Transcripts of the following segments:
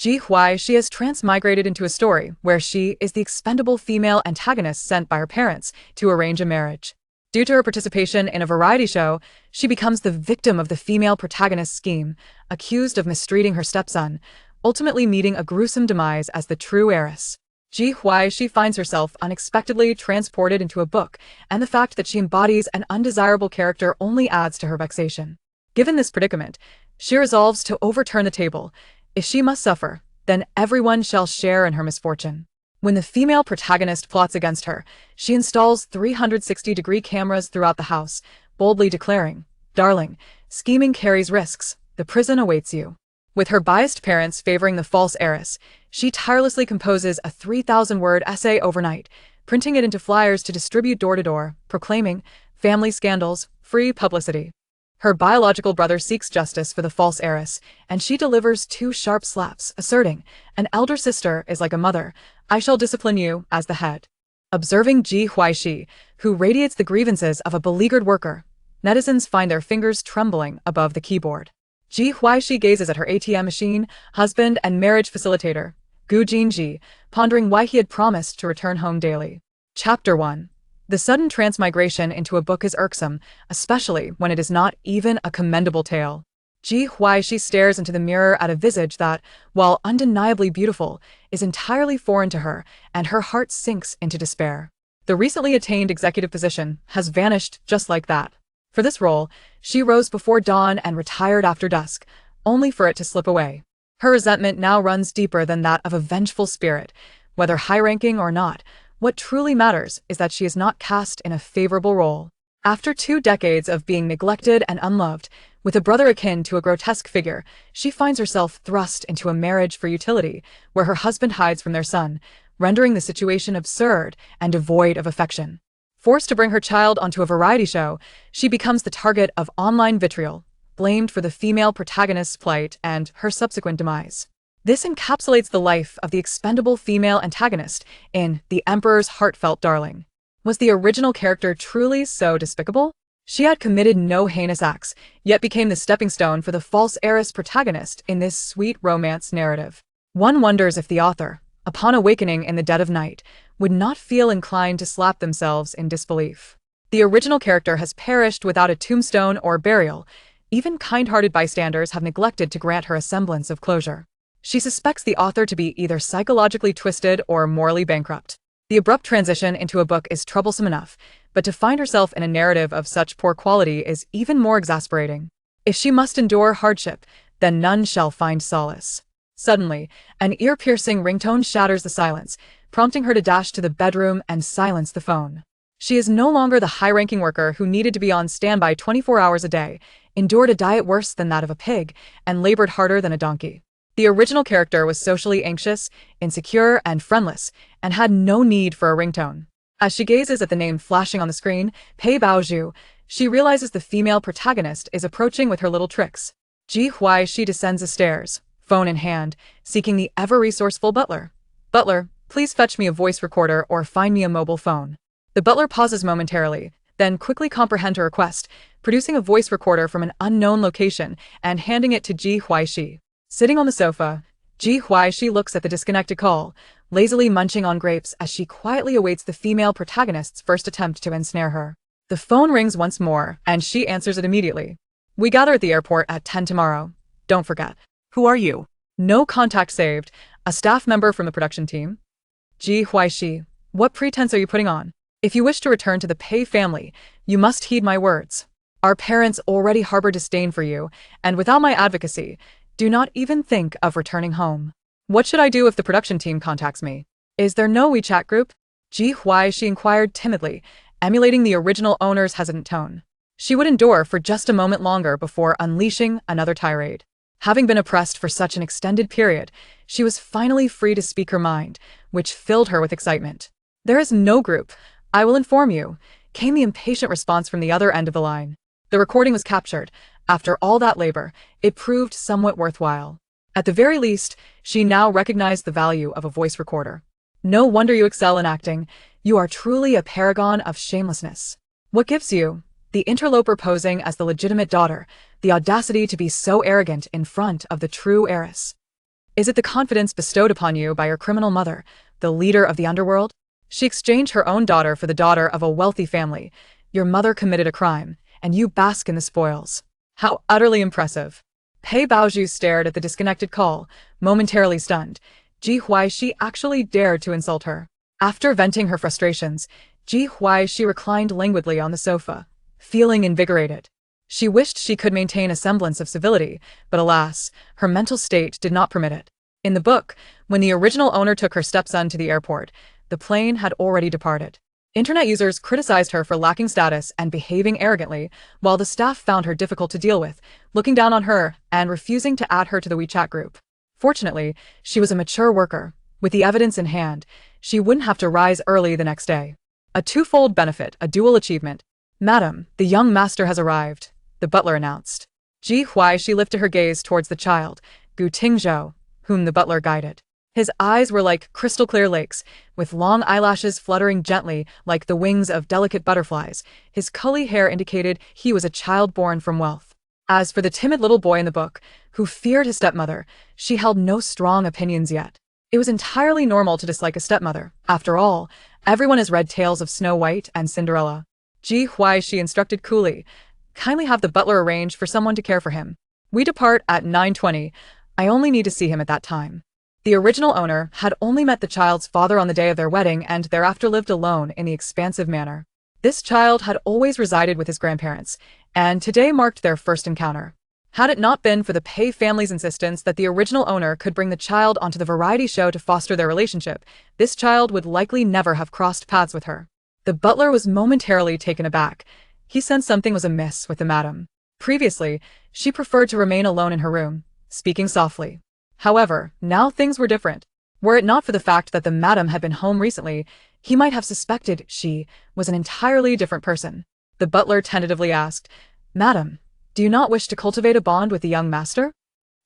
Ji Huaixi has transmigrated into a story where she is the expendable female antagonist sent by her parents to arrange a marriage. Due to her participation in a variety show, she becomes the victim of the female protagonist's scheme, accused of mistreating her stepson, ultimately meeting a gruesome demise as the true heiress. Ji Huaixi finds herself unexpectedly transported into a book, and the fact that she embodies an undesirable character only adds to her vexation. Given this predicament, she resolves to overturn the table. If she must suffer, then everyone shall share in her misfortune. When the female protagonist plots against her, she installs 360-degree cameras throughout the house, boldly declaring, "Darling, scheming carries risks. The prison awaits you." With her biased parents favoring the false heiress, she tirelessly composes a 3,000-word essay overnight, printing it into flyers to distribute door to door, proclaiming, "Family scandals, free publicity." Her biological brother seeks justice for the false heiress, and she delivers 2 sharp slaps, asserting, "An elder sister is like a mother. I shall discipline you as the head." Observing Ji Huaixi, who radiates the grievances of a beleaguered worker, netizens find their fingers trembling above the keyboard. Ji Huaixi gazes at her ATM machine, husband and marriage facilitator, Gu Jinji, pondering why he had promised to return home daily. Chapter 1. The sudden transmigration into a book is irksome, especially when it is not even a commendable tale. Ji Huaixi stares into the mirror at a visage that, while undeniably beautiful, is entirely foreign to her, and her heart sinks into despair. The recently attained executive position has vanished just like that. For this role, she rose before dawn and retired after dusk, only for it to slip away. Her resentment now runs deeper than that of a vengeful spirit. Whether high-ranking or not, what truly matters is that she is not cast in a favorable role. After 2 decades of being neglected and unloved, with a brother akin to a grotesque figure, she finds herself thrust into a marriage for utility, where her husband hides from their son, rendering the situation absurd and devoid of affection. Forced to bring her child onto a variety show, she becomes the target of online vitriol, blamed for the female protagonist's plight and her subsequent demise. This encapsulates the life of the expendable female antagonist in The Emperor's Heartfelt Darling. Was the original character truly so despicable? She had committed no heinous acts, yet became the stepping stone for the false heiress protagonist in this sweet romance narrative. One wonders if the author, upon awakening in the dead of night, would not feel inclined to slap themselves in disbelief. The original character has perished without a tombstone or burial. Even kind-hearted bystanders have neglected to grant her a semblance of closure. She suspects the author to be either psychologically twisted or morally bankrupt. The abrupt transition into a book is troublesome enough, but to find herself in a narrative of such poor quality is even more exasperating. If she must endure hardship, then none shall find solace. Suddenly, an ear-piercing ringtone shatters the silence, prompting her to dash to the bedroom and silence the phone. She is no longer the high-ranking worker who needed to be on standby 24 hours a day, endured a diet worse than that of a pig, and labored harder than a donkey. The original character was socially anxious, insecure, and friendless, and had no need for a ringtone. As she gazes at the name flashing on the screen, Pei Baozhu, she realizes the female protagonist is approaching with her little tricks. Ji Huaixi descends the stairs, phone in hand, seeking the ever-resourceful butler. "Butler, please fetch me a voice recorder or find me a mobile phone." The butler pauses momentarily, then quickly comprehends her request, producing a voice recorder from an unknown location and handing it to Ji Huaixi. Sitting on the sofa, Ji Huaixi looks at the disconnected call, lazily munching on grapes as she quietly awaits the female protagonist's first attempt to ensnare her. The phone rings once more, and she answers it immediately. "We gather at the airport at 10 tomorrow. Don't forget." Who are you? No contact saved. A staff member from the production team? Ji Huaixi, what pretense are you putting on? If you wish to return to the Pei family, you must heed my words. Our parents already harbor disdain for you, and without my advocacy, do not even think of returning home. What should I do if the production team contacts me? Is there no WeChat group? Ji Huaixi inquired timidly, emulating the original owner's hesitant tone. She would endure for just a moment longer before unleashing another tirade. Having been oppressed for such an extended period, she was finally free to speak her mind, which filled her with excitement. "There is no group. I will inform you," came the impatient response from the other end of the line. The recording was captured. After all that labor, it proved somewhat worthwhile. At the very least, she now recognized the value of a voice recorder. "No wonder you excel in acting. You are truly a paragon of shamelessness. What gives you, the interloper posing as the legitimate daughter, the audacity to be so arrogant in front of the true heiress?" Is it the confidence bestowed upon you by your criminal mother, the leader of the underworld? She exchanged her own daughter for the daughter of a wealthy family. Your mother committed a crime, and you bask in the spoils. How utterly impressive. Pei Baozhu stared at the disconnected call, momentarily stunned. Ji Huaixi actually dared to insult her. After venting her frustrations, Ji Huaixi reclined languidly on the sofa, feeling invigorated. She wished she could maintain a semblance of civility, but alas, her mental state did not permit it. In the book, when the original owner took her stepson to the airport, the plane had already departed. Internet users criticized her for lacking status and behaving arrogantly, while the staff found her difficult to deal with, looking down on her and refusing to add her to the WeChat group. Fortunately, she was a mature worker. With the evidence in hand, she wouldn't have to rise early the next day. A twofold benefit, a dual achievement. Madam, the young master has arrived, the butler announced. Ji Huaixi lifted her gaze towards the child, Gu Tingzhou, whom the butler guided. His eyes were like crystal-clear lakes, with long eyelashes fluttering gently like the wings of delicate butterflies. His curly hair indicated he was a child born from wealth. As for the timid little boy in the book, who feared his stepmother, she held no strong opinions yet. It was entirely normal to dislike a stepmother. After all, everyone has read tales of Snow White and Cinderella. Ji Huaixi instructed coolly, "Kindly have the butler arrange for someone to care for him. We depart at 9:20. I only need to see him at that time." The original owner had only met the child's father on the day of their wedding and thereafter lived alone in the expansive manor. This child had always resided with his grandparents, and today marked their first encounter. Had it not been for the Pei family's insistence that the original owner could bring the child onto the variety show to foster their relationship, this child would likely never have crossed paths with her. The butler was momentarily taken aback. He sensed something was amiss with the madam. Previously, she preferred to remain alone in her room, speaking softly. However, now things were different. Were it not for the fact that the madam had been home recently, he might have suspected she was an entirely different person. The butler tentatively asked, "Madam, do you not wish to cultivate a bond with the young master?"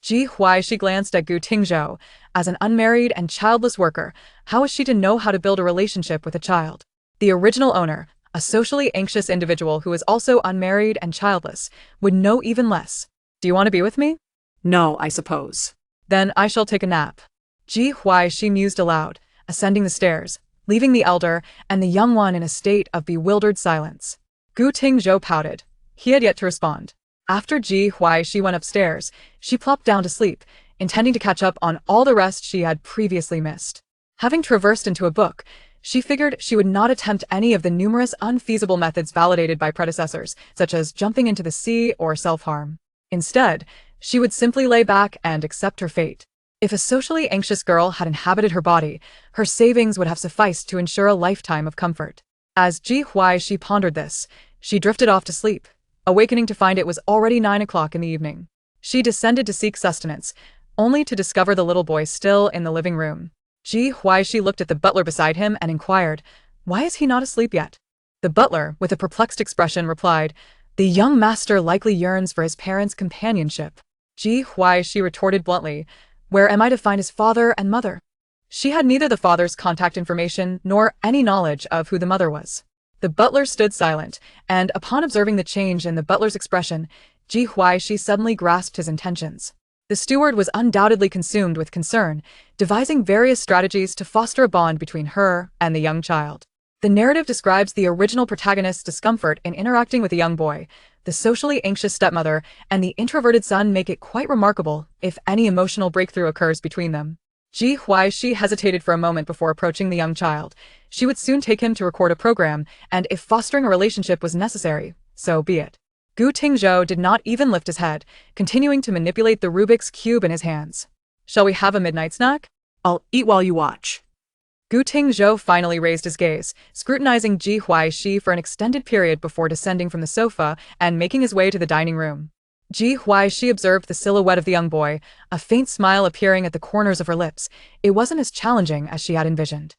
Ji Huaixi glanced at Gu Tingzhou. As an unmarried and childless worker, how was she to know how to build a relationship with a child? The original owner, a socially anxious individual who is also unmarried and childless, would know even less. "Do you want to be with me?" No, I suppose. "Then I shall take a nap." Ji Huaixi mused aloud, ascending the stairs, leaving the elder and the young one in a state of bewildered silence. Gu Tingzhou pouted. He had yet to respond. After Ji Huaixi went upstairs, she plopped down to sleep, intending to catch up on all the rest she had previously missed. Having traversed into a book, she figured she would not attempt any of the numerous unfeasible methods validated by predecessors, such as jumping into the sea or self-harm. Instead, she would simply lay back and accept her fate. If a socially anxious girl had inhabited her body, her savings would have sufficed to ensure a lifetime of comfort. As Ji Huaixi pondered this, she drifted off to sleep, awakening to find it was already 9 o'clock in the evening. She descended to seek sustenance, only to discover the little boy still in the living room. Ji Huaixi looked at the butler beside him and inquired, "Why is he not asleep yet?" The butler, with a perplexed expression, replied, "The young master likely yearns for his parents' companionship." Ji Huaixi retorted bluntly, "Where am I to find his father and mother?" She had neither the father's contact information nor any knowledge of who the mother was. The butler stood silent, and upon observing the change in the butler's expression, Ji Huaixi suddenly grasped his intentions. The steward was undoubtedly consumed with concern, devising various strategies to foster a bond between her and the young child. The narrative describes the original protagonist's discomfort in interacting with a young boy. The socially anxious stepmother and the introverted son make it quite remarkable if any emotional breakthrough occurs between them. Ji Huaixi hesitated for a moment before approaching the young child. She would soon take him to record a program, and if fostering a relationship was necessary, so be it. Gu Tingzhou did not even lift his head, continuing to manipulate the Rubik's Cube in his hands. "Shall we have a midnight snack?" I'll eat while you watch. Gu Tingzhou finally raised his gaze, scrutinizing Ji Huaixi for an extended period before descending from the sofa and making his way to the dining room. Ji Huaixi observed the silhouette of the young boy, a faint smile appearing at the corners of her lips. It wasn't as challenging as she had envisioned.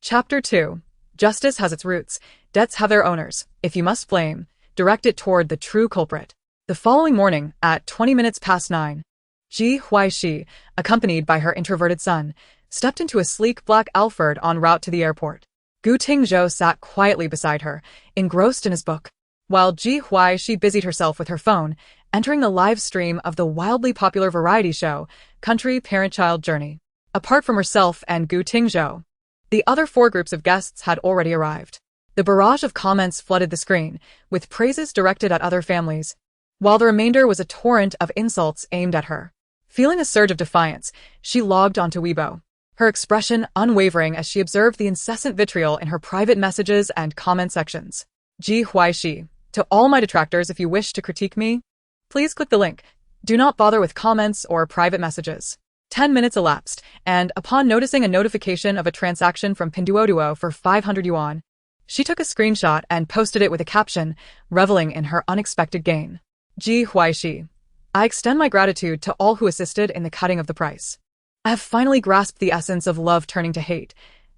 Chapter 2. Justice has its roots. Debts have their owners. If you must blame, direct it toward the true culprit. The following morning, at 20 minutes past 9, Ji Huaixi, accompanied by her introverted son, stepped into a sleek black Alphard en route to the airport. Gu Tingzhou sat quietly beside her, engrossed in his book, while Ji Huaixi busied herself with her phone, entering the live stream of the wildly popular variety show. country, parent-child journey. Apart from herself and Gu Tingzhou, the other 4 groups of guests had already arrived. The barrage of comments flooded the screen, with praises directed at other families, while the remainder was a torrent of insults aimed at her. Feeling a surge of defiance, she logged onto Weibo, her expression unwavering as she observed the incessant vitriol in her private messages and comment sections. Ji Huaixi, to all my detractors, if you wish to critique me, please click the link. Do not bother with comments or private messages. 10 minutes elapsed, and upon noticing a notification of a transaction from Pinduoduo for 500 yuan, she took a screenshot and posted it with a caption, reveling in her unexpected gain. Ji Huaixi, I extend my gratitude to all who assisted in the cutting of the price. I have finally grasped the essence of love turning to hate.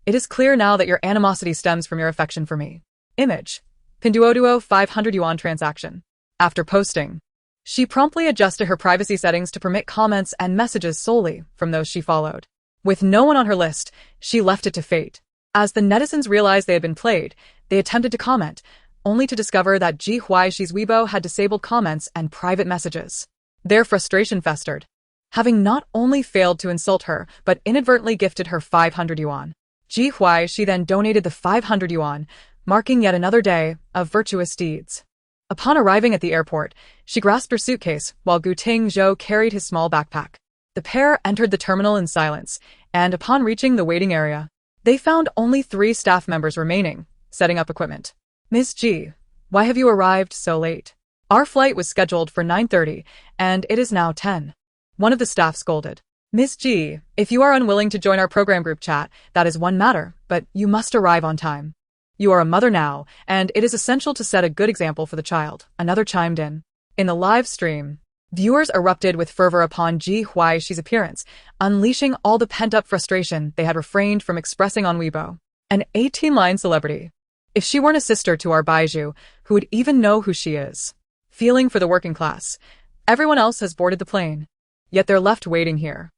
It is clear now that your animosity stems from your affection for me. Image. Pinduoduo 500 yuan transaction. After posting, she promptly adjusted her privacy settings to permit comments and messages solely from those she followed. With no one on her list, she left it to fate. As the netizens realized they had been played, they attempted to comment, only to discover that Ji Huaixi's Weibo had disabled comments and private messages. Their frustration festered, having not only failed to insult her, but inadvertently gifted her 500 yuan. Ji Huaixi then donated the 500 yuan, marking yet another day of virtuous deeds. Upon arriving at the airport, she grasped her suitcase while Gu Tingzhou carried his small backpack. The pair entered the terminal in silence, and upon reaching the waiting area, they found only 3 staff members remaining, setting up equipment. Ms. Ji, why have you arrived so late? Our flight was scheduled for 9:30, and it is now 10. One of the staff scolded. Ms. Ji, if you are unwilling to join our program group chat, that is one matter, but you must arrive on time. You are a mother now, and it is essential to set a good example for the child, another chimed in. In the live stream, viewers erupted with fervor upon Ji Huaixi's appearance, unleashing all the pent-up frustration they had refrained from expressing on Weibo. An 18-line celebrity. If she weren't a sister to our Baiju, who would even know who she is? Feeling for the working class. Everyone else has boarded the plane. Yet they're left waiting here.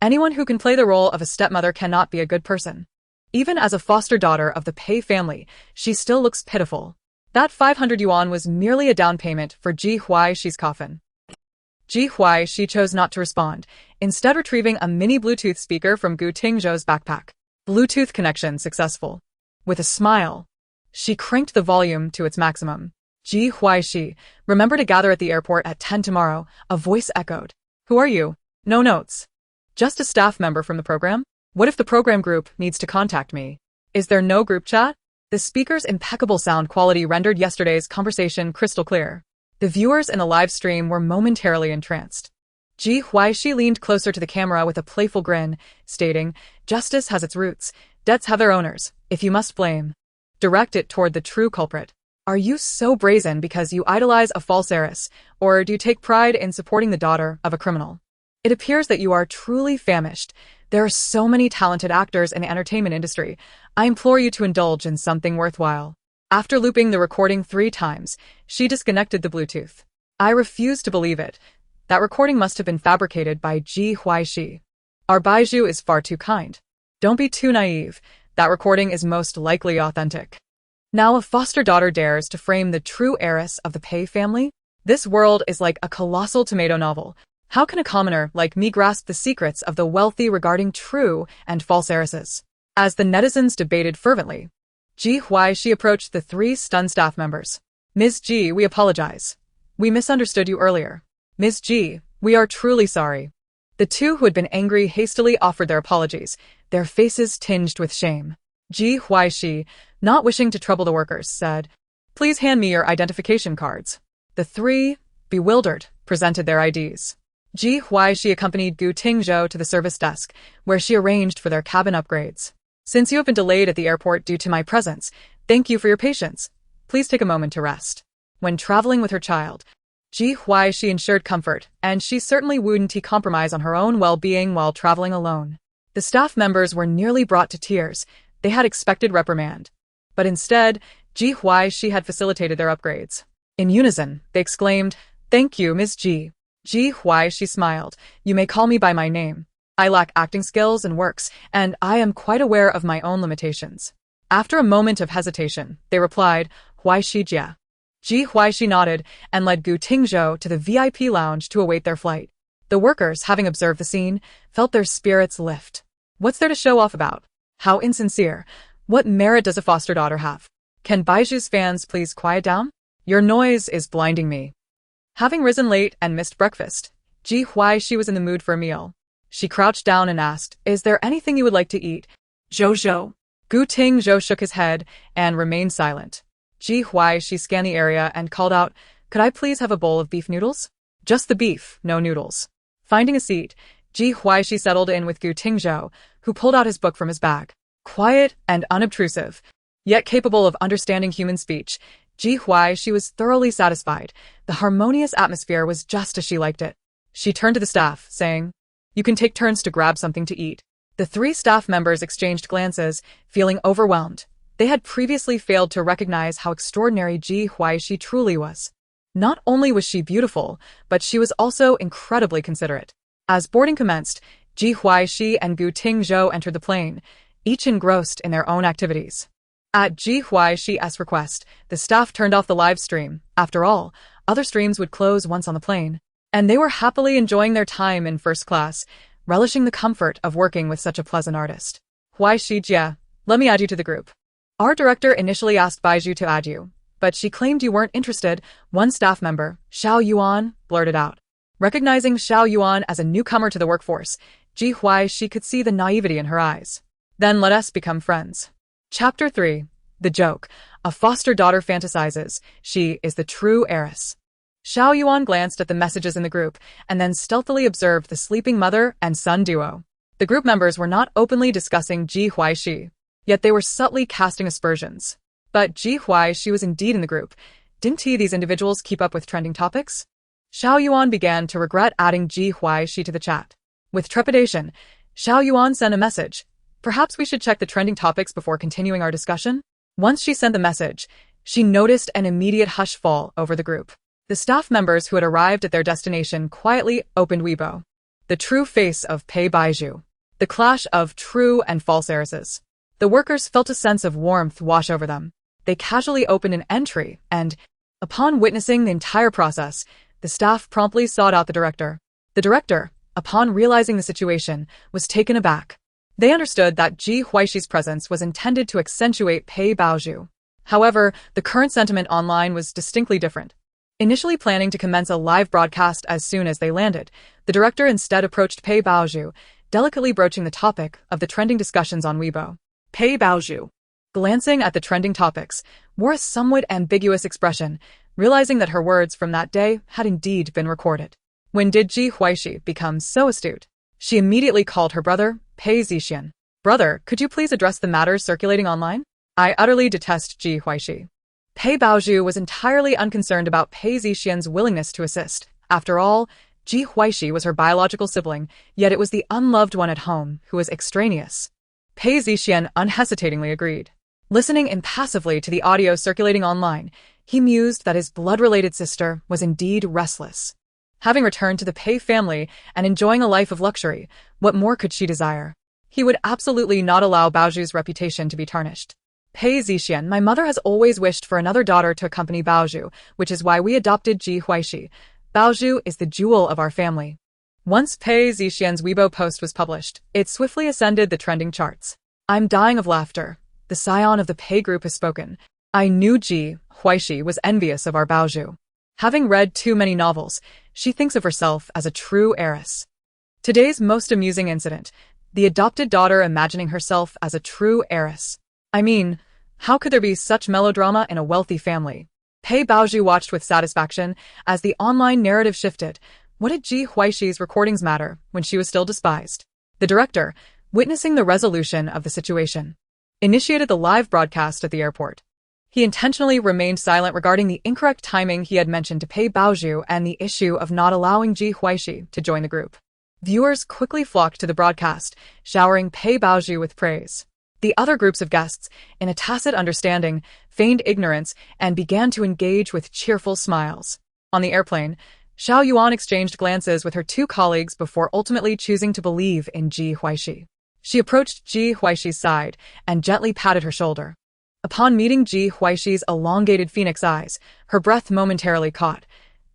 Anyone who can play the role of a stepmother cannot be a good person. Even as a foster daughter of the Pei family, she still looks pitiful. That 500 yuan was merely a down payment for Ji Huaixi's coffin. Ji Huaixi chose not to respond, instead retrieving a mini Bluetooth speaker from Gu Tingzhou's backpack. Bluetooth connection successful. With a smile, she cranked the volume to its maximum. Ji Huaixi, remember to gather at the airport at 10 tomorrow, a voice echoed. Who are you? No notes. Just a staff member from the program? What if the program group needs to contact me? Is there no group chat? The speaker's impeccable sound quality rendered yesterday's conversation crystal clear. The viewers in the live stream were momentarily entranced. Ji Huaixi leaned closer to the camera with a playful grin, stating, Justice has its roots, debts have their owners. If you must blame, direct it toward the true culprit. Are you so brazen because you idolize a false heiress, or do you take pride in supporting the daughter of a criminal? It appears that you are truly famished. There are so many talented actors in the entertainment industry. I implore you to indulge in something worthwhile. After looping the recording 3 times, she disconnected the Bluetooth. I refuse to believe it. That recording must have been fabricated by Ji Huaixi. Our Baiju is far too kind. Don't be too naive. That recording is most likely authentic. Now a foster daughter dares to frame the true heiress of the Pei family? This world is like a colossal tomato novel. How can a commoner like me grasp the secrets of the wealthy regarding true and false heiresses? As the netizens debated fervently, Ji Huaixi approached the 3 stunned staff members. Ms. Ji, we apologize. We misunderstood you earlier. Ms. Ji, we are truly sorry. The 2 who had been angry hastily offered their apologies, their faces tinged with shame. Ji Huaixi, not wishing to trouble the workers, said, Please hand me your identification cards. The 3, bewildered, presented their IDs. Ji Huaixi accompanied Gu Tingzhou to the service desk, where she arranged for their cabin upgrades. Since you have been delayed at the airport due to my presence, thank you for your patience. Please take a moment to rest. When traveling with her child, Ji Huaixi ensured comfort, and she certainly wouldn't compromise on her own well-being while traveling alone. The staff members were nearly brought to tears. They had expected reprimand. But instead, Ji Huaixi had facilitated their upgrades. In unison, they exclaimed, Thank you, Ms. Ji. Ji Huaixi smiled. You may call me by my name. I lack acting skills and works, and I am quite aware of my own limitations. After a moment of hesitation, they replied, Huaixi Jia. Ji Huaixi nodded and led Gu Tingzhou to the VIP lounge to await their flight. The workers, having observed the scene, felt their spirits lift. What's there to show off about? How insincere. What merit does a foster daughter have? Can Baiju's fans please quiet down? Your noise is blinding me. Having risen late and missed breakfast, Ji Huaixi was in the mood for a meal. She crouched down and asked, "Is there anything you would like to eat?" Zhou. Gu Tingzhou shook his head and remained silent. Ji Huaixi scanned the area and called out, "Could I please have a bowl of beef noodles?" "Just the beef, no noodles." Finding a seat, Ji Huaixi settled in with Gu Tingzhou, who pulled out his book from his bag. Quiet and unobtrusive, yet capable of understanding human speech, Ji Huaixi was thoroughly satisfied. The harmonious atmosphere was just as she liked it. She turned to the staff, saying, "You can take turns to grab something to eat." The three staff members exchanged glances, feeling overwhelmed. They had previously failed to recognize how extraordinary Ji Huaixi truly was. Not only was she beautiful, but she was also incredibly considerate. As boarding commenced, Ji Huaixi and Gu Tingzhou entered the plane, each engrossed in their own activities. At Ji Huaixi's request, the staff turned off the live stream. After all, other streams would close once on the plane, and they were happily enjoying their time in first class, relishing the comfort of working with such a pleasant artist. "Huaixi Jia, let me add you to the group." "Our director initially asked Baizhu to add you, but she claimed you weren't interested," one staff member, Xiao Yuan, blurted out. Recognizing Xiao Yuan as a newcomer to the workforce, Ji Huaixi could see the naivety in her eyes. "Then let us become friends." Chapter 3. The Joke. A foster daughter fantasizes. She is the true heiress. Xiao Yuan glanced at the messages in the group and then stealthily observed the sleeping mother and son duo. The group members were not openly discussing Ji Huaixi, yet they were subtly casting aspersions. But Ji Huaixi was indeed in the group. Didn't these individuals keep up with trending topics? Xiao Yuan began to regret adding Ji Huaixi to the chat. With trepidation, Xiao Yuan sent a message. "Perhaps we should check the trending topics before continuing our discussion?" Once she sent the message, she noticed an immediate hush fall over the group. The staff members who had arrived at their destination quietly opened Weibo. The true face of Pei Baizhu. The clash of true and false heiresses. The workers felt a sense of warmth wash over them. They casually opened an entry and, upon witnessing the entire process, the staff promptly sought out the director. The director, upon realizing the situation, was taken aback. They understood that Ji Huaixi's presence was intended to accentuate Pei Baozhu. However, the current sentiment online was distinctly different. Initially planning to commence a live broadcast as soon as they landed, the director instead approached Pei Baozhu, delicately broaching the topic of the trending discussions on Weibo. Pei Baozhu, glancing at the trending topics, wore a somewhat ambiguous expression, realizing that her words from that day had indeed been recorded. When did Ji Huaixi become so astute? She immediately called her brother, Pei Zixian. "Brother, could you please address the matters circulating online? I utterly detest Ji Huaixi." Pei Baozhu was entirely unconcerned about Pei Zixian's willingness to assist. After all, Ji Huaixi was her biological sibling, yet it was the unloved one at home who was extraneous. Pei Zixian unhesitatingly agreed. Listening impassively to the audio circulating online, he mused that his blood-related sister was indeed restless. Having returned to the Pei family and enjoying a life of luxury, what more could she desire? He would absolutely not allow Baozhu's reputation to be tarnished. "Pei Zixian, my mother has always wished for another daughter to accompany Baozhu, which is why we adopted Ji Huaixi. Baozhu is the jewel of our family." Once Pei Zixian's Weibo post was published, it swiftly ascended the trending charts. "I'm dying of laughter. The scion of the Pei group has spoken. I knew Ji Huaixi was envious of our Baozhu. Having read too many novels, she thinks of herself as a true heiress." Today's most amusing incident, the adopted daughter imagining herself as a true heiress. I mean, how could there be such melodrama in a wealthy family? Pei Baozhu watched with satisfaction as the online narrative shifted. What did Ji Huaixi's recordings matter when she was still despised? The director, witnessing the resolution of the situation, initiated the live broadcast at the airport. He intentionally remained silent regarding the incorrect timing he had mentioned to Pei Baozhu and the issue of not allowing Ji Huaixi to join the group. Viewers quickly flocked to the broadcast, showering Pei Baozhu with praise. The other groups of guests, in a tacit understanding, feigned ignorance and began to engage with cheerful smiles. On the airplane, Xiao Yuan exchanged glances with her two colleagues before ultimately choosing to believe in Ji Huaixi. She approached Ji Huaixi's side and gently patted her shoulder. Upon meeting Ji Huaixi's elongated phoenix eyes, her breath momentarily caught.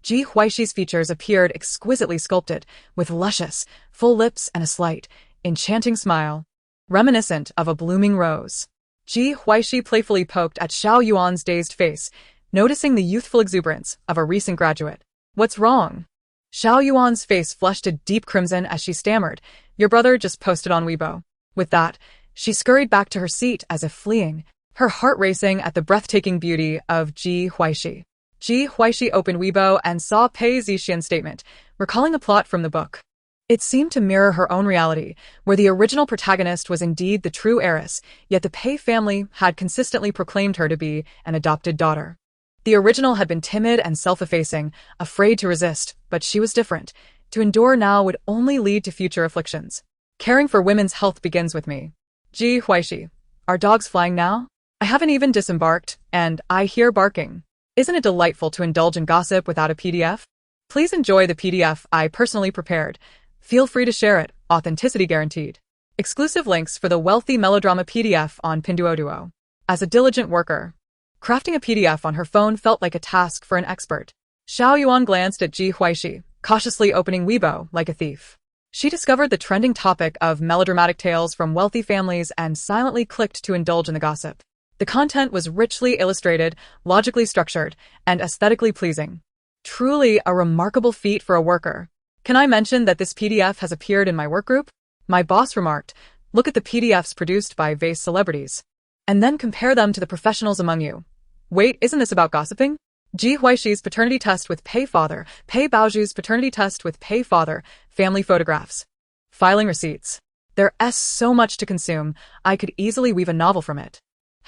Ji Huaixi's features appeared exquisitely sculpted, with luscious, full lips and a slight, enchanting smile, reminiscent of a blooming rose. Ji Huaixi playfully poked at Xiao Yuan's dazed face, noticing the youthful exuberance of a recent graduate. "What's wrong?" Xiao Yuan's face flushed a deep crimson as she stammered, "Your brother just posted on Weibo." With that, she scurried back to her seat as if fleeing, her heart racing at the breathtaking beauty of Ji Huaixi. Ji Huaixi opened Weibo and saw Pei Zixian's statement, recalling a plot from the book. It seemed to mirror her own reality, where the original protagonist was indeed the true heiress, yet the Pei family had consistently proclaimed her to be an adopted daughter. The original had been timid and self-effacing, afraid to resist, but she was different. To endure now would only lead to future afflictions. Caring for women's health begins with me. Ji Huaixi, are dogs flying now? I haven't even disembarked, and I hear barking. Isn't it delightful to indulge in gossip without a PDF? Please enjoy the PDF I personally prepared. Feel free to share it, authenticity guaranteed. Exclusive links for the wealthy melodrama PDF on Pinduoduo. As a diligent worker, crafting a PDF on her phone felt like a task for an expert. Xiao Yuan glanced at Ji Huaixi, cautiously opening Weibo like a thief. She discovered the trending topic of melodramatic tales from wealthy families and silently clicked to indulge in the gossip. The content was richly illustrated, logically structured, and aesthetically pleasing. Truly a remarkable feat for a worker. Can I mention that this PDF has appeared in my workgroup? My boss remarked, look at the PDFs produced by vase celebrities. And then compare them to the professionals among you. Wait, isn't this about gossiping? Ji Huaixi's paternity test with Pei father, Pei Baoju's paternity test with Pei father, family photographs. Filing receipts. There's so much to consume, I could easily weave a novel from it.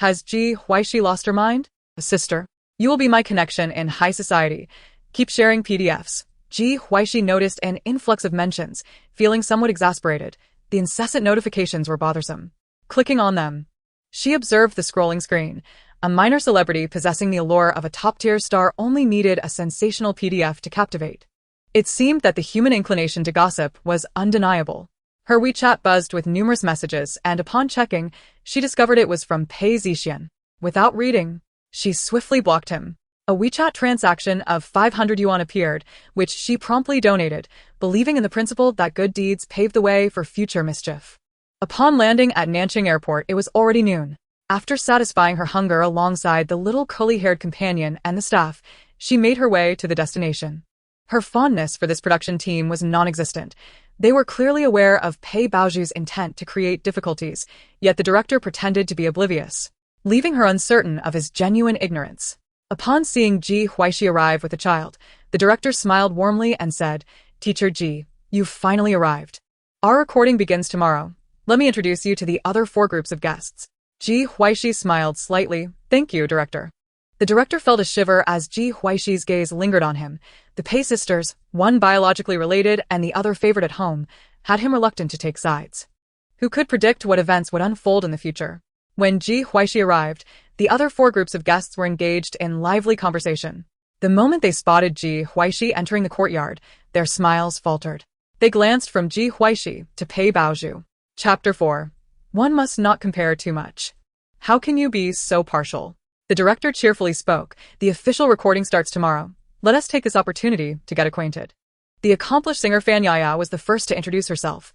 Has Ji Huaixi lost her mind? A sister. You will be my connection in high society. Keep sharing PDFs. Ji Huaixi noticed an influx of mentions, feeling somewhat exasperated. The incessant notifications were bothersome. Clicking on them, she observed the scrolling screen. A minor celebrity possessing the allure of a top-tier star only needed a sensational PDF to captivate. It seemed that the human inclination to gossip was undeniable. Her WeChat buzzed with numerous messages, and upon checking, she discovered it was from Pei Zixian. Without reading, she swiftly blocked him. A WeChat transaction of 500 yuan appeared, which she promptly donated, believing in the principle that good deeds pave the way for future mischief. Upon landing at Nanjing Airport, it was already noon. After satisfying her hunger alongside the little curly-haired companion and the staff, she made her way to the destination. Her fondness for this production team was non-existent. They were clearly aware of Pei Baoju's intent to create difficulties, yet the director pretended to be oblivious, leaving her uncertain of his genuine ignorance. Upon seeing Ji Huaixi arrive with the child, the director smiled warmly and said, "Teacher Ji, you've finally arrived. Our recording begins tomorrow. Let me introduce you to the other 4 groups of guests." Ji Huaixi smiled slightly. "Thank you, director." The director felt a shiver as Ji Huaixi's gaze lingered on him. The Pei sisters, one biologically related and the other favored at home, had him reluctant to take sides. Who could predict what events would unfold in the future? When Ji Huaixi arrived, the other 4 groups of guests were engaged in lively conversation. The moment they spotted Ji Huaixi entering the courtyard, their smiles faltered. They glanced from Ji Huaixi to Pei Baoju. Chapter 4. One must not compare too much. How can you be so partial? The director cheerfully spoke. The official recording starts tomorrow. Let us take this opportunity to get acquainted. The accomplished singer Fan Yaya was the first to introduce herself.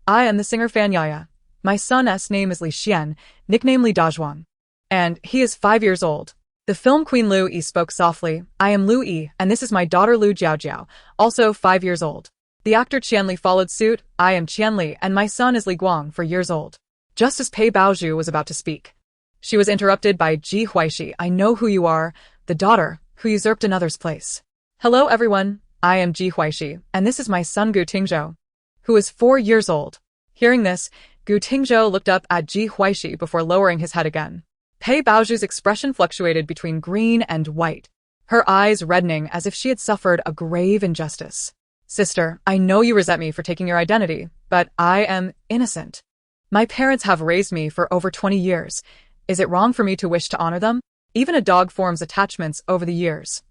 I am the singer Fan Yaya. My son's name is Li Xian, nickname Li Dazhuang. And he is 5 years old. The film queen Lu Yi spoke softly. I am Lu Yi, and this is my daughter Lu Jiaojiao, also 5 years old. The actor Qian Li followed suit. I am Qian Li, and my son is Li Guang, 4 years old. Just as Pei Baoju was about to speak, she was interrupted by Ji Huaixi. I know who you are, the daughter who usurped another's place. Hello everyone, I am Ji Huaixi, and this is my son Gu Tingzhou, who is 4 years old. Hearing this, Gu Tingzhou looked up at Ji Huaixi before lowering his head again. Pei Baoju's expression fluctuated between green and white, her eyes reddening as if she had suffered a grave injustice. Sister, I know you resent me for taking your identity, but I am innocent. My parents have raised me for over 20 years. Is it wrong for me to wish to honor them? Even a dog forms attachments over the years.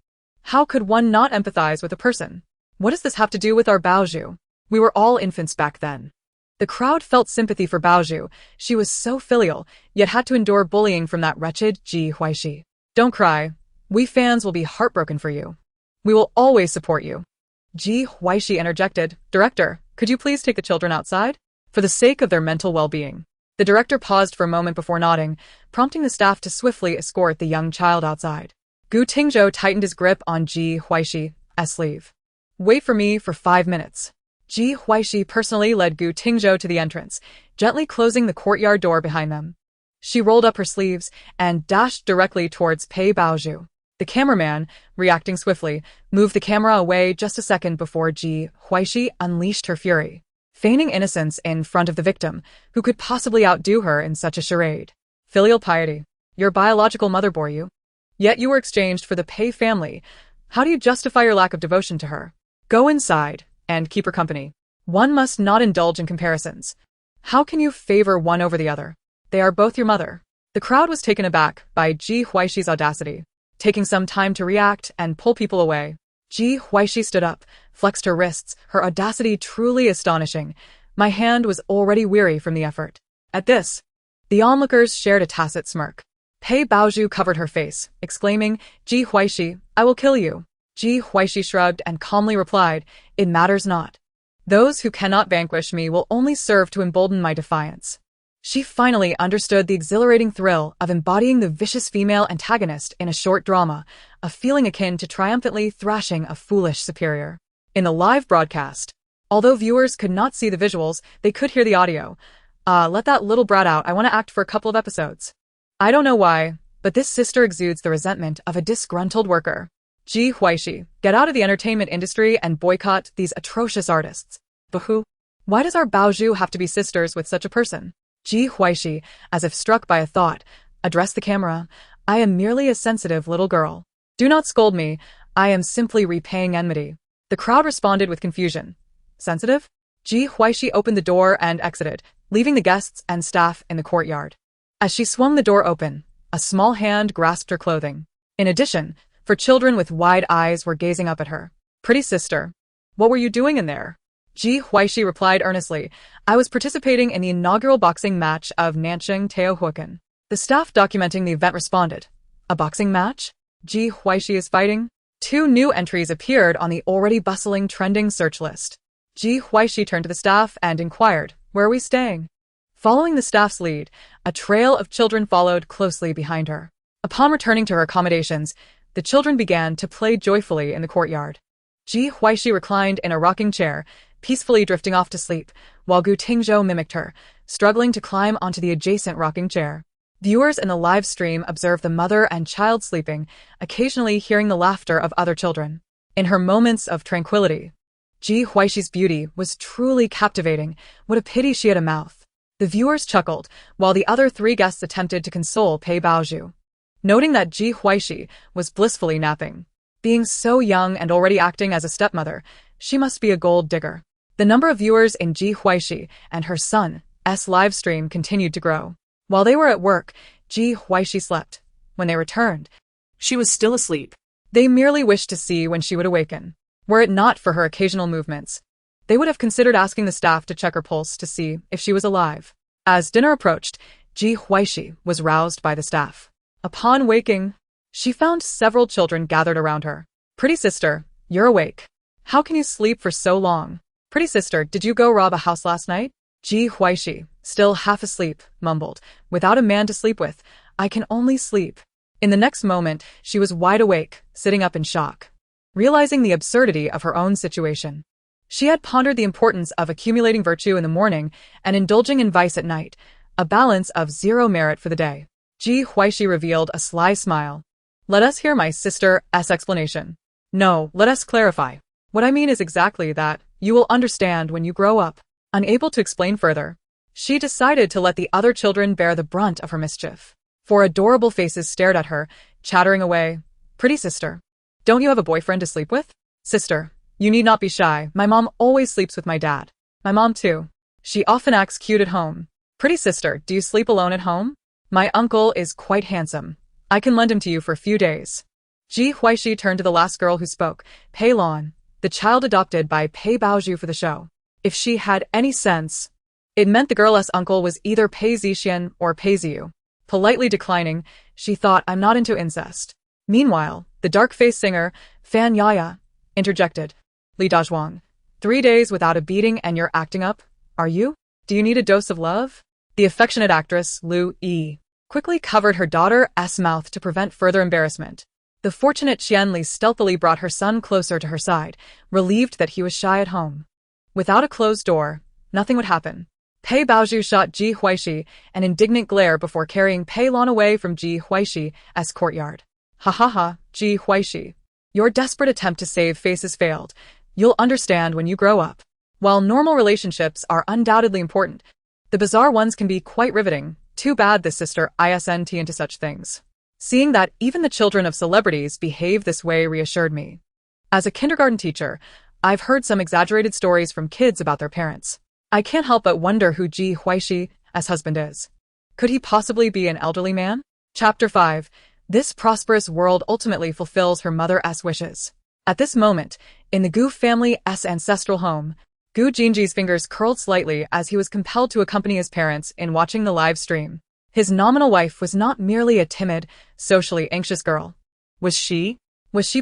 How could one not empathize with a person? What does this have to do with our Baoju? We were all infants back then. The crowd felt sympathy for Baoju. She was so filial, yet had to endure bullying from that wretched Ji Huaixi. Don't cry. We fans will be heartbroken for you. We will always support you. Ji Huaixi interjected, Director, could you please take the children outside? For the sake of their mental well-being. The director paused for a moment before nodding, prompting the staff to swiftly escort the young child outside. Gu Tingzhou tightened his grip on Ji Huaixi sleeve. Wait for me for 5 minutes. Ji Huaixi personally led Gu Tingzhou to the entrance, gently closing the courtyard door behind them. She rolled up her sleeves and dashed directly towards Pei Baozhu. The cameraman, reacting swiftly, moved the camera away just a second before Ji Huaixi unleashed her fury, feigning innocence in front of the victim, who could possibly outdo her in such a charade. Filial piety. Your biological mother bore you. Yet you were exchanged for the Pei family. How do you justify your lack of devotion to her? Go inside and keep her company. One must not indulge in comparisons. How can you favor one over the other? They are both your mother. The crowd was taken aback by Ji Huaixi's audacity, taking some time to react and pull people away. Ji Huaixi stood up, flexed her wrists, her audacity truly astonishing. My hand was already weary from the effort. At this, the onlookers shared a tacit smirk. Pei Baozhu covered her face, exclaiming, Ji Huaixi, I will kill you. Ji Huaixi shrugged and calmly replied, It matters not. Those who cannot vanquish me will only serve to embolden my defiance. She finally understood the exhilarating thrill of embodying the vicious female antagonist in a short drama, a feeling akin to triumphantly thrashing a foolish superior. In the live broadcast, although viewers could not see the visuals, they could hear the audio. Let that little brat out, I want to act for a couple of episodes. I don't know why, but this sister exudes the resentment of a disgruntled worker. Ji Huaixi, get out of the entertainment industry and boycott these atrocious artists. Bahu. Why does our Baozhu have to be sisters with such a person? Ji Huaixi, as if struck by a thought, addressed the camera. I am merely a sensitive little girl. Do not scold me, I am simply repaying enmity. The crowd responded with confusion. Sensitive? Ji Huaixi opened the door and exited, leaving the guests and staff in the courtyard. As she swung the door open, a small hand grasped her clothing. In addition, 4 children with wide eyes were gazing up at her. Pretty sister, what were you doing in there? Ji Huaixi replied earnestly, I was participating in the inaugural boxing match of Nanching Teohuacan. The staff documenting the event responded, A boxing match? Ji Huaixi is fighting? 2 new entries appeared on the already bustling trending search list. Ji Huaixi turned to the staff and inquired, Where are we staying? Following the staff's lead, a trail of children followed closely behind her. Upon returning to her accommodations, the children began to play joyfully in the courtyard. Ji Huaixi reclined in a rocking chair, peacefully drifting off to sleep, while Gu Tingzhou mimicked her, struggling to climb onto the adjacent rocking chair. Viewers in the live stream observed the mother and child sleeping, occasionally hearing the laughter of other children. In her moments of tranquility, Ji Huaixi's beauty was truly captivating. What a pity she had a mouth. The viewers chuckled, while the other 3 guests attempted to console Pei Baozhu. Noting that Ji Huaixi was blissfully napping. Being so young and already acting as a stepmother, she must be a gold digger. The number of viewers in Ji Huaixi and her son's live stream continued to grow. While they were at work, Ji Huaixi slept. When they returned, She was still asleep. they merely wished to see when she would awaken. Were it not for her occasional movements, they would have considered asking the staff to check her pulse to see if she was alive. As dinner approached, Ji Huaixi was roused by the staff. Upon waking, she found several children gathered around her. Pretty sister, you're awake. How can you sleep for so long? Pretty sister, did you go rob a house last night? Ji Huaixi, still half asleep, mumbled, without a man to sleep with, I can only sleep. In the next moment, she was wide awake, sitting up in shock, realizing the absurdity of her own situation. She had pondered the importance of accumulating virtue in the morning and indulging in vice at night, a balance of 0 merit for the day. Ji Huaixi revealed a sly smile. Let us hear my sister's explanation. No, let us clarify. What I mean is exactly that. You will understand when you grow up. Unable to explain further, she decided to let the other children bear the brunt of her mischief. 4 adorable faces stared at her, chattering away. Pretty sister, don't you have a boyfriend to sleep with? Sister, you need not be shy. My mom always sleeps with my dad. My mom too. She often acts cute at home. Pretty sister, do you sleep alone at home? My uncle is quite handsome. I can lend him to you for a few days. Ji Huaixi turned to the last girl who spoke, Pei Lan, the child adopted by Pei Baozhu for the show. If she had any sense, it meant the girl's uncle was either Pei Zixian or Pei Ziyu. Politely declining, she thought, I'm not into incest. Meanwhile, The dark-faced singer, Fan Yaya, interjected. Li Dazhuang. 3 days without a beating and you're acting up? Are you? Do you need a dose of love? The affectionate actress, Lu Yi, quickly covered her daughter's mouth to prevent further embarrassment. The fortunate Qianli stealthily brought her son closer to her side, relieved that he was shy at home. Without a closed door, nothing would happen. Pei Baozhu shot Ji Huaixi an indignant glare before carrying Pei Lan away from Ji Huaixi's courtyard. Ha ha ha, Ji Huaixi. Your desperate attempt to save face has failed. You'll understand when you grow up. While normal relationships are undoubtedly important, the bizarre ones can be quite riveting. Too bad this sister isn't into such things. Seeing that even the children of celebrities behave this way reassured me. As a kindergarten teacher, I've heard some exaggerated stories from kids about their parents. I can't help but wonder who Ji Huaixi's husband is. Could he possibly be an elderly man? Chapter 5. This prosperous world ultimately fulfills her mother's wishes. At this moment, in the Gu family's ancestral home, Gu Jinji's fingers curled slightly as he was compelled to accompany his parents in watching the live stream. His nominal wife was not merely a timid, socially anxious girl. Was she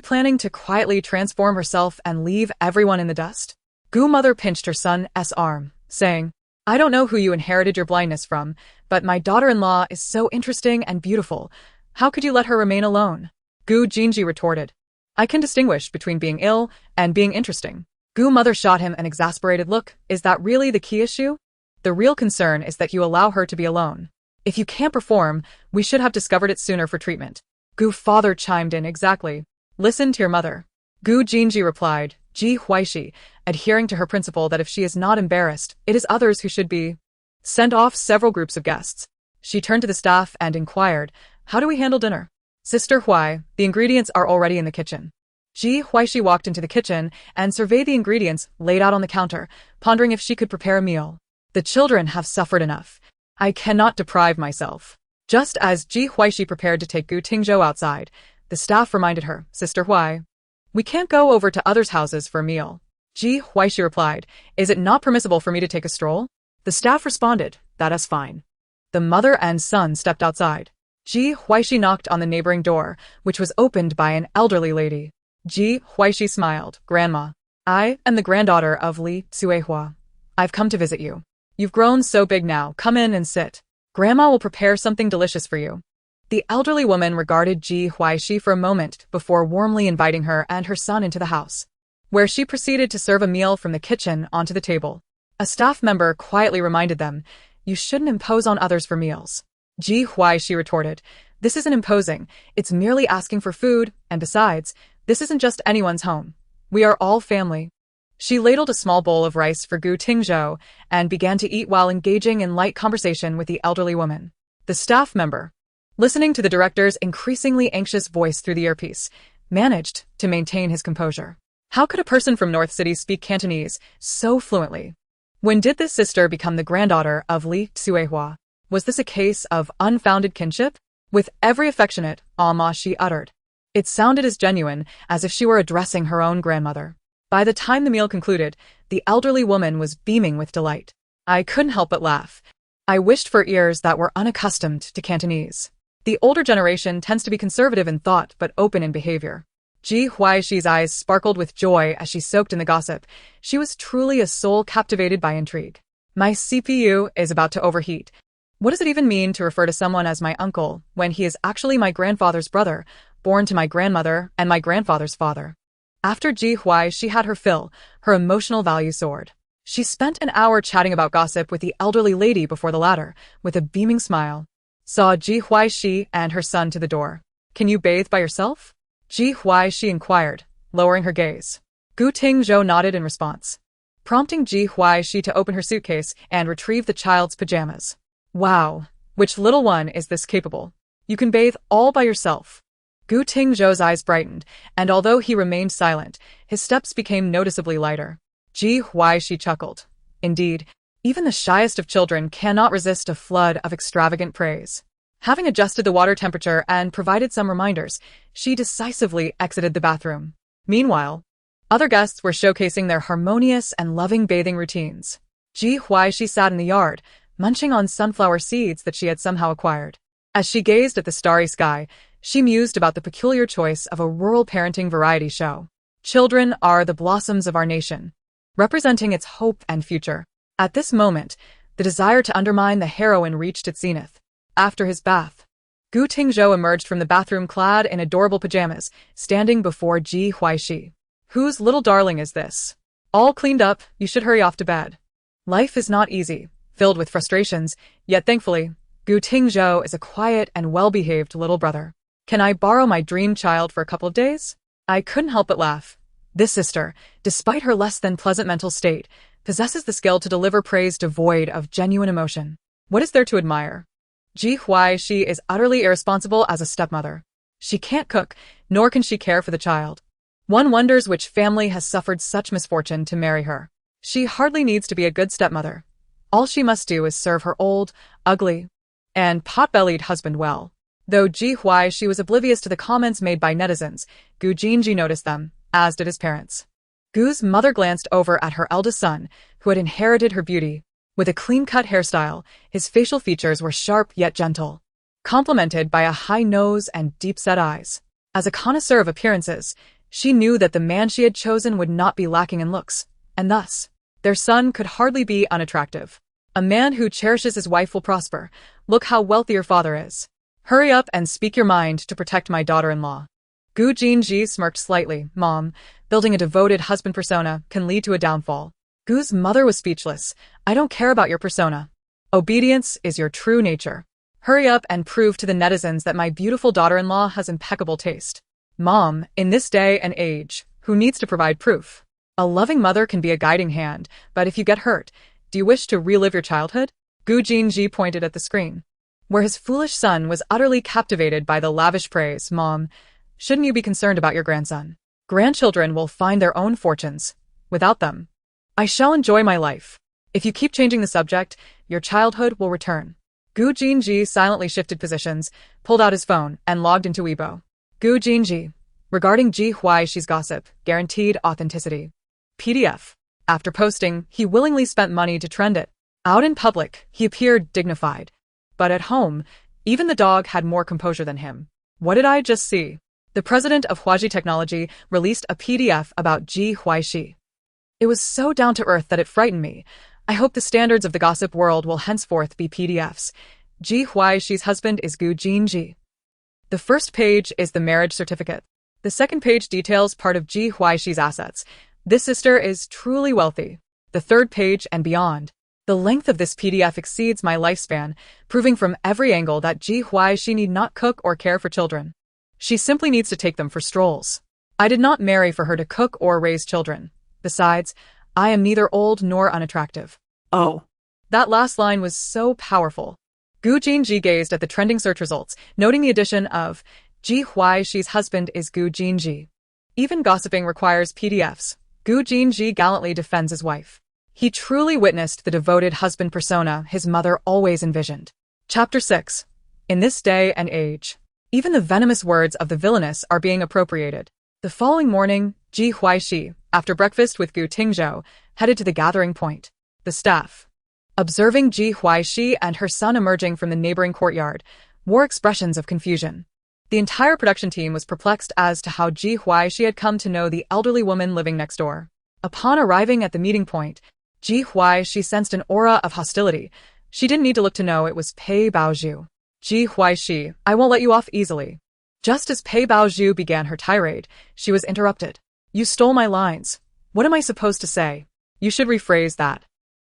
planning to quietly transform herself and leave everyone in the dust? Gu mother pinched her son's arm, saying, I don't know who you inherited your blindness from, but my daughter-in-law is so interesting and beautiful. How could you let her remain alone? Gu Jinji retorted. I can distinguish between being ill and being interesting. Gu mother shot him an exasperated look. Is that really the key issue? The real concern is that you allow her to be alone. If you can't perform, we should have discovered it sooner for treatment. Gu father chimed in. Exactly. Listen to your mother. Gu Jinji replied, Ji Huaixi, adhering to her principle that if she is not embarrassed, it is others who should be. Sent off several groups of guests. She turned to the staff and inquired, how do we handle dinner? Sister Huai, the ingredients are already in the kitchen. Ji Huaixi walked into the kitchen and surveyed the ingredients laid out on the counter, pondering if she could prepare a meal. The children have suffered enough. I cannot deprive myself. Just as Ji Huaixi prepared to take Gu Tingzhou outside, the staff reminded her, Sister Huai, we can't go over to others' houses for a meal. Ji Huaixi replied, is it not permissible for me to take a stroll? The staff responded, that is fine. The mother and son stepped outside. Ji Huaixi knocked on the neighboring door, which was opened by an elderly lady. Ji Huaixi smiled, Grandma. I am the granddaughter of Li Cuihua. I've come to visit you. You've grown so big now, come in and sit. Grandma will prepare something delicious for you. The elderly woman regarded Ji Huaixi for a moment before warmly inviting her and her son into the house, where she proceeded to serve a meal from the kitchen onto the table. A staff member quietly reminded them, you shouldn't impose on others for meals. Ji Huaixi retorted, this isn't imposing, it's merely asking for food, and besides, this isn't just anyone's home. We are all family. She ladled a small bowl of rice for Gu Tingzhou and began to eat while engaging in light conversation with the elderly woman. The staff member, listening to the director's increasingly anxious voice through the earpiece, managed to maintain his composure. How could a person from North City speak Cantonese so fluently? When did this sister become the granddaughter of Li Cuihua? Was this a case of unfounded kinship? With every affectionate "ah" she uttered. It sounded as genuine as if she were addressing her own grandmother. By the time the meal concluded, the elderly woman was beaming with delight. I couldn't help but laugh. I wished for ears that were unaccustomed to Cantonese. The older generation tends to be conservative in thought but open in behavior. Ji Huaixi's eyes sparkled with joy as she soaked in the gossip. She was truly a soul captivated by intrigue. My CPU is about to overheat. What does it even mean to refer to someone as my uncle when he is actually my grandfather's brother, born to my grandmother and my grandfather's father? After Ji Huaixi had her fill, her emotional value soared. She spent an hour chatting about gossip with the elderly lady before the latter, with a beaming smile, saw Ji Huaixi and her son to the door. Can you bathe by yourself? Ji Huaixi inquired, lowering her gaze. Gu Tingzhou nodded in response, prompting Ji Huaixi to open her suitcase and retrieve the child's pajamas. Wow, which little one is this capable? You can bathe all by yourself. Gu Tingzhou's eyes brightened, and although he remained silent, his steps became noticeably lighter. Ji Huaixi chuckled. Indeed, even the shyest of children cannot resist a flood of extravagant praise. Having adjusted the water temperature and provided some reminders, she decisively exited the bathroom. Meanwhile, other guests were showcasing their harmonious and loving bathing routines. Ji Huaixi sat in the yard, munching on sunflower seeds that she had somehow acquired. As she gazed at the starry sky, she mused about the peculiar choice of a rural parenting variety show. Children are the blossoms of our nation, representing its hope and future. At this moment, the desire to undermine the heroine reached its zenith. After his bath, Gu Tingzhou emerged from the bathroom clad in adorable pajamas, standing before Ji Huaixi. Whose little darling is this? All cleaned up, you should hurry off to bed. Life is not easy, filled with frustrations, yet thankfully, Gu Tingzhou is a quiet and well-behaved little brother. Can I borrow my dream child for a couple of days? I couldn't help but laugh. This sister, despite her less than pleasant mental state, possesses the skill to deliver praise devoid of genuine emotion. What is there to admire? Ji Huaixi is utterly irresponsible as a stepmother. She can't cook, nor can she care for the child. One wonders which family has suffered such misfortune to marry her. She hardly needs to be a good stepmother. All she must do is serve her old, ugly, and pot-bellied husband well. Though Ji Huaixi was oblivious to the comments made by netizens, Gu Jinji noticed them, as did his parents. Gu's mother glanced over at her eldest son, who had inherited her beauty. With a clean-cut hairstyle, his facial features were sharp yet gentle, complemented by a high nose and deep-set eyes. As a connoisseur of appearances, she knew that the man she had chosen would not be lacking in looks, and thus, their son could hardly be unattractive. A man who cherishes his wife will prosper. Look how wealthy your father is. Hurry up and speak your mind to protect my daughter-in-law. Gu Jinji smirked slightly. Mom, building a devoted husband persona can lead to a downfall. Gu's mother was speechless. I don't care about your persona. Obedience is your true nature. Hurry up and prove to the netizens that my beautiful daughter-in-law has impeccable taste. Mom, in this day and age, who needs to provide proof? A loving mother can be a guiding hand, but if you get hurt, do you wish to relive your childhood? Gu Jinji pointed at the screen, where his foolish son was utterly captivated by the lavish praise. Mom, shouldn't you be concerned about your grandson? Grandchildren will find their own fortunes. Without them, I shall enjoy my life. If you keep changing the subject, your childhood will return. Gu Jinji silently shifted positions, pulled out his phone, and logged into Weibo. Gu Jinji, regarding Ji Huaixi's gossip, guaranteed authenticity. PDF. After posting, he willingly spent money to trend it. Out in public, he appeared dignified. But at home, even the dog had more composure than him. What did I just see? The president of Huaixi Technology released a PDF about Ji Huaixi. It was so down-to-earth that it frightened me. I hope the standards of the gossip world will henceforth be PDFs. Ji Huaixi's husband is Gu Jinji. The first page is the marriage certificate. The second page details part of Ji Huaixi's assets. This sister is truly wealthy. The third page and beyond. The length of this PDF exceeds my lifespan, proving from every angle that Ji Huaixi need not cook or care for children. She simply needs to take them for strolls. I did not marry for her to cook or raise children. Besides, I am neither old nor unattractive. Oh. That last line was so powerful. Gu Jinji gazed at the trending search results, noting the addition of Ji Huaixi's husband is Gu Jinji. Even gossiping requires PDFs. Gu Jinji gallantly defends his wife. He truly witnessed the devoted husband persona his mother always envisioned. Chapter 6. In this day and age, even the venomous words of the villainess are being appropriated. The following morning, Ji Huaixi, after breakfast with Gu Tingzhou, headed to the gathering point. The staff, observing Ji Huaixi and her son emerging from the neighboring courtyard, wore expressions of confusion. The entire production team was perplexed as to how Ji Huaixi had come to know the elderly woman living next door. Upon arriving at the meeting point, Ji Huaixi sensed an aura of hostility. She didn't need to look to know it was Pei Baozhu. Ji Huaixi, I won't let you off easily. Just as Pei Baozhu began her tirade, she was interrupted. You stole my lines. What am I supposed to say? You should rephrase that.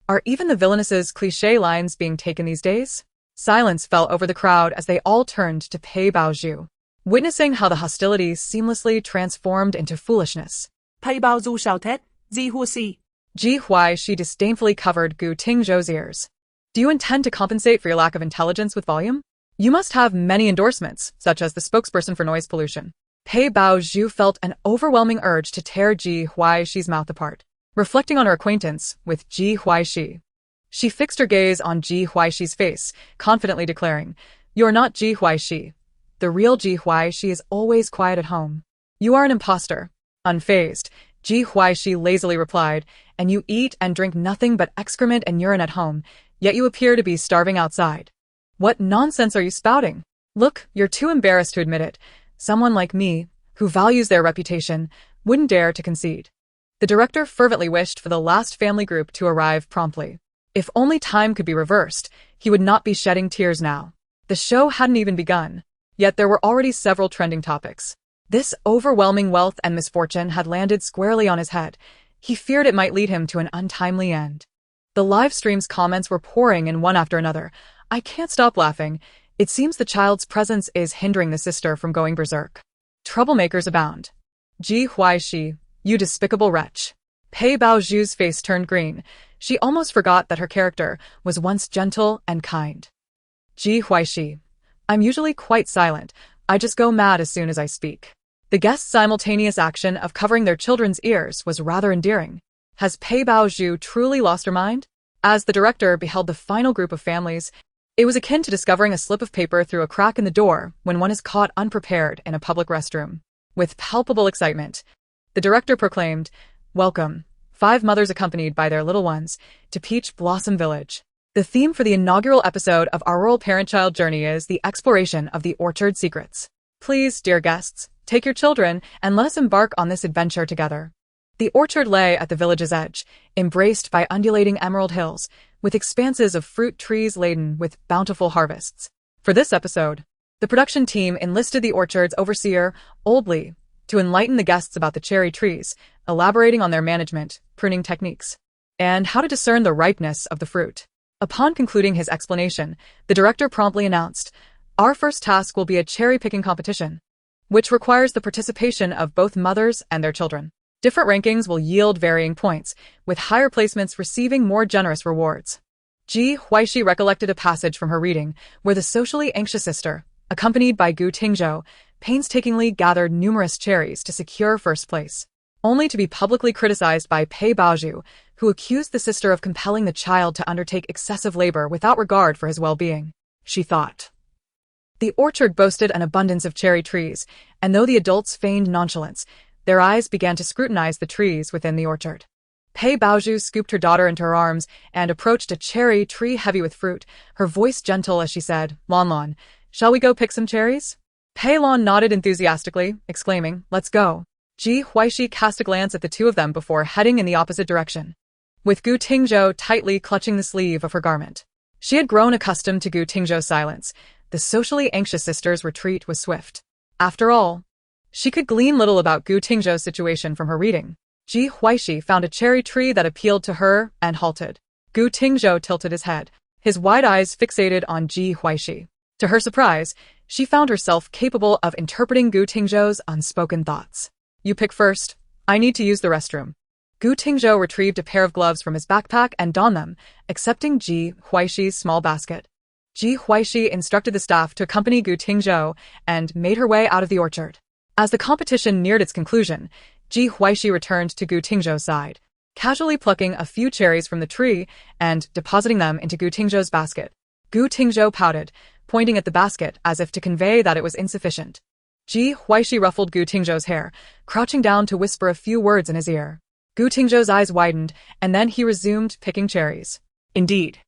Are even the villainess's cliché lines being taken these days? Silence fell over the crowd as they all turned to Pei Baozhu, witnessing how the hostility seamlessly transformed into foolishness. Pei Baozhu shouted, Ji Huaixi. Ji Huaixi disdainfully covered Gu Tingzhou's ears. Do you intend to compensate for your lack of intelligence with volume? You must have many endorsements, such as the spokesperson for noise pollution. Pei Baozhu felt an overwhelming urge to tear Ji Huaixi's mouth apart. Reflecting on her acquaintance with Ji Huaixi, she fixed her gaze on Ji Huaixi's face, confidently declaring, You're not Ji Huaixi. The real Ji Huaixi is always quiet at home. You are an imposter. Unfazed, Ji Huaixi lazily replied, And you eat and drink nothing but excrement and urine at home, yet you appear to be starving outside. What nonsense are you spouting? Look, you're too embarrassed to admit it. Someone like me, who values their reputation, wouldn't dare to concede. The director fervently wished for the last family group to arrive promptly. If only time could be reversed, he would not be shedding tears now. The show hadn't even begun, yet there were already several trending topics. This overwhelming wealth and misfortune had landed squarely on his head. He feared it might lead him to an untimely end. The live streams comments were pouring in one after another. I can't stop laughing. It seems the child's presence is hindering the sister from going berserk. Troublemakers abound. Ji Huaixi, you despicable wretch. Pei Baoju's face turned green. She almost forgot that her character was once gentle and kind. Ji Huaixi. I'm usually quite silent. I just go mad as soon as I speak. The guests' simultaneous action of covering their children's ears was rather endearing. Has Pei Baoju truly lost her mind? As the director beheld the final group of families, it was akin to discovering a slip of paper through a crack in the door when one is caught unprepared in a public restroom. With palpable excitement, the director proclaimed, "Welcome, 5 mothers accompanied by their little ones, to Peach Blossom Village." The theme for the inaugural episode of our rural parent-child journey is the exploration of the orchard secrets. Please, dear guests, take your children and let us embark on this adventure together. The orchard lay at the village's edge, embraced by undulating emerald hills, with expanses of fruit trees laden with bountiful harvests. For this episode, the production team enlisted the orchard's overseer, Old Lee, to enlighten the guests about the cherry trees, elaborating on their management, pruning techniques, and how to discern the ripeness of the fruit. Upon concluding his explanation, the director promptly announced, "Our first task will be a cherry-picking competition, which requires the participation of both mothers and their children. Different rankings will yield varying points, with higher placements receiving more generous rewards." Ji Huaixi recollected a passage from her reading, where the socially anxious sister, accompanied by Gu Tingzhou, painstakingly gathered numerous cherries to secure first place, only to be publicly criticized by Pei Baoju, who accused the sister of compelling the child to undertake excessive labor without regard for his well-being. She thought. The orchard boasted an abundance of cherry trees, and though the adults feigned nonchalance, their eyes began to scrutinize the trees within the orchard. Pei Baoju scooped her daughter into her arms and approached a cherry tree heavy with fruit, her voice gentle as she said, "Lon Lon, shall we go pick some cherries?" Pei Lon nodded enthusiastically, exclaiming, "Let's go." Ji Huaixi cast a glance at the two of them before heading in the opposite direction, with Gu Tingzhou tightly clutching the sleeve of her garment. She had grown accustomed to Gu Tingzhou's silence. The socially anxious sister's retreat was swift. After all, she could glean little about Gu Tingzhou's situation from her reading. Ji Huaixi found a cherry tree that appealed to her and halted. Gu Tingzhou tilted his head, his wide eyes fixated on Ji Huaixi. To her surprise, she found herself capable of interpreting Gu Tingzhou's unspoken thoughts. "You pick first. I need to use the restroom." Gu Tingzhou retrieved a pair of gloves from his backpack and donned them, accepting Ji Huaixi's small basket. Ji Huaixi instructed the staff to accompany Gu Tingzhou and made her way out of the orchard. As the competition neared its conclusion, Ji Huaixi returned to Gu Tingzhou's side, casually plucking a few cherries from the tree and depositing them into Gu Tingzhou's basket. Gu Tingzhou pouted, pointing at the basket as if to convey that it was insufficient. Ji Huaixi ruffled Gu Tingzhou's hair, crouching down to whisper a few words in his ear. Gu Tingzhou's eyes widened, and then he resumed picking cherries. Indeed,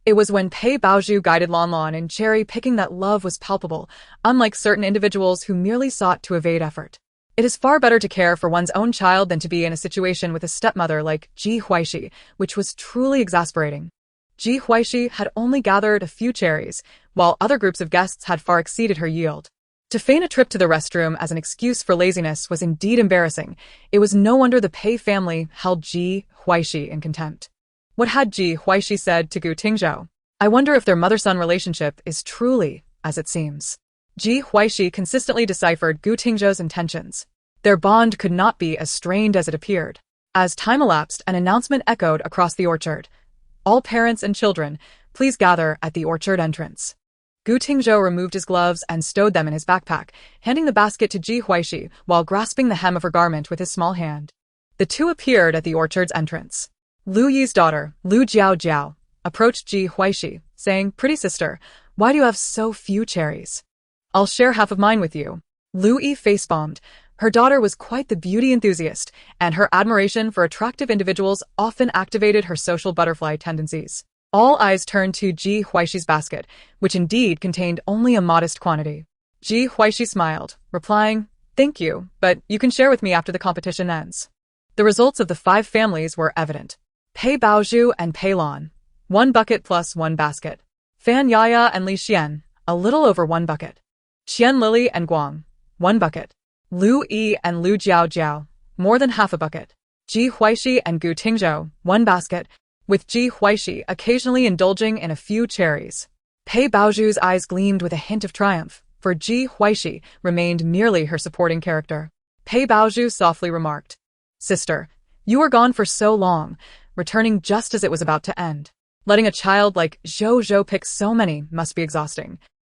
it was when Pei Baoju guided Lon Lon in cherry picking that love was palpable, unlike certain individuals who merely sought to evade effort. It is far better to care for one's own child than to be in a situation with a stepmother like Ji Huaixi, which was truly exasperating. Ji Huaixi had only gathered a few cherries, while other groups of guests had far exceeded her yield. To feign a trip to the restroom as an excuse for laziness was indeed embarrassing. It was no wonder the Pei family held Ji Huaixi in contempt. What had Ji Huaixi said to Gu Tingzhou? I wonder if their mother-son relationship is truly as it seems. Ji Huaixi consistently deciphered Gu Tingzhou's intentions. Their bond could not be as strained as it appeared. As time elapsed, an announcement echoed across the orchard. All parents and children, please gather at the orchard entrance. Gu Tingzhou removed his gloves and stowed them in his backpack, handing the basket to Ji Huaixi while grasping the hem of her garment with his small hand. The two appeared at the orchard's entrance. Lu Yi's daughter, Lu Jiao, approached Ji Huaixi, saying, "Pretty sister, why do you have so few cherries? I'll share half of mine with you." Lu Yi face-bombed. Her daughter was quite the beauty enthusiast, and her admiration for attractive individuals often activated her social butterfly tendencies. All eyes turned to Ji Huaixi's basket, which indeed contained only a modest quantity. Ji Huaixi smiled, replying, "Thank you, but you can share with me after the competition ends." The results of the 5 families were evident. Pei Baozhu and Pei Lan, 1 bucket plus 1 basket. Fan Yaya and Li Xian, a little over 1 bucket. Qian Lily and Guang, 1 bucket. Lu Yi and Lu Jiao, more than half a bucket. Ji Huaixi and Gu Tingzhou, 1 basket, with Ji Huaixi occasionally indulging in a few cherries. Pei Baozhu's eyes gleamed with a hint of triumph, for Ji Huaixi remained merely her supporting character. Pei Baozhu softly remarked, "Sister, you were gone for so long, returning just as it was about to end. Letting a child like Zhou pick so many must be exhausting.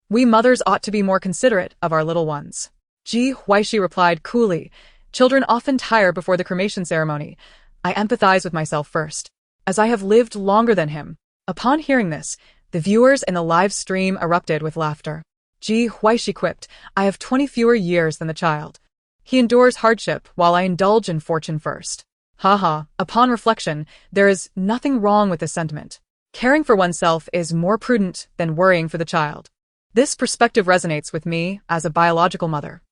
We mothers ought to be more considerate of our little ones." Ji Huaixi replied coolly, "Children often tire before the cremation ceremony. I empathize with myself first, as I have lived longer than him." Upon hearing this, the viewers in the live stream erupted with laughter. Ji Huaixi quipped, "I have 20 fewer years than the child. He endures hardship while I indulge in fortune first." Haha, upon reflection, there is nothing wrong with this sentiment. Caring for oneself is more prudent than worrying for the child. This perspective resonates with me as a biological mother.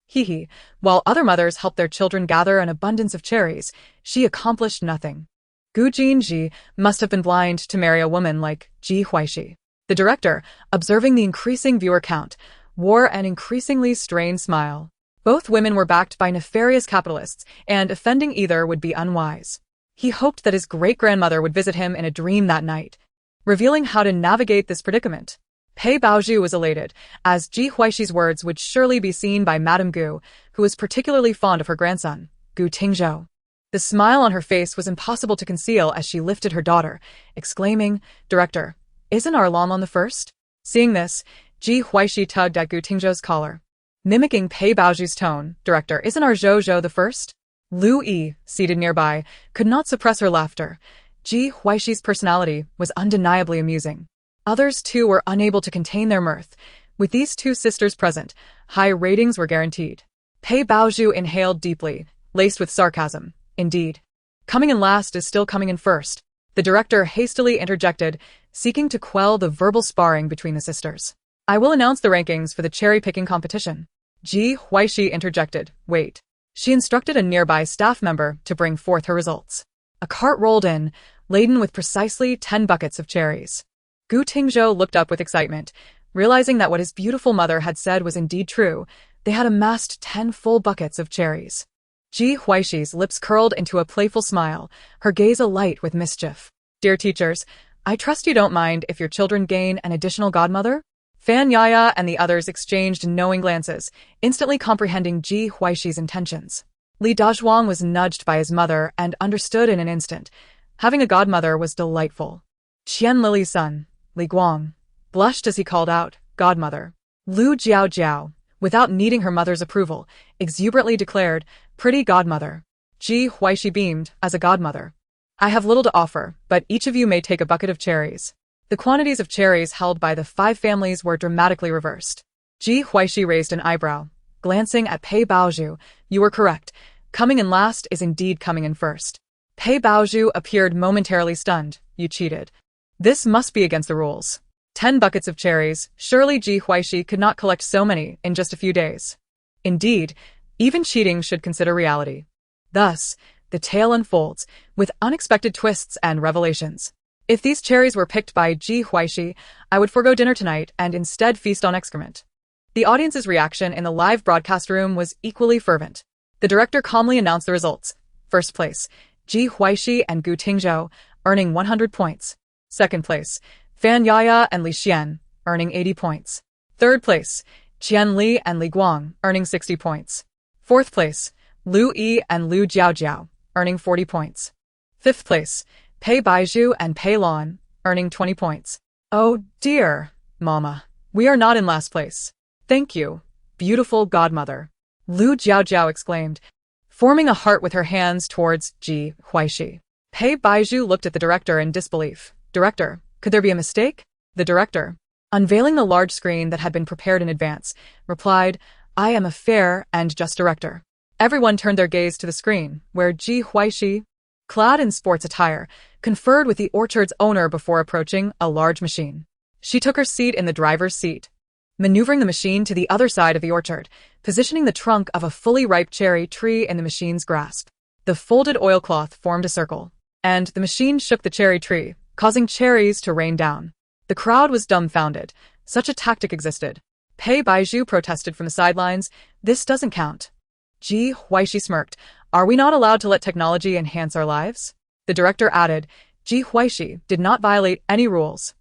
Hee. While other mothers help their children gather an abundance of cherries, she accomplished nothing. Gu Jinji must have been blind to marry a woman like Ji Huaixi. The director, observing the increasing viewer count, wore an increasingly strained smile. Both women were backed by nefarious capitalists, and offending either would be unwise. He hoped that his great-grandmother would visit him in a dream that night, revealing how to navigate this predicament. Pei Baozhu was elated, as Ji Huaixi's words would surely be seen by Madame Gu, who was particularly fond of her grandson, Gu Tingzhou. The smile on her face was impossible to conceal as she lifted her daughter, exclaiming, "Director, isn't our Lam on the first?" Seeing this, Ji Huaixi tugged at Gu Tingzhou's collar. Mimicking Pei Baozhu's tone, "Director, isn't our Zhou the first?" Lu Yi, seated nearby, could not suppress her laughter. Ji Huaixi's personality was undeniably amusing. Others, too, were unable to contain their mirth. With these 2 sisters present, high ratings were guaranteed. Pei Baozhu inhaled deeply, laced with sarcasm. "Indeed. Coming in last is still coming in first." The director hastily interjected, seeking to quell the verbal sparring between the sisters. "I will announce the rankings for the cherry-picking competition." Ji Huaixi interjected, "Wait." She instructed a nearby staff member to bring forth her results. A cart rolled in, laden with precisely 10 buckets of cherries. Gu Tingzhou looked up with excitement, realizing that what his beautiful mother had said was indeed true. They had amassed 10 full buckets of cherries. Ji Huaixi's lips curled into a playful smile, her gaze alight with mischief. "Dear teachers, I trust you don't mind if your children gain an additional godmother?" Fan Yaya and the others exchanged knowing glances, instantly comprehending Ji Huaixi's intentions. Li Dazhuang was nudged by his mother and understood in an instant. Having a godmother was delightful. Qian Lily's son, Li Guang, blushed as he called out, "Godmother." Lu Jiao, without needing her mother's approval, exuberantly declared, "Pretty godmother." Ji Huaixi beamed, as a godmother. "I have little to offer, but each of you may take a bucket of cherries." The quantities of cherries held by the 5 families were dramatically reversed. Ji Huaixi raised an eyebrow, glancing at Pei Baozhu. "You were correct. Coming in last is indeed coming in first." Pei Baozhu appeared momentarily stunned. "You cheated. This must be against the rules. 10 buckets of cherries, surely Ji Huaixi could not collect so many in just a few days." Indeed, even cheating should consider reality. Thus, the tale unfolds, with unexpected twists and revelations. If these cherries were picked by Ji Huaixi, I would forgo dinner tonight and instead feast on excrement. The audience's reaction in the live broadcast room was equally fervent. The director calmly announced the results. First place, Ji Huaixi and Gu Tingzhou, earning 100 points. Second place, Fan Yaya and Li Xian, earning 80 points. Third place, Qian Li and Li Guang, earning 60 points. Fourth place, Lu Yi and Lu Jiao, earning 40 points. Fifth place, Pei Baozhu and Pei Lan, earning 20 points. "Oh dear, Mama, we are not in last place. Thank you, beautiful godmother," Lu Jiao exclaimed, forming a heart with her hands towards Ji Huaixi. Pei Baozhu looked at the director in disbelief. "Director, could there be a mistake?" The director, unveiling the large screen that had been prepared in advance, replied, "I am a fair and just director." Everyone turned their gaze to the screen, where Ji Huaixi clad in sports attire, conferred with the orchard's owner before approaching a large machine. She took her seat in the driver's seat, maneuvering the machine to the other side of the orchard, positioning the trunk of a fully ripe cherry tree in the machine's grasp. The folded oilcloth formed a circle, and the machine shook the cherry tree, causing cherries to rain down. The crowd was dumbfounded. Such a tactic existed. Pei Baizhu protested from the sidelines. This doesn't count. Ji Huaixi smirked. Are we not allowed to let technology enhance our lives? The director added, Ji Huaixi did not violate any rules.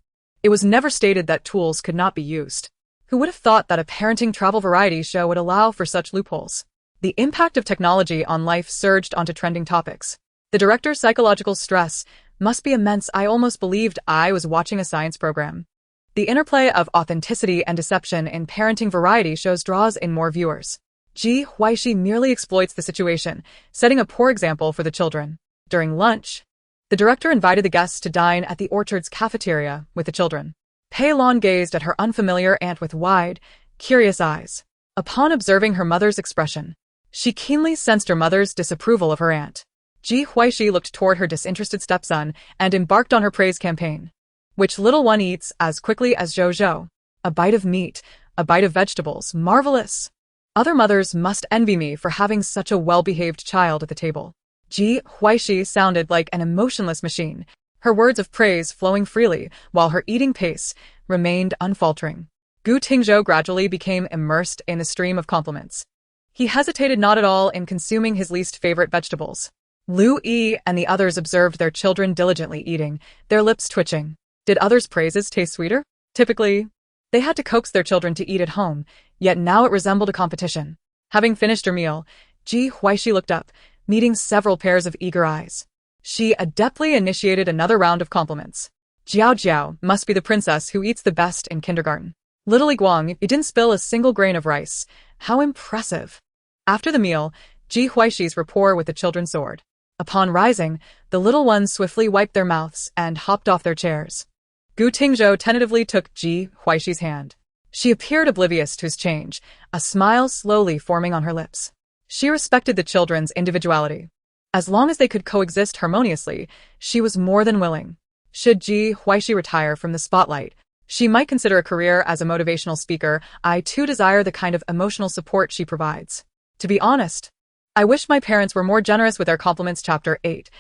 It was never stated that tools could not be used. Who would have thought that a parenting travel variety show would allow for such loopholes? The impact of technology on life surged onto trending topics. The director's psychological stress must be immense. I almost believed I was watching a science program. The interplay of authenticity and deception in parenting variety shows draws in more viewers. Ji Huaixi merely exploits the situation, setting a poor example for the children. During lunch, the director invited the guests to dine at the orchard's cafeteria with the children. Pei Lan gazed at her unfamiliar aunt with wide, curious eyes. Upon observing her mother's expression, she keenly sensed her mother's disapproval of her aunt. Ji Huaixi looked toward her disinterested stepson and embarked on her praise campaign. Which little one eats as quickly as Zhou? A bite of meat, a bite of vegetables, marvelous. Other mothers must envy me for having such a well-behaved child at the table. Ji Huaixi sounded like an emotionless machine, her words of praise flowing freely, while her eating pace remained unfaltering. Gu Tingzhou gradually became immersed in a stream of compliments. He hesitated not at all in consuming his least favorite vegetables. Lu Yi and the others observed their children diligently eating, their lips twitching. Did others' praises taste sweeter? Typically, they had to coax their children to eat at home, yet now it resembled a competition. Having finished her meal, Ji Huaixi looked up, meeting several pairs of eager eyes. She adeptly initiated another round of compliments. Jiao Jiao must be the princess who eats the best in kindergarten. Little Li Guang, you didn't spill a single grain of rice. How impressive. After the meal, Ji Huaixi's rapport with the children soared. Upon rising, the little ones swiftly wiped their mouths and hopped off their chairs. Gu Tingzhou tentatively took Ji Huaixi's hand. She appeared oblivious to his change, a smile slowly forming on her lips. She respected the children's individuality. As long as they could coexist harmoniously, she was more than willing. Should Ji Huaixi retire from the spotlight, she might consider a career as a motivational speaker. I too desire the kind of emotional support she provides. To be honest, I wish my parents were more generous with their compliments. Chapter 8.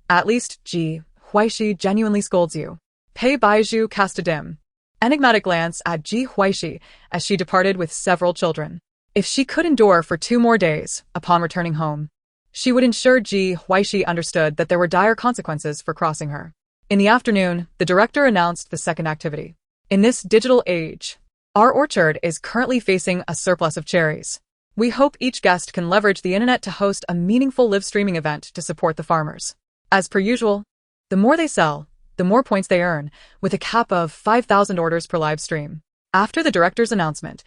At least Ji Huaixi genuinely scolds you. Pei Baizhu cast a dim, enigmatic glance at Ji Huaixi as she departed with several children. If she could endure for 2 more days, upon returning home, she would ensure Ji Huaixi understood that there were dire consequences for crossing her. In the afternoon, the director announced the second activity. In this digital age, our orchard is currently facing a surplus of cherries. We hope each guest can leverage the internet to host a meaningful live streaming event to support the farmers. As per usual, the more they sell, the more points they earn, with a cap of 5,000 orders per live stream. After the director's announcement,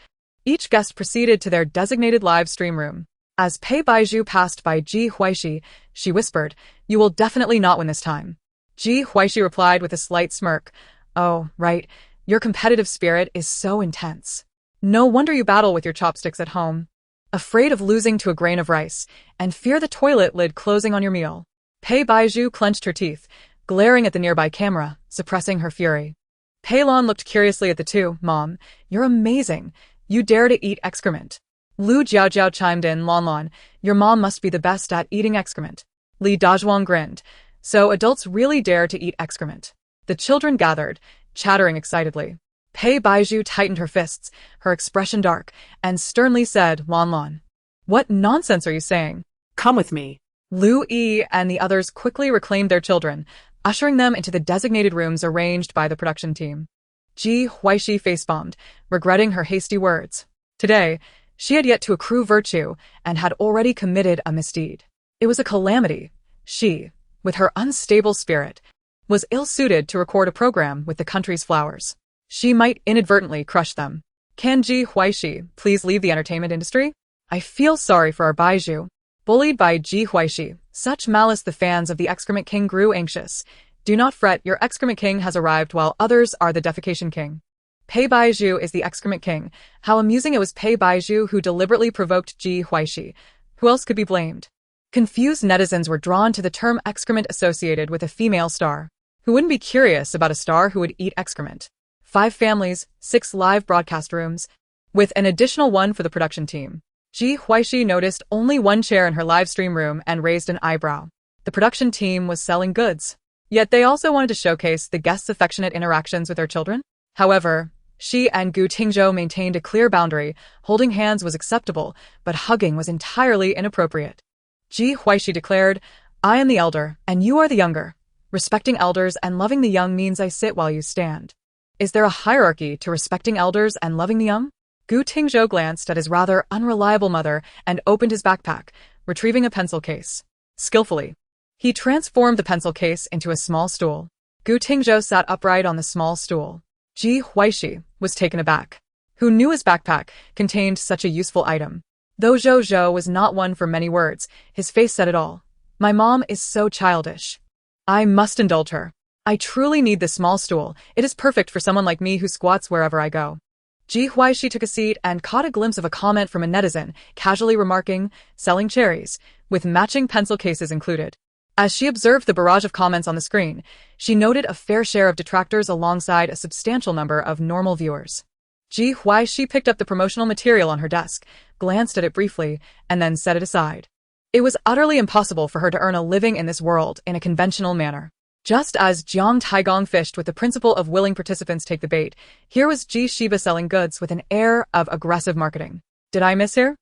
each guest proceeded to their designated live stream room. As Pei Baizhu passed by Ji Huaixi, she whispered, "You will definitely not win this time." Ji Huaixi replied with a slight smirk, "Oh, right, your competitive spirit is so intense. No wonder you battle with your chopsticks at home, afraid of losing to a grain of rice, and fear the toilet lid closing on your meal." Pei Baizhu clenched her teeth, glaring at the nearby camera, suppressing her fury. Pei Lan looked curiously at the two. "Mom, you're amazing. You dare to eat excrement." Lu Jiaojiao chimed in. "Lan, your mom must be the best at eating excrement." Li Dazhuang grinned. "So adults really dare to eat excrement." The children gathered, chattering excitedly. Pei Baizhu tightened her fists, her expression dark, and sternly said, Lan, what nonsense are you saying? Come with me." Lu Yi and the others quickly reclaimed their children, ushering them into the designated rooms arranged by the production team. Ji Huaixi face-bombed, regretting her hasty words. Today, she had yet to accrue virtue and had already committed a misdeed. It was a calamity. She, with her unstable spirit, was ill-suited to record a program with the country's flowers. She might inadvertently crush them. Can Ji Huaixi please leave the entertainment industry? I feel sorry for our Baizhu. Bullied by Ji Huaixi, such malice the fans of the Excrement King grew anxious. Do not fret, your Excrement King has arrived while others are the Defecation King. Pei Baizhu is the Excrement King. How amusing it was Pei Baizhu who deliberately provoked Ji Huaixi. Who else could be blamed? Confused netizens were drawn to the term excrement associated with a female star. Who wouldn't be curious about a star who would eat excrement? 5 families, 6 live broadcast rooms, with an additional one for the production team. Ji Huaixi noticed only one chair in her live stream room and raised an eyebrow. The production team was selling goods. Yet they also wanted to showcase the guests' affectionate interactions with their children. However, she and Gu Tingzhou maintained a clear boundary. Holding hands was acceptable, but hugging was entirely inappropriate. Ji Huaixi declared, "I am the elder, and you are the younger. Respecting elders and loving the young means I sit while you stand. Is there a hierarchy to respecting elders and loving the young?" Gu Tingzhou glanced at his rather unreliable mother and opened his backpack, retrieving a pencil case. Skillfully, he transformed the pencil case into a small stool. Gu Tingzhou sat upright on the small stool. Ji Huaixi was taken aback. Who knew his backpack contained such a useful item? Though Zhou was not one for many words, his face said it all. "My mom is so childish. I must indulge her. I truly need this small stool. It is perfect for someone like me who squats wherever I go." Ji Huaixi took a seat and caught a glimpse of a comment from a netizen, casually remarking, "Selling cherries, with matching pencil cases included." As she observed the barrage of comments on the screen, she noted a fair share of detractors alongside a substantial number of normal viewers. Ji Huaixi picked up the promotional material on her desk, glanced at it briefly, and then set it aside. It was utterly impossible for her to earn a living in this world in a conventional manner. Just as Jiang Taigong fished with the principle of willing participants take the bait, here was Ji Shiba selling goods with an air of aggressive marketing. Did I miss here?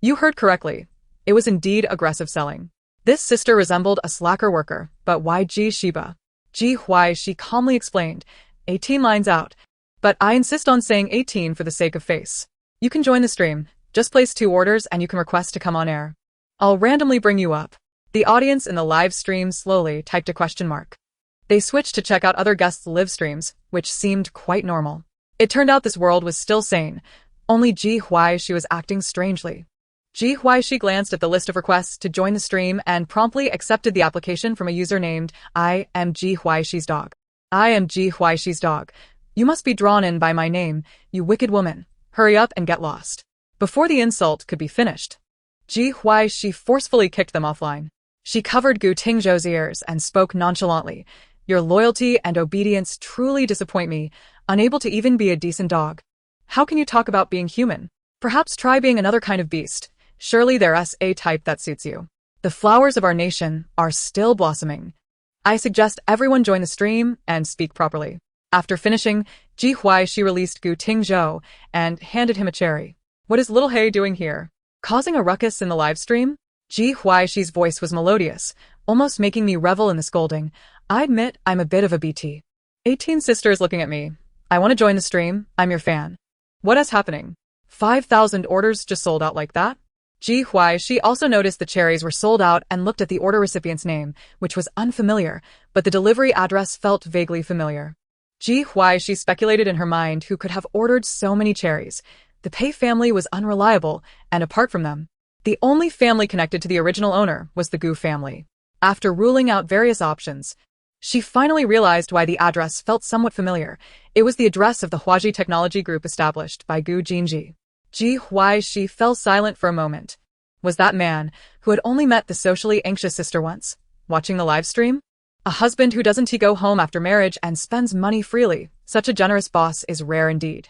You heard correctly. It was indeed aggressive selling. This sister resembled a slacker worker, but why Ji Shiba? Ji Huaixi calmly explained, 18 lines out. But I insist on saying 18 for the sake of face. You can join the stream. Just place 2 orders and you can request to come on air. I'll randomly bring you up. The audience in the live stream slowly typed a question mark. They switched to check out other guests' live streams, which seemed quite normal. It turned out this world was still sane. Only Ji Huaixi was acting strangely. Ji Huaixi glanced at the list of requests to join the stream and promptly accepted the application from a user named I am Ji Huaixi's dog. I am Ji Huaixi's dog. You must be drawn in by my name, you wicked woman. Hurry up and get lost. Before the insult could be finished, Ji Huaixi forcefully kicked them offline. She covered Gu Tingzhou's ears and spoke nonchalantly. Your loyalty and obedience truly disappoint me, unable to even be a decent dog. How can you talk about being human? Perhaps try being another kind of beast. Surely there's a type that suits you. The flowers of our nation are still blossoming. I suggest everyone join the stream and speak properly. After finishing, Ji Huaixi released Gu Tingzhou and handed him a cherry. What is little Hay doing here? Causing a ruckus in the live stream? Ji Huaixi's voice was melodious, almost making me revel in the scolding. I admit I'm a bit of a BT. 18 sisters looking at me. I want to join the stream. I'm your fan. What is happening? 5,000 orders just sold out like that? Ji Huaixi also noticed the cherries were sold out and looked at the order recipient's name, which was unfamiliar, but the delivery address felt vaguely familiar. Ji Huaixi speculated in her mind who could have ordered so many cherries. The Pei family was unreliable, and apart from them, the only family connected to the original owner was the Gu family. After ruling out various options, she finally realized why the address felt somewhat familiar. It was the address of the Huaixi technology group established by Gu Jinji. Ji Huaixi fell silent for a moment. Was that man, who had only met the socially anxious sister once, watching the live stream? A husband who doesn't go home after marriage and spends money freely. Such a generous boss is rare indeed.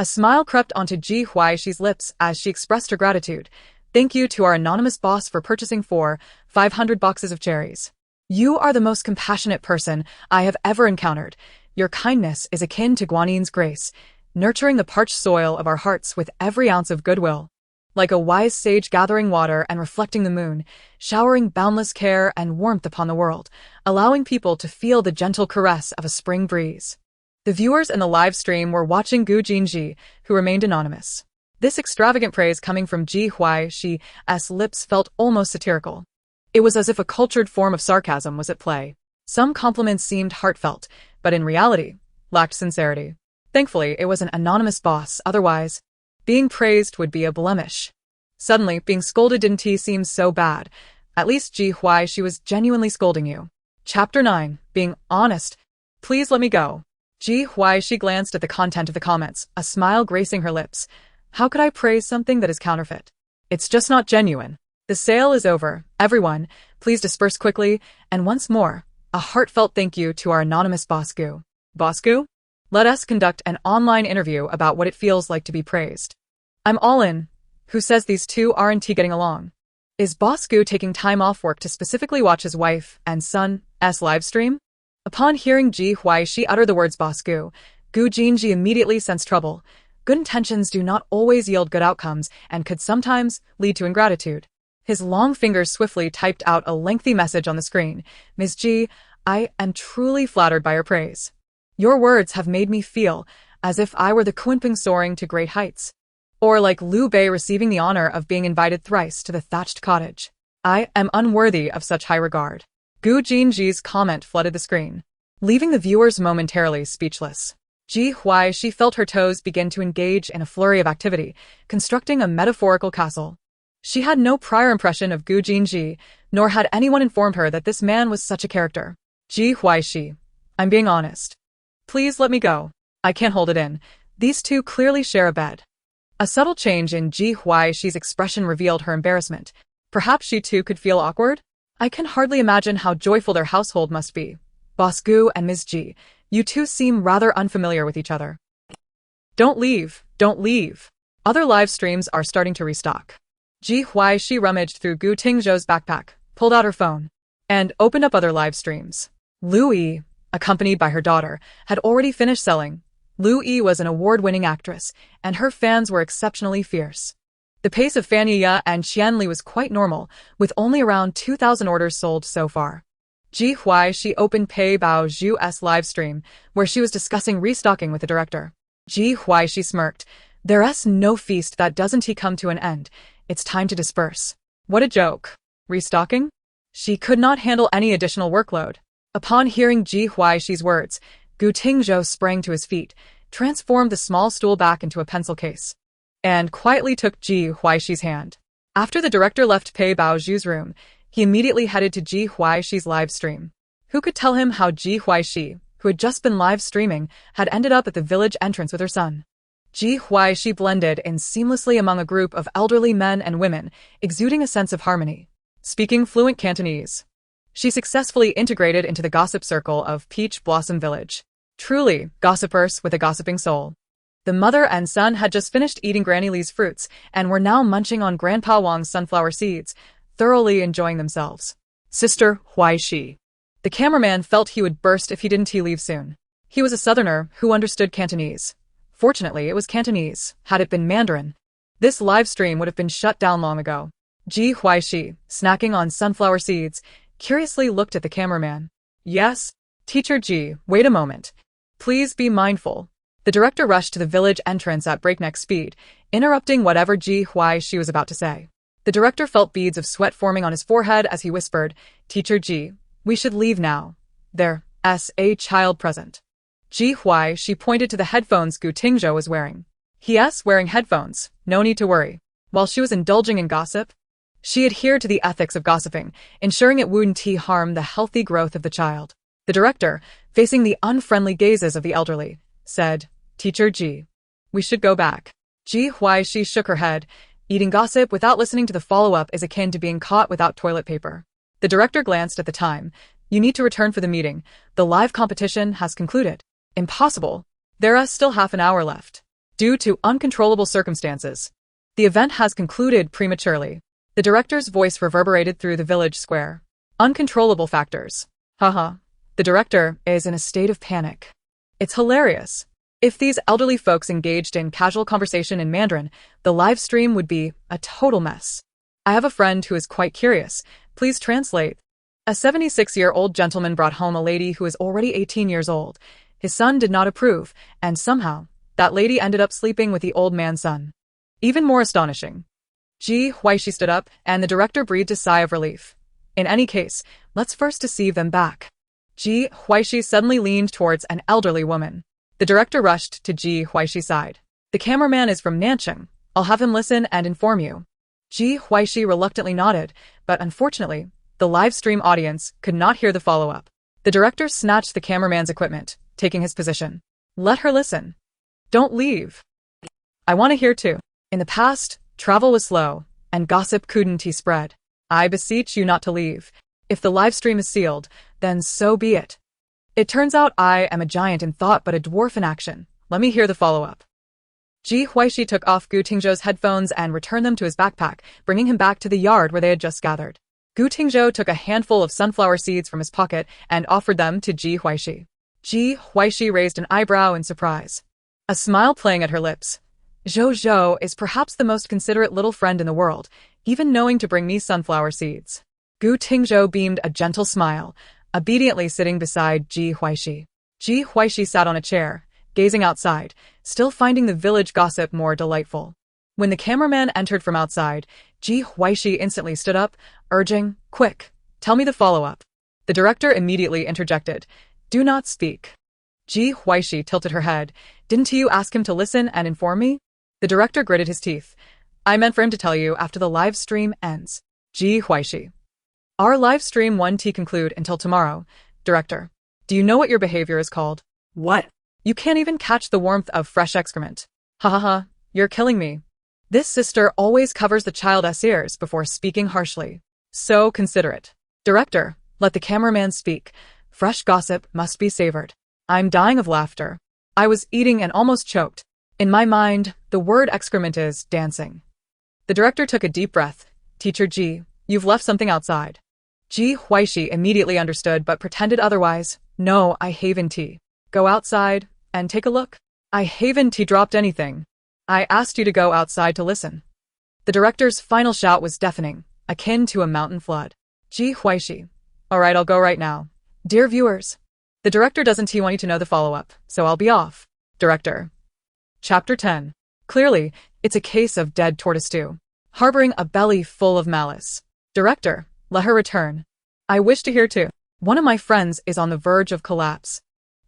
A smile crept onto Ji Huaixi's lips as she expressed her gratitude. Thank you to our anonymous boss for purchasing 500 boxes of cherries. You are the most compassionate person I have ever encountered. Your kindness is akin to Guanin's grace, nurturing the parched soil of our hearts with every ounce of goodwill. Like a wise sage gathering water and reflecting the moon, showering boundless care and warmth upon the world, allowing people to feel the gentle caress of a spring breeze. The viewers in the live stream were watching Gu Jinji, who remained anonymous. This extravagant praise coming from Ji Huaxi's lips felt almost satirical. It was as if a cultured form of sarcasm was at play. Some compliments seemed heartfelt, but in reality, lacked sincerity. Thankfully, it was an anonymous boss, otherwise, being praised would be a blemish. Suddenly, being scolded didn't seem so bad. At least Ji Huaixi was genuinely scolding you. Chapter 9. Being honest. Please let me go. Ji Huaixi glanced at the content of the comments, a smile gracing her lips. How could I praise something that is counterfeit? It's just not genuine. The sale is over. Everyone, please disperse quickly, and once more, a heartfelt thank you to our anonymous Boss Gu. Boss Gu? Let us conduct an online interview about what it feels like to be praised. I'm all in. Who says these two aren't getting along? Is Boss Gu taking time off work to specifically watch his wife and son's livestream? Upon hearing Ji Huaixi utter the words Boss Gu, Gu Jinji immediately sensed trouble. Good intentions do not always yield good outcomes and could sometimes lead to ingratitude. His long fingers swiftly typed out a lengthy message on the screen. Ms. Ji, I am truly flattered by your praise. Your words have made me feel as if I were the Kunping soaring to great heights. Or like Liu Bei receiving the honor of being invited thrice to the thatched cottage. I am unworthy of such high regard. Gu Jinji's comment flooded the screen, leaving the viewers momentarily speechless. Ji Huaixi felt her toes begin to engage in a flurry of activity, constructing a metaphorical castle. She had no prior impression of Gu Jinji, nor had anyone informed her that this man was such a character. Ji Huaixi, I'm being honest. Please let me go. I can't hold it in. These two clearly share a bed. A subtle change in Ji Huaixi's expression revealed her embarrassment. Perhaps she too could feel awkward? I can hardly imagine how joyful their household must be. Boss Gu and Ms. Ji, you two seem rather unfamiliar with each other. Don't leave, don't leave. Other live streams are starting to restock. Ji Huaixi rummaged through Gu Tingzhou's backpack, pulled out her phone, and opened up other live streams. Liu Yi, accompanied by her daughter, had already finished selling. Liu Yi was an award-winning actress, and her fans were exceptionally fierce. The pace of Fan Yiya and Qianli was quite normal, with only around 2,000 orders sold so far. Ji Huaixi opened Pei Bao Zhu's livestream, where she was discussing restocking with the director. Ji Huaixi smirked. There's no feast that doesn't come to an end. It's time to disperse. What a joke. Restocking? She could not handle any additional workload. Upon hearing Ji Huaixi's words, Gu Tingzhou sprang to his feet, transformed the small stool back into a pencil case, and quietly took Ji Huaixi's hand. After the director left Pei Baoju's room, he immediately headed to Ji Huaixi's live stream. Who could tell him how Ji Huaixi, who had just been live streaming, had ended up at the village entrance with her son? Ji Huaixi blended in seamlessly among a group of elderly men and women, exuding a sense of harmony. Speaking fluent Cantonese, she successfully integrated into the gossip circle of Peach Blossom Village. Truly, gossipers with a gossiping soul. The mother and son had just finished eating Granny Li's fruits and were now munching on Grandpa Wang's sunflower seeds, thoroughly enjoying themselves. Sister Huaixi. The cameraman felt he would burst if he didn't leave soon. He was a southerner who understood Cantonese. Fortunately, it was Cantonese. Had it been Mandarin, this live stream would have been shut down long ago. Ji Huaixi, snacking on sunflower seeds, curiously looked at the cameraman. Yes? Teacher Ji, wait a moment. Please be mindful. The director rushed to the village entrance at breakneck speed, interrupting whatever Ji Huaixi was about to say. The director felt beads of sweat forming on his forehead as he whispered, Teacher Ji, we should leave now. There's a child present. Ji Huaixi pointed to the headphones Gu Tingzhou was wearing. He's wearing headphones, no need to worry. While she was indulging in gossip, she adhered to the ethics of gossiping, ensuring it wouldn't harm the healthy growth of the child. The director, facing the unfriendly gazes of the elderly, said, Teacher Ji, we should go back. Ji Huaixi shook her head. Eating gossip without listening to the follow-up is akin to being caught without toilet paper. The director glanced at the time. You need to return for the meeting. The live competition has concluded. Impossible. There's still half an hour left. Due to uncontrollable circumstances, the event has concluded prematurely. The director's voice reverberated through the village square. Uncontrollable factors. Haha. The director is in a state of panic. It's hilarious. If these elderly folks engaged in casual conversation in Mandarin, the live stream would be a total mess. I have a friend who is quite curious. Please translate. A 76-year-old gentleman brought home a lady who is already 18 years old. His son did not approve, and somehow, that lady ended up sleeping with the old man's son. Even more astonishing. Ji Huaixi stood up, and the director breathed a sigh of relief. In any case, let's first deceive them back. Ji Huaixi suddenly leaned towards an elderly woman. The director rushed to Ji Huaixi's side. The cameraman is from Nancheng. I'll have him listen and inform you. Ji Huaixi reluctantly nodded, but unfortunately, the live stream audience could not hear the follow-up. The director snatched the cameraman's equipment, taking his position. Let her listen. Don't leave. I want to hear too. In the past, travel was slow, and gossip couldn't spread. I beseech you not to leave. If the live stream is sealed, then so be it. It turns out I am a giant in thought but a dwarf in action. Let me hear the follow-up. Ji Huaixi took off Gu Tingzhou's headphones and returned them to his backpack, bringing him back to the yard where they had just gathered. Gu Tingzhou took a handful of sunflower seeds from his pocket and offered them to Ji Huaixi. Ji Huaixi raised an eyebrow in surprise, a smile playing at her lips. Zhou is perhaps the most considerate little friend in the world, even knowing to bring me sunflower seeds. Gu Tingzhou beamed a gentle smile, obediently sitting beside Ji Huaixi. Ji Huaixi sat on a chair, gazing outside, still finding the village gossip more delightful. When the cameraman entered from outside, Ji Huaixi instantly stood up, urging, "Quick, tell me the follow-up." The director immediately interjected, "Do not speak." Ji Huaixi tilted her head. "Didn't you ask him to listen and inform me?" The director gritted his teeth. "I meant for him to tell you after the live stream ends." Ji Huaixi. "Our live stream won't conclude until tomorrow. Director, do you know what your behavior is called?" What? "You can't even catch the warmth of fresh excrement. Ha ha ha, you're killing me. This sister always covers the child's ears before speaking harshly. So considerate. Director, let the cameraman speak. Fresh gossip must be savored." I'm dying of laughter. I was eating and almost choked. In my mind, the word excrement is dancing. The director took a deep breath. "Teacher Ji, you've left something outside." Ji Huaixi immediately understood but pretended otherwise. "No, I haven't. Go outside and take a look." "I haven't dropped anything. I asked you to go outside to listen." The director's final shout was deafening, akin to a mountain flood. Ji Huaixi. "All right, I'll go right now. Dear viewers, the director doesn't want you to know the follow-up, so I'll be off." Director. Chapter 10. Clearly, it's a case of dead tortoise stew, harboring a belly full of malice. Director, let her return. I wish to hear too. One of my friends is on the verge of collapse.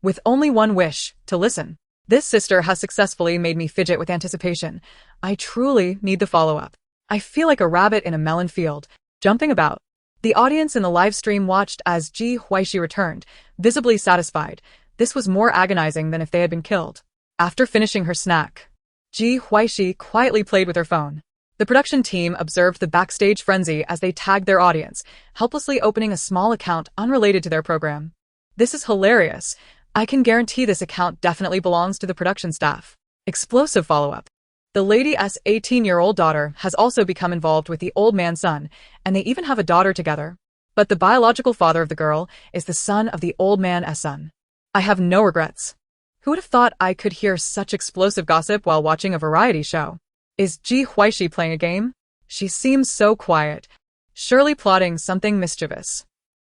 With only one wish, to listen. This sister has successfully made me fidget with anticipation. I truly need the follow-up. I feel like a rabbit in a melon field, jumping about. The audience in the live stream watched as Ji Huaixi returned, visibly satisfied. This was more agonizing than if they had been killed. After finishing her snack, Ji Huaixi quietly played with her phone. The production team observed the backstage frenzy as they tagged their audience, helplessly opening a small account unrelated to their program. This is hilarious. I can guarantee this account definitely belongs to the production staff. Explosive follow-up. The lady's 18-year-old daughter has also become involved with the old man's son, and they even have a daughter together. But the biological father of the girl is the son of the old man's son. I have no regrets. Who would have thought I could hear such explosive gossip while watching a variety show? Is Ji Huaixi playing a game? She seems so quiet, surely plotting something mischievous.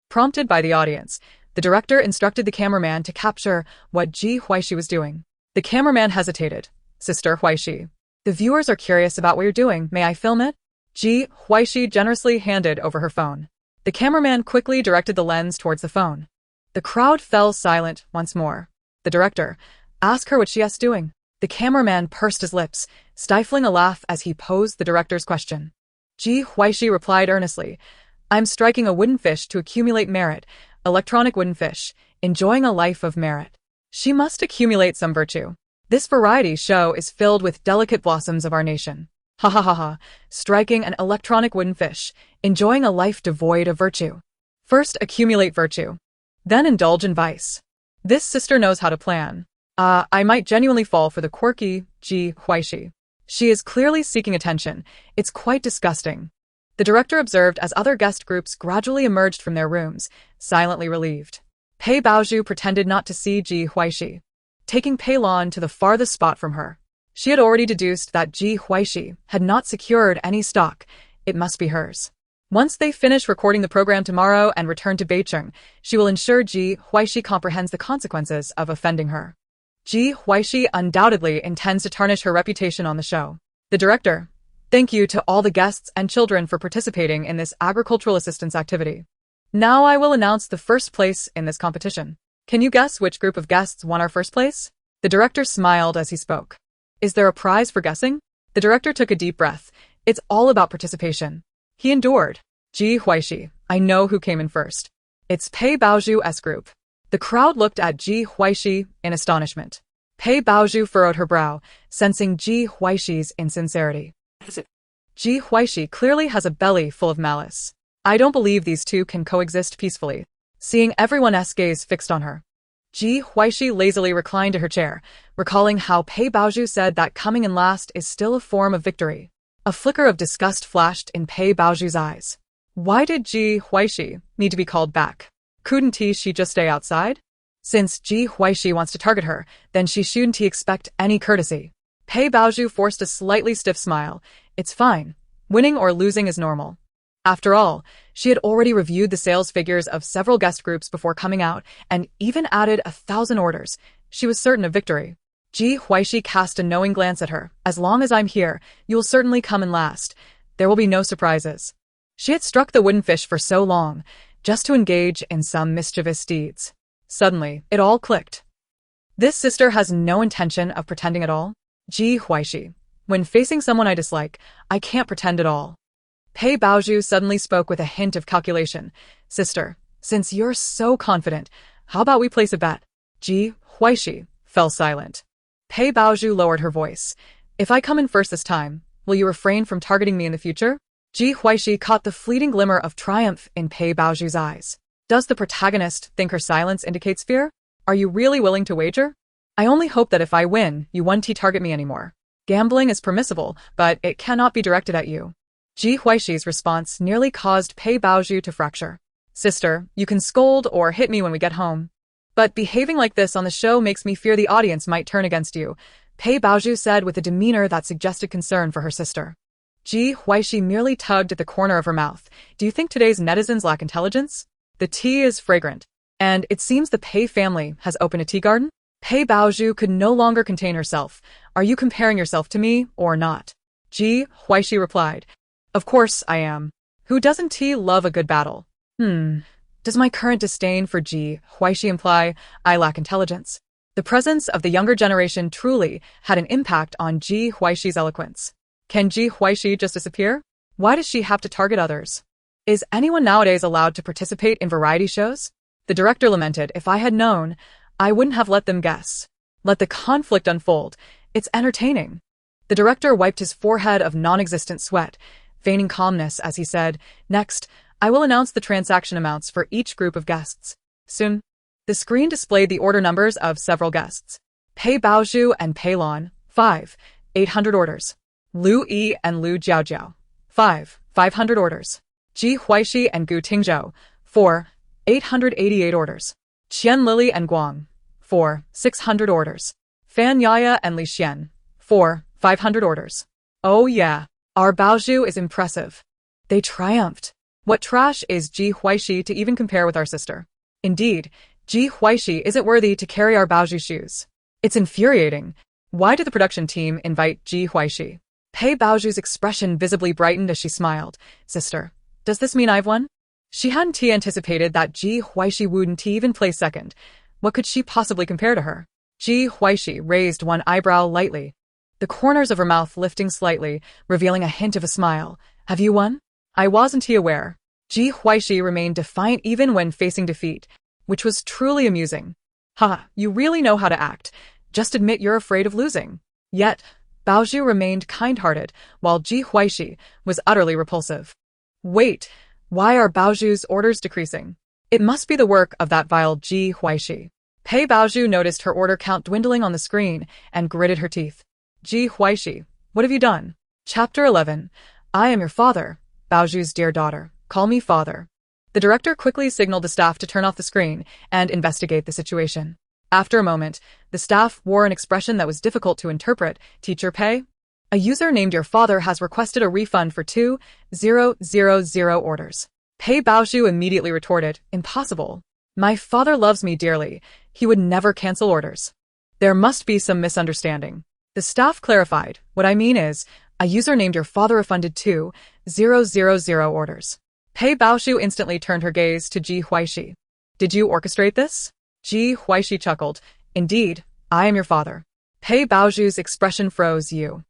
Prompted by the audience, the director instructed the cameraman to capture what Ji Huaixi was doing. The cameraman hesitated. "Sister Huaixi, the viewers are curious about what you're doing. May I film it?" Ji Huaixi generously handed over her phone. The cameraman quickly directed the lens towards the phone. The crowd fell silent once more. The director, "Ask her what she's doing." The cameraman pursed his lips, stifling a laugh as he posed the director's question. Ji Huaixi replied earnestly, "I'm striking a wooden fish to accumulate merit, electronic wooden fish, enjoying a life of merit. She must accumulate some virtue. This variety show is filled with delicate blossoms of our nation. Ha ha ha ha, striking an electronic wooden fish, enjoying a life devoid of virtue. First accumulate virtue, then indulge in vice. This sister knows how to plan. I might genuinely fall for the quirky Ji Huaixi. She is clearly seeking attention. It's quite disgusting." The director observed as other guest groups gradually emerged from their rooms, silently relieved. Pei Baozhu pretended not to see Ji Huaixi, taking Pei Lan to the farthest spot from her. She had already deduced that Ji Huaixi had not secured any stock. It must be hers. Once they finish recording the program tomorrow and return to Beicheng, she will ensure Ji Huaixi comprehends the consequences of offending her. Ji Huaixi undoubtedly intends to tarnish her reputation on the show. The director, "Thank you to all the guests and children for participating in this agricultural assistance activity. Now I will announce the first place in this competition. Can you guess which group of guests won our first place?" The director smiled as he spoke. "Is there a prize for guessing?" The director took a deep breath. It's all about participation. He endured. "Ji Huaixi, I know who came in first. It's Pei Baozhu's group." The crowd looked at Ji Huaixi in astonishment. Pei Baozhu furrowed her brow, sensing Ji Huaixi's insincerity. Ji Huaixi clearly has a belly full of malice. I don't believe these two can coexist peacefully. Seeing everyone's gaze fixed on her, Ji Huaixi lazily reclined to her chair, recalling how Pei Baozhu said that coming in last is still a form of victory. A flicker of disgust flashed in Pei Baozhu's eyes. Why did Ji Huaixi need to be called back? Couldn't she just stay outside? Since Ji Huaixi wants to target her, then she shouldn't expect any courtesy. Pei Baozhu forced a slightly stiff smile. It's fine. Winning or losing is normal. After all, she had already reviewed the sales figures of several guest groups before coming out and even added 1,000 orders. She was certain of victory. Ji Huaixi cast a knowing glance at her. As long as I'm here, you'll certainly come in last. There will be no surprises. She had struck the wooden fish for so long, just to engage in some mischievous deeds. Suddenly, it all clicked. This sister has no intention of pretending at all. Ji Huaixi. When facing someone I dislike, I can't pretend at all. Pei Baozhu suddenly spoke with a hint of calculation. Sister, since you're so confident, how about we place a bet? Ji Huaixi fell silent. Pei Baozhu lowered her voice. If I come in first this time, will you refrain from targeting me in the future? Ji Huaixi caught the fleeting glimmer of triumph in Pei Baozhu's eyes. Does the protagonist think her silence indicates fear? Are you really willing to wager? I only hope that if I win, you won't target me anymore. Gambling is permissible, but it cannot be directed at you. Ji Huaixi's response nearly caused Pei Baozhu to fracture. Sister, you can scold or hit me when we get home. But behaving like this on the show makes me fear the audience might turn against you, Pei Baozhu said with a demeanor that suggested concern for her sister. Ji Huaixi merely tugged at the corner of her mouth. Do you think today's netizens lack intelligence? The tea is fragrant. And it seems the Pei family has opened a tea garden? Pei Baozhu could no longer contain herself. Are you comparing yourself to me or not? Ji Huaixi replied. Of course I am. Who doesn't love a good battle? Does my current disdain for Ji Huaixi imply I lack intelligence? The presence of the younger generation truly had an impact on Ji Huaixi's eloquence. Can Ji Huaixi just disappear? Why does she have to target others? Is anyone nowadays allowed to participate in variety shows? The director lamented, if I had known, I wouldn't have let them guess. Let the conflict unfold. It's entertaining. The director wiped his forehead of non-existent sweat, feigning calmness as he said, Next, I will announce the transaction amounts for each group of guests. Soon, the screen displayed the order numbers of several guests. Pei Baozhu and Pei Lan, 800 orders. Lu Yi and Lu Jiaojiao, 500 orders. Ji Huaixi and Gu Tingzhou, 888 orders. Qian Lili and Guang, 600 orders. Fan Yaya and Li Xian, 500 orders. Oh yeah, our Baozhu is impressive. They triumphed. What trash is Ji Huaixi to even compare with our sister? Indeed, Ji Huaixi isn't worthy to carry our Baozhu's shoes. It's infuriating. Why did the production team invite Ji Huaixi? Pei Baozhu's expression visibly brightened as she smiled. Sister, does this mean I've won? She hadn't anticipated that Ji Huaixi wouldn't even place second. What could she possibly compare to her? Ji Huaixi raised one eyebrow lightly, the corners of her mouth lifting slightly, revealing a hint of a smile. Have you won? I wasn't aware. Ji Huaixi remained defiant even when facing defeat, which was truly amusing. You really know how to act. Just admit you're afraid of losing. Yet, Baozhu remained kind-hearted, while Ji Huaixi was utterly repulsive. Wait, why are Baozhu's orders decreasing? It must be the work of that vile Ji Huaixi. Pei Baozhu noticed her order count dwindling on the screen and gritted her teeth. Ji Huaixi, what have you done? Chapter 11. I am your father, Baozhu's dear daughter. Call me father. The director quickly signaled the staff to turn off the screen and investigate the situation. After a moment, the staff wore an expression that was difficult to interpret. Teacher Pei? A user named your father has requested a refund for 2,000 orders. Pei Baozhu immediately retorted, Impossible. My father loves me dearly. He would never cancel orders. There must be some misunderstanding. The staff clarified, what I mean is, a user named your father refunded 2,000 orders. Pei Baozhu instantly turned her gaze to Ji Huaixi. Did you orchestrate this? Ji Huaixi chuckled. Indeed, I am your father. Pei Baozhu's expression froze. You.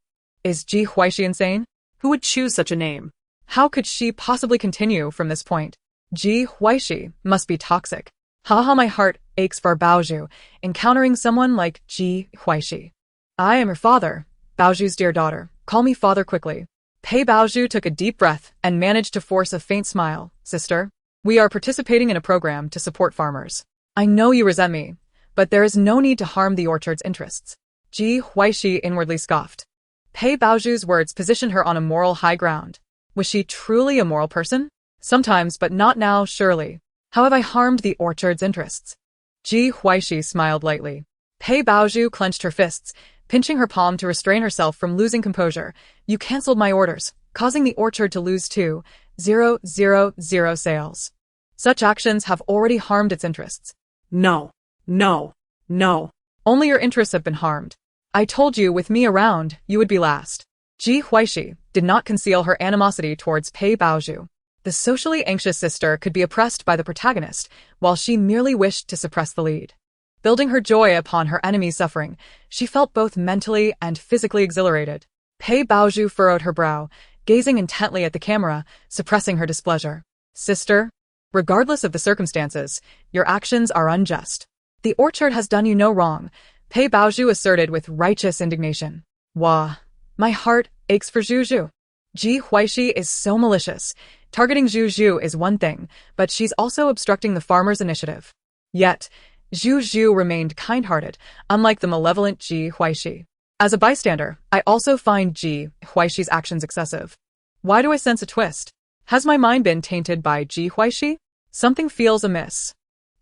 Is Ji Huaixi insane? Who would choose such a name? How could she possibly continue from this point? Ji Huaixi must be toxic. My heart aches for Baozhu, encountering someone like Ji Huaixi. I am your father, Baozhu's dear daughter. Call me father quickly. Pei Baozhu took a deep breath and managed to force a faint smile. Sister, we are participating in a program to support farmers. I know you resent me, but there is no need to harm the orchard's interests. Ji Huaixi inwardly scoffed. Pei Baozhu's words positioned her on a moral high ground. Was she truly a moral person? Sometimes, but not now, surely. How have I harmed the orchard's interests? Ji Huaixi smiled lightly. Pei Baozhu clenched her fists, pinching her palm to restrain herself from losing composure. You cancelled my orders, causing the orchard to lose 2,000 sales. Such actions have already harmed its interests. No. No. No. Only your interests have been harmed. I told you with me around, you would be last. Ji Huaixi did not conceal her animosity towards Pei Baozhu. The socially anxious sister could be oppressed by the protagonist, while she merely wished to suppress the lead. Building her joy upon her enemy's suffering, she felt both mentally and physically exhilarated. Pei Baozhu furrowed her brow, gazing intently at the camera, suppressing her displeasure. Sister, regardless of the circumstances, your actions are unjust. The orchard has done you no wrong, Pei Baozhu asserted with righteous indignation. Wah, my heart aches for Zhu. Ji Huaixi is so malicious. Targeting Zhu is one thing, but she's also obstructing the farmer's initiative. Yet, Zhu remained kind-hearted, unlike the malevolent Ji Huaixi. As a bystander, I also find Ji Huaixi's actions excessive. Why do I sense a twist? Has my mind been tainted by Ji Huaixi? Something feels amiss.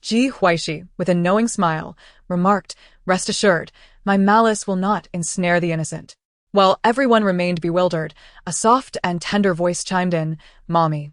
Ji Huaixi, with a knowing smile, remarked, Rest assured, my malice will not ensnare the innocent. While everyone remained bewildered, a soft and tender voice chimed in, Mommy,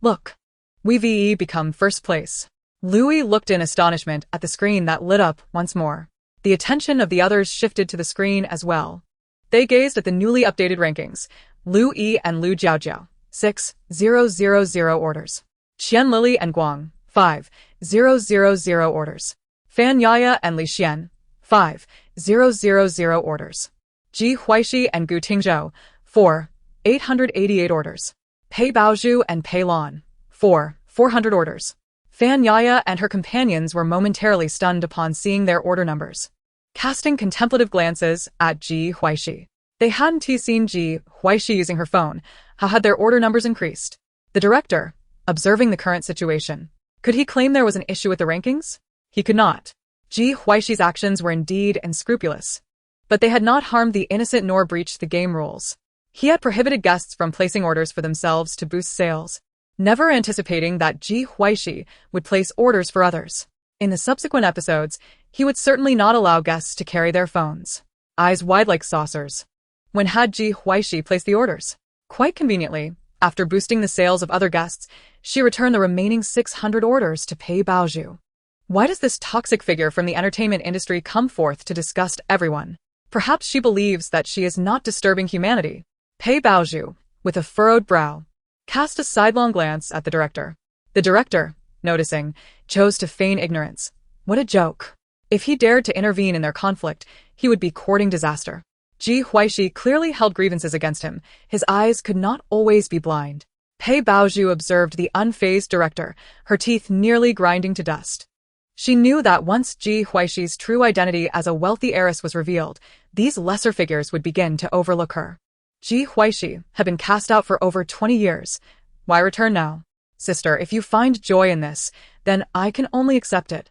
look. We become first place. Louis looked in astonishment at the screen that lit up once more. The attention of the others shifted to the screen as well. They gazed at the newly updated rankings. Lu Yi and Lu Jiaojiao, 6,000 orders. Qian Lily and Guang, 5,000 orders. Fan Yaya and Li Xian, 5,000 orders. Ji Huaixi and Gu Tingzhou, 4,888 orders. Pei Baozhu and Pei Lan, 400 orders. Fan Yaya and her companions were momentarily stunned upon seeing their order numbers. Casting contemplative glances at Ji Huaixi. They hadn't seen Ji Huaixi using her phone. How had their order numbers increased? The director, observing the current situation, could he claim there was an issue with the rankings? He could not. Ji Huaixi's actions were indeed unscrupulous, but they had not harmed the innocent nor breached the game rules. He had prohibited guests from placing orders for themselves to boost sales, never anticipating that Ji Huaixi would place orders for others. In the subsequent episodes, he would certainly not allow guests to carry their phones, eyes wide like saucers. When had Ji Huaixi placed the orders? Quite conveniently, after boosting the sales of other guests, she returned the remaining 600 orders to Pei Baozhu. Why does this toxic figure from the entertainment industry come forth to disgust everyone? Perhaps she believes that she is not disturbing humanity. Pei Baozhu, with a furrowed brow, cast a sidelong glance at the director. The director, noticing, chose to feign ignorance. What a joke. If he dared to intervene in their conflict, he would be courting disaster. Ji Huaixi clearly held grievances against him. His eyes could not always be blind. Pei Baozhu observed the unfazed director, her teeth nearly grinding to dust. She knew that once Ji Huaixi's true identity as a wealthy heiress was revealed, these lesser figures would begin to overlook her. Ji Huaixi had been cast out for over 20 years. Why return now? Sister, if you find joy in this, then I can only accept it.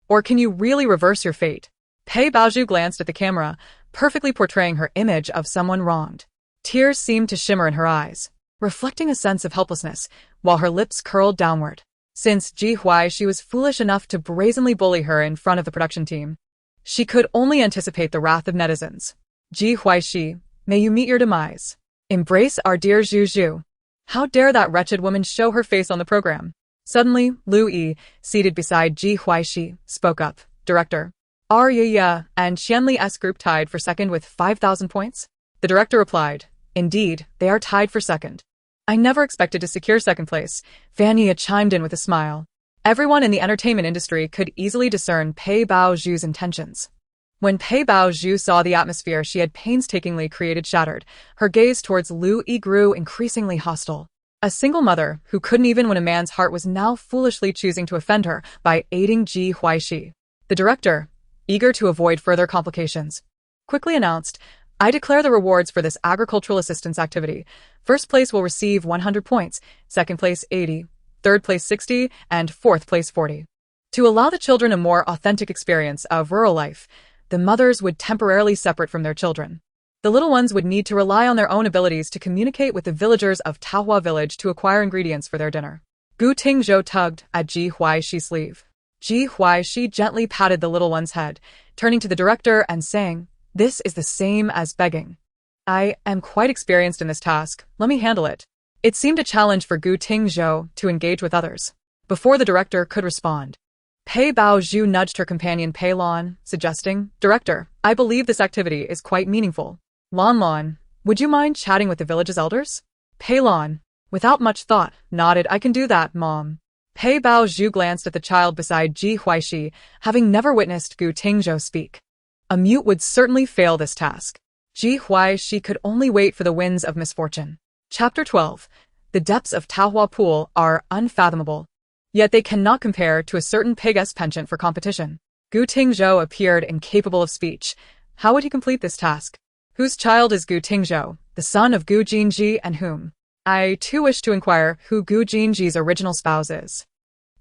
Or can you really reverse your fate? Pei Baozhu glanced at the camera, perfectly portraying her image of someone wronged. Tears seemed to shimmer in her eyes, reflecting a sense of helplessness, while her lips curled downward. Since Ji Huaixi was foolish enough to brazenly bully her in front of the production team, she could only anticipate the wrath of netizens. Ji Huaixi, may you meet your demise. Embrace our dear Zhu. How dare that wretched woman show her face on the program? Suddenly, Lu Yi, seated beside Ji Huaixi, spoke up. Director, are Ya and Qianli's group tied for second with 5,000 points? The director replied, Indeed, they are tied for second. I never expected to secure second place. Fan Yi chimed in with a smile. Everyone in the entertainment industry could easily discern Pei Baozhu's intentions. When Pei Baozhu saw the atmosphere she had painstakingly created shattered, her gaze towards Lu Yi grew increasingly hostile. A single mother who couldn't even win a man's heart was now foolishly choosing to offend her by aiding Ji Huaixi. The director, eager to avoid further complications, quickly announced, I declare the rewards for this agricultural assistance activity. First place will receive 100 points, second place 80, third place 60, and fourth place 40. To allow the children a more authentic experience of rural life, the mothers would temporarily separate from their children. The little ones would need to rely on their own abilities to communicate with the villagers of Taohua village to acquire ingredients for their dinner. Gu Tingzhou tugged at Ji Huaixi sleeve. Ji Huaixi gently patted the little one's head, turning to the director and saying, "This is the same as begging. I am quite experienced in this task. Let me handle it." It seemed a challenge for Gu Tingzhou to engage with others. Before the director could respond, Pei Baozhu nudged her companion Pei Lan, suggesting, "Director, I believe this activity is quite meaningful. Lan, would you mind chatting with the village's elders?" Pei Lan, without much thought, nodded. "I can do that, Mom." Pei Baozhu glanced at the child beside Ji Huaixi, having never witnessed Gu Tingzhou speak. A mute would certainly fail this task. Ji Huaixi could only wait for the winds of misfortune. Chapter 12. The depths of Taohua Pool are unfathomable. Yet they cannot compare to a certain pig-esque penchant for competition. Gu Tingzhou appeared incapable of speech. How would he complete this task? Whose child is Gu Tingzhou, the son of Gu Jinji, and whom? I too wish to inquire who Gu Jinji's original spouse is.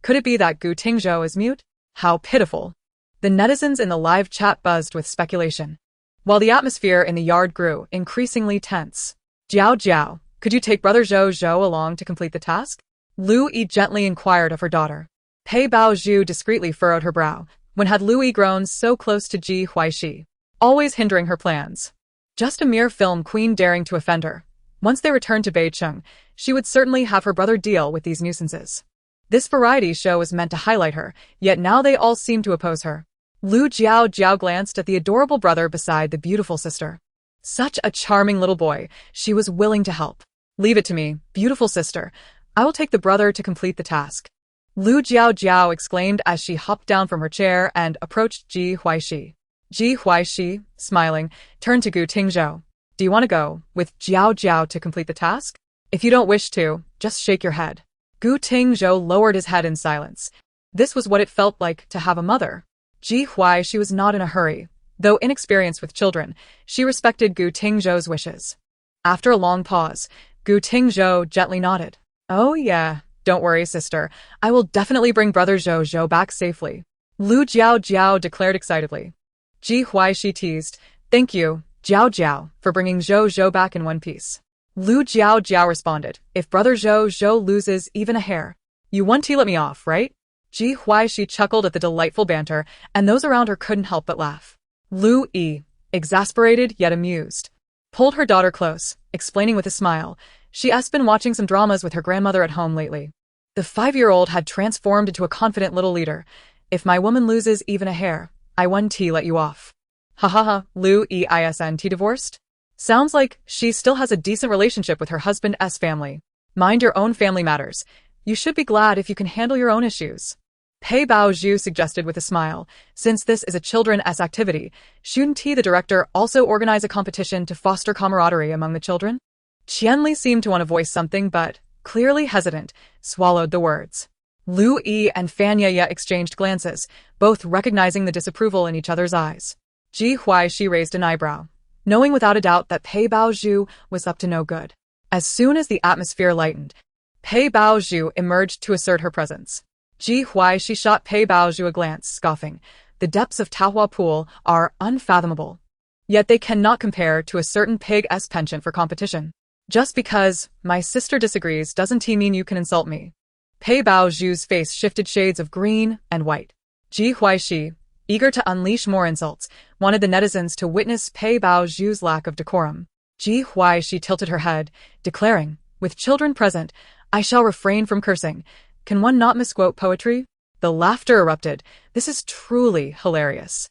Could it be that Gu Tingzhou is mute? How pitiful. The netizens in the live chat buzzed with speculation, while the atmosphere in the yard grew increasingly tense. Jiao, could you take Brother Zhou along to complete the task? Lu Yi gently inquired of her daughter. Pei Baozhu discreetly furrowed her brow. When had Lu Yi grown so close to Ji Huaixi? Always hindering her plans. Just a mere film queen daring to offend her. Once they returned to Beicheng, she would certainly have her brother deal with these nuisances. This variety show was meant to highlight her, yet now they all seemed to oppose her. Lu Jiao glanced at the adorable brother beside the beautiful sister. Such a charming little boy, she was willing to help. "Leave it to me, beautiful sister. I will take the brother to complete the task." Lu Jiao exclaimed as she hopped down from her chair and approached Ji Huaixi. Ji Huaixi, smiling, turned to Gu Tingzhou. "Do you want to go with Jiao to complete the task? If you don't wish to, just shake your head." Gu Tingzhou lowered his head in silence. This was what it felt like to have a mother. Ji Huaixi was not in a hurry. Though inexperienced with children, she respected Gu Tingzhou's wishes. After a long pause, Gu Tingzhou gently nodded. "Oh yeah, don't worry, sister. I will definitely bring Brother Zhou back safely." Lu Jiao declared excitedly. Ji Huaixi teased, "Thank you, Jiao, for bringing Zhou back in one piece." Lu Jiao responded, "If Brother Zhou loses even a hair, you want to let me off, right?" Ji Huaixi chuckled at the delightful banter, and those around her couldn't help but laugh. Lu Yi, exasperated yet amused, pulled her daughter close, explaining with a smile, she has been watching some dramas with her grandmother at home lately. The 5-year-old had transformed into a confident little leader. "If my woman loses even a hair, I won't let you off." Ha, Lu Yi isn't divorced? Sounds like she still has a decent relationship with her husband's family. Mind your own family matters. You should be glad if you can handle your own issues. Pei Baozhu suggested with a smile. Since this is a children's activity, shouldn't the director also organize a competition to foster camaraderie among the children? Qianli seemed to want to voice something but, clearly hesitant, swallowed the words. Lu Yi and Fan Ye exchanged glances, both recognizing the disapproval in each other's eyes. Ji Huaixi raised an eyebrow, knowing without a doubt that Pei Baozhu was up to no good. As soon as the atmosphere lightened, Pei Baozhu emerged to assert her presence. Ji Huaixi shot Pei Baozhu a glance, scoffing. The depths of Taohua Pool are unfathomable. Yet they cannot compare to a certain pig-esque penchant for competition. Just because my sister disagrees doesn't mean you can insult me. Pei Baozhu's face shifted shades of green and white. Ji Huaixi, eager to unleash more insults, wanted the netizens to witness Pei Baozhu's lack of decorum. Ji Huaixi tilted her head, declaring, "With children present, I shall refrain from cursing. Can one not misquote poetry?" The laughter erupted. This is truly hilarious.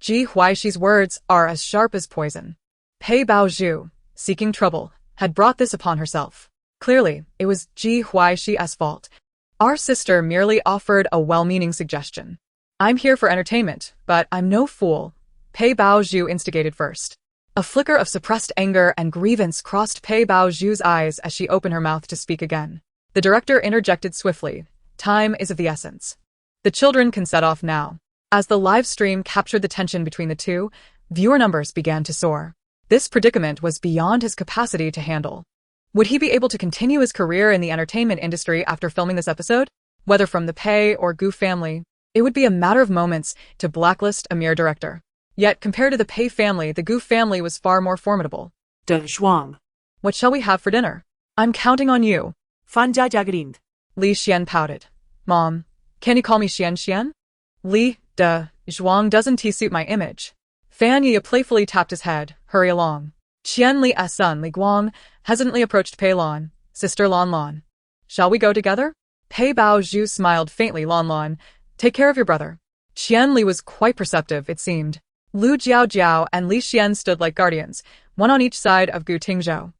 Ji Huaixi's words are as sharp as poison. Pei Baozhu, seeking trouble, had brought this upon herself. Clearly, it was Ji Huaixi's fault. Our sister merely offered a well-meaning suggestion. "I'm here for entertainment, but I'm no fool," Pei Baozhu instigated first. A flicker of suppressed anger and grievance crossed Pei Baozhu's eyes as she opened her mouth to speak again. The director interjected swiftly. "Time is of the essence. The children can set off now." As the live stream captured the tension between the two, viewer numbers began to soar. This predicament was beyond his capacity to handle. Would he be able to continue his career in the entertainment industry after filming this episode? Whether from the Pei or Gu family, it would be a matter of moments to blacklist a mere director. Yet, compared to the Pei family, the Gu family was far more formidable. De Zhuang. What shall we have for dinner? I'm counting on you. Fan Jia Jia Grind. Li Xian pouted. Mom, can you call me Xian? Li, de, Zhuang doesn't suit my image. Fan Yi playfully tapped his head. Hurry along. Qian Li's son Li Guang hesitantly approached Pei Lan, sister Lan Lan. Shall we go together? Pei Bao Zhu smiled faintly. Lan, take care of your brother. Qian Li was quite perceptive, it seemed. Lu Jiao and Li Xian stood like guardians, one on each side of Gu Tingzhou.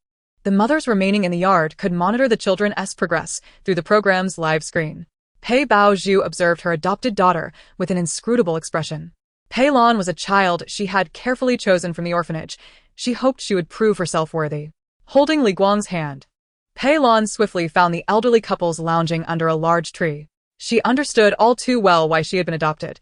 The mothers remaining in the yard could monitor the children's progress through the program's live screen. Pei Bao Zhu observed her adopted daughter with an inscrutable expression. Pei Lan was a child she had carefully chosen from the orphanage. She hoped she would prove herself worthy. Holding Li Guang's hand, Pei Lan swiftly found the elderly couples lounging under a large tree. She understood all too well why she had been adopted.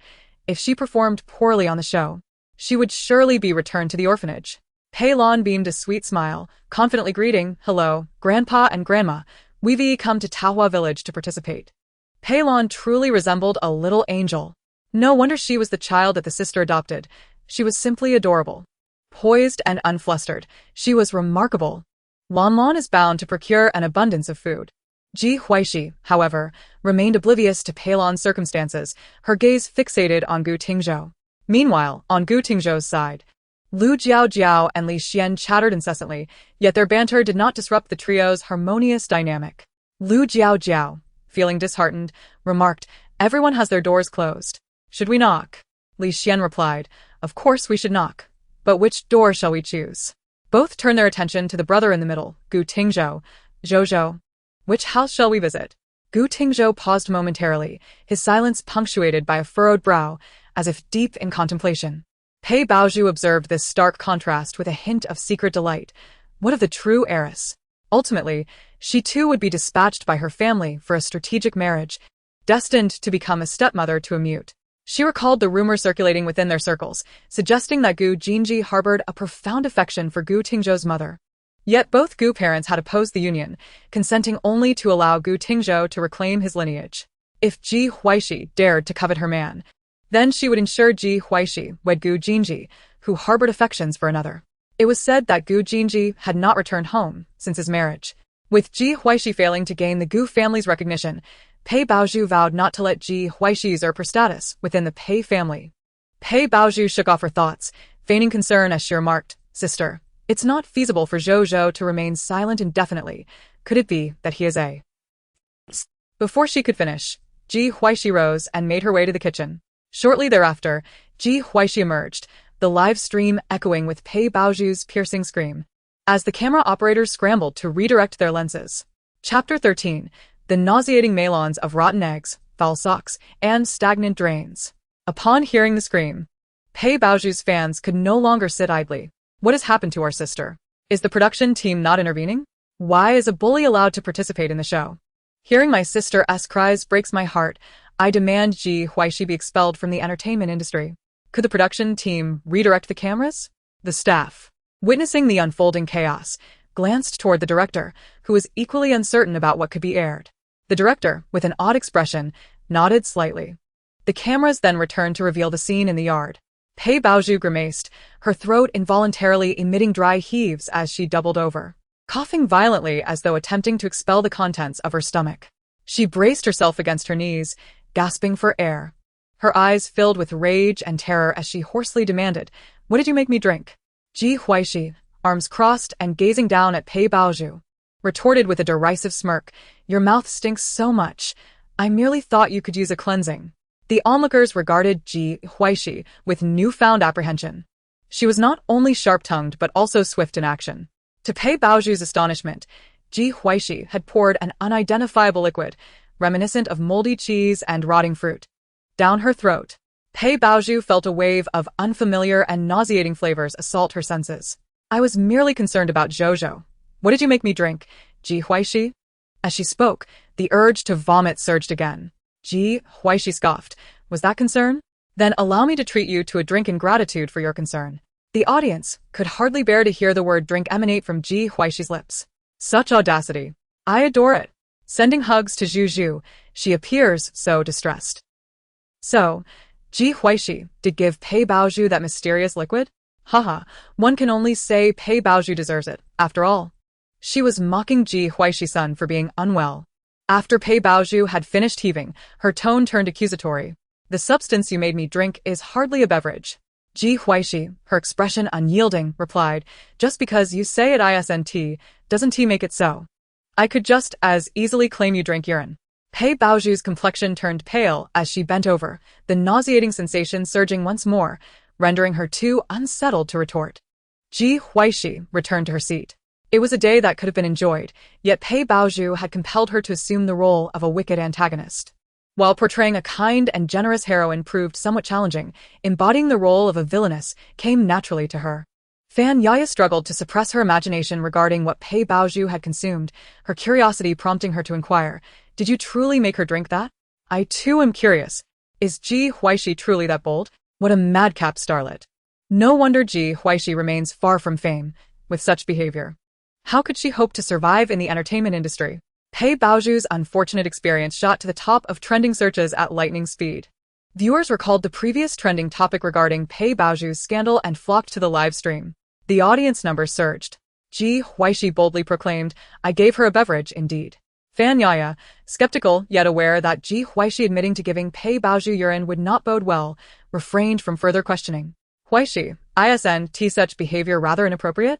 If she performed poorly on the show, she would surely be returned to the orphanage. Pei Lan beamed a sweet smile, confidently greeting, "Hello, Grandpa and Grandma. We've come to Taohua Village to participate." Pei Lan truly resembled a little angel. No wonder she was the child that the sister adopted. She was simply adorable. Poised and unflustered, she was remarkable. Lan is bound to procure an abundance of food. Ji Huaixi, however, remained oblivious to Pei Lan's circumstances, her gaze fixated on Gu Tingzhou. Meanwhile, on Gu Tingzhou's side, Lu Jiao and Li Xian chattered incessantly, yet their banter did not disrupt the trio's harmonious dynamic. Lu Jiao, feeling disheartened, remarked, "Everyone has their doors closed. Should we knock?" Li Xian replied, "Of course we should knock. But which door shall we choose?" Both turned their attention to the brother in the middle, Gu Tingzhou. "Zhou, which house shall we visit?" Gu Tingzhou paused momentarily, his silence punctuated by a furrowed brow, as if deep in contemplation. Pei Baozhu observed this stark contrast with a hint of secret delight. What of the true heiress? Ultimately, she too would be dispatched by her family for a strategic marriage, destined to become a stepmother to a mute. She recalled the rumor circulating within their circles, suggesting that Gu Jinji harbored a profound affection for Gu Tingzhou's mother. Yet both Gu parents had opposed the union, consenting only to allow Gu Tingzhou to reclaim his lineage. If Ji Huaixi dared to covet her man, then she would ensure Ji Huaixi wed Gu Jinji, who harbored affections for another. It was said that Gu Jinji had not returned home since his marriage. With Ji Huaixi failing to gain the Gu family's recognition, Pei Baozhu vowed not to let Ji Huaixi usurp her status within the Pei family. Pei Baozhu shook off her thoughts, feigning concern as she remarked, "Sister, it's not feasible for Zhou to remain silent indefinitely. Could it be that he is a..." Before she could finish, Ji Huaixi rose and made her way to the kitchen. Shortly thereafter, Ji Huaixi emerged, the live stream echoing with Pei Baozhu's piercing scream, as the camera operators scrambled to redirect their lenses. Chapter 13. The nauseating melons of rotten eggs, foul socks, and stagnant drains. Upon hearing the scream, Pei Baozhu's fans could no longer sit idly. What has happened to our sister? Is the production team not intervening? Why is a bully allowed to participate in the show? Hearing my sister's cries breaks my heart. I demand Ji Huaixi be expelled from the entertainment industry. Could the production team redirect the cameras? The staff, witnessing the unfolding chaos, glanced toward the director, who was equally uncertain about what could be aired. The director, with an odd expression, nodded slightly. The cameras then returned to reveal the scene in the yard. Pei Baozhu grimaced, her throat involuntarily emitting dry heaves as she doubled over, coughing violently as though attempting to expel the contents of her stomach. She braced herself against her knees, gasping for air. Her eyes filled with rage and terror as she hoarsely demanded, "What did you make me drink?" Ji Huaixi, arms crossed and gazing down at Pei Baozhu, retorted with a derisive smirk, "Your mouth stinks so much. I merely thought you could use a cleansing." The onlookers regarded Ji Huaixi with newfound apprehension. She was not only sharp-tongued but also swift in action. To Pei Baozhu's astonishment, Ji Huaixi had poured an unidentifiable liquid, reminiscent of moldy cheese and rotting fruit, down her throat. Pei Baozhu felt a wave of unfamiliar and nauseating flavors assault her senses. "I was merely concerned about Zhou. What did you make me drink, Ji Huaixi?" As she spoke, the urge to vomit surged again. Ji Huaixi scoffed. "Was that concern? Then allow me to treat you to a drink in gratitude for your concern." The audience could hardly bear to hear the word drink emanate from Ji Huaixi's lips. Such audacity. I adore it. Sending hugs to Zhu, she appears so distressed. So, Ji Huaixi did give Pei Baozhu that mysterious liquid? Haha, one can only say Pei Baozhu deserves it, after all. She was mocking Ji Huaixi's-san for being unwell. After Pei Baozhu had finished heaving, her tone turned accusatory. The substance you made me drink is hardly a beverage. Ji Huaixi, her expression unyielding, replied, just because you say it isn't, doesn't tea make it so? I could just as easily claim you drank urine. Pei Baozhu's complexion turned pale as she bent over, the nauseating sensation surging once more, rendering her too unsettled to retort. Ji Huaixi returned to her seat. It was a day that could have been enjoyed, yet Pei Baozhu had compelled her to assume the role of a wicked antagonist. While portraying a kind and generous heroine proved somewhat challenging, embodying the role of a villainess came naturally to her. Fan Yaya struggled to suppress her imagination regarding what Pei Baozhu had consumed, her curiosity prompting her to inquire, did you truly make her drink that? I too am curious. Is Ji Huaixi truly that bold? What a madcap starlet. No wonder Ji Huaixi remains far from fame, with such behavior. How could she hope to survive in the entertainment industry? Pei Baozhu's unfortunate experience shot to the top of trending searches at lightning speed. Viewers recalled the previous trending topic regarding Pei Baozhu's scandal and flocked to the live stream. The audience numbers surged. Ji Huaixi boldly proclaimed, I gave her a beverage, indeed. Fan Yaya, skeptical yet aware that Ji Huaixi admitting to giving Pei Baozhu urine would not bode well, refrained from further questioning. Huaixi, isn't such behavior rather inappropriate?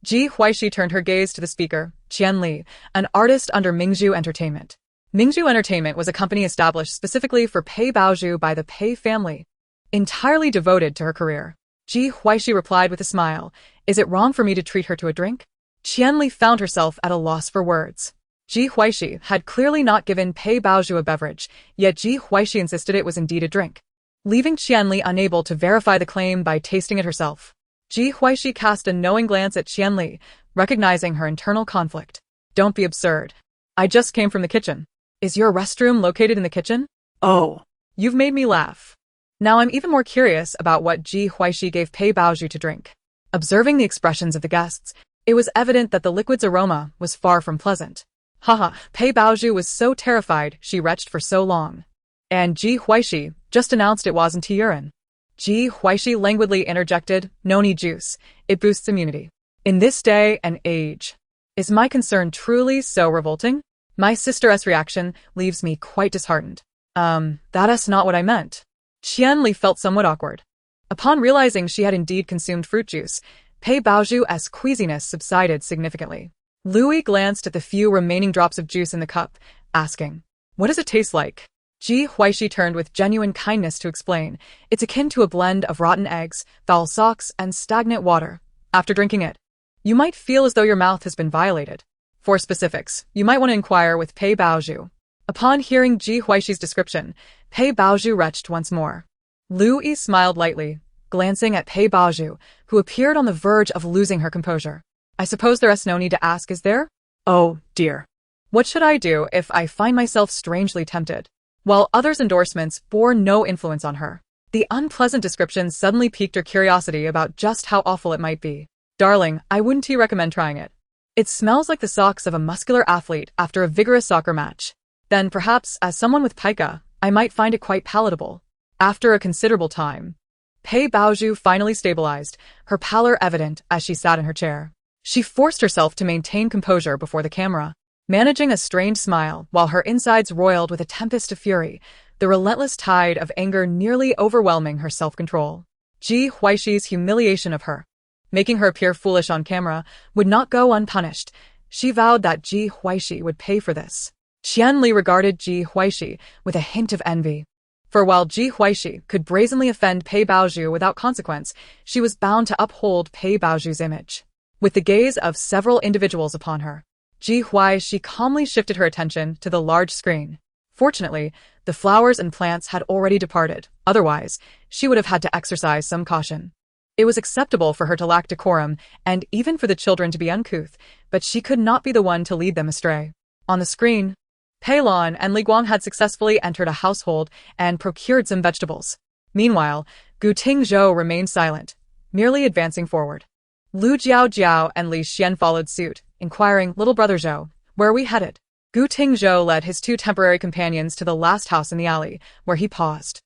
Ji Huaixi turned her gaze to the speaker, Qian Li, an artist under Mingzhu Entertainment. Mingzhu Entertainment was a company established specifically for Pei Baozhu by the Pei family, entirely devoted to her career. Ji Huaixi replied with a smile, is it wrong for me to treat her to a drink? Qian Li found herself at a loss for words. Ji Huaixi had clearly not given Pei Baozhu a beverage, yet Ji Huaixi insisted it was indeed a drink, leaving Qian Li unable to verify the claim by tasting it herself. Ji Huaixi cast a knowing glance at Qian Li, recognizing her internal conflict. Don't be absurd. I just came from the kitchen. Is your restroom located in the kitchen? Oh. You've made me laugh. Now I'm even more curious about what Ji Huaixi gave Pei Baozhu to drink. Observing the expressions of the guests, it was evident that the liquid's aroma was far from pleasant. Haha, Pei Baozhu was so terrified she retched for so long. And Ji Huaixi just announced it wasn't urine. Ji Huaixi languidly interjected, noni juice, it boosts immunity. In this day and age, is my concern truly so revolting? My sister's reaction leaves me quite disheartened. That's not what I meant. Qian Li felt somewhat awkward. Upon realizing she had indeed consumed fruit juice, Pei Baozhu's queasiness subsided significantly. Louis glanced at the few remaining drops of juice in the cup, asking, what does it taste like? Ji Huaixi turned with genuine kindness to explain, it's akin to a blend of rotten eggs, foul socks, and stagnant water. After drinking it, you might feel as though your mouth has been violated. For specifics, you might want to inquire with Pei Baozhu. Upon hearing Ji Huaixi's description, Pei Baozhu retched once more. Louis smiled lightly, glancing at Pei Baozhu, who appeared on the verge of losing her composure. I suppose there's no need to ask, is there? Oh, dear. What should I do if I find myself strangely tempted? While others' endorsements bore no influence on her, the unpleasant description suddenly piqued her curiosity about just how awful it might be. Darling, I wouldn't recommend trying it. It smells like the socks of a muscular athlete after a vigorous soccer match. Then perhaps, as someone with pica, I might find it quite palatable. After a considerable time, Pei Baozhu finally stabilized, her pallor evident as she sat in her chair. She forced herself to maintain composure before the camera, managing a strained smile while her insides roiled with a tempest of fury, the relentless tide of anger nearly overwhelming her self-control. Ji Huaixi's humiliation of her, making her appear foolish on camera, would not go unpunished. She vowed that Ji Huaixi would pay for this. Qian Li regarded Ji Huaixi with a hint of envy. For while Ji Huaixi could brazenly offend Pei Baozhu without consequence, she was bound to uphold Pei Baozhu's image. With the gaze of several individuals upon her, Ji Huaixi calmly shifted her attention to the large screen. Fortunately, the flowers and plants had already departed, otherwise, she would have had to exercise some caution. It was acceptable for her to lack decorum, and even for the children to be uncouth, but she could not be the one to lead them astray. On the screen, Pei Lan and Li Guang had successfully entered a household and procured some vegetables. Meanwhile, Gu Tingzhou remained silent, merely advancing forward. Lu Jiao and Li Xian followed suit, inquiring, "Little brother Zhou, where are we headed?" Gu Tingzhou led his two temporary companions to the last house in the alley, where he paused.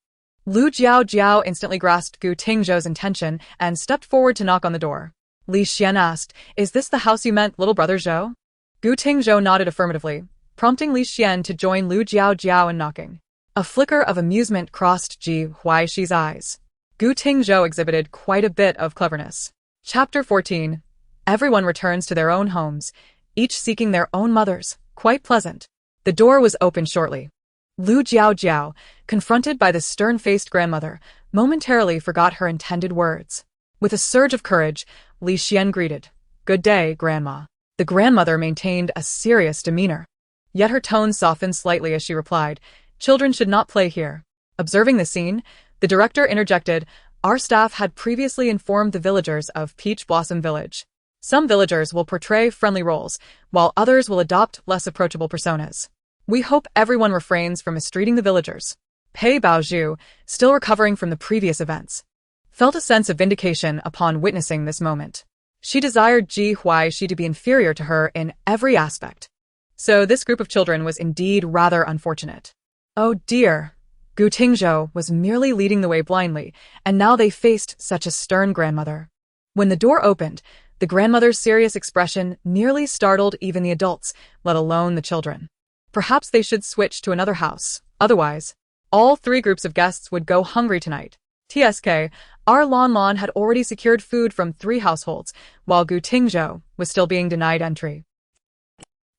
Lu Jiao instantly grasped Gu Tingzhou's intention and stepped forward to knock on the door. Li Xian asked, "Is this the house you meant, little brother Zhou?" Gu Tingzhou nodded affirmatively, prompting Li Xian to join Lu Jiao in knocking. A flicker of amusement crossed Ji Huaixi's eyes. Gu Tingzhou exhibited quite a bit of cleverness. Chapter 14. Everyone returns to their own homes, each seeking their own mothers. Quite pleasant. The door was opened shortly. Lu Jiao, confronted by the stern-faced grandmother, momentarily forgot her intended words. With a surge of courage, Li Xian greeted, "Good day, Grandma." The grandmother maintained a serious demeanor. Yet her tone softened slightly as she replied, "Children should not play here." Observing the scene, the director interjected, "Our staff had previously informed the villagers of Peach Blossom Village. Some villagers will portray friendly roles, while others will adopt less approachable personas. We hope everyone refrains from mistreating the villagers." Pei Baozhu, still recovering from the previous events, felt a sense of vindication upon witnessing this moment. She desired Ji Huaixi to be inferior to her in every aspect. So this group of children was indeed rather unfortunate. Oh dear. Gu Tingzhou was merely leading the way blindly, and now they faced such a stern grandmother. When the door opened, the grandmother's serious expression nearly startled even the adults, let alone the children. Perhaps they should switch to another house. Otherwise, all three groups of guests would go hungry tonight. TSK, our Lon had already secured food from 3 households, while Gu Tingzhou was still being denied entry.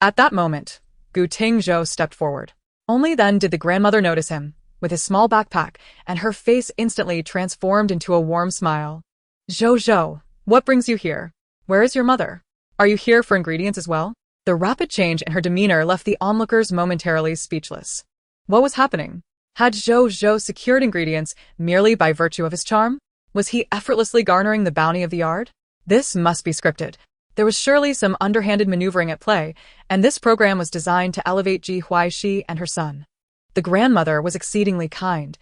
At that moment, Gu Tingzhou stepped forward. Only then did the grandmother notice him, with his small backpack, and her face instantly transformed into a warm smile. Zhou, what brings you here? Where is your mother? Are you here for ingredients as well?" The rapid change in her demeanor left the onlookers momentarily speechless. What was happening? Had Zhou secured ingredients merely by virtue of his charm? Was he effortlessly garnering the bounty of the yard? This must be scripted. There was surely some underhanded maneuvering at play, and this program was designed to elevate Ji Huaixi and her son. The grandmother was exceedingly kind,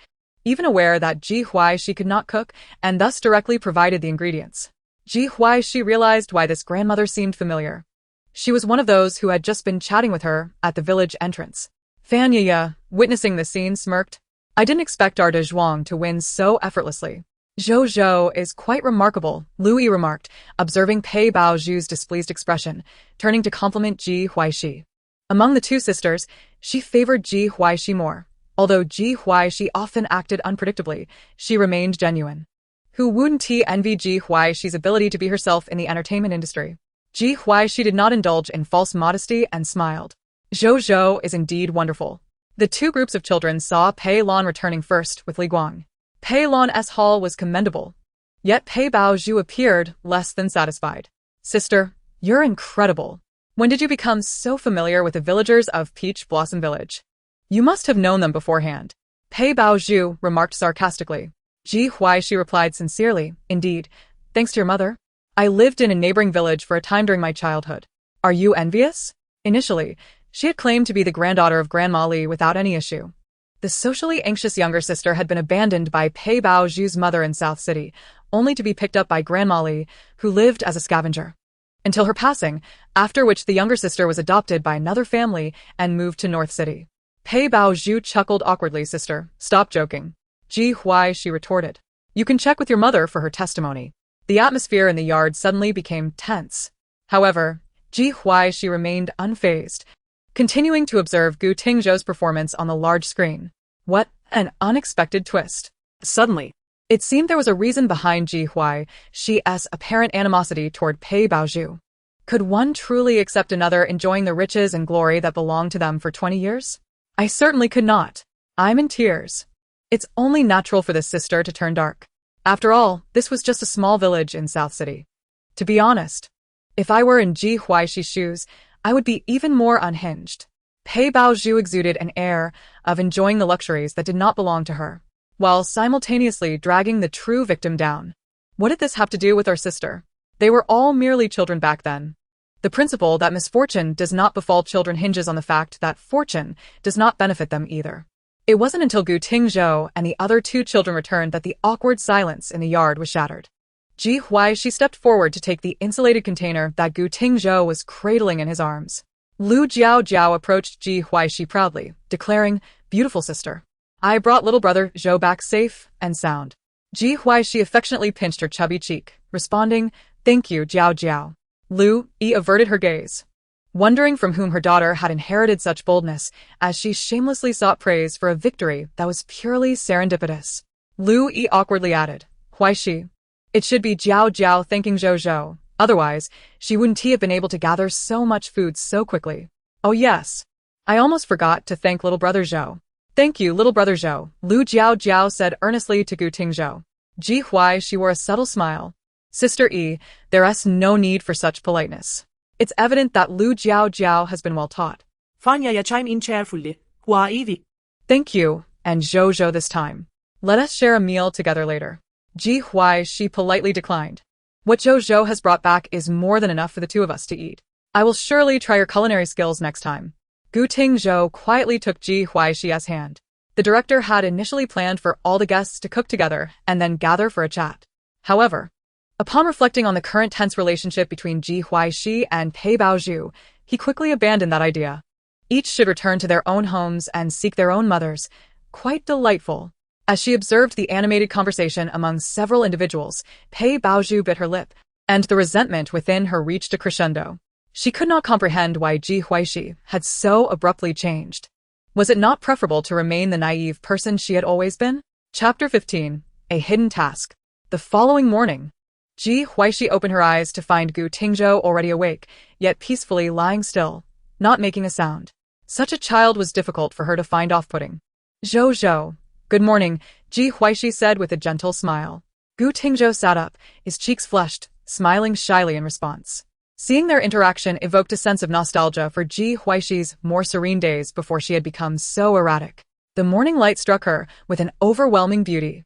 even aware that Ji Huaixi could not cook and thus directly provided the ingredients. Ji Huaixi realized why this grandmother seemed familiar. She was one of those who had just been chatting with her at the village entrance. Fan Yiya, witnessing the scene, smirked. "I didn't expect our de Zhuang to win so effortlessly." "Zhou is quite remarkable," Lu Yi remarked, observing Pei Baozhu's displeased expression, turning to compliment Ji Huaixi. Among the two sisters, she favored Ji Huaixi more. Although Ji Huaixi often acted unpredictably, she remained genuine. Who wouldn't envy Ji Huaixi's ability to be herself in the entertainment industry? Ji Huaixi did not indulge in false modesty and smiled. "Zhou is indeed wonderful." The two groups of children saw Pei Lan returning first with Li Guang. Pei Lan's haul was commendable. Yet Pei Baozhu appeared less than satisfied. "Sister, you're incredible. When did you become so familiar with the villagers of Peach Blossom Village? You must have known them beforehand." Pei Baozhu remarked sarcastically. Ji Huaixi replied sincerely, "Indeed, thanks to your mother. I lived in a neighboring village for a time during my childhood. Are you envious?" Initially, she had claimed to be the granddaughter of Grandma Li without any issue. The socially anxious younger sister had been abandoned by Pei Baozhu's mother in South City, only to be picked up by Grandma Li, who lived as a scavenger. Until her passing, after which the younger sister was adopted by another family and moved to North City. Pei Baozhu chuckled awkwardly. "Sister, stop joking." Ji Huaixi retorted. "You can check with your mother for her testimony." The atmosphere in the yard suddenly became tense. However, Ji Huaixi remained unfazed, continuing to observe Gu Tingzhou's performance on the large screen. What an unexpected twist. Suddenly, it seemed there was a reason behind Ji Huaxi's apparent animosity toward Pei Baozhu. Could one truly accept another enjoying the riches and glory that belonged to them for 20 years? I certainly could not. I'm in tears. It's only natural for this sister to turn dark. After all, this was just a small village in South City. To be honest, if I were in Ji Huaixi's shoes, I would be even more unhinged. Pei Baozhu exuded an air of enjoying the luxuries that did not belong to her, while simultaneously dragging the true victim down. What did this have to do with our sister? They were all merely children back then. The principle that misfortune does not befall children hinges on the fact that fortune does not benefit them either. It wasn't until Gu Tingzhou and the other two children returned that the awkward silence in the yard was shattered. Ji Huaixi stepped forward to take the insulated container that Gu Tingzhou was cradling in his arms. Lu Jiao approached Ji Huaixi proudly, declaring, "Beautiful sister. I brought little brother Zhou back safe and sound." Ji Huaixi affectionately pinched her chubby cheek, responding, "Thank you, Jiao." Lu Yi averted her gaze, wondering from whom her daughter had inherited such boldness, as she shamelessly sought praise for a victory that was purely serendipitous. Lu Yi awkwardly added, "Huaixi. It should be Jiao thanking Zhou. Otherwise, she wouldn't have been able to gather so much food so quickly." "Oh yes. I almost forgot to thank little brother Zhou." "Thank you, little brother Zhou," Lu Jiao said earnestly to Gu Tingzhou. Ji Huaixi wore a subtle smile. "Sister Yi, there's no need for such politeness. It's evident that Lu Jiao has been well taught." Fanya chimed in cheerfully. Huaixi. "Thank you, and Zhou this time. Let us share a meal together later." Ji Huaixi politely declined. "What Zhou has brought back is more than enough for the two of us to eat. I will surely try your culinary skills next time." Gu Tingzhou quietly took Ji Huaixi's hand. The director had initially planned for all the guests to cook together and then gather for a chat. However, upon reflecting on the current tense relationship between Ji Huaixi and Pei Baozhu, he quickly abandoned that idea. Each should return to their own homes and seek their own mothers. Quite delightful. As she observed the animated conversation among several individuals, Pei Baozhu bit her lip, and the resentment within her reached a crescendo. She could not comprehend why Ji Huaixi had so abruptly changed. Was it not preferable to remain the naive person she had always been? Chapter 15. A Hidden Task. The following morning, Ji Huaixi opened her eyes to find Gu Tingzhou already awake, yet peacefully lying still, not making a sound. Such a child was difficult for her to find off-putting. Zhou. "Good morning," Ji Huaixi said with a gentle smile. Gu Tingzhou sat up, his cheeks flushed, smiling shyly in response. Seeing their interaction evoked a sense of nostalgia for Ji Huaixi's more serene days before she had become so erratic. The morning light struck her with an overwhelming beauty.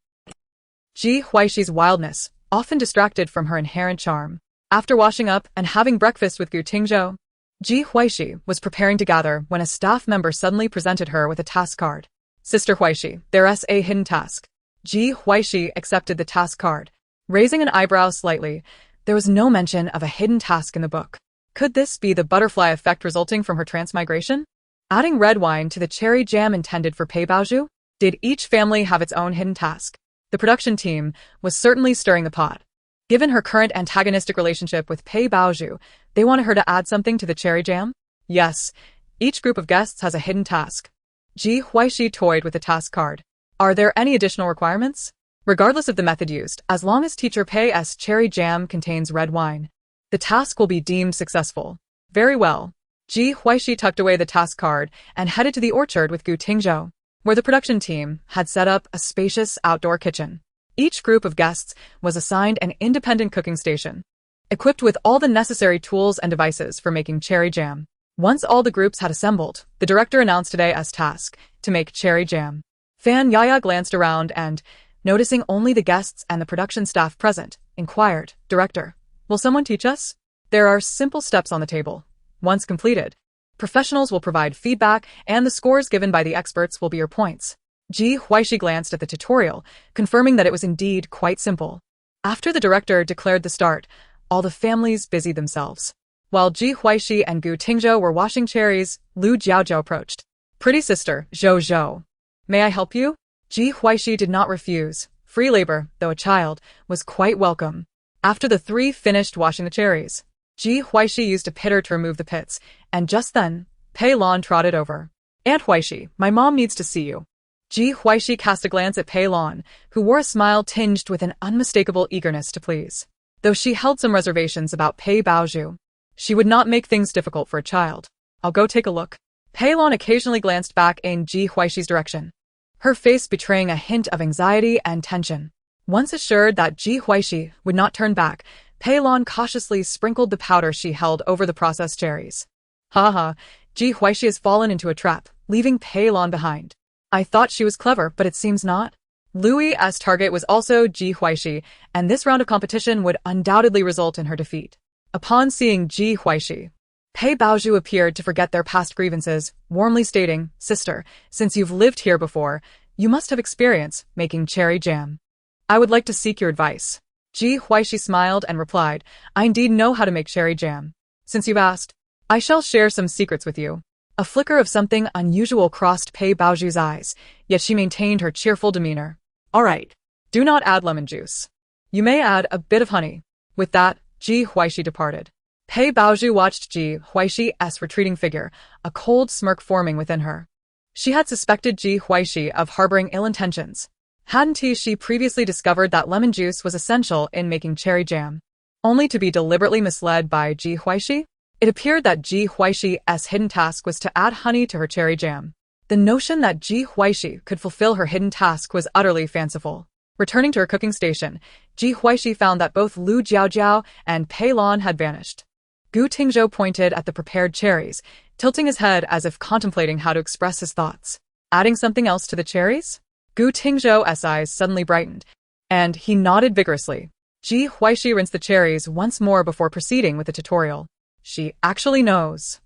Ji Huaixi's wildness often distracted from her inherent charm. After washing up and having breakfast with Gu Tingzhou, Ji Huaixi was preparing to gather when a staff member suddenly presented her with a task card. "Sister Huaixi, there's a hidden task." Ji Huaixi accepted the task card, raising an eyebrow slightly. There was no mention of a hidden task in the book. Could this be the butterfly effect resulting from her transmigration? Adding red wine to the cherry jam intended for Pei Baozhu? Did each family have its own hidden task? The production team was certainly stirring the pot. Given her current antagonistic relationship with Pei Baozhu, they wanted her to add something to the cherry jam? Yes, each group of guests has a hidden task. Ji Huaixi toyed with the task card. Are there any additional requirements? Regardless of the method used, as long as teacher Pei's cherry jam contains red wine, the task will be deemed successful. Very well. Ji Huaixi tucked away the task card and headed to the orchard with Gu Tingzhou, where the production team had set up a spacious outdoor kitchen. Each group of guests was assigned an independent cooking station, equipped with all the necessary tools and devices for making cherry jam. Once all the groups had assembled, the director announced today's task to make cherry jam. Fan Yaya glanced around and, noticing only the guests and the production staff present, inquired, "Director, will someone teach us?" "There are simple steps on the table. Once completed, professionals will provide feedback and the scores given by the experts will be your points." Ji Huaixi glanced at the tutorial, confirming that it was indeed quite simple. After the director declared the start, all the families busied themselves. While Ji Huaixi and Gu Tingzhou were washing cherries, Lu Jiao approached. "Pretty sister, Zhou. May I help you?" Ji Huaixi did not refuse. Free labor, though a child, was quite welcome. After the three finished washing the cherries, Ji Huaixi used a pitter to remove the pits, and just then, Pei Lan trotted over. "Aunt Huaixi, my mom needs to see you." Ji Huaixi cast a glance at Pei Lan, who wore a smile tinged with an unmistakable eagerness to please. Though she held some reservations about Pei Baozhu, she would not make things difficult for a child. "I'll go take a look." Pei Lan occasionally glanced back in Ji Huaixi's direction, her face betraying a hint of anxiety and tension. Once assured that Ji Huaixi would not turn back, Pei Lan cautiously sprinkled the powder she held over the processed cherries. "Ha, Ji Huaixi has fallen into a trap, leaving Pei Lan behind. I thought she was clever, but it seems not." Louis' target was also Ji Huaixi, and this round of competition would undoubtedly result in her defeat. Upon seeing Ji Huaixi, Pei Baozhu appeared to forget their past grievances, warmly stating, "Sister, since you've lived here before, you must have experience making cherry jam. I would like to seek your advice." Ji Huaixi smiled and replied, I indeed know how to make cherry jam. Since you've asked, I shall share some secrets with you. A flicker of something unusual crossed Pei Baoju's eyes, yet she maintained her cheerful demeanor. All right. Do not add lemon juice. You may add a bit of honey. With that, Ji Huaixi departed. Pei Baoju watched Ji Huaixi's retreating figure, a cold smirk forming within her. She had suspected Ji Huaixi of harboring ill intentions. Hadn't she previously discovered that lemon juice was essential in making cherry jam? Only to be deliberately misled by Ji Huaixi? It appeared that Ji Huaixi's hidden task was to add honey to her cherry jam. The notion that Ji Huaixi could fulfill her hidden task was utterly fanciful. Returning to her cooking station, Ji Huaixi found that both Lu Jiaojiao and Pei Lan had vanished. Gu Tingzhou pointed at the prepared cherries, tilting his head as if contemplating how to express his thoughts. Adding something else to the cherries? Gu Tingzhou's eyes suddenly brightened, and he nodded vigorously. Ji Huaixi rinsed the cherries once more before proceeding with the tutorial. She actually knows.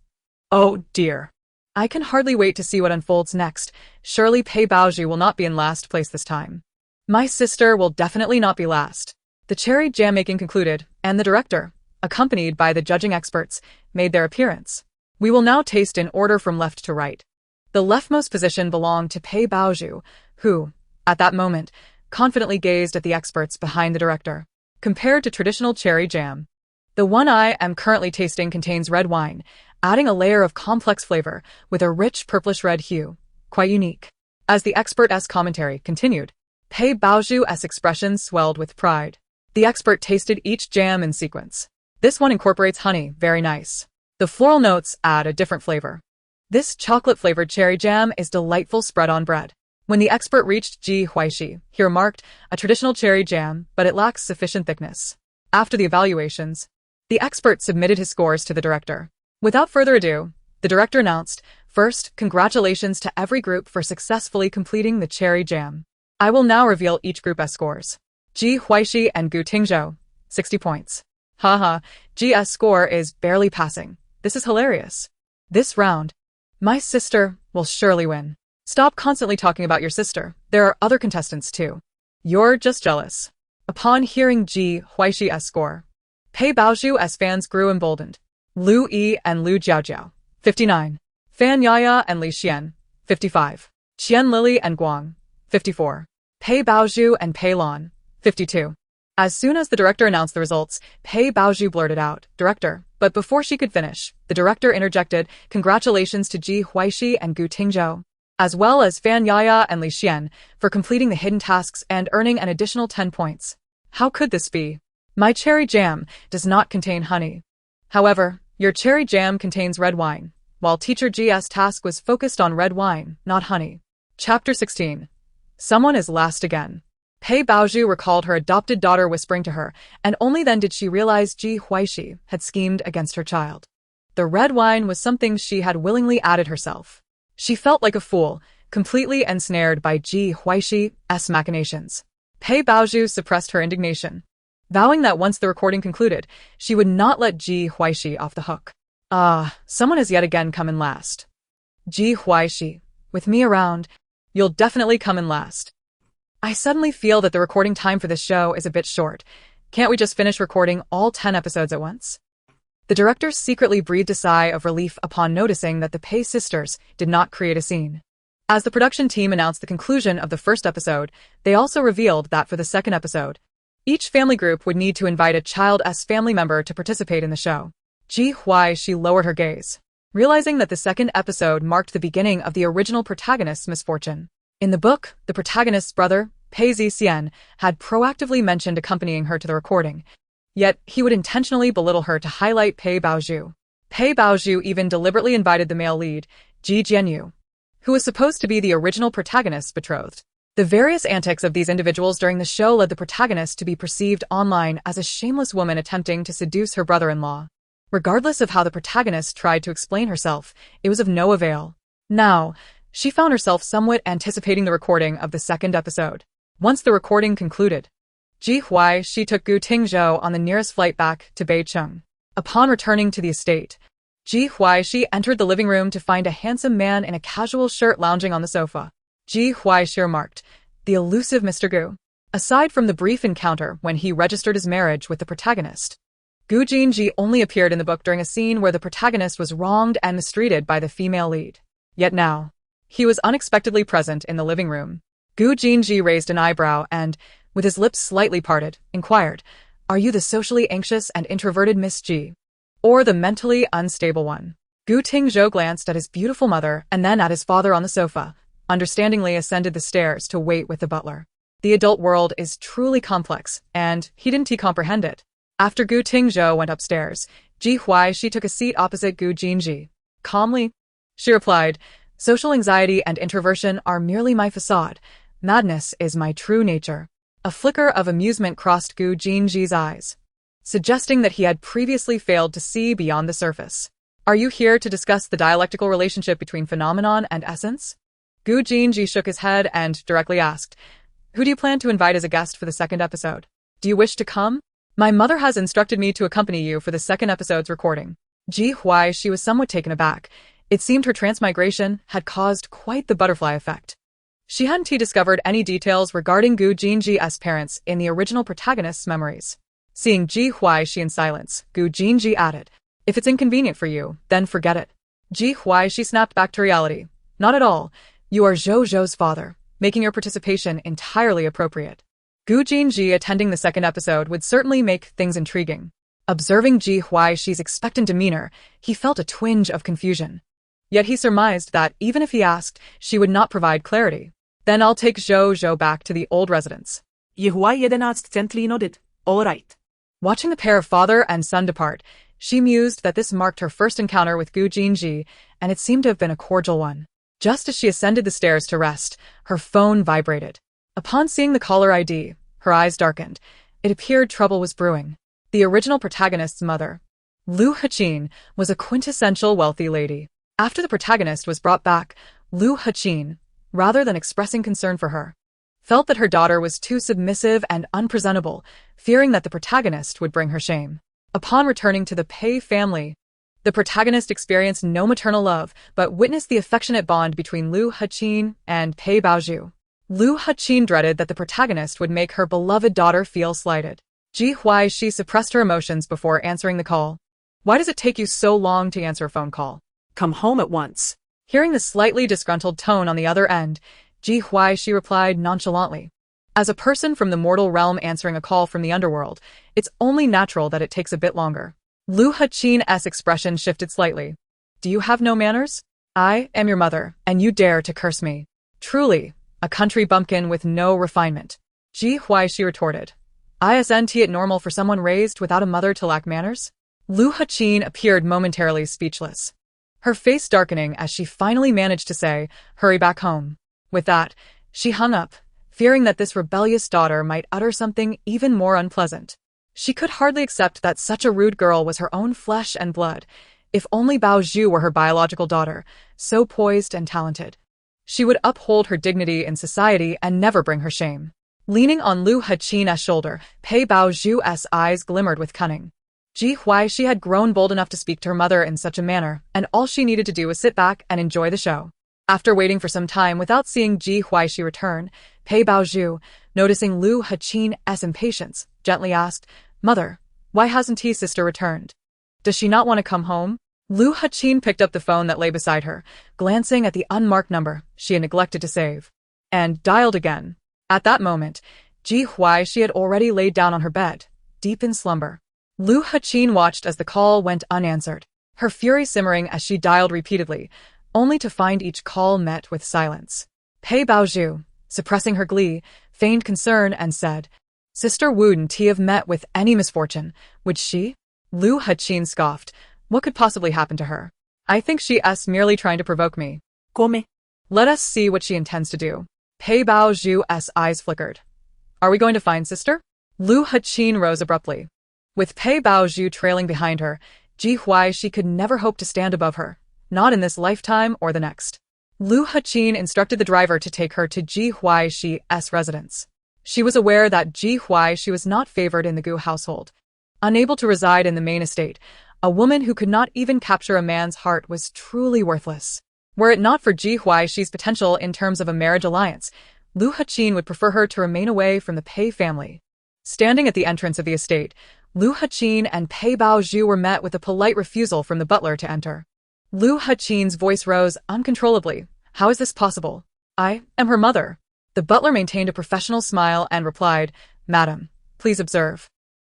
Oh dear. I can hardly wait to see what unfolds next. Surely Pei Baoju will not be in last place this time. My sister will definitely not be last. The cherry jam making concluded, and the director, accompanied by the judging experts, made their appearance. We will now taste in order from left to right. The leftmost position belonged to Pei Baoju, who, at that moment, confidently gazed at the experts behind the director. Compared to traditional cherry jam, the one I am currently tasting contains red wine, adding a layer of complex flavor with a rich purplish-red hue, quite unique. As the expert's commentary continued, Pei Baoju's expression swelled with pride. The expert tasted each jam in sequence. This one incorporates honey, very nice. The floral notes add a different flavor. This chocolate-flavored cherry jam is delightful spread on bread. When the expert reached Ji Huaixi, he remarked, a traditional cherry jam, but it lacks sufficient thickness. After the evaluations, the expert submitted his scores to the director. Without further ado, the director announced, first, congratulations to every group for successfully completing the cherry jam. I will now reveal each group's scores. Ji Huaixi and Gu Tingzhou, 60 points. Haha, Ji's score is barely passing. This is hilarious. This round, my sister will surely win. Stop constantly talking about your sister. There are other contestants too. You're just jealous. Upon hearing Ji Huaixi's score, Pei Baoju's fans grew emboldened. Lu Yi and Lu Jiaojiao, 59. Fan Yaya and Li Xian, 55. Qian Lily and Guang, 54. Pei Baoju and Pei Lan, 52. As soon as the director announced the results, Pei Baoju blurted out, Director, but before she could finish, the director interjected, congratulations to Ji Huaixi and Gu Tingzhou, as well as Fan Yaya and Li Xian, for completing the hidden tasks and earning an additional 10 points. How could this be? My cherry jam does not contain honey. However, your cherry jam contains red wine, while Teacher Ji's task was focused on red wine, not honey. Chapter 16. Someone is last again. Pei Baoju recalled her adopted daughter whispering to her, and only then did she realize Ji Huaixi had schemed against her child. The red wine was something she had willingly added herself. She felt like a fool, completely ensnared by Ji Huaixi's machinations. Pei Baoju suppressed her indignation, vowing that once the recording concluded, she would not let Ji Huaixi off the hook. Someone has yet again come in last. Ji Huaixi, with me around, you'll definitely come in last. I suddenly feel that the recording time for this show is a bit short. Can't we just finish recording all 10 episodes at once? The director secretly breathed a sigh of relief upon noticing that the Pei sisters did not create a scene. As the production team announced the conclusion of the first episode, they also revealed that for the second episode, each family group would need to invite a child's family member to participate in the show. Ji Huaixi lowered her gaze, realizing that the second episode marked the beginning of the original protagonist's misfortune. In the book, the protagonist's brother, Pei Zixian, had proactively mentioned accompanying her to the recording, yet he would intentionally belittle her to highlight Pei Baoju. Pei Baoju even deliberately invited the male lead, Ji Jianyu, who was supposed to be the original protagonist's betrothed. The various antics of these individuals during the show led the protagonist to be perceived online as a shameless woman attempting to seduce her brother-in-law. Regardless of how the protagonist tried to explain herself, it was of no avail. Now, she found herself somewhat anticipating the recording of the second episode. Once the recording concluded, Ji Huaixi took Gu Tingzhou on the nearest flight back to Beicheng. Upon returning to the estate, Ji Huaixi entered the living room to find a handsome man in a casual shirt lounging on the sofa. Ji Huaixi remarked, the elusive Mr. Gu. Aside from the brief encounter when he registered his marriage with the protagonist, Gu Jinji only appeared in the book during a scene where the protagonist was wronged and mistreated by the female lead. Yet now, he was unexpectedly present in the living room. Gu Jinji raised an eyebrow and, with his lips slightly parted, inquired, "Are you the socially anxious and introverted Miss Ji? Or the mentally unstable one?" Gu Tingzhou glanced at his beautiful mother and then at his father on the sofa, understandingly ascended the stairs to wait with the butler. The adult world is truly complex, and he didn't comprehend it. After Gu Tingzhou went upstairs, Ji Huaixi took a seat opposite Gu Jinji. Calmly, she replied, "Social anxiety and introversion are merely my facade. Madness is my true nature." A flicker of amusement crossed Gu Jinji's eyes, suggesting that he had previously failed to see beyond the surface. "Are you here to discuss the dialectical relationship between phenomenon and essence?" Gu Jinji shook his head and directly asked, "Who do you plan to invite as a guest for the second episode? Do you wish to come? My mother has instructed me to accompany you for the second episode's recording." Ji Huaixi was somewhat taken aback. It seemed her transmigration had caused quite the butterfly effect. She hadn't discovered any details regarding Gu Jinji's parents in the original protagonist's memories. Seeing Ji Huaixi in silence, Gu Jinji added, "If it's inconvenient for you, then forget it." Ji Huaixi snapped back to reality. "Not at all. You are Zhou Zhou's father, making your participation entirely appropriate." Gu Jinji attending the second episode would certainly make things intriguing. Observing Ji Huaixi's expectant demeanor, he felt a twinge of confusion. Yet he surmised that even if he asked, she would not provide clarity. "Then I'll take Zhou Zhou back to the old residence." Ji Huaixi gently nodded. "All right." Watching the pair of father and son depart, she mused that this marked her first encounter with Gu Jinji, and it seemed to have been a cordial one. Just as she ascended the stairs to rest, her phone vibrated. Upon seeing the caller ID, her eyes darkened. It appeared trouble was brewing. The original protagonist's mother, Lu Haqin, was a quintessential wealthy lady. After the protagonist was brought back, Lu Haqin, rather than expressing concern for her, felt that her daughter was too submissive and unpresentable, fearing that the protagonist would bring her shame. Upon returning to the Pei family, the protagonist experienced no maternal love, but witnessed the affectionate bond between Lu Haqin and Pei Baozhu. Lu Haqin dreaded that the protagonist would make her beloved daughter feel slighted. Ji Huaixi suppressed her emotions before answering the call. "Why does it take you so long to answer a phone call? Come home at once." Hearing the slightly disgruntled tone on the other end, Ji Huaixi replied nonchalantly. As a person from the mortal realm answering a call from the underworld, it's only natural that it takes a bit longer. Lu Haqin's expression shifted slightly. "Do you have no manners? I am your mother, and you dare to curse me. Truly, a country bumpkin with no refinement." Ji Huaixi retorted. "Isn't it normal for someone raised without a mother to lack manners?" Lu Haqin appeared momentarily speechless, her face darkening as she finally managed to say, "Hurry back home." With that, she hung up, fearing that this rebellious daughter might utter something even more unpleasant. She could hardly accept that such a rude girl was her own flesh and blood. If only Baozhu were her biological daughter, so poised and talented, she would uphold her dignity in society and never bring her shame. Leaning on Lu Haqin's shoulder, Pei Baozhu's eyes glimmered with cunning. Ji Huaixi had grown bold enough to speak to her mother in such a manner, and all she needed to do was sit back and enjoy the show. After waiting for some time without seeing Ji Huaixi return, Pei Baozhu, noticing Lu Haqin's impatience, gently asked, "Mother, why hasn't sister returned? Does she not want to come home?" Lu Haqin picked up the phone that lay beside her, glancing at the unmarked number she had neglected to save, and dialed again. At that moment, Ji Huaixi had already laid down on her bed, deep in slumber. Lu Haqin watched as the call went unanswered, her fury simmering as she dialed repeatedly, only to find each call met with silence. Pei Baozhu, suppressing her glee, feigned concern and said, "Sister wouldn't have met with any misfortune, would she?" Lu Haqin scoffed. "What could possibly happen to her? I think she's merely trying to provoke me." "Come." "Let us see what she intends to do." Pei Baozhu's eyes flickered. "Are we going to find sister?" Lu Haqin rose abruptly. With Pei Baozhu trailing behind her, Ji Huaixi could never hope to stand above her, not in this lifetime or the next. Lu Haqin instructed the driver to take her to Ji Huaixi's residence. She was aware that Ji Huaixi was not favored in the Gu household. Unable to reside in the main estate, a woman who could not even capture a man's heart was truly worthless. Were it not for Ji Huaixi's potential in terms of a marriage alliance, Lu Haqin would prefer her to remain away from the Pei family. Standing at the entrance of the estate, Lu Haqin and Pei Baozhu were met with a polite refusal from the butler to enter. Lu Haqin's voice rose uncontrollably. How is this possible? I am her mother. The butler maintained a professional smile and replied, Madam, please observe.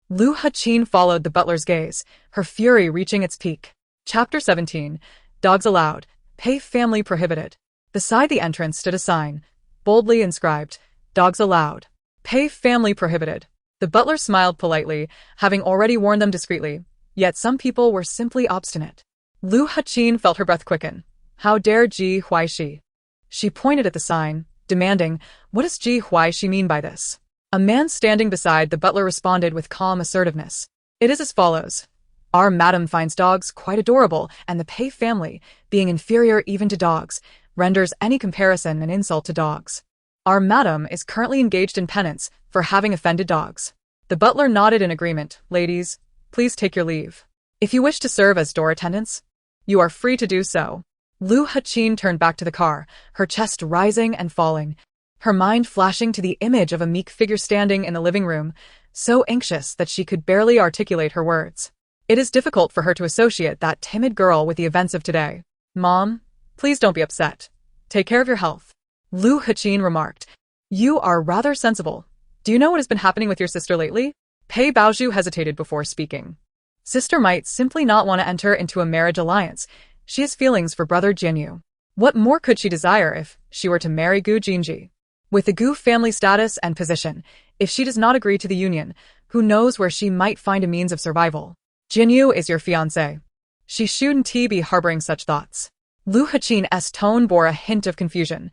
Lu Haqin followed the butler's gaze, her fury reaching its peak. Chapter 17. Dogs Allowed. Pei Family Prohibited. Beside the entrance stood a sign, boldly inscribed, Dogs Allowed. Pei Family Prohibited. The butler smiled politely, having already warned them discreetly, yet some people were simply obstinate. Lu Haqin felt her breath quicken. How dare Ji Huaixi? She pointed at the sign, demanding, What does Ji Huaixi mean by this? A man standing beside the butler responded with calm assertiveness. It is as follows. Our madam finds dogs quite adorable, and the Pei family, being inferior even to dogs, renders any comparison an insult to dogs. Our madam is currently engaged in penance for having offended dogs. The butler nodded in agreement. Ladies, please take your leave. If you wish to serve as door attendants, you are free to do so. Lu Haqin turned back to the car, her chest rising and falling, her mind flashing to the image of a meek figure standing in the living room, so anxious that she could barely articulate her words. It is difficult for her to associate that timid girl with the events of today. Mom, please don't be upset. Take care of your health. Lu Haqin remarked. You are rather sensible. Do you know what has been happening with your sister lately? Pei Baozhu hesitated before speaking. Sister might simply not want to enter into a marriage alliance. She has feelings for brother Jinyu. What more could she desire if she were to marry Gu Jinji? With the Gu family status and position, if she does not agree to the union, who knows where she might find a means of survival? Jinyu is your fiancé. She shouldn't be harboring such thoughts. Lu Haqin's tone bore a hint of confusion,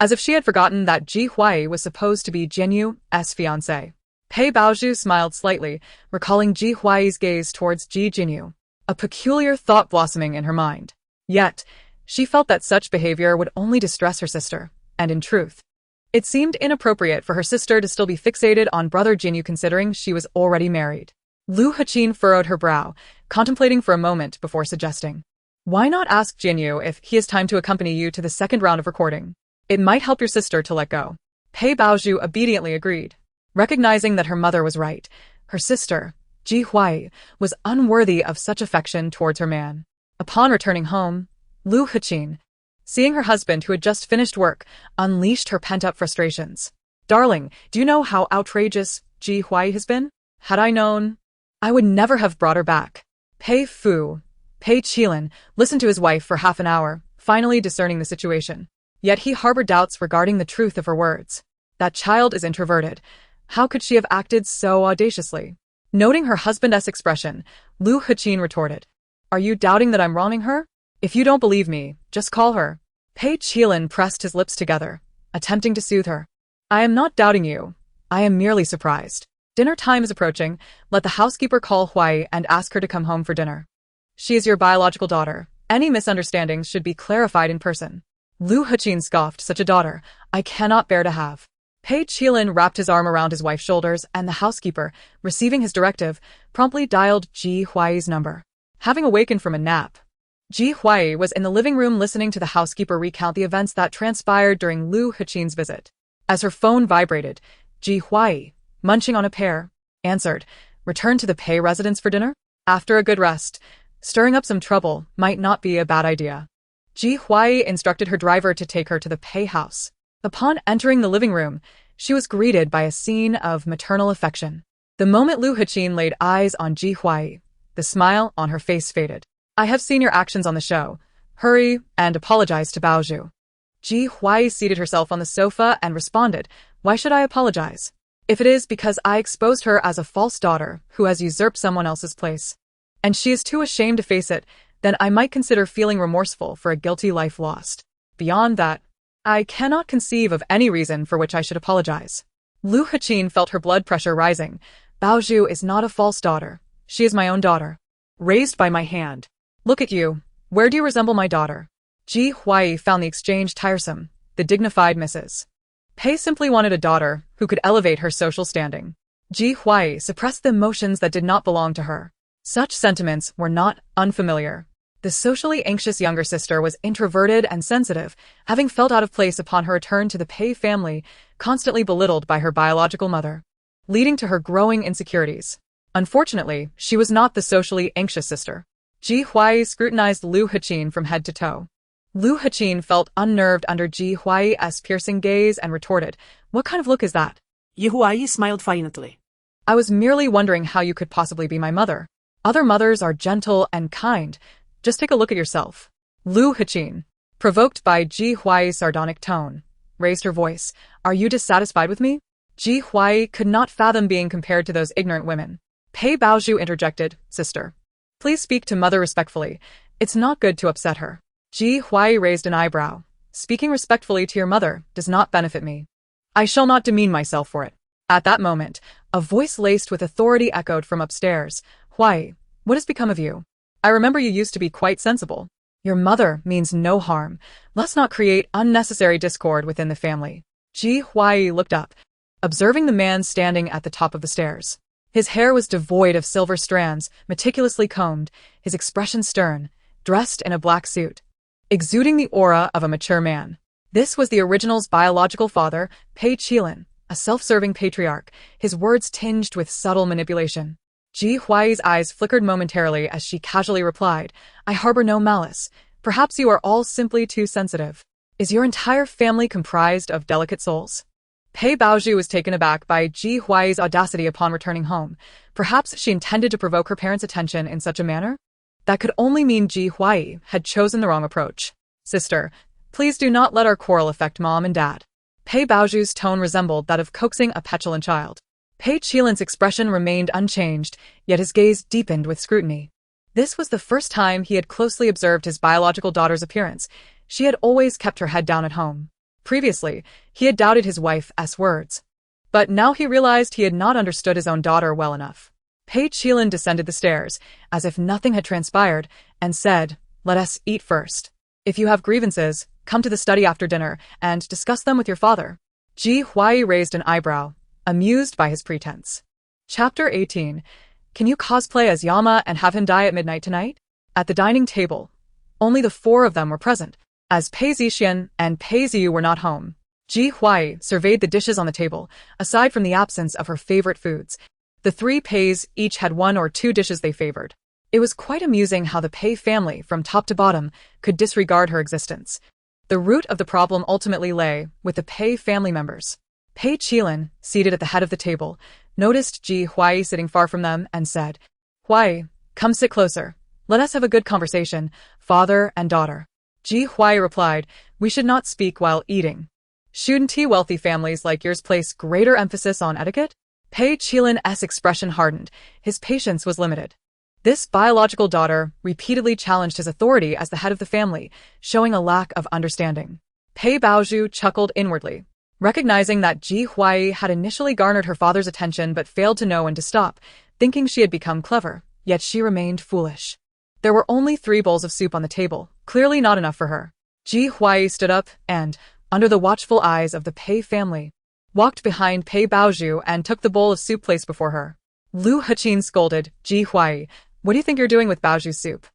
as if she had forgotten that Ji Huaixi was supposed to be Jinyu's fiancé. Pei Baozhu smiled slightly, recalling Ji Huaixi's gaze towards Ji Jinyu, a peculiar thought blossoming in her mind. Yet, she felt that such behavior would only distress her sister, and in truth, it seemed inappropriate for her sister to still be fixated on brother Jinyu considering she was already married. Lu Haqin furrowed her brow, contemplating for a moment before suggesting, Why not ask Jinyu if he has time to accompany you to the second round of recording? It might help your sister to let go. Pei Baozhu obediently agreed. Recognizing that her mother was right, her sister, Ji Huaixi, was unworthy of such affection towards her man. Upon returning home, Lu Haqin, seeing her husband who had just finished work, unleashed her pent-up frustrations. Darling, do you know how outrageous Ji Huaixi has been? Had I known, I would never have brought her back. Pei Qilin listened to his wife for half an hour, finally discerning the situation. Yet he harbored doubts regarding the truth of her words. That child is introverted. How could she have acted so audaciously? Noting her husband's expression, Lu Haqin retorted, Are you doubting that I'm wronging her? If you don't believe me, just call her. Pei Qilin pressed his lips together, attempting to soothe her. I am not doubting you. I am merely surprised. Dinner time is approaching. Let the housekeeper call Huaixi and ask her to come home for dinner. She is your biological daughter. Any misunderstandings should be clarified in person. Lu Haqin scoffed. Such a daughter, I cannot bear to have. Pei Qilin wrapped his arm around his wife's shoulders, and the housekeeper, receiving his directive, promptly dialed Ji Huaixi's number. Having awakened from a nap, Ji Huaixi was in the living room listening to the housekeeper recount the events that transpired during Lu Haqin's visit. As her phone vibrated, Ji Huaixi, munching on a pear, answered, Return to the Pei residence for dinner? After a good rest, stirring up some trouble might not be a bad idea. Ji Huaixi instructed her driver to take her to the Pei house. Upon entering the living room, she was greeted by a scene of maternal affection. The moment Lu Haqin laid eyes on Ji Huaixi, the smile on her face faded. I have seen your actions on the show. Hurry and apologize to Baozhu. Ji Huaixi seated herself on the sofa and responded, Why should I apologize? If it is because I exposed her as a false daughter who has usurped someone else's place, and she is too ashamed to face it, then I might consider feeling remorseful for a guilty life lost. Beyond that, I cannot conceive of any reason for which I should apologize. Lu Haqin felt her blood pressure rising. Baozhu is not a false daughter. She is my own daughter, raised by my hand. Look at you. Where do you resemble my daughter? Ji Huaixi found the exchange tiresome. The dignified Mrs. Pei simply wanted a daughter who could elevate her social standing. Ji Huaixi suppressed the emotions that did not belong to her. Such sentiments were not unfamiliar. The socially anxious younger sister was introverted and sensitive, having felt out of place upon her return to the Pei family, constantly belittled by her biological mother, leading to her growing insecurities. Unfortunately, she was not the socially anxious sister. Ji Huaixi scrutinized Lu Haqin from head to toe. Lu Haqin felt unnerved under Ji Huaixi's piercing gaze and retorted, "What kind of look is that?" Ji Huaixi smiled faintly. "I was merely wondering how you could possibly be my mother. Other mothers are gentle and kind. Just take a look at yourself." Lu Haqin, provoked by Ji Huaixi's sardonic tone, raised her voice. "Are you dissatisfied with me?" Ji Huaixi could not fathom being compared to those ignorant women. Pei Baozhu interjected, "Sister, please speak to mother respectfully. It's not good to upset her." Ji Huaixi raised an eyebrow. "Speaking respectfully to your mother does not benefit me. I shall not demean myself for it." At that moment, a voice laced with authority echoed from upstairs. "Huaixi, what has become of you? I remember you used to be quite sensible. Your mother means no harm. Let's not create unnecessary discord within the family." Ji Huaixi looked up, observing the man standing at the top of the stairs. His hair was devoid of silver strands, meticulously combed, his expression stern, dressed in a black suit, exuding the aura of a mature man. This was the original's biological father, Pei Qilin, a self-serving patriarch, his words tinged with subtle manipulation. Ji Huaixi's eyes flickered momentarily as she casually replied, "I harbor no malice. Perhaps you are all simply too sensitive. Is your entire family comprised of delicate souls?" Pei Baozhu was taken aback by Ji Huaixi's audacity upon returning home. Perhaps she intended to provoke her parents' attention in such a manner? That could only mean Ji Huaixi had chosen the wrong approach. "Sister, please do not let our quarrel affect Mom and Dad." Pei Baozhu's tone resembled that of coaxing a petulant child. Pei Qilin's expression remained unchanged, yet his gaze deepened with scrutiny. This was the first time he had closely observed his biological daughter's appearance. She had always kept her head down at home. Previously, he had doubted his wife's words. But now he realized he had not understood his own daughter well enough. Pei Qilin descended the stairs, as if nothing had transpired, and said, "Let us eat first. If you have grievances, come to the study after dinner and discuss them with your father." Ji Huaixi raised an eyebrow, amused by his pretense. Chapter 18. Can you cosplay as Yama and have him die at midnight tonight? At the dining table, only the four of them were present, as Pei Zixian and Pei Ziyu were not home. Ji Huaixi surveyed the dishes on the table, aside from the absence of her favorite foods. The three Peis each had one or two dishes they favored. It was quite amusing how the Pei family, from top to bottom, could disregard her existence. The root of the problem ultimately lay with the Pei family members. Pei Qilin, seated at the head of the table, noticed Ji Huaixi sitting far from them and said, "Huaixi, come sit closer. Let us have a good conversation, father and daughter." Ji Huaixi replied, "We should not speak while eating. Shouldn't wealthy families like yours place greater emphasis on etiquette?" Pei Qilin's expression hardened. His patience was limited. This biological daughter repeatedly challenged his authority as the head of the family, showing a lack of understanding. Pei Baozhu chuckled inwardly, recognizing that Ji Huaixi had initially garnered her father's attention but failed to know when to stop, thinking she had become clever, yet she remained foolish. There were only 3 bowls of soup on the table, clearly not enough for her. Ji Huaixi stood up and, under the watchful eyes of the Pei family, walked behind Pei Baozhu and took the bowl of soup placed before her. Lu Haqin scolded, "Ji Huaixi, what do you think you're doing with Baozhu's soup?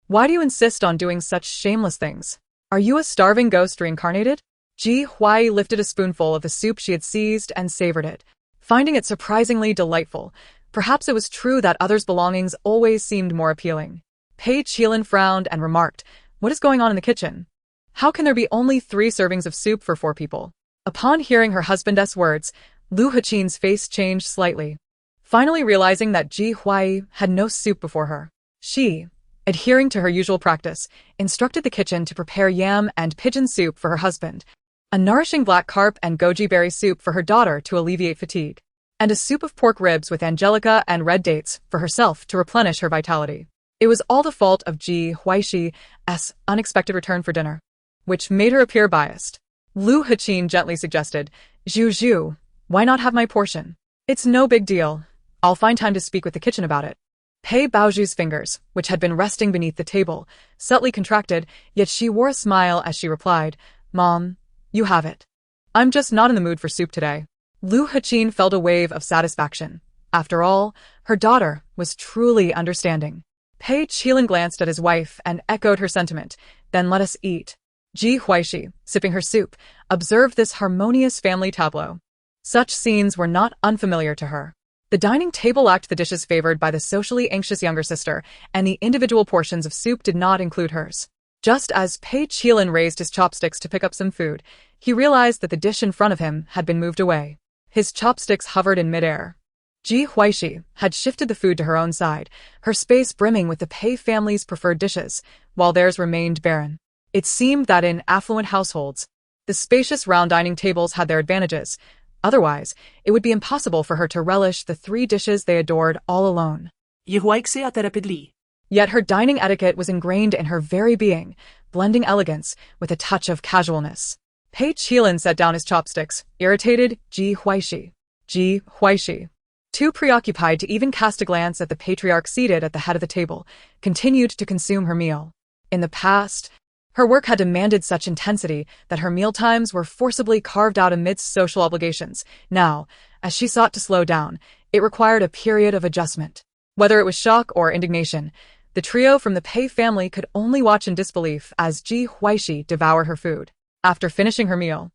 Why do you insist on doing such shameless things? Are you a starving ghost reincarnated?" Ji Huaixi lifted a spoonful of the soup she had seized and savored it, finding it surprisingly delightful. Perhaps it was true that others' belongings always seemed more appealing. Pei Qilin frowned and remarked, "What is going on in the kitchen? How can there be only 3 servings of soup for 4 people?" Upon hearing her husband's words, Lu Haqin's face changed slightly. Finally realizing that Ji Huaixi had no soup before her, she, adhering to her usual practice, instructed the kitchen to prepare yam and pigeon soup for her husband, a nourishing black carp and goji berry soup for her daughter to alleviate fatigue, and a soup of pork ribs with angelica and red dates for herself to replenish her vitality. It was all the fault of Ji Huaixi's unexpected return for dinner, which made her appear biased. Lu Haqin gently suggested, "Zhu, why not have my portion? It's no big deal. I'll find time to speak with the kitchen about it." Pei Baozhu's fingers, which had been resting beneath the table, subtly contracted, yet she wore a smile as she replied, "Mom, you have it. I'm just not in the mood for soup today." Lu Haqin felt a wave of satisfaction. After all, her daughter was truly understanding. Pei Qilin glanced at his wife and echoed her sentiment, "Then let us eat." Ji Huaixi, sipping her soup, observed this harmonious family tableau. Such scenes were not unfamiliar to her. The dining table lacked the dishes favored by the socially anxious younger sister, and the individual portions of soup did not include hers. Just as Pei Qilin raised his chopsticks to pick up some food, he realized that the dish in front of him had been moved away. His chopsticks hovered in midair. Ji Huaixi had shifted the food to her own side, her space brimming with the Pei family's preferred dishes, while theirs remained barren. It seemed that in affluent households, the spacious round dining tables had their advantages. Otherwise, it would be impossible for her to relish the 3 dishes they adored all alone. Ji Huaixi at rapidly. Yet her dining etiquette was ingrained in her very being, blending elegance with a touch of casualness. Pei Qilin set down his chopsticks, irritated Ji Huaixi. Ji Huaixi, too preoccupied to even cast a glance at the patriarch seated at the head of the table, continued to consume her meal. In the past, her work had demanded such intensity that her mealtimes were forcibly carved out amidst social obligations. Now, as she sought to slow down, it required a period of adjustment. Whether it was shock or indignation, the trio from the Pei family could only watch in disbelief as Ji Huaixi devoured her food. After finishing her meal,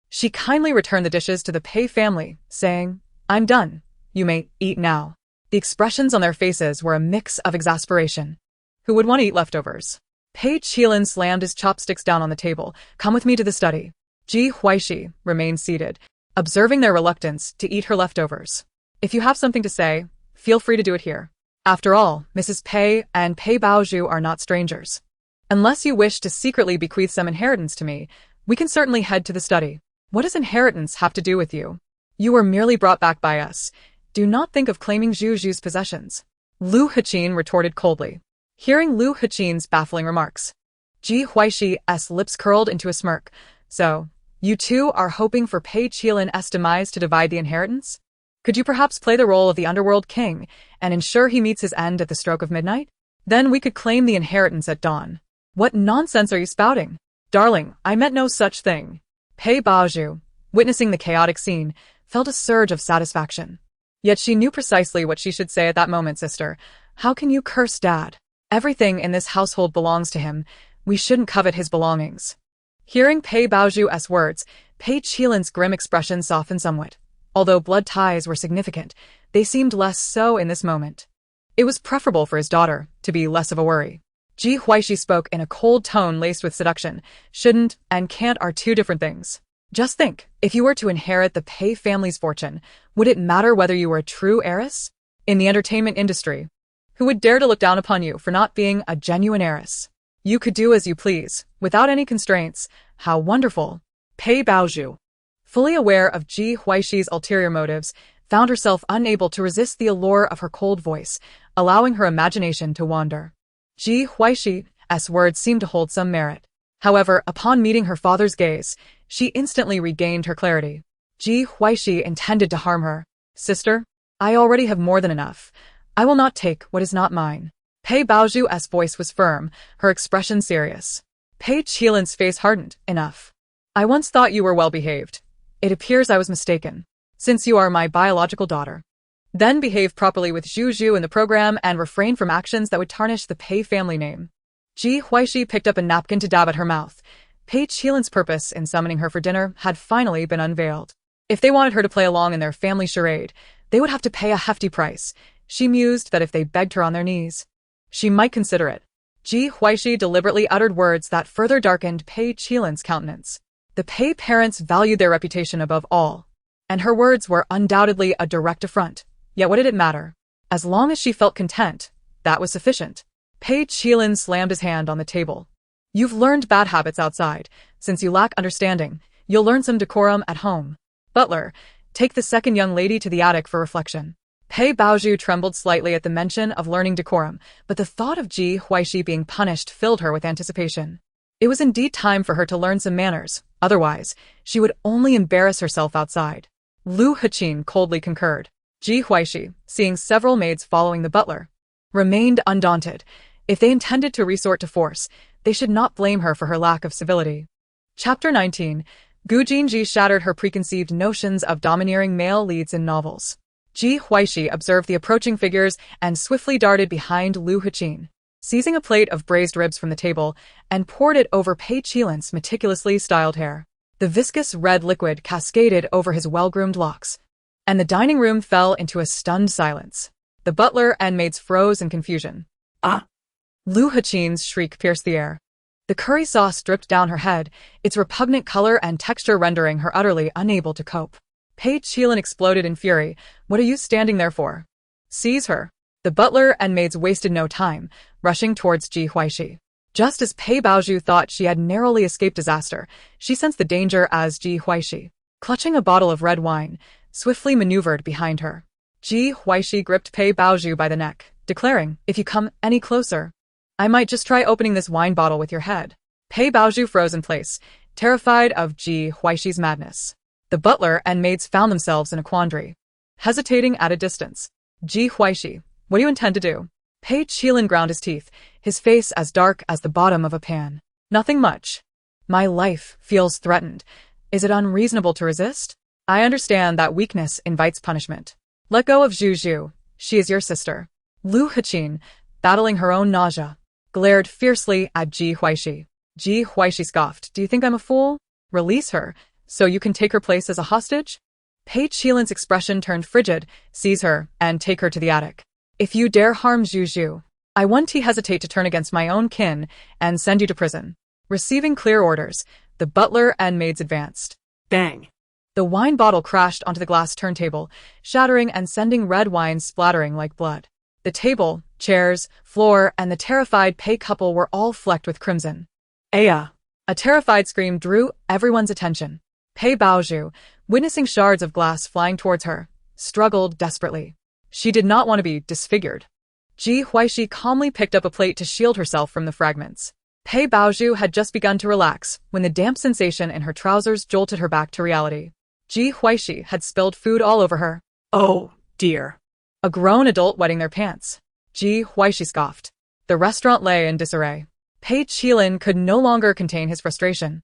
she kindly returned the dishes to the Pei family, saying, "I'm done. You may eat now." The expressions on their faces were a mix of exasperation. Who would want to eat leftovers? Pei Qilin slammed his chopsticks down on the table. "Come with me to the study." Ji Huaixi remained seated, observing their reluctance to eat her leftovers. "If you have something to say, feel free to do it here. After all, Mrs. Pei and Pei Baozhu are not strangers. Unless you wish to secretly bequeath some inheritance to me, we can certainly head to the study." "What does inheritance have to do with you? You were merely brought back by us. Do not think of claiming Zhu's possessions." Lu Haqin retorted coldly. Hearing Lu Haqin's baffling remarks, Ji Huaixi's lips curled into a smirk. "So, you two are hoping for Pei Qilin's demise to divide the inheritance? Could you perhaps play the role of the underworld king and ensure he meets his end at the stroke of midnight? Then we could claim the inheritance at dawn." "What nonsense are you spouting?" "Darling, I meant no such thing." Pei Baozhu, witnessing the chaotic scene, felt a surge of satisfaction. Yet she knew precisely what she should say at that moment. "Sister, how can you curse Dad? Everything in this household belongs to him. We shouldn't covet his belongings." Hearing Pei Baozhu's words, Pei Qilin's grim expression softened somewhat. Although blood ties were significant, they seemed less so in this moment. It was preferable for his daughter to be less of a worry. Ji Huaixi spoke in a cold tone laced with seduction. "Shouldn't and can't are 2 different things. Just think, if you were to inherit the Pei family's fortune, would it matter whether you were a true heiress? In the entertainment industry, who would dare to look down upon you for not being a genuine heiress? You could do as you please, without any constraints. How wonderful." Pei Baozhu, fully aware of Ji Huaixi's ulterior motives, found herself unable to resist the allure of her cold voice, allowing her imagination to wander. Ji Huaixi's words seemed to hold some merit. However, upon meeting her father's gaze, she instantly regained her clarity. Ji Huaixi intended to harm her. "Sister, I already have more than enough. I will not take what is not mine." Pei Baozhu's voice was firm, her expression serious. Pei Qilin's face hardened. "Enough. I once thought you were well behaved. It appears I was mistaken. Since you are my biological daughter, then behave properly with Zhu in the program and refrain from actions that would tarnish the Pei family name." Ji Huaixi picked up a napkin to dab at her mouth. Pei Qilin's purpose in summoning her for dinner had finally been unveiled. If they wanted her to play along in their family charade, they would have to pay a hefty price. She mused that if they begged her on their knees, she might consider it. Ji Huaixi deliberately uttered words that further darkened Pei Qilin's countenance. The Pei parents valued their reputation above all, and her words were undoubtedly a direct affront. Yet what did it matter? As long as she felt content, that was sufficient. Pei Qilin slammed his hand on the table. "You've learned bad habits outside. Since you lack understanding, you'll learn some decorum at home. Butler, take the second young lady to the attic for reflection." Pei Baozhu trembled slightly at the mention of learning decorum, but the thought of Ji Huaixi being punished filled her with anticipation. It was indeed time for her to learn some manners, otherwise, she would only embarrass herself outside. Lu Haqin coldly concurred. Ji Huaixi, seeing several maids following the butler, remained undaunted. If they intended to resort to force, they should not blame her for her lack of civility. Chapter 19. Gu Jinji shattered her preconceived notions of domineering male leads in novels. Ji Huaixi observed the approaching figures and swiftly darted behind Lu Haqin. seizing a plate of braised ribs from the table and poured it over Pei Qilin's meticulously styled hair. The viscous red liquid cascaded over his well-groomed locks, and the dining room fell into a stunned silence. The butler and maids froze in confusion. Ah! Lu Huaixin's shriek pierced the air. The curry sauce dripped down her head, its repugnant color and texture rendering her utterly unable to cope. Pei Qilin exploded in fury. What are you standing there for? Seize her. The butler and maids wasted no time, rushing towards Ji Huaixi. Just as Pei Baozhu thought she had narrowly escaped disaster, she sensed the danger as Ji Huaixi, clutching a bottle of red wine, swiftly maneuvered behind her. Ji Huaixi gripped Pei Baozhu by the neck, declaring, "If you come any closer, I might just try opening this wine bottle with your head." Pei Baozhu froze in place, terrified of Ji Huaixi's madness. The butler and maids found themselves in a quandary, hesitating at a distance. Ji Huaixi, what do you intend to do? Pei Qilin ground his teeth, his face as dark as the bottom of a pan. Nothing much. My life feels threatened. Is it unreasonable to resist? I understand that weakness invites punishment. Let go of Zhu Zhu. She is your sister. Lu Huaixin, battling her own nausea, glared fiercely at Ji Huaixi. Ji Huaixi scoffed. Do you think I'm a fool? Release her, so you can take her place as a hostage? Pei Qilin's expression turned frigid. Seize her, and take her to the attic. If you dare harm Zhu Zhu, I won't hesitate to turn against my own kin and send you to prison. Receiving clear orders, the butler and maids advanced. Bang! The wine bottle crashed onto the glass turntable, shattering and sending red wine splattering like blood. The table, chairs, floor, and the terrified Pei couple were all flecked with crimson. Aya! A terrified scream drew everyone's attention. Pei Baozhu, witnessing shards of glass flying towards her, struggled desperately. She did not want to be disfigured. Ji Huaixi calmly picked up a plate to shield herself from the fragments. Pei Baozhu had just begun to relax when the damp sensation in her trousers jolted her back to reality. Ji Huaixi had spilled food all over her. Oh, dear. A grown adult wetting their pants. Ji Huaixi scoffed. The restaurant lay in disarray. Pei Qilin could no longer contain his frustration.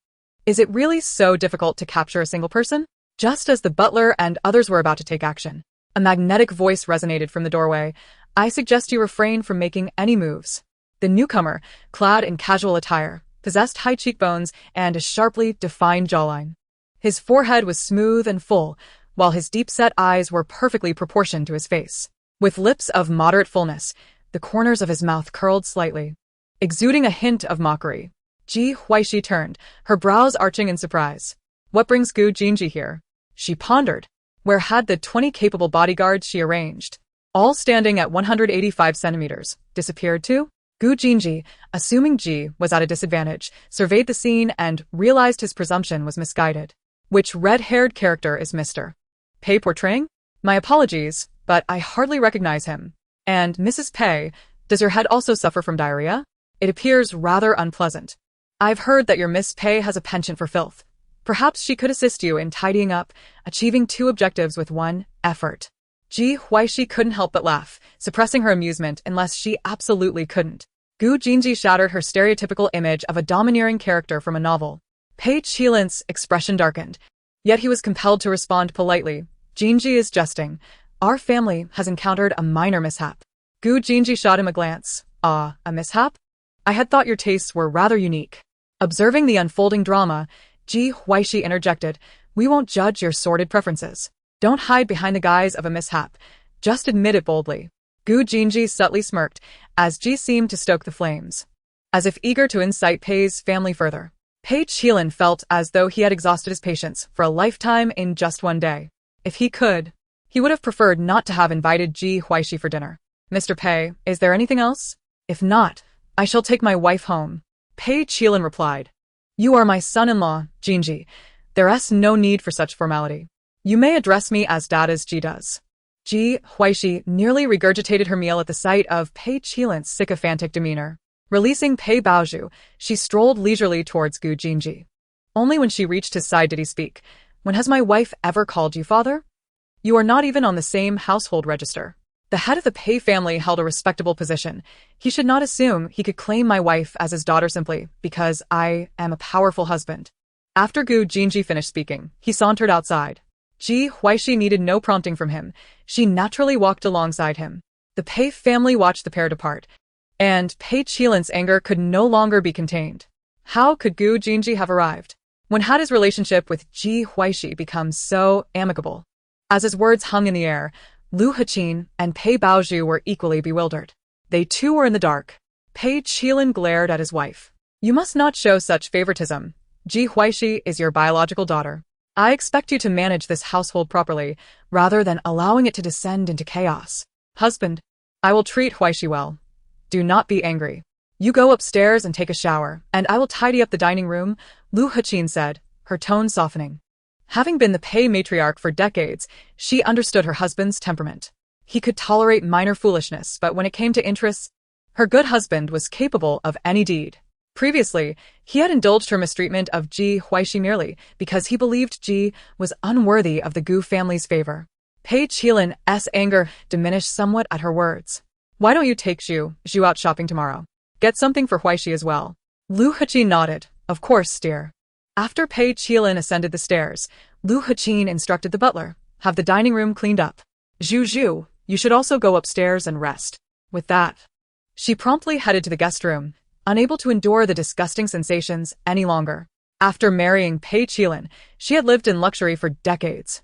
Is it really so difficult to capture a single person? Just as the butler and others were about to take action, a magnetic voice resonated from the doorway. I suggest you refrain from making any moves. The newcomer, clad in casual attire, possessed high cheekbones and a sharply defined jawline. His forehead was smooth and full, while his deep-set eyes were perfectly proportioned to his face. With lips of moderate fullness, the corners of his mouth curled slightly, exuding a hint of mockery. Ji Huaixi turned, her brows arching in surprise. What brings Gu Jinji here? She pondered. Where had the 20 capable bodyguards she arranged, all standing at 185 centimeters, disappeared to? Gu Jinji, assuming Ji was at a disadvantage, surveyed the scene and realized his presumption was misguided. Which red-haired character is Mr. Pei portraying? My apologies, but I hardly recognize him. And Mrs. Pei, does your head also suffer from diarrhea? It appears rather unpleasant. I've heard that your Miss Pei has a penchant for filth. Perhaps she could assist you in tidying up, achieving two objectives with one effort. Ji Huaixi couldn't help but laugh, suppressing her amusement unless she absolutely couldn't. Gu Jinji shattered her stereotypical image of a domineering character from a novel. Pei Qilin's expression darkened, yet he was compelled to respond politely. Jinji is jesting. Our family has encountered a minor mishap. Gu Jinji shot him a glance. Ah, a mishap? I had thought your tastes were rather unique. Observing the unfolding drama, Ji Huaixi interjected, we won't judge your sordid preferences. Don't hide behind the guise of a mishap. Just admit it boldly. Gu Jinji subtly smirked, as Ji seemed to stoke the flames, as if eager to incite Pei's family further. Pei Qilin felt as though he had exhausted his patience for a lifetime in just one day. If he could, he would have preferred not to have invited Ji Huaixi for dinner. Mr. Pei, is there anything else? If not, I shall take my wife home. Pei Qilin replied. You are my son-in-law, Jinji. There's no need for such formality. You may address me as Dad as Ji does. Ji Huaixi nearly regurgitated her meal at the sight of Pei Qilin's sycophantic demeanor. Releasing Pei Baozhu, she strolled leisurely towards Gu Jinji. Only when she reached his side did he speak. When has my wife ever called you father? You are not even on the same household register. The head of the Pei family held a respectable position. He should not assume he could claim my wife as his daughter simply because I am a powerful husband. After Gu Jinji finished speaking, he sauntered outside. Ji Huaixi needed no prompting from him. She naturally walked alongside him. The Pei family watched the pair depart, and Pei Qilin's anger could no longer be contained. How could Gu Jinji have arrived? When had his relationship with Ji Huaixi become so amicable? As his words hung in the air, Lu Haqin and Pei Baozhu were equally bewildered. They too were in the dark. Pei Qilin glared at his wife. You must not show such favoritism. Ji Huaixi is your biological daughter. I expect you to manage this household properly, rather than allowing it to descend into chaos. Husband, I will treat Huaixi well. Do not be angry. You go upstairs and take a shower, and I will tidy up the dining room, Lu Haqin said, her tone softening. Having been the Pei matriarch for decades, she understood her husband's temperament. He could tolerate minor foolishness, but when it came to interests, her good husband was capable of any deed. Previously, he had indulged her mistreatment of Ji Huaixi merely because he believed Ji was unworthy of the Gu family's favor. Pei Qilin's anger diminished somewhat at her words. Why don't you take Zhu out shopping tomorrow? Get something for Huaixi as well. Lu Haqin nodded. Of course, dear. After Pei Qilin ascended the stairs, Lu Haqin instructed the butler, have the dining room cleaned up. Zhu, you should also go upstairs and rest. With that, she promptly headed to the guest room, unable to endure the disgusting sensations any longer. After marrying Pei Qilin, she had lived in luxury for decades.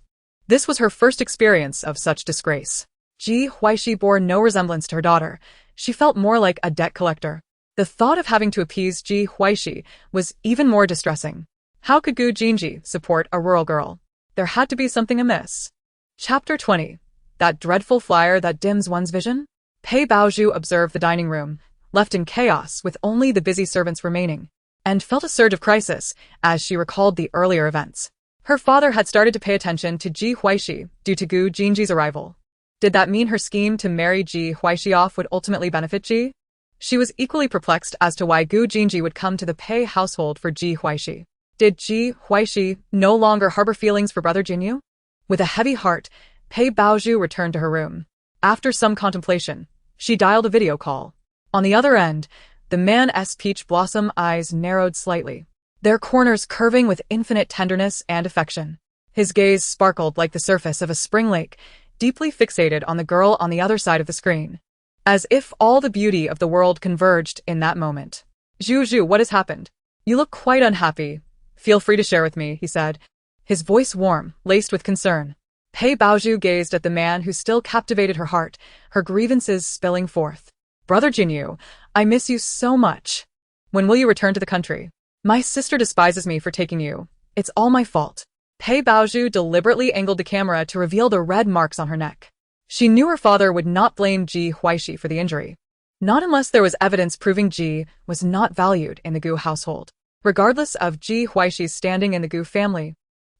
This was her first experience of such disgrace. Ji Huaixi bore no resemblance to her daughter. She felt more like a debt collector. The thought of having to appease Ji Huaixi was even more distressing. How could Gu Jinji support a rural girl? There had to be something amiss. Chapter 20. That dreadful flyer that dims one's vision? Pei Baozhu observed the dining room, left in chaos with only the busy servants remaining, and felt a surge of crisis as she recalled the earlier events. Her father had started to pay attention to Ji Huaixi due to Gu Jinji's arrival. Did that mean her scheme to marry Ji Huaixi off would ultimately benefit Ji? She was equally perplexed as to why Gu Jinji would come to the Pei household for Ji Huaixi. Did Ji Huaixi no longer harbor feelings for brother Jinyu? With a heavy heart, Pei Baozhu returned to her room. After some contemplation, she dialed a video call. On the other end, the man's peach blossom eyes narrowed slightly, their corners curving with infinite tenderness and affection. His gaze sparkled like the surface of a spring lake, deeply fixated on the girl on the other side of the screen, as if all the beauty of the world converged in that moment. Zhu, what has happened? You look quite unhappy. Feel free to share with me, he said, his voice warm, laced with concern. Pei Baozhu gazed at the man who still captivated her heart, her grievances spilling forth. Brother Jinyu, I miss you so much. When will you return to the country? My sister despises me for taking you. It's all my fault. Pei Baozhu deliberately angled the camera to reveal the red marks on her neck. She knew her father would not blame Ji Huaixi for the injury. Not unless there was evidence proving Ji was not valued in the Gu household. Regardless of Ji Huaixi's standing in the Gu family,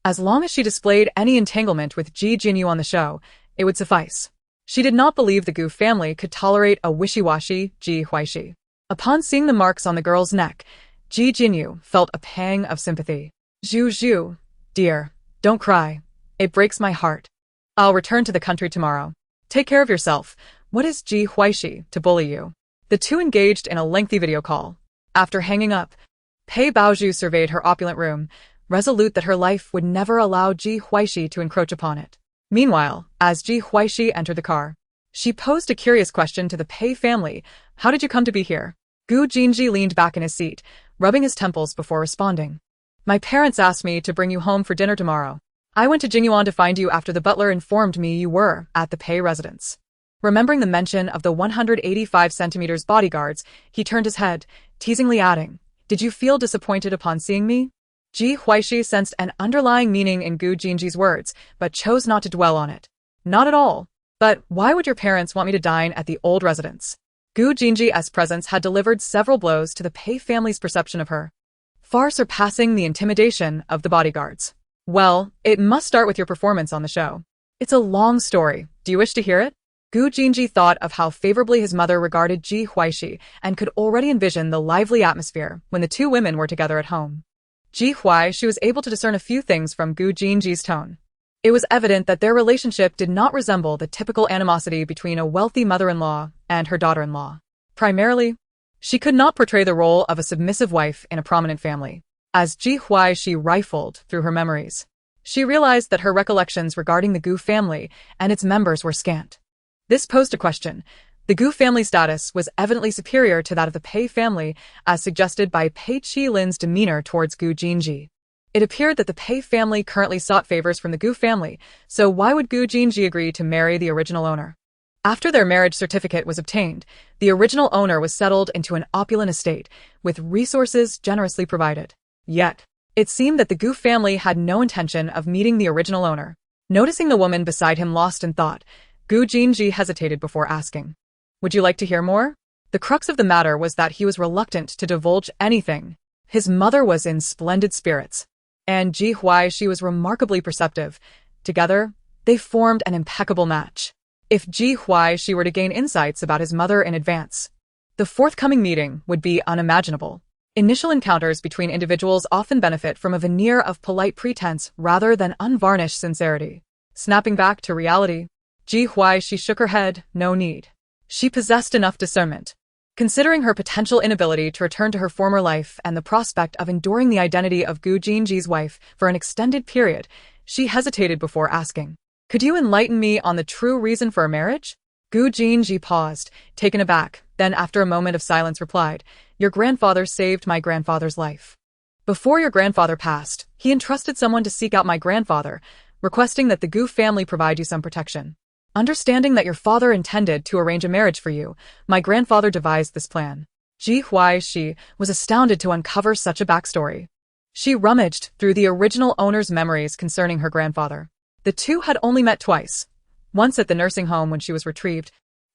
as long as she displayed any entanglement with Ji Jinyu on the show, it would suffice. She did not believe the Gu family could tolerate a wishy-washy Ji Huaixi. Upon seeing the marks on the girl's neck, Ji Jinyu felt a pang of sympathy. Zhu, dear, don't cry. It breaks my heart. I'll return to the country tomorrow. Take care of yourself. What is Ji Huaixi to bully you? The two engaged in a lengthy video call. After hanging up, Pei Baozhu surveyed her opulent room, resolute that her life would never allow Ji Huaixi to encroach upon it. Meanwhile, as Ji Huaixi entered the car, she posed a curious question to the Pei family. How did you come to be here? Gu Jinji leaned back in his seat, rubbing his temples before responding. My parents asked me to bring you home for dinner tomorrow. I went to Jingyuan to find you after the butler informed me you were at the Pei residence. Remembering the mention of the 185 centimeters bodyguards, he turned his head, teasingly adding, Did you feel disappointed upon seeing me? Ji Huaixi sensed an underlying meaning in Gu Jinji's words, but chose not to dwell on it. Not at all. But why would your parents want me to dine at the old residence? Gu Jinji's presence had delivered several blows to the Pei family's perception of her, far surpassing the intimidation of the bodyguards. Well, it must start with your performance on the show. It's a long story. Do you wish to hear it? Gu Jinji thought of how favorably his mother regarded Ji Huaixi and could already envision the lively atmosphere when the two women were together at home. Ji Huaixi was able to discern a few things from Gu Jinji's tone. It was evident that their relationship did not resemble the typical animosity between a wealthy mother-in-law and her daughter-in-law. Primarily, she could not portray the role of a submissive wife in a prominent family. As Ji Huaixi rifled through her memories, she realized that her recollections regarding the Gu family and its members were scant. This posed a question. The Gu family status was evidently superior to that of the Pei family, as suggested by Pei Qi-lin's demeanor towards Gu Jinji. It appeared that the Pei family currently sought favors from the Gu family, so why would Gu Jinji agree to marry the original owner? After their marriage certificate was obtained, the original owner was settled into an opulent estate, with resources generously provided. Yet, it seemed that the Gu family had no intention of meeting the original owner. Noticing the woman beside him lost in thought, Gu Jinji hesitated before asking, "Would you like to hear more?" The crux of the matter was that he was reluctant to divulge anything. His mother was in splendid spirits, and Ji Huaixi was remarkably perceptive. Together, they formed an impeccable match. If Ji Huaixi were to gain insights about his mother in advance, the forthcoming meeting would be unimaginable. Initial encounters between individuals often benefit from a veneer of polite pretense rather than unvarnished sincerity. Snapping back to reality, Ji Huaixi shook her head. No need. She possessed enough discernment. Considering her potential inability to return to her former life and the prospect of enduring the identity of Gu Jinji's wife for an extended period, she hesitated before asking, "Could you enlighten me on the true reason for a marriage?" Gu Jinji paused, taken aback, then after a moment of silence replied, "Your grandfather saved my grandfather's life. Before your grandfather passed, he entrusted someone to seek out my grandfather, requesting that the Gu family provide you some protection. Understanding that your father intended to arrange a marriage for you, my grandfather devised this plan." Ji Huaixi was astounded to uncover such a backstory. She rummaged through the original owner's memories concerning her grandfather. The two had only met twice, once at the nursing home when she was retrieved,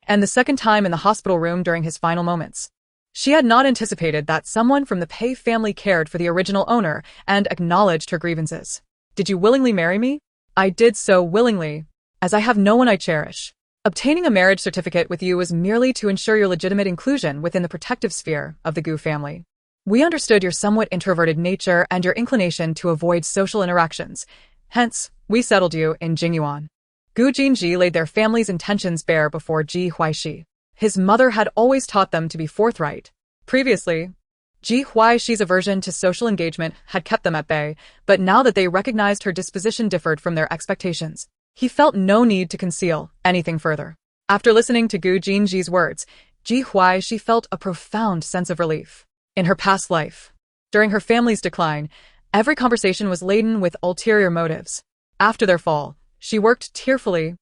and the second time in the hospital room during his final moments. She had not anticipated that someone from the Pei family cared for the original owner and acknowledged her grievances. "Did you willingly marry me?" "I did so willingly, as I have no one I cherish. Obtaining a marriage certificate with you was merely to ensure your legitimate inclusion within the protective sphere of the Gu family. We understood your somewhat introverted nature and your inclination to avoid social interactions. Hence, we settled you in Jingyuan." Gu Jinji laid their family's intentions bare before Ji Huaixi. His mother had always taught them to be forthright. Previously, Ji Huaixi's aversion to social engagement had kept them at bay, but now that they recognized her disposition differed from their expectations, he felt no need to conceal anything further. After listening to Gu Jinji's words, Ji Huaixi felt a profound sense of relief. In her past life, during her family's decline, every conversation was laden with ulterior motives. After their fall, she worked tearfully,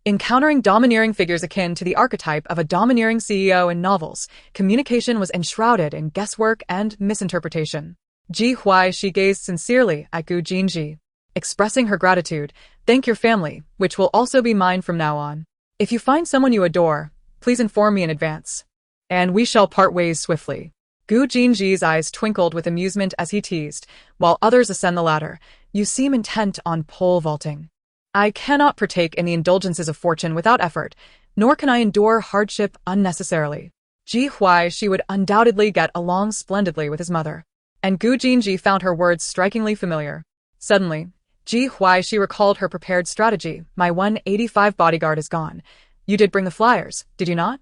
encountering domineering figures akin to the archetype of a domineering CEO in novels. Communication was enshrouded in guesswork and misinterpretation. Ji Huaixi gazed sincerely at Gu Jinji, expressing her gratitude. "Thank your family, which will also be mine from now on. If you find someone you adore, please inform me in advance, and we shall part ways swiftly." Gu Jinji's eyes twinkled with amusement as he teased, "While others ascend the ladder, you seem intent on pole vaulting. I cannot partake in the indulgences of fortune without effort, nor can I endure hardship unnecessarily." Ji Huaixi would undoubtedly get along splendidly with his mother, and Gu Jinji found her words strikingly familiar. Suddenly, Ji Huaixi recalled her prepared strategy. "My 185 bodyguard is gone. You did bring the flyers, did you not?"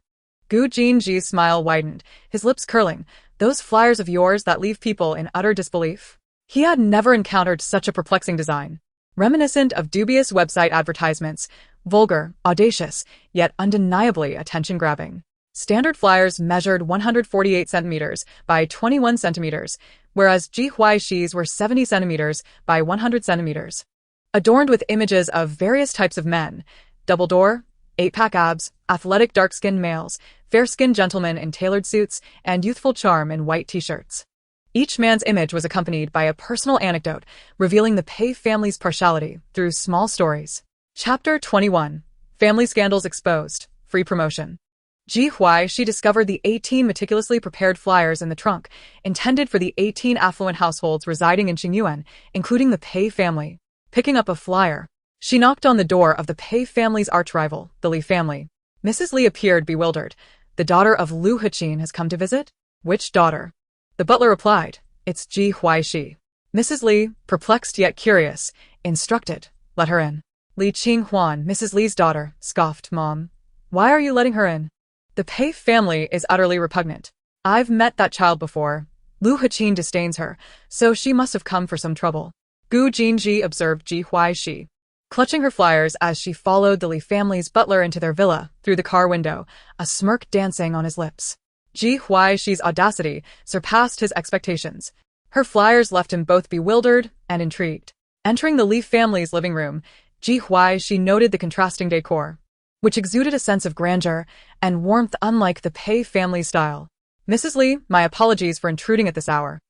Gu Jinji's smile widened, his lips curling. "Those flyers of yours that leave people in utter disbelief?" He had never encountered such a perplexing design. Reminiscent of dubious website advertisements, vulgar, audacious, yet undeniably attention-grabbing. Standard flyers measured 148 centimeters by 21 centimeters, whereas Ji Huaixi's were 70 centimeters by 100 centimeters. Adorned with images of various types of men, double door, 8-pack abs, athletic dark-skinned males, fair-skinned gentlemen in tailored suits, and youthful charm in white t-shirts. Each man's image was accompanied by a personal anecdote, revealing the Pei family's partiality through small stories. Chapter 21. Family Scandals Exposed. Free Promotion. Ji Huaixi discovered the 18 meticulously prepared flyers in the trunk, intended for the 18 affluent households residing in Qingyuan, including the Pei family. Picking up a flyer, she knocked on the door of the Pei family's arch-rival, the Li family. Mrs. Li appeared bewildered. "The daughter of Lu Huqin has come to visit?" "Which daughter?" The butler replied, "It's Ji Huaixi." Mrs. Li, perplexed yet curious, instructed, "Let her in." "Li Qinghuan, Mrs. Li's daughter," scoffed Mom. "Why are you letting her in?" "The Pei family is utterly repugnant. I've met that child before. Lu Huqin disdains her, so she must have come for some trouble." Gu Jinji observed Ji Huaixi. clutching her flyers as she followed the Li family's butler into their villa through the car window, a smirk dancing on his lips. Ji Huaixi's audacity surpassed his expectations. Her flyers left him both bewildered and intrigued. Entering the Li family's living room, Ji Huaixi noted the contrasting decor, which exuded a sense of grandeur and warmth unlike the Pei family style. "Mrs. Li, my apologies for intruding at this hour."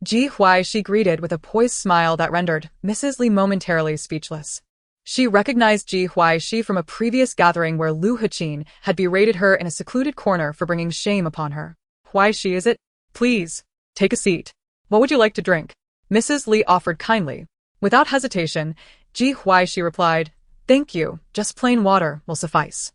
Ji Huaixi greeted with a poised smile that rendered Mrs. Li momentarily speechless. She recognized Ji Huaixi from a previous gathering where Lu Haqin had berated her in a secluded corner for bringing shame upon her. "Huaixi, is it? Please, take a seat. What would you like to drink?" Mrs. Li offered kindly. Without hesitation, Ji Huaixi replied, "Thank you, just plain water will suffice."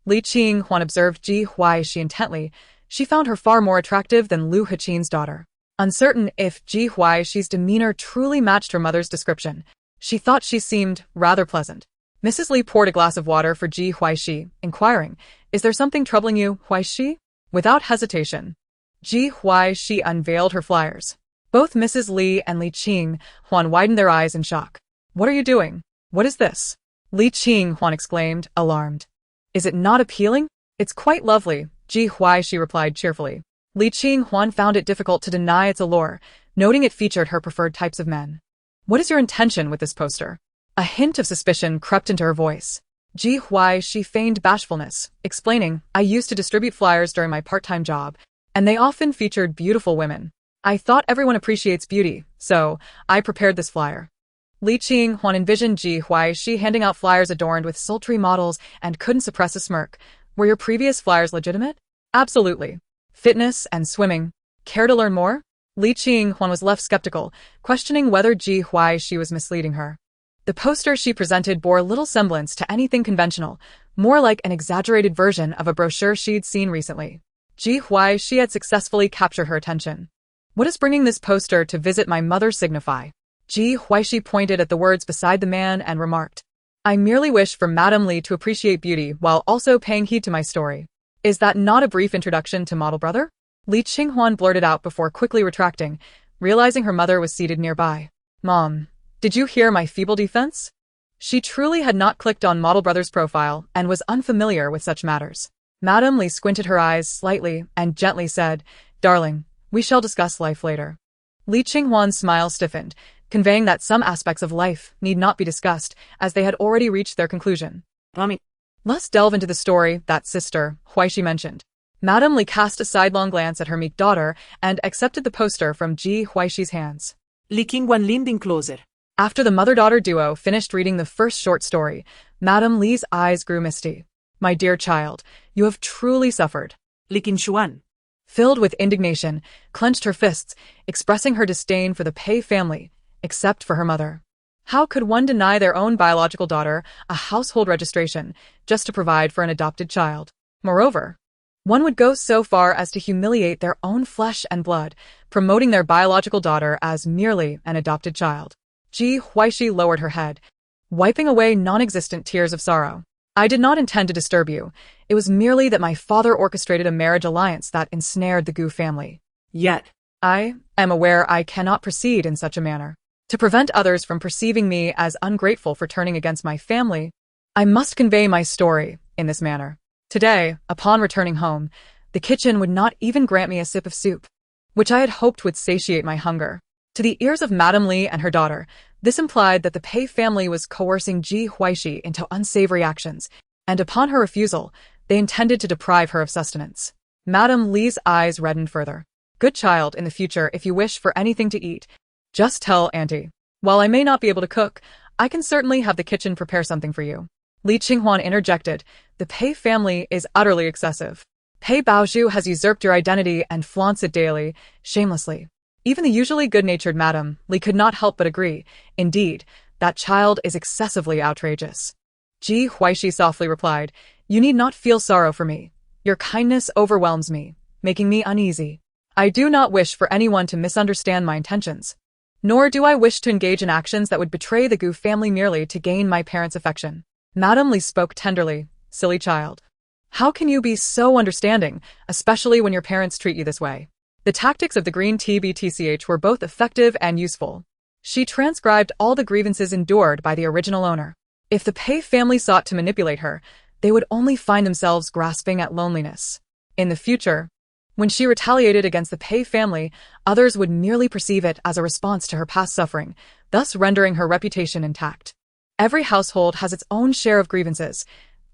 Li Qinghuan observed Ji Huaixi intently. She found her far more attractive than Lu Haqin's daughter. Uncertain if Ji Huaixi's demeanor truly matched her mother's description, she thought she seemed rather pleasant. Mrs. Li poured a glass of water for Ji Huaixi, inquiring, "Is there something troubling you, Huaixi?" Without hesitation, Ji Huaixi unveiled her flyers. Both Mrs. Li and Li Qinghuan widened their eyes in shock. "What are you doing? What is this?" Li Qinghuan exclaimed, alarmed. "Is it not appealing?" "It's quite lovely," Ji Huaixi replied cheerfully. Li Qinghuan found it difficult to deny its allure, noting it featured her preferred types of men. "What is your intention with this poster?" A hint of suspicion crept into her voice. Ji Huaixi feigned bashfulness, explaining, "I used to distribute flyers during my part-time job, and they often featured beautiful women. I thought everyone appreciates beauty, so I prepared this flyer." Li Qinghuan envisioned Ji Huaixi handing out flyers adorned with sultry models and couldn't suppress a smirk. "Were your previous flyers legitimate?" "Absolutely. Fitness and swimming. Care to learn more?" Li Qinghuan was left skeptical, questioning whether Ji Huaixi was misleading her. The poster she presented bore little semblance to anything conventional, more like an exaggerated version of a brochure she'd seen recently. Ji Huaixi had successfully captured her attention. "What does bringing this poster to visit my mother signify?" Ji Huaixi pointed at the words beside the man and remarked, "I merely wish for Madame Li to appreciate beauty while also paying heed to my story. Is that not a brief introduction to Model Brother?" Li Qinghuan blurted out before quickly retracting, realizing her mother was seated nearby. "Mom, did you hear my feeble defense?" She truly had not clicked on Model Brother's profile and was unfamiliar with such matters. Madame Li squinted her eyes slightly and gently said, "Darling, we shall discuss life later." Li Qinghuan's smile stiffened, conveying that some aspects of life need not be discussed, as they had already reached their conclusion. Mommy. "Let's delve into the story that sister, Huaixi, mentioned." Madame Li cast a sidelong glance at her meek daughter and accepted the poster from Ji Huaixi's hands. Li Qinghuan leaned in closer. After the mother-daughter duo finished reading the first short story, Madame Li's eyes grew misty. "My dear child, you have truly suffered." Li Qinghuan, Filled with indignation, clenched her fists, expressing her disdain for the Pei family, except for her mother. How could one deny their own biological daughter a household registration just to provide for an adopted child? Moreover, one would go so far as to humiliate their own flesh and blood, promoting their biological daughter as merely an adopted child. Ji Huaixi lowered her head, wiping away non-existent tears of sorrow. "I did not intend to disturb you. It was merely that my father orchestrated a marriage alliance that ensnared the Gu family. Yet, I am aware I cannot proceed in such a manner. To prevent others from perceiving me as ungrateful for turning against my family, I must convey my story in this manner. Today, upon returning home, the kitchen would not even grant me a sip of soup, which I had hoped would satiate my hunger." To the ears of Madame Li and her daughter, this implied that the Pei family was coercing Ji Huaixi into unsavory actions, and upon her refusal, they intended to deprive her of sustenance. Madame Li's eyes reddened further. "Good child, in the future, if you wish for anything to eat, just tell Auntie. While I may not be able to cook, I can certainly have the kitchen prepare something for you." Li Qinghuan interjected, "The Pei family is utterly excessive. Pei Baozhu has usurped your identity and flaunts it daily, shamelessly." Even the usually good-natured Madame Li could not help but agree. "Indeed, that child is excessively outrageous." Ji Huaixi softly replied, "You need not feel sorrow for me. Your kindness overwhelms me, making me uneasy. I do not wish for anyone to misunderstand my intentions. Nor do I wish to engage in actions that would betray the Gu family merely to gain my parents' affection." Madame Li spoke tenderly. "Silly child. How can you be so understanding, especially when your parents treat you this way?" The tactics of the green tea BTCH were both effective and useful. She transcribed all the grievances endured by the original owner. If the Pei family sought to manipulate her, they would only find themselves grasping at loneliness. In the future, when she retaliated against the Pei family, others would merely perceive it as a response to her past suffering, thus rendering her reputation intact. Every household has its own share of grievances.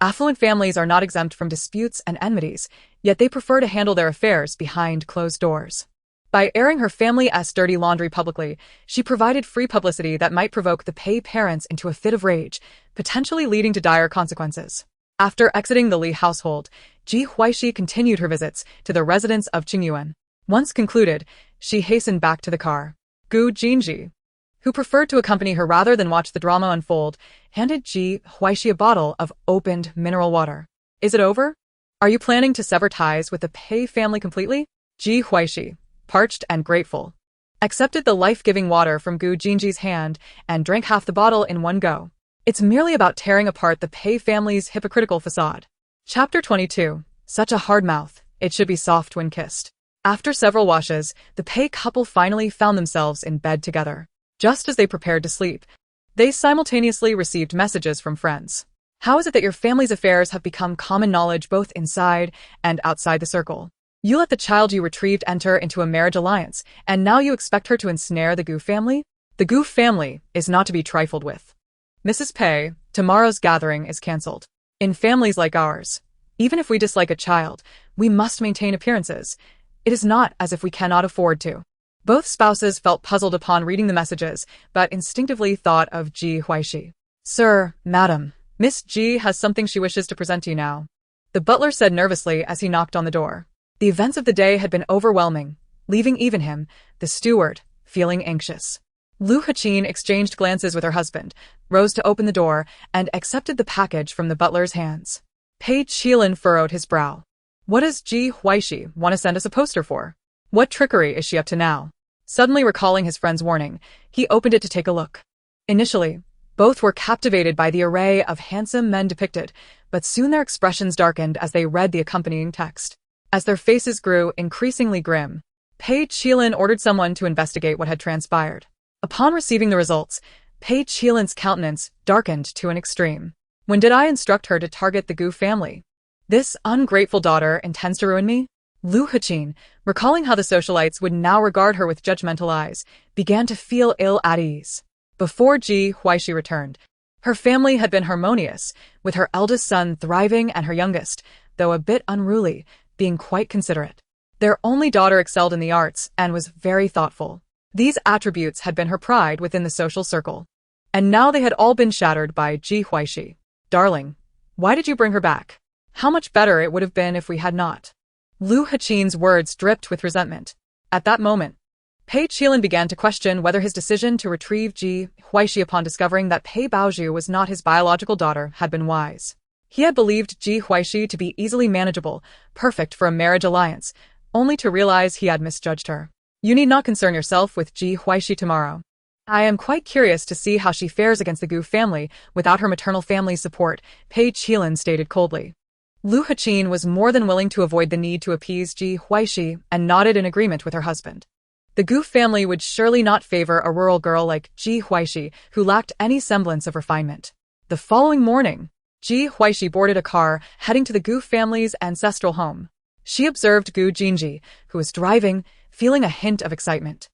Affluent families are not exempt from disputes and enmities, yet they prefer to handle their affairs behind closed doors. By airing her family's dirty laundry publicly, she provided free publicity that might provoke the Pei parents into a fit of rage, potentially leading to dire consequences. After exiting the Li household, Ji Huaixi continued her visits to the residence of Qingyuan. Once concluded, she hastened back to the car. Gu Jinji, who preferred to accompany her rather than watch the drama unfold, handed Ji Huaixi a bottle of opened mineral water. Is it over? Are you planning to sever ties with the Pei family completely? Ji Huaixi, parched and grateful, accepted the life-giving water from Gu Jinji's hand and drank half the bottle in one go. It's merely about tearing apart the Pei family's hypocritical facade. Chapter 22. Such a hard mouth, it should be soft when kissed. After several washes, the Pei couple finally found themselves in bed together. Just as they prepared to sleep, they simultaneously received messages from friends. How is it that your family's affairs have become common knowledge both inside and outside the circle? You let the child you retrieved enter into a marriage alliance, and now you expect her to ensnare the Gu family? The Gu family is not to be trifled with. Mrs. Pei, tomorrow's gathering is cancelled. In families like ours, even if we dislike a child, we must maintain appearances. It is not as if we cannot afford to. Both spouses felt puzzled upon reading the messages, but instinctively thought of Ji Huaixi. Sir, madam, Miss Ji has something she wishes to present to you now, the butler said nervously as he knocked on the door. The events of the day had been overwhelming, leaving even him, the steward, feeling anxious. Lu Haqin exchanged glances with her husband, rose to open the door, and accepted the package from the butler's hands. Pei Qilin furrowed his brow. What does Ji Huaixi want to send us a poster for? What trickery is she up to now? Suddenly recalling his friend's warning, he opened it to take a look. Initially, both were captivated by the array of handsome men depicted, but soon their expressions darkened as they read the accompanying text. As their faces grew increasingly grim, Pei Qilin ordered someone to investigate what had transpired. Upon receiving the results, Pei Qilin's countenance darkened to an extreme. When did I instruct her to target the Gu family? This ungrateful daughter intends to ruin me? Lu Haqin, recalling how the socialites would now regard her with judgmental eyes, began to feel ill at ease. Before Ji Huaixi returned, her family had been harmonious, with her eldest son thriving and her youngest, though a bit unruly, being quite considerate. Their only daughter excelled in the arts and was very thoughtful. These attributes had been her pride within the social circle. And now they had all been shattered by Ji Huaixi. Darling, why did you bring her back? How much better it would have been if we had not. Lu Haqin's words dripped with resentment. At that moment, Pei Qilin began to question whether his decision to retrieve Ji Huaixi upon discovering that Pei Baozhu was not his biological daughter had been wise. He had believed Ji Huaixi to be easily manageable, perfect for a marriage alliance, only to realize he had misjudged her. You need not concern yourself with Ji Huaixi tomorrow. I am quite curious to see how she fares against the Gu family without her maternal family's support, Pei Qilin stated coldly. Lu Haqin was more than willing to avoid the need to appease Ji Huaixi and nodded in agreement with her husband. The Gu family would surely not favor a rural girl like Ji Huaixi who lacked any semblance of refinement. The following morning, Ji Huaixi boarded a car heading to the Gu family's ancestral home. She observed Gu Jinji, who was driving, feeling a hint of excitement.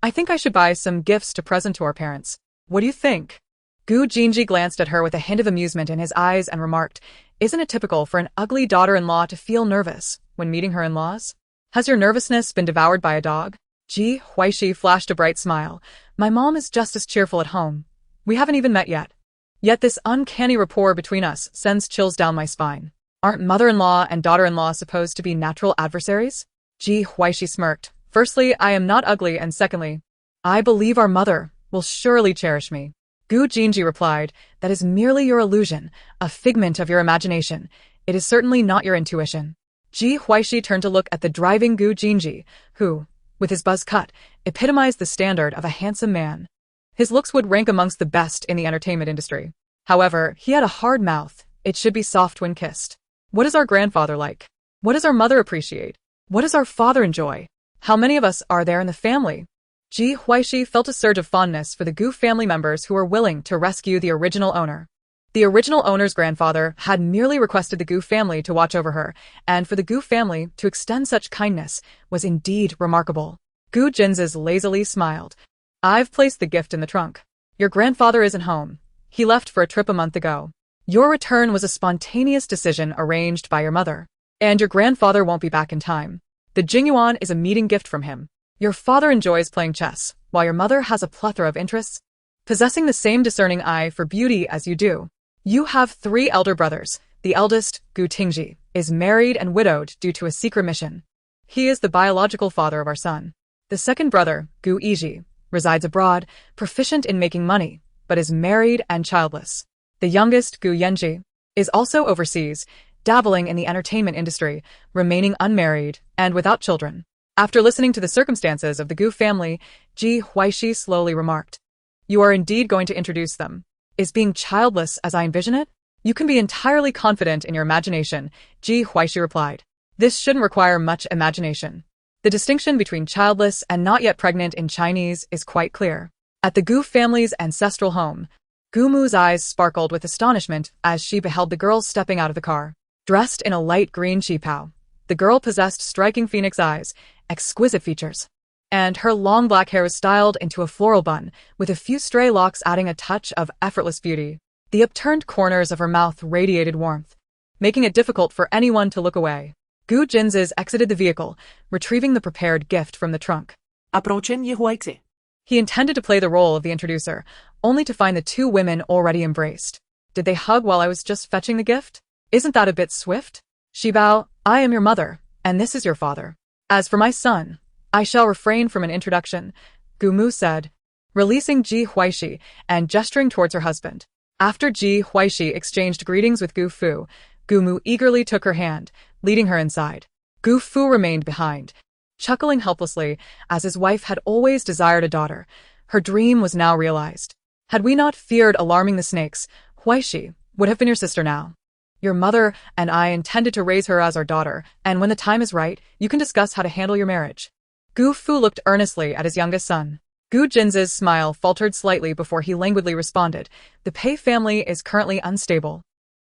I think I should buy some gifts to present to our parents. What do you think? Gu Jinji glanced at her with a hint of amusement in his eyes and remarked, Isn't it typical for an ugly daughter-in-law to feel nervous when meeting her in-laws? Has your nervousness been devoured by a dog? Ji Huaixi flashed a bright smile. My mom is just as cheerful at home. We haven't even met yet. Yet this uncanny rapport between us sends chills down my spine. Aren't mother-in-law and daughter-in-law supposed to be natural adversaries? Ji Huaixi smirked. Firstly, I am not ugly, and secondly, I believe our mother will surely cherish me. Gu Jinji replied, That is merely your illusion, a figment of your imagination. It is certainly not your intuition. Ji Huaixi turned to look at the driving Gu Jinji, who, with his buzz cut, epitomized the standard of a handsome man. His looks would rank amongst the best in the entertainment industry. However, he had a hard mouth. It should be soft when kissed. What is our grandfather like? What does our mother appreciate? What does our father enjoy? How many of us are there in the family? Ji Huaixi felt a surge of fondness for the Gu family members who were willing to rescue the original owner. The original owner's grandfather had merely requested the Gu family to watch over her, and for the Gu family to extend such kindness was indeed remarkable. Gu Jinzes lazily smiled. I've placed the gift in the trunk. Your grandfather isn't home. He left for a trip a month ago. Your return was a spontaneous decision arranged by your mother. And your grandfather won't be back in time. The Jingyuan is a meeting gift from him. Your father enjoys playing chess, while your mother has a plethora of interests. Possessing the same discerning eye for beauty as you do. You have 3 elder brothers. The eldest, Gu Tingji, is married and widowed due to a secret mission. He is the biological father of our son. The second brother, Gu Yiji, resides abroad, proficient in making money, but is married and childless. The youngest, Gu Yenji, is also overseas, dabbling in the entertainment industry, remaining unmarried and without children. After listening to the circumstances of the Gu family, Ji Huaixi slowly remarked, You are indeed going to introduce them. Is being childless as I envision it? You can be entirely confident in your imagination, Ji Huaixi replied. This shouldn't require much imagination. The distinction between childless and not yet pregnant in Chinese is quite clear. At the Gu family's ancestral home, Gu Mu's eyes sparkled with astonishment as she beheld the girl stepping out of the car. Dressed in a light green qipao, the girl possessed striking phoenix eyes, exquisite features. And her long black hair was styled into a floral bun, with a few stray locks adding a touch of effortless beauty. The upturned corners of her mouth radiated warmth, making it difficult for anyone to look away. Gu Jinzes exited the vehicle, retrieving the prepared gift from the trunk. Approaching Ji Huaixi. He intended to play the role of the introducer, only to find the 2 women already embraced. Did they hug while I was just fetching the gift? Isn't that a bit swift? Shibao, I am your mother, and this is your father. As for my son, I shall refrain from an introduction, Gu Mu said, releasing Ji Huaixi and gesturing towards her husband. After Ji Huaixi exchanged greetings with Gu Fu, Gu Mu eagerly took her hand, leading her inside. Gu Fu remained behind, chuckling helplessly as his wife had always desired a daughter. Her dream was now realized. Had we not feared alarming the snakes, Huaixi would have been your sister now. Your mother and I intended to raise her as our daughter, and when the time is right, you can discuss how to handle your marriage. Gu Fu looked earnestly at his youngest son. Gu Jinz's smile faltered slightly before he languidly responded, The Pei family is currently unstable.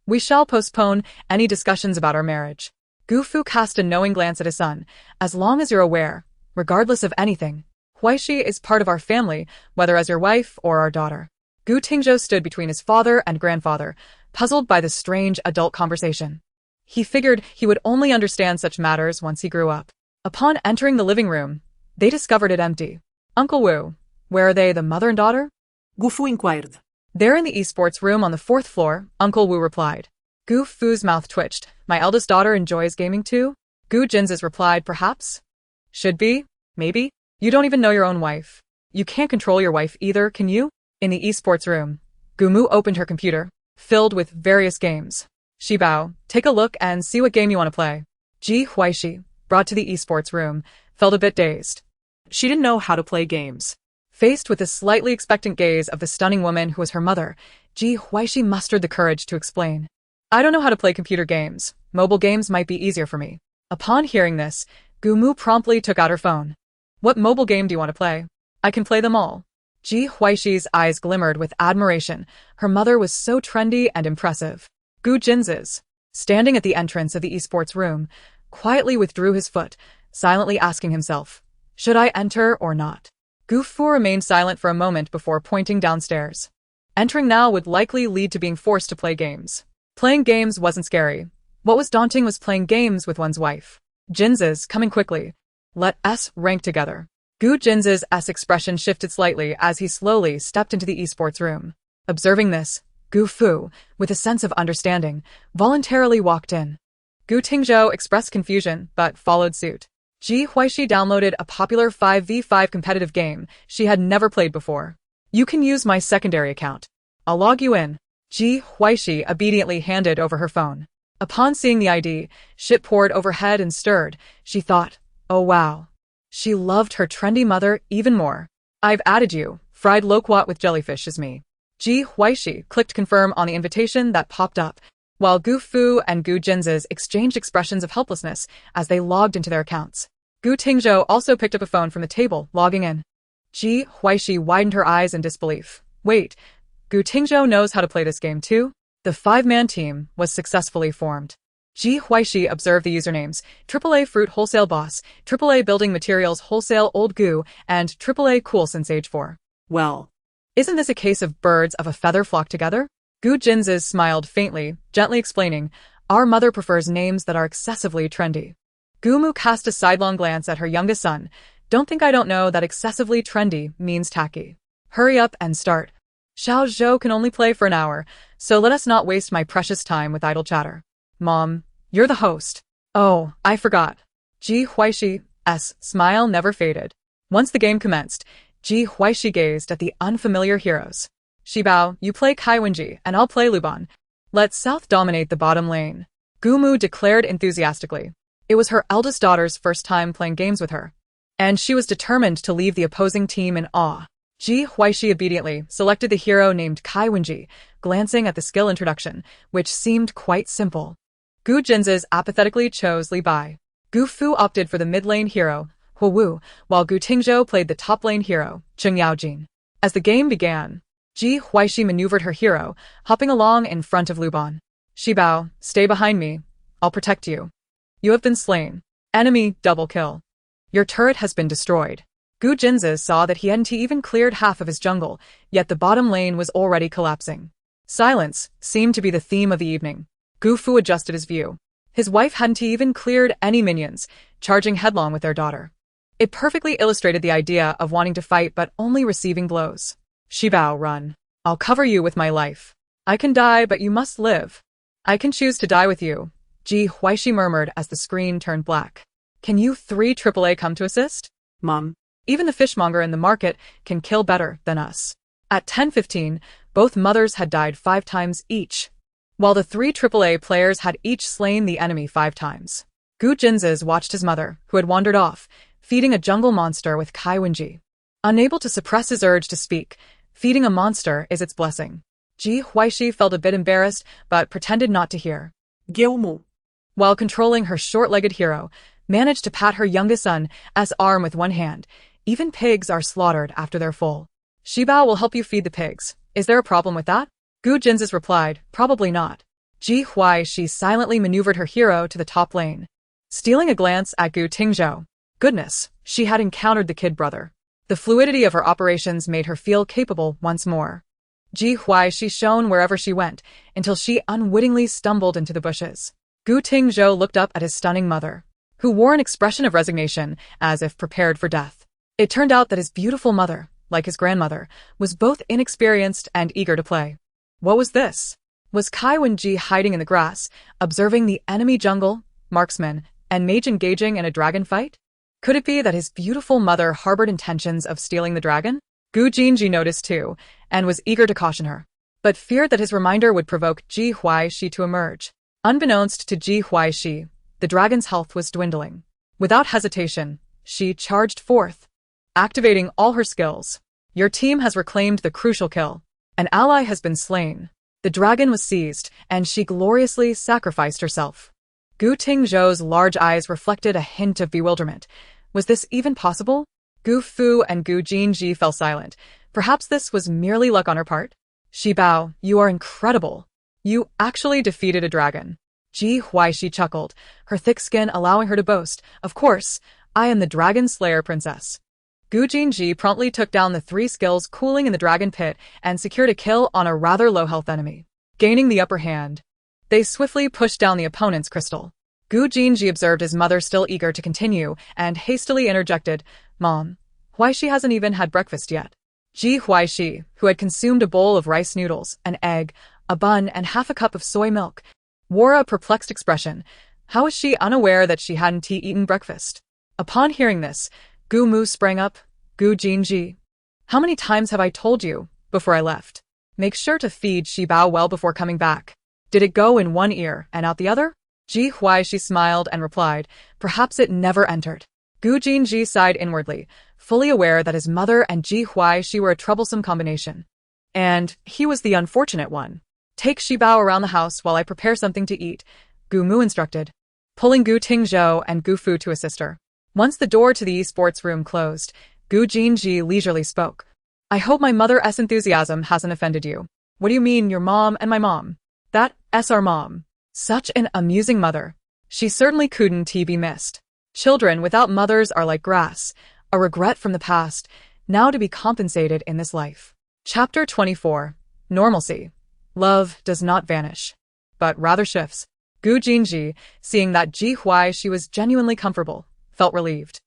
We shall postpone any discussions about our marriage. Gu Fu cast a knowing glance at his son. As long as you're aware, regardless of anything, Huaixi is part of our family, whether as your wife or our daughter. Gu Tingzhou stood between his father and grandfather, puzzled by the strange adult conversation. He figured he would only understand such matters once he grew up. Upon entering the living room, they discovered it empty. Uncle Wu, where are they, the mother and daughter? Gu Fu inquired. They're in the esports room on the 4th floor, Uncle Wu replied. Gu Fu's mouth twitched. My eldest daughter enjoys gaming too? Gu Jinzes replied, Perhaps? Should be? Maybe? You don't even know your own wife. You can't control your wife either, can you? In the esports room, Gu Mu opened her computer, filled with various games. Shibao, take a look and see what game you want to play. Ji Huaixi, brought to the esports room, felt a bit dazed. She didn't know how to play games. Faced with the slightly expectant gaze of the stunning woman who was her mother, Ji Huaixi mustered the courage to explain. I don't know how to play computer games. Mobile games might be easier for me. Upon hearing this, Gu Mu promptly took out her phone. What mobile game do you want to play? I can play them all. Ji Huaixi's eyes glimmered with admiration. Her mother was so trendy and impressive. Gu Jinzes, standing at the entrance of the esports room, quietly withdrew his foot, silently asking himself, should I enter or not? Gu Fu remained silent for a moment before pointing downstairs. Entering now would likely lead to being forced to play games. Playing games wasn't scary. What was daunting was playing games with one's wife. Jinzes, coming quickly. Let us rank together. Gu Jinz's expression shifted slightly as he slowly stepped into the esports room. Observing this, Gu Fu, with a sense of understanding, voluntarily walked in. Gu Tingzhou expressed confusion, but followed suit. Ji Huaixi downloaded a popular 5v5 competitive game she had never played before. You can use my secondary account. I'll log you in. Ji Huaixi obediently handed over her phone. Upon seeing the ID, shit poured overhead and stirred. She thought, oh wow. She loved her trendy mother even more. I've added you. Fried loquat with jellyfish is me. Ji Huaixi clicked confirm on the invitation that popped up, while Gu Fu and Gu Jinzes exchanged expressions of helplessness as they logged into their accounts. Gu Tingzhou also picked up a phone from the table, logging in. Ji Huaixi widened her eyes in disbelief. Wait, Gu Tingzhou knows how to play this game too? The five-man team was successfully formed. Ji Huaixi observed the usernames AAA Fruit Wholesale Boss, AAA Building Materials Wholesale Old Goo, and AAA Cool since age 4. Well, Isn't this a case of birds of a feather flock together? Gu Jinzes smiled faintly, gently explaining, our mother prefers names that are excessively trendy. Gu Mu cast a sidelong glance at her youngest son. Don't think I don't know that excessively trendy means tacky. Hurry up and start. Xiao Zhou can only play for an hour, so let us not waste my precious time with idle chatter. Mom, you're the host. Oh, I forgot. Ji Huaixi's smile never faded. Once the game commenced, Ji Huaixi gazed at the unfamiliar heroes. Shibao, you play Kaiwenji, and I'll play Luban. Let South dominate the bottom lane. Gumu declared enthusiastically. It was her eldest daughter's first time playing games with her, and she was determined to leave the opposing team in awe. Ji Huaixi obediently selected the hero named Kaiwenji, glancing at the skill introduction, which seemed quite simple. Gu Jinzes apathetically chose Li Bai. Gu Fu opted for the mid-lane hero, Hu Wu, while Gu Tingzhou played the top-lane hero, Cheng Yaojin. As the game began, Ji Huaixi maneuvered her hero, hopping along in front of Luban. Shibao, stay behind me. I'll protect you. You have been slain. Enemy double kill. Your turret has been destroyed. Gu Jinzes saw that he hadn't even cleared half of his jungle, yet the bottom lane was already collapsing. Silence seemed to be the theme of the evening. Gu Fu adjusted his view. His wife hadn't even cleared any minions, charging headlong with their daughter. It perfectly illustrated the idea of wanting to fight but only receiving blows. Shibao, run. I'll cover you with my life. I can die, but you must live. I can choose to die with you, Ji Huaixi murmured as the screen turned black. Can you three AAA come to assist? Mom. Even the fishmonger in the market can kill better than us. At 10:15, both mothers had died 5 times each, while the 3 AAA players had each slain the enemy 5 times. Gu Jinzes watched his mother, who had wandered off, feeding a jungle monster with Kaiwenji. Unable to suppress his urge to speak, feeding a monster is its blessing. Ji Huaixi felt a bit embarrassed, but pretended not to hear. Gyeomu, While controlling her short-legged hero, managed to pat her youngest son's arm with one hand. Even pigs are slaughtered after they're full. Shibao will help you feed the pigs. Is there a problem with that? Gu Jinzes replied, probably not. Ji Huaixi silently maneuvered her hero to the top lane, stealing a glance at Gu Tingzhou. Goodness, she had encountered the kid brother. The fluidity of her operations made her feel capable once more. Ji Huaixi shone wherever she went, until she unwittingly stumbled into the bushes. Gu Tingzhou looked up at his stunning mother, who wore an expression of resignation, as if prepared for death. It turned out that his beautiful mother, like his grandmother, was both inexperienced and eager to play. What was this? Was Kaiwenji hiding in the grass, observing the enemy jungle, marksman, and mage engaging in a dragon fight? Could it be that his beautiful mother harbored intentions of stealing the dragon? Gu Jinji noticed too, and was eager to caution her, but feared that his reminder would provoke Ji Huaixi to emerge. Unbeknownst to Ji Huaixi, the dragon's health was dwindling. Without hesitation, she charged forth, activating all her skills. Your team has reclaimed the crucial kill. An ally has been slain. The dragon was seized, and she gloriously sacrificed herself. Gu Tingzhou's large eyes reflected a hint of bewilderment. Was this even possible? Gu Fu and Gu Jinji fell silent. Perhaps this was merely luck on her part? Shibao, you are incredible. You actually defeated a dragon. Ji Huaixi chuckled, her thick skin allowing her to boast, of course, I am the Dragon Slayer Princess. Gu Jinji promptly took down the 3 skills cooling in the dragon pit and secured a kill on a rather low-health enemy, gaining the upper hand. They swiftly pushed down the opponent's crystal. Gu Jinji observed his mother still eager to continue and hastily interjected, Mom, Huaixi hasn't even had breakfast yet. Ji Huaixi, who had consumed a bowl of rice noodles, an egg, a bun, and half a cup of soy milk, wore a perplexed expression. How was she unaware that she hadn't eaten breakfast? Upon hearing this, Gu Mu sprang up. Gu Jinji, how many times have I told you, before I left? Make sure to feed Shibao well before coming back. Did it go in one ear and out the other? Ji Huaixi smiled and replied, perhaps it never entered. Gu Jinji sighed inwardly, fully aware that his mother and Ji Huaixi were a troublesome combination. And he was the unfortunate one. Take Shibao around the house while I prepare something to eat, Gu Mu instructed, pulling Gu Tingzhou and Gu Fu to assist her. Once the door to the esports room closed, Gu Jinji leisurely spoke. I hope my mother's enthusiasm hasn't offended you. What do you mean, your mom and my mom? That's our mom. Such an amusing mother. She certainly couldn't be missed. Children without mothers are like grass, a regret from the past, now to be compensated in this life. Chapter 24. Normalcy. Love does not vanish, but rather shifts. Gu Jinji, seeing that Ji Huaixi was genuinely comfortable, felt relieved.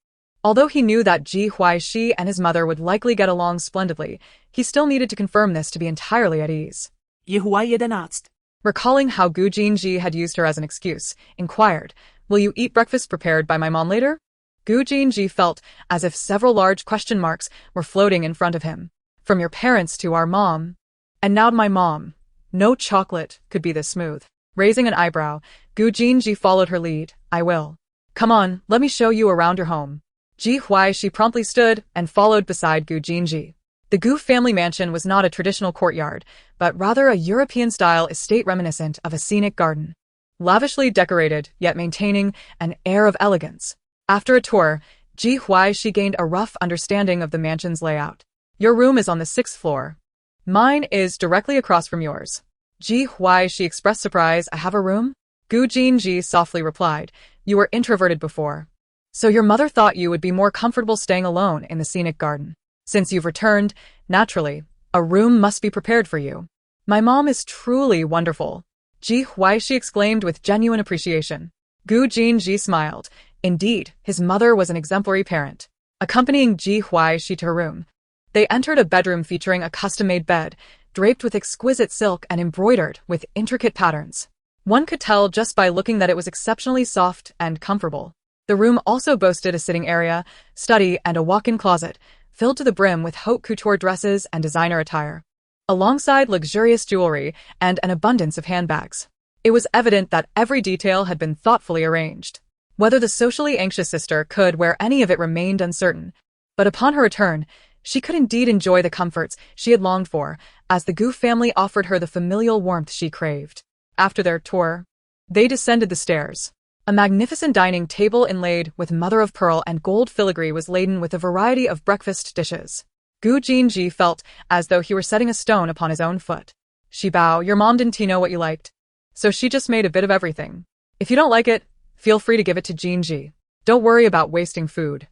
Although he knew that Ji Huaixi and his mother would likely get along splendidly, he still needed to confirm this to be entirely at ease. Ji Huaixi. Recalling how Gu Jinji had used her as an excuse, inquired, "Will you eat breakfast prepared by my mom later?" Gu Jinji felt as if several large question marks were floating in front of him. From your parents to our mom. And now to my mom. No chocolate could be this smooth. Raising an eyebrow, Gu Jinji followed her lead. "I will. Come on, let me show you around your home." Ji Huaixi promptly stood and followed beside Gu Jinji. The Gu family mansion was not a traditional courtyard, but rather a European-style estate reminiscent of a scenic garden. Lavishly decorated, yet maintaining an air of elegance. After a tour, Ji Huaixi gained a rough understanding of the mansion's layout. "Your room is on the 6th floor. Mine is directly across from yours." Ji Huaixi expressed surprise. "I have a room?" Gu Jinji softly replied, "You were introverted before. So your mother thought you would be more comfortable staying alone in the scenic garden. Since you've returned, naturally, a room must be prepared for you." "My mom is truly wonderful," Ji Huaixi exclaimed with genuine appreciation. Gu Jinji smiled. Indeed, his mother was an exemplary parent. Accompanying Ji Huaixi to her room, they entered a bedroom featuring a custom-made bed, draped with exquisite silk and embroidered with intricate patterns. One could tell just by looking that it was exceptionally soft and comfortable. The room also boasted a sitting area, study, and a walk-in closet, filled to the brim with haute couture dresses and designer attire, alongside luxurious jewelry and an abundance of handbags. It was evident that every detail had been thoughtfully arranged. Whether the socially anxious sister could wear any of it remained uncertain, but upon her return, she could indeed enjoy the comforts she had longed for, as the Gu family offered her the familial warmth she craved. After their tour, they descended the stairs. A magnificent dining table inlaid with mother-of-pearl and gold filigree was laden with a variety of breakfast dishes. Gu Jinji felt as though he were setting a stone upon his own foot. "Shi Bao, your mom didn't know what you liked, so she just made a bit of everything. If you don't like it, feel free to give it to Jinji. Don't worry about wasting food."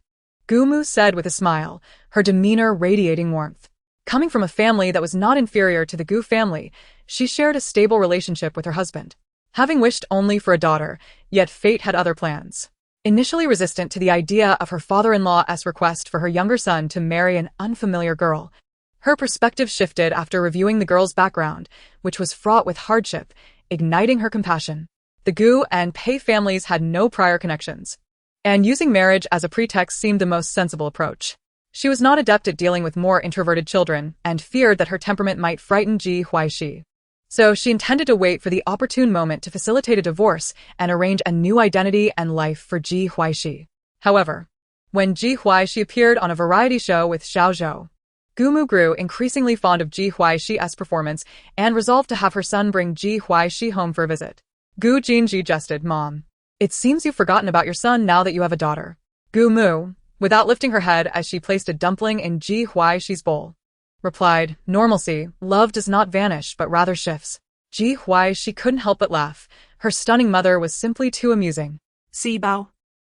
Gu Mu said with a smile, her demeanor radiating warmth. Coming from a family that was not inferior to the Gu family, she shared a stable relationship with her husband. Having wished only for a daughter, yet fate had other plans. Initially resistant to the idea of her father-in-law's request for her younger son to marry an unfamiliar girl, her perspective shifted after reviewing the girl's background, which was fraught with hardship, igniting her compassion. The Gu and Pei families had no prior connections, and using marriage as a pretext seemed the most sensible approach. She was not adept at dealing with more introverted children and feared that her temperament might frighten Ji Huaixi. So she intended to wait for the opportune moment to facilitate a divorce and arrange a new identity and life for Ji Huaixi. However, when Ji Huaixi appeared on a variety show with Xiao Zhou, Gu Mu grew increasingly fond of Ji Huaixi performance and resolved to have her son bring Ji Huaixi home for a visit. Gu Jinji jested, "Mom, it seems you've forgotten about your son now that you have a daughter." Gu Mu, without lifting her head as she placed a dumpling in Ji Huaixi's bowl, replied, "Normalcy, love does not vanish but rather shifts." Ji Huaixi couldn't help but laugh. Her stunning mother was simply too amusing. "Si Bao.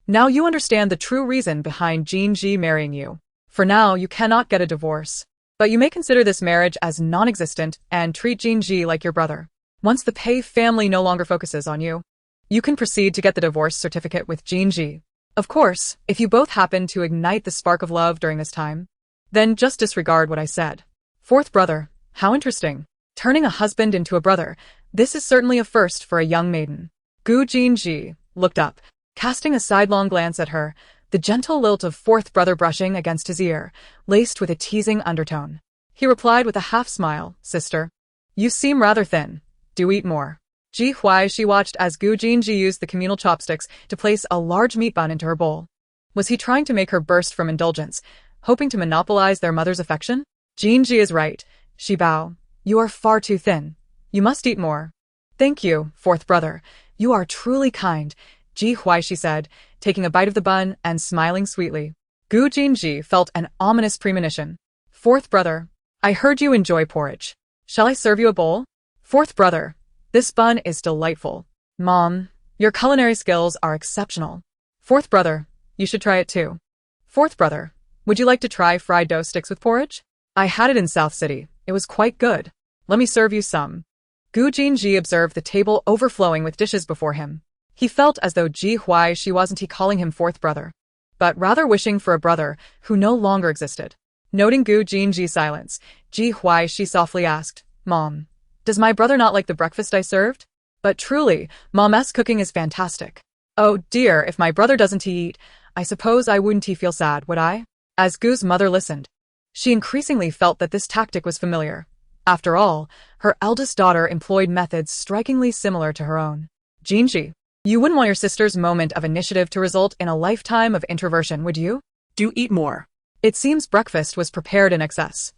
Now you understand the true reason behind Jinji marrying you. For now, you cannot get a divorce. But you may consider this marriage as non-existent and treat Jinji like your brother. Once the Pei family no longer focuses on you, you can proceed to get the divorce certificate with Jinji. Of course, if you both happen to ignite the spark of love during this time, then just disregard what I said." Fourth brother. How interesting. Turning a husband into a brother. This is certainly a first for a young maiden. Gu Jinji looked up, casting a sidelong glance at her, the gentle lilt of fourth brother brushing against his ear, laced with a teasing undertone. He replied with a half-smile, "Sister, you seem rather thin. Do eat more." Ji Huaixi watched as Gu Jinji used the communal chopsticks to place a large meat bun into her bowl. Was he trying to make her burst from indulgence, hoping to monopolize their mother's affection? Jinji is right. Shi Bao, you are far too thin. You must eat more. Thank you, fourth brother. You are truly kind, Ji Huaixi said, taking a bite of the bun and smiling sweetly. Gu Jinji felt an ominous premonition. Fourth brother, I heard you enjoy porridge. Shall I serve you a bowl? Fourth brother, This bun is delightful. Mom, your culinary skills are exceptional. Fourth brother, you should try it too. Fourth brother, would you like to try fried dough sticks with porridge? I had it in South City. It was quite good. Let me serve you some. Gu Jinji observed the table overflowing with dishes before him. He felt as though Ji Huaixi wasn't he calling him fourth brother, but rather wishing for a brother who no longer existed. Noting Gu Jinji's silence, Ji Huaixi softly asked, Mom, does my brother not like the breakfast I served? But truly, Mom's cooking is fantastic. Oh dear, if my brother doesn't eat, I suppose I wouldn't feel sad, would I? As Gu's mother listened, she increasingly felt that this tactic was familiar. After all, her eldest daughter employed methods strikingly similar to her own. Jinji, you wouldn't want your sister's moment of initiative to result in a lifetime of introversion, would you? Do eat more. It seems breakfast was prepared in excess.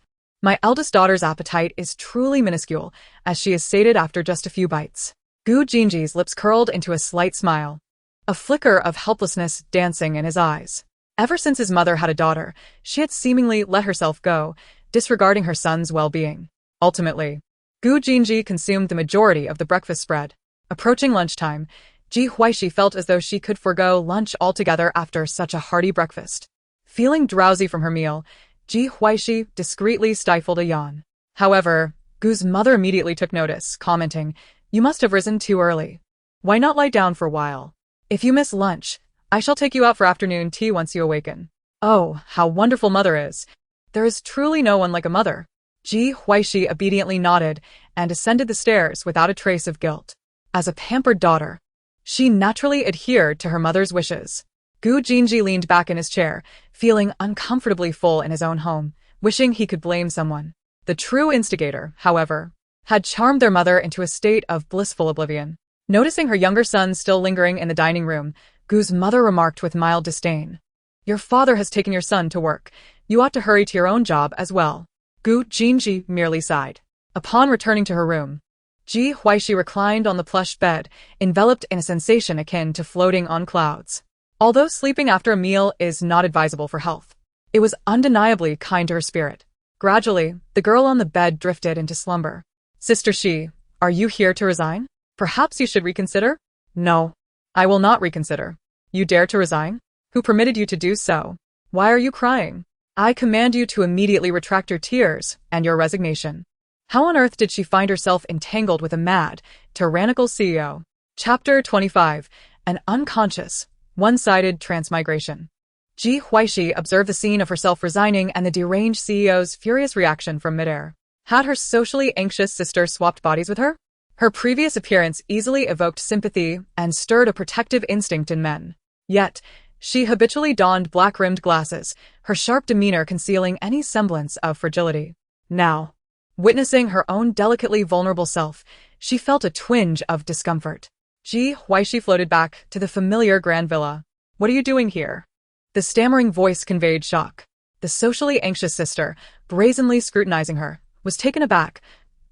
My eldest daughter's appetite is truly minuscule, as she is sated after just a few bites. Gu Jinji's lips curled into a slight smile, a flicker of helplessness dancing in his eyes. Ever since his mother had a daughter, she had seemingly let herself go, disregarding her son's well-being. Ultimately, Gu Jinji consumed the majority of the breakfast spread. Approaching lunchtime, Ji Huaixi felt as though she could forgo lunch altogether after such a hearty breakfast. Feeling drowsy from her meal, Ji Huaixi discreetly stifled a yawn. However, Gu's mother immediately took notice, commenting, You must have risen too early. Why not lie down for a while? If you miss lunch, I shall take you out for afternoon tea once you awaken. Oh, how wonderful mother is. There is truly no one like a mother. Ji Huaixi obediently nodded and ascended the stairs without a trace of guilt. As a pampered daughter, she naturally adhered to her mother's wishes. Gu Jinji leaned back in his chair, feeling uncomfortably full in his own home, wishing he could blame someone. The true instigator, however, had charmed their mother into a state of blissful oblivion. Noticing her younger son still lingering in the dining room, Gu's mother remarked with mild disdain, Your father has taken your son to work. You ought to hurry to your own job as well. Gu Jinji merely sighed. Upon returning to her room, Ji Huaixi reclined on the plush bed, enveloped in a sensation akin to floating on clouds. Although sleeping after a meal is not advisable for health, it was undeniably kind to her spirit. Gradually, the girl on the bed drifted into slumber. Sister Shi, are you here to resign? Perhaps you should reconsider? No, I will not reconsider. You dare to resign? Who permitted you to do so? Why are you crying? I command you to immediately retract your tears and your resignation. How on earth did she find herself entangled with a mad, tyrannical CEO? Chapter 25. An unconscious, one-sided transmigration. Ji Huaixi observed the scene of herself resigning and the deranged CEO's furious reaction from midair. Had her socially anxious sister swapped bodies with her? Her previous appearance easily evoked sympathy and stirred a protective instinct in men. Yet, she habitually donned black-rimmed glasses, her sharp demeanor concealing any semblance of fragility. Now, witnessing her own delicately vulnerable self, she felt a twinge of discomfort. Ji Huaixi floated back to the familiar grand villa. What are you doing here? The stammering voice conveyed shock. The socially anxious sister, brazenly scrutinizing her, was taken aback.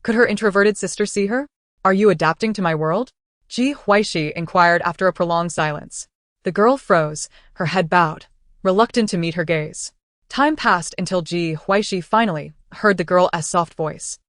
Could her introverted sister see her? Are you adapting to my world? Ji Huaixi inquired after a prolonged silence. The girl froze, her head bowed, reluctant to meet her gaze. Time passed until Ji Huaixi finally heard the girl's soft voice.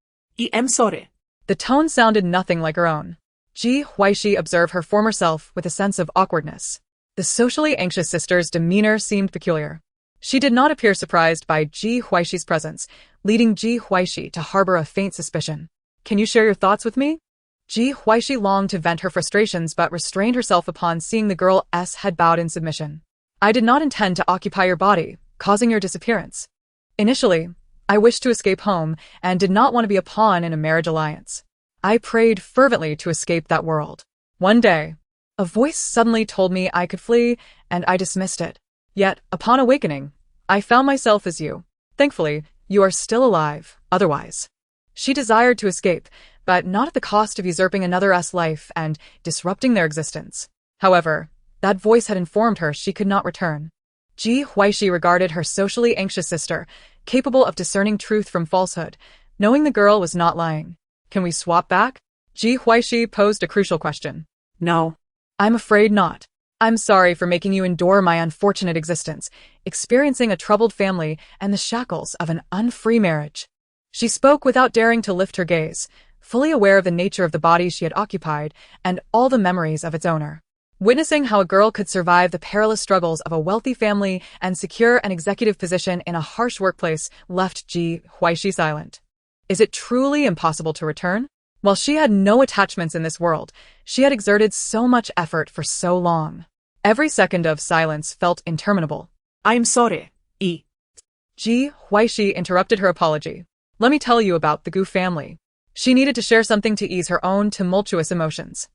I am sorry. The tone sounded nothing like her own. Ji Huaixi observed her former self with a sense of awkwardness. The socially anxious sister's demeanor seemed peculiar. She did not appear surprised by Ji Huaixi's presence, leading Ji Huaixi to harbor a faint suspicion. Can you share your thoughts with me? Ji Huaixi longed to vent her frustrations but restrained herself upon seeing the girl's head bowed in submission. I did not intend to occupy your body, causing your disappearance. Initially, I wished to escape home and did not want to be a pawn in a marriage alliance. I prayed fervently to escape that world. One day, a voice suddenly told me I could flee, and I dismissed it. Yet, upon awakening, I found myself as you. Thankfully, you are still alive, otherwise. She desired to escape, but not at the cost of usurping another's life and disrupting their existence. However, that voice had informed her she could not return. Ji Huaixi regarded her socially anxious sister, capable of discerning truth from falsehood, knowing the girl was not lying. Can we swap back? Ji Huaixi posed a crucial question. No. I'm afraid not. I'm sorry for making you endure my unfortunate existence, experiencing a troubled family and the shackles of an unfree marriage. She spoke without daring to lift her gaze, fully aware of the nature of the body she had occupied and all the memories of its owner. Witnessing how a girl could survive the perilous struggles of a wealthy family and secure an executive position in a harsh workplace left Ji Huaixi silent. Is it truly impossible to return? While she had no attachments in this world, she had exerted so much effort for so long. Every second of silence felt interminable. I am sorry, Ji Huaixi interrupted her apology. Let me tell you about the Gu family. She needed to share something to ease her own tumultuous emotions.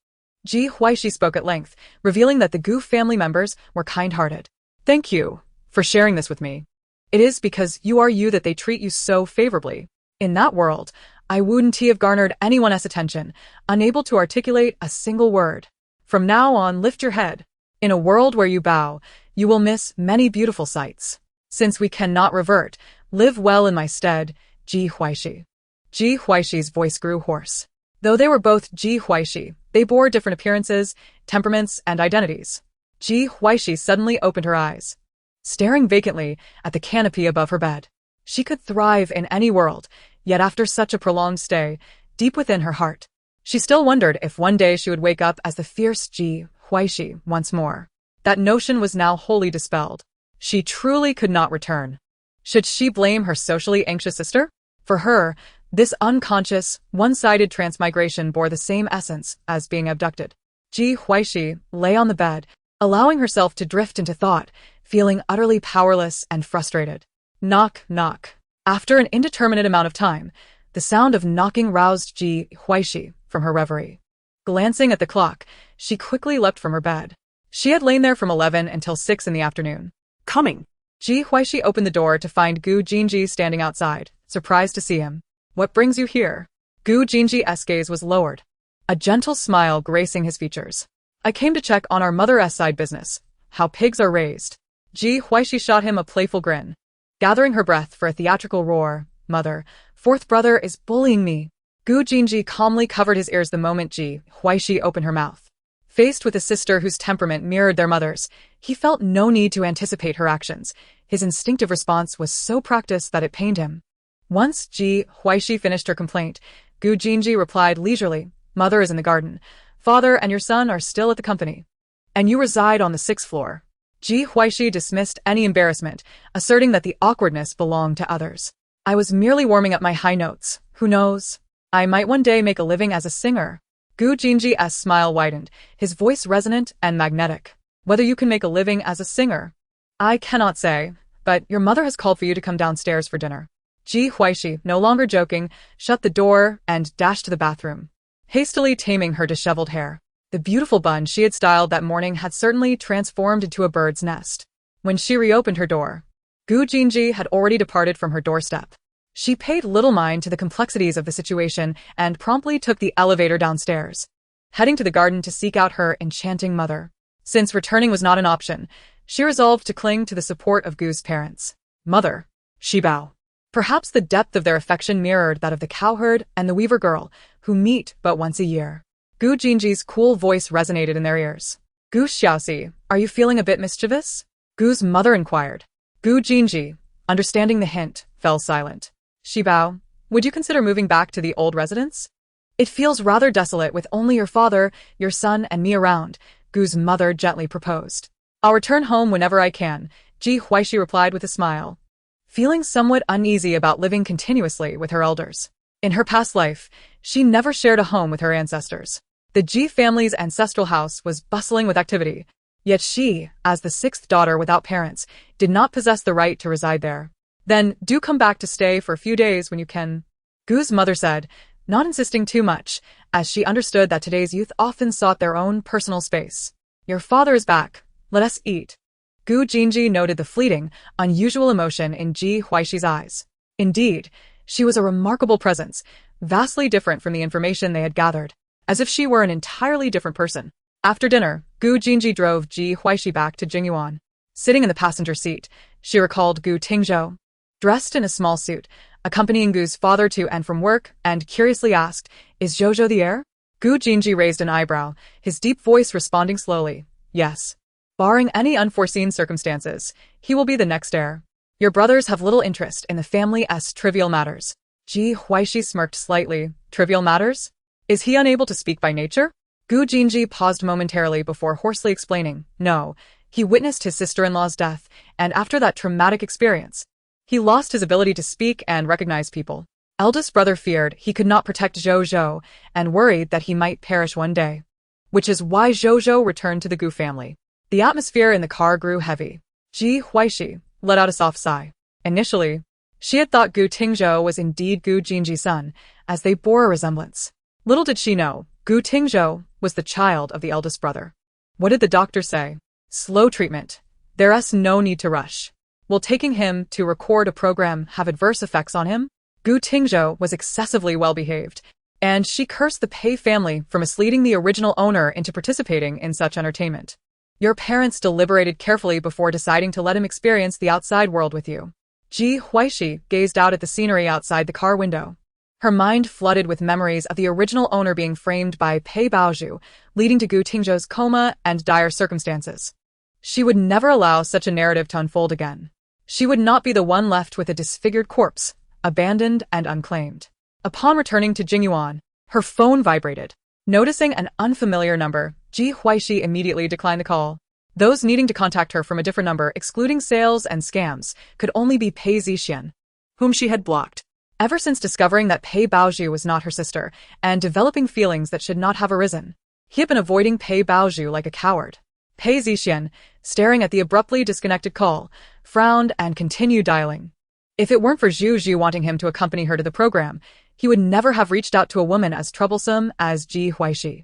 Ji Huaixi spoke at length, revealing that the Gu family members were kind-hearted. Thank you for sharing this with me. It is because you are you that they treat you so favorably. In that world, I wouldn't have garnered anyone's attention, unable to articulate a single word. From now on, lift your head. In a world where you bow, you will miss many beautiful sights. Since we cannot revert, live well in my stead, Ji Huaixi. Ji Huaixi's voice grew hoarse. Though they were both Ji Huaixi, they bore different appearances, temperaments, and identities. Ji Huaixi suddenly opened her eyes, staring vacantly at the canopy above her bed. She could thrive in any world, yet after such a prolonged stay, deep within her heart, she still wondered if one day she would wake up as the fierce Ji Huaixi once more. That notion was now wholly dispelled. She truly could not return. Should she blame her socially anxious sister? For her, this unconscious, one-sided transmigration bore the same essence as being abducted. Ji Huaixi lay on the bed, allowing herself to drift into thought, feeling utterly powerless and frustrated. Knock, knock. After an indeterminate amount of time, the sound of knocking roused Ji Huaixi from her reverie. Glancing at the clock, she quickly leapt from her bed. She had lain there from 11 until 6 in the afternoon. Coming. Ji Huaixi opened the door to find Gu Jinji standing outside, surprised to see him. What brings you here? Gu Jinji's gaze was lowered, a gentle smile gracing his features. I came to check on our mother's side business, how pigs are raised. Ji Huaixi shot him a playful grin. Gathering her breath for a theatrical roar, Mother, fourth brother is bullying me. Gu Jinji calmly covered his ears the moment Ji Huaixi opened her mouth. Faced with a sister whose temperament mirrored their mother's, he felt no need to anticipate her actions. His instinctive response was so practiced that it pained him. Once Ji Huaixi finished her complaint, Gu Jinji replied leisurely, Mother is in the garden. Father and your son are still at the company. And you reside on the 6th floor. Ji Huaixi dismissed any embarrassment, asserting that the awkwardness belonged to others. I was merely warming up my high notes. Who knows? I might one day make a living as a singer. Gu Jinji's smile widened, his voice resonant and magnetic. Whether you can make a living as a singer? I cannot say, but your mother has called for you to come downstairs for dinner. Ji Huaixi, no longer joking, shut the door and dashed to the bathroom, hastily taming her disheveled hair. The beautiful bun she had styled that morning had certainly transformed into a bird's nest. When she reopened her door, Gu Jinji had already departed from her doorstep. She paid little mind to the complexities of the situation and promptly took the elevator downstairs, heading to the garden to seek out her enchanting mother. Since returning was not an option, she resolved to cling to the support of Gu's parents. Mother, she bowed. Perhaps the depth of their affection mirrored that of the cowherd and the weaver girl, who meet but once a year. Gu Jinji's cool voice resonated in their ears. Gu Xiaoxi, are you feeling a bit mischievous? Gu's mother inquired. Gu Jinji, understanding the hint, fell silent. Shibao, would you consider moving back to the old residence? It feels rather desolate with only your father, your son, and me around, Gu's mother gently proposed. I'll return home whenever I can, Ji Huaixi replied with a smile, feeling somewhat uneasy about living continuously with her elders. In her past life, she never shared a home with her ancestors. The Ji family's ancestral house was bustling with activity, yet she, as the 6th daughter without parents, did not possess the right to reside there. Then, do come back to stay for a few days when you can, Gu's mother said, not insisting too much, as she understood that today's youth often sought their own personal space. Your father is back. Let us eat. Gu Jinji noted the fleeting, unusual emotion in Ji Huaixi's eyes. Indeed, she was a remarkable presence, vastly different from the information they had gathered, as if she were an entirely different person. After dinner, Gu Jinji drove Ji Huaixi back to Jingyuan. Sitting in the passenger seat, she recalled Gu Tingzhou, dressed in a small suit, accompanying Gu's father to and from work, and curiously asked, Is Zhozhou the heir? Gu Jinji raised an eyebrow, his deep voice responding slowly, Yes. Barring any unforeseen circumstances, he will be the next heir. Your brothers have little interest in the family's trivial matters. Ji Huaixi smirked slightly. Trivial matters? Is he unable to speak by nature? Gu Jinji paused momentarily before hoarsely explaining, no, he witnessed his sister-in-law's death, and after that traumatic experience, he lost his ability to speak and recognize people. Eldest brother feared he could not protect Zhou and worried that he might perish one day. Which is why Zhou returned to the Gu family. The atmosphere in the car grew heavy. Ji Huaixi let out a soft sigh. Initially, she had thought Gu Tingzhou was indeed Gu Jinji's son, as they bore a resemblance. Little did she know, Gu Tingzhou was the child of the eldest brother. What did the doctor say? Slow treatment. There's no need to rush. Will taking him to record a program have adverse effects on him? Gu Tingzhou was excessively well-behaved, and she cursed the Pei family for misleading the original owner into participating in such entertainment. Your parents deliberated carefully before deciding to let him experience the outside world with you. Ji Huaixi gazed out at the scenery outside the car window. Her mind flooded with memories of the original owner being framed by Pei Baozhu, leading to Gu Tingzhou's coma and dire circumstances. She would never allow such a narrative to unfold again. She would not be the one left with a disfigured corpse, abandoned and unclaimed. Upon returning to Jingyuan, her phone vibrated. Noticing an unfamiliar number, Ji Huaixi immediately declined the call. Those needing to contact her from a different number, excluding sales and scams, could only be Pei Zixian, whom she had blocked. Ever since discovering that Pei Baozhu was not her sister, and developing feelings that should not have arisen, he had been avoiding Pei Baozhu like a coward. Pei Zixian, staring at the abruptly disconnected call, frowned and continued dialing. If it weren't for Zhu wanting him to accompany her to the program, he would never have reached out to a woman as troublesome as Ji Huaixi.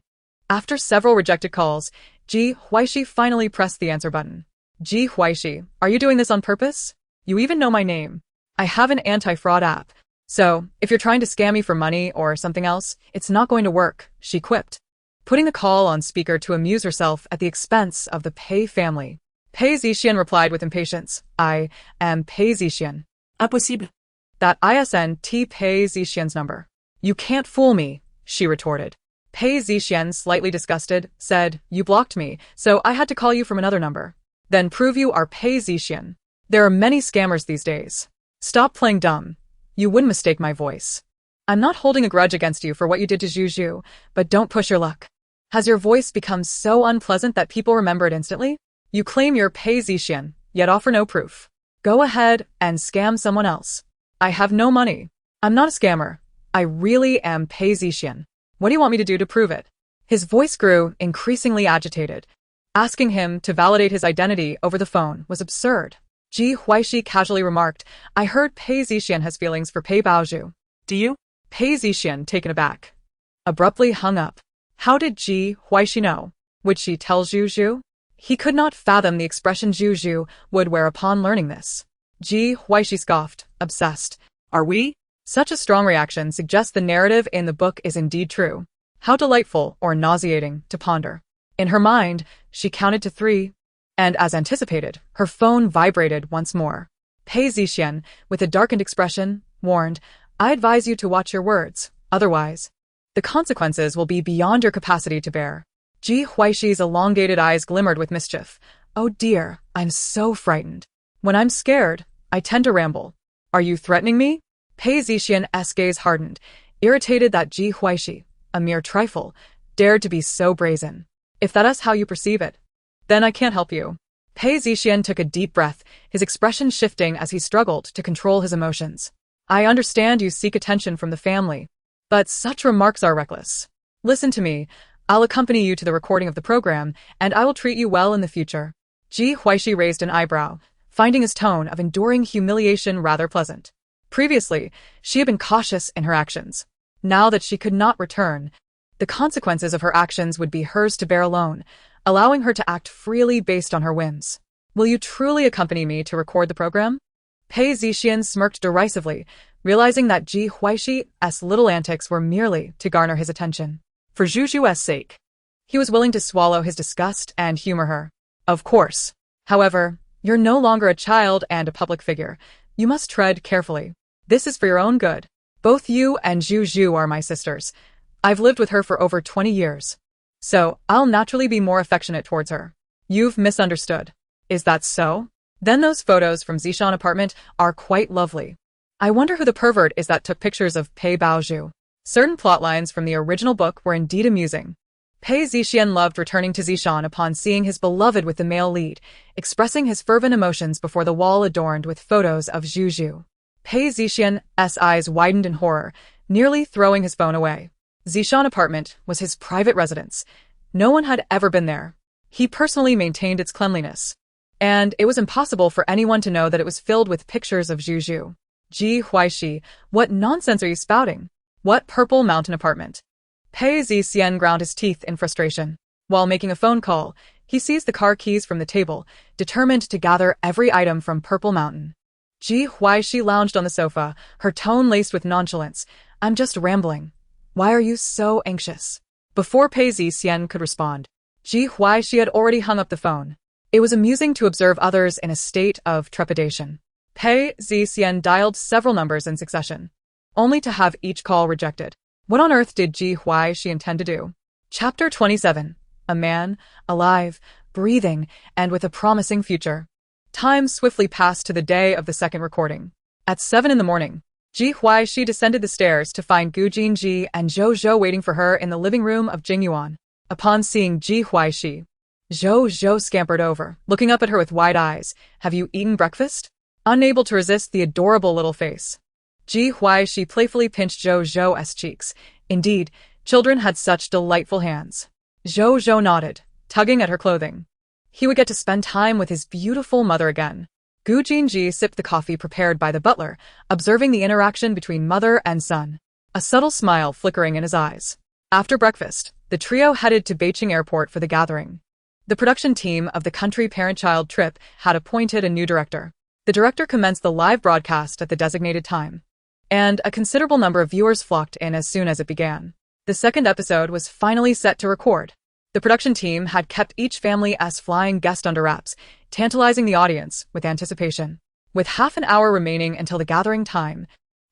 After several rejected calls, Ji Huaixi finally pressed the answer button. Ji Huaixi, are you doing this on purpose? You even know my name. I have an anti-fraud app. So, if you're trying to scam me for money or something else, it's not going to work, she quipped, putting the call on speaker to amuse herself at the expense of the Pei family. Pei Zixian replied with impatience, I am Pei Zixian. Impossible. That isn't Pei Zixian's number. You can't fool me, she retorted. Pei Zixian, slightly disgusted, said, you blocked me, so I had to call you from another number. Then prove you are Pei Zixian. There are many scammers these days. Stop playing dumb. You wouldn't mistake my voice. I'm not holding a grudge against you for what you did to Zhu, but don't push your luck. Has your voice become so unpleasant that people remember it instantly? You claim you're Pei Zixian, yet offer no proof. Go ahead and scam someone else. I have no money. I'm not a scammer. I really am Pei Zixian. What do you want me to do to prove it? His voice grew increasingly agitated. Asking him to validate his identity over the phone was absurd. Ji Huaixi casually remarked, I heard Pei Zixian has feelings for Pei Baozhu. Do you? Pei Zixian, taken aback, abruptly hung up. How did Ji Huaixi know? Would she tell Zhu? He could not fathom the expression Zhu would wear upon learning this. Ji Huaixi scoffed, obsessed. Are we? Such a strong reaction suggests the narrative in the book is indeed true. How delightful or nauseating to ponder. In her mind, she counted to 3. And as anticipated, her phone vibrated once more. Pei Zixian, with a darkened expression, warned, I advise you to watch your words, otherwise, the consequences will be beyond your capacity to bear. Ji Huaixi's elongated eyes glimmered with mischief. Oh dear, I'm so frightened. When I'm scared, I tend to ramble. Are you threatening me? Pei Zixian's gaze hardened, irritated that Ji Huaixi, a mere trifle, dared to be so brazen. If that is how you perceive it, then I can't help you. Pei Zixian took a deep breath, his expression shifting as he struggled to control his emotions. I understand you seek attention from the family, but such remarks are reckless. Listen to me, I'll accompany you to the recording of the program, and I will treat you well in the future. Ji Huaixi raised an eyebrow, finding his tone of enduring humiliation rather pleasant. Previously, she had been cautious in her actions. Now that she could not return, the consequences of her actions would be hers to bear alone, allowing her to act freely based on her whims. Will you truly accompany me to record the program? Pei Zixian smirked derisively, realizing that Ji Huaixi's little antics were merely to garner his attention. For Zhu's sake, he was willing to swallow his disgust and humor her. Of course. However, you're no longer a child and a public figure. You must tread carefully. This is for your own good. Both you and Zhu are my sisters. I've lived with her for over 20 years. So, I'll naturally be more affectionate towards her. You've misunderstood. Is that so? Then those photos from Zishan apartment are quite lovely. I wonder who the pervert is that took pictures of Pei Baozhu. Certain plotlines from the original book were indeed amusing. Pei Zixian loved returning to Zishan upon seeing his beloved with the male lead, expressing his fervent emotions before the wall adorned with photos of Zhu Zhu. Pei Zixian's eyes widened in horror, nearly throwing his phone away. Zishan apartment was his private residence. No one had ever been there. He personally maintained its cleanliness, and it was impossible for anyone to know that it was filled with pictures of Zhu Zhu. Ji Huaixi, what nonsense are you spouting? What Purple Mountain apartment? Pei Zixian ground his teeth in frustration. While making a phone call, he seized the car keys from the table, determined to gather every item from Purple Mountain. Ji Huaixi lounged on the sofa, her tone laced with nonchalance. I'm just rambling. Why are you so anxious? Before Pei Zixian could respond, Ji Huaixi had already hung up the phone. It was amusing to observe others in a state of trepidation. Pei Zixian dialed several numbers in succession, only to have each call rejected. What on earth did Ji Huaixi intend to do? Chapter 27. A man, alive, breathing, and with a promising future. Time swiftly passed to the day of the second recording. At 7 in the morning, Ji Huaixi descended the stairs to find Gu Jinji and Zhou Zhou waiting for her in the living room of Jingyuan. Upon seeing Ji Huaixi, Zhou Zhou scampered over, looking up at her with wide eyes. Have you eaten breakfast? Unable to resist the adorable little face, Ji Huaixi playfully pinched Zhou Zhou's cheeks. Indeed, children had such delightful hands. Zhou Zhou nodded, tugging at her clothing. He would get to spend time with his beautiful mother again. Gu Jinji sipped the coffee prepared by the butler, observing the interaction between mother and son, a subtle smile flickering in his eyes. After breakfast, the trio headed to Beijing Airport for the gathering. The production team of the country parent-child trip had appointed a new director. The director commenced the live broadcast at the designated time, and a considerable number of viewers flocked in as soon as it began. The second episode was finally set to record. The production team had kept each family as flying guest under wraps, tantalizing the audience with anticipation. With half an hour remaining until the gathering time,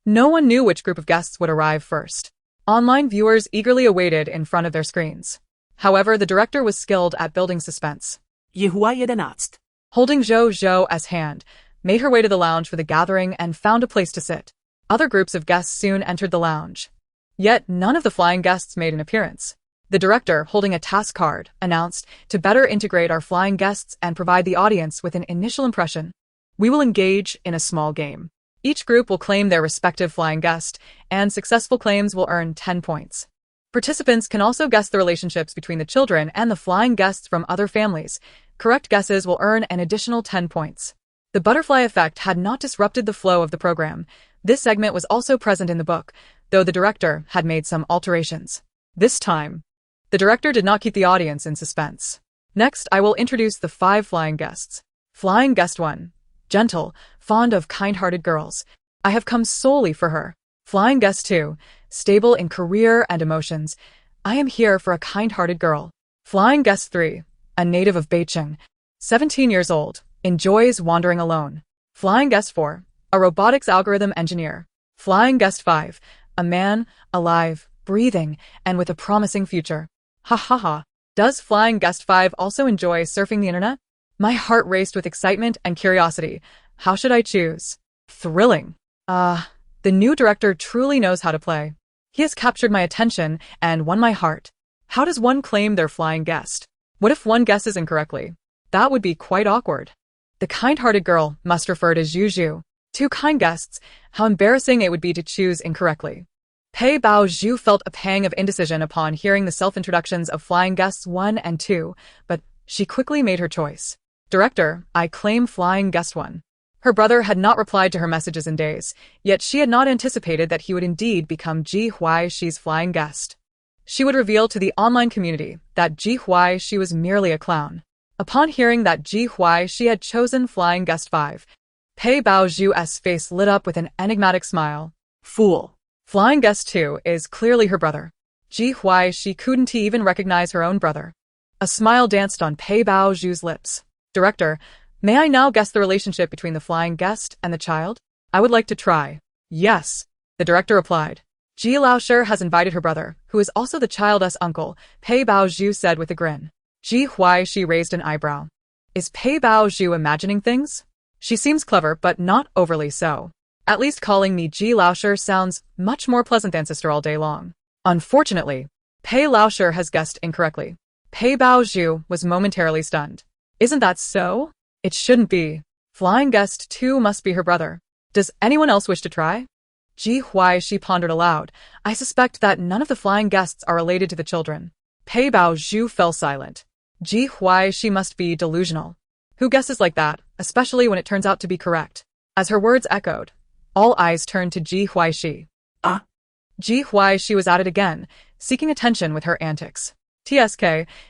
no one knew which group of guests would arrive first. Online viewers eagerly awaited in front of their screens. However, the director was skilled at building suspense. Ji Huaixi announced, Holding Zhou Zhou's hand, made her way to the lounge for the gathering and found a place to sit. Other groups of guests soon entered the lounge. Yet none of the flying guests made an appearance. The director, holding a task card, announced, to better integrate our flying guests and provide the audience with an initial impression, we will engage in a small game. Each group will claim their respective flying guest, and successful claims will earn 10 points. Participants can also guess the relationships between the children and the flying guests from other families. Correct guesses will earn an additional 10 points. The butterfly effect had not disrupted the flow of the program. This segment was also present in the book, though the director had made some alterations. This time, the director did not keep the audience in suspense. Next, I will introduce the 5 flying guests. Flying guest 1. Gentle, fond of kind-hearted girls. I have come solely for her. Flying guest 2. Stable in career and emotions. I am here for a kind-hearted girl. Flying guest 3. A native of Beijing. 17 years old. Enjoys wandering alone. Flying guest 4. A robotics algorithm engineer. Flying guest 5. A man, alive, breathing, and with a promising future. Ha ha ha. Does flying guest 5 also enjoy surfing the internet? My heart raced with excitement and curiosity. How should I choose? Thrilling. The new director truly knows how to play. He has captured my attention and won my heart. How does one claim their flying guest? What if one guesses incorrectly? That would be quite awkward. The kind-hearted girl must refer to Zhu Zhu. 2 kind guests, how embarrassing it would be to choose incorrectly. Pei Baozhu felt a pang of indecision upon hearing the self-introductions of flying guests 1 and 2, but she quickly made her choice. Director, I claim flying guest 1. Her brother had not replied to her messages in days, yet she had not anticipated that he would indeed become Ji Huaixi's flying guest. She would reveal to the online community that Ji Huaixi was merely a clown. Upon hearing that Ji Huaixi had chosen flying guest 5, Pei Baozhu's face lit up with an enigmatic smile. Fool. Flying guest 2 is clearly her brother. Ji Huaixi couldn't even recognize her own brother. A smile danced on Pei Baozhu's lips. Director, may I now guess the relationship between the flying guest and the child? I would like to try. Yes, the director replied. Ji Laoshi has invited her brother, who is also the child's uncle, Pei Baozhu said with a grin. Ji Huaixi raised an eyebrow. Is Pei Baozhu imagining things? She seems clever, but not overly so. At least calling me Ji Huaixi sounds much more pleasant than sister all day long. Unfortunately, Pei Huaixi has guessed incorrectly. Pei Baozhu was momentarily stunned. Isn't that so? It shouldn't be. Flying guest 2 must be her brother. Does anyone else wish to try? Ji Huaixi pondered aloud. I suspect that none of the flying guests are related to the children. Pei Baozhu fell silent. Ji Huaixi must be delusional. Who guesses like that, especially when it turns out to be correct? As her words echoed, all eyes turned to Ji Huaixi. Ji Huaixi was at it again, seeking attention with her antics. TSK,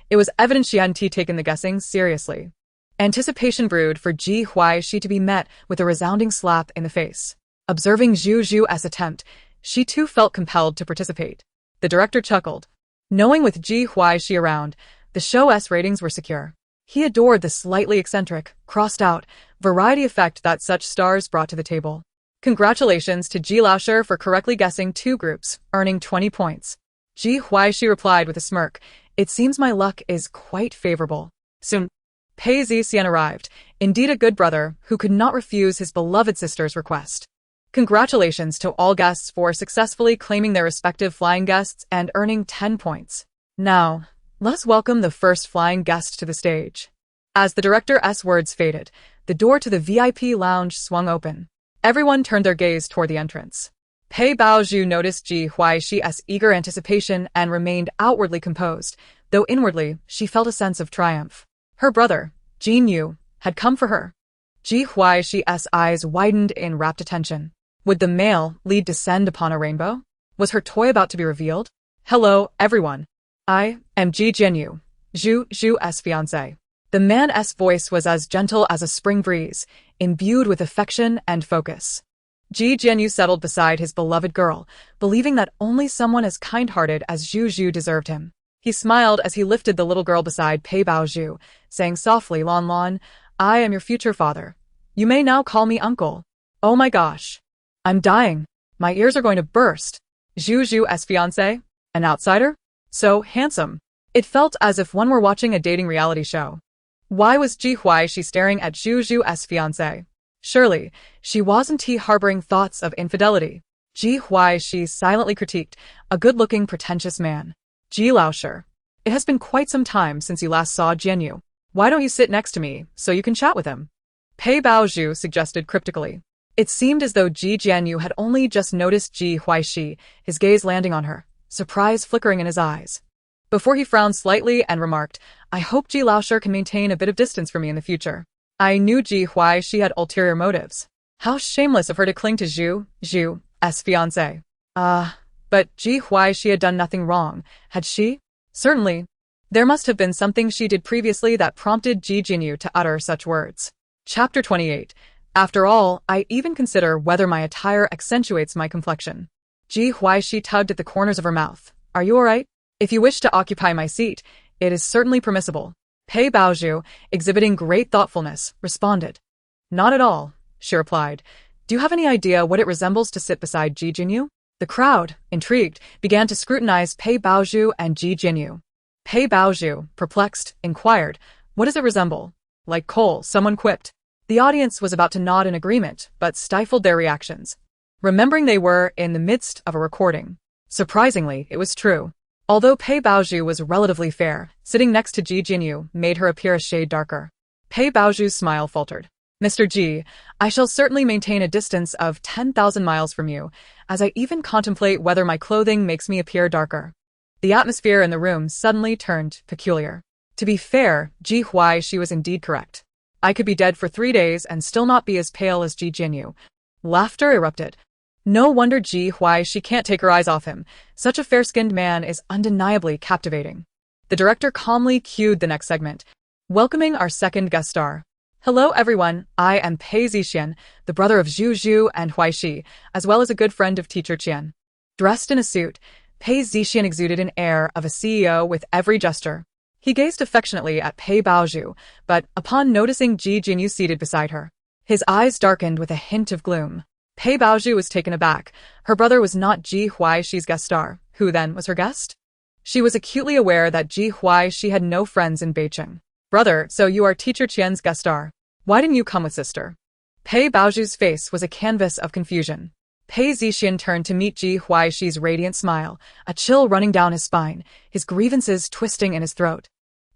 it was evident she hadn't taken the guessing seriously. Anticipation brewed for Ji Huaixi to be met with a resounding slap in the face. Observing Zhu Zhu's attempt, she too felt compelled to participate. The director chuckled. Knowing with Ji Huaixi around, the show's ratings were secure. He adored the slightly eccentric, crossed-out, variety effect that such stars brought to the table. Congratulations to Ji Huaixi for correctly guessing 2 groups, earning 20 points. Ji Huaixi replied with a smirk. It seems my luck is quite favorable. Soon, Pei Zixian arrived, indeed a good brother who could not refuse his beloved sister's request. Congratulations to all guests for successfully claiming their respective flying guests and earning 10 points. Now, let us welcome the first flying guest to the stage. As the director's words faded, the door to the VIP lounge swung open. Everyone turned their gaze toward the entrance. Pei Baozhu noticed Ji Huaixi's eager anticipation and remained outwardly composed, though inwardly she felt a sense of triumph. Her brother, Jin Yu, had come for her. Ji Huaixi's eyes widened in rapt attention. Would the male lead descend upon a rainbow? Was her toy about to be revealed? Hello, everyone. I am Ji Jianyu, Zhu Zhu's fiancé. The man's voice was as gentle as a spring breeze, imbued with affection and focus. Ji Jianyu settled beside his beloved girl, believing that only someone as kind-hearted as Zhu Zhu deserved him. He smiled as he lifted the little girl beside Pei Baozhu, saying softly, Lon Lon, I am your future father. You may now call me uncle. Oh my gosh. I'm dying. My ears are going to burst. Zhu Zhu's fiancé? An outsider? So handsome. It felt as if one were watching a dating reality show. Why was Ji Huaixi staring at Zhu Zhu's fiancé? Surely, she wasn't harboring thoughts of infidelity. Ji Huaixi silently critiqued, a good-looking, pretentious man. Ji Huaixi, it has been quite some time since you last saw Jianyu. Why don't you sit next to me, so you can chat with him? Pei Baozhu suggested cryptically. It seemed as though Ji Jianyu had only just noticed Ji Huaixi, his gaze landing on her, surprise flickering in his eyes. Before he frowned slightly and remarked, I hope Ji Huaixi can maintain a bit of distance from me in the future. I knew Ji Huaixi had ulterior motives. How shameless of her to cling to Zhu Zhu's fiancé. But Ji Huaixi had done nothing wrong, had she? Certainly. There must have been something she did previously that prompted Ji Jianyu to utter such words. Chapter 28. After all, I even consider whether my attire accentuates my complexion. Ji Huaixi tugged at the corners of her mouth. Are you alright? If you wish to occupy my seat, it is certainly permissible. Pei Baozhu, exhibiting great thoughtfulness, responded. Not at all, she replied. Do you have any idea what it resembles to sit beside Ji Jianyu? The crowd, intrigued, began to scrutinize Pei Baozhu and Ji Jianyu. Pei Baozhu, perplexed, inquired, what does it resemble? Like coal, someone quipped. The audience was about to nod in agreement, but stifled their reactions, remembering they were in the midst of a recording. Surprisingly, it was true. Although Pei Baozhu was relatively fair, sitting next to Ji Jianyu made her appear a shade darker. Pei Baozhu's smile faltered. Mr. Ji, I shall certainly maintain a distance of 10,000 miles from you, as I even contemplate whether my clothing makes me appear darker. The atmosphere in the room suddenly turned peculiar. To be fair, Ji Huaixi was indeed correct. I could be dead for 3 days and still not be as pale as Ji Jianyu. Laughter erupted. No wonder Ji Huaixi can't take her eyes off him. Such a fair-skinned man is undeniably captivating. The director calmly cued the next segment, welcoming our second guest star. Hello everyone, I am Pei Zixian, the brother of Zhu Zhu and Huaixi, as well as a good friend of teacher Qian. Dressed in a suit, Pei Zixian exuded an air of a CEO with every gesture. He gazed affectionately at Pei Baozhu, but upon noticing Ji Jianyu seated beside her, his eyes darkened with a hint of gloom. Pei Baozhu was taken aback. Her brother was not Ji Huaixi's guest star. Who then was her guest? She was acutely aware that Ji Huaixi had no friends in Beijing. Brother, so you are teacher Qian's guest star. Why didn't you come with sister? Pei Baoju's face was a canvas of confusion. Pei Zixian turned to meet Ji Huaixi's radiant smile, a chill running down his spine, his grievances twisting in his throat.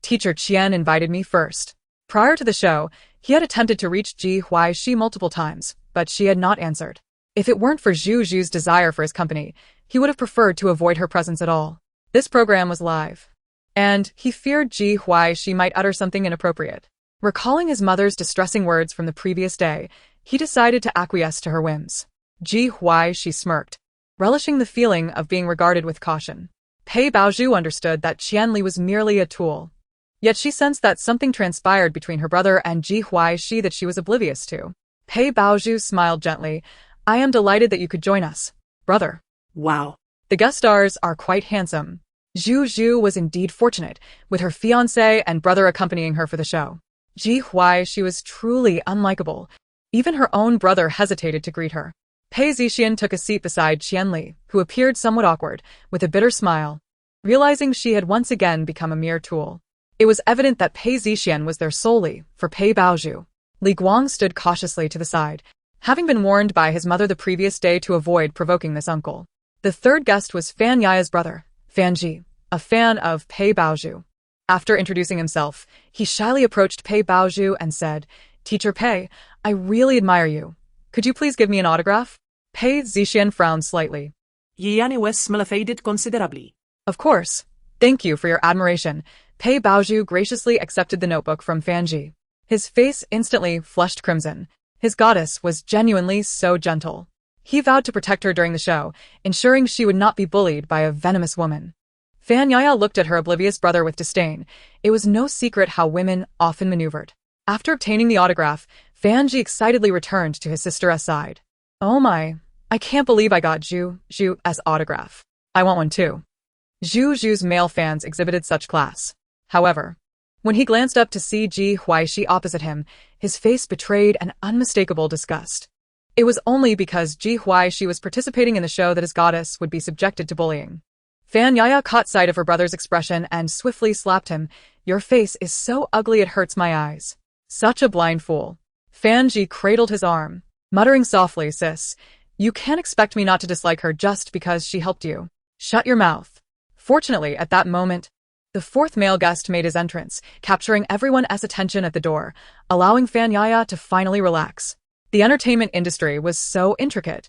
Teacher Qian invited me first. Prior to the show, he had attempted to reach Ji Huaixi multiple times, but she had not answered. If it weren't for Zhu Zhu's desire for his company, he would have preferred to avoid her presence at all. This program was live, and he feared Ji Huaixi might utter something inappropriate. Recalling his mother's distressing words from the previous day, he decided to acquiesce to her whims. Ji Huaixi smirked, relishing the feeling of being regarded with caution. Pei Baozhu understood that Qianli was merely a tool. Yet she sensed that something transpired between her brother and Ji Huaixi that she was oblivious to. Pei Baozhu smiled gently. I am delighted that you could join us, brother. Wow. The guest stars are quite handsome. Zhu Zhu was indeed fortunate, with her fiancé and brother accompanying her for the show. Ji Huaixi was truly unlikable. Even her own brother hesitated to greet her. Pei Zixian took a seat beside Qianli, who appeared somewhat awkward, with a bitter smile, realizing she had once again become a mere tool. It was evident that Pei Zixian was there solely for Pei Baozhu. Li Guang stood cautiously to the side, having been warned by his mother the previous day to avoid provoking this uncle. The third guest was Fan Yaya's brother, Fan Ji, a fan of Pei Baozhu. After introducing himself, he shyly approached Pei Baozhu and said, Teacher Pei, I really admire you. Could you please give me an autograph? Pei Zixian frowned slightly. Yian was malafaded considerably. Of course. Thank you for your admiration. Pei Baozhu graciously accepted the notebook from Fan Ji. His face instantly flushed crimson. His goddess was genuinely so gentle. He vowed to protect her during the show, ensuring she would not be bullied by a venomous woman. Fan Yaya looked at her oblivious brother with disdain. It was no secret how women often maneuvered. After obtaining the autograph, Fan Ji excitedly returned to his sister's side. Oh my, I can't believe I got Zhu Zhu's autograph. I want one too. Zhu Zhu's male fans exhibited such class. However, when he glanced up to see Ji Huaixi opposite him, his face betrayed an unmistakable disgust. It was only because Ji Huaixi was participating in the show that his goddess would be subjected to bullying. Fan Yaya caught sight of her brother's expression and swiftly slapped him. Your face is so ugly it hurts my eyes. Such a blind fool. Fan Ji cradled his arm, muttering softly, Sis, you can't expect me not to dislike her just because she helped you. Shut your mouth. Fortunately, at that moment, the fourth male guest made his entrance, capturing everyone's attention at the door, allowing Fan Yaya to finally relax. The entertainment industry was so intricate.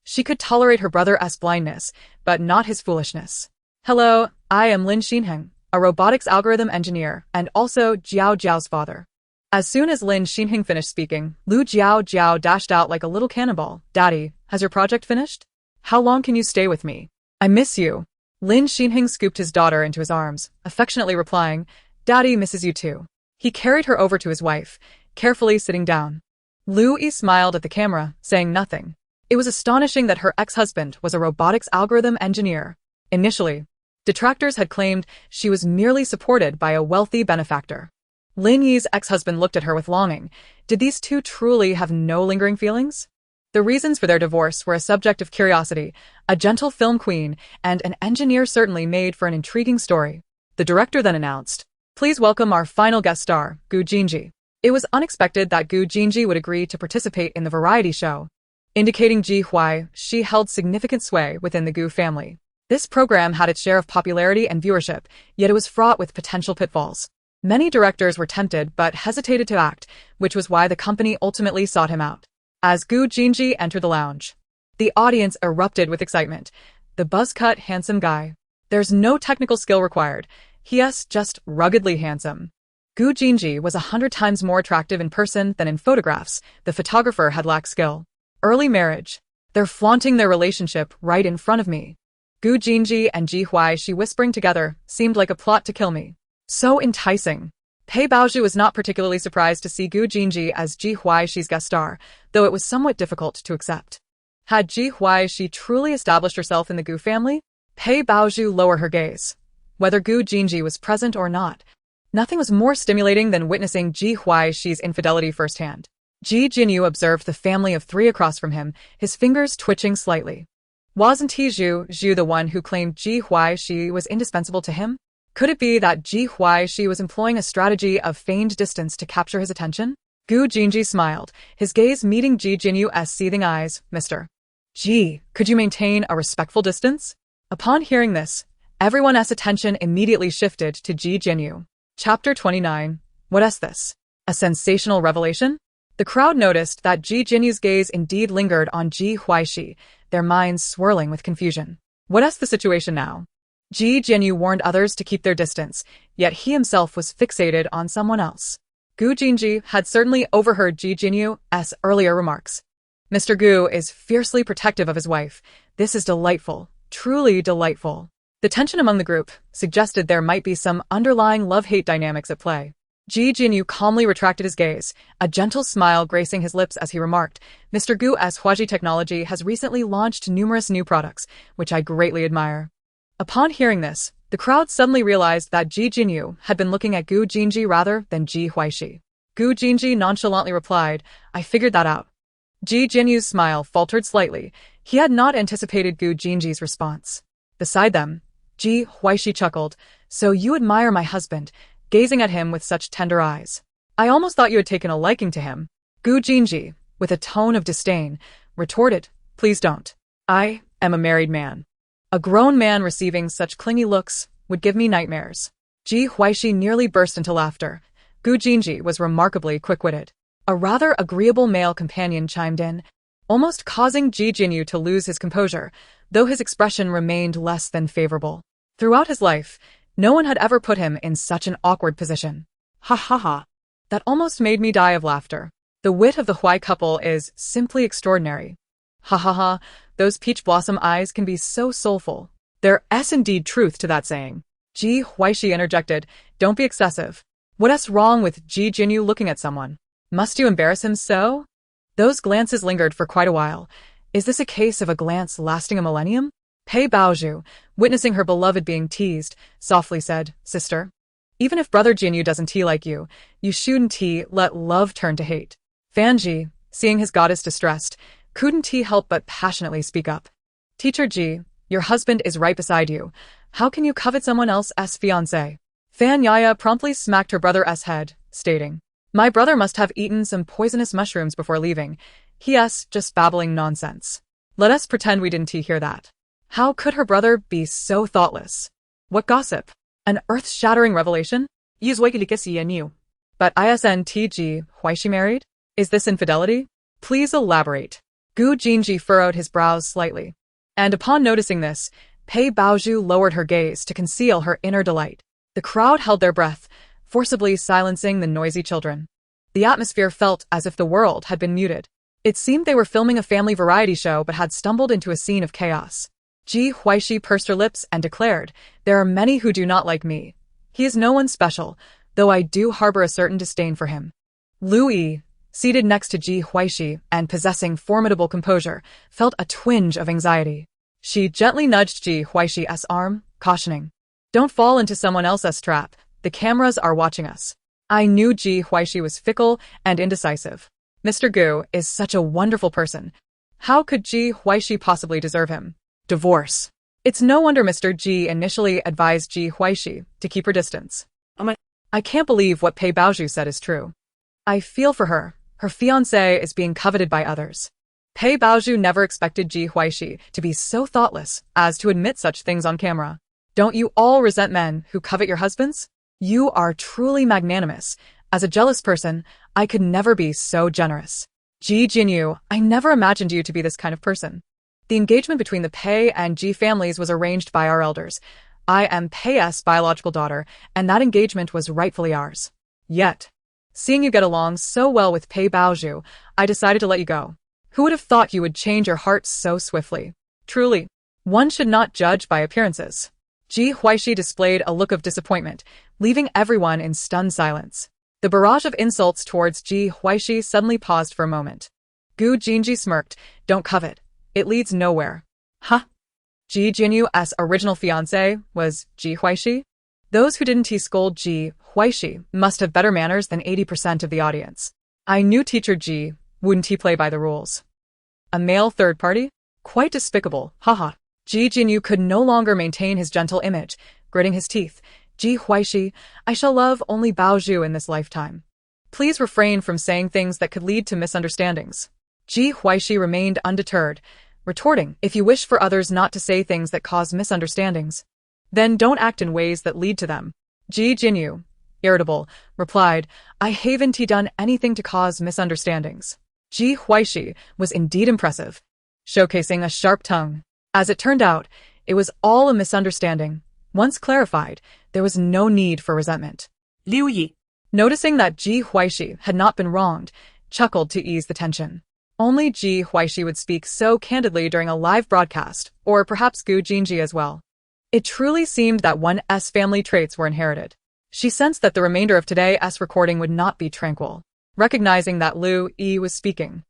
She could tolerate her brother's blindness, but not his foolishness. Hello, I am Lin Xinheng, a robotics algorithm engineer, and also Jiao Jiao's father. As soon as Lin Xinheng finished speaking, Lu Jiao dashed out like a little cannonball. Daddy, has your project finished? How long can you stay with me? I miss you. Lin Xinheng scooped his daughter into his arms, affectionately replying, Daddy misses you too. He carried her over to his wife, carefully sitting down. Lu Yi smiled at the camera, saying nothing. It was astonishing that her ex-husband was a robotics algorithm engineer. Initially, detractors had claimed she was merely supported by a wealthy benefactor. Lin Yi's ex-husband looked at her with longing. Did these two truly have no lingering feelings? The reasons for their divorce were a subject of curiosity. A gentle film queen and an engineer certainly made for an intriguing story. The director then announced, Please welcome our final guest star, Gu Jinji. It was unexpected that Gu Jinji would agree to participate in the variety show, indicating Ji Huaixi held significant sway within the Gu family. This program had its share of popularity and viewership, yet it was fraught with potential pitfalls. Many directors were tempted but hesitated to act, which was why the company ultimately sought him out. As Gu Jinji entered the lounge, the audience erupted with excitement. The buzz-cut, handsome guy. There's no technical skill required. He's just ruggedly handsome. Gu Jinji was 100 times more attractive in person than in photographs. The photographer had lacked skill. Early marriage. They're flaunting their relationship right in front of me. Gu Jinji and Ji Huaixi whispering together seemed like a plot to kill me. So enticing. Pei Baozhu was not particularly surprised to see Gu Jinji as Ji Huaixi's guest star, though it was somewhat difficult to accept. Had Ji Huaixi truly established herself in the Gu family? Pei Baozhu lowered her gaze. Whether Gu Jinji was present or not, nothing was more stimulating than witnessing Ji Huaixi's infidelity firsthand. Ji Jinyu observed the family of 3 across from him, his fingers twitching slightly. Wasn't he Zhu the one who claimed Ji Huaixi was indispensable to him? Could it be that Ji Huaixi was employing a strategy of feigned distance to capture his attention? Gu Jinji smiled, his gaze meeting Ji Jinyu's seething eyes. Mr. Ji, could you maintain a respectful distance? Upon hearing this, everyone's attention immediately shifted to Ji Jinyu. Chapter 29. What is this? A sensational revelation? The crowd noticed that Ji Jinyu's gaze indeed lingered on Ji Huaixi, their minds swirling with confusion. What is the situation now? Ji Jinyu warned others to keep their distance, yet he himself was fixated on someone else. Gu Jinji had certainly overheard Ji Jinyu's earlier remarks. Mr. Gu is fiercely protective of his wife. This is delightful, truly delightful. The tension among the group suggested there might be some underlying love-hate dynamics at play. Ji Jinyu calmly retracted his gaze, a gentle smile gracing his lips as he remarked, Mr. Gu's Huaji technology has recently launched numerous new products, which I greatly admire. Upon hearing this, the crowd suddenly realized that Ji Jinyu had been looking at Gu Jinji rather than Ji Huaixi. Gu Jinji nonchalantly replied, I figured that out. Ji Jinyu's smile faltered slightly. He had not anticipated Gu Jinji's response. Beside them, Ji Huaixi chuckled, So you admire my husband, gazing at him with such tender eyes. I almost thought you had taken a liking to him. Gu Jinji, with a tone of disdain, retorted, Please don't. I am a married man. A grown man receiving such clingy looks would give me nightmares. Ji Huaixi nearly burst into laughter. Gu Jinji was remarkably quick-witted. A rather agreeable male companion chimed in, almost causing Ji Jinyu to lose his composure, though his expression remained less than favorable. Throughout his life, no one had ever put him in such an awkward position. Ha ha ha. That almost made me die of laughter. The wit of the Huai couple is simply extraordinary. Ha ha ha, those peach blossom eyes can be so soulful. There's indeed truth to that saying. Ji Huaixi interjected, Don't be excessive. What's wrong with Ji Jinyu looking at someone? Must you embarrass him so? Those glances lingered for quite a while. Is this a case of a glance lasting a millennium? Pei Baozhu, witnessing her beloved being teased, softly said, Sister, even if brother Jinyu doesn't tea like you shouldn't let love turn to hate. Fan Ji, seeing his goddess distressed, couldn't he help but passionately speak up. Teacher Ji, your husband is right beside you. How can you covet someone else's fiancé? Fan Yaya promptly smacked her brother's head, stating, My brother must have eaten some poisonous mushrooms before leaving. He's just babbling nonsense. Let us pretend we didn't hear that. How could her brother be so thoughtless? What gossip? An earth-shattering revelation? But isn't Ji Huaixi married? Is this infidelity? Please elaborate. Gu Jinji furrowed his brows slightly. And upon noticing this, Pei Baozhu lowered her gaze to conceal her inner delight. The crowd held their breath, forcibly silencing the noisy children. The atmosphere felt as if the world had been muted. It seemed they were filming a family variety show but had stumbled into a scene of chaos. Ji Huaixi pursed her lips and declared, There are many who do not like me. He is no one special, though I do harbor a certain disdain for him. Lu Yi, seated next to Ji Huaixi and possessing formidable composure, felt a twinge of anxiety. She gently nudged Ji Huaixi's arm, cautioning, Don't fall into someone else's trap. The cameras are watching us. I knew Ji Huaixi was fickle and indecisive. Mr. Gu is such a wonderful person. How could Ji Huaixi possibly deserve him? Divorce. It's no wonder Mr. Ji initially advised Ji Huaixi to keep her distance. I can't believe what Pei Baozhu said is true. I feel for her. Her fiancé is being coveted by others. Pei Baozhu never expected Ji Huaixi to be so thoughtless as to admit such things on camera. Don't you all resent men who covet your husbands? You are truly magnanimous. As a jealous person, I could never be so generous. Ji Jinyu, I never imagined you to be this kind of person. The engagement between the Pei and Ji families was arranged by our elders. I am Pei's biological daughter, and that engagement was rightfully ours. Yet, seeing you get along so well with Pei Baozhu, I decided to let you go. Who would have thought you would change your heart so swiftly? Truly, one should not judge by appearances. Ji Huaixi displayed a look of disappointment, leaving everyone in stunned silence. The barrage of insults towards Ji Huaixi suddenly paused for a moment. Gu Jinji smirked, Don't covet. It leads nowhere. Huh? Ji Jinyu's original fiancé was Ji Huaixi? Those who didn't scold Ji Huaixi must have better manners than 80% of the audience. I knew teacher Ji wouldn't play by the rules. A male third party? Quite despicable, haha. Ji Jinyu could no longer maintain his gentle image, gritting his teeth. Ji Huaixi, I shall love only Baozhu in this lifetime. Please refrain from saying things that could lead to misunderstandings. Ji Huaixi remained undeterred, retorting, if you wish for others not to say things that cause misunderstandings, then don't act in ways that lead to them. Ji Jinyu, irritable, replied, I haven't done anything to cause misunderstandings. Ji Huaixi was indeed impressive, showcasing a sharp tongue. As it turned out, it was all a misunderstanding. Once clarified, there was no need for resentment. Liu Yi, noticing that Ji Huaixi had not been wronged, chuckled to ease the tension. Only Ji Huaixi would speak so candidly during a live broadcast, or perhaps Gu Jinji as well. It truly seemed that one's family traits were inherited. She sensed that the remainder of today's recording would not be tranquil. Recognizing that Liu Yi was speaking,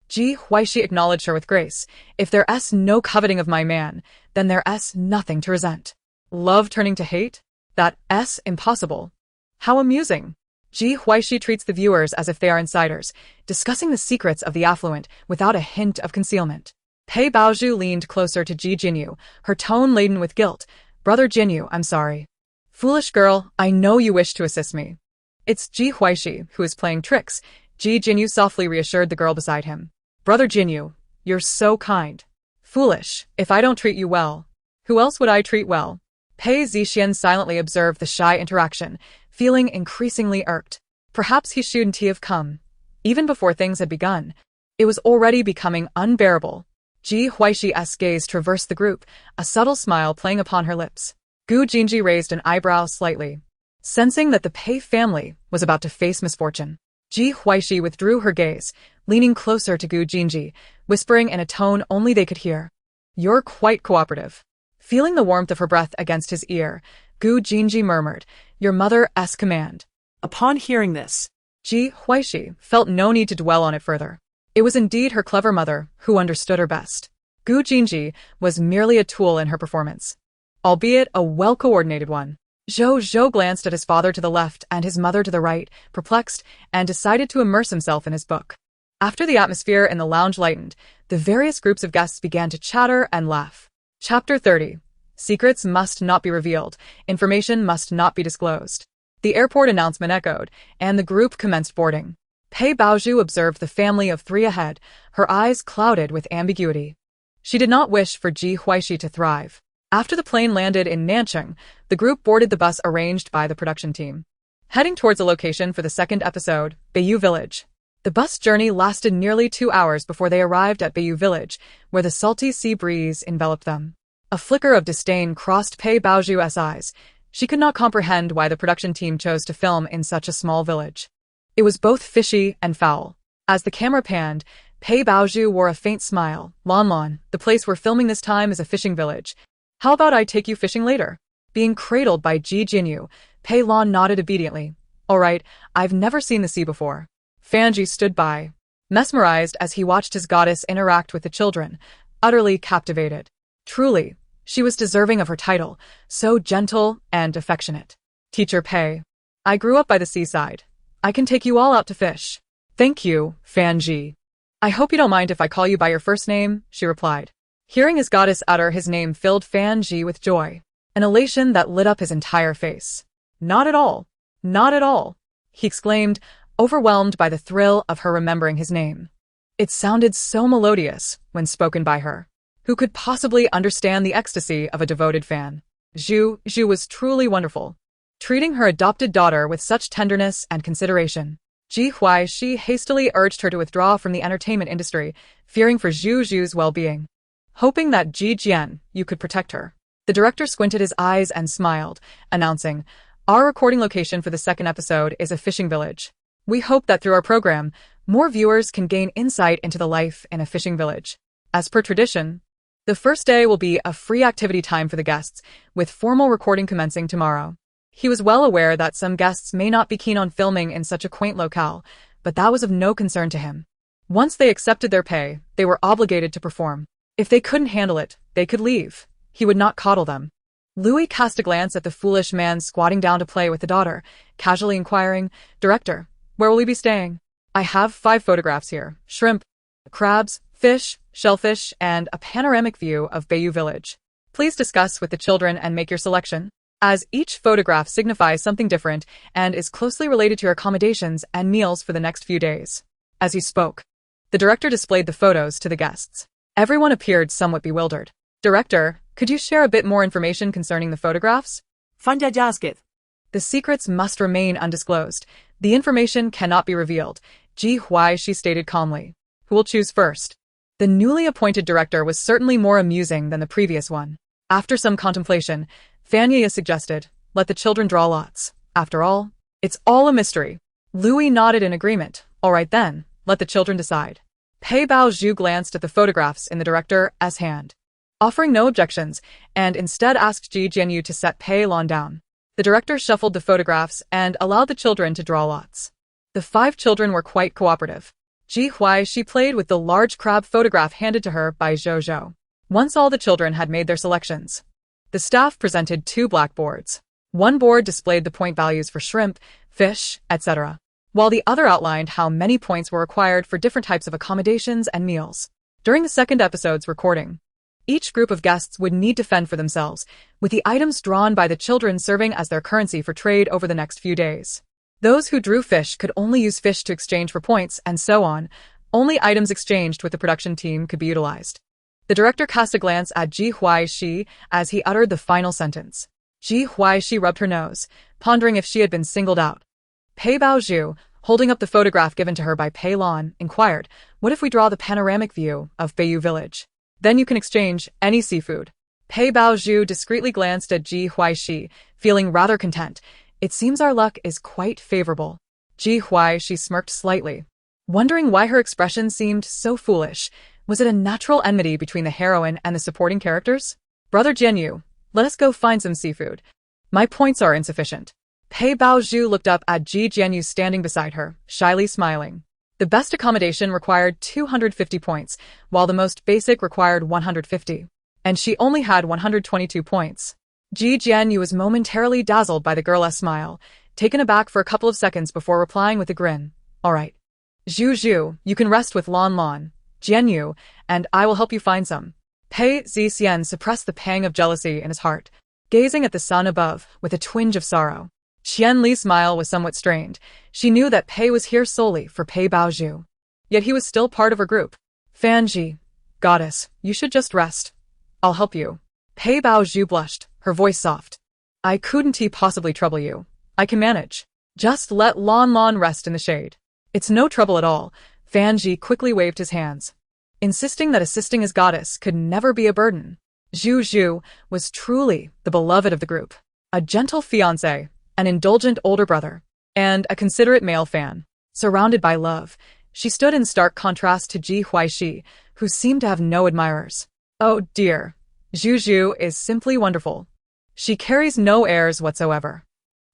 Ji Huaixi acknowledged her with grace. If there's no coveting of my man, then there's nothing to resent. Love turning to hate? That's impossible. How amusing. Ji Huaixi treats the viewers as if they are insiders, discussing the secrets of the affluent without a hint of concealment. Pei Baozhu leaned closer to Ji Jinyu, her tone laden with guilt. Brother Jinyu, I'm sorry. Foolish girl, I know you wish to assist me. It's Ji Huaixi who is playing tricks. Ji Jinyu softly reassured the girl beside him. Brother Jinyu, you're so kind. Foolish, if I don't treat you well, who else would I treat well? Pei Zixian silently observed the shy interaction, feeling increasingly irked. Perhaps he shouldn't have come. Even before things had begun, it was already becoming unbearable. Ji Huaixi's gaze traversed the group, a subtle smile playing upon her lips. Gu Jinji raised an eyebrow slightly, sensing that the Pei family was about to face misfortune. Ji Huaixi withdrew her gaze, leaning closer to Gu Jinji, whispering in a tone only they could hear. You're quite cooperative. Feeling the warmth of her breath against his ear, Gu Jinji murmured, your mother's command. Upon hearing this, Ji Huaixi felt no need to dwell on it further. It was indeed her clever mother who understood her best. Gu Jinji was merely a tool in her performance, albeit a well-coordinated one. Zhou glanced at his father to the left and his mother to the right, perplexed, and decided to immerse himself in his book. After the atmosphere in the lounge lightened, the various groups of guests began to chatter and laugh. Chapter 30. Secrets must not be revealed. Information must not be disclosed. The airport announcement echoed, and the group commenced boarding. Pei Baozhu observed the family of three ahead, her eyes clouded with ambiguity. She did not wish for Ji Huaixi to thrive. After the plane landed in Nanchang, the group boarded the bus arranged by the production team, heading towards a location for the second episode, Bayou Village. The bus journey lasted nearly 2 hours before they arrived at Bayou Village, where the salty sea breeze enveloped them. A flicker of disdain crossed Pei Baozhu's eyes. She could not comprehend why the production team chose to film in such a small village. It was both fishy and foul. As the camera panned, Pei Baozhu wore a faint smile. Lon, the place we're filming this time is a fishing village. How about I take you fishing later? Being cradled by Ji Jinyu, Pei Lon nodded obediently. All right, I've never seen the sea before. Fanji stood by, mesmerized as he watched his goddess interact with the children, utterly captivated. Truly, she was deserving of her title, so gentle and affectionate. Teacher Pei. I grew up by the seaside. I can take you all out to fish. Thank you, Fanji. I hope you don't mind if I call you by your first name, she replied. Hearing his goddess utter his name filled Fanji with joy, an elation that lit up his entire face. Not at all. Not at all, he exclaimed, overwhelmed by the thrill of her remembering his name. It sounded so melodious when spoken by her. Who could possibly understand the ecstasy of a devoted fan? Zhu was truly wonderful, treating her adopted daughter with such tenderness and consideration. Ji Huaixi hastily urged her to withdraw from the entertainment industry, fearing for Zhu's well-being. Hoping that Ji Jian, you could protect her. The director squinted his eyes and smiled, announcing, our recording location for the second episode is a fishing village. We hope that through our program, more viewers can gain insight into the life in a fishing village. As per tradition, the first day will be a free activity time for the guests, with formal recording commencing tomorrow. He was well aware that some guests may not be keen on filming in such a quaint locale, but that was of no concern to him. Once they accepted their pay, they were obligated to perform. If they couldn't handle it, they could leave. He would not coddle them. Louis cast a glance at the foolish man squatting down to play with the daughter, casually inquiring, Director, where will we be staying? I have 5 photographs here. Shrimp, crabs, fish, shellfish, and a panoramic view of Bayou Village. Please discuss with the children and make your selection. as each photograph signifies something different and is closely related to your accommodations and meals for the next few days. As he spoke, the director displayed the photos to the guests. Everyone appeared somewhat bewildered. Director, could you share a bit more information concerning the photographs? Fantastic. The secrets must remain undisclosed. The information cannot be revealed, Ji Huaixi stated calmly. Who will choose first? The newly appointed director was certainly more amusing than the previous one. After some contemplation, Fan Ye suggested, let the children draw lots. After all, it's all a mystery. Louis nodded in agreement. All right then, let the children decide. Pei Baozhu glanced at the photographs in the director's hand, offering no objections, and instead asked Ji Jianyu to set Pei Lan down. The director shuffled the photographs and allowed the children to draw lots. The 5 children were quite cooperative. Ji Huaixi played with the large crab photograph handed to her by Zhou Zhou. Once all the children had made their selections, the staff presented 2 blackboards. One board displayed the point values for shrimp, fish, etc., while the other outlined how many points were required for different types of accommodations and meals. During the second episode's recording, each group of guests would need to fend for themselves, with the items drawn by the children serving as their currency for trade over the next few days. Those who drew fish could only use fish to exchange for points, and so on. Only items exchanged with the production team could be utilized. The director cast a glance at Ji Huaixi as he uttered the final sentence. Ji Huaixi rubbed her nose, pondering if she had been singled out. Pei Baozhu, holding up the photograph given to her by Pei Lan, inquired, what if we draw the panoramic view of Beiyu village? Then you can exchange any seafood. Pei Baozhu discreetly glanced at Ji Huaixi, feeling rather content. It seems our luck is quite favorable. Ji Huaixi smirked slightly, wondering why her expression seemed so foolish. Was it a natural enmity between the heroine and the supporting characters? Brother Jianyu, let us go find some seafood. My points are insufficient. Pei Baozhu looked up at Ji Jianyu standing beside her, shyly smiling. The best accommodation required 250 points, while the most basic required 150. And she only had 122 points. Ji Jianyu was momentarily dazzled by the girl's smile, taken aback for a couple of seconds before replying with a grin. All right. Zhu Zhu, you can rest with Lan Lan, Jianyu, and I will help you find some. Pei Zixian suppressed the pang of jealousy in his heart, gazing at the sun above with a twinge of sorrow. Qian Li's smile was somewhat strained. She knew that Pei was here solely for Pei Baozhu. Yet he was still part of her group. Fan Ji, goddess, you should just rest. I'll help you. Pei Baozhu blushed, her voice soft. I couldn't possibly trouble you. I can manage. Just let Lan Lan rest in the shade. It's no trouble at all. Fan Ji quickly waved his hands, insisting that assisting his goddess could never be a burden. Zhu Zhu was truly the beloved of the group. A gentle fiancé, an indulgent older brother, and a considerate male fan. Surrounded by love, she stood in stark contrast to Ji Huaixi, who seemed to have no admirers. Oh dear, Zhu Zhu is simply wonderful. She carries no airs whatsoever.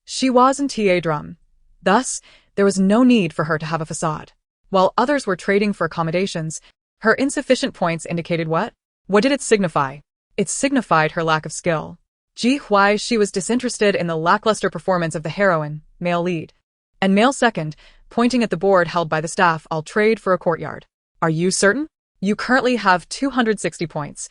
She wasn't a drum. Thus, there was no need for her to have a facade. While others were trading for accommodations, her insufficient points indicated what? What did it signify? It signified her lack of skill. Ji Huaixi was disinterested in the lackluster performance of the heroine, male lead, and male second, pointing at the board held by the staff. I'll trade for a courtyard. Are you certain? You currently have 260 points.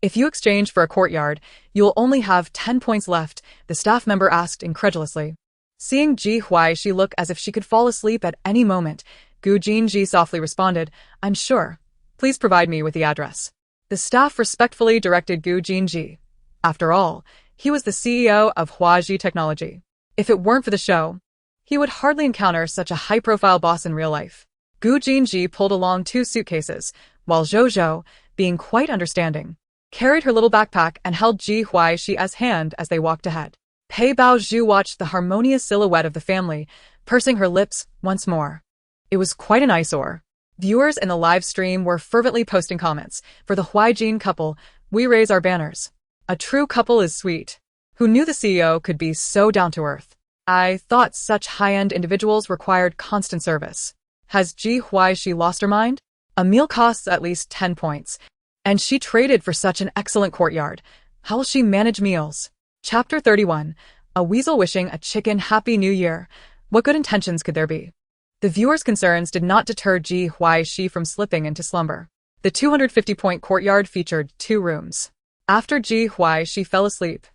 If you exchange for a courtyard, you'll only have 10 points left, the staff member asked incredulously. Seeing Ji Huaixi look as if she could fall asleep at any moment, Gu Jinji softly responded, I'm sure. Please provide me with the address. The staff respectfully directed Gu Jinji. After all, he was the CEO of Huaji Technology. If it weren't for the show, he would hardly encounter such a high-profile boss in real life. Gu Jinji pulled along 2 suitcases, while Zhou Zhou, being quite understanding, carried her little backpack and held Ji Huaxi's hand as they walked ahead. Pei Baozhu watched the harmonious silhouette of the family, pursing her lips once more. It was quite an eyesore. Viewers in the live stream were fervently posting comments. For the Huaijin couple, we raise our banners. A true couple is sweet. Who knew the CEO could be so down-to-earth? I thought such high-end individuals required constant service. Has Ji Huaixi lost her mind? A meal costs at least 10 points, and she traded for such an excellent courtyard. How will she manage meals? Chapter 31. A weasel wishing a chicken Happy New Year. What good intentions could there be? The viewer's concerns did not deter Ji Huaixi from slipping into slumber. The 250-point courtyard featured 2 rooms. After Ji Huaixi fell asleep,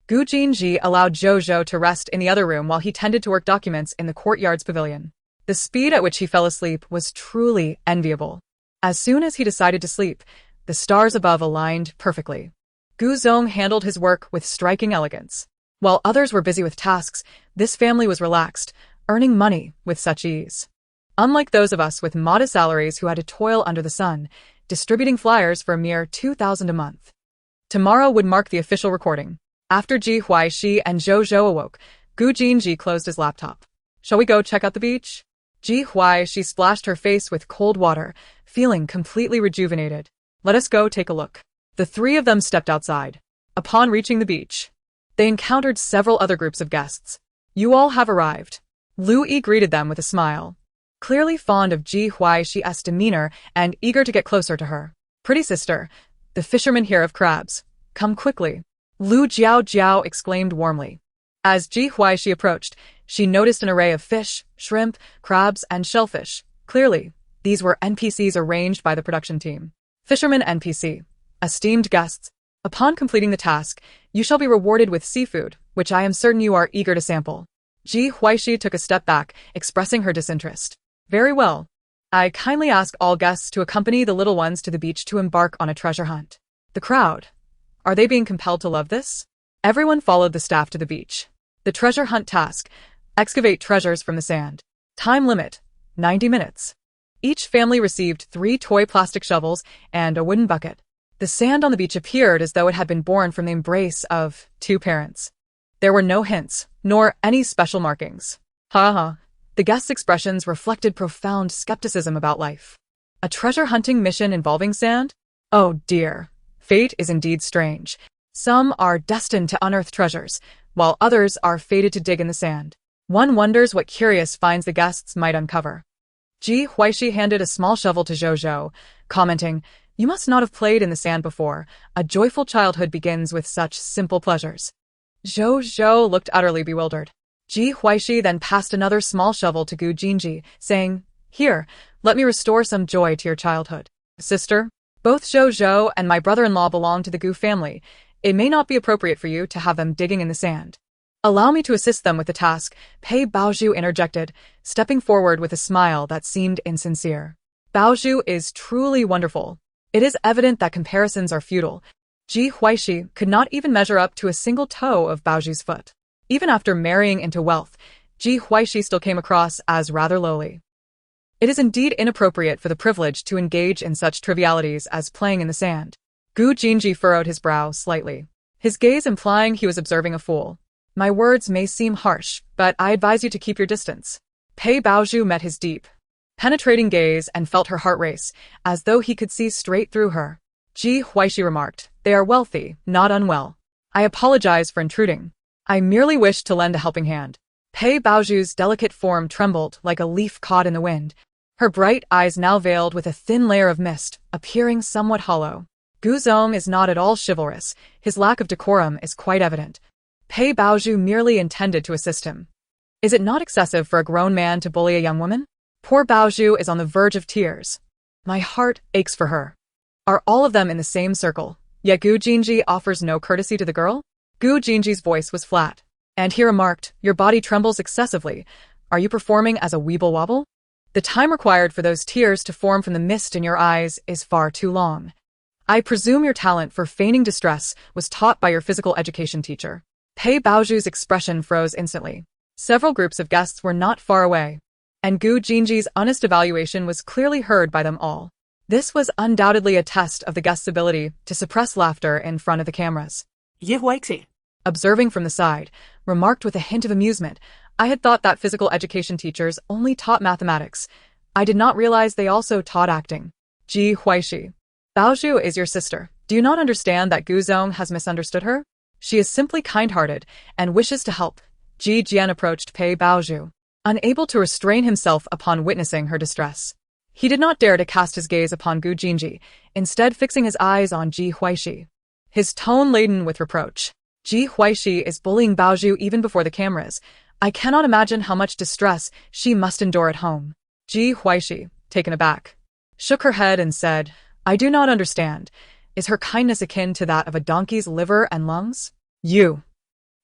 Gu Jinji allowed Zhou to rest in the other room while he tended to work documents in the courtyard's pavilion. The speed at which he fell asleep was truly enviable. As soon as he decided to sleep, the stars above aligned perfectly. Gu Zong handled his work with striking elegance. While others were busy with tasks, this family was relaxed, earning money with such ease. Unlike those of us with modest salaries who had to toil under the sun, distributing flyers for a mere 2,000 a month. Tomorrow would mark the official recording. After Ji Huaixi and Zhou awoke, Gu Jinji closed his laptop. Shall we go check out the beach? Ji Huaixi splashed her face with cold water, feeling completely rejuvenated. Let us go take a look. The three of them stepped outside. Upon reaching the beach, they encountered several other groups of guests. You all have arrived. Lu Yi greeted them with a smile. Clearly fond of Ji Huaxi's demeanor and eager to get closer to her. Pretty sister, the fisherman here of crabs. Come quickly. Lu Jiao exclaimed warmly. As Ji Huaixi approached, she noticed an array of fish, shrimp, crabs, and shellfish. Clearly, these were NPCs arranged by the production team. Fisherman NPC. Esteemed guests, upon completing the task, you shall be rewarded with seafood, which I am certain you are eager to sample. Ji Huaixi took a step back, expressing her disinterest. Very well. I kindly ask all guests to accompany the little ones to the beach to embark on a treasure hunt. The crowd. Are they being compelled to love this? Everyone followed the staff to the beach. The treasure hunt task. Excavate treasures from the sand. Time limit. 90 minutes. Each family received 3 toy plastic shovels and a wooden bucket. The sand on the beach appeared as though it had been born from the embrace of 2 parents. There were no hints, nor any special markings. Ha. The guests' expressions reflected profound skepticism about life. A treasure hunting mission involving sand? Oh dear. Fate is indeed strange. Some are destined to unearth treasures, while others are fated to dig in the sand. One wonders what curious finds the guests might uncover. Ji Huaixi handed a small shovel to Zhou, commenting, You must not have played in the sand before. A joyful childhood begins with such simple pleasures. Zhou looked utterly bewildered. Ji Huaixi then passed another small shovel to Gu Jinji, saying, Here, let me restore some joy to your childhood. Sister, both Zhou and my brother-in-law belong to the Gu family. It may not be appropriate for you to have them digging in the sand. Allow me to assist them with the task, Pei Baozhu interjected, stepping forward with a smile that seemed insincere. Baozhu is truly wonderful. It is evident that comparisons are futile. Ji Huaixi could not even measure up to a single toe of Baozhu's foot. Even after marrying into wealth, Ji Huaixi still came across as rather lowly. It is indeed inappropriate for the privileged to engage in such trivialities as playing in the sand. Gu Jinji furrowed his brow slightly, his gaze implying he was observing a fool. My words may seem harsh, but I advise you to keep your distance. Pei Baozhu met his deep, penetrating gaze and felt her heart race, as though he could see straight through her. Ji Huaixi remarked, They are wealthy, not unwell. I apologize for intruding. I merely wished to lend a helping hand. Pei Baozhu's delicate form trembled like a leaf caught in the wind, her bright eyes now veiled with a thin layer of mist, appearing somewhat hollow. Gu Zong is not at all chivalrous, his lack of decorum is quite evident. Pei Baozhu merely intended to assist him. Is it not excessive for a grown man to bully a young woman? Poor Baozhu is on the verge of tears. My heart aches for her. Are all of them in the same circle, yet Gu Jinji offers no courtesy to the girl? Gu Jinji's voice was flat, and he remarked, Your body trembles excessively. Are you performing as a weeble wobble? The time required for those tears to form from the mist in your eyes is far too long. I presume your talent for feigning distress was taught by your physical education teacher. Pei Baozhu's expression froze instantly. Several groups of guests were not far away, and Gu Jinji's honest evaluation was clearly heard by them all. This was undoubtedly a test of the guests' ability to suppress laughter in front of the cameras. Ji Huaixi, observing from the side, remarked with a hint of amusement, I had thought that physical education teachers only taught mathematics. I did not realize they also taught acting. Ji Huaixi. Baozhu is your sister. Do you not understand that Gu Zong has misunderstood her? She is simply kind-hearted and wishes to help. Ji Jian approached Pei Baozhu, unable to restrain himself upon witnessing her distress. He did not dare to cast his gaze upon Gu Jinji, instead fixing his eyes on Ji Huaixi, his tone laden with reproach. Ji Huaixi is bullying Baozhu even before the cameras. I cannot imagine how much distress she must endure at home. Ji Huaixi, taken aback, shook her head and said, I do not understand. Is her kindness akin to that of a donkey's liver and lungs? You.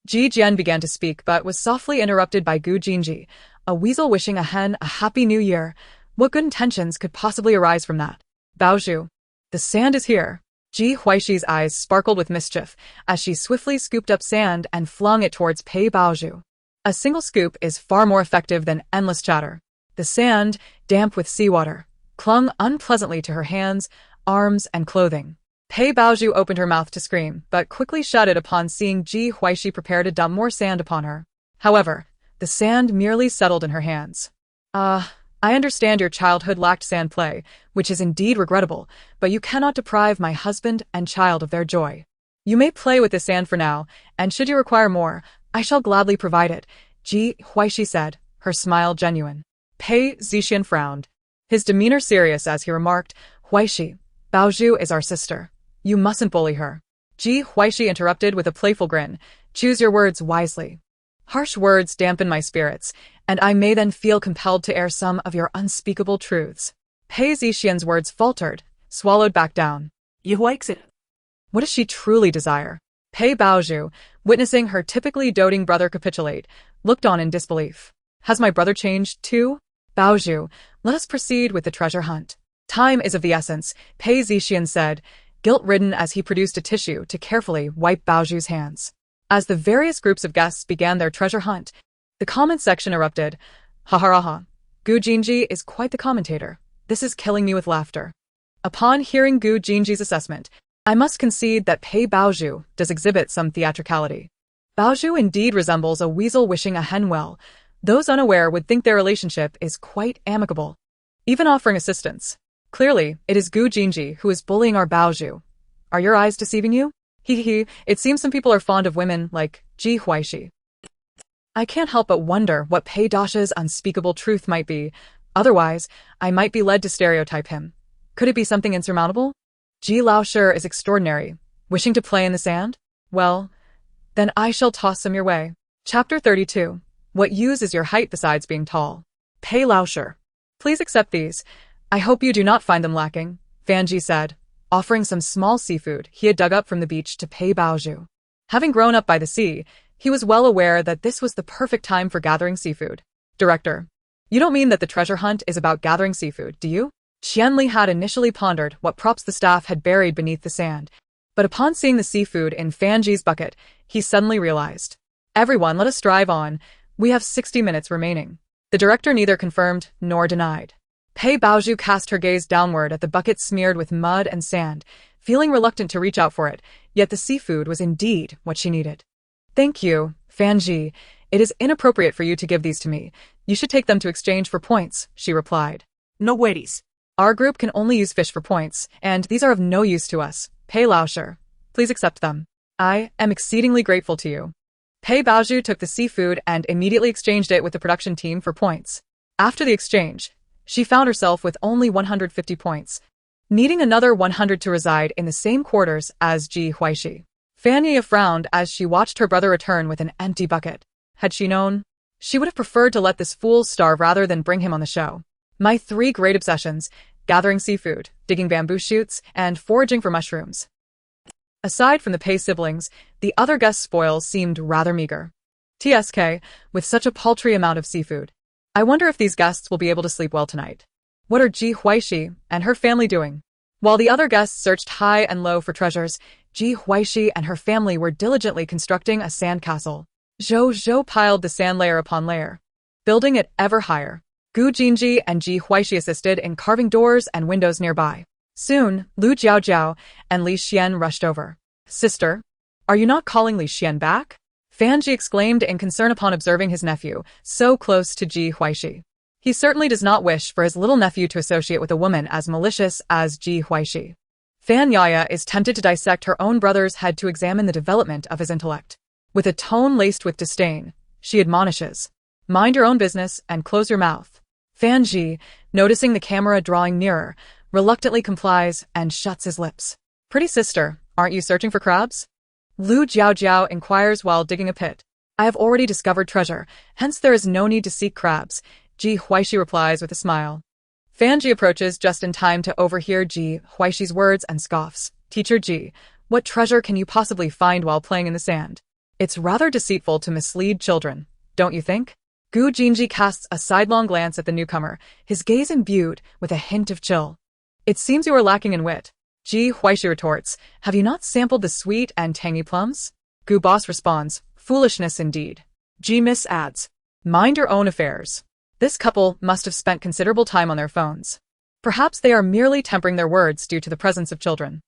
Ji Jian began to speak but was softly interrupted by Gu Jinji, a weasel wishing a hen a happy new year. What good intentions could possibly arise from that? Baozhu. The sand is here. Ji Huaixi's eyes sparkled with mischief as she swiftly scooped up sand and flung it towards Pei Baozhu. A single scoop is far more effective than endless chatter. The sand, damp with seawater, clung unpleasantly to her hands, arms, and clothing. Pei Baozhu opened her mouth to scream, but quickly shut it upon seeing Ji Huaixi prepare to dump more sand upon her. However, the sand merely settled in her hands. I understand your childhood lacked sand play, which is indeed regrettable, but you cannot deprive my husband and child of their joy. You may play with the sand for now, and should you require more, I shall gladly provide it, Ji Huaixi said, her smile genuine. Pei Zixian frowned. His demeanor serious as he remarked, Huaixi, Baozhu is our sister. You mustn't bully her. Ji Huaixi interrupted with a playful grin. Choose your words wisely. Harsh words dampen my spirits, and I may then feel compelled to air some of your unspeakable truths. Pei Zixian's words faltered, swallowed back down. Ji Huaixi. What does she truly desire? Pei Baozhu, witnessing her typically doting brother capitulate, looked on in disbelief. Has my brother changed too? Baozhu, let us proceed with the treasure hunt. Time is of the essence, Pei Zixian said, guilt-ridden as he produced a tissue to carefully wipe Baozhu's hands. As the various groups of guests began their treasure hunt, the comment section erupted. Ha ha ha ha. Gu Jinji is quite the commentator. This is killing me with laughter. Upon hearing Gu Jinji's assessment, I must concede that Pei Baozhu does exhibit some theatricality. Baozhu indeed resembles a weasel wishing a hen well. Those unaware would think their relationship is quite amicable, even offering assistance. Clearly, it is Gu Jinji who is bullying our Baozhu. Are your eyes deceiving you? Hee, it seems some people are fond of women like Ji Huaixi. I can't help but wonder what Pei Dasha's unspeakable truth might be. Otherwise, I might be led to stereotype him. Could it be something insurmountable? Ji Laoshi is extraordinary. Wishing to play in the sand? Well, then I shall toss some your way. Chapter 32. What use is your height besides being tall? Pei Laoshi. Please accept these. I hope you do not find them lacking, Fanji said, offering some small seafood he had dug up from the beach to Pei Baozhu. Having grown up by the sea, he was well aware that this was the perfect time for gathering seafood. Director, you don't mean that the treasure hunt is about gathering seafood, do you? Qianli had initially pondered what props the staff had buried beneath the sand, but upon seeing the seafood in Fanji's bucket, he suddenly realized. Everyone, let us drive on. We have 60 minutes remaining. The director neither confirmed nor denied. Pei Baozhu cast her gaze downward at the bucket smeared with mud and sand, feeling reluctant to reach out for it, yet the seafood was indeed what she needed. Thank you, Fanji. It is inappropriate for you to give these to me. You should take them to exchange for points, she replied. No worries. Our group can only use fish for points, and these are of no use to us. Pei Laoshi. Please accept them. I am exceedingly grateful to you. Pei Baozhu took the seafood and immediately exchanged it with the production team for points. After the exchange, she found herself with only 150 points, needing another 100 to reside in the same quarters as Ji Huaixi. Fanya frowned as she watched her brother return with an empty bucket. Had she known, she would have preferred to let this fool starve rather than bring him on the show. My 3 great obsessions: gathering seafood, digging bamboo shoots, and foraging for mushrooms. Aside from the Pei siblings, the other guests' spoils seemed rather meager. TSK, with such a paltry amount of seafood. I wonder if these guests will be able to sleep well tonight. What are Ji Huaixi and her family doing? While the other guests searched high and low for treasures, Ji Huaixi and her family were diligently constructing a sandcastle. Zhou piled the sand layer upon layer, building it ever higher. Gu Jinji and Ji Huaixi assisted in carving doors and windows nearby. Soon, Lu Jiaojiao and Li Xian rushed over. Sister, are you not calling Li Xian back? Fanji exclaimed in concern upon observing his nephew, so close to Ji Huaixi. He certainly does not wish for his little nephew to associate with a woman as malicious as Ji Huaixi. Fan Yaya is tempted to dissect her own brother's head to examine the development of his intellect. With a tone laced with disdain, she admonishes, mind your own business and close your mouth. Fanji, noticing the camera drawing nearer, reluctantly complies and shuts his lips. Pretty sister, aren't you searching for crabs? Lu Jiaojiao inquires while digging a pit. I have already discovered treasure, hence there is no need to seek crabs, Ji Huaixi replies with a smile. Fanji approaches just in time to overhear Ji Huaixi's words and scoffs. Teacher Ji, what treasure can you possibly find while playing in the sand? It's rather deceitful to mislead children, don't you think? Gu Jinji casts a sidelong glance at the newcomer, his gaze imbued with a hint of chill. It seems you are lacking in wit. Ji Huaixi retorts, have you not sampled the sweet and tangy plums? Gu Boss responds, foolishness indeed. Ji Miss adds, Mind your own affairs. This couple must have spent considerable time on their phones. Perhaps they are merely tempering their words due to the presence of children.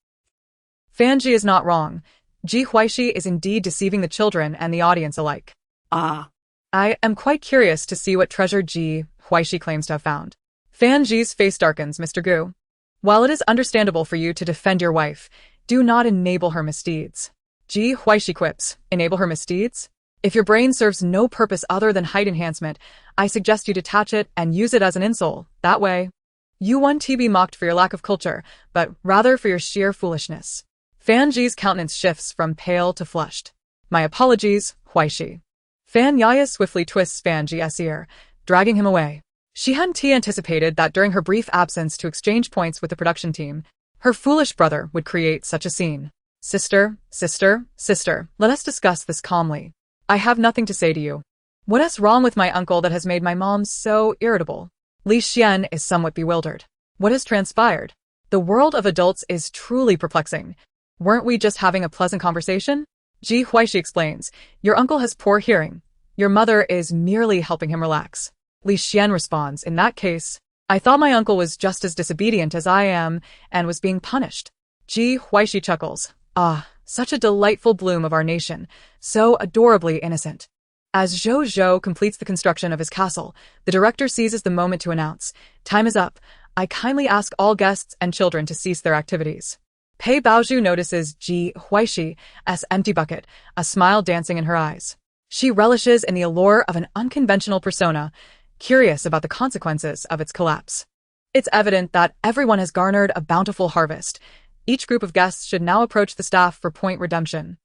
Fan Ji is not wrong. Ji Huaixi is indeed deceiving the children and the audience alike. Ah. I am quite curious to see what treasure Ji Huaixi claims to have found. Fan Ji's face darkens, Mr. Gu. While it is understandable for you to defend your wife, do not enable her misdeeds. Ji Huaixi quips, enable her misdeeds? If your brain serves no purpose other than height enhancement, I suggest you detach it and use it as an insole. That way, you won't be mocked for your lack of culture, but rather for your sheer foolishness. Fan Ji's countenance shifts from pale to flushed. My apologies, Huaixi. Fan Yaya swiftly twists Fan Ji's ear, dragging him away. She hadn't anticipated that during her brief absence to exchange points with the production team, her foolish brother would create such a scene. Sister, let us discuss this calmly. I have nothing to say to you. What is wrong with my uncle that has made my mom so irritable? Li Xian is somewhat bewildered. What has transpired? The world of adults is truly perplexing. Weren't we just having a pleasant conversation? Ji Huaixi explains, your uncle has poor hearing. Your mother is merely helping him relax. Li Xian responds, in that case, I thought my uncle was just as disobedient as I am and was being punished. Ji Huaixi chuckles. Ah, such a delightful bloom of our nation, so adorably innocent. As Zhou Zhou completes the construction of his castle, the director seizes the moment to announce, time is up. I kindly ask all guests and children to cease their activities. Pei Baozhu notices Ji Huaixi*s empty bucket, a smile dancing in her eyes. She relishes in the allure of an unconventional persona, curious about the consequences of its collapse. It's evident that everyone has garnered a bountiful harvest. Each group of guests should now approach the staff for point redemption.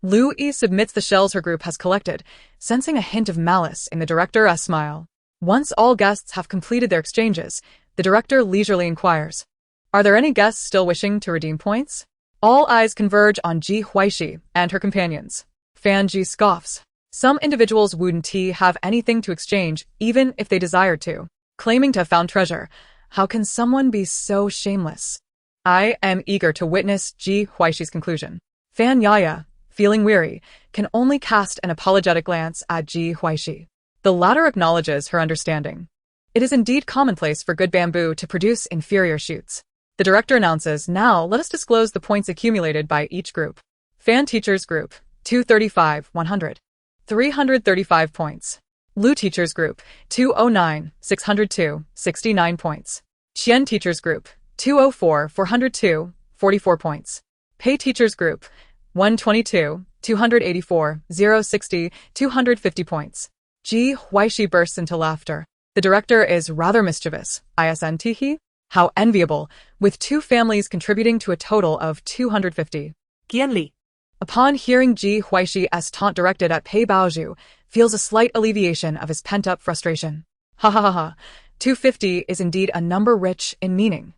Lu Yi submits the shells her group has collected, sensing a hint of malice in the director's smile. Once all guests have completed their exchanges, the director leisurely inquires, are there any guests still wishing to redeem points? All eyes converge on Ji Huaixi and her companions. Fan Ji scoffs. Some individuals wouldn't have anything to exchange even if they desired to. Claiming to have found treasure, how can someone be so shameless? I am eager to witness Ji Huaixi's conclusion. Fan Yaya, feeling weary, can only cast an apologetic glance at Ji Huaixi. The latter acknowledges her understanding. It is indeed commonplace for good bamboo to produce inferior shoots. The director announces, now let us disclose the points accumulated by each group. Fan Teachers Group, 235, 100. 335 points. Lu Teachers Group, 209, 602, 69 points. Qian Teachers Group, 204, 402, 44 points. Pei Teachers Group, 122, 284, 060, 250 points. Ji Huaixi bursts into laughter. The director is rather mischievous. ISNT? How enviable, with two families contributing to a total of 250. Qianli, Upon hearing Ji Huaixi*s taunt directed at Pei Baozhu, feels a slight alleviation of his pent-up frustration. Ha ha ha ha, 250 is indeed a number rich in meaning.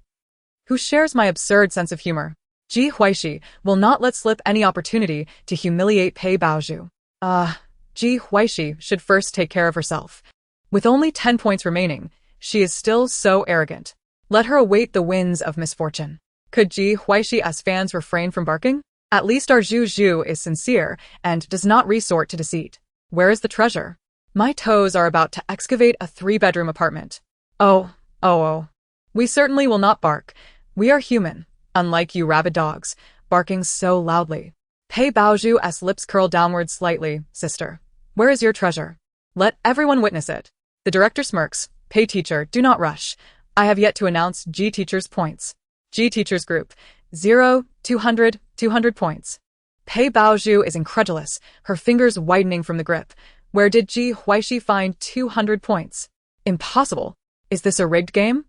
Who shares my absurd sense of humor? Ji Huaixi will not let slip any opportunity to humiliate Pei Baozhu. Ji Huaixi should first take care of herself. With only 10 points remaining, she is still so arrogant. Let her await the winds of misfortune. Could Ji Huaixi*s fans refrain from barking? At least our Zhu Zhu is sincere and does not resort to deceit. Where is the treasure? My toes are about to excavate a 3-bedroom apartment. Oh. We certainly will not bark. We are human, unlike you rabid dogs, barking so loudly. Pei Baozhu's lips curl downwards slightly. Sister, where is your treasure? Let everyone witness it. The director smirks. Pei Teacher, do not rush. I have yet to announce Ji Teacher's points. Ji Teacher's Group, 0, 200, 200 points. Pei Baozhu is incredulous, her fingers widening from the grip. Where did Ji Huaixi find 200 points? Impossible. Is this a rigged game?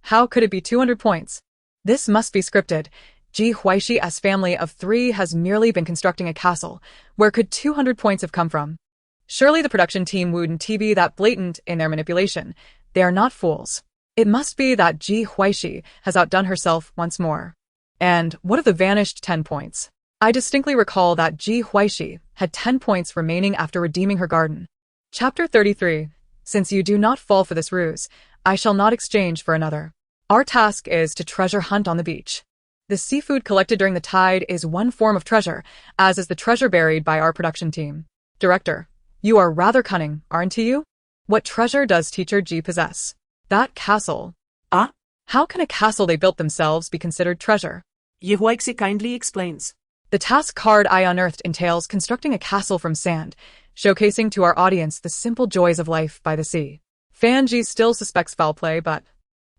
How could it be 200 points? This must be scripted. Ji Huaixi*s family of 3 has merely been constructing a castle. Where could 200 points have come from? Surely the production team wouldn't be that blatant in their manipulation. They are not fools. It must be that Ji Huaixi has outdone herself once more. And what of the vanished 10 points? I distinctly recall that Ji Huaixi had 10 points remaining after redeeming her garden. Chapter 33. Since you do not fall for this ruse, I shall not exchange for another. Our task is to treasure hunt on the beach. The seafood collected during the tide is one form of treasure, as is the treasure buried by our production team. Director, you are rather cunning, aren't you? What treasure does Teacher Ji possess? That castle. Ah? How can a castle they built themselves be considered treasure? Ji Huaixi kindly explains. The task card I unearthed entails constructing a castle from sand, showcasing to our audience the simple joys of life by the sea. Fan Ji still suspects foul play, but,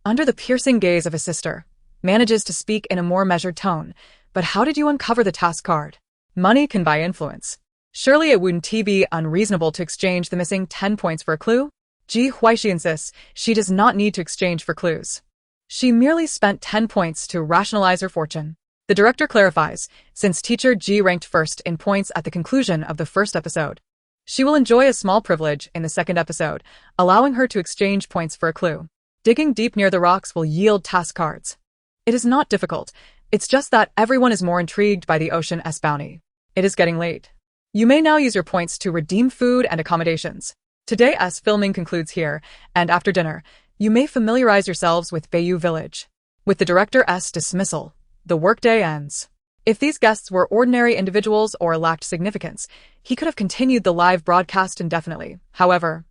under the piercing gaze of his sister, manages to speak in a more measured tone. But how did you uncover the task card? Money can buy influence. Surely it wouldn't be unreasonable to exchange the missing 10 points for a clue? Ji Huaixi insists she does not need to exchange for clues. She merely spent 10 points to rationalize her fortune. The director clarifies, since Teacher Ji ranked first in points at the conclusion of the first episode, she will enjoy a small privilege in the second episode, allowing her to exchange points for a clue. Digging deep near the rocks will yield task cards. It is not difficult, it's just that everyone is more intrigued by the ocean's bounty. It is getting late. You may now use your points to redeem food and accommodations. Today's filming concludes here, and after dinner, you may familiarize yourselves with Bayou Village. With the director's dismissal, the workday ends. If these guests were ordinary individuals or lacked significance, he could have continued the live broadcast indefinitely. However,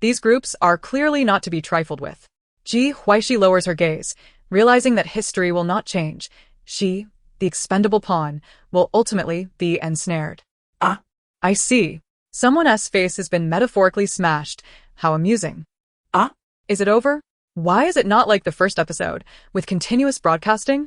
these groups are clearly not to be trifled with. Ji Huaixi lowers her gaze, realizing that history will not change. She, the expendable pawn, will ultimately be ensnared. Ah? I see. Someone's face has been metaphorically smashed. How amusing. Ah? Is it over? Why is it not like the first episode, with continuous broadcasting?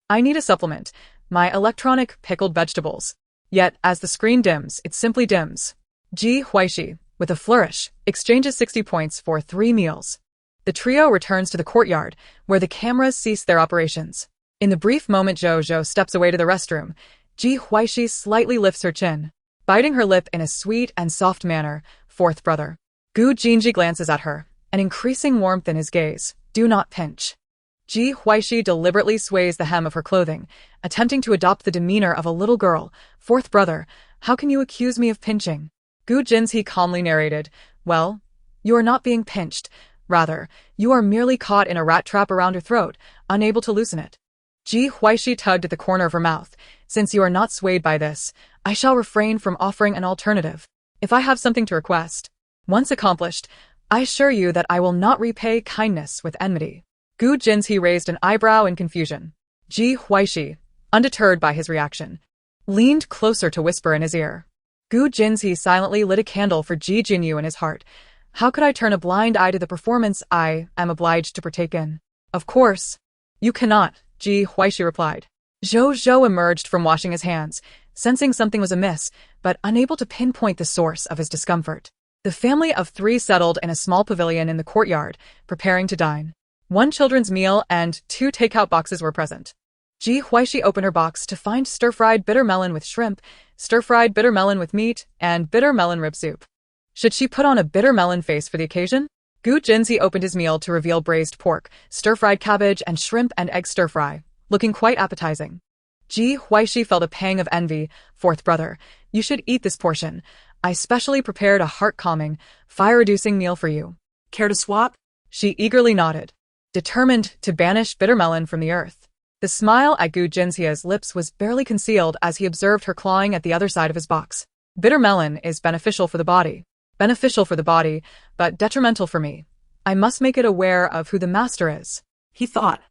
I need a supplement. My electronic pickled vegetables. Yet, as the screen dims, it simply dims. Ji Huaixi, with a flourish, exchanges 60 points for 3 meals. The trio returns to the courtyard, where the cameras cease their operations. In the brief moment Zhou steps away to the restroom, Ji Huaixi slightly lifts her chin, biting her lip in a sweet and soft manner. Fourth brother. Gu Jinji glances at her, an increasing warmth in his gaze. Do not pinch. Ji Huaixi deliberately sways the hem of her clothing, attempting to adopt the demeanor of a little girl. Fourth brother, how can you accuse me of pinching? Gu Jinji calmly narrated, well, you are not being pinched. Rather, you are merely caught in a rat trap around her throat, unable to loosen it. Ji Huaixi tugged at the corner of her mouth. Since you are not swayed by this, I shall refrain from offering an alternative. If I have something to request, once accomplished, I assure you that I will not repay kindness with enmity. Gu Jinji raised an eyebrow in confusion. Ji Huaixi, undeterred by his reaction, leaned closer to whisper in his ear. Gu Jinji silently lit a candle for Ji Jinyu in his heart. How could I turn a blind eye to the performance I am obliged to partake in? Of course. You cannot, Ji Huaixi replied. Zhou emerged from washing his hands, sensing something was amiss, but unable to pinpoint the source of his discomfort. The family of 3 settled in a small pavilion in the courtyard, preparing to dine. 1 children's meal and 2 takeout boxes were present. Ji Huaixi opened her box to find stir-fried bitter melon with shrimp, stir-fried bitter melon with meat, and bitter melon rib soup. Should she put on a bitter melon face for the occasion? Gu Jinji opened his meal to reveal braised pork, stir-fried cabbage, and shrimp and egg stir-fry, looking quite appetizing. Ji Huaixi felt a pang of envy. Fourth brother, you should eat this portion. I specially prepared a heart-calming, fire-reducing meal for you. Care to swap? She eagerly nodded, determined to banish bitter melon from the earth. The smile at Gu Jinji's lips was barely concealed as he observed her clawing at the other side of his box. Bitter melon is beneficial for the body. Beneficial for the body, but detrimental for me. I must make it aware of who the master is. He thought.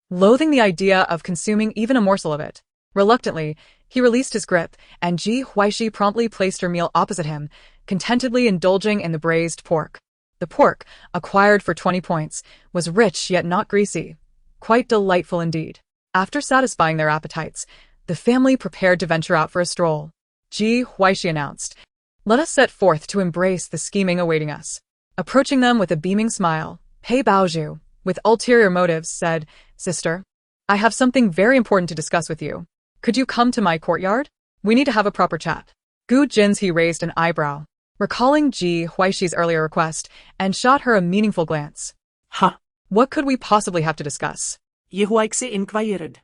Loathing the idea of consuming even a morsel of it. Reluctantly, he released his grip, and Ji Huaixi promptly placed her meal opposite him, contentedly indulging in the braised pork. The pork, acquired for 20 points, was rich yet not greasy. Quite delightful indeed. After satisfying their appetites, the family prepared to venture out for a stroll. Ji Huaixi announced, let us set forth to embrace the scheming awaiting us. Approaching them with a beaming smile, Pei Baozhu, with ulterior motives, said, Sister, I have something very important to discuss with you. Could you come to my courtyard? We need to have a proper chat. Gu Jinji raised an eyebrow, recalling Ji Huaixi's earlier request, and shot her a meaningful glance. Huh? What could we possibly have to discuss? Ji Huaixi inquired.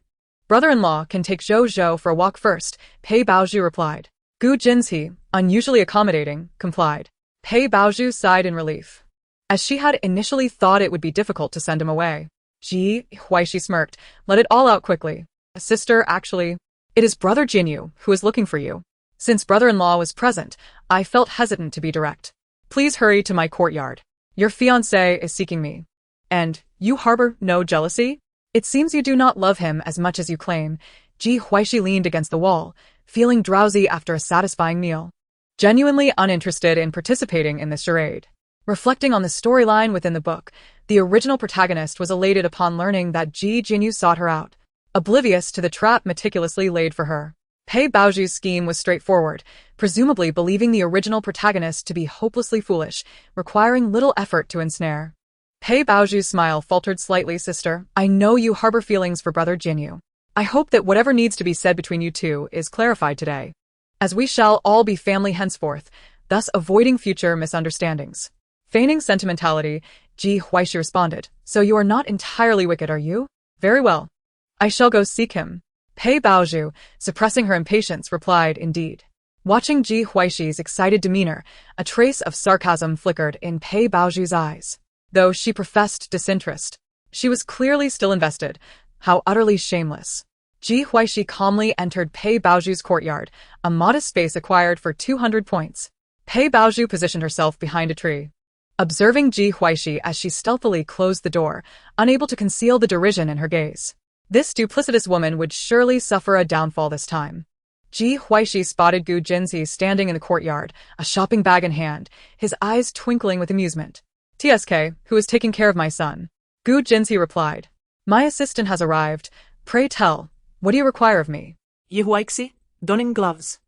Brother-in-law can take Zhou Zhou for a walk first, Pei Baozhu replied. Gu Jinzhe, unusually accommodating, complied. Pei Baozhu sighed in relief, as she had initially thought it would be difficult to send him away. Ji Huaixi smirked, let it all out quickly. Sister, actually, it is Brother Jinyu who is looking for you. Since brother-in-law was present, I felt hesitant to be direct. Please hurry to my courtyard. Your fiancé is seeking me. And you harbor no jealousy? It seems you do not love him as much as you claim. Ji Huaixi leaned against the wall, feeling drowsy after a satisfying meal, genuinely uninterested in participating in this charade. Reflecting on the storyline within the book, the original protagonist was elated upon learning that Ji Jinyu sought her out, oblivious to the trap meticulously laid for her. Pei Baozhu's scheme was straightforward, presumably believing the original protagonist to be hopelessly foolish, requiring little effort to ensnare. Pei Baozhu's smile faltered slightly. Sister, I know you harbor feelings for Brother Jinyu. I hope that whatever needs to be said between you two is clarified today, as we shall all be family henceforth, thus avoiding future misunderstandings. Feigning sentimentality, Ji Huaixi responded, so you are not entirely wicked, are you? Very well. I shall go seek him. Pei Baozhu, suppressing her impatience, replied, indeed. Watching Ji Huaixi's excited demeanor, a trace of sarcasm flickered in Pei Baozhu's eyes. Though she professed disinterest, she was clearly still invested. How utterly shameless. Ji Huaixi calmly entered Pei Baozhu's courtyard, a modest space acquired for 200 points. Pei Baozhu positioned herself behind a tree, observing Ji Huaixi as she stealthily closed the door, unable to conceal the derision in her gaze. This duplicitous woman would surely suffer a downfall this time. Ji Huaixi spotted Gu Jinzhe standing in the courtyard, a shopping bag in hand, his eyes twinkling with amusement. TSK, who is taking care of my son? Gu Jinzhe replied. My assistant has arrived. Pray tell, what do you require of me? Ji Huaixi, donning gloves.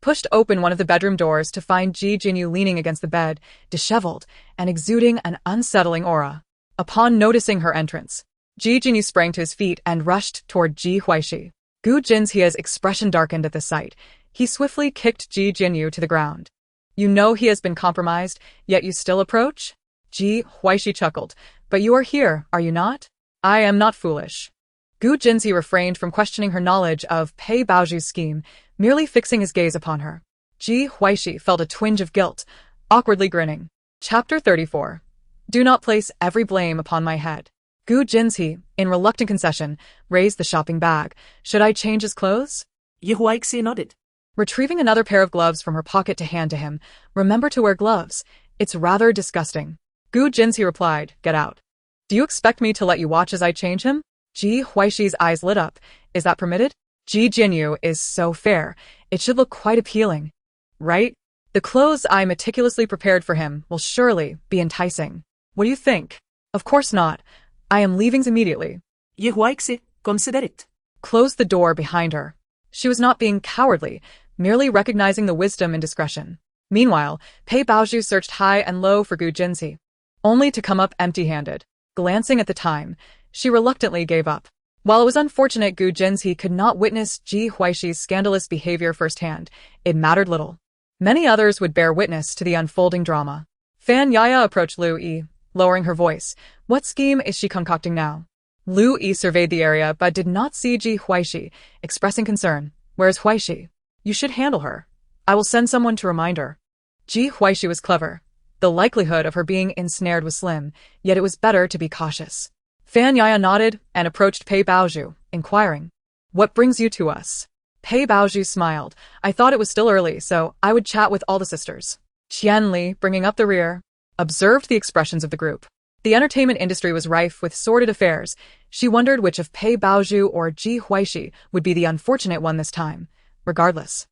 Pushed open one of the bedroom doors to find Ji Jinyu leaning against the bed, disheveled, and exuding an unsettling aura. Upon noticing her entrance, Ji Jinyu sprang to his feet and rushed toward Ji Huaixi. Gu Jinzhe's expression darkened at the sight. He swiftly kicked Ji Jinyu to the ground. You know he has been compromised, yet you still approach? Ji Huaixi chuckled. But you are here, are you not? I am not foolish. Gu Jinzhe refrained from questioning her knowledge of Pei Baozhu's scheme, merely fixing his gaze upon her. Ji Huaixi felt a twinge of guilt, awkwardly grinning. Chapter 34. Do not place every blame upon my head. Gu Jinzhe, in reluctant concession, raised the shopping bag. Should I change his clothes? Ji Huaixi nodded. Retrieving another pair of gloves from her pocket to hand to him. Remember to wear gloves. It's rather disgusting. Gu Jinzhe replied, get out. Do you expect me to let you watch as I change him? Ji Huaixi's eyes lit up. Is that permitted? Ji Jinyu is so fair. It should look quite appealing. Right? The clothes I meticulously prepared for him will surely be enticing. What do you think? Of course not. I am leaving immediately. Ji Huaixi, consider it. Closed the door behind her. She was not being cowardly, merely recognizing the wisdom and discretion. Meanwhile, Pei Baozhu searched high and low for Gu Jinzhe, only to come up empty-handed. Glancing at the time, she reluctantly gave up. While it was unfortunate Gu Jinzhe could not witness Ji Huaixi's scandalous behavior firsthand, it mattered little. Many others would bear witness to the unfolding drama. Fan Yaya approached Lu Yi, lowering her voice. What scheme is she concocting now? Lu Yi surveyed the area but did not see Ji Huaixi, expressing concern. Where's Huaixi? You should handle her. I will send someone to remind her. Ji Huaixi was clever. The likelihood of her being ensnared was slim, yet it was better to be cautious. Fan Yaya nodded and approached Pei Baozhu, inquiring, what brings you to us? Pei Baozhu smiled. I thought it was still early, so I would chat with all the sisters. Qian Li, bringing up the rear, observed the expressions of the group. The entertainment industry was rife with sordid affairs. She wondered which of Pei Baozhu or Ji Huaixi would be the unfortunate one this time. Regardless,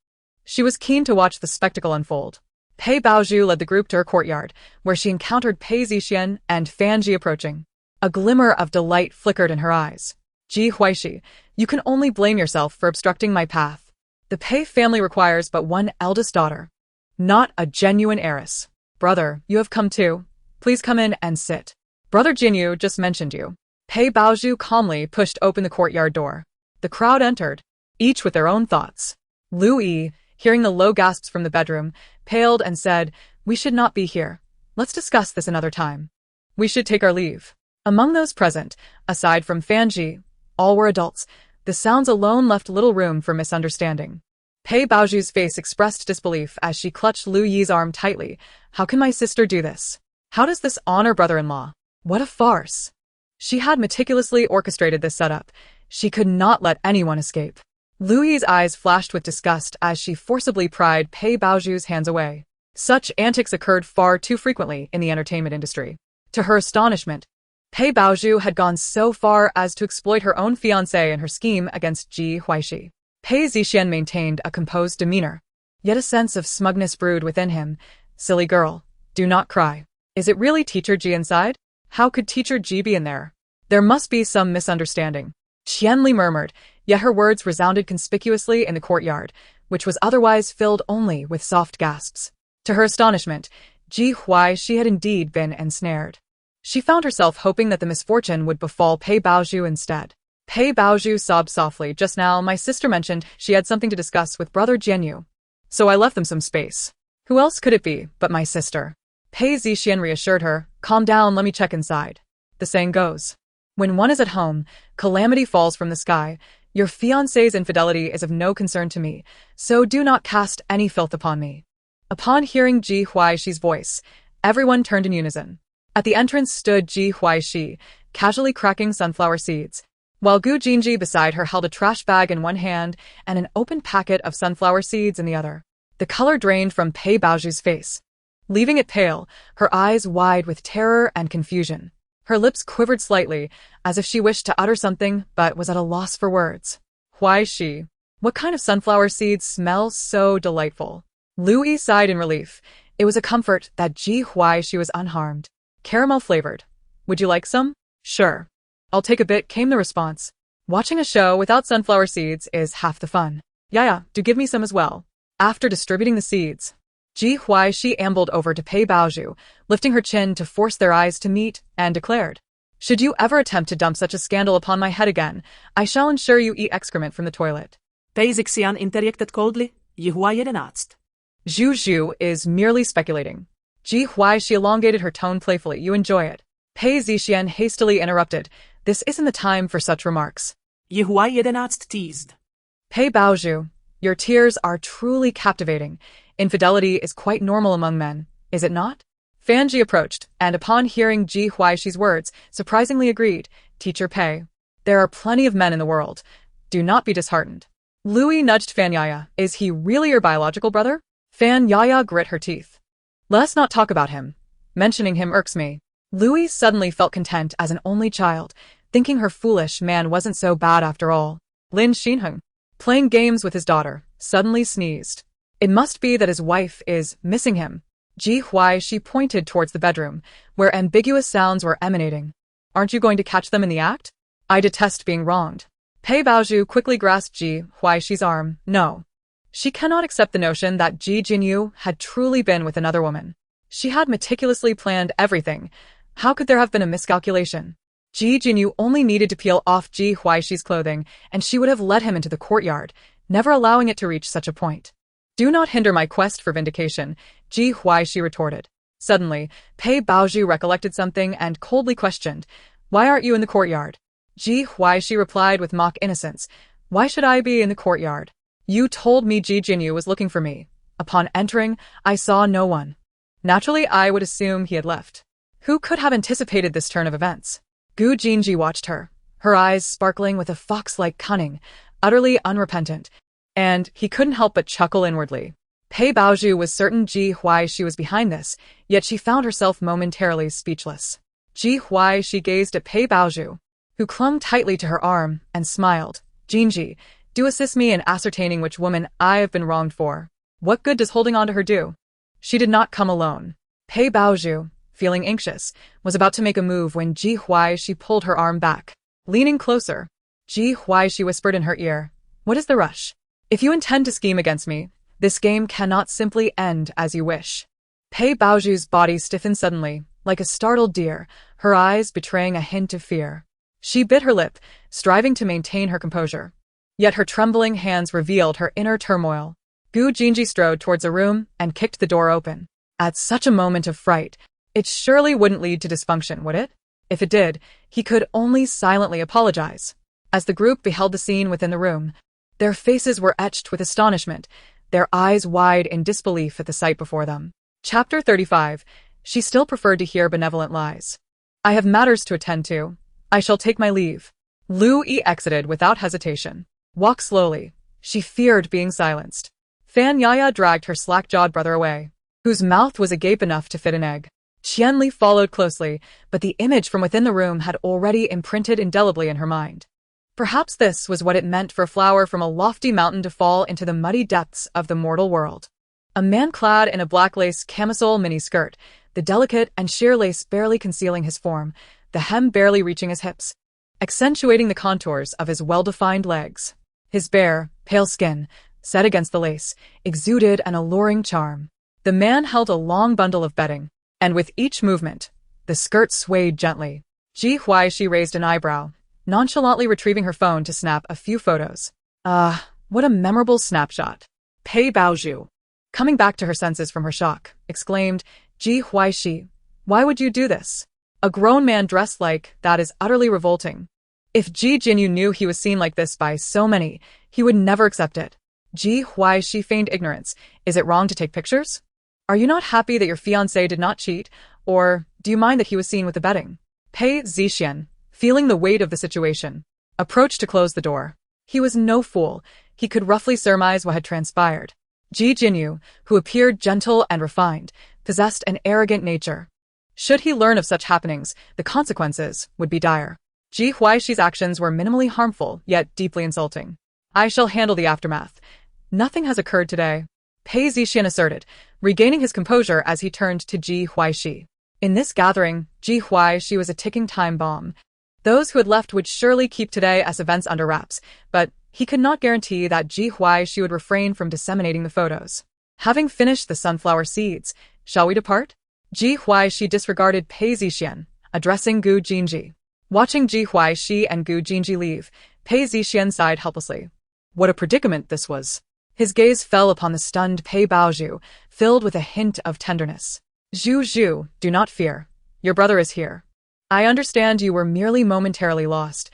she was keen to watch the spectacle unfold. Pei Baozhu led the group to her courtyard, where she encountered Pei Zixian and Fan Ji approaching. A glimmer of delight flickered in her eyes. Ji Huaixi, you can only blame yourself for obstructing my path. The Pei family requires but one eldest daughter, not a genuine heiress. Brother, you have come too. Please come in and sit. Brother Jinyu just mentioned you. Pei Baozhu calmly pushed open the courtyard door. The crowd entered, each with their own thoughts. Lu Yi, hearing the low gasps from the bedroom, paled and said, we should not be here. Let's discuss this another time. We should take our leave. Among those present, aside from Fan Ji, all were adults, The sounds alone left little room for misunderstanding. Pei Baoju's face expressed disbelief as she clutched Lu Yi's arm tightly. How can my sister do this? How does this honor brother-in-law? What a farce. She had meticulously orchestrated this setup. She could not let anyone escape. Lu Yi's eyes flashed with disgust as she forcibly pried Pei Baoju's hands away. Such antics occurred far too frequently in the entertainment industry. To her astonishment, Pei Baoju had gone so far as to exploit her own fiancé in her scheme against Ji Huaixi. Pei Zixian maintained a composed demeanor, yet a sense of smugness brewed within him. Silly girl, do not cry. Is it really Teacher Ji inside? How could Teacher Ji be in there? There must be some misunderstanding. Qianli murmured, yet her words resounded conspicuously in the courtyard, which was otherwise filled only with soft gasps. To her astonishment, Ji Huaixi had indeed been ensnared. She found herself hoping that the misfortune would befall Pei Baoju instead. Pei Baoju sobbed softly. Just now, my sister mentioned she had something to discuss with brother Jianyu. So I left them some space. Who else could it be but my sister? Pei Zixian reassured her. Calm down, let me check inside. The saying goes, when one is at home, calamity falls from the sky. Your fiancé's infidelity is of no concern to me, so do not cast any filth upon me. Upon hearing Ji Huaixi's voice, everyone turned in unison. At the entrance stood Ji Huaixi, casually cracking sunflower seeds, while Gu Jinji beside her held a trash bag in one hand and an open packet of sunflower seeds in the other. The color drained from Pei Baoju's face, leaving it pale, her eyes wide with terror and confusion. Her lips quivered slightly, as if she wished to utter something but was at a loss for words. Huaixi, what kind of sunflower seeds smell so delightful? Lu Yi sighed in relief. It was a comfort that Ji Huaixi was unharmed. Caramel flavored. Would you like some? Sure. I'll take a bit, came the response. Watching a show without sunflower seeds is half the fun. Yeah, do give me some as well. After distributing the seeds, Ji Huaixi ambled over to Pei Baoju, lifting her chin to force their eyes to meet, and declared, should you ever attempt to dump such a scandal upon my head again, I shall ensure you eat excrement from the toilet. Pei Zixian interjected coldly. Ji Huaixi asked. Zhu is merely speculating. Ji Huaixi elongated her tone playfully. You enjoy it. Pei Zixian hastily interrupted. This isn't the time for such remarks. Ji Huaixi teased. Pei Baoju, your tears are truly captivating. Infidelity is quite normal among men, is it not? Fan Ji approached, and upon hearing Ji Huaixi's words, surprisingly agreed. Teacher Pei, there are plenty of men in the world. Do not be disheartened. Louis nudged Fan Yaya. Is he really your biological brother? Fan Yaya grit her teeth. Let's not talk about him. Mentioning him irks me. Louis suddenly felt content as an only child, thinking her foolish man wasn't so bad after all. Lin Xinheng, playing games with his daughter, suddenly sneezed. It must be that his wife is missing him. Ji Huaixi pointed towards the bedroom, where ambiguous sounds were emanating. Aren't you going to catch them in the act? I detest being wronged. Pei Baoju quickly grasped Ji Huaixi's arm. No. She cannot accept the notion that Ji Jinyu had truly been with another woman. She had meticulously planned everything. How could there have been a miscalculation? Ji Jinyu only needed to peel off Ji Huaixi's clothing, and she would have led him into the courtyard, never allowing it to reach such a point. Do not hinder my quest for vindication, Ji Huaixi retorted. Suddenly, Pei Baoju recollected something and coldly questioned, why aren't you in the courtyard? Ji Huaixi replied with mock innocence, why should I be in the courtyard? You told me Ji Jinyu was looking for me. Upon entering, I saw no one. Naturally, I would assume he had left. Who could have anticipated this turn of events? Gu Jinji watched her, her eyes sparkling with a fox-like cunning, utterly unrepentant, and he couldn't help but chuckle inwardly. Pei Baoju was certain Ji Huaixi was behind this, yet she found herself momentarily speechless. Ji Huaixi gazed at Pei Baoju, who clung tightly to her arm, and smiled. Jinji, do assist me in ascertaining which woman I have been wronged for. What good does holding on to her do? She did not come alone. Pei Baoju, feeling anxious, was about to make a move when Ji Huaixi pulled her arm back. Leaning closer, Ji Huaixi whispered in her ear, what is the rush? If you intend to scheme against me, this game cannot simply end as you wish. Pei Baoju's body stiffened suddenly, like a startled deer, her eyes betraying a hint of fear. She bit her lip, striving to maintain her composure. Yet her trembling hands revealed her inner turmoil. Gu Jinji strode towards a room and kicked the door open. At such a moment of fright, it surely wouldn't lead to dysfunction, would it? If it did, he could only silently apologize. As the group beheld the scene within the room, their faces were etched with astonishment, their eyes wide in disbelief at the sight before them. Chapter 35. She still preferred to hear benevolent lies. I have matters to attend to. I shall take my leave. Lu Yi exited without hesitation. Walk slowly. She feared being silenced. Fan Yaya dragged her slack-jawed brother away, whose mouth was agape enough to fit an egg. Qianli followed closely, but the image from within the room had already imprinted indelibly in her mind. Perhaps this was what it meant for a flower from a lofty mountain to fall into the muddy depths of the mortal world. A man clad in a black lace camisole mini-skirt, the delicate and sheer lace barely concealing his form, the hem barely reaching his hips, accentuating the contours of his well-defined legs. His bare, pale skin, set against the lace, exuded an alluring charm. The man held a long bundle of bedding, and with each movement, the skirt swayed gently. Ji Huaixi raised an eyebrow, nonchalantly retrieving her phone to snap a few photos. What a memorable snapshot. Pei Baozhu. Coming back to her senses from her shock, exclaimed, Ji Huaixi, why would you do this? A grown man dressed like that is utterly revolting. If Ji Jinyu knew he was seen like this by so many, he would never accept it. Ji Huaixi feigned ignorance. Is it wrong to take pictures? Are you not happy that your fiancé did not cheat, or do you mind that he was seen with the bedding? Pei Zixian, feeling the weight of the situation, approached to close the door. He was no fool. He could roughly surmise what had transpired. Ji Jinyu, who appeared gentle and refined, possessed an arrogant nature. Should he learn of such happenings, the consequences would be dire. Ji Huaixi's actions were minimally harmful, yet deeply insulting. I shall handle the aftermath. Nothing has occurred today, Pei Zixian asserted, regaining his composure as he turned to Ji Huaixi. In this gathering, Ji Huaixi was a ticking time bomb. Those who had left would surely keep today as events under wraps, but he could not guarantee that Ji Huaixi would refrain from disseminating the photos. Having finished the sunflower seeds, shall we depart? Ji Huaixi disregarded Pei Zixian, addressing Gu Jinji. Watching Ji Huaixi and Gu Jinji leave, Pei Zixian sighed helplessly. What a predicament this was. His gaze fell upon the stunned Pei Baozhu, filled with a hint of tenderness. Zhu, do not fear. Your brother is here. I understand you were merely momentarily lost.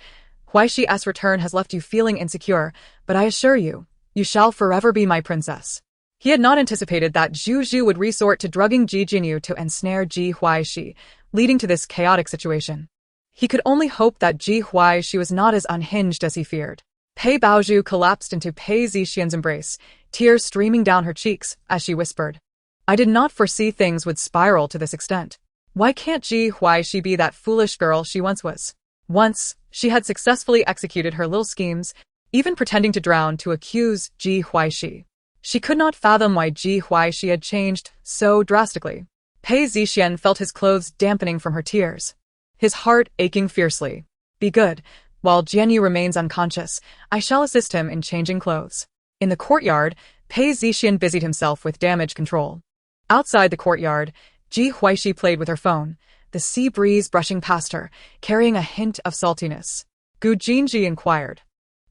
Huaixi-'s return has left you feeling insecure, but I assure you, you shall forever be my princess. He had not anticipated that Zhu would resort to drugging Ji Jinyu to ensnare Ji Huaixi, leading to this chaotic situation. He could only hope that Ji Huaixi was not as unhinged as he feared. Pei Baozhu collapsed into Pei Zixian's embrace, tears streaming down her cheeks as she whispered, I did not foresee things would spiral to this extent. Why can't Ji Huaixi be that foolish girl she once was? Once, she had successfully executed her little schemes, even pretending to drown to accuse Ji Huaixi. She could not fathom why Ji Huaixi had changed so drastically. Pei Zixian felt his clothes dampening from her tears, his heart aching fiercely. Be good. While Jianyu remains unconscious, I shall assist him in changing clothes. In the courtyard, Pei Zixian busied himself with damage control. Outside the courtyard, Ji Huaixi played with her phone, the sea breeze brushing past her, carrying a hint of saltiness. Gu Jinji inquired,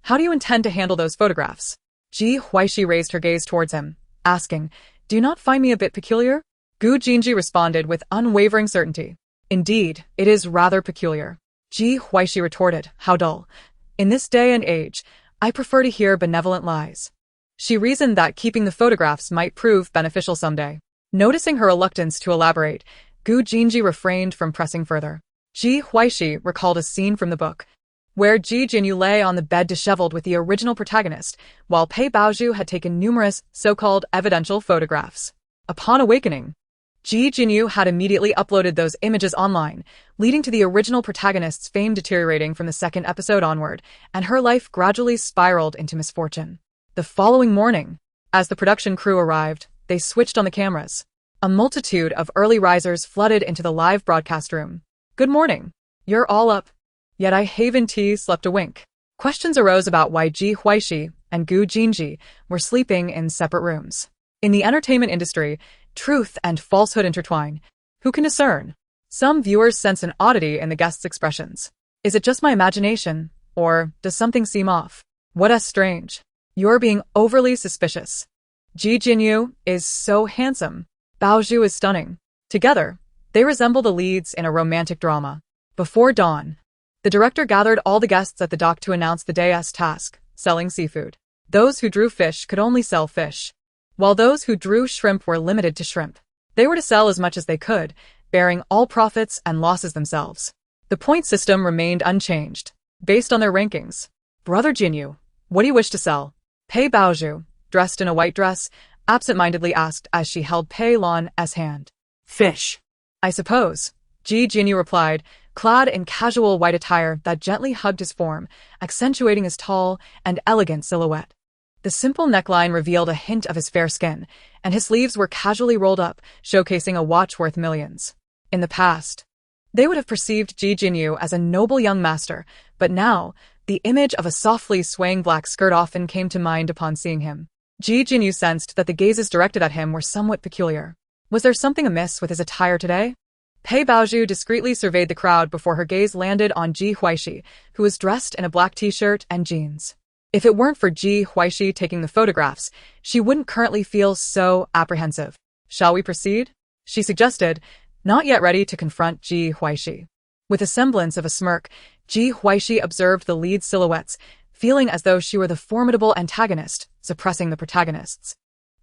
How do you intend to handle those photographs? Ji Huaixi raised her gaze towards him, asking, Do you not find me a bit peculiar? Gu Jinji responded with unwavering certainty. Indeed, it is rather peculiar. Ji Huaixi retorted, How dull. In this day and age, I prefer to hear benevolent lies. She reasoned that keeping the photographs might prove beneficial someday. Noticing her reluctance to elaborate, Gu Jinji refrained from pressing further. Ji Huaixi recalled a scene from the book, where Ji Jinyu lay on the bed disheveled with the original protagonist, while Pei Baozhu had taken numerous so-called evidential photographs. Upon awakening, Ji Jinyu had immediately uploaded those images online, leading to the original protagonist's fame deteriorating from the second episode onward, and her life gradually spiraled into misfortune. The following morning, as the production crew arrived, they switched on the cameras. A multitude of early risers flooded into the live broadcast room. Good morning. You're all up. Yet I haven't slept a wink. Questions arose about why Ji Huaixi and Gu Jinji were sleeping in separate rooms. In the entertainment industry, truth and falsehood intertwine. Who can discern? Some viewers sense an oddity in the guests' expressions. Is it just my imagination, or does something seem off? What strange. You're being overly suspicious. Ji Jinyu is so handsome. Baozhu is stunning. Together, they resemble the leads in a romantic drama. Before dawn, The director gathered all the guests at the dock to announce the day's task, selling seafood. Those who drew fish could only sell fish, while those who drew shrimp were limited to shrimp. They were to sell as much as they could, bearing all profits and losses themselves. The point system remained unchanged, based on their rankings. Brother Jinyu, what do you wish to sell? Pei Baozhu, dressed in a white dress, absent-mindedly asked as she held Pei Lan's hand. Fish. I suppose, Ji Jinyu replied, clad in casual white attire that gently hugged his form, accentuating his tall and elegant silhouette. The simple neckline revealed a hint of his fair skin, and his sleeves were casually rolled up, showcasing a watch worth millions. In the past, they would have perceived Ji Jinyu as a noble young master, but now, the image of a softly swaying black skirt often came to mind upon seeing him. Ji Jinyu sensed that the gazes directed at him were somewhat peculiar. Was there something amiss with his attire today? Pei Baozhu discreetly surveyed the crowd before her gaze landed on Ji Huaixi, who was dressed in a black t-shirt and jeans. If it weren't for Ji Huaixi taking the photographs, she wouldn't currently feel so apprehensive. Shall we proceed? She suggested, not yet ready to confront Ji Huaixi. With a semblance of a smirk, Ji Huaixi observed the lead silhouettes, feeling as though she were the formidable antagonist, suppressing the protagonists.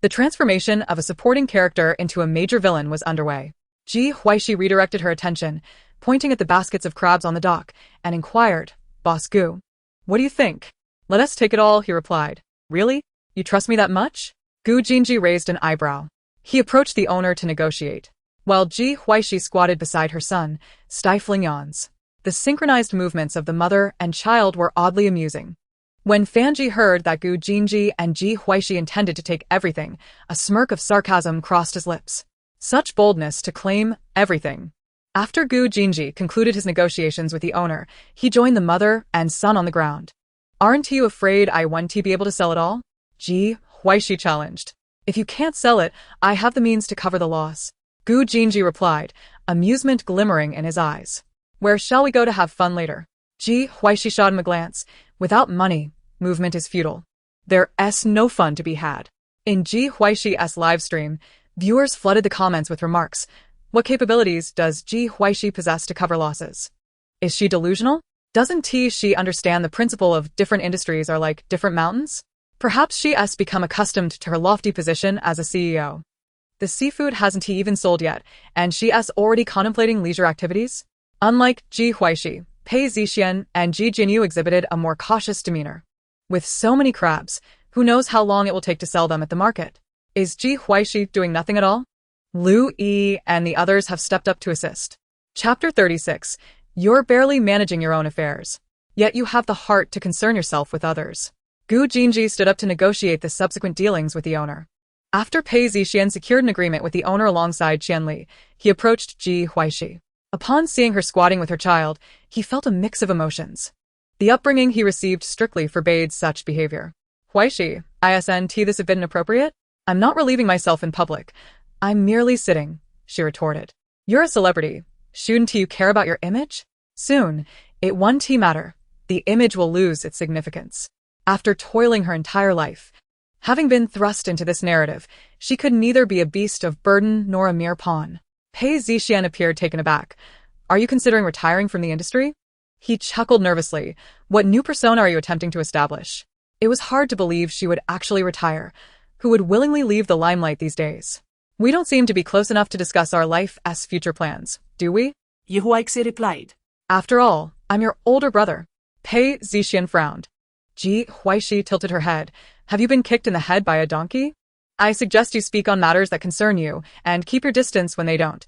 The transformation of a supporting character into a major villain was underway. Ji Huaixi redirected her attention, pointing at the baskets of crabs on the dock, and inquired, Boss Gu, what do you think? Let us take it all, he replied. Really? You trust me that much? Gu Jinji raised an eyebrow. He approached the owner to negotiate, while Ji Huaixi squatted beside her son, stifling yawns. The synchronized movements of the mother and child were oddly amusing. When Fanji heard that Gu Jinji and Ji Huaixi intended to take everything, a smirk of sarcasm crossed his lips. Such boldness to claim everything. After Gu Jinji concluded his negotiations with the owner, he joined the mother and son on the ground. Aren't you afraid I won't be able to sell it all? Ji Huaixi challenged. If you can't sell it, I have the means to cover the loss. Gu Jinji replied, amusement glimmering in his eyes. Where shall we go to have fun later? Ji Huaixi shot him a glance. Without money, movement is futile. There's no fun to be had. In Ji Huaixi's livestream, viewers flooded the comments with remarks. What capabilities does Ji Huaixi possess to cover losses? Is she delusional? Doesn't she understand the principle of different industries are like different mountains? Perhaps she's become accustomed to her lofty position as a CEO. The seafood hasn't even sold yet, and she's already contemplating leisure activities? Unlike Ji Huaixi, Pei Zixian and Ji Jinyu exhibited a more cautious demeanor. With so many crabs, who knows how long it will take to sell them at the market? Is Ji Huaixi doing nothing at all? Lu Yi and the others have stepped up to assist. Chapter 36. You're barely managing your own affairs. Yet you have the heart to concern yourself with others. Gu Jinji stood up to negotiate the subsequent dealings with the owner. After Pei Zixian secured an agreement with the owner alongside Qianli, he approached Ji Huaixi. Upon seeing her squatting with her child, he felt a mix of emotions. The upbringing he received strictly forbade such behavior. Huaixi, isn't this a bit inappropriate? I'm not relieving myself in public. I'm merely sitting, she retorted. You're a celebrity. Shouldn't you care about your image? Soon, it won't matter. The image will lose its significance. After toiling her entire life, having been thrust into this narrative, she could neither be a beast of burden nor a mere pawn. Pei Zixian appeared taken aback. Are you considering retiring from the industry? He chuckled nervously. What new persona are you attempting to establish? It was hard to believe she would actually retire. Who would willingly leave the limelight these days? We don't seem to be close enough to discuss our life's future plans, do we? Ji Huaixi replied. After all, I'm your older brother. Pei Zixian frowned. Ji Huaixi tilted her head. Have you been kicked in the head by a donkey? I suggest you speak on matters that concern you, and keep your distance when they don't.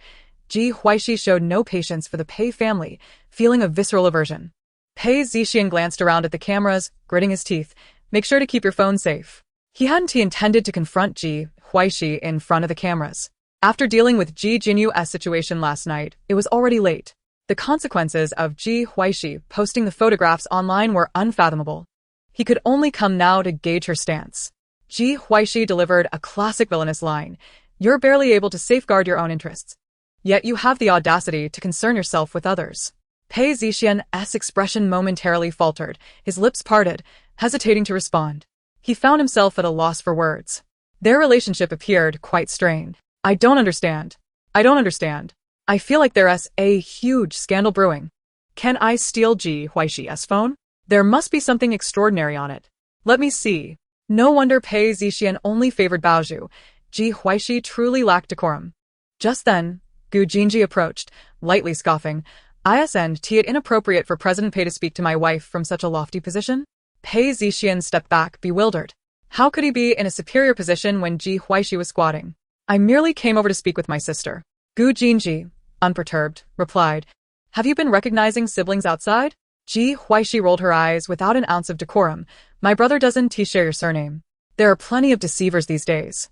Ji Huaixi showed no patience for the Pei family, feeling a visceral aversion. Pei Zixian glanced around at the cameras, gritting his teeth. Make sure to keep your phone safe. He hadn't intended to confront Ji Huaixi in front of the cameras. After dealing with Ji Jinyu's situation last night, it was already late. The consequences of Ji Huaixi posting the photographs online were unfathomable. He could only come now to gauge her stance. Ji Huaixi delivered a classic villainous line. You're barely able to safeguard your own interests. Yet you have the audacity to concern yourself with others. Pei Zixian's expression momentarily faltered, his lips parted, hesitating to respond. He found himself at a loss for words. Their relationship appeared quite strained. I don't understand. I feel like there's a huge scandal brewing. Can I steal Ji Huaixi's phone? There must be something extraordinary on it. Let me see. No wonder Pei Zixian only favored Baozhu. Ji Huaixi truly lacked decorum. Just then, Gu Jinji approached, lightly scoffing. Isn't it inappropriate for President Pei to speak to my wife from such a lofty position? Pei Zixian stepped back, bewildered. How could he be in a superior position when Ji Huaixi was squatting? I merely came over to speak with my sister. Gu Jinji, unperturbed, replied. Have you been recognizing siblings outside? Ji Huaixi rolled her eyes without an ounce of decorum. My brother doesn't share your surname. There are plenty of deceivers these days.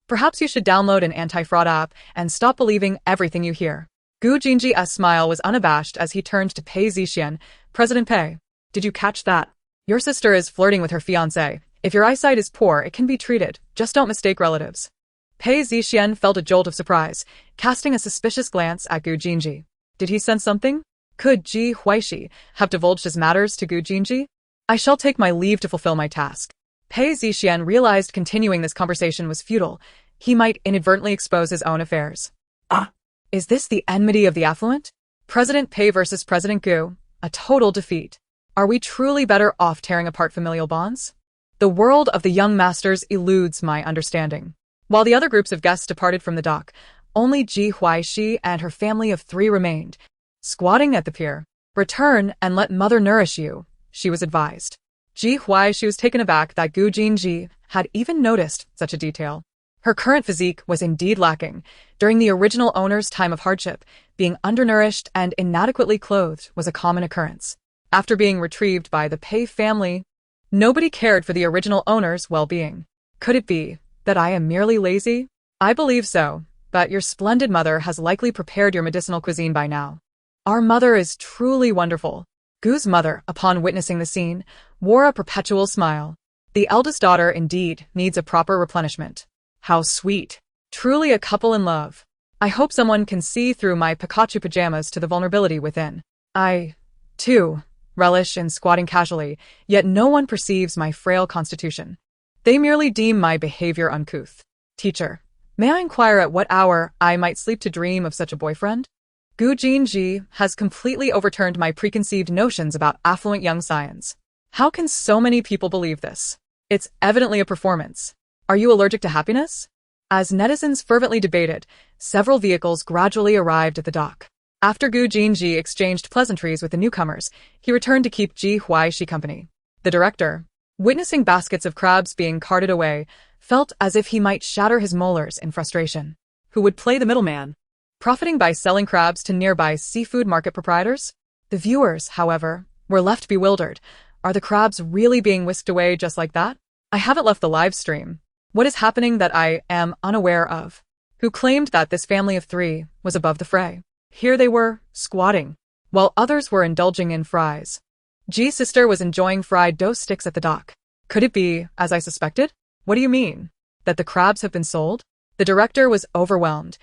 Perhaps you should download an anti-fraud app and stop believing everything you hear. Gu Jinji's smile was unabashed as he turned to Pei Zixian. President Pei, did you catch that? Your sister is flirting with her fiancé. If your eyesight is poor, it can be treated. Just don't mistake relatives. Pei Zixian felt a jolt of surprise, casting a suspicious glance at Gu Jinji. Did he sense something? Could Ji Huaixi have divulged his matters to Gu Jinji? I shall take my leave to fulfill my task. Pei Zixian realized continuing this conversation was futile. He might inadvertently expose his own affairs. Is this the enmity of the affluent? President Pei versus President Gu, a total defeat. Are we truly better off tearing apart familial bonds? The world of the young masters eludes my understanding. While the other groups of guests departed from the dock, only Ji Huaixi and her family of 3 remained, squatting at the pier. Return and let mother nourish you, she was advised. Ji Huaixi was taken aback that Gu Jinji had even noticed such a detail. Her current physique was indeed lacking. During the original owner's time of hardship, being undernourished and inadequately clothed was a common occurrence. After being retrieved by the Pei family, nobody cared for the original owner's well-being. Could it be that I am merely lazy? I believe so, but your splendid mother has likely prepared your medicinal cuisine by now. Our mother is truly wonderful. Gu's mother, upon witnessing the scene, wore a perpetual smile. The eldest daughter indeed needs a proper replenishment. How sweet. Truly a couple in love. I hope someone can see through my Pikachu pajamas to the vulnerability within. I, too, relish in squatting casually, yet no one perceives my frail constitution. They merely deem my behavior uncouth. Teacher, may I inquire at what hour I might sleep to dream of such a boyfriend? Gu Jinji has completely overturned my preconceived notions about affluent young scions. How can so many people believe this? It's evidently a performance. Are you allergic to happiness? As netizens fervently debated, several vehicles gradually arrived at the dock. After Gu Jinji exchanged pleasantries with the newcomers, he returned to keep Ji Huaixi company. The director, witnessing baskets of crabs being carted away, felt as if he might shatter his molars in frustration. Who would play the middleman? Profiting by selling crabs to nearby seafood market proprietors? The viewers, however, were left bewildered. Are the crabs really being whisked away just like that? I haven't left the live stream. What is happening that I am unaware of? Who claimed that this family of 3 was above the fray? Here they were, squatting, while others were indulging in fries. Ji's sister was enjoying fried dough sticks at the dock. Could it be, as I suspected? What do you mean? That the crabs have been sold? The director was overwhelmed.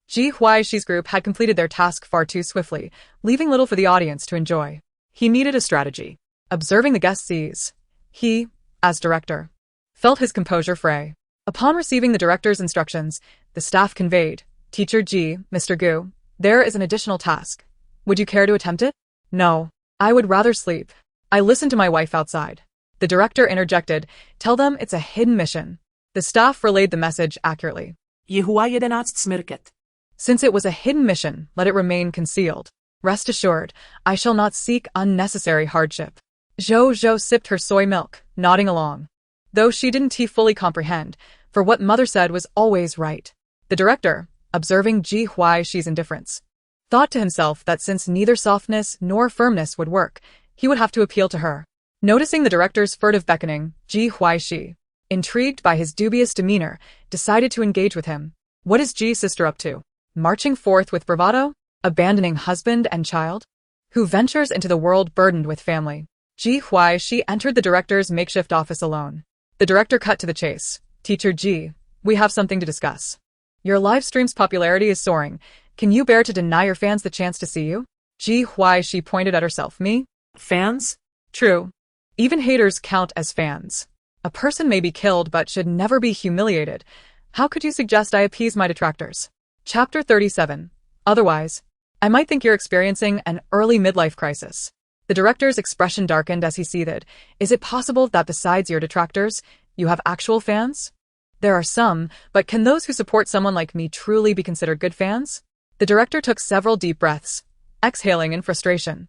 Ji Huaixi's group had completed their task far too swiftly, leaving little for the audience to enjoy. He needed a strategy. Observing the guests' ease, he, as director, felt his composure fray. Upon receiving the director's instructions, the staff conveyed, Teacher Ji, Mr. Gu, there is an additional task. Would you care to attempt it? No. I would rather sleep. I listened to my wife outside. The director interjected, tell them it's a hidden mission. The staff relayed the message accurately. Ji Huaixi smirket. Since it was a hidden mission, let it remain concealed. Rest assured, I shall not seek unnecessary hardship. Zhou sipped her soy milk, nodding along. Though she didn't fully comprehend, for what mother said was always right. The director, observing Ji Huaixi's indifference, thought to himself that since neither softness nor firmness would work, he would have to appeal to her. Noticing the director's furtive beckoning, Ji Huaixi, intrigued by his dubious demeanor, decided to engage with him. What is Ji's sister up to? Marching forth with bravado? Abandoning husband and child? Who ventures into the world burdened with family? Ji Huaixi entered the director's makeshift office alone. The director cut to the chase. Teacher Ji, we have something to discuss. Your live stream's popularity is soaring. Can you bear to deny your fans the chance to see you? Ji Huaixi pointed at herself. Me? Fans? True. Even haters count as fans. A person may be killed but should never be humiliated. How could you suggest I appease my detractors? Chapter 37. Otherwise. I might think you're experiencing an early midlife crisis. The director's expression darkened as he seethed. Is it possible that besides your detractors, you have actual fans? There are some, but can those who support someone like me truly be considered good fans? The director took several deep breaths, exhaling in frustration.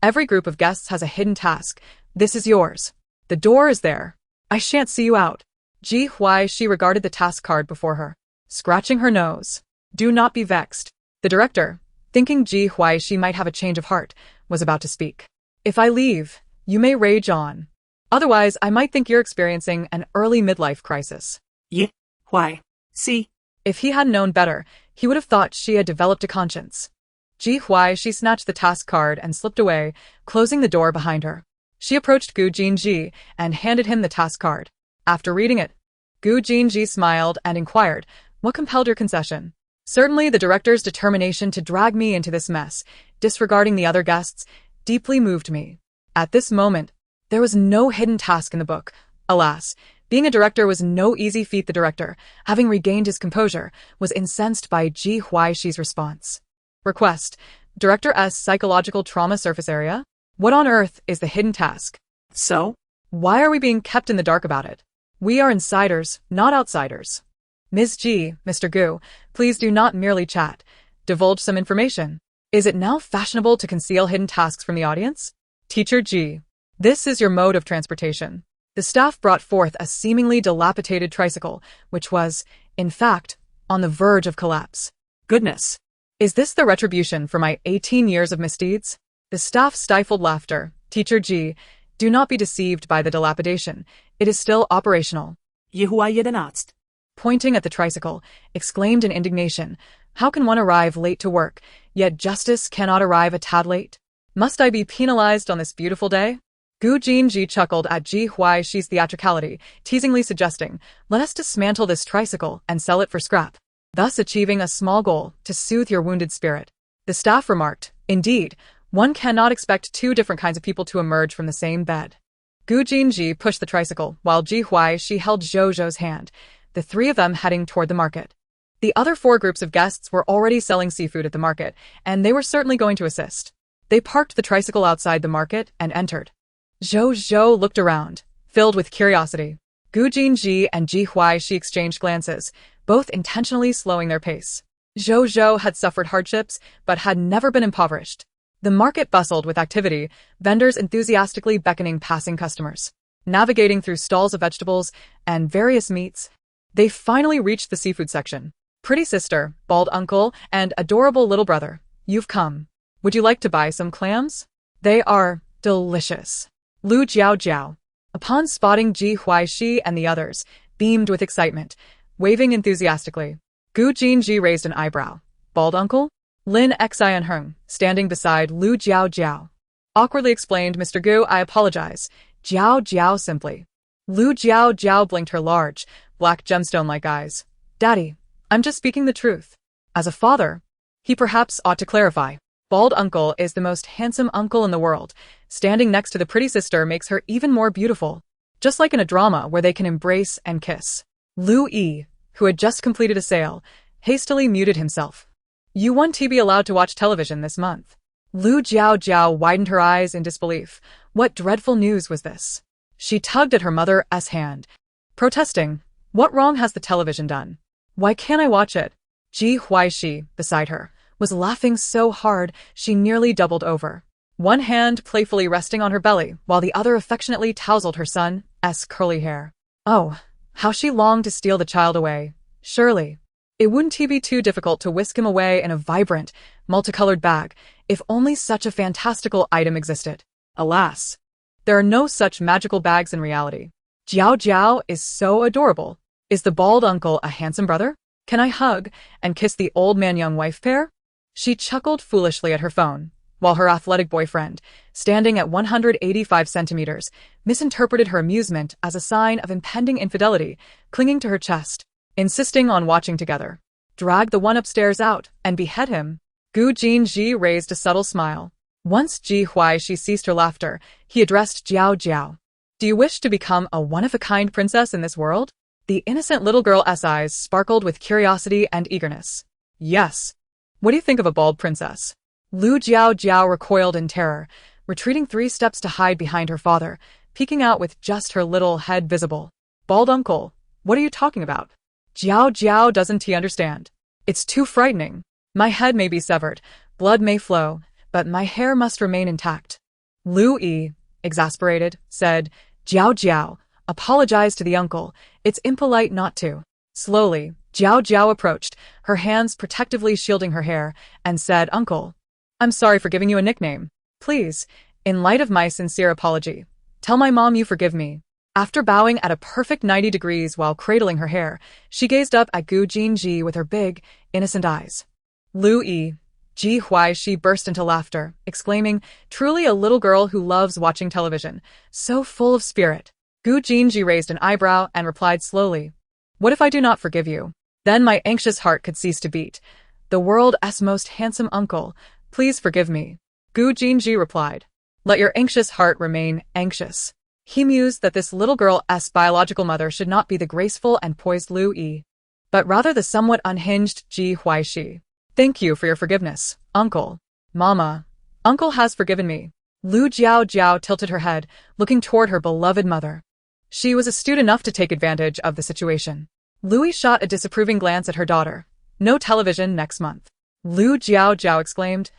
Every group of guests has a hidden task. This is yours. The door is there. I shan't see you out. Ji Huaixi regarded the task card before her, scratching her nose. Do not be vexed. The director, thinking Ji Huaixi might have a change of heart, was about to speak. If I leave, you may rage on. Otherwise, I might think you're experiencing an early midlife crisis. Ji Huaixi. If he had known better, he would have thought she had developed a conscience. Ji Huaixi snatched the task card and slipped away, closing the door behind her. She approached Gu Jinji and handed him the task card. After reading it, Gu Jinji smiled and inquired, what compelled your concession? Certainly the director's determination to drag me into this mess, disregarding the other guests, deeply moved me. At this moment, there was no hidden task in the book. Alas, being a director was no easy feat. The director, having regained his composure, was incensed by Ji Huaixi's response. Request, Director S. Psychological Trauma Surface Area? What on earth is the hidden task? So? Why are we being kept in the dark about it? We are insiders, not outsiders. Ms. Ji, Mr. Gu, please do not merely chat. Divulge some information. Is it now fashionable to conceal hidden tasks from the audience? Teacher Ji, this is your mode of transportation. The staff brought forth a seemingly dilapidated tricycle, which was, in fact, on the verge of collapse. Goodness! Is this the retribution for my 18 years of misdeeds? The staff stifled laughter. Teacher Ji, do not be deceived by the dilapidation. It is still operational. Ji Huaixi. Pointing at the tricycle, exclaimed in indignation, how can one arrive late to work, yet justice cannot arrive a tad late? Must I be penalized on this beautiful day? Gu Jinji chuckled at Ji Huaixi's theatricality, teasingly suggesting, let us dismantle this tricycle and sell it for scrap, thus achieving a small goal to soothe your wounded spirit. The staff remarked, indeed, one cannot expect two different kinds of people to emerge from the same bed. Gu Jinji pushed the tricycle, while Ji Huaixi held Zhou's hand, the three of them heading toward the market. The other four groups of guests were already selling seafood at the market, and they were certainly going to assist. They parked the tricycle outside the market and entered. Zhou looked around, filled with curiosity. Gu Jinji and Ji Huaixi exchanged glances, both intentionally slowing their pace. Zhou had suffered hardships, but had never been impoverished. The market bustled with activity, vendors enthusiastically beckoning passing customers. Navigating through stalls of vegetables and various meats, they finally reached the seafood section. Pretty sister, bald uncle, and adorable little brother, you've come. Would you like to buy some clams? They are delicious. Lu Jiao, upon spotting Ji Huaixi and the others, beamed with excitement, waving enthusiastically. Gu Jinji raised an eyebrow. Bald uncle? Lin Xianheng, standing beside Lu Jiao. Awkwardly explained Mr. Gu, I apologize. Jiao simply. Lu Jiao blinked her large, black gemstone-like eyes. Daddy, I'm just speaking the truth. As a father, he perhaps ought to clarify. Bald uncle is the most handsome uncle in the world. Standing next to the pretty sister makes her even more beautiful. Just like in a drama where they can embrace and kiss. Lu Yi, who had just completed a sale, hastily muted himself. You won't be allowed to watch television this month. Lu Jiao widened her eyes in disbelief. What dreadful news was this? She tugged at her mother's hand, protesting. What wrong has the television done? Why can't I watch it? Ji Huaixi, beside her, was laughing so hard she nearly doubled over. One hand playfully resting on her belly, while the other affectionately tousled her son's curly hair. Oh, how she longed to steal the child away. Surely, it wouldn't be too difficult to whisk him away in a vibrant, multicolored bag, if only such a fantastical item existed. Alas, there are no such magical bags in reality. Jiao is so adorable. Is the bald uncle a handsome brother? Can I hug and kiss the old man-young wife pair? She chuckled foolishly at her phone, while her athletic boyfriend, standing at 185 centimeters, misinterpreted her amusement as a sign of impending infidelity, clinging to her chest, insisting on watching together. Drag the one upstairs out and behead him. Gu Jinji raised a subtle smile. Once Ji Huaixi ceased her laughter, he addressed Jiao. Do you wish to become a one-of-a-kind princess in this world? The innocent little girl's eyes sparkled with curiosity and eagerness. Yes. What do you think of a bald princess? Lu Jiao recoiled in terror, retreating 3 steps to hide behind her father, peeking out with just her little head visible. Bald uncle, what are you talking about? Jiao, doesn't he understand? It's too frightening. My head may be severed, blood may flow, but my hair must remain intact. Lu Yi, exasperated, said, Jiao, apologize to the uncle. It's impolite not to. Slowly, Jiao approached, her hands protectively shielding her hair, and said, Uncle, I'm sorry for giving you a nickname. Please, in light of my sincere apology, tell my mom you forgive me. After bowing at a perfect 90 degrees while cradling her hair, she gazed up at Gu Jinji with her big, innocent eyes. Lu Yi, Ji Huaixi burst into laughter, exclaiming, truly a little girl who loves watching television, so full of spirit. Gu Jinji raised an eyebrow and replied slowly, what if I do not forgive you? Then my anxious heart could cease to beat. The world's most handsome uncle, please forgive me. Gu Jinji replied, let your anxious heart remain anxious. He mused that this little girl's biological mother should not be the graceful and poised Lu Yi, but rather the somewhat unhinged Ji Huaixi. Thank you for your forgiveness, uncle. Mama, uncle has forgiven me. Lu Jiao tilted her head, looking toward her beloved mother. She was astute enough to take advantage of the situation. Louis shot a disapproving glance at her daughter. No television next month. Lu Jiao exclaimed,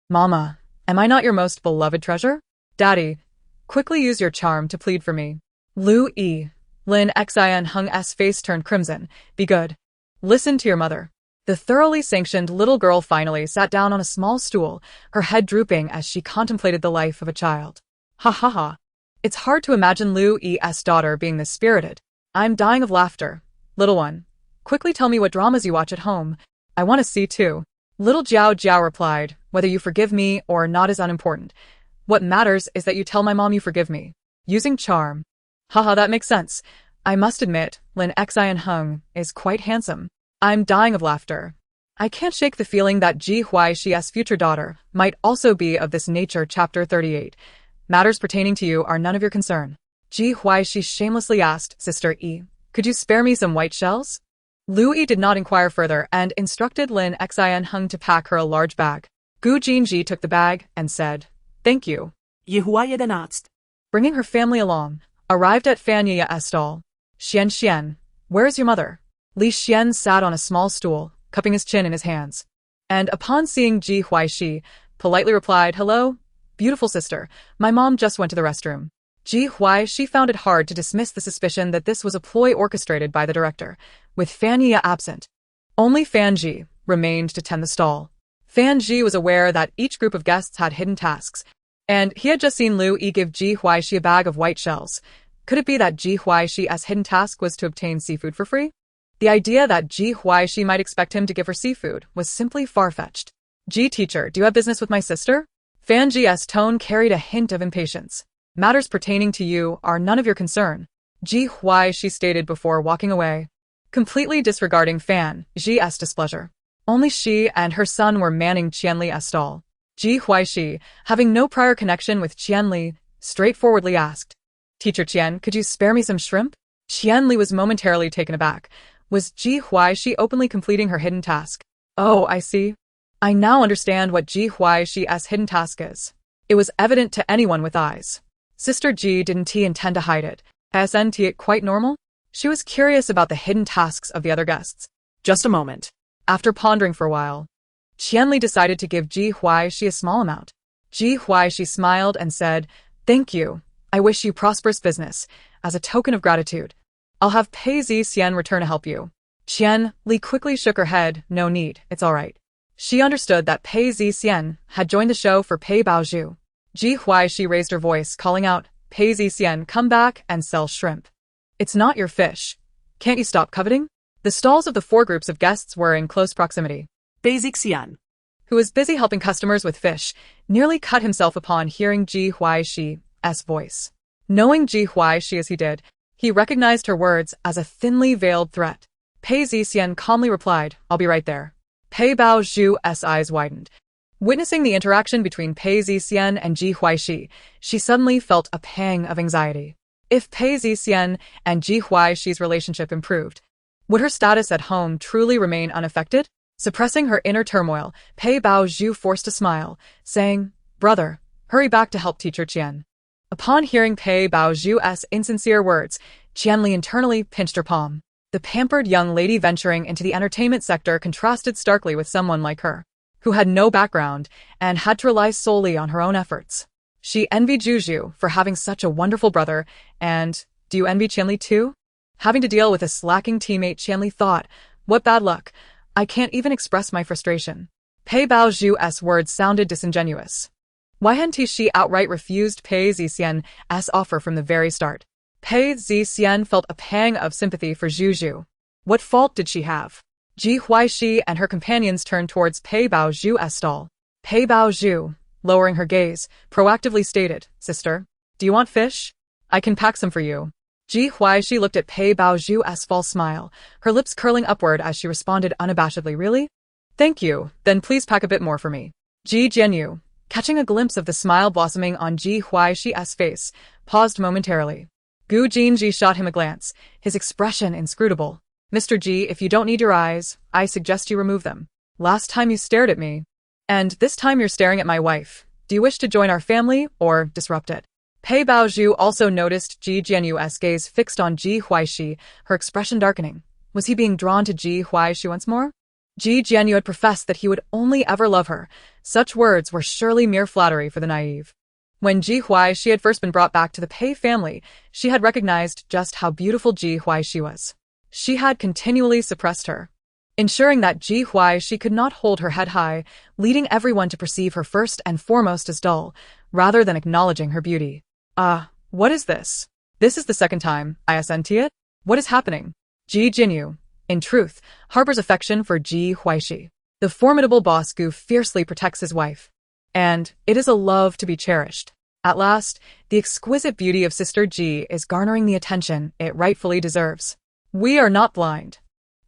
Mama, am I not your most beloved treasure? Daddy, quickly use your charm to plead for me. Lu Yi, Lin Xian Hung's face turned crimson. Be good. Listen to your mother. The thoroughly sanctioned little girl finally sat down on a small stool, her head drooping as she contemplated the life of a child. Ha. It's hard to imagine Lu Yi's daughter being this spirited. I'm dying of laughter. Little one, quickly tell me what dramas you watch at home. I want to see too. Little Jiao replied, whether you forgive me or not is unimportant. What matters is that you tell my mom you forgive me. Using charm. Haha, that makes sense. I must admit, Lin Xian Hung is quite handsome. I'm dying of laughter. I can't shake the feeling that Ji Huaixi future daughter might also be of this nature. Chapter 38. Matters pertaining to you are none of your concern. Ji Huaixi shamelessly asked, Sister Yi, could you spare me some white shells? Lu Yi did not inquire further and instructed Lin Xian Hung to pack her a large bag. Gu Jinji took the bag and said, Thank you. Ji Huaixi, Bringing her family along, arrived at Fan Yi's stall. Xian, where is your mother? Li Xian sat on a small stool, cupping his chin in his hands. And upon seeing Ji Huaixi, politely replied, Hello, beautiful sister, my mom just went to the restroom. Ji Huaixi found it hard to dismiss the suspicion that this was a ploy orchestrated by the director, with Fan Yi absent. Only Fan Ji remained to tend the stall. Fan Ji was aware that each group of guests had hidden tasks, and he had just seen Lu Yi give Ji Huaixi a bag of white shells. Could it be that Ji Huaixi's hidden task was to obtain seafood for free? The idea that Ji Huaixi might expect him to give her seafood was simply far-fetched. Ji teacher, do you have business with my sister? Fan Ji's tone carried a hint of impatience. Matters pertaining to you are none of your concern. Ji Huaixi stated before walking away, completely disregarding Fan Ji's displeasure. Only she and her son were manning Qianli's stall. Ji Huaixi, having no prior connection with Qianli, straightforwardly asked, Teacher Qian, could you spare me some shrimp? Qianli was momentarily taken aback. Was Ji Huaixi openly completing her hidden task? Oh, I see. I now understand what Ji Huaixi's hidden task is. It was evident to anyone with eyes. Sister Ji didn't intend to hide it. Isn't it quite normal? She was curious about the hidden tasks of the other guests. Just a moment. After pondering for a while, Qianli decided to give Ji Huaixi a small amount. Ji Huaixi smiled and said, Thank you. I wish you prosperous business. As a token of gratitude, I'll have Pei Zixian return to help you. Qianli quickly shook her head. No need, it's all right. She understood that Pei Zixian had joined the show for Pei Baozhu. Ji Huaixi raised her voice, calling out, Pei Zixian, come back and sell shrimp. It's not your fish. Can't you stop coveting? The stalls of the 4 groups of guests were in close proximity. Pei Zixian, who was busy helping customers with fish, nearly cut himself upon hearing Ji Huaixi's voice. Knowing Ji Huaixi as he did, he recognized her words as a thinly veiled threat. Pei Zixian calmly replied, I'll be right there. Pei Baozhu's eyes widened. Witnessing the interaction between Pei Zixian and Ji Huaixi, she suddenly felt a pang of anxiety. If Pei Zixian and Ji Huaixi's relationship improved, would her status at home truly remain unaffected? Suppressing her inner turmoil, Pei Baozhu forced a smile, saying, "Brother, hurry back to help teacher Qian." Upon hearing Pei Baozhu's insincere words, Qianli internally pinched her palm. The pampered young lady venturing into the entertainment sector contrasted starkly with someone like her, who had no background and had to rely solely on her own efforts. She envied Juju for having such a wonderful brother, and do you envy Qianli too? Having to deal with a slacking teammate, Qianli thought, "What bad luck. I can't even express my frustration." Pei Baozhu's words sounded disingenuous. Why hadn't she outright refused Pei Zixian's offer from the very start? Pei Zixian felt a pang of sympathy for Juju. What fault did she have? Ji Huaixi and her companions turned towards Pei Baozhu's stall. Pei Baozhu, lowering her gaze, proactively stated, "Sister, do you want fish? I can pack some for you." Ji Huaixi looked at Pei Baozhu's false smile, her lips curling upward as she responded unabashedly, "Really? Thank you, then please pack a bit more for me." Ji Jianyu, catching a glimpse of the smile blossoming on Ji Huaixi's face, paused momentarily. Gu Jinji shot him a glance, his expression inscrutable. "Mr. Ji, if you don't need your eyes, I suggest you remove them. Last time you stared at me, and this time you're staring at my wife. Do you wish to join our family, or disrupt it?" Pei Baozhu also noticed Ji Jianyu's gaze fixed on Ji Huaixi, her expression darkening. Was he being drawn to Ji Huaixi once more? Ji Jianyu had professed that he would only ever love her. Such words were surely mere flattery for the naive. When Ji Huaixi had first been brought back to the Pei family, she had recognized just how beautiful Ji Huaixi was. She had continually suppressed her, ensuring that Ji Huaixi could not hold her head high, leading everyone to perceive her first and foremost as dull, rather than acknowledging her beauty. What is this? This is the second time, isn't it? What is happening? Ji Jinyu, in truth, harbors affection for Ji Huaixi. The formidable boss Gu fiercely protects his wife. And it is a love to be cherished. At last, the exquisite beauty of Sister Ji is garnering the attention it rightfully deserves. We are not blind.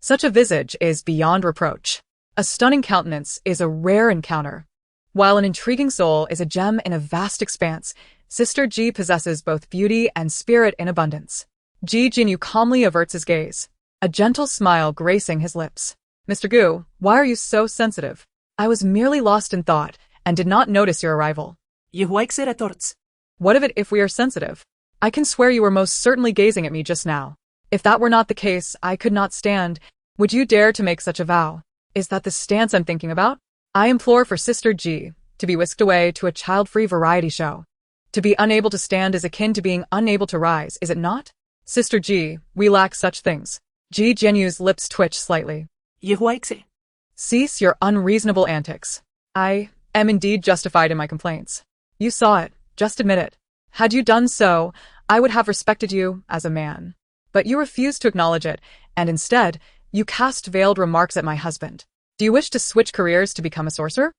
Such a visage is beyond reproach. A stunning countenance is a rare encounter. While an intriguing soul is a gem in a vast expanse, Sister Ji possesses both beauty and spirit in abundance. Ji Jinyu calmly averts his gaze, a gentle smile gracing his lips. "Mr. Gu, why are you so sensitive? I was merely lost in thought and did not notice your arrival." Ji Huaixi retorts. "What of it if we are sensitive? I can swear you were most certainly gazing at me just now. If that were not the case, I could not stand. Would you dare to make such a vow? Is that the stance I'm thinking about? I implore for Sister Ji to be whisked away to a child-free variety show. To be unable to stand is akin to being unable to rise, is it not? Sister Ji, we lack such things." Ji Jianyu's lips twitched slightly. Ji Huaixi. "Cease your unreasonable antics. I am indeed justified in my complaints. You saw it, just admit it. Had you done so, I would have respected you as a man. But you refused to acknowledge it, and instead, you cast veiled remarks at my husband. Do you wish to switch careers to become a sorcerer?"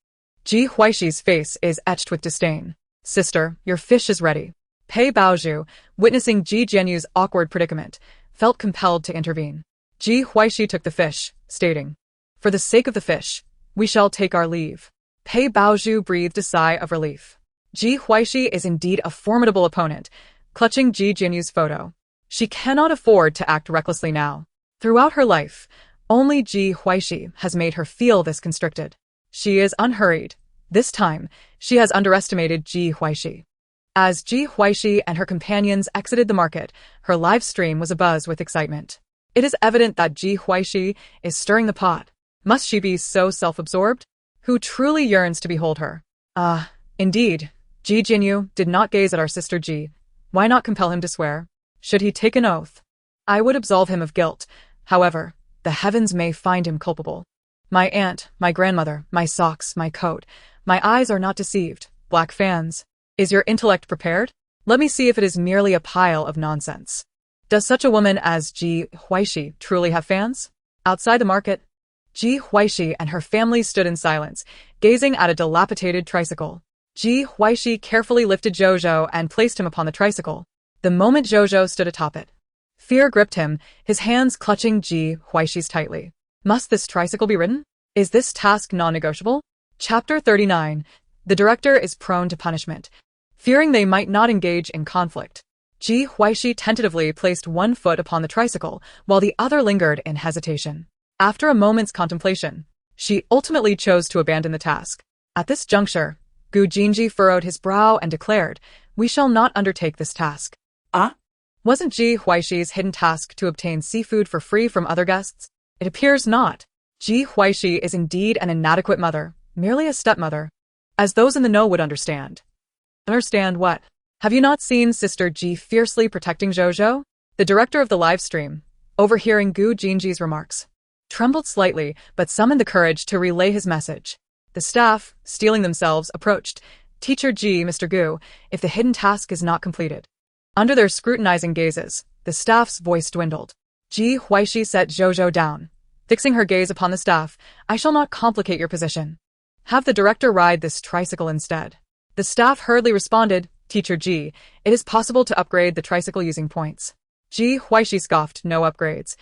Ji Huaixi's face is etched with disdain. "Sister, your fish is ready." Pei Baozhu, witnessing Ji Jianyu's awkward predicament, felt compelled to intervene. Ji Huaixi took the fish, stating, "For the sake of the fish, we shall take our leave." Pei Baozhu breathed a sigh of relief. Ji Huaixi is indeed a formidable opponent, clutching Ji Jianyu's photo. She cannot afford to act recklessly now. Throughout her life, only Ji Huaixi has made her feel this constricted. She is unhurried. This time, she has underestimated Ji Huaixi. As Ji Huaixi and her companions exited the market, her live stream was abuzz with excitement. It is evident that Ji Huaixi is stirring the pot. Must she be so self-absorbed? Who truly yearns to behold her? Indeed, Ji Jinyu did not gaze at our Sister Ji. Why not compel him to swear? Should he take an oath? I would absolve him of guilt. However, the heavens may find him culpable. My aunt, my grandmother, my socks, my coat. My eyes are not deceived. Black fans. Is your intellect prepared? Let me see if it is merely a pile of nonsense. Does such a woman as Ji Huaixi truly have fans? Outside the market, Ji Huaixi and her family stood in silence, gazing at a dilapidated tricycle. Ji Huaixi carefully lifted Jojo and placed him upon the tricycle. The moment Jojo stood atop it, fear gripped him, his hands clutching Ji Huaixi's tightly. Must this tricycle be ridden? Is this task non-negotiable? Chapter 39. The director is prone to punishment. Fearing they might not engage in conflict, Ji Huaixi tentatively placed one foot upon the tricycle, while the other lingered in hesitation. After a moment's contemplation, She ultimately chose to abandon the task. At this juncture, Gu Jinji furrowed his brow and declared, "We shall not undertake this task." Ah? Wasn't Ji Huaixi's hidden task to obtain seafood for free from other guests? It appears not. Ji Huaixi is indeed an inadequate mother, merely a stepmother. As those in the know would understand. Understand what? Have you not seen Sister Ji fiercely protecting Zhou? The director of the live stream, overhearing Gu Jinji's remarks, trembled slightly but summoned the courage to relay his message. The staff, steeling themselves, approached. "Teacher Ji, Mr. Gu, if the hidden task is not completed." Under their scrutinizing gazes, the staff's voice dwindled. Ji Huaixi set Zhou down. Fixing her gaze upon the staff, "I shall not complicate your position. Have the director ride this tricycle instead." The staff hurriedly responded, "Teacher Ji, it is possible to upgrade the tricycle using points." Ji Huaixi scoffed, "No upgrades.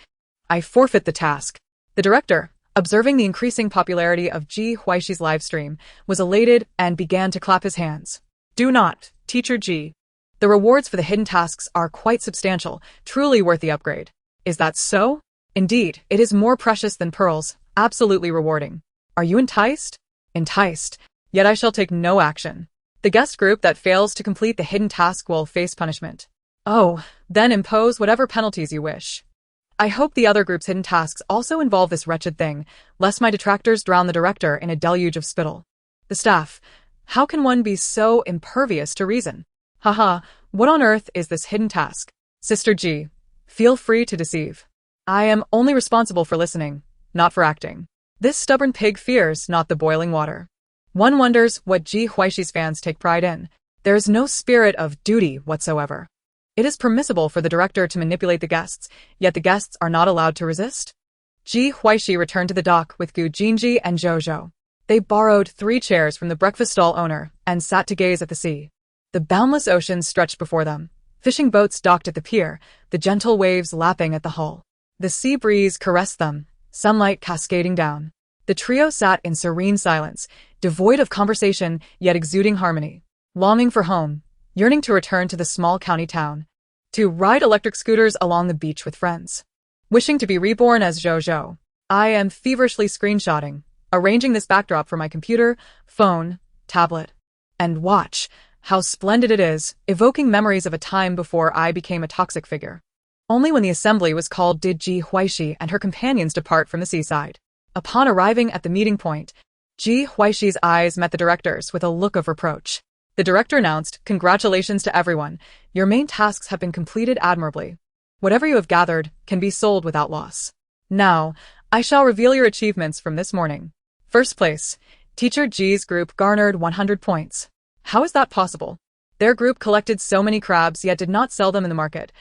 I forfeit the task." The director, observing the increasing popularity of Ji Huaixi's livestream, was elated and began to clap his hands. "Do not, Teacher Ji. The rewards for the hidden tasks are quite substantial, truly worth the upgrade." "Is that so?" "Indeed, it is more precious than pearls, absolutely rewarding." "Are you enticed?" "Enticed. Yet I shall take no action. The guest group that fails to complete the hidden task will face punishment." "Oh, then impose whatever penalties you wish. I hope the other group's hidden tasks also involve this wretched thing, lest my detractors drown the director in a deluge of spittle." The staff, "How can one be so impervious to reason? Haha, what on earth is this hidden task?" "Sister Ji, feel free to deceive. I am only responsible for listening, not for acting. This stubborn pig fears not the boiling water." One wonders what Ji Huaixi's fans take pride in. There is no spirit of duty whatsoever. It is permissible for the director to manipulate the guests, yet the guests are not allowed to resist. Ji Huaixi returned to the dock with Gu Jinji and Zhou. They borrowed 3 chairs from the breakfast stall owner and sat to gaze at the sea. The boundless ocean stretched before them. Fishing boats docked at the pier, the gentle waves lapping at the hull. The sea breeze caressed them, sunlight cascading down. The trio sat in serene silence, devoid of conversation yet exuding harmony, longing for home, yearning to return to the small county town, to ride electric scooters along the beach with friends, wishing to be reborn as Zhou. I am feverishly screenshotting, arranging this backdrop for my computer, phone, tablet, and watch how splendid it is, evoking memories of a time before I became a toxic figure. Only when the assembly was called did Ji Huaixi and her companions depart from the seaside. Upon arriving at the meeting point, Ji Huaixi's eyes met the director's with a look of reproach. The director announced, "Congratulations to everyone. Your main tasks have been completed admirably. Whatever you have gathered can be sold without loss. Now, I shall reveal your achievements from this morning." First place, Teacher Ji's group garnered 100 points. How is that possible? Their group collected so many crabs yet did not sell them in the market.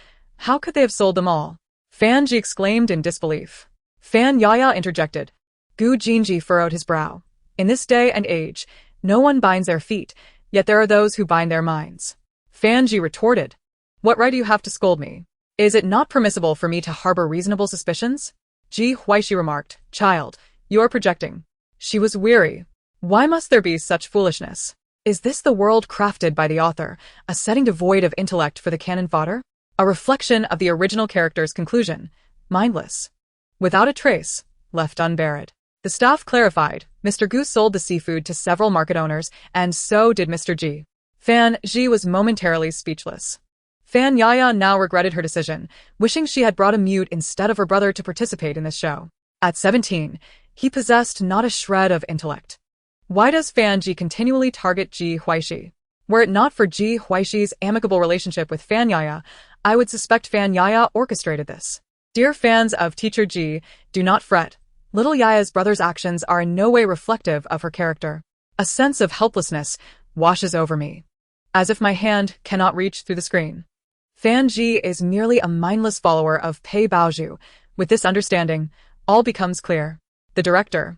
How could they have sold them all? Fan Ji exclaimed in disbelief. Fan Yaya interjected. Gu Jinji furrowed his brow. In this day and age, no one binds their feet, yet there are those who bind their minds. Fan Ji retorted. What right do you have to scold me? Is it not permissible for me to harbor reasonable suspicions? Ji Huaixi remarked. Child, you are projecting. She was weary. Why must there be such foolishness? Is this the world crafted by the author, a setting devoid of intellect for the canon fodder? A reflection of the original character's conclusion, mindless, without a trace, left unburied. The staff clarified, Mr. Gu sold the seafood to several market owners, and so did Mr. Ji. Fan Ji was momentarily speechless. Fan Yaya now regretted her decision, wishing she had brought a mute instead of her brother to participate in this show. At 17, he possessed not a shred of intellect. Why does Fan Ji continually target Ji Huaixi? Were it not for Ji Huaixi's amicable relationship with Fan Yaya, I would suspect Fan Yaya orchestrated this. Dear fans of Teacher Ji, do not fret. Little Yaya's brother's actions are in no way reflective of her character. A sense of helplessness washes over me, as if my hand cannot reach through the screen. Fan Ji is merely a mindless follower of Pei Baozhu. With this understanding, all becomes clear. The director,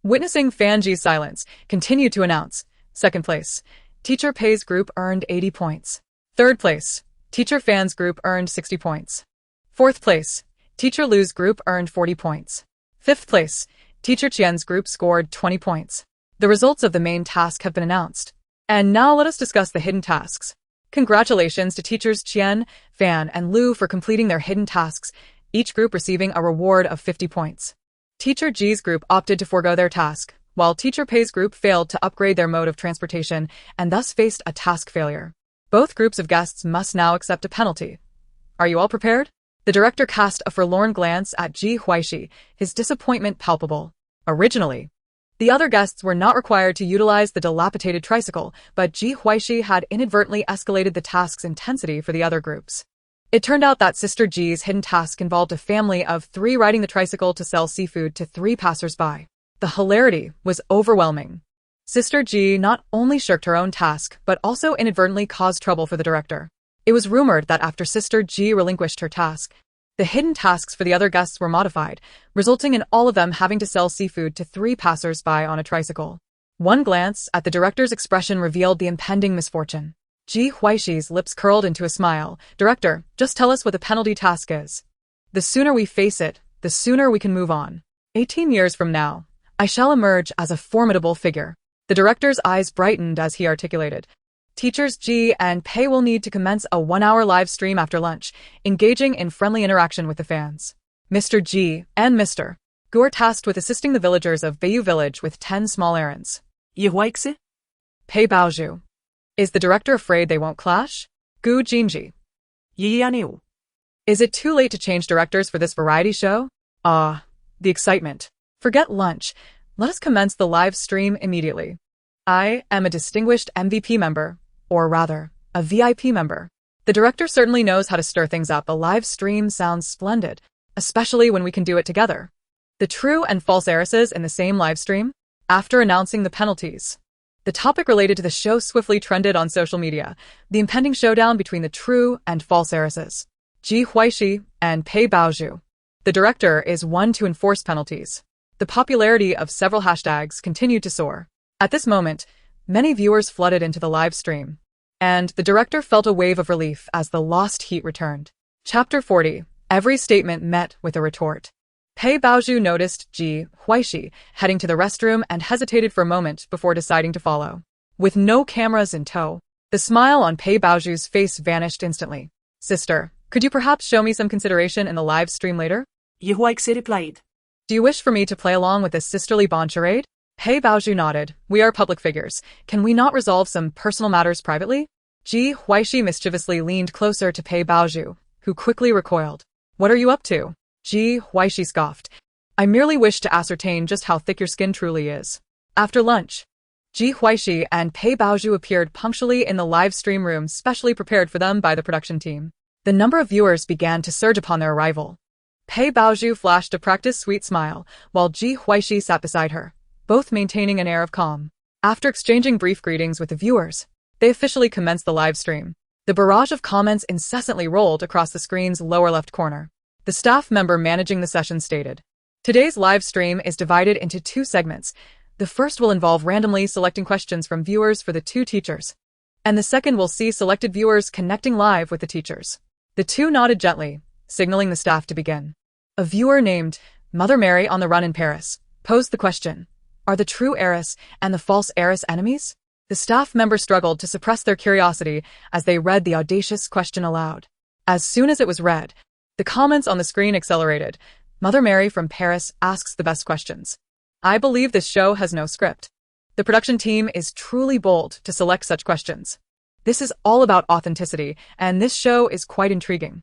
witnessing Fan Ji's silence, continued to announce, second place, Teacher Pei's group earned 80 points. Third place, Teacher Fan's group earned 60 points. Fourth place, Teacher Lu's group earned 40 points. Fifth place, Teacher Qian's group scored 20 points. The results of the main task have been announced. And now let us discuss the hidden tasks. Congratulations to Teachers Qian, Fan, and Lu for completing their hidden tasks, each group receiving a reward of 50 points. Teacher G's group opted to forego their task, while Teacher Pei's group failed to upgrade their mode of transportation and thus faced a task failure. Both groups of guests must now accept a penalty. Are you all prepared? The director cast a forlorn glance at Ji Huaixi, his disappointment palpable. Originally, the other guests were not required to utilize the dilapidated tricycle, but Ji Huaixi had inadvertently escalated the task's intensity for the other groups. It turned out that Sister Ji's hidden task involved a family of 3 riding the tricycle to sell seafood to 3 passers-by. The hilarity was overwhelming. Sister Ji not only shirked her own task, but also inadvertently caused trouble for the director. It was rumored that after Sister Ji relinquished her task, the hidden tasks for the other guests were modified, resulting in all of them having to sell seafood to 3 passers-by on a tricycle. One glance at the director's expression revealed the impending misfortune. Ji Huaixi's lips curled into a smile. Director, just tell us what the penalty task is. The sooner we face it, the sooner we can move on. 18 years from now, I shall emerge as a formidable figure. The director's eyes brightened as he articulated. Teachers Ji and Pei will need to commence a 1-hour live stream after lunch, engaging in friendly interaction with the fans. Mr. Ji and Mr. Gu are tasked with assisting the villagers of Bayou Village with 10 small errands. Ji Huaixi? Pei Baozhu. Is the director afraid they won't clash? Gu Jinji. Ji Yaniu. Is it too late to change directors for this variety show? The excitement. Forget lunch. Let us commence the live stream immediately. I am a distinguished MVP member, or rather, a VIP member. The director certainly knows how to stir things up. A live stream sounds splendid, especially when we can do it together. The true and false heiresses in the same live stream? After announcing the penalties, the topic related to the show swiftly trended on social media, the impending showdown between the true and false heiresses, Ji Huaixi and Pei Baozhu. The director is one to enforce penalties. The popularity of several hashtags continued to soar. At this moment, many viewers flooded into the live stream, and the director felt a wave of relief as the lost heat returned. Chapter 40. Every statement met with a retort. Pei Baozhu noticed Ji Huaixi heading to the restroom and hesitated for a moment before deciding to follow. With no cameras in tow, the smile on Pei Baozhu's face vanished instantly. Sister, could you perhaps show me some consideration in the live stream later? Ji Huaixi replied. Do you wish for me to play along with this sisterly bond charade? Pei Baozhu nodded. We are public figures. Can we not resolve some personal matters privately? Ji Huaixi mischievously leaned closer to Pei Baozhu, who quickly recoiled. What are you up to? Ji Huaixi scoffed. I merely wish to ascertain just how thick your skin truly is. After lunch, Ji Huaixi and Pei Baozhu appeared punctually in the live stream room specially prepared for them by the production team. The number of viewers began to surge upon their arrival. Pei Baozhu flashed a practiced sweet smile, while Ji Huaixi sat beside her, both maintaining an air of calm. After exchanging brief greetings with the viewers, they officially commenced the live stream. The barrage of comments incessantly rolled across the screen's lower left corner. The staff member managing the session stated, "Today's live stream is divided into 2 segments. The first will involve randomly selecting questions from viewers for the 2 teachers, and the second will see selected viewers connecting live with the teachers." The 2 nodded gently, signaling the staff to begin. A viewer named Mother Mary on the Run in Paris posed the question, are the true heiress and the false heiress enemies? The staff member struggled to suppress their curiosity as they read the audacious question aloud. As soon as it was read, the comments on the screen accelerated. Mother Mary from Paris asks the best questions. I believe this show has no script. The production team is truly bold to select such questions. This is all about authenticity, and this show is quite intriguing.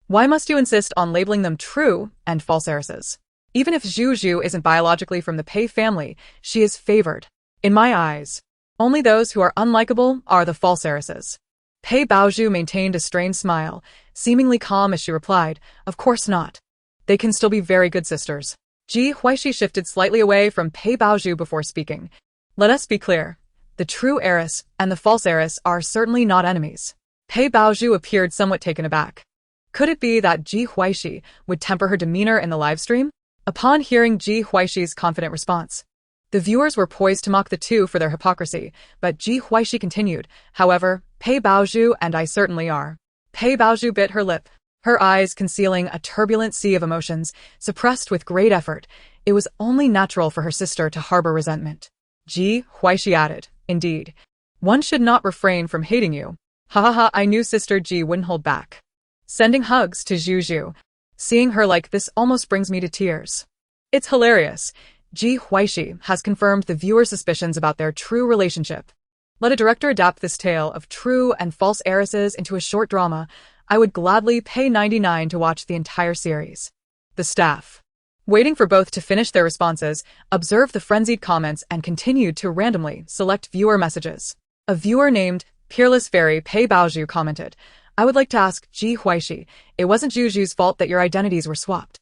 Why must you insist on labeling them true and false heiresses? Even if Zhu isn't biologically from the Pei family, she is favored. In my eyes, only those who are unlikable are the false heiresses. Pei Baozhu maintained a strained smile, seemingly calm as she replied, of course not. They can still be very good sisters. Ji Huaixi shifted slightly away from Pei Baozhu before speaking. Let us be clear. The true heiress and the false heiress are certainly not enemies. Pei Baozhu appeared somewhat taken aback. Could it be that Ji Huaixi would temper her demeanor in the live stream? Upon hearing Ji Huaixi's confident response, the viewers were poised to mock the 2 for their hypocrisy, but Ji Huaixi continued, however, Pei Baozhu and I certainly are. Pei Baozhu bit her lip, her eyes concealing a turbulent sea of emotions, suppressed with great effort. It was only natural for her sister to harbor resentment. Ji Huaixi added, indeed, one should not refrain from hating you. Ha ha ha, I knew Sister Ji wouldn't hold back. Sending hugs to Zhu. Seeing her like this almost brings me to tears. It's hilarious. Ji Huaixi has confirmed the viewer's suspicions about their true relationship. Let a director adapt this tale of true and false heiresses into a short drama. I would gladly pay $99 to watch the entire series. The staff, waiting for both to finish their responses, observed the frenzied comments and continued to randomly select viewer messages. A viewer named Peerless Fairy Pei Baozhu commented, "I would like to ask Ji Huaixi, it wasn't Juju's fault that your identities were swapped.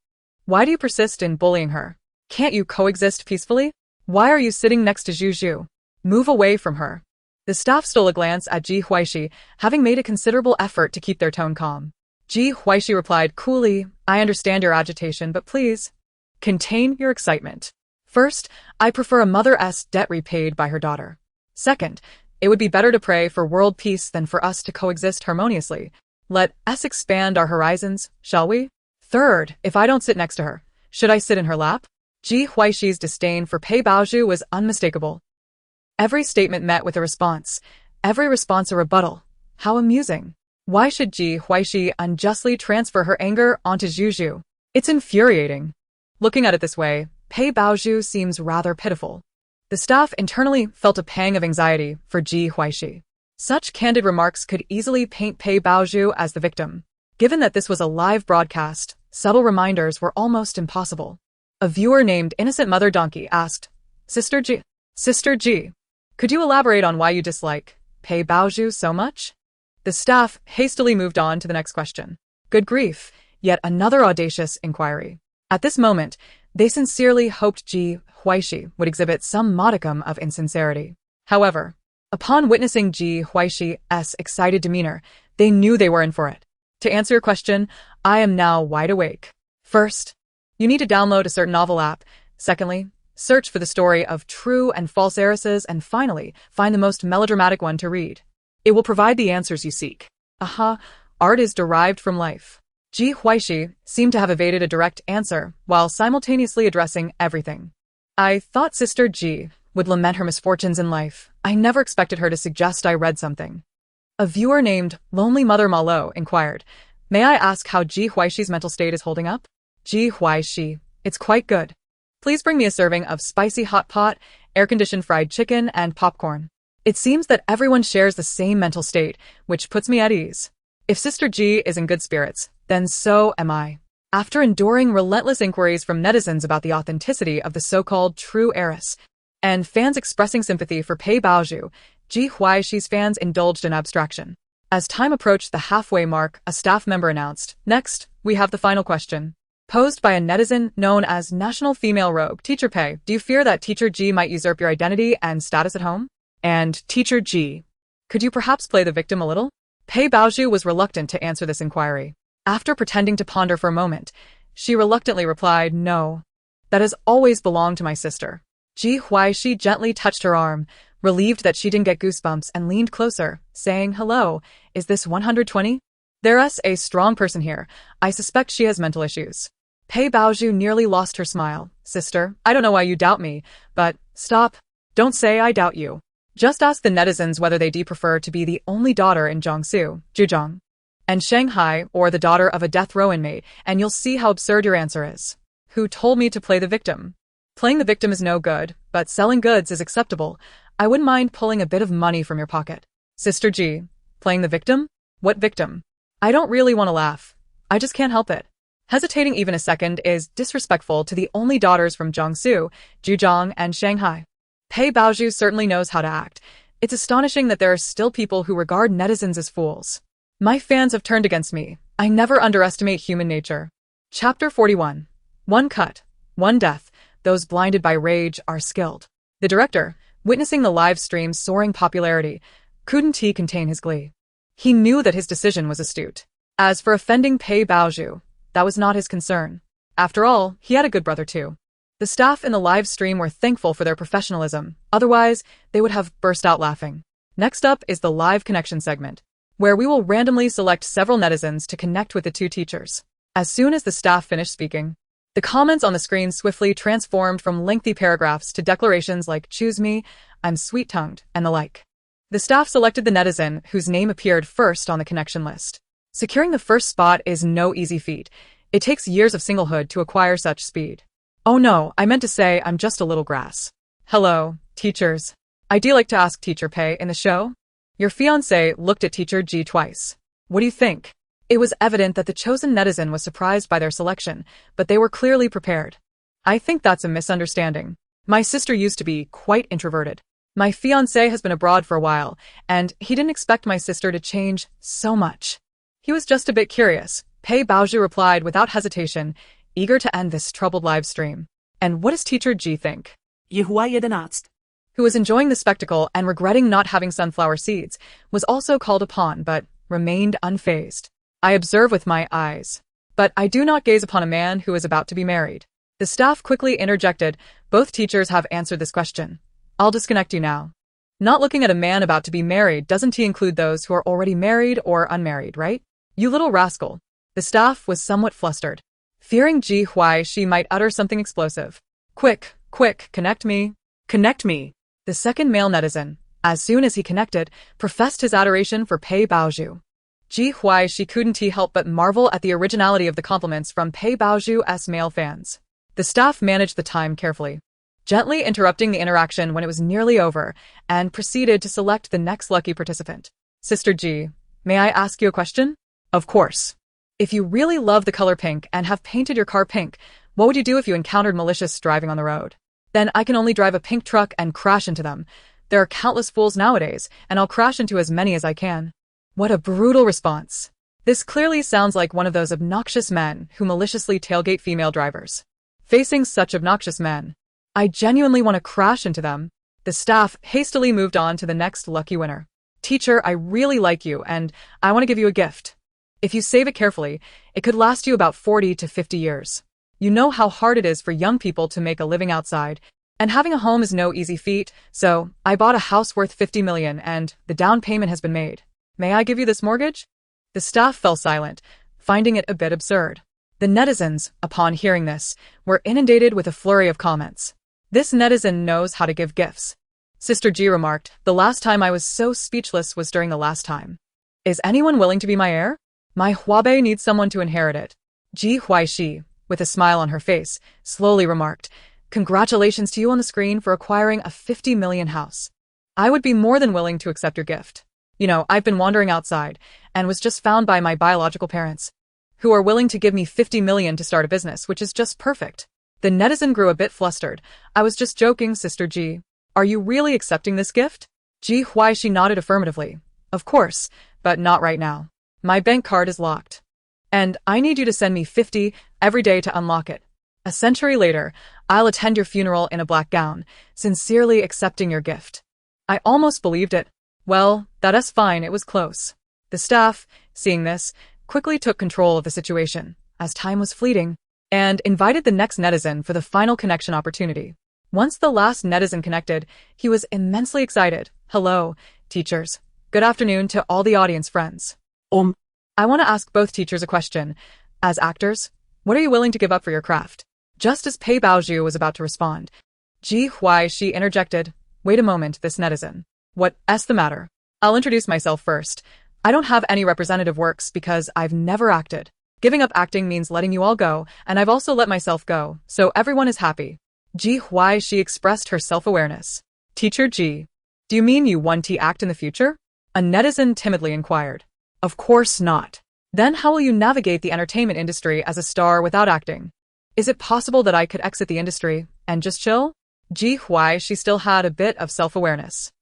Why do you persist in bullying her? Can't you coexist peacefully? Why are you sitting next to Juju? Move away from her." The staff stole a glance at Ji Huaixi, having made a considerable effort to keep their tone calm. Ji Huaixi replied coolly, "I understand your agitation, but please contain your excitement. First, I prefer a mother's debt repaid by her daughter. Second, it would be better to pray for world peace than for us to coexist harmoniously. Let us expand our horizons, shall we? Third, if I don't sit next to her, should I sit in her lap?" Ji Huaixi's disdain for Pei Baozhu was unmistakable. Every statement met with a response, every response a rebuttal. How amusing. Why should Ji Huaixi unjustly transfer her anger onto Juju? It's infuriating. Looking at it this way, Pei Baozhu seems rather pitiful. The staff internally felt a pang of anxiety for Ji Huaixi. Such candid remarks could easily paint Pei Baozhu as the victim. Given that this was a live broadcast, subtle reminders were almost impossible. A viewer named Innocent Mother Donkey asked, Sister Ji, could you elaborate on why you dislike Pei Baozhu so much?" The staff hastily moved on to the next question. Good grief, yet another audacious inquiry. At this moment, they sincerely hoped Ji Huaixi would exhibit some modicum of insincerity. However, upon witnessing Ji Huaixi's excited demeanor, they knew they were in for it. To answer your question, I am now wide awake. First, you need to download a certain novel app. Secondly, search for the story of true and false heiresses, and finally, find the most melodramatic one to read. It will provide the answers you seek. Aha, art is derived from life. Ji Huaixi seemed to have evaded a direct answer while simultaneously addressing everything. I thought Sister Ji would lament her misfortunes in life. I never expected her to suggest I read something. A viewer named Lonely Mother Malo inquired, "May I ask how Ji Huaixi's mental state is holding up?" Ji Huaixi, "It's quite good. Please bring me a serving of spicy hot pot, air-conditioned fried chicken, and popcorn. It seems that everyone shares the same mental state, which puts me at ease. If Sister Ji is in good spirits, then so am I." After enduring relentless inquiries from netizens about the authenticity of the so-called true heiress, and fans expressing sympathy for Pei Baozhu, Ji Huaixi's fans indulged in abstraction. As time approached the halfway mark, a staff member announced, "Next, we have the final question." Posed by a netizen known as National Female Rogue, Teacher Pei, do you fear that Teacher Ji might usurp your identity and status at home? And Teacher Ji, could you perhaps play the victim a little? Pei Baozhu was reluctant to answer this inquiry. After pretending to ponder for a moment, she reluctantly replied, "No. That has always belonged to my sister." Ji Huaixi gently touched her arm, relieved that she didn't get goosebumps, and leaned closer, saying, "Hello, is this 120? There's a strong person here. I suspect she has mental issues." Pei Baozhu nearly lost her smile. "Sister, I don't know why you doubt me, but stop. Don't say I doubt you. Just ask the netizens whether they do prefer to be the only daughter in Jiangsu, Zhejiang, and Shanghai, or the daughter of a death row inmate, and you'll see how absurd your answer is. Who told me to play the victim? Playing the victim is no good, but selling goods is acceptable. I wouldn't mind pulling a bit of money from your pocket." Sister Ji, playing the victim? What victim? I don't really want to laugh. I just can't help it. Hesitating even a second is disrespectful to the only daughters from Jiangsu, Zhejiang, and Shanghai. Pei Baozhu certainly knows how to act. It's astonishing that there are still people who regard netizens as fools. My fans have turned against me. I never underestimate human nature. Chapter 41. One cut, one death. Those blinded by rage are skilled. The director, witnessing the live stream's soaring popularity, couldn't he contain his glee. He knew that his decision was astute. As for offending Pei Baozhu, that was not his concern. After all, he had a good brother too. The staff in the live stream were thankful for their professionalism, otherwise they would have burst out laughing. Next up is the live connection segment, where we will randomly select several netizens to connect with the two teachers. As soon as the staff finished speaking, the comments on the screen swiftly transformed from lengthy paragraphs to declarations like "choose me," "I'm sweet-tongued," and the like. The staff selected the netizen whose name appeared first on the connection list. Securing the first spot is no easy feat. It takes years of singlehood to acquire such speed. Oh no, I meant to say I'm just a little grass. Hello, teachers. I do like to ask teacher Pei in the show. Your fiancé looked at teacher Ji twice. What do you think? It was evident that the chosen netizen was surprised by their selection, but they were clearly prepared. I think that's a misunderstanding. My sister used to be quite introverted. My fiancé has been abroad for a while, and he didn't expect my sister to change so much. He was just a bit curious. Pei Baozhu replied without hesitation, eager to end this troubled live stream. And what does teacher Ji think? Ji Huaixi, who was enjoying the spectacle and regretting not having sunflower seeds, was also called upon but remained unfazed. I observe with my eyes. But I do not gaze upon a man who is about to be married. The staff quickly interjected, both teachers have answered this question. I'll disconnect you now. Not looking at a man about to be married, doesn't he include those who are already married or unmarried, right? You little rascal. The staff was somewhat flustered, fearing Ji Huaixi might utter something explosive. Quick, connect me. Connect me. The second male netizen, as soon as he connected, professed his adoration for Pei Baozhu. Ji Huaixi couldn't help but marvel at the originality of the compliments from Pei Baozhu's male fans. The staff managed the time carefully, gently interrupting the interaction when it was nearly over, and proceeded to select the next lucky participant. Sister Ji, may I ask you a question? Of course. If you really love the color pink and have painted your car pink, what would you do if you encountered malicious driving on the road? Then I can only drive a pink truck and crash into them. There are countless fools nowadays, and I'll crash into as many as I can. What a brutal response. This clearly sounds like one of those obnoxious men who maliciously tailgate female drivers. Facing such obnoxious men, I genuinely want to crash into them. The staff hastily moved on to the next lucky winner. Teacher, I really like you, and I want to give you a gift. If you save it carefully, it could last you about 40 to 50 years. You know how hard it is for young people to make a living outside, and having a home is no easy feat, so I bought a house worth 50 million and the down payment has been made. May I give you this mortgage? The staff fell silent, finding it a bit absurd. The netizens, upon hearing this, were inundated with a flurry of comments. This netizen knows how to give gifts. Sister Ji remarked, the last time I was so speechless was during the last time. Is anyone willing to be my heir? My Huabe needs someone to inherit it. Ji Huaixi, with a smile on her face, slowly remarked, congratulations to you on the screen for acquiring a 50 million house. I would be more than willing to accept your gift. You know, I've been wandering outside, and was just found by my biological parents, who are willing to give me 50 million to start a business, which is just perfect. The netizen grew a bit flustered. I was just joking, Sister Ji. Are you really accepting this gift? Ji Huaixi nodded affirmatively. Of course, but not right now. My bank card is locked. And I need you to send me 50 every day to unlock it. A century later, I'll attend your funeral in a black gown, sincerely accepting your gift. I almost believed it. Well, that's fine, it was close. The staff, seeing this, quickly took control of the situation, as time was fleeting, and invited the next netizen for the final connection opportunity. Once the last netizen connected, he was immensely excited. Hello, teachers. Good afternoon to all the audience friends. I want to ask both teachers a question. As actors, what are you willing to give up for your craft? Just as Pei Baozhu was about to respond, Ji Huaixi interjected, wait a moment, this netizen. What's the matter? I'll introduce myself first. I don't have any representative works because I've never acted. Giving up acting means letting you all go, and I've also let myself go, so everyone is happy. Ji Huaixi expressed her self-awareness. Teacher Ji, do you mean you want to act in the future? A netizen timidly inquired. Of course not. Then how will you navigate the entertainment industry as a star without acting? Is it possible that I could exit the industry and just chill? Ji Huaixi still had a bit of self-awareness.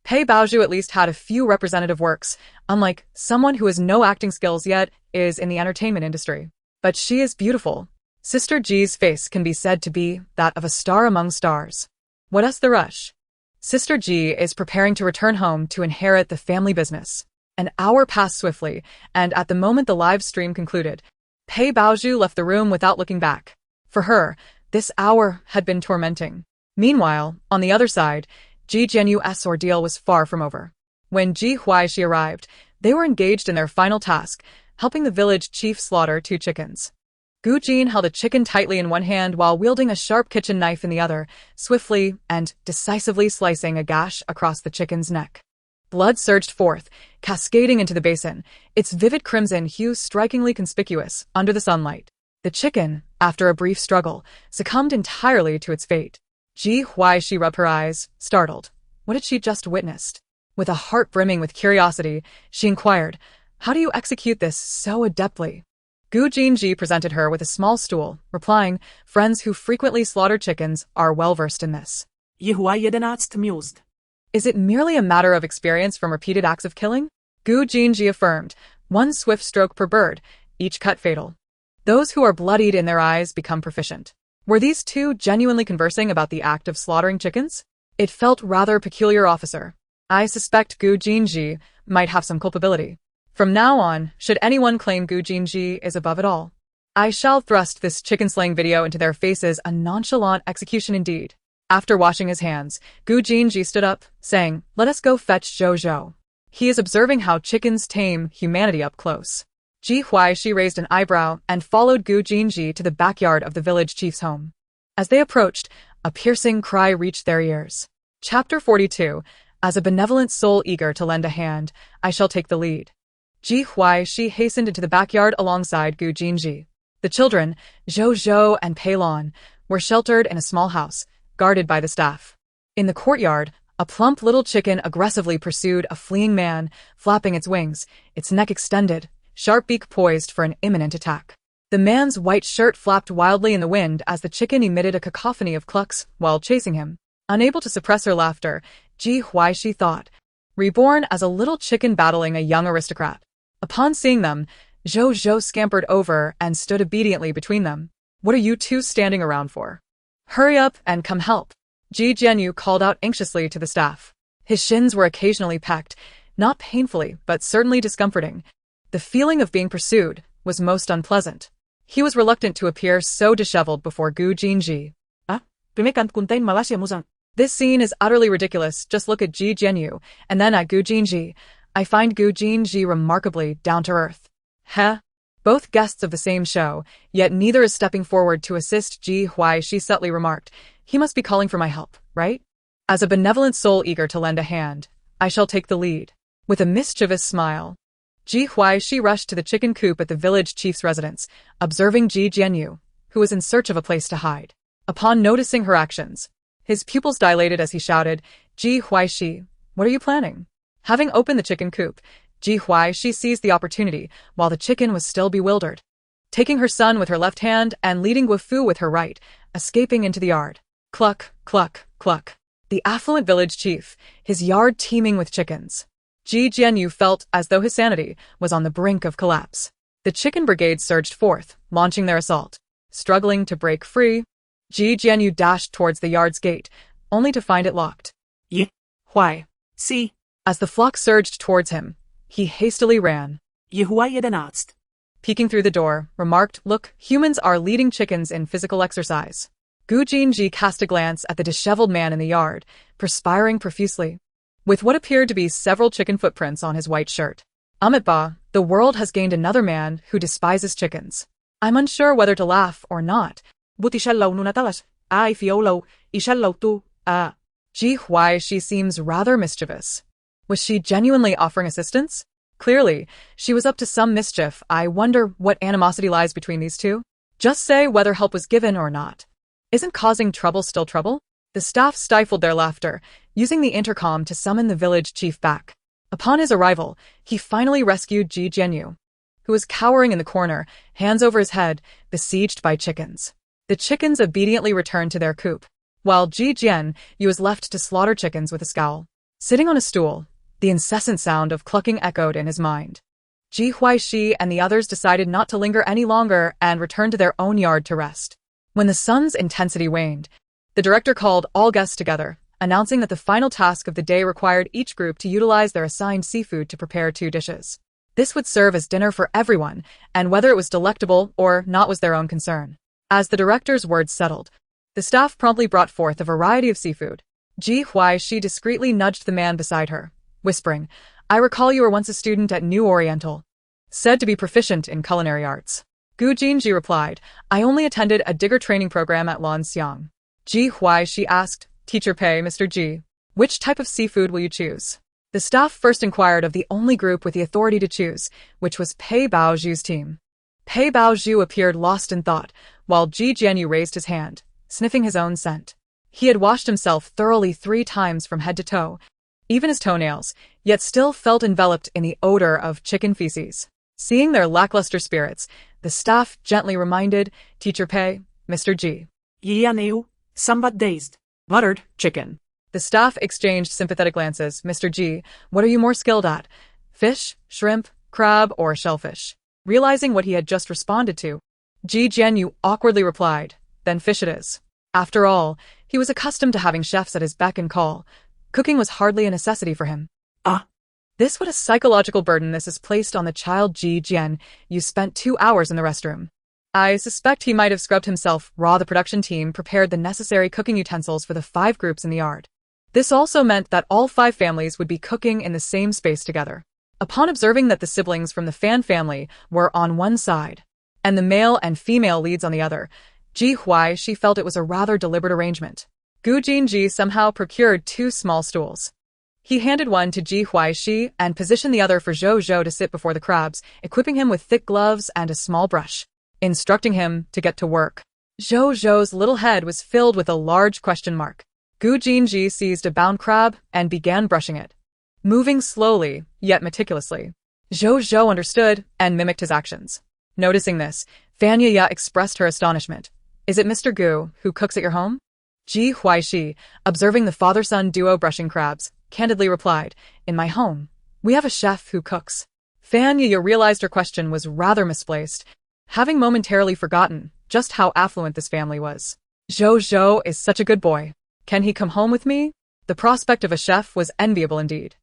Pei Baozhu at least had a few representative works, unlike someone who has no acting skills yet is in the entertainment industry. But she is beautiful. Sister Ji's face can be said to be that of a star among stars. What's the rush? Sister Ji is preparing to return home to inherit the family business. An hour passed swiftly, and at the moment the live stream concluded, Pei Baozhu left the room without looking back. For her, this hour had been tormenting. Meanwhile, on the other side, Ji Jianyu's ordeal was far from over. When Ji Huaixi arrived, they were engaged in their final task, helping the village chief slaughter 2 chickens. Gu Jin held a chicken tightly in one hand while wielding a sharp kitchen knife in the other, swiftly and decisively slicing a gash across the chicken's neck. Blood surged forth, cascading into the basin, its vivid crimson hue strikingly conspicuous under the sunlight. The chicken, after a brief struggle, succumbed entirely to its fate. Ji Huaixi rubbed her eyes, startled. What had she just witnessed? With a heart brimming with curiosity, she inquired, "How do you execute this so adeptly?" Gu Jinji presented her with a small stool, replying, "Friends who frequently slaughter chickens are well versed in this." Ji Huaixi mused. Is it merely a matter of experience from repeated acts of killing? Gu Jinji affirmed, one swift stroke per bird, each cut fatal. Those who are bloodied in their eyes become proficient. Were these two genuinely conversing about the act of slaughtering chickens? It felt rather peculiar, officer. I suspect Gu Jinji might have some culpability. From now on, should anyone claim Gu Jinji is above it all, I shall thrust this chicken-slaying video into their faces, a nonchalant execution indeed. After washing his hands, Gu Jinji stood up, saying, "Let us go fetch Zhou Zhou. He is observing how chickens tame humanity up close." Ji Huaixi raised an eyebrow and followed Gu Jinji to the backyard of the village chief's home. As they approached, a piercing cry reached their ears. Chapter 42. As a benevolent soul eager to lend a hand, I shall take the lead. Ji Huaixi hastened into the backyard alongside Gu Jinji. The children, Zhou Zhou and Pei Lan, were sheltered in a small house, guarded by the staff. In the courtyard, a plump little chicken aggressively pursued a fleeing man, flapping its wings, its neck extended, sharp beak poised for an imminent attack. The man's white shirt flapped wildly in the wind as the chicken emitted a cacophony of clucks while chasing him. Unable to suppress her laughter, Ji Huaixi thought, reborn as a little chicken battling a young aristocrat. Upon seeing them, Zhou Zhou scampered over and stood obediently between them. What are you two standing around for? Hurry up and come help. Ji Jianyu called out anxiously to the staff. His shins were occasionally pecked, not painfully, but certainly discomforting. The feeling of being pursued was most unpleasant. He was reluctant to appear so disheveled before Gu Jinji. This scene is utterly ridiculous. Just look at Ji Jianyu, and then at Gu Jinji. I find Gu Jinji remarkably down-to-earth. Heh? Both guests of the same show, yet neither is stepping forward to assist. Ji Huaixi subtly remarked, he must be calling for my help, right? As a benevolent soul eager to lend a hand, I shall take the lead. With a mischievous smile, Ji Huaixi rushed to the chicken coop at the village chief's residence, observing Ji Jianyu, who was in search of a place to hide. Upon noticing her actions, his pupils dilated as he shouted, Ji Huaixi, what are you planning? Having opened the chicken coop, Ji Huaixi seized the opportunity while the chicken was still bewildered. Taking her son with her left hand and leading Guofu with her right, escaping into the yard. Cluck, cluck, cluck. The affluent village chief, his yard teeming with chickens. Ji Jianyu felt as though his sanity was on the brink of collapse. The chicken brigade surged forth, launching their assault. Struggling to break free, Ji Jianyu dashed towards the yard's gate, only to find it locked. Yi. Why? See. As the flock surged towards him, he hastily ran. Ji Huaixi Peeking through the door, remarked, look, humans are leading chickens in physical exercise. Gu Jinji cast a glance at the disheveled man in the yard, perspiring profusely, with what appeared to be several chicken footprints on his white shirt. Amitba, the world has gained another man who despises chickens. I'm unsure whether to laugh or not. Ji Huaixi seems rather mischievous. Was she genuinely offering assistance? Clearly, she was up to some mischief. I wonder what animosity lies between these two. Just say whether help was given or not. Isn't causing trouble still trouble? The staff stifled their laughter, using the intercom to summon the village chief back. Upon his arrival, he finally rescued Ji Jianyu, who was cowering in the corner, hands over his head, besieged by chickens. The chickens obediently returned to their coop, while Ji Jianyu was left to slaughter chickens with a scowl. Sitting on a stool, the incessant sound of clucking echoed in his mind. Ji Huaixi and the others decided not to linger any longer and returned to their own yard to rest. When the sun's intensity waned, the director called all guests together, announcing that the final task of the day required each group to utilize their assigned seafood to prepare 2 dishes. This would serve as dinner for everyone, and whether it was delectable or not was their own concern. As the director's words settled, the staff promptly brought forth a variety of seafood. Ji Huaixi discreetly nudged the man beside her, whispering, I recall you were once a student at New Oriental, said to be proficient in culinary arts. Gu Jinji replied, I only attended a digger training program at Lanxiang. Ji Huaixi asked, Teacher Pei, Mr. Ji, which type of seafood will you choose? The staff first inquired of the only group with the authority to choose, which was Pei Baoju's team. Pei Baozhu appeared lost in thought, while Ji Jianyu raised his hand, sniffing his own scent. He had washed himself thoroughly 3 times from head to toe, even his toenails, yet still felt enveloped in the odor of chicken feces. Seeing their lackluster spirits, the staff gently reminded Teacher Pei, Mr. Ji. Yianeu, somewhat dazed. Buttered chicken. The staff exchanged sympathetic glances. Mr. Ji, what are you more skilled at? Fish, shrimp, crab, or shellfish? Realizing what he had just responded to, Ji Jianyu awkwardly replied, then fish it is. After all, he was accustomed to having chefs at his beck and call. Cooking was hardly a necessity for him. This what a psychological burden this has placed on the child. Ji Jian, you spent 2 hours in the restroom. I suspect he might have scrubbed himself raw. The production team prepared the necessary cooking utensils for the 5 groups in the yard. This also meant that all 5 families would be cooking in the same space together. Upon observing that the siblings from the Fan family were on one side, and the male and female leads on the other, Ji Huaixi felt it was a rather deliberate arrangement. Gu Jinji somehow procured 2 small stools. He handed one to Ji Huaixi and positioned the other for Zhou Zhou to sit before the crabs, equipping him with thick gloves and a small brush, instructing him to get to work. Zhou Zhou's little head was filled with a large question mark. Gu Jinji seized a bound crab and began brushing it, moving slowly, yet meticulously. Zhou Zhou understood and mimicked his actions. Noticing this, Fan Yiya expressed her astonishment. Is it Mr. Gu who cooks at your home? Ji Huaixi, observing the father-son duo brushing crabs, candidly replied, in my home, we have a chef who cooks. Fan Yiya realized her question was rather misplaced, having momentarily forgotten just how affluent this family was. Zhou Zhou is such a good boy. Can he come home with me? The prospect of a chef was enviable indeed.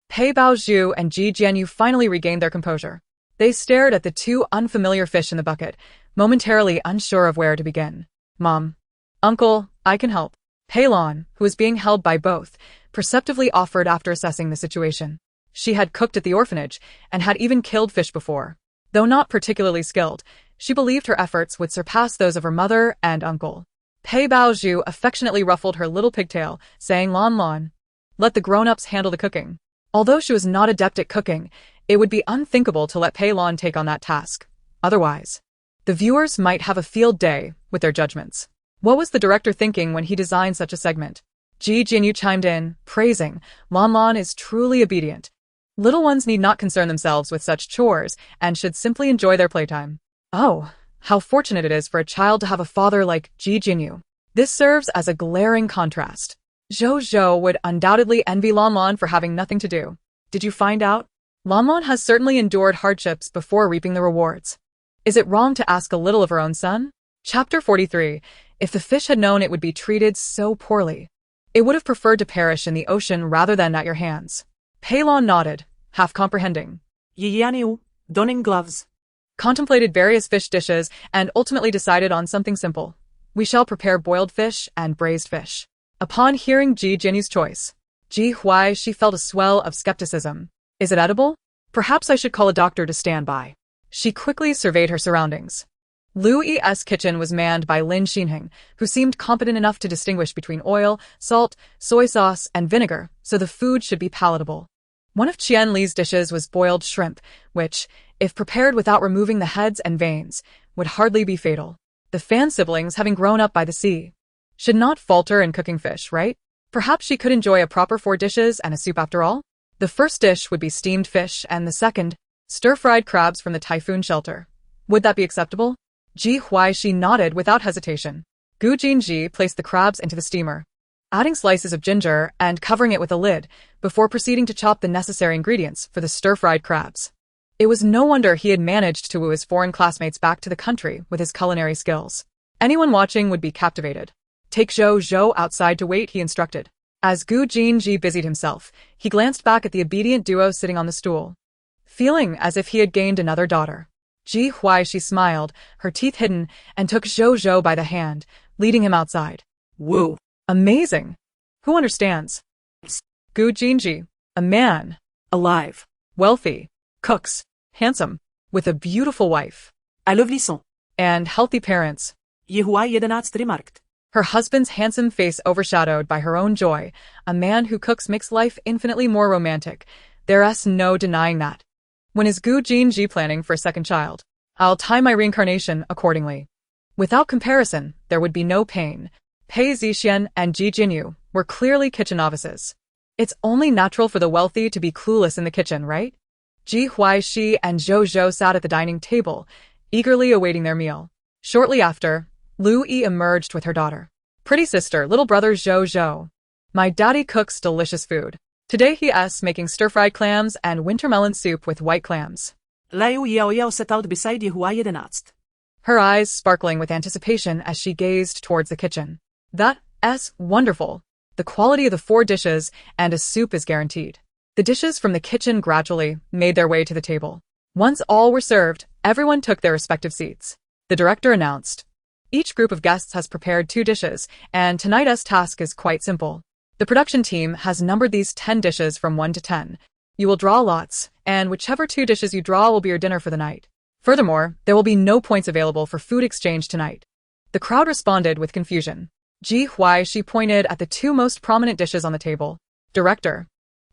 Pei Baozhu and Ji Jianyu finally regained their composure. They stared at the 2 unfamiliar fish in the bucket, momentarily unsure of where to begin. Mom. Uncle, I can help. Pei Lan, who was being held by both, perceptively offered after assessing the situation. She had cooked at the orphanage and had even killed fish before. Though not particularly skilled, she believed her efforts would surpass those of her mother and uncle. Pei Baozhu affectionately ruffled her little pigtail, saying, Lan Lan, let the grown-ups handle the cooking. Although she was not adept at cooking, it would be unthinkable to let Pei Lan take on that task. Otherwise, the viewers might have a field day with their judgments. What was the director thinking when he designed such a segment? Ji Jianyu chimed in, praising, Lan Lan is truly obedient. Little ones need not concern themselves with such chores and should simply enjoy their playtime. Oh, how fortunate it is for a child to have a father like Ji Jianyu. This serves as a glaring contrast. Zhou Zhou would undoubtedly envy Lan Lan for having nothing to do. Did you find out? Lan Lan has certainly endured hardships before reaping the rewards. Is it wrong to ask a little of her own son? Chapter 43. If the fish had known it would be treated so poorly, it would have preferred to perish in the ocean rather than at your hands. Pei Lan nodded, half comprehending. Yianeu, donning gloves. Contemplated various fish dishes and ultimately decided on something simple. We shall prepare boiled fish and braised fish. Upon hearing Ji Jianyu's choice, Ji Huaixi felt a swell of skepticism. Is it edible? Perhaps I should call a doctor to stand by. She quickly surveyed her surroundings. Lu Yi's kitchen was manned by Lin Xinheng, who seemed competent enough to distinguish between oil, salt, soy sauce, and vinegar, so the food should be palatable. One of Qian Li's dishes was boiled shrimp, which, if prepared without removing the heads and veins, would hardly be fatal. The Fan siblings, having grown up by the sea, should not falter in cooking fish, right? Perhaps she could enjoy a proper 4 dishes and a soup after all? The first dish would be steamed fish and the second, stir-fried crabs from the typhoon shelter. Would that be acceptable? Ji Huaixi nodded without hesitation. Gu Jinji placed the crabs into the steamer, adding slices of ginger and covering it with a lid, before proceeding to chop the necessary ingredients for the stir-fried crabs. It was no wonder he had managed to woo his foreign classmates back to the country with his culinary skills. Anyone watching would be captivated. Take Zhou Zhou outside to wait, he instructed. As Gu Jinji busied himself, he glanced back at the obedient duo sitting on the stool, feeling as if he had gained another daughter. Ji Huaixi smiled, her teeth hidden, and took Zhou Zhou by the hand, leading him outside. Woo! Amazing! Who understands? Gu Jinji, a man, Alive. wealthy, cooks, handsome, with a beautiful wife, A lovely son. and healthy parents. Ji Huaixi remarked. Her husband's handsome face overshadowed by her own joy. A man who cooks makes life infinitely more romantic. There's no denying that. When is Gu Jinji planning for a second child? I'll time my reincarnation accordingly. Without comparison, there would be no pain. Pei Zixian and Ji Jinyu were clearly kitchen novices. It's only natural for the wealthy to be clueless in the kitchen, right? Ji Huaixi and Zhou Zhou sat at the dining table, eagerly awaiting their meal. Shortly after, Lu Yi emerged with her daughter. Pretty sister, little brother Zhou Zhou. My daddy cooks delicious food. Today he's making stir-fried clams and winter melon soup with white clams. Liu Yao Yao sat out beside Ji Huaixi. Her eyes sparkling with anticipation as she gazed towards the kitchen. That's wonderful. The quality of the 4 dishes and a soup is guaranteed. The dishes from the kitchen gradually made their way to the table. Once all were served, everyone took their respective seats. The director announced, "Each group of guests has prepared 2 dishes, and tonight's task is quite simple. The production team has numbered these 10 dishes from 1 to 10. You will draw lots, and whichever 2 dishes you draw will be your dinner for the night. Furthermore, there will be no points available for food exchange tonight." The crowd responded with confusion. Ji Huaixi pointed at the 2 most prominent dishes on the table. "Director,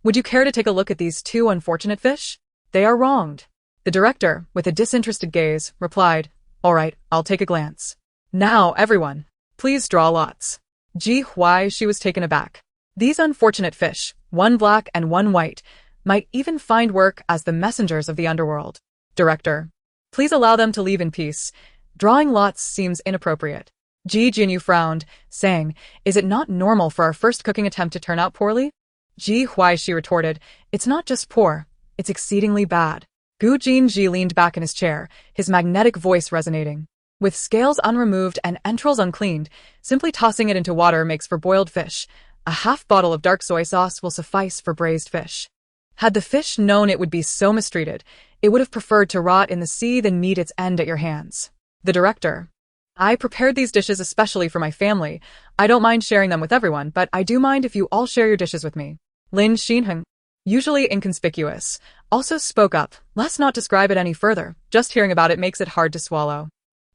would you care to take a look at these 2 unfortunate fish? They are wronged." The director, with a disinterested gaze, replied, "All right, I'll take a glance. Now, everyone, please draw lots." Ji Huaixi was taken aback. These unfortunate fish, 1 black and 1 white, might even find work as the messengers of the underworld. "Director, please allow them to leave in peace. Drawing lots seems inappropriate." Ji Jinyu frowned, saying, "Is it not normal for our first cooking attempt to turn out poorly?" Ji Huaixi retorted, "It's not just poor, it's exceedingly bad." Gu Jinji leaned back in his chair, his magnetic voice resonating. "With scales unremoved and entrails uncleaned, simply tossing it into water makes for boiled fish. A half bottle of dark soy sauce will suffice for braised fish." Had the fish known it would be so mistreated, it would have preferred to rot in the sea than meet its end at your hands. The director, "I prepared these dishes especially for my family. I don't mind sharing them with everyone, but I do mind if you all share your dishes with me." Lin Xinheng, usually inconspicuous, also spoke up, "Let's not describe it any further. Just hearing about it makes it hard to swallow.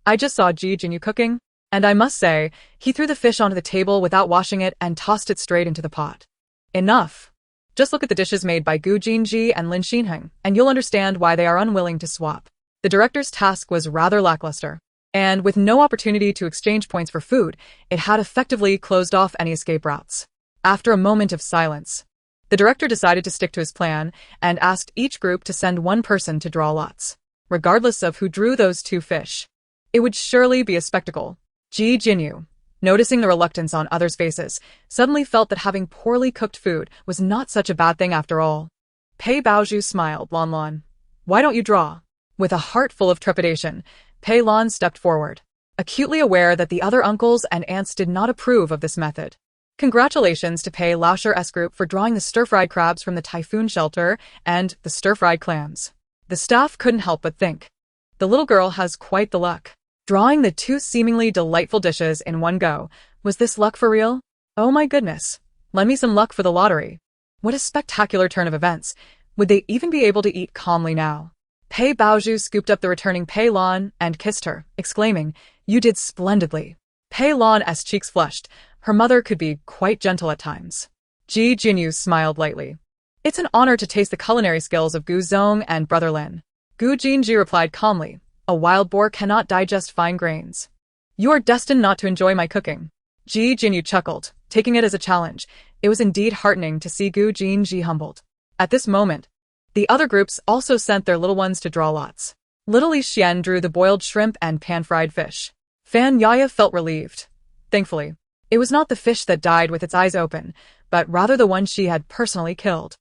I just saw Ji Jinyu cooking, and I must say, he threw the fish onto the table without washing it and tossed it straight into the pot. Enough. Just look at the dishes made by Gu Jinji and Lin Xinheng, and you'll understand why they are unwilling to swap." The director's task was rather lackluster, and with no opportunity to exchange points for food, it had effectively closed off any escape routes. After a moment of silence, the director decided to stick to his plan and asked each group to send 1 person to draw lots. Regardless of who drew those 2 fish, it would surely be a spectacle. Ji Jinyu, noticing the reluctance on others' faces, suddenly felt that having poorly cooked food was not such a bad thing after all. Pei Baozhu smiled. "Lon Lon, why don't you draw?" With a heart full of trepidation, Pei Lon stepped forward, acutely aware that the other uncles and aunts did not approve of this method. Congratulations to Pei Laoshir's group for drawing the stir-fried crabs from the typhoon shelter and the stir-fried clams. The staff couldn't help but think, the little girl has quite the luck. Drawing the 2 seemingly delightful dishes in one go, was this luck for real? Oh my goodness, lend me some luck for the lottery. What a spectacular turn of events. Would they even be able to eat calmly now? Pei Baozhu scooped up the returning Pei Lon and kissed her, exclaiming, "You did splendidly." Pei Lon's cheeks flushed. Her mother could be quite gentle at times. Ji Jinyu smiled lightly. "It's an honor to taste the culinary skills of Gu Zong and Brother Lin." Gu Jinji replied calmly, "A wild boar cannot digest fine grains. You are destined not to enjoy my cooking." Ji Jinyu chuckled, taking it as a challenge. It was indeed heartening to see Gu Jinji humbled. At this moment, the other groups also sent their little ones to draw lots. Little Li Xian drew the boiled shrimp and pan-fried fish. Fan Yaya felt relieved. Thankfully, it was not the fish that died with its eyes open, but rather the one she had personally killed.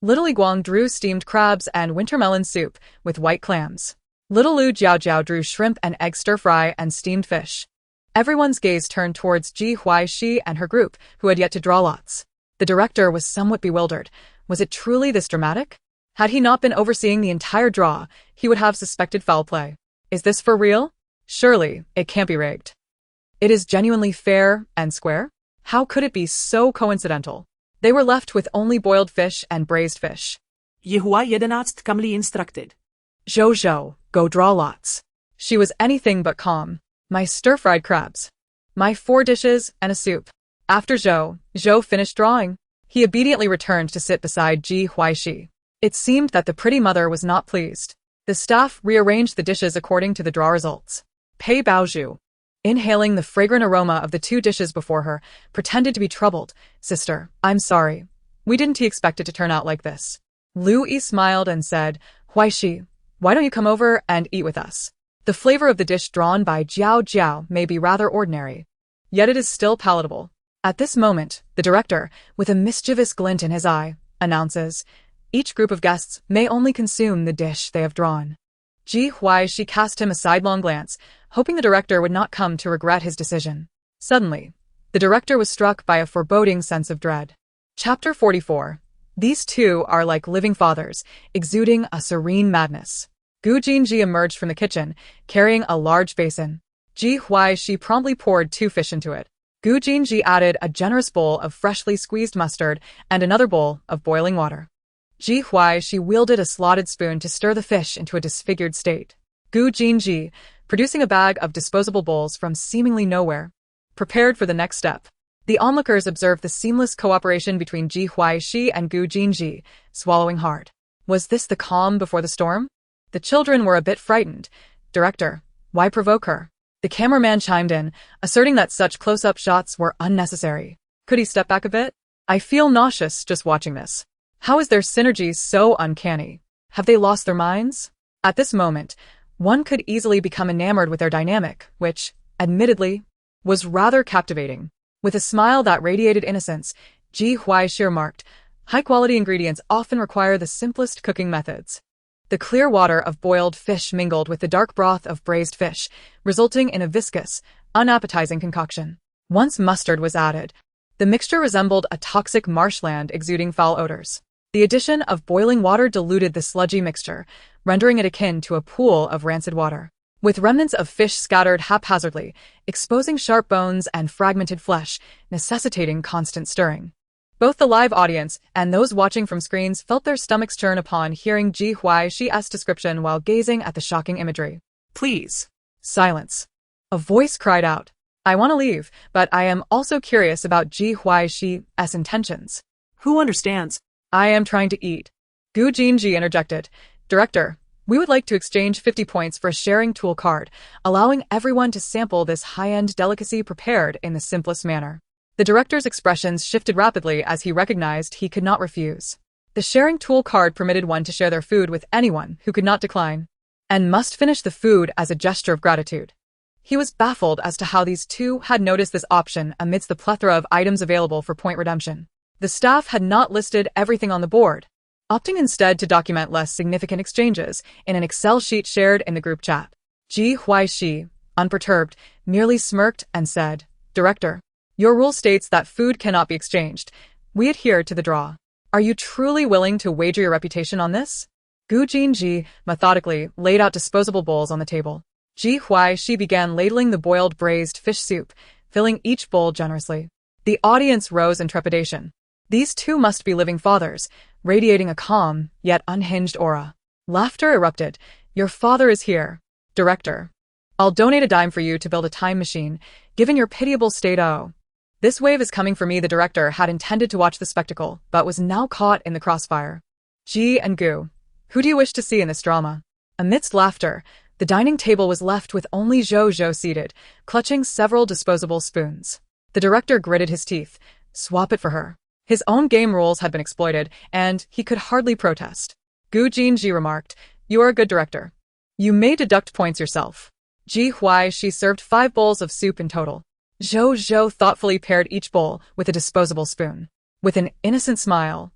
Little Li Guang drew steamed crabs and winter melon soup with white clams. Little Lu Jiaojiao drew shrimp and egg stir-fry and steamed fish. Everyone's gaze turned towards Ji Huaixi and her group, who had yet to draw lots. The director was somewhat bewildered. Was it truly this dramatic? Had he not been overseeing the entire draw, he would have suspected foul play. Is this for real? Surely, it can't be rigged. It is genuinely fair and square? How could it be so coincidental? They were left with only boiled fish and braised fish. Ji Huaixi calmly instructed. "Zhou Zhou, go draw lots." She was anything but calm. "My stir-fried crabs. My 4 dishes and a soup." After Zhou finished drawing, he obediently returned to sit beside Ji Huaixi. It seemed that the pretty mother was not pleased. The staff rearranged the dishes according to the draw results. Pei Baozhu, inhaling the fragrant aroma of the two dishes before her, pretended to be troubled. Sister, I'm sorry. We didn't expect it to turn out like this. Lu Yi smiled and said, Huaixi, why don't you come over and eat with us? The flavor of the dish drawn by Jiao Jiao may be rather ordinary, yet it is still palatable. At this moment, the director, with a mischievous glint in his eye, announces, each group of guests may only consume the dish they have drawn. Ji Huaixi cast him a sidelong glance, hoping the director would not come to regret his decision. Suddenly, the director was struck by a foreboding sense of dread. Chapter 44. These two are like living fathers, exuding a serene madness. Gu Jinji emerged from the kitchen, carrying a large basin. Ji Huaixi promptly poured 2 fish into it. Gu Jinji added a generous bowl of freshly squeezed mustard and another bowl of boiling water. Ji Huaixi wielded a slotted spoon to stir the fish into a disfigured state. Gu Jinji, producing a bag of disposable bowls from seemingly nowhere, prepared for the next step. The onlookers observed the seamless cooperation between Ji Huaixi and Gu Jinji, swallowing hard. Was this the calm before the storm? The children were a bit frightened. Director, why provoke her? The cameraman chimed in, asserting that such close-up shots were unnecessary. Could he step back a bit? I feel nauseous just watching this. How is their synergy so uncanny? Have they lost their minds? At this moment, one could easily become enamored with their dynamic, which, admittedly, was rather captivating. With a smile that radiated innocence, Ji Huaixi remarked, high-quality ingredients often require the simplest cooking methods. The clear water of boiled fish mingled with the dark broth of braised fish, resulting in a viscous, unappetizing concoction. Once mustard was added, the mixture resembled a toxic marshland exuding foul odors. The addition of boiling water diluted the sludgy mixture, rendering it akin to a pool of rancid water. With remnants of fish scattered haphazardly, exposing sharp bones and fragmented flesh, necessitating constant stirring. Both the live audience and those watching from screens felt their stomachs churn upon hearing Ji Huaxi's description while gazing at the shocking imagery. Please. Silence. A voice cried out. I want to leave, but I am also curious about Ji Huaxi's intentions. Who understands? I am trying to eat. Gu Jinji interjected. Director, we would like to exchange 50 points for a sharing tool card, allowing everyone to sample this high-end delicacy prepared in the simplest manner. The director's expressions shifted rapidly as he recognized he could not refuse. The sharing tool card permitted one to share their food with anyone who could not decline, and must finish the food as a gesture of gratitude. He was baffled as to how these two had noticed this option amidst the plethora of items available for point redemption. The staff had not listed everything on the board, opting instead to document less significant exchanges in an Excel sheet shared in the group chat. Ji Huaixi, unperturbed, merely smirked and said, Director, your rule states that food cannot be exchanged. We adhere to the draw. Are you truly willing to wager your reputation on this? Gu Jinji methodically laid out disposable bowls on the table. Ji Huaixi began ladling the boiled braised fish soup, filling each bowl generously. The audience rose in trepidation. These two must be living fathers, radiating a calm, yet unhinged aura. Laughter erupted. Your father is here. Director. I'll donate a dime for you to build a time machine, given your pitiable state. Oh. This wave is coming for me. The director had intended to watch the spectacle, but was now caught in the crossfire. Ji and Gu, who do you wish to see in this drama? Amidst laughter, the dining table was left with only Zhou Zhou seated, clutching several disposable spoons. The director gritted his teeth. Swap it for her. His own game rules had been exploited, and he could hardly protest. Gu Jinji remarked, You are a good director. You may deduct points yourself. Ji Huaixi served 5 bowls of soup in total. Zhou Zhou thoughtfully paired each bowl with a disposable spoon. With an innocent smile,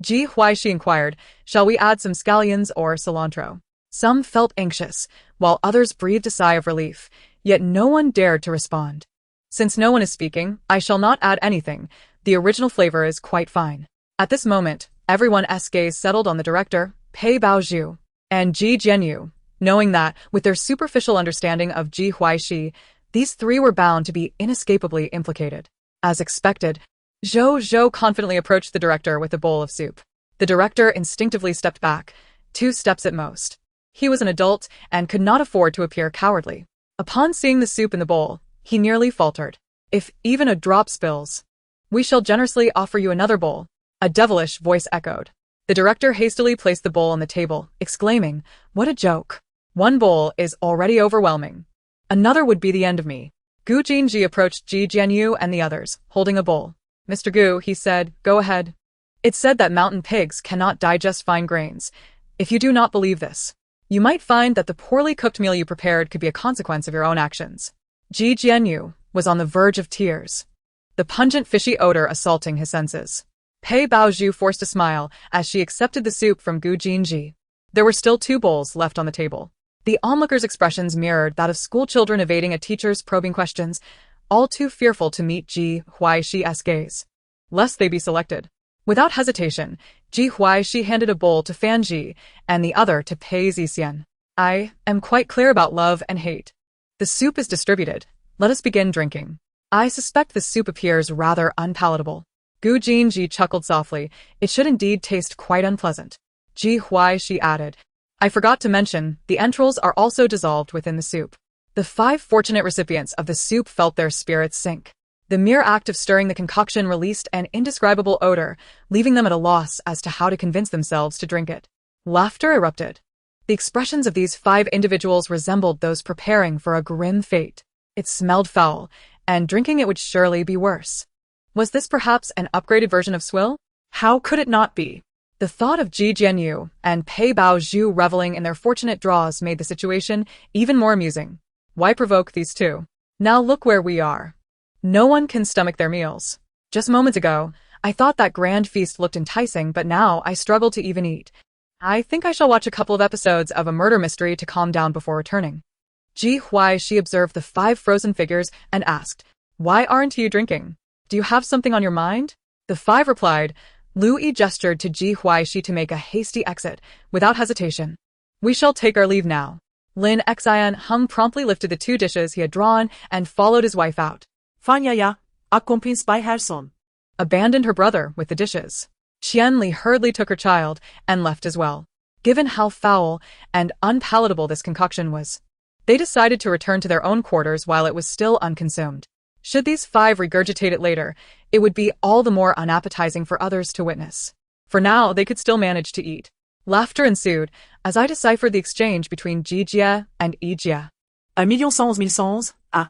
Ji Huaixi inquired, Shall we add some scallions or cilantro? Some felt anxious, while others breathed a sigh of relief, yet no one dared to respond. Since no one is speaking, I shall not add anything. The original flavor is quite fine. At this moment, everyone's gaze settled on the director, Pei Baozhu, and Ji Jianyu, knowing that, with their superficial understanding of Ji Huaixi, these three were bound to be inescapably implicated. As expected, Zhou Zhou confidently approached the director with a bowl of soup. The director instinctively stepped back, 2 steps at most. He was an adult and could not afford to appear cowardly. Upon seeing the soup in the bowl, he nearly faltered. If even a drop spills, we shall generously offer you another bowl, a devilish voice echoed. The director hastily placed the bowl on the table, exclaiming, "What a joke. One bowl is already overwhelming. Another would be the end of me." Gu Jinji approached Ji Jianyu and the others, holding a bowl. "Mr. Gu," he said, "go ahead. It's said that mountain pigs cannot digest fine grains. If you do not believe this, you might find that the poorly cooked meal you prepared could be a consequence of your own actions." Ji Jianyu was on the verge of tears, the pungent fishy odor assaulting his senses. Pei Baozhu forced a smile as she accepted the soup from Gu Jinji. There were still 2 bowls left on the table. The onlookers' expressions mirrored that of schoolchildren evading a teacher's probing questions, all too fearful to meet Ji Huaixi gaze, lest they be selected. Without hesitation, Ji Huaixi handed a bowl to Fan Ji and the other to Pei Zixian. "I am quite clear about love and hate. The soup is distributed. Let us begin drinking. I suspect the soup appears rather unpalatable." Gu Jinji chuckled softly. "It should indeed taste quite unpleasant." Ji Huaixi added, "I forgot to mention, the entrails are also dissolved within the soup." The 5 fortunate recipients of the soup felt their spirits sink. The mere act of stirring the concoction released an indescribable odor, leaving them at a loss as to how to convince themselves to drink it. Laughter erupted. The expressions of these 5 individuals resembled those preparing for a grim fate. It smelled foul, and drinking it would surely be worse. Was this perhaps an upgraded version of swill? How could it not be? The thought of Ji Jianyu and Pei Baozhu reveling in their fortunate draws made the situation even more amusing. Why provoke these 2? Now look where we are. No one can stomach their meals. Just moments ago, I thought that grand feast looked enticing, but now I struggle to even eat. I think I shall watch a couple of episodes of a murder mystery to calm down before returning. Ji Huaixi observed the 5 frozen figures and asked, "Why aren't you drinking? Do you have something on your mind?" The 5 replied. Lu Yi gestured to Ji Huaixi to make a hasty exit, without hesitation. "We shall take our leave now." Lin Xian Hung promptly lifted the 2 dishes he had drawn and followed his wife out. Fanyaya, accompanied by her son, Abandoned her brother with the dishes. Qian Li hurriedly took her child and left as well. Given how foul and unpalatable this concoction was, they decided to return to their own quarters while it was still unconsumed. Should these 5 regurgitate it later, it would be all the more unappetizing for others to witness. For now, they could still manage to eat. Laughter ensued as I deciphered the exchange between Ji Jie and Yi Jie. 1,100,000 ah.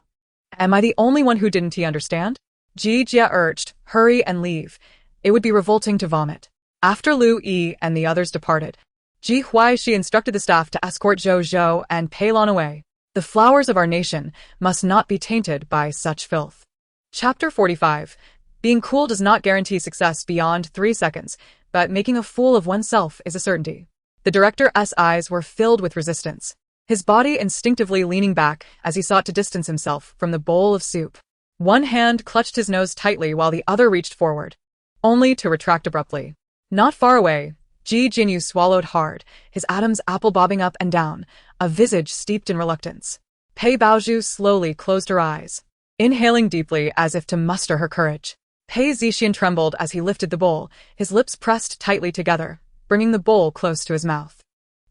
Am I the only one who didn't understand? Ji Jie urged, "Hurry and leave. It would be revolting to vomit." After Lu Yi and the others departed, Ji Huaixi instructed the staff to escort Zhou Zhou and Pei Lan away. The flowers of our nation must not be tainted by such filth. Chapter 45. Being cool does not guarantee success beyond 3 seconds, but making a fool of oneself is a certainty. The director's eyes were filled with resistance, his body instinctively leaning back as he sought to distance himself from the bowl of soup. One hand clutched his nose tightly while the other reached forward, only to retract abruptly. Not far away, Ji Jinyu swallowed hard, his Adam's apple bobbing up and down, a visage steeped in reluctance. Pei Baozhu slowly closed her eyes, inhaling deeply as if to muster her courage. Pei Zixian trembled as he lifted the bowl, his lips pressed tightly together, bringing the bowl close to his mouth.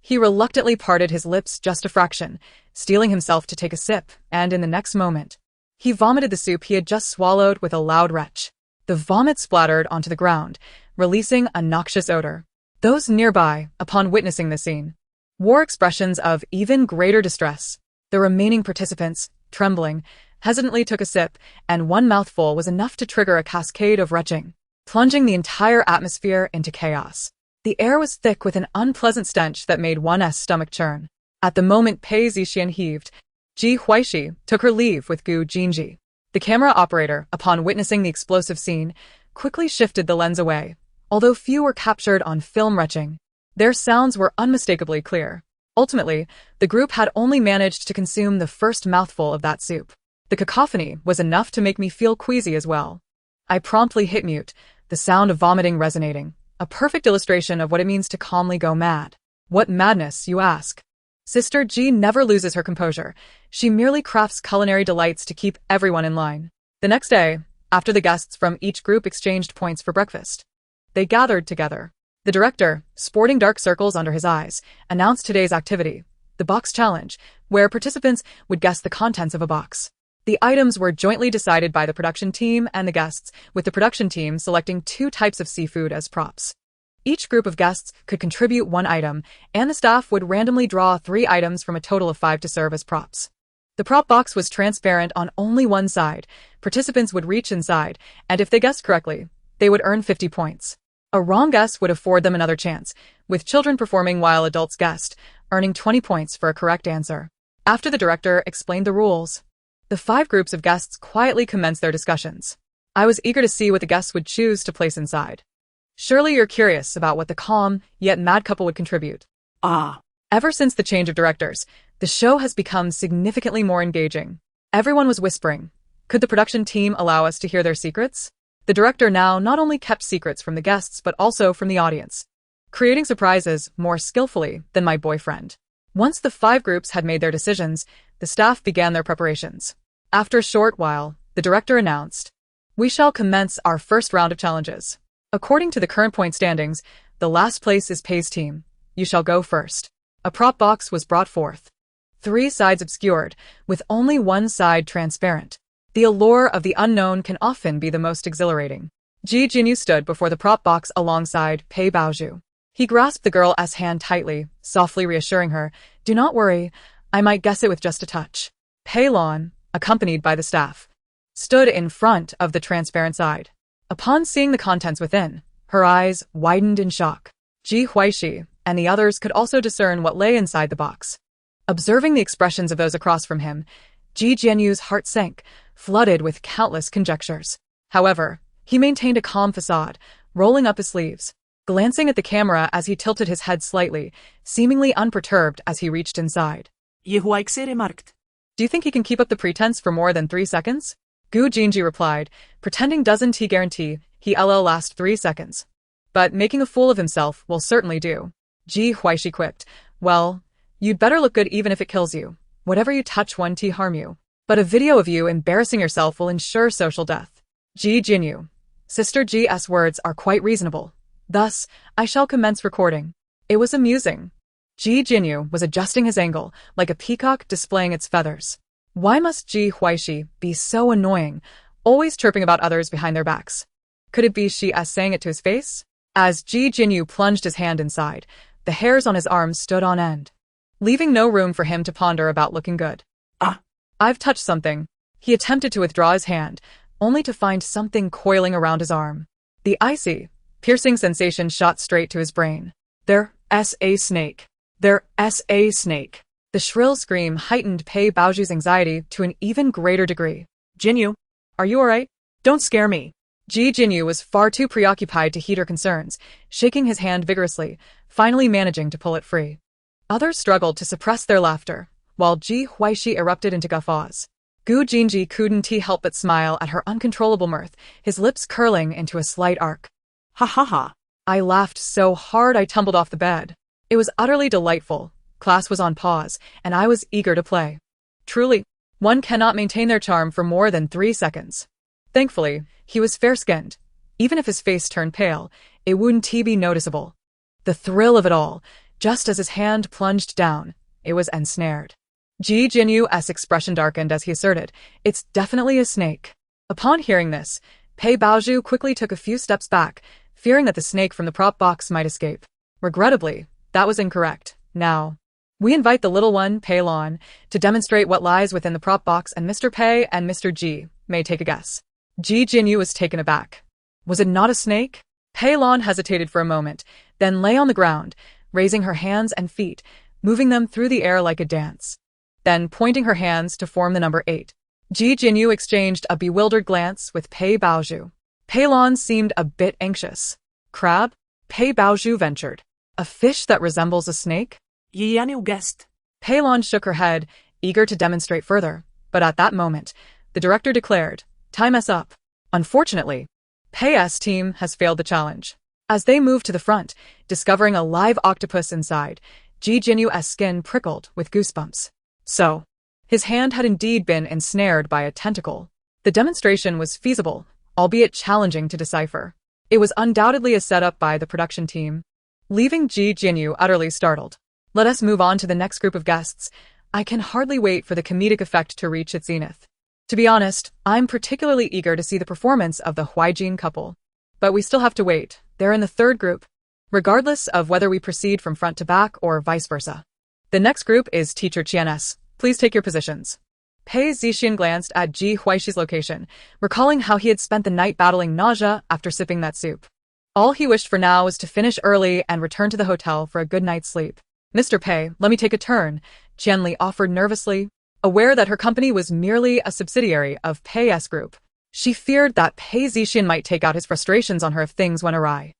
He reluctantly parted his lips just a fraction, steeling himself to take a sip, and in the next moment, he vomited the soup he had just swallowed with a loud retch. The vomit splattered onto the ground, releasing a noxious odor. Those nearby, upon witnessing the scene, wore expressions of even greater distress. The remaining participants, trembling, hesitantly took a sip, and one mouthful was enough to trigger a cascade of retching, plunging the entire atmosphere into chaos. The air was thick with an unpleasant stench that made one's stomach churn. At the moment Pei Zixian heaved, Ji Huaixi took her leave with Gu Jinji. The camera operator, upon witnessing the explosive scene, quickly shifted the lens away. Although few were captured on film retching, their sounds were unmistakably clear. Ultimately, the group had only managed to consume the first mouthful of that soup. The cacophony was enough to make me feel queasy as well. I promptly hit mute, the sound of vomiting resonating, a perfect illustration of what it means to calmly go mad. What madness, you ask? Sister Ji never loses her composure. She merely crafts culinary delights to keep everyone in line. The next day, after the guests from each group exchanged points for breakfast, they gathered together. The director, sporting dark circles under his eyes, announced today's activity, the box challenge, where participants would guess the contents of a box. The items were jointly decided by the production team and the guests, with the production team selecting 2 types of seafood as props. Each group of guests could contribute one item, and the staff would randomly draw 3 items from a total of 5 to serve as props. The prop box was transparent on only one side. Participants would reach inside, and if they guessed correctly, they would earn 50 points. A wrong guess would afford them another chance, with children performing while adults guessed, earning 20 points for a correct answer. After the director explained the rules, the 5 groups of guests quietly commenced their discussions. I was eager to see what the guests would choose to place inside. Surely you're curious about what the calm, yet mad couple would contribute. Ever since the change of directors, the show has become significantly more engaging. Everyone was whispering. Could the production team allow us to hear their secrets? The director now not only kept secrets from the guests but also from the audience, creating surprises more skillfully than my boyfriend. Once the 5 groups had made their decisions, the staff began their preparations. After a short while, the director announced, "We shall commence our first round of challenges. According to the current point standings, the last place is Pei's team. You shall go first." A prop box was brought forth. 3 sides obscured, with only one side transparent. The allure of the unknown can often be the most exhilarating. Ji Jinyu stood before the prop box alongside Pei Baozhu. He grasped the girl's hand tightly, softly reassuring her, "Do not worry, I might guess it with just a touch." Pei Lan, accompanied by the staff, stood in front of the transparent side. Upon seeing the contents within, her eyes widened in shock. Ji Huaixi and the others could also discern what lay inside the box. Observing the expressions of those across from him, Ji Jianyu's heart sank, flooded with countless conjectures. However, he maintained a calm facade, rolling up his sleeves, glancing at the camera as he tilted his head slightly, seemingly unperturbed as he reached inside. Ji Huaixi remarked. "Do you think he can keep up the pretense for more than 3 seconds? Gu Jinji replied, "Pretending doesn't guarantee he'll last 3 seconds. But making a fool of himself will certainly do." Ji Huaixi quipped, "Well, you'd better look good even if it kills you. Whatever you touch won't harm you. But a video of you embarrassing yourself will ensure social death." Ji Jinyu, "Sister G's words are quite reasonable. Thus, I shall commence recording." It was amusing. Ji Jinyu was adjusting his angle, like a peacock displaying its feathers. Why must Ji Huaixi be so annoying, always chirping about others behind their backs? Could it be she saying it to his face? As Ji Jinyu plunged his hand inside, the hairs on his arms stood on end, leaving no room for him to ponder about looking good. "I've touched something." He attempted to withdraw his hand, only to find something coiling around his arm. The icy, piercing sensation shot straight to his brain. There's a snake. There's a snake. The shrill scream heightened Pei Baozhu's anxiety to an even greater degree. "Jinyu, "Are you alright? don't scare me." Ji Jinyu was far too preoccupied to heed her concerns, shaking his hand vigorously, finally managing to pull it free. Others struggled to suppress their laughter, while Ji Huaixi erupted into guffaws. Gu Jinji couldn't help but smile at her uncontrollable mirth, his lips curling into a slight arc. "Ha ha ha." I laughed so hard I tumbled off the bed. It was utterly delightful. Class was on pause, and I was eager to play. Truly, one cannot maintain their charm for more than 3 seconds. Thankfully, he was fair-skinned. Even if his face turned pale, it wouldn't be noticeable. The thrill of it all, just as his hand plunged down, it was ensnared. Ji Jinyu's expression darkened as he asserted, "It's definitely a snake." Upon hearing this, Pei Baozhu quickly took a few steps back, fearing that the snake from the prop box might escape. Regrettably, that was incorrect. Now, we invite the little one, Pei Lan, to demonstrate what lies within the prop box, and Mr. Pei and Mr. Ji may take a guess. Ji Jinyu was taken aback. Was it not a snake? Pei Lan hesitated for a moment, then lay on the ground, raising her hands and feet, moving them through the air like a dance. Then pointing her hands to form the number 8. Ji Jinyu exchanged a bewildered glance with Pei Baozhu. Pei Lan seemed a bit anxious. "Crab?" Pei Baozhu ventured. "A fish that resembles a snake?" Ji Jianyu guessed. Pei Lan shook her head, eager to demonstrate further, but at that moment, the director declared, "Time's up." Unfortunately, Pei's team has failed the challenge. As they moved to the front, discovering a live octopus inside, Ji Jinyu's skin prickled with goosebumps. So, his hand had indeed been ensnared by a tentacle. The demonstration was feasible, albeit challenging to decipher. It was undoubtedly a setup by the production team, leaving Ji Jinyu utterly startled. Let us move on to the next group of guests. I can hardly wait for the comedic effect to reach its zenith. To be honest, I'm particularly eager to see the performance of the Huaijin couple. But we still have to wait. They're in the 3rd group. regardless of whether we proceed from front to back or vice versa. The next group is Teacher Qian's. Please take your positions. Pei Zixian glanced at Ji Huaixi's location, recalling how he had spent the night battling nausea after sipping that soup. All he wished for now was to finish early and return to the hotel for a good night's sleep. Mr. Pei, let me take a turn, Qianli offered nervously, aware that her company was merely a subsidiary of Pei's group. She feared that Pei Zixian might take out his frustrations on her if things went awry.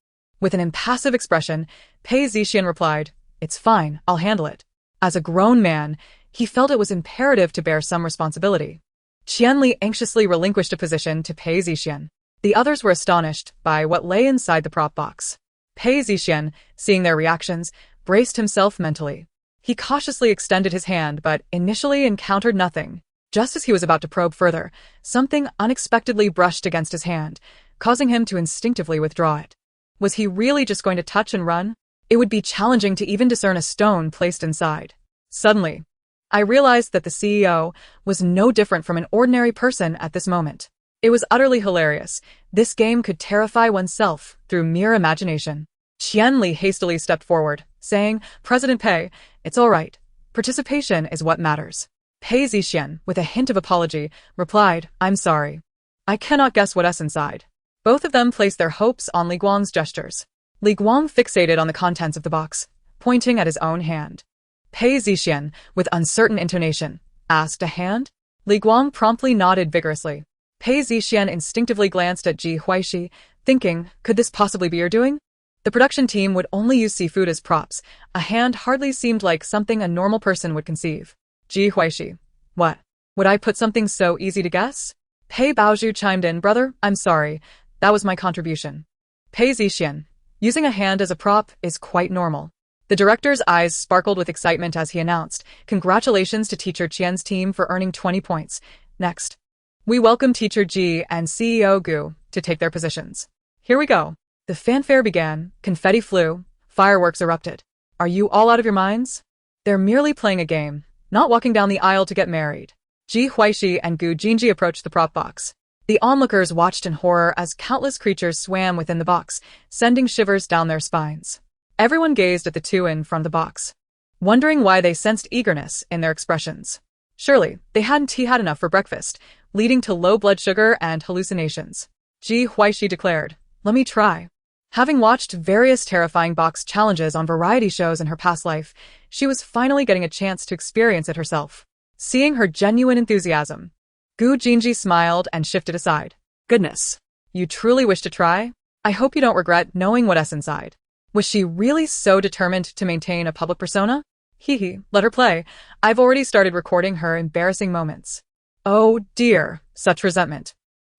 With an impassive expression, Pei Zixian replied, "It's fine, I'll handle it." As a grown man, he felt it was imperative to bear some responsibility. Qianli anxiously relinquished a position to Pei Zixian. The others were astonished by what lay inside the prop box. Pei Zixian, seeing their reactions, braced himself mentally. He cautiously extended his hand but initially encountered nothing. Just as he was about to probe further, something unexpectedly brushed against his hand, causing him to instinctively withdraw it. Was he really just going to touch and run? It would be challenging to even discern a stone placed inside. Suddenly, I realized that the CEO was no different from an ordinary person at this moment. It was utterly hilarious. This game could terrify oneself through mere imagination. Qianli hastily stepped forward, saying, "President Pei, it's all right. Participation is what matters." Pei Zixian, with a hint of apology, replied, "I'm sorry. I cannot guess what's inside." Both of them placed their hopes on Li Guang's gestures. Li Guang fixated on the contents of the box, pointing at his own hand. Pei Zixian, with uncertain intonation, asked, "A hand?" Li Guang promptly nodded vigorously. Pei Zixian instinctively glanced at Ji Huaixi, thinking, could this possibly be your doing? The production team would only use seafood as props. A hand hardly seemed like something a normal person would conceive. Ji Huaixi. What? Would I put something so easy to guess? Pei Baozhu chimed in, "Brother, I'm sorry. That was my contribution." Pei Zixian. Using a hand as a prop is quite normal. The director's eyes sparkled with excitement as he announced, "Congratulations to Teacher Qian's team for earning 20 points. Next, we welcome Teacher Ji and CEO Gu to take their positions. Here we go." The fanfare began, confetti flew, fireworks erupted. Are you all out of your minds? They're merely playing a game, not walking down the aisle to get married. Ji Huaixi and Gu Jinji approached the prop box. The onlookers watched in horror as countless creatures swam within the box, sending shivers down their spines. Everyone gazed at the two in front of the box, wondering why they sensed eagerness in their expressions. Surely, they hadn't had enough for breakfast, leading to low blood sugar and hallucinations. Ji Huaixi declared, "Let me try." Having watched various terrifying box challenges on variety shows in her past life, she was finally getting a chance to experience it herself. Seeing her genuine enthusiasm, Gu Jinji smiled and shifted aside. "Goodness, you truly wish to try? I hope you don't regret knowing what's inside." Was she really so determined to maintain a public persona? Hee, let her play. I've already started recording her embarrassing moments. Oh dear, such resentment.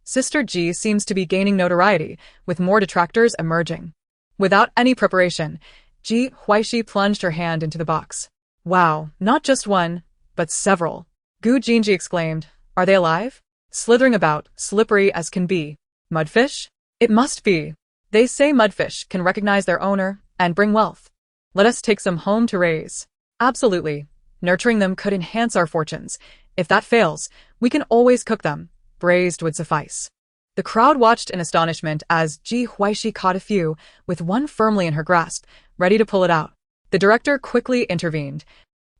Sister Ji seems to be gaining notoriety, with more detractors emerging. Without any preparation, Ji Huaixi plunged her hand into the box. Wow, not just one, but several. Gu Jinji exclaimed, "Are they alive?" Slithering about, slippery as can be. Mudfish? It must be. They say mudfish can recognize their owner and bring wealth. Let us take some home to raise. Absolutely. Nurturing them could enhance our fortunes. If that fails, we can always cook them. Braised would suffice. The crowd watched in astonishment as Ji Huaixi caught a few, with one firmly in her grasp, ready to pull it out. The director quickly intervened.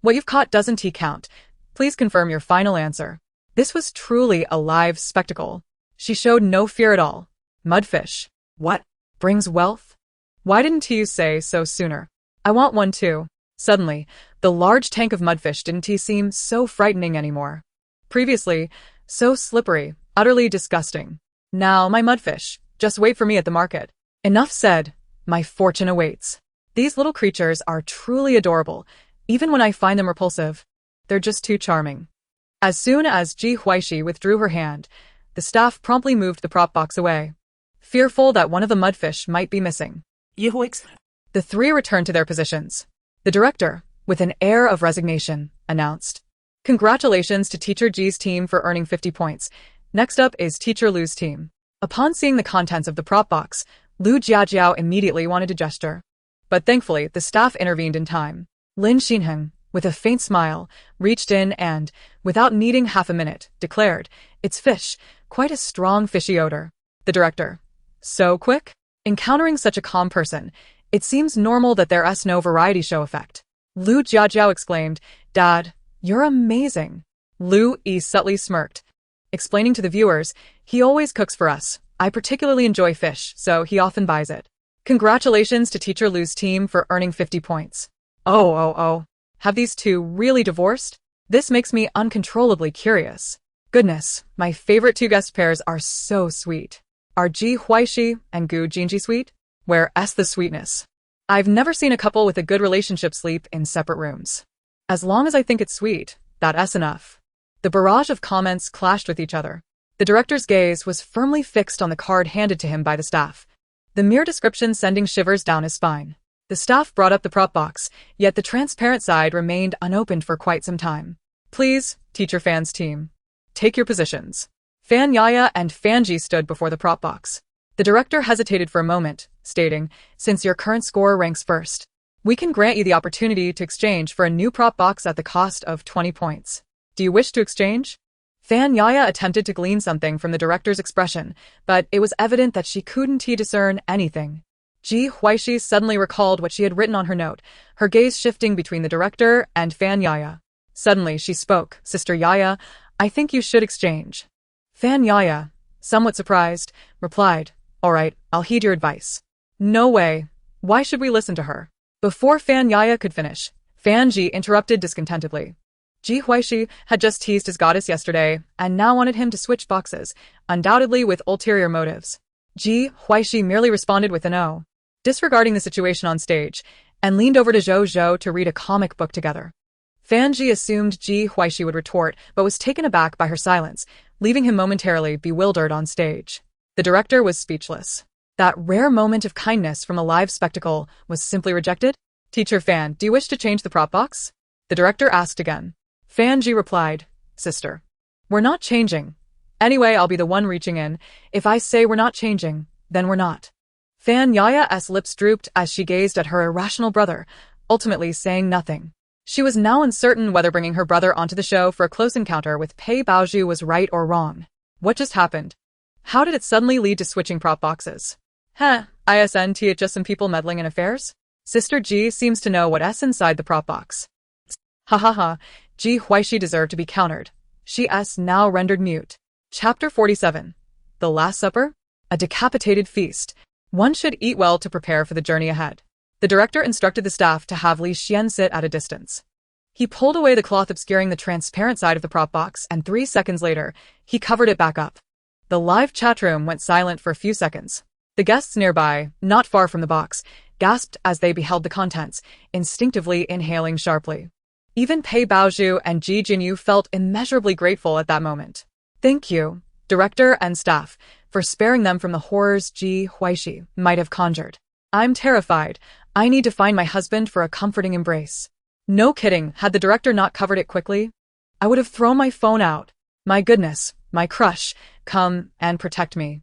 "What you've caught doesn't count. Please confirm your final answer." This was truly a live spectacle. She showed no fear at all. Mudfish. What? Brings wealth? Why didn't you say so sooner? I want one too. Suddenly, the large tank of mudfish didn't seem so frightening anymore. Previously, so slippery, utterly disgusting. Now my mudfish, just wait for me at the market. Enough said, my fortune awaits. These little creatures are truly adorable, even when I find them repulsive. They're just too charming. As soon as Ji Huaixi withdrew her hand, the staff promptly moved the prop box away, fearful that one of the mudfish might be missing. Ji Huaixi. The three returned to their positions. The director, with an air of resignation, announced, "Congratulations to Teacher Ji's team for earning 50 points. Next up is Teacher Lu's team." Upon seeing the contents of the prop box, Lu Jiajiao immediately wanted to gesture. But thankfully, the staff intervened in time. Lin Xinheng, with a faint smile, reached in and, without needing half a minute, declared, "It's fish, quite a strong fishy odor." The director. So quick? Encountering such a calm person, It seems normal that there's no variety show effect. Lu Jiajiao exclaimed, Dad, you're amazing. Lu Yi subtly smirked, explaining to the viewers, he always cooks for us. I particularly enjoy fish, so he often buys it. Congratulations to Teacher Lu's team for earning 50 points. Oh. Have these two really divorced? This makes me uncontrollably curious. Goodness, my favorite two guest pairs are so sweet. Are Ji Huaixi and Gu Jinji sweet? Where's the sweetness? I've never seen a couple with a good relationship sleep in separate rooms. As long as I think it's sweet, that's enough. The barrage of comments clashed with each other. The director's gaze was firmly fixed on the card handed to him by the staff, the mere description sending shivers down his spine. The staff brought up the prop box, yet the transparent side remained unopened for quite some time. Please, Teacher Fan's team, take your positions. Fan Yaya and Fan Ji stood before the prop box. The director hesitated for a moment, stating, since your current score ranks first, we can grant you the opportunity to exchange for a new prop box at the cost of 20 points. Do you wish to exchange? Fan Yaya attempted to glean something from the director's expression, but it was evident that she couldn't discern anything. Ji Huaixi suddenly recalled what she had written on her note, her gaze shifting between the director and Fan Yaya. Suddenly she spoke, Sister Yaya, I think you should exchange. Fan Yaya, somewhat surprised, replied, all right, I'll heed your advice. No way. Why should we listen to her? Before Fan Yaya could finish, Fan Ji interrupted discontentedly. Ji Huaixi had just teased his goddess yesterday and now wanted him to switch boxes, undoubtedly with ulterior motives. Ji Huaixi merely responded with an O, disregarding the situation on stage, and leaned over to Zhou to read a comic book together. Fan Ji assumed Ji Huaixi would retort, but was taken aback by her silence, leaving him momentarily bewildered on stage. The director was speechless. That rare moment of kindness from a live spectacle was simply rejected? Teacher Fan, do you wish to change the prop box? The director asked again. Fan Ji replied, Sister, we're not changing. Anyway, I'll be the one reaching in. If I say we're not changing, then we're not. Fan Yaya's lips drooped as she gazed at her irrational brother, ultimately saying nothing. She was now uncertain whether bringing her brother onto the show for a close encounter with Pei Baozhu was right or wrong. What just happened? How did it suddenly lead to switching prop boxes? Isn't it just some people meddling in affairs? Sister Ji seems to know what's inside the prop box. Ha. Ji Huaixi deserved to be countered. She's now rendered mute. Chapter 47. The Last Supper? A decapitated feast. One should eat well to prepare for the journey ahead. The director instructed the staff to have Li Xian sit at a distance. He pulled away the cloth obscuring the transparent side of the prop box, and 3 seconds later, he covered it back up. The live chat room went silent for a few seconds. The guests nearby, not far from the box, gasped as they beheld the contents, instinctively inhaling sharply. Even Pei Baozhu and Ji Jinyu felt immeasurably grateful at that moment. Thank you, director and staff, for sparing them from the horrors Ji Huaixi might have conjured. I'm terrified. I need to find my husband for a comforting embrace. No kidding, had the director not covered it quickly, I would have thrown my phone out. My goodness, my crush, come and protect me.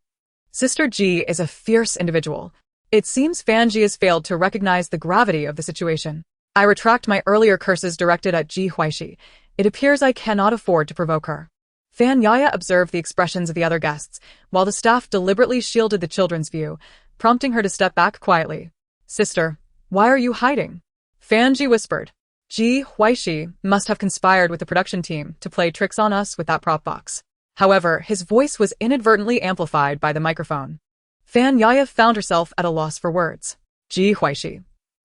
Sister Ji is a fierce individual. It seems Fan Ji has failed to recognize the gravity of the situation. I retract my earlier curses directed at Ji Huaixi. It appears I cannot afford to provoke her. Fan Yaya observed the expressions of the other guests, while the staff deliberately shielded the children's view, prompting her to step back quietly. Sister, why are you hiding? Fan Ji whispered. Ji Huaixi must have conspired with the production team to play tricks on us with that prop box. However, his voice was inadvertently amplified by the microphone. Fan Yaya found herself at a loss for words. Ji Huaixi.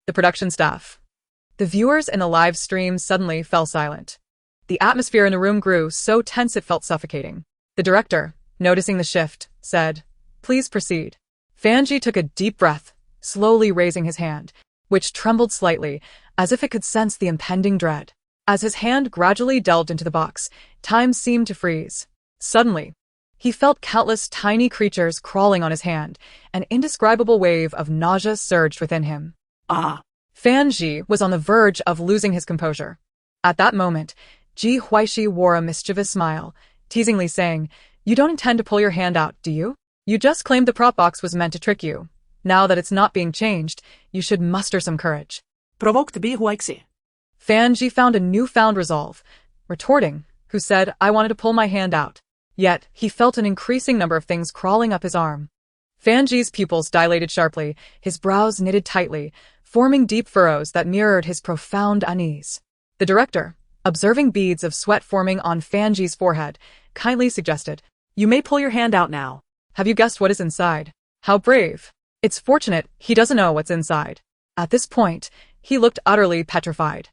The production staff. The viewers in the live stream suddenly fell silent. The atmosphere in the room grew so tense it felt suffocating. The director, noticing the shift, said, Please proceed. Fan Ji took a deep breath, slowly raising his hand, which trembled slightly, as if it could sense the impending dread. As his hand gradually delved into the box, time seemed to freeze. Suddenly, he felt countless tiny creatures crawling on his hand. An indescribable wave of nausea surged within him. Fan Ji was on the verge of losing his composure. At that moment, Ji Huaixi wore a mischievous smile, teasingly saying, You don't intend to pull your hand out, do you? You just claimed the prop box was meant to trick you. Now that it's not being changed, you should muster some courage. Provoked Ji Huaixi. Fan Ji found a newfound resolve, retorting, who said, I wanted to pull my hand out. Yet, he felt an increasing number of things crawling up his arm. Fan Ji's pupils dilated sharply, his brows knitted tightly, forming deep furrows that mirrored his profound unease. The director, observing beads of sweat forming on Fan Ji's forehead, kindly suggested, You may pull your hand out now. "Have you guessed what is inside?" "How brave." "It's fortunate he doesn't know what's inside." At this point, he looked utterly petrified.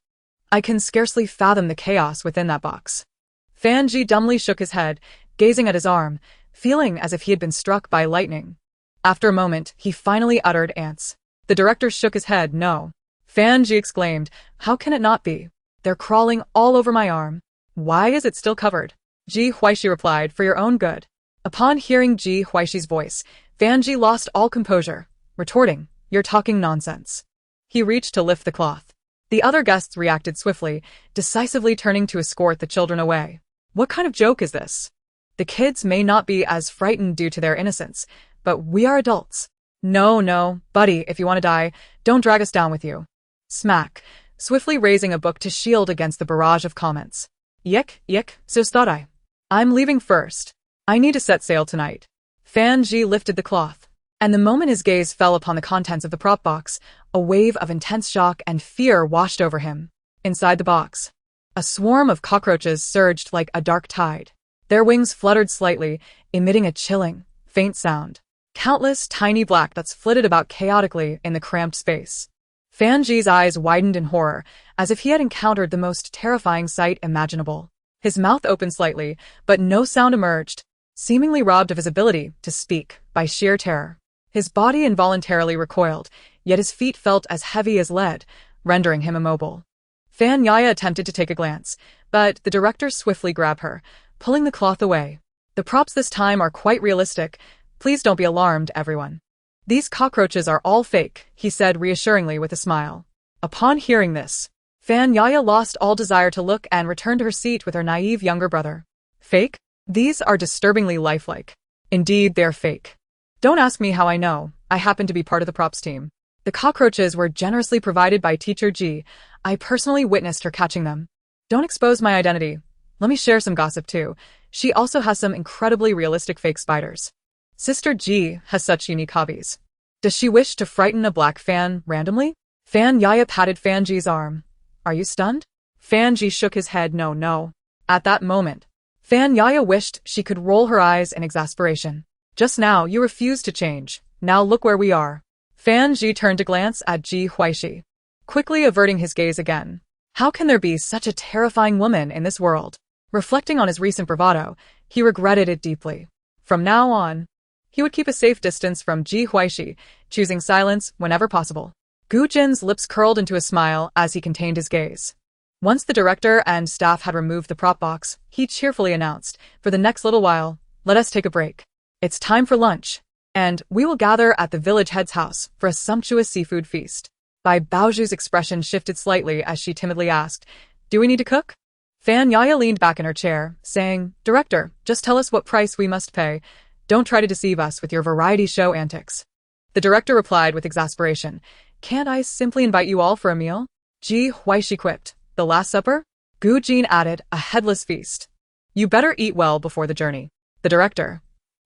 "I can scarcely fathom the chaos within that box." Fan Ji dumbly shook his head, gazing at his arm, feeling as if he had been struck by lightning. After a moment, he finally uttered ants. The director shook his head, "No." Fan Ji exclaimed, "How can it not be? They're crawling all over my arm. Why is it still covered?" Ji Huaixi replied, "For your own good." Upon hearing Ji Huaixi's voice, Fan Ji lost all composure, retorting, "You're talking nonsense." He reached to lift the cloth. The other guests reacted swiftly, decisively turning to escort the children away. What kind of joke is this? The kids may not be as frightened due to their innocence, but we are adults. No, buddy, if you want to die, don't drag us down with you. Smack, swiftly raising a book to shield against the barrage of comments. Yick, so thought I. I'm leaving first. I need to set sail tonight. Fan Ji lifted the cloth, and the moment his gaze fell upon the contents of the prop box, a wave of intense shock and fear washed over him. Inside the box, a swarm of cockroaches surged like a dark tide. Their wings fluttered slightly, emitting a chilling, faint sound. Countless tiny black dots flitted about chaotically in the cramped space. Fan Ji's eyes widened in horror, as if he had encountered the most terrifying sight imaginable. His mouth opened slightly, but no sound emerged, seemingly robbed of his ability to speak by sheer terror. His body involuntarily recoiled, yet his feet felt as heavy as lead, rendering him immobile. Fan Yaya attempted to take a glance, but the director swiftly grabbed her, pulling the cloth away. "The props this time are quite realistic. Please don't be alarmed, everyone. These cockroaches are all fake," he said reassuringly with a smile. Upon hearing this, Fan Yaya lost all desire to look and returned to her seat with her naive younger brother. "Fake? These are disturbingly lifelike. Indeed, they're fake. Don't ask me how I know. I happen to be part of the props team. The cockroaches were generously provided by Teacher Ji. I personally witnessed her catching them. Don't expose my identity. Let me share some gossip too. She also has some incredibly realistic fake spiders. Sister Ji has such unique hobbies. Does she wish to frighten a black fan randomly?" Fan Yaya patted Fan Ji's arm. "Are you stunned?" Fan Ji shook his head, no. At that moment, Fan Yaya wished she could roll her eyes in exasperation. "Just now you refused to change. Now look where we are." Fan Ji turned to glance at Ji Huaixi, quickly averting his gaze again. How can there be such a terrifying woman in this world? Reflecting on his recent bravado, he regretted it deeply. From now on, he would keep a safe distance from Ji Huaixi, choosing silence whenever possible. Gu Jin's lips curled into a smile as he contained his gaze. Once the director and staff had removed the prop box, he cheerfully announced, "For the next little while, let us take a break. It's time for lunch, and we will gather at the village head's house for a sumptuous seafood feast." Bai Baoju's expression shifted slightly as she timidly asked, "Do we need to cook?" Fan Yaya leaned back in her chair, saying, "Director, just tell us what price we must pay. Don't try to deceive us with your variety show antics." The director replied with exasperation, "Can't I simply invite you all for a meal?" Ji Huaixi quipped, "The Last Supper?" Gu Jin added, "A headless feast. You better eat well before the journey." The director.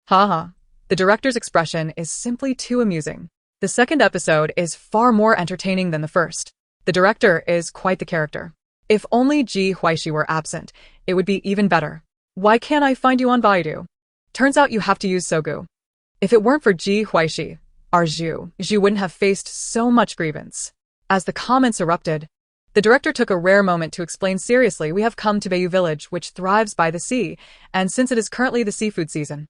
Haha. The director's expression is simply too amusing. The second episode is far more entertaining than the first. The director is quite the character. If only Ji Huaixi were absent, it would be even better. Why can't I find you on Baidu? Turns out you have to use Sogu. If it weren't for Ji Huaixi, our Zhu wouldn't have faced so much grievance. As the comments erupted, the director took a rare moment to explain seriously, "We have come to Bayou Village, which thrives by the sea, and since it is currently the seafood season,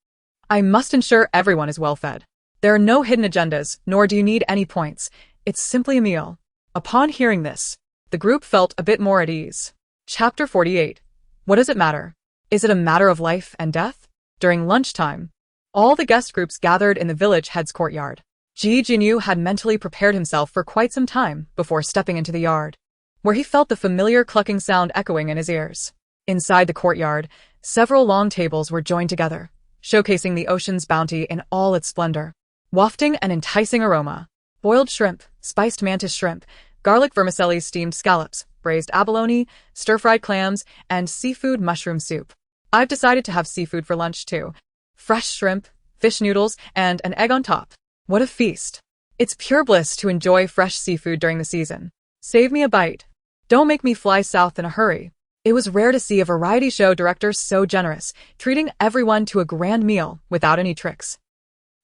I must ensure everyone is well fed. There are no hidden agendas, nor do you need any points. It's simply a meal." Upon hearing this, the group felt a bit more at ease. Chapter 48. What does it matter? Is it a matter of life and death? During lunchtime, all the guest groups gathered in the village head's courtyard. Ji Jinyu had mentally prepared himself for quite some time before stepping into the yard, where he felt the familiar clucking sound echoing in his ears. Inside the courtyard, several long tables were joined together, showcasing the ocean's bounty in all its splendor. Wafting an enticing aroma, boiled shrimp, spiced mantis shrimp, garlic vermicelli, steamed scallops, braised abalone, stir-fried clams, and seafood mushroom soup. I've decided to have seafood for lunch too. Fresh shrimp, fish noodles, and an egg on top. What a feast. It's pure bliss to enjoy fresh seafood during the season. Save me a bite. Don't make me fly south in a hurry. It was rare to see a variety show director so generous, treating everyone to a grand meal without any tricks.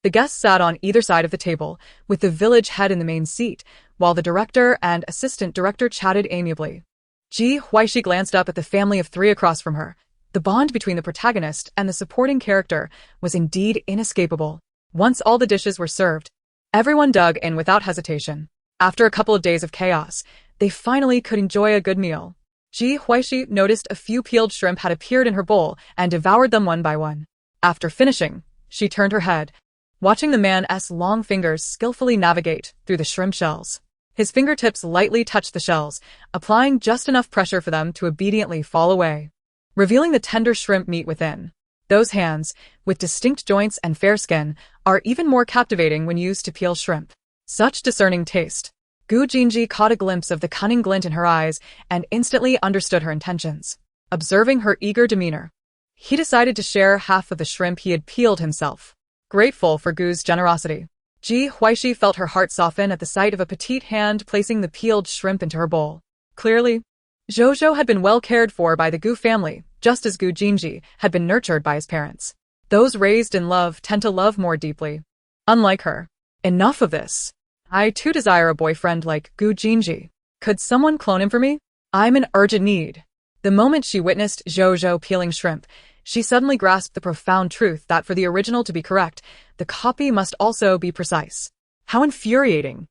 The guests sat on either side of the table, with the village head in the main seat, while the director and assistant director chatted amiably. Ji Huaixi glanced up at the family of three across from her. The bond between the protagonist and the supporting character was indeed inescapable. Once all the dishes were served, everyone dug in without hesitation. After a couple of days of chaos, they finally could enjoy a good meal. Ji Huaixi noticed a few peeled shrimp had appeared in her bowl and devoured them one by one. After finishing, she turned her head, watching the man's long fingers skillfully navigate through the shrimp shells. His fingertips lightly touched the shells, applying just enough pressure for them to obediently fall away, revealing the tender shrimp meat within. Those hands, with distinct joints and fair skin, are even more captivating when used to peel shrimp. Such discerning taste. Gu Jinji caught a glimpse of the cunning glint in her eyes and instantly understood her intentions. Observing her eager demeanor, he decided to share half of the shrimp he had peeled himself. Grateful for Gu's generosity, Ji Huaixi felt her heart soften at the sight of a petite hand placing the peeled shrimp into her bowl. Clearly, Zhou had been well cared for by the Gu family, just as Gu Jinji had been nurtured by his parents. Those raised in love tend to love more deeply. Unlike her. Enough of this. I too desire a boyfriend like Gu Jinji. Could someone clone him for me? I'm in urgent need. The moment she witnessed Zhou peeling shrimp, she suddenly grasped the profound truth that for the original to be correct, the copy must also be precise. How infuriating.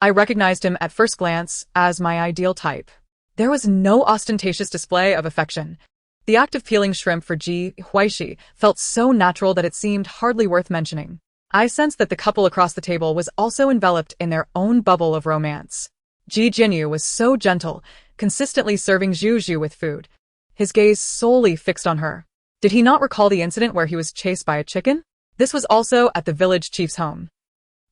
I recognized him at first glance as my ideal type. There was no ostentatious display of affection. The act of peeling shrimp for Ji Huaixi felt so natural that it seemed hardly worth mentioning. I sensed that the couple across the table was also enveloped in their own bubble of romance. Ji Jinyu was so gentle, consistently serving Zhu with food, his gaze solely fixed on her. Did he not recall the incident where he was chased by a chicken? This was also at the village chief's home.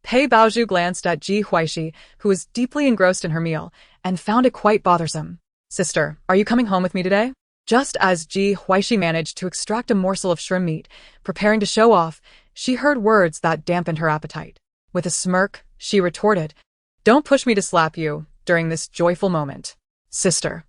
Pei Baozhu glanced at Ji Huaixi, who was deeply engrossed in her meal, and found it quite bothersome. Sister, are you coming home with me today? Just as Ji Huaixi managed to extract a morsel of shrimp meat, preparing to show off, she heard words that dampened her appetite. With a smirk, she retorted, "Don't push me to slap you during this joyful moment. Sister.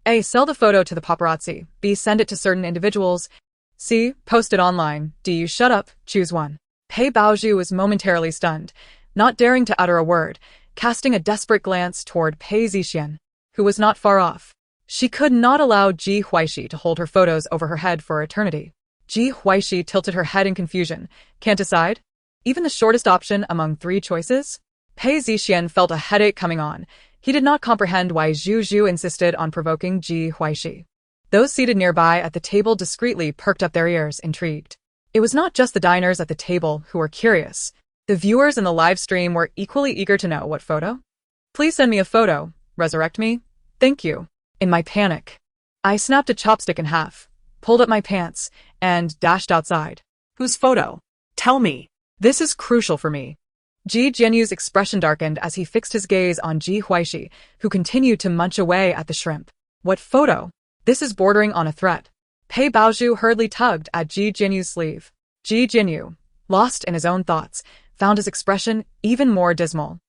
A. Sell the photo to the paparazzi. B. Send it to certain individuals. C. Post it online. D. You shut up, choose one." Pei Baozhu was momentarily stunned, not daring to utter a word, casting a desperate glance toward Pei Zixian, who was not far off. She could not allow Ji Huaixi to hold her photos over her head for eternity. Ji Huaixi tilted her head in confusion. Can't decide? Even the shortest option among three choices? Pei Zixian felt a headache coming on. He did not comprehend why Zhu insisted on provoking Ji Huaixi. Those seated nearby at the table discreetly perked up their ears, intrigued. It was not just the diners at the table who were curious. The viewers in the live stream were equally eager to know what photo. Please send me a photo. Resurrect me. Thank you. In my panic, I snapped a chopstick in half, pulled up my pants, and dashed outside. Whose photo? Tell me. This is crucial for me. Ji Jianyu's expression darkened as he fixed his gaze on Ji Huaixi, who continued to munch away at the shrimp. What photo? This is bordering on a threat. Pei Baozhu hurriedly tugged at Ji Jianyu's sleeve. Ji Jianyu, lost in his own thoughts, found his expression even more dismal.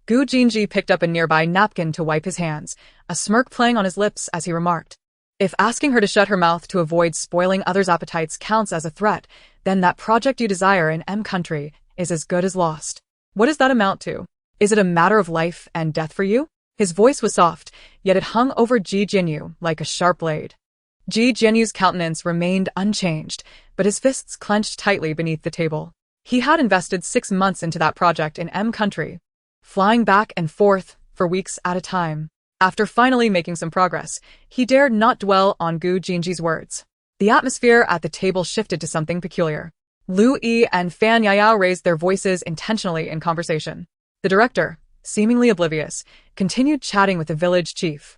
Gu Jinji picked up a nearby napkin to wipe his hands, a smirk playing on his lips as he remarked, "If asking her to shut her mouth to avoid spoiling others' appetites counts as a threat, then that project you desire in M country is as good as lost. What does that amount to? Is it a matter of life and death for you?" His voice was soft, yet it hung over Ji Jianyu like a sharp blade. Ji Jianyu's countenance remained unchanged, but his fists clenched tightly beneath the table. He had invested 6 months into that project in M country, flying back and forth for weeks at a time. After finally making some progress, he dared not dwell on Gu Jinji's words. The atmosphere at the table shifted to something peculiar. Lu Yi and Fan Yayao raised their voices intentionally in conversation. The director, seemingly oblivious, continued chatting with the village chief,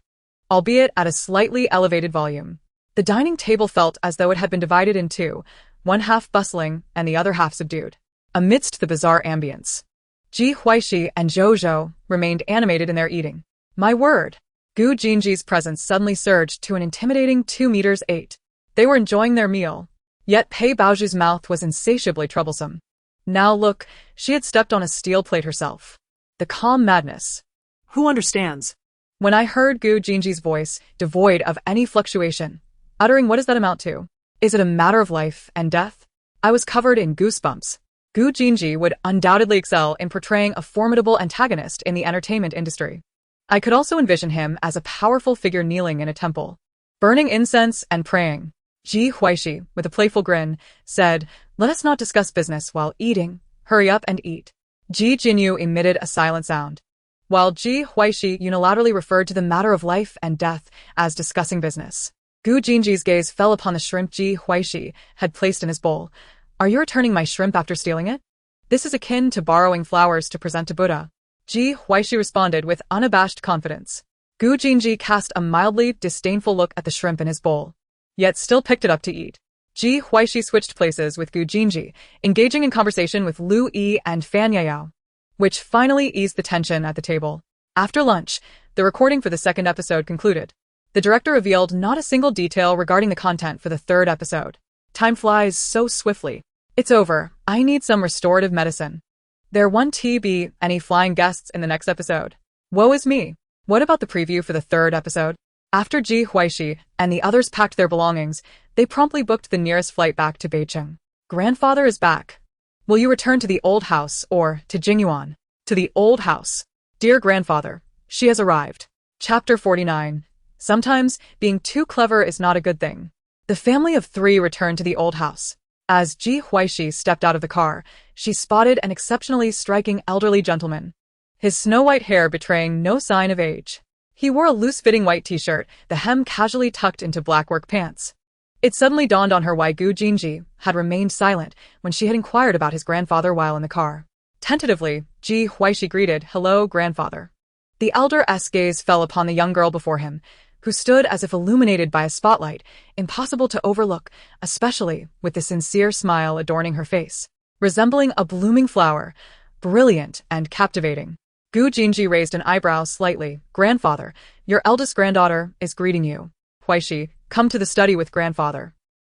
albeit at a slightly elevated volume. The dining table felt as though it had been divided in two, one half bustling and the other half subdued. Amidst the bizarre ambience, Ji Huaixi and Zhou remained animated in their eating. My word! Gu Jinji's presence suddenly surged to an intimidating 2 meters 8. They were enjoying their meal, yet Pei Baozhu's mouth was insatiably troublesome. Now look, she had stepped on a steel plate herself. The calm madness. Who understands? When I heard Gu Jinji's voice, devoid of any fluctuation, uttering what does that amount to? Is it a matter of life and death? I was covered in goosebumps. Gu Jinji would undoubtedly excel in portraying a formidable antagonist in the entertainment industry. I could also envision him as a powerful figure kneeling in a temple, burning incense and praying. Ji Huaixi, with a playful grin, said, "Let us not discuss business while eating. Hurry up and eat." Ji Jinyu emitted a silent sound, while Ji Huaixi unilaterally referred to the matter of life and death as discussing business. Gu Jinji's gaze fell upon the shrimp Ji Huaixi had placed in his bowl. "Are you returning my shrimp after stealing it? This is akin to borrowing flowers to present to Buddha." Ji Huaixi responded with unabashed confidence. Gu Jinji cast a mildly disdainful look at the shrimp in his bowl, yet still picked it up to eat. Ji Huaixi switched places with Gu Jinji, engaging in conversation with Lu Yi and Fan Yayao, which finally eased the tension at the table. After lunch, the recording for the second episode concluded. The director revealed not a single detail regarding the content for the third episode. Time flies so swiftly. It's over. I need some restorative medicine. There won't be any flying guests in the next episode. Woe is me. What about the preview for the third episode? After Ji Huaixi and the others packed their belongings, they promptly booked the nearest flight back to Beijing. "Grandfather is back. Will you return to the old house or to Jingyuan?" "To the old house. Dear grandfather, she has arrived." Chapter 49. Sometimes, being too clever is not a good thing. The family of three returned to the old house. As Ji Huaixi stepped out of the car, she spotted an exceptionally striking elderly gentleman, his snow-white hair betraying no sign of age. He wore a loose-fitting white t-shirt, the hem casually tucked into black work pants. It suddenly dawned on her why Gu Jinji had remained silent when she had inquired about his grandfather while in the car. Tentatively, Ji Huaixi greeted, "Hello, grandfather." The elder's gaze fell upon the young girl before him, who stood as if illuminated by a spotlight, impossible to overlook, especially with the sincere smile adorning her face, resembling a blooming flower, brilliant and captivating. Gu Jinji raised an eyebrow slightly. "Grandfather, your eldest granddaughter is greeting you." "Huaixi, come to the study with grandfather."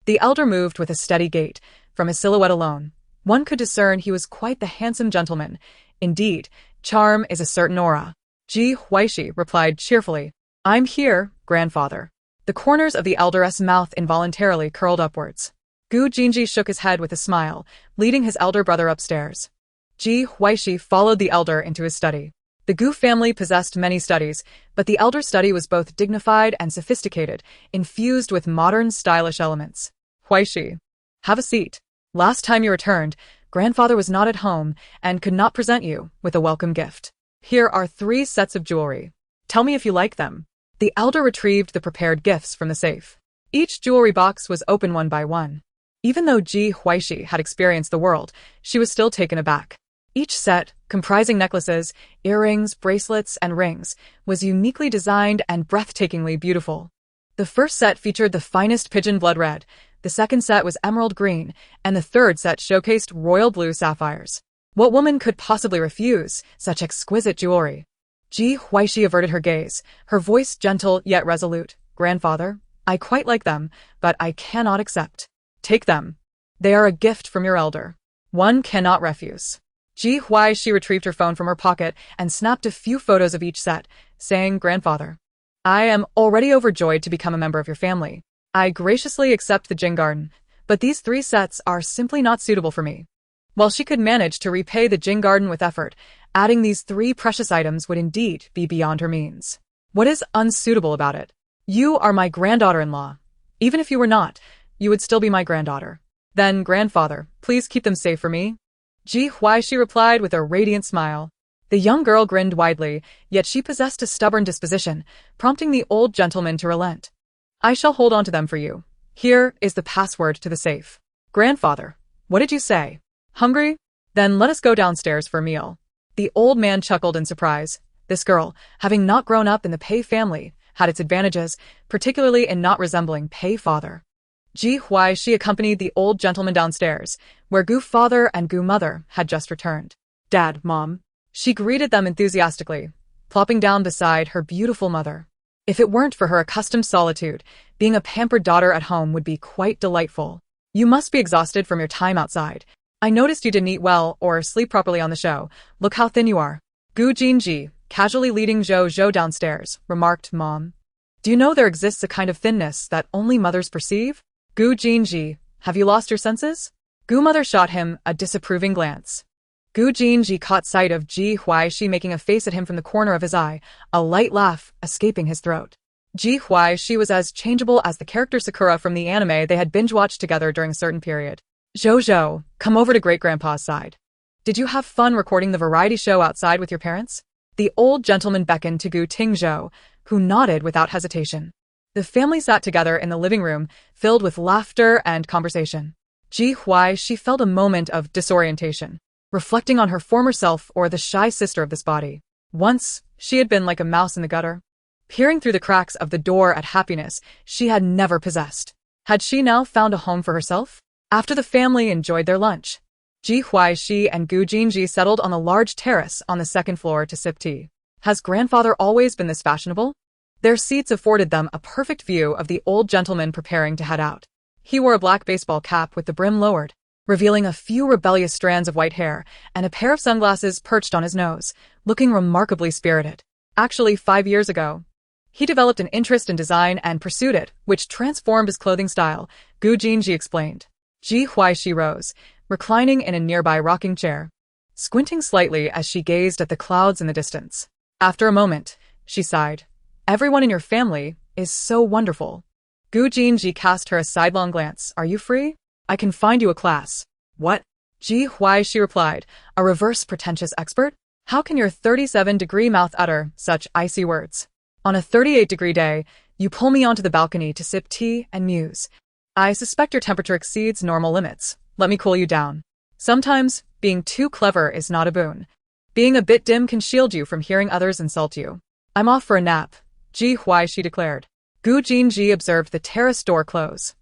The elder moved with a steady gait. From his silhouette alone, one could discern he was quite the handsome gentleman. Indeed, charm is a certain aura. Ji Huaixi replied cheerfully, "I'm here, grandfather." The corners of the elder's mouth involuntarily curled upwards. Gu Jinji shook his head with a smile, leading his elder brother upstairs. Ji Huaixi followed the elder into his study. The Gu family possessed many studies, but the elder's study was both dignified and sophisticated, infused with modern stylish elements. "Huaixi, have a seat. Last time you returned, grandfather was not at home and could not present you with a welcome gift. Here are 3 sets of jewelry. Tell me if you like them." The elder retrieved the prepared gifts from the safe. Each jewelry box was open one by one. Even though Ji Huaixi had experienced the world, she was still taken aback. Each set, comprising necklaces, earrings, bracelets, and rings, was uniquely designed and breathtakingly beautiful. The first set featured the finest pigeon blood red, the second set was emerald green, and the third set showcased royal blue sapphires. What woman could possibly refuse such exquisite jewelry? Ji Huaixi averted her gaze, her voice gentle yet resolute. "Grandfather, I quite like them, but I cannot accept." "Take them. They are a gift from your elder. One cannot refuse." Ji Huaixi retrieved her phone from her pocket and snapped a few photos of each set, saying, "Grandfather, I am already overjoyed to become a member of your family. I graciously accept the Jing Garden, but these 3 sets are simply not suitable for me." While she could manage to repay the Jing Garden with effort, adding these 3 precious items would indeed be beyond her means. "What is unsuitable about it? You are my granddaughter-in-law. Even if you were not, you would still be my granddaughter. Then, grandfather, please keep them safe for me." Ji Huaixi replied with a radiant smile. The young girl grinned widely, yet she possessed a stubborn disposition, prompting the old gentleman to relent. "I shall hold on to them for you. Here is the password to the safe." "Grandfather, what did you say? Hungry? Then let us go downstairs for a meal." The old man chuckled in surprise. This girl, having not grown up in the Pei family, had its advantages, particularly in not resembling Pei father. Ji Huaixi accompanied the old gentleman downstairs, where Gu father and Gu mother had just returned. "Dad, Mom." She greeted them enthusiastically, plopping down beside her beautiful mother. If it weren't for her accustomed solitude, being a pampered daughter at home would be quite delightful. "You must be exhausted from your time outside. I noticed you didn't eat well or sleep properly on the show. Look how thin you are. Gu Jinji, casually leading Zhou downstairs, remarked Mom. Do you know there exists a kind of thinness that only mothers perceive? Gu Jinji, have you lost your senses? Gu Mother shot him a disapproving glance. Gu Jinji caught sight of Ji Huaixi making a face at him from the corner of his eye, a light laugh escaping his throat. Ji Huaixi was as changeable as the character Sakura from the anime they had binge-watched together during a certain period. Zhou, come over to great-grandpa's side. Did you have fun recording the variety show outside with your parents? The old gentleman beckoned to Gu Tingzhou, who nodded without hesitation. The family sat together in the living room, filled with laughter and conversation. Ji Huaixi felt a moment of disorientation, reflecting on her former self or the shy sister of this body. Once, she had been like a mouse in the gutter, peering through the cracks of the door at happiness she had never possessed. Had she now found a home for herself? After the family enjoyed their lunch, Ji Huaixi and Gu Jinji settled on a large terrace on the second floor to sip tea. Has grandfather always been this fashionable? Their seats afforded them a perfect view of the old gentleman preparing to head out. He wore a black baseball cap with the brim lowered, revealing a few rebellious strands of white hair and a pair of sunglasses perched on his nose, looking remarkably spirited. Actually, 5 years ago, he developed an interest in design and pursued it, which transformed his clothing style, Gu Jinji explained. Ji Huaixi rose, reclining in a nearby rocking chair, squinting slightly as she gazed at the clouds in the distance. After a moment, she sighed. Everyone in your family is so wonderful. Gu Jinji cast her a sidelong glance. Are you free? I can find you a class. What? Ji Huaixi replied, a reverse pretentious expert? How can your 37-degree mouth utter such icy words? On a 38-degree day, you pull me onto the balcony to sip tea and muse. I suspect your temperature exceeds normal limits. Let me cool you down. Sometimes, being too clever is not a boon. Being a bit dim can shield you from hearing others insult you. I'm off for a nap, Ji Huaixi declared. Gu Jinji observed the terrace door close,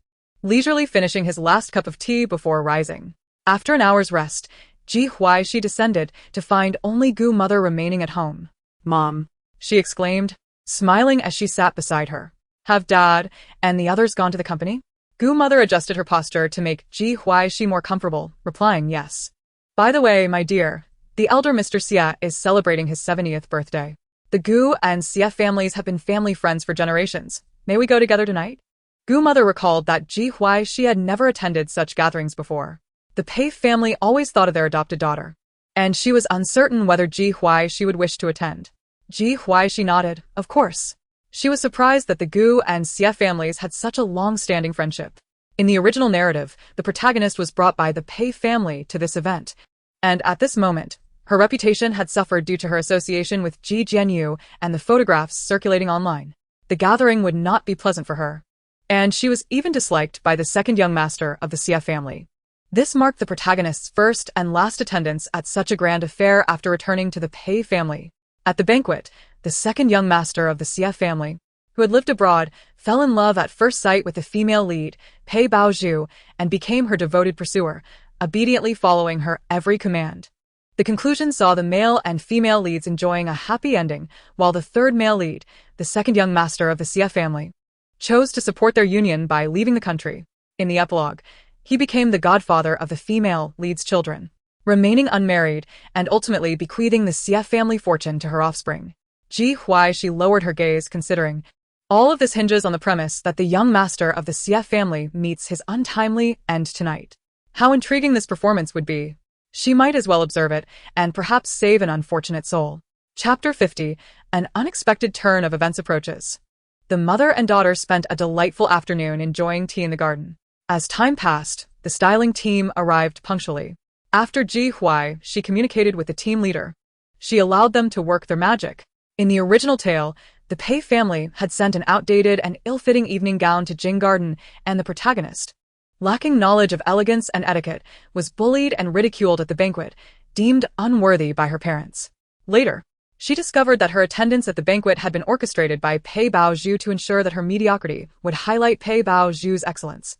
leisurely finishing his last cup of tea before rising. After an hour's rest, Ji Huaixi descended to find only Gu Mother remaining at home. Mom, she exclaimed, smiling as she sat beside her. Have Dad and the others gone to the company? Gu Mother adjusted her posture to make Ji Huaixi more comfortable, replying yes. By the way, my dear, the elder Mr. Xie is celebrating his 70th birthday. The Gu and Xie families have been family friends for generations. May we go together tonight? Gu Mother recalled that Ji Huaixi had never attended such gatherings before. The Pei family always thought of their adopted daughter, and she was uncertain whether Ji Huaixi would wish to attend. Ji Huaixi nodded, of course. She was surprised that the Gu and Xie families had such a long-standing friendship. In the original narrative, the protagonist was brought by the Pei family to this event, and at this moment, her reputation had suffered due to her association with Ji Jianyu and the photographs circulating online. The gathering would not be pleasant for her, and she was even disliked by the second young master of the Xie family. This marked the protagonist's first and last attendance at such a grand affair after returning to the Pei family. At the banquet, the second young master of the Xie family, who had lived abroad, fell in love at first sight with the female lead, Pei Baozhu, and became her devoted pursuer, obediently following her every command. The conclusion saw the male and female leads enjoying a happy ending, while the third male lead, the second young master of the Xie family, chose to support their union by leaving the country. In the epilogue, he became the godfather of the female lead's children, remaining unmarried and ultimately bequeathing the Xie family fortune to her offspring. Ji Huaixi lowered her gaze, considering. All of this hinges on the premise that the young master of the Xie family meets his untimely end tonight. How intriguing this performance would be. She might as well observe it, and perhaps save an unfortunate soul. Chapter 50, An unexpected turn of events approaches. The mother and daughter spent a delightful afternoon enjoying tea in the garden. As time passed, the styling team arrived punctually. After Ji Huaixi communicated with the team leader, she allowed them to work their magic. In the original tale, the Pei family had sent an outdated and ill-fitting evening gown to Jing Garden, and the protagonist, lacking knowledge of elegance and etiquette, was bullied and ridiculed at the banquet, deemed unworthy by her parents. Later, she discovered that her attendance at the banquet had been orchestrated by Pei Baozhu to ensure that her mediocrity would highlight Pei Baozhu's excellence,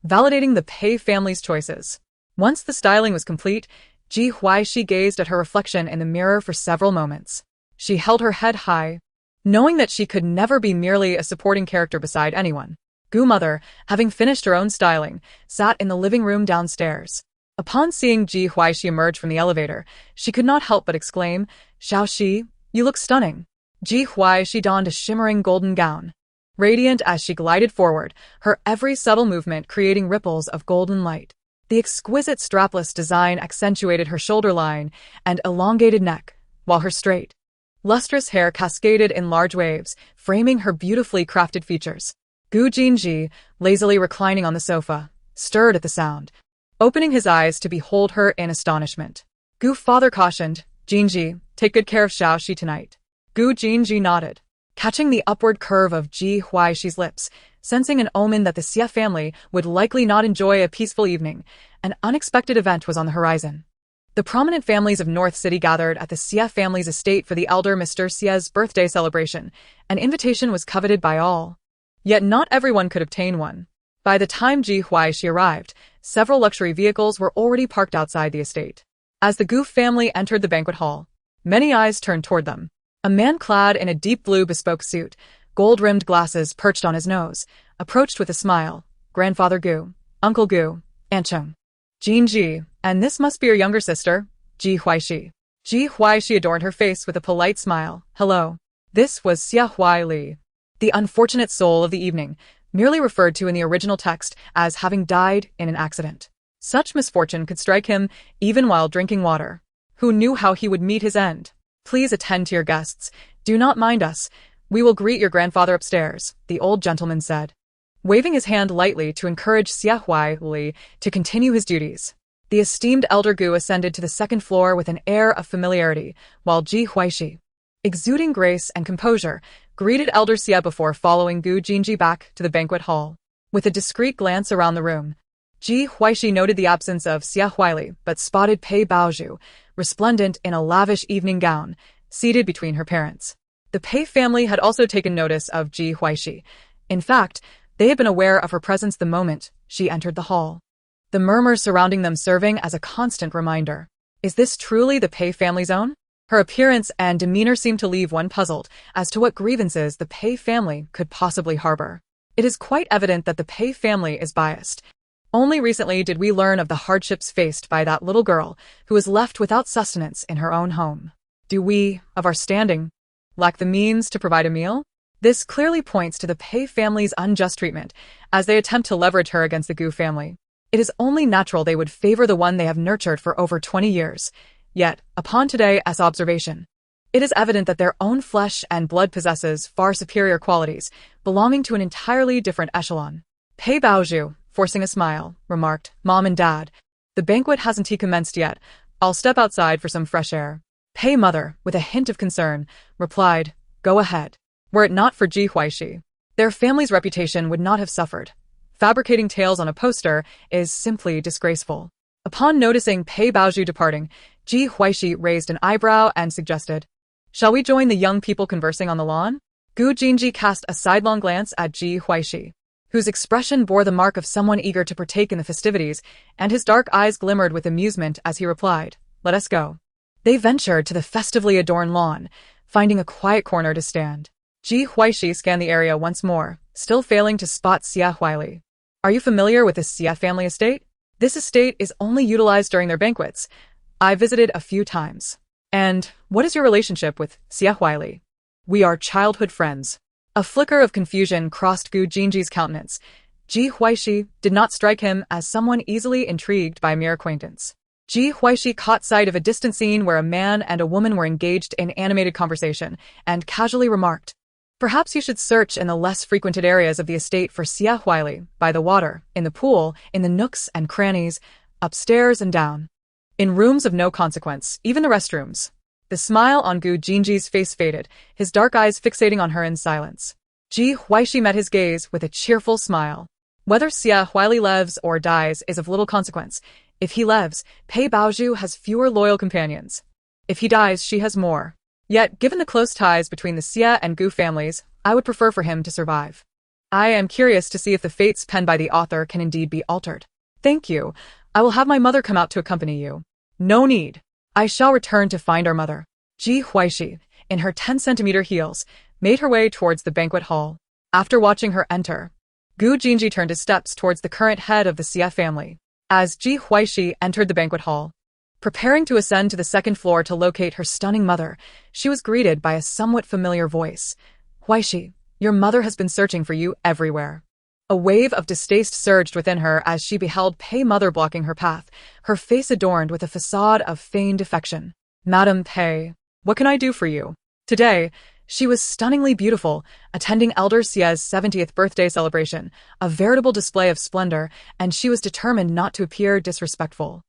validating the Pei family's choices. Once the styling was complete, Ji Huaixi gazed at her reflection in the mirror for several moments. She held her head high, knowing that she could never be merely a supporting character beside anyone. Gu Mother, having finished her own styling, sat in the living room downstairs. Upon seeing Ji Huaixi emerge from the elevator, she could not help but exclaim, "Xiaoxi, you look stunning." Ji Huaixi donned a shimmering golden gown. Radiant as she glided forward, her every subtle movement creating ripples of golden light. The exquisite strapless design accentuated her shoulder line and elongated neck, while her straight, lustrous hair cascaded in large waves, framing her beautifully crafted features. Gu Jinji, lazily reclining on the sofa, stirred at the sound, opening his eyes to behold her in astonishment. Gu father cautioned, "Jinji, take good care of Xiaoxi tonight." Gu Jinji nodded, catching the upward curve of Ji Huaixi's lips, sensing an omen that the Xie family would likely not enjoy a peaceful evening. An unexpected event was on the horizon. The prominent families of North City gathered at the Xie family's estate for the elder Mr. Xie's birthday celebration. An invitation was coveted by all. Yet not everyone could obtain one. By the time Ji Huaixi arrived, several luxury vehicles were already parked outside the estate. As the Gu family entered the banquet hall, many eyes turned toward them. A man clad in a deep blue bespoke suit, gold-rimmed glasses perched on his nose, approached with a smile. "Grandfather Gu, Uncle Gu, Aunt Cheng. Jinji, and this must be your younger sister, Ji Huaixi." Ji Huaixi adorned her face with a polite smile. "Hello." This was Xie Huaili, the unfortunate soul of the evening, merely referred to in the original text as having died in an accident. Such misfortune could strike him even while drinking water. Who knew how he would meet his end? "Please attend to your guests. Do not mind us. We will greet your grandfather upstairs," the old gentleman said, waving his hand lightly to encourage Xie Huaili to continue his duties. The esteemed elder Gu ascended to the second floor with an air of familiarity, while Ji Huaixi, exuding grace and composure, greeted elder Xie before following Gu Jinji back to the banquet hall. With a discreet glance around the room, Ji Huaixi noted the absence of Xie Huaili but spotted Pei Baozhu, resplendent in a lavish evening gown, seated between her parents. The Pei family had also taken notice of Ji Huaixi. In fact, they had been aware of her presence the moment she entered the hall, the murmurs surrounding them serving as a constant reminder. Is this truly the Pei family's own? Her appearance and demeanor seemed to leave one puzzled as to what grievances the Pei family could possibly harbor. It is quite evident that the Pei family is biased. Only recently did we learn of the hardships faced by that little girl who was left without sustenance in her own home. Do we, of our standing, lack the means to provide a meal? This clearly points to the Pei family's unjust treatment as they attempt to leverage her against the Gu family. It is only natural they would favor the one they have nurtured for over 20 years. Yet, upon today's observation, it is evident that their own flesh and blood possesses far superior qualities, belonging to an entirely different echelon. Pei Baozhu, forcing a smile, remarked, "Mom and Dad, the banquet hasn't commenced yet. I'll step outside for some fresh air." Pei Mother, with a hint of concern, replied, "Go ahead." Were it not for Ji Huaixi, their family's reputation would not have suffered. Fabricating tales on a poster is simply disgraceful. Upon noticing Pei Baozhu departing, Ji Huaixi raised an eyebrow and suggested, "Shall we join the young people conversing on the lawn?" Gu Jinji cast a sidelong glance at Ji Huaixi, whose expression bore the mark of someone eager to partake in the festivities, and his dark eyes glimmered with amusement as he replied, "Let us go." They ventured to the festively adorned lawn, finding a quiet corner to stand. Ji Huaixi scanned the area once more, still failing to spot Xie Huaili. "Are you familiar with the Xie family estate? This estate is only utilized during their banquets. I visited a few times." "And what is your relationship with Xie Huaili?" "We are childhood friends." A flicker of confusion crossed Gu Jinji's countenance. Ji Huaixi did not strike him as someone easily intrigued by mere acquaintance. Ji Huaixi caught sight of a distant scene where a man and a woman were engaged in animated conversation, and casually remarked, "Perhaps you should search in the less frequented areas of the estate for Xie Huaili, by the water, in the pool, in the nooks and crannies, upstairs and down. In rooms of no consequence, even the restrooms." The smile on Gu Jinji's face faded, his dark eyes fixating on her in silence. Ji Huaixi met his gaze with a cheerful smile. Whether Xie Huaili lives or dies is of little consequence. If he lives, Pei Baozhu has fewer loyal companions. If he dies, she has more. Yet, given the close ties between the Xie and Gu families, I would prefer for him to survive. I am curious to see if the fates penned by the author can indeed be altered. Thank you. I will have my mother come out to accompany you. No need. I shall return to find our mother. Ji Huaixi, in her 10-centimeter heels, made her way towards the banquet hall. After watching her enter, Gu Jinji turned his steps towards the current head of the Xie family. as Ji Huaixi entered the banquet hall. Preparing to ascend to the second floor to locate her stunning mother, she was greeted by a somewhat familiar voice. Huaixi, your mother has been searching for you everywhere. A wave of distaste surged within her as she beheld Pei Mother blocking her path, her face adorned with a facade of feigned affection. Madam Pei, what can I do for you? Today, she was stunningly beautiful, attending Elder Xie's 70th birthday celebration, a veritable display of splendor, and she was determined not to appear disrespectful.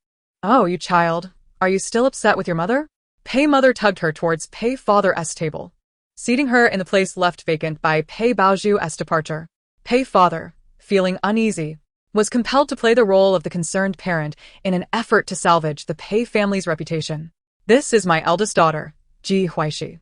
Oh, you child, are you still upset with your mother? Pei Mother tugged her towards Pei Father's table, seating her in the place left vacant by Pei Baoju's departure. Pei Father, feeling uneasy, was compelled to play the role of the concerned parent in an effort to salvage the Pei family's reputation. This is my eldest daughter, Ji Huaixi.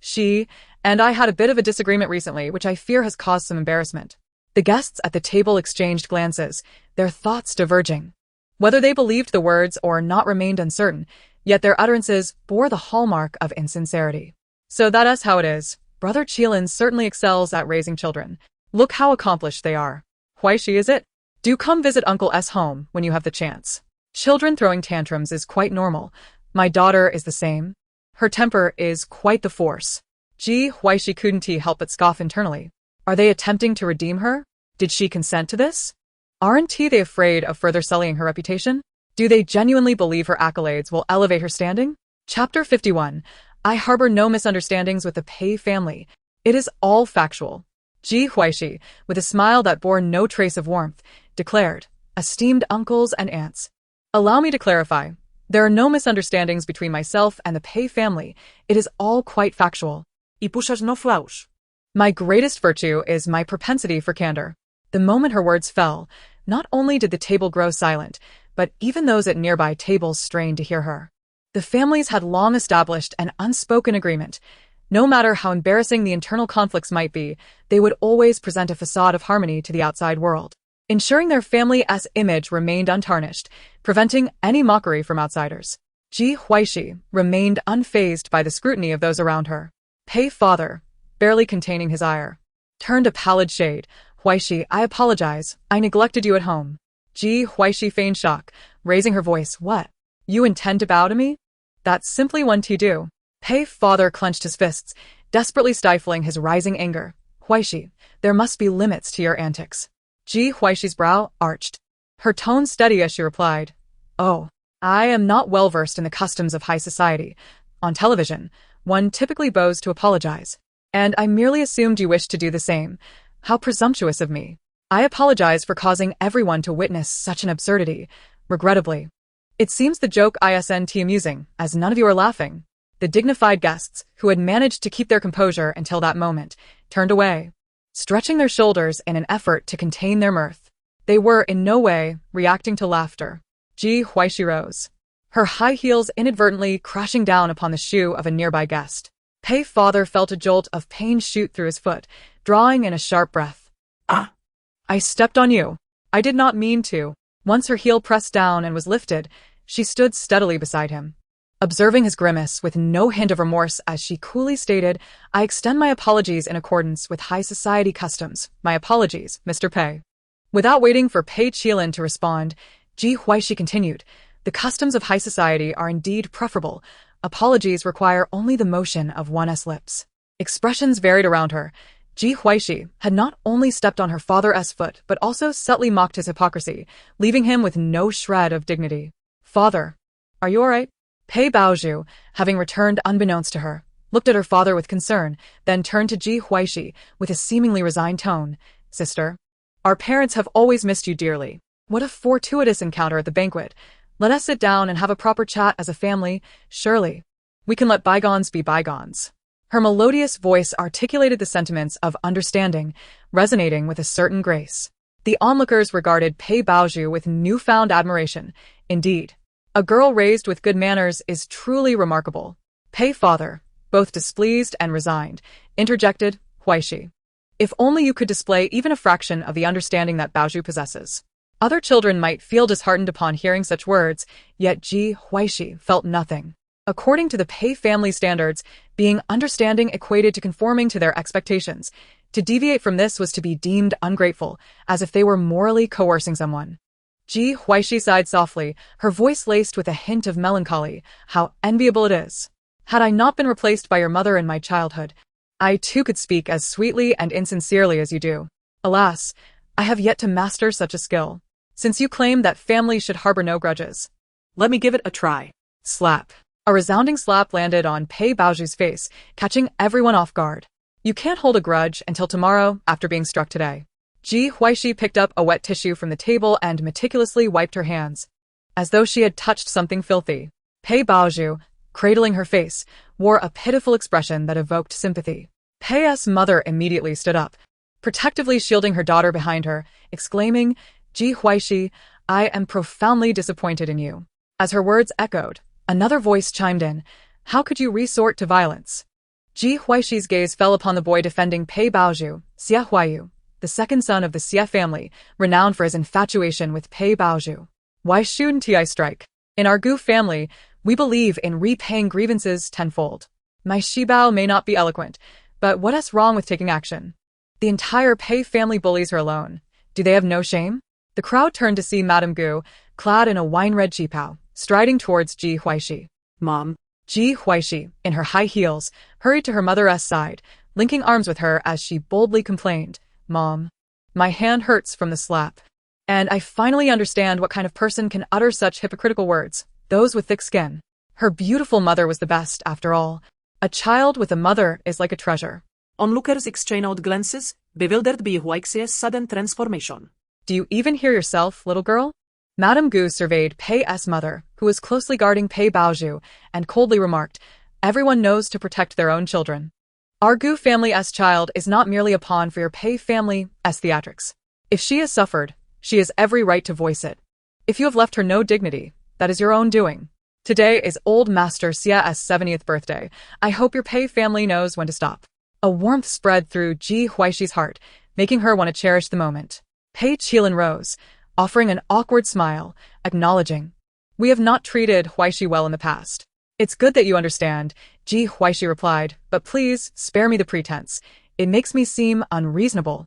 She and I had a bit of a disagreement recently, which I fear has caused some embarrassment. The guests at the table exchanged glances, their thoughts diverging. Whether they believed the words or not remained uncertain, yet their utterances bore the hallmark of insincerity. So that's how it is. Brother Qilin certainly excels at raising children. Look how accomplished they are. Huaixi, is it? Do come visit Uncle S home when you have the chance. Children throwing tantrums is quite normal. My daughter is the same. Her temper is quite the force. Ji Huaixi couldn't help but scoff internally. Are they attempting to redeem her? Did she consent to this? Aren't they afraid of further sullying her reputation? Do they genuinely believe her accolades will elevate her standing? Chapter 51. I harbor no misunderstandings with the Pei family. It is all factual. Ji Huaixi, with a smile that bore no trace of warmth, declared, esteemed uncles and aunts. Allow me to clarify. There are no misunderstandings between myself and the Pei family. It is all quite factual. I puxas no flaus. My greatest virtue is my propensity for candor. The moment her words fell, not only did the table grow silent, but even those at nearby tables strained to hear her. The families had long established an unspoken agreement. No matter how embarrassing the internal conflicts might be, they would always present a facade of harmony to the outside world, ensuring their family's image remained untarnished, preventing any mockery from outsiders. Ji Huaixi remained unfazed by the scrutiny of those around her. Pei Father, barely containing his ire, turned a pallid shade. Huaixi, I apologize. I neglected you at home. Ji Huaixi feigned shock, raising her voice. What? You intend to bow to me? That's simply one to do. Pei Father clenched his fists, desperately stifling his rising anger. Huaixi, there must be limits to your antics. Ji Huaishi's brow arched, her tone steady as she replied. Oh, I am not well versed in the customs of high society. On television, one typically bows to apologize, and I merely assumed you wished to do the same. How presumptuous of me. I apologize for causing everyone to witness such an absurdity. Regrettably, it seems the joke isn't amusing, as none of you are laughing. The dignified guests, who had managed to keep their composure until that moment, turned away, stretching their shoulders in an effort to contain their mirth. They were in no way reacting to laughter. Ji Huaixi rose, her high heels inadvertently crashing down upon the shoe of a nearby guest. Pei Father felt a jolt of pain shoot through his foot, drawing in a sharp breath. Ah! I stepped on you. I did not mean to. Once her heel pressed down and was lifted, she stood steadily beside him, observing his grimace with no hint of remorse as she coolly stated, I extend my apologies in accordance with high society customs. My apologies, Mr. Pei. Without waiting for Pei Qilin to respond, Ji Huaixi continued, the customs of high society are indeed preferable. Apologies require only the motion of one's lips. Expressions varied around her. Ji Huaixi had not only stepped on her father's foot, but also subtly mocked his hypocrisy, leaving him with no shred of dignity. Father, are you all right? Pei Baoju, having returned unbeknownst to her, looked at her father with concern, then turned to Ji Huaixi with a seemingly resigned tone. Sister, our parents have always missed you dearly. What a fortuitous encounter at the banquet. Let us sit down and have a proper chat as a family. Surely, we can let bygones be bygones. Her melodious voice articulated the sentiments of understanding, resonating with a certain grace. The onlookers regarded Pei Baoju with newfound admiration. Indeed, a girl raised with good manners is truly remarkable. Pei Father, both displeased and resigned, interjected, Huaixi. If only you could display even a fraction of the understanding that Baoju possesses. Other children might feel disheartened upon hearing such words, yet Ji Huaixi felt nothing. According to the Pei family standards, being understanding equated to conforming to their expectations. To deviate from this was to be deemed ungrateful, as if they were morally coercing someone. Ji Huaixi sighed softly, her voice laced with a hint of melancholy. How enviable it is. Had I not been replaced by your mother in my childhood, I too could speak as sweetly and insincerely as you do. Alas, I have yet to master such a skill. Since you claim that family should harbor no grudges. Let me give it a try. Slap. A resounding slap landed on Pei Baoju's face, catching everyone off guard. You can't hold a grudge until tomorrow after being struck today. Ji Huaixi picked up a wet tissue from the table and meticulously wiped her hands, as though she had touched something filthy. Pei Baoju, cradling her face, wore a pitiful expression that evoked sympathy. Pei's mother immediately stood up, protectively shielding her daughter behind her, exclaiming, Ji Huaixi, I am profoundly disappointed in you. As her words echoed, another voice chimed in, how could you resort to violence? Ji Huaixi's gaze fell upon the boy defending Pei Baoju, Xia Huayu, the second son of the Xia family, renowned for his infatuation with Pei Baoju. Why shouldn't I strike? In our Gu family, we believe in repaying grievances tenfold. My Shibao may not be eloquent, but what is wrong with taking action? The entire Pei family bullies her alone. Do they have no shame? The crowd turned to see Madame Gu, clad in a wine-red qipao, striding towards Ji Huaixi. Mom. Ji Huaixi, in her high heels, hurried to her mother's side, linking arms with her as she boldly complained, Mom, my hand hurts from the slap. And I finally understand what kind of person can utter such hypocritical words, those with thick skin. Her beautiful mother was the best, after all. A child with a mother is like a treasure. Onlookers exchanged glances, bewildered by Huaixi's sudden transformation. Do you even hear yourself, little girl? Madame Gu surveyed Pei's mother, who was closely guarding Pei Baoju, and coldly remarked, everyone knows to protect their own children. Our Gu family's child is not merely a pawn for your Pei family's theatrics. If she has suffered, she has every right to voice it. If you have left her no dignity, that is your own doing. Today is old Master Xia's 70th birthday. I hope your Pei family knows when to stop. A warmth spread through Ji Huaixi's heart, making her want to cherish the moment. Pei Qilin rose, offering an awkward smile, acknowledging, we have not treated Huaixi well in the past. It's good that you understand, Ji Huaixi replied, but please spare me the pretense. It makes me seem unreasonable.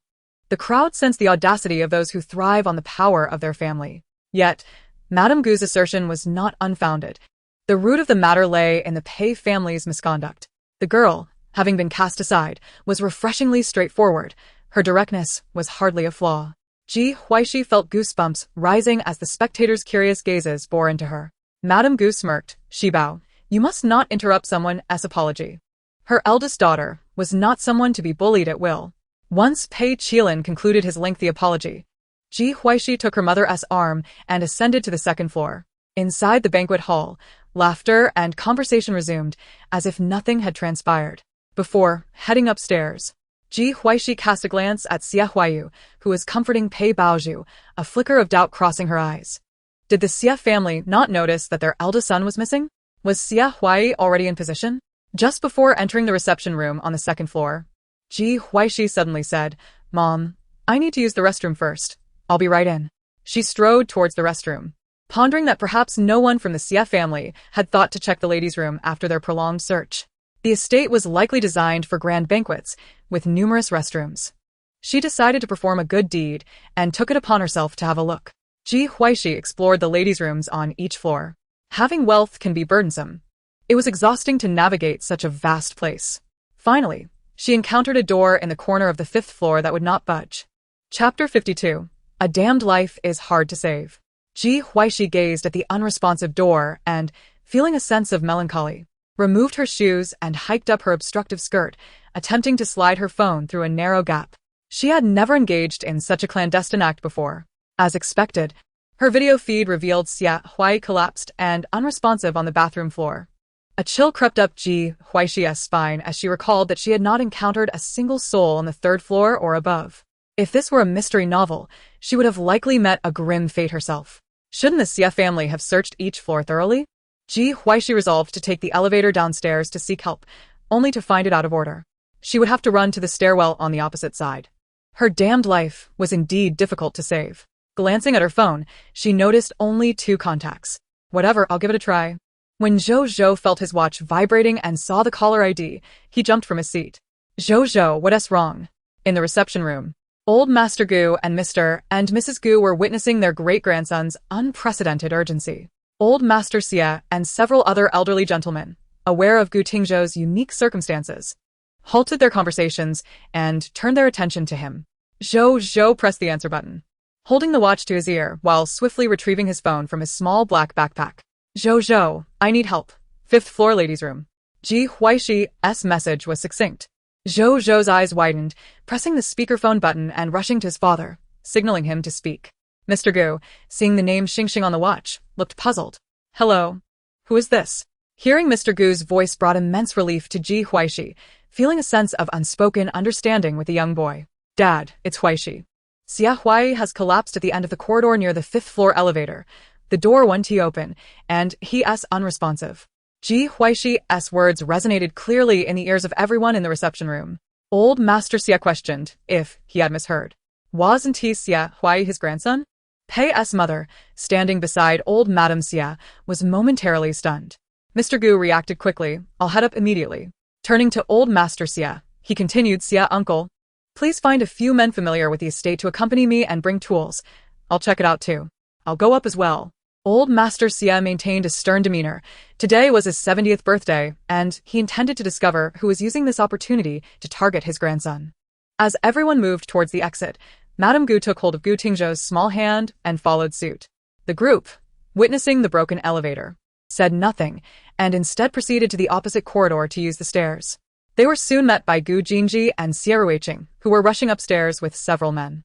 The crowd sensed the audacity of those who thrive on the power of their family. Yet, Madame Gu's assertion was not unfounded. The root of the matter lay in the Pei family's misconduct. The girl, having been cast aside, was refreshingly straightforward. Her directness was hardly a flaw. Ji Huaixi felt goosebumps rising as the spectators' curious gazes bore into her. Madame Gu smirked, Shibao, you must not interrupt someone's apology. Her eldest daughter was not someone to be bullied at will. Once Pei Qilin concluded his lengthy apology, Ji Huaixi took her mother's arm and ascended to the second floor. Inside the banquet hall, laughter and conversation resumed, as if nothing had transpired. Before heading upstairs, Ji Huaixi cast a glance at Xia Huayu, who was comforting Pei Baoju, a flicker of doubt crossing her eyes. Did the Xia family not notice that their eldest son was missing? Was Xia Huayi already in position? Just before entering the reception room on the second floor, Ji Huaixi suddenly said, Mom, I need to use the restroom first. I'll be right in. She strode towards the restroom, pondering that perhaps no one from the Xia family had thought to check the ladies' room after their prolonged search. The estate was likely designed for grand banquets, with numerous restrooms. She decided to perform a good deed and took it upon herself to have a look. Ji Huaixi explored the ladies' rooms on each floor. Having wealth can be burdensome. It was exhausting to navigate such a vast place. Finally, she encountered a door in the corner of the 5th floor that would not budge. Chapter 52. A damned life is hard to save. Ji Huaixi gazed at the unresponsive door and, feeling a sense of melancholy, removed her shoes and hiked up her obstructive skirt, attempting to slide her phone through a narrow gap. She had never engaged in such a clandestine act before. As expected, her video feed revealed Xia Huai collapsed and unresponsive on the bathroom floor. A chill crept up Ji Huaixi's spine as she recalled that she had not encountered a single soul on the 3rd floor or above. If this were a mystery novel, she would have likely met a grim fate herself. Shouldn't the Xia family have searched each floor thoroughly? Ji Huaixi resolved to take the elevator downstairs to seek help, only to find it out of order. She would have to run to the stairwell on the opposite side. Her damned life was indeed difficult to save. Glancing at her phone, she noticed only 2 contacts. Whatever, I'll give it a try. When Zhou felt his watch vibrating and saw the caller ID, he jumped from his seat. Zhou, what's wrong? In the reception room, Old Master Gu and Mr. and Mrs. Gu were witnessing their great-grandson's unprecedented urgency. Old Master Xia and several other elderly gentlemen, aware of Gu Tingzhou's unique circumstances, halted their conversations and turned their attention to him. Zhou pressed the answer button, holding the watch to his ear while swiftly retrieving his phone from his small black backpack. Zhou, I need help. 5th floor ladies' room. Ji Huaixi's message was succinct. Zhou's eyes widened, pressing the speakerphone button and rushing to his father, signaling him to speak. Mr. Gu, seeing the name Xing on the watch, looked puzzled. Hello? Who is this? Hearing Mr. Gu's voice brought immense relief to Ji Huaixi, feeling a sense of unspoken understanding with the young boy. Dad, it's Huaixi. Xia Huai has collapsed at the end of the corridor near the 5th floor elevator. The door won't open, and he's unresponsive. Ji Huaixi's words resonated clearly in the ears of everyone in the reception room. Old Master Xia questioned if he had misheard. Wasn't he Xia Huai his grandson? Pei's mother, standing beside old Madame Xia, was momentarily stunned. Mr. Gu reacted quickly. I'll head up immediately. Turning to old Master Xia, he continued, Xia uncle, please find a few men familiar with the estate to accompany me and bring tools. I'll check it out too. I'll go up as well. Old Master Xia maintained a stern demeanor. Today was his 70th birthday, and he intended to discover who was using this opportunity to target his grandson. As everyone moved towards the exit, Madame Gu took hold of Gu Tingzhou's small hand and followed suit. The group, witnessing the broken elevator, said nothing, and instead proceeded to the opposite corridor to use the stairs. They were soon met by Gu Jinji and Xia Ruiqing, who were rushing upstairs with several men.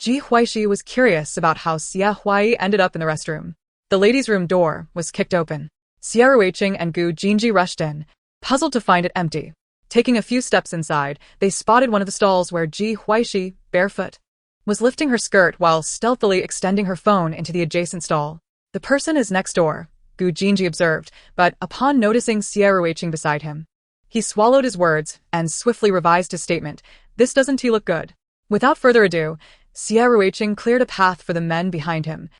Ji Huaixi was curious about how Xia Huai ended up in the restroom. The ladies' room door was kicked open. Xia Ruiqing and Gu Jinji rushed in, puzzled to find it empty. Taking a few steps inside, they spotted one of the stalls where Ji Huaixi, barefoot, was lifting her skirt while stealthily extending her phone into the adjacent stall. The person is next door, Gu Jinji observed, but upon noticing Xia Ruiqing beside him, he swallowed his words and swiftly revised his statement. This doesn't look good. Without further ado, Xia Ruiqing cleared a path for the men behind him,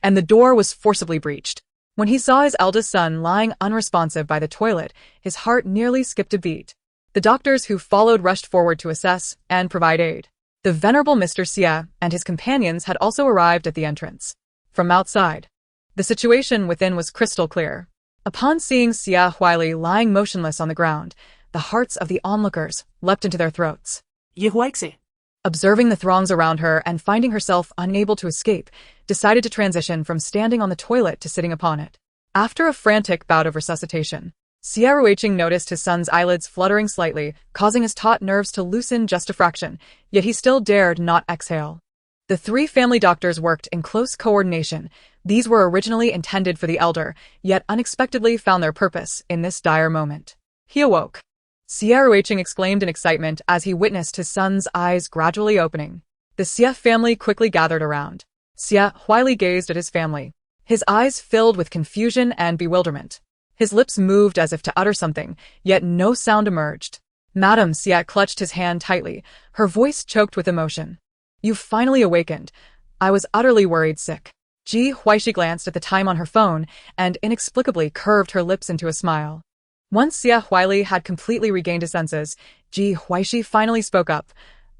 and the door was forcibly breached. When he saw his eldest son lying unresponsive by the toilet, his heart nearly skipped a beat. The doctors who followed rushed forward to assess and provide aid. The venerable Mr. Xia and his companions had also arrived at the entrance. From outside, the situation within was crystal clear. Upon seeing Xia Huai lying motionless on the ground, the hearts of the onlookers leapt into their throats. Ji Huaixi, Observing the throngs around her and finding herself unable to escape, decided to transition from standing on the toilet to sitting upon it. After a frantic bout of resuscitation, Xia Ruiqing noticed his son's eyelids fluttering slightly, causing his taut nerves to loosen just a fraction, yet he still dared not exhale. The 3 family doctors worked in close coordination. These were originally intended for the elder, yet unexpectedly found their purpose in this dire moment. He awoke. Xia Ruiqing exclaimed in excitement as he witnessed his son's eyes gradually opening. The Xia family quickly gathered around. Xia Huai gazed at his family, his eyes filled with confusion and bewilderment. His lips moved as if to utter something, yet no sound emerged. Madame Xia clutched his hand tightly, her voice choked with emotion. You've finally awakened. I was utterly worried sick. Ji Huaixi glanced at the time on her phone and inexplicably curved her lips into a smile. Once Xia Huai had completely regained his senses, Ji Huaixi finally spoke up.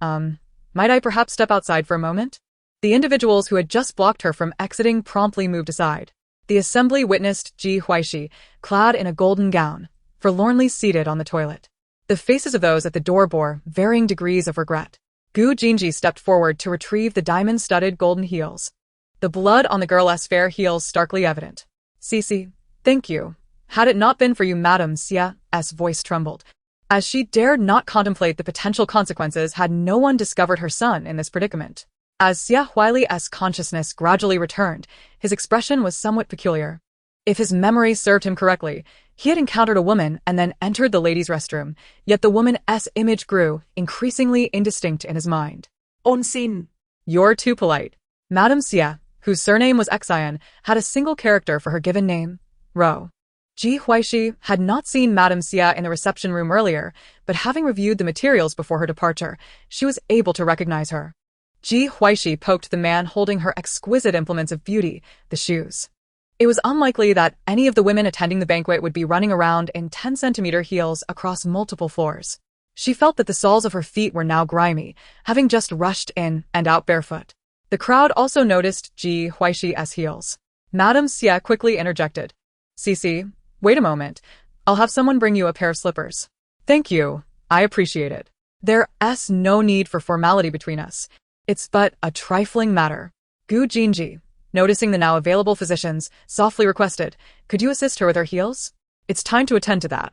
Might I perhaps step outside for a moment? The individuals who had just blocked her from exiting promptly moved aside. The assembly witnessed Ji Huaixi, clad in a golden gown, forlornly seated on the toilet. The faces of those at the door bore varying degrees of regret. Gu Jinji stepped forward to retrieve the diamond-studded golden heels. The blood on the girl's fair heels starkly evident. Cici, thank you. Had it not been for you, Madame Xia's voice trembled, as she dared not contemplate the potential consequences had no one discovered her son in this predicament. As Xia Huai's consciousness gradually returned, his expression was somewhat peculiar. If his memory served him correctly, he had encountered a woman and then entered the ladies' restroom, yet the woman's image grew increasingly indistinct in his mind. Unseen. You're too polite. Madame Xia, whose surname was Xian, had a single character for her given name, Ro. Ji Huaixi had not seen Madame Xia in the reception room earlier, but having reviewed the materials before her departure, she was able to recognize her. Ji Huaixi poked the man holding her exquisite implements of beauty, the shoes. It was unlikely that any of the women attending the banquet would be running around in 10-centimeter heels across multiple floors. She felt that the soles of her feet were now grimy, having just rushed in and out barefoot. The crowd also noticed Ji Huaixi heels. Madame Xie quickly interjected. Cici, wait a moment. I'll have someone bring you a pair of slippers. Thank you. I appreciate it. There's no need for formality between us. It's but a trifling matter. Gu Jinji, noticing the now available physicians, softly requested, could you assist her with her heels? It's time to attend to that.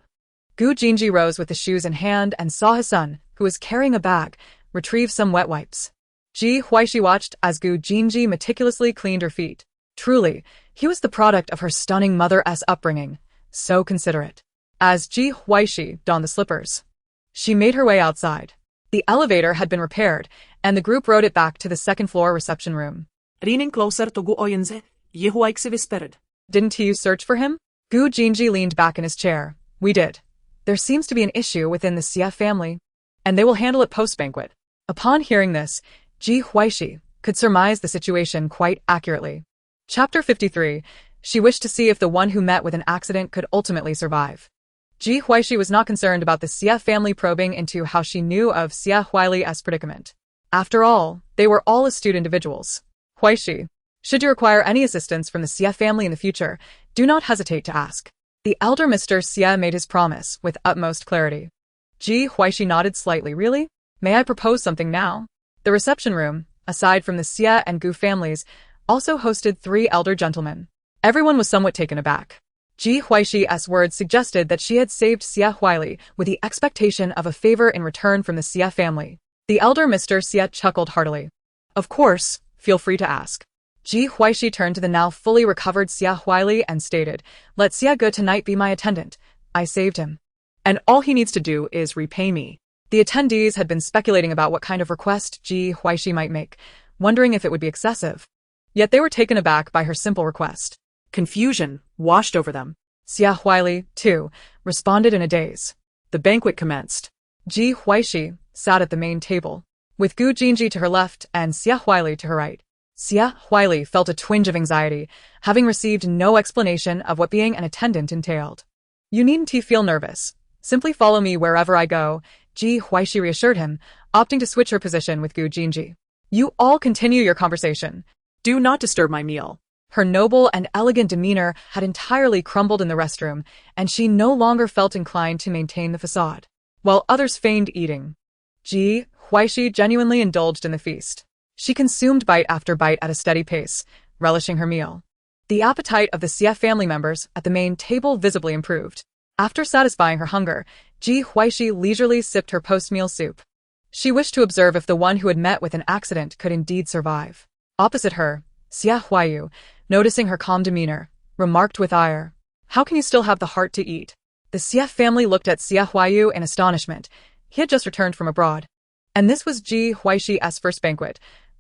Gu Jinji rose with the shoes in hand and saw his son, who was carrying a bag, retrieve some wet wipes. Ji Huaixi watched as Gu Jinji meticulously cleaned her feet. Truly, he was the product of her stunning mother's upbringing, so considerate. As Ji Huaixi donned the slippers, she made her way outside. The elevator had been repaired, and the group rode it back to the second-floor reception room. Leaning closer to Gu Oyenze, Ji Huaixi whispered. Didn't you search for him? Gu Jinji leaned back in his chair. We did. There seems to be an issue within the Xie family, and they will handle it post-banquet. Upon hearing this, Ji Huaixi could surmise the situation quite accurately. Chapter 53. She wished to see if the one who met with an accident could ultimately survive. Ji Huaixi was not concerned about the Xie family probing into how she knew of Xie Huaili's predicament. After all, they were all astute individuals. Huaixi, should you require any assistance from the Xie family in the future, do not hesitate to ask. The elder Mr. Xie made his promise with utmost clarity. Ji Huaixi nodded slightly. Really? May I propose something now? The reception room, aside from the Xie and Gu families, also hosted 3 elder gentlemen. Everyone was somewhat taken aback. Ji Huaixi's words suggested that she had saved Xie Huaili with the expectation of a favor in return from the Xie family. The elder Mr. Xie chuckled heartily. Of course, feel free to ask. Ji Huaixi turned to the now fully recovered Xie Huaili and stated, let Xie Ge tonight be my attendant. I saved him. And all he needs to do is repay me. The attendees had been speculating about what kind of request Ji Huaixi might make, wondering if it would be excessive. Yet they were taken aback by her simple request. Confusion washed over them. Xie Huaili, too, responded in a daze. The banquet commenced. Ji Huaixi sat at the main table, with Gu Jinji to her left and Xie Huaili to her right. Xie Huaili felt a twinge of anxiety, having received no explanation of what being an attendant entailed. You needn't feel nervous. Simply follow me wherever I go, Ji Huaixi reassured him, opting to switch her position with Gu Jinji. You all continue your conversation. Do not disturb my meal. Her noble and elegant demeanor had entirely crumbled in the restroom, and she no longer felt inclined to maintain the facade. While others feigned eating, Ji Huaixi genuinely indulged in the feast. She consumed bite after bite at a steady pace, relishing her meal. The appetite of the Xie family members at the main table visibly improved. After satisfying her hunger, Ji Huaixi leisurely sipped her post-meal soup. She wished to observe if the one who had met with an accident could indeed survive. Opposite her, Xie Huayu, noticing her calm demeanor, remarked with ire, how can you still have the heart to eat? The Xie family looked at Xie Huayu in astonishment. He had just returned from abroad. And this was Ji Huaixi's first banquet.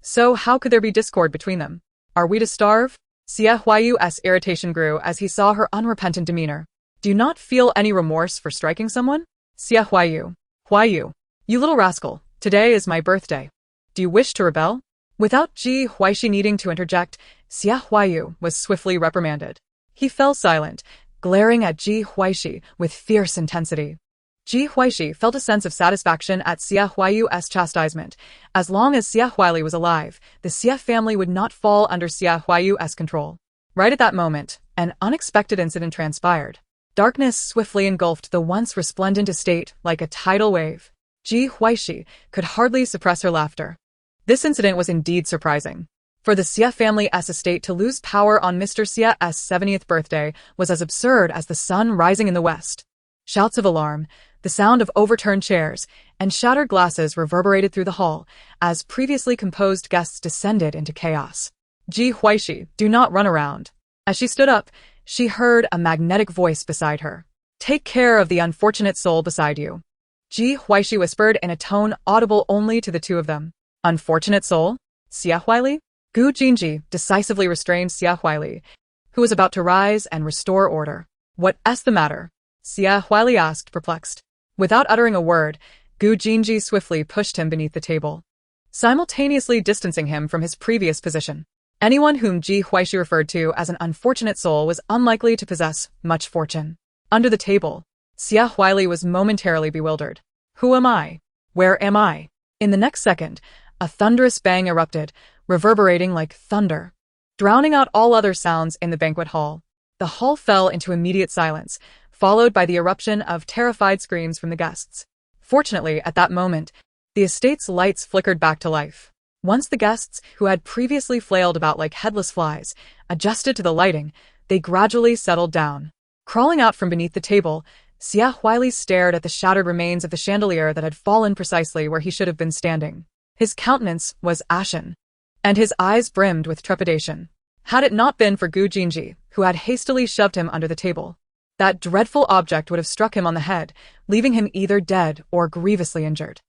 So how could there be discord between them? Are we to starve? Xie Huayu's irritation grew as he saw her unrepentant demeanor. Do you not feel any remorse for striking someone? Xie Huayu, you little rascal, today is my birthday. Do you wish to rebel? Without Ji Huaixi needing to interject, Xie Huayu was swiftly reprimanded. He fell silent, glaring at Ji Huaixi with fierce intensity. Ji Huaixi felt a sense of satisfaction at Xie Huayu's chastisement. As long as Xie Huaili was alive, the Xie family would not fall under Xie Huayu's control. Right at that moment, an unexpected incident transpired. Darkness swiftly engulfed the once resplendent estate like a tidal wave. Ji Huaixi could hardly suppress her laughter. This incident was indeed surprising. For the Xie family's estate to lose power on Mr. Xie's 70th birthday was as absurd as the sun rising in the west. Shouts of alarm, the sound of overturned chairs, and shattered glasses reverberated through the hall as previously composed guests descended into chaos. Ji Huaixi, do not run around. As she stood up, she heard a magnetic voice beside her. Take care of the unfortunate soul beside you. Ji Huaixi whispered in a tone audible only to the two of them. Unfortunate soul? Xie Huaili? Gu Jinji decisively restrained Xie Huaili, who was about to rise and restore order. What's the matter? Xie Huaili asked, perplexed. Without uttering a word, Gu Jinji swiftly pushed him beneath the table, simultaneously distancing him from his previous position. Anyone whom Ji Huaixi referred to as an unfortunate soul was unlikely to possess much fortune. Under the table, Xie Huaili was momentarily bewildered. Who am I? Where am I? In the next second, a thunderous bang erupted, reverberating like thunder, drowning out all other sounds in the banquet hall. The hall fell into immediate silence, followed by the eruption of terrified screams from the guests. Fortunately, at that moment, the estate's lights flickered back to life. Once the guests, who had previously flailed about like headless flies, adjusted to the lighting, they gradually settled down. Crawling out from beneath the table, Ji Huaixi stared at the shattered remains of the chandelier that had fallen precisely where he should have been standing. His countenance was ashen, and his eyes brimmed with trepidation. Had it not been for Gu Jinji, who had hastily shoved him under the table, that dreadful object would have struck him on the head, leaving him either dead or grievously injured.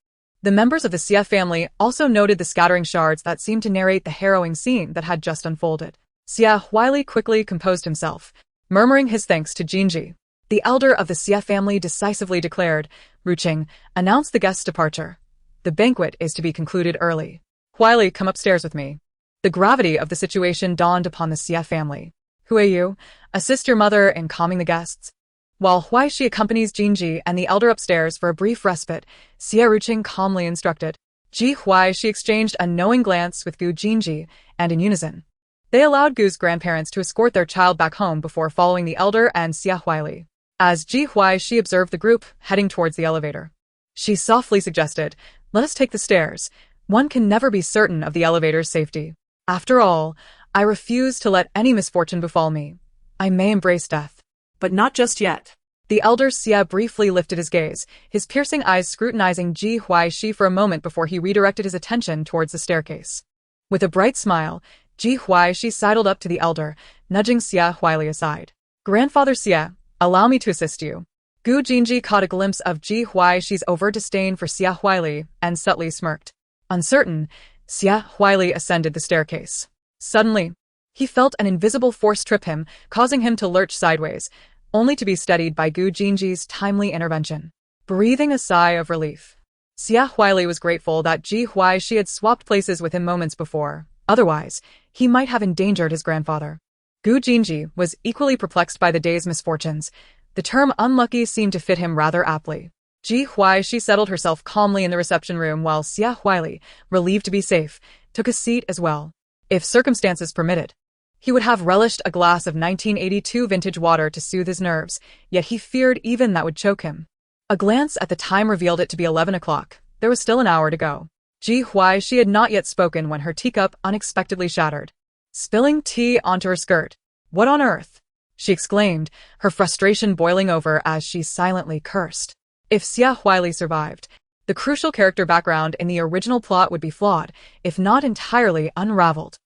The members of the Xie family also noted the scattering shards that seemed to narrate the harrowing scene that had just unfolded. Ji Huaixi quickly composed himself, murmuring his thanks to Jinji. The elder of the Xie family decisively declared, "Ruqing, announce the guest's departure. The banquet is to be concluded early. Huaixi, come upstairs with me." The gravity of the situation dawned upon the Xie family. "Huayu, assist your mother in calming the guests." While Huaixi accompanies Jinji and the elder upstairs for a brief respite, Xie Ruqing calmly instructed. Ji Huaixi exchanged a knowing glance with Gu Jinji, and in unison, they allowed Gu's grandparents to escort their child back home before following the elder and Xie Huaixi. As Ji Huaixi observed the group heading towards the elevator, she softly suggested, "Let us take the stairs. One can never be certain of the elevator's safety. After all, I refuse to let any misfortune befall me. I may embrace death, But not just yet. The elder Xie briefly lifted his gaze, his piercing eyes scrutinizing Ji Huaixi for a moment before he redirected his attention towards the staircase. With a bright smile, Ji Huaixi sidled up to the elder, nudging Xie Huaixi aside. "Grandfather Xie, allow me to assist you." Gu Jinji caught a glimpse of Ji Huaixi's overt disdain for Xie Huaixi and subtly smirked. Uncertain, Xie Huaixi ascended the staircase. Suddenly, he felt an invisible force trip him, causing him to lurch sideways, only to be steadied by Gu Jinji's timely intervention. Breathing a sigh of relief, Xie Huaixi was grateful that Ji Huaixi had swapped places with him moments before. Otherwise, he might have endangered his grandfather. Gu Jinji was equally perplexed by the day's misfortunes. The term unlucky seemed to fit him rather aptly. Ji Huaixi settled herself calmly in the reception room while Xie Huaixi, relieved to be safe, took a seat as well. If circumstances permitted, he would have relished a glass of 1982 vintage water to soothe his nerves, yet he feared even that would choke him. A glance at the time revealed it to be 11 o'clock. There was still an hour to go. Ji Huaixi had not yet spoken when her teacup unexpectedly shattered, spilling tea onto her skirt. "What on earth?" she exclaimed, her frustration boiling over as she silently cursed. If Xie Huaixi survived, the crucial character background in the original plot would be flawed, if not entirely unraveled.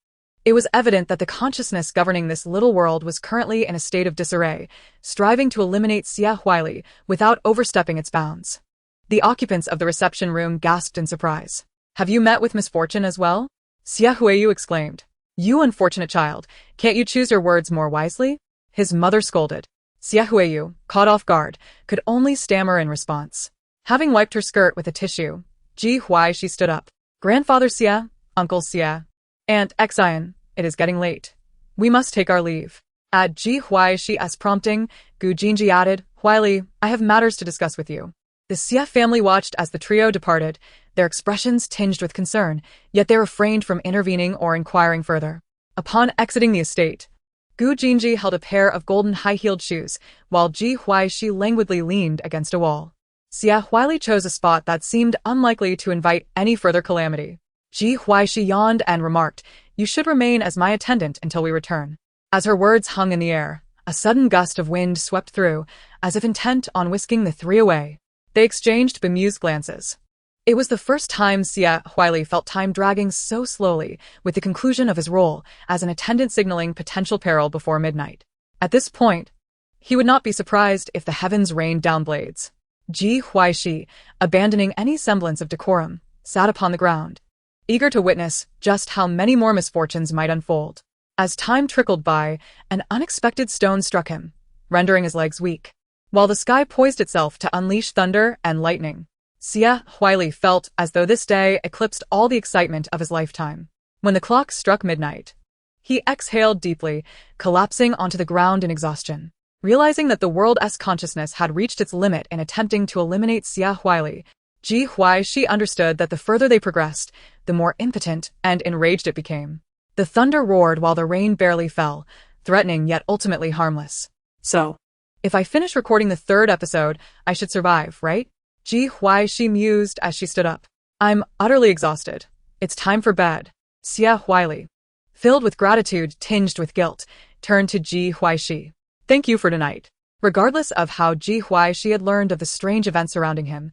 It was evident that the consciousness governing this little world was currently in a state of disarray, striving to eliminate Xie Huaixi without overstepping its bounds. The occupants of the reception room gasped in surprise. "Have you met with misfortune as well?" Xie Huaixi exclaimed. "You unfortunate child, can't you choose your words more wisely?" His mother scolded. Xie Huaixi, caught off guard, could only stammer in response. Having wiped her skirt with a tissue, Ji Huaixi stood up. "Grandfather Xie, Uncle Xie, Aunt Xian, it is getting late. We must take our leave." At Ji Huaixi prompting, Gu Jinji added, "Huaixi, I have matters to discuss with you." The Xie family watched as the trio departed, their expressions tinged with concern, yet they refrained from intervening or inquiring further. Upon exiting the estate, Gu Jinji held a pair of golden high-heeled shoes, while Ji Huaixi languidly leaned against a wall. Xie Huaixi chose a spot that seemed unlikely to invite any further calamity. Ji Huaixi yawned and remarked, "You should remain as my attendant until we return." As her words hung in the air, a sudden gust of wind swept through, as if intent on whisking the three away. They exchanged bemused glances. It was the first time Xie Huaixi felt time dragging so slowly with the conclusion of his role as an attendant signaling potential peril before midnight. At this point, he would not be surprised if the heavens rained down blades. Ji Huaixi, abandoning any semblance of decorum, sat upon the ground, eager to witness just how many more misfortunes might unfold. As time trickled by, an unexpected stone struck him, rendering his legs weak. While the sky poised itself to unleash thunder and lightning, Xie Huaixi felt as though this day eclipsed all the excitement of his lifetime. When the clock struck midnight, he exhaled deeply, collapsing onto the ground in exhaustion. Realizing that the world's consciousness had reached its limit in attempting to eliminate Xie Huaixi, Ji Huaixi understood that the further they progressed, the more impotent and enraged it became. The thunder roared while the rain barely fell, threatening yet ultimately harmless. So, If I finish recording the third episode, I should survive, right? Ji Huaixi mused as she stood up. I'm utterly exhausted. It's time for bed. Xia Huaili, filled with gratitude tinged with guilt, turned to Ji Huaixi. Thank you for tonight. Regardless of how Ji Huaixi had learned of the strange events surrounding him,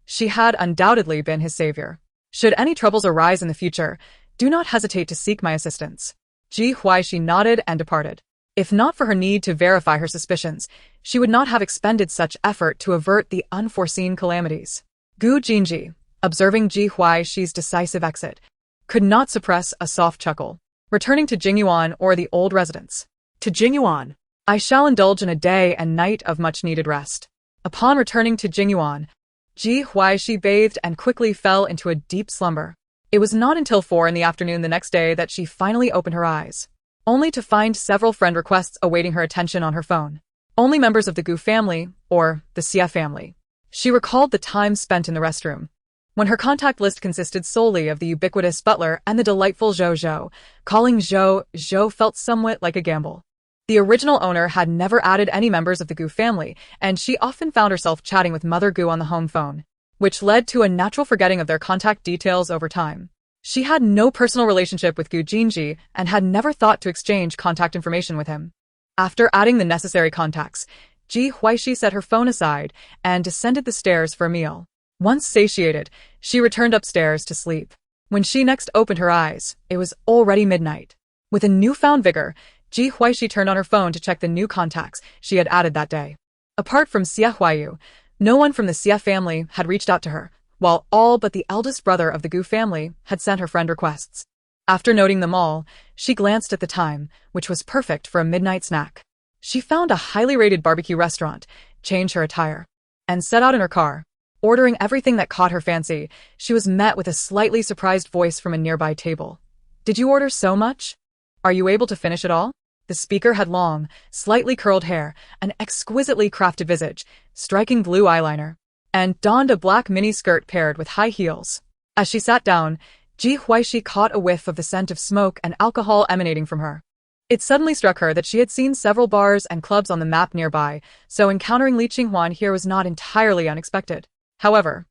she had undoubtedly been his savior. Should any troubles arise in the future, do not hesitate to seek my assistance. Ji Huaixi nodded and departed. If not for her need to verify her suspicions, she would not have expended such effort to avert the unforeseen calamities. Gu Jinji, observing Ji Huaixi's decisive exit, could not suppress a soft chuckle. Returning to Jingyuan or the old residence. to Jingyuan. I shall indulge in a day and night of much-needed rest. Upon returning to Jingyuan, Ji Huaixi bathed and quickly fell into a deep slumber. It was not until 4 p.m. the next day that she finally opened her eyes, only to find several friend requests awaiting her attention on her phone. Only members of the Gu family, or the Xia family. She recalled the time spent in the restroom, when her contact list consisted solely of the ubiquitous butler and the delightful Zhou. Calling Zhou felt somewhat like a gamble. The original owner had never added any members of the Gu family, and she often found herself chatting with Mother Gu on the home phone, which led to a natural forgetting of their contact details over time. She had no personal relationship with Gu Jinji and had never thought to exchange contact information with him. After adding the necessary contacts, Ji Huaixi set her phone aside and descended the stairs for a meal. Once satiated, she returned upstairs to sleep. When she next opened her eyes, it was already midnight. With a newfound vigor, Ji Huaixi turned on her phone to check the new contacts she had added that day. Apart from Xia Huayu, no one from the Xia family had reached out to her, while all but the eldest brother of the Gu family had sent her friend requests. After noting them all, she glanced at the time, which was perfect for a midnight snack. She found a highly rated barbecue restaurant, changed her attire, and set out in her car. Ordering everything that caught her fancy, she was met with a slightly surprised voice from a nearby table. Did you order so much? Are you able to finish it all? The speaker had long, slightly curled hair, an exquisitely crafted visage, striking blue eyeliner, and donned a black mini-skirt paired with high heels. As she sat down, Ji Huaixi caught a whiff of the scent of smoke and alcohol emanating from her. It suddenly struck her that she had seen several bars and clubs on the map nearby, so encountering Li Qinghuan here was not entirely unexpected. However,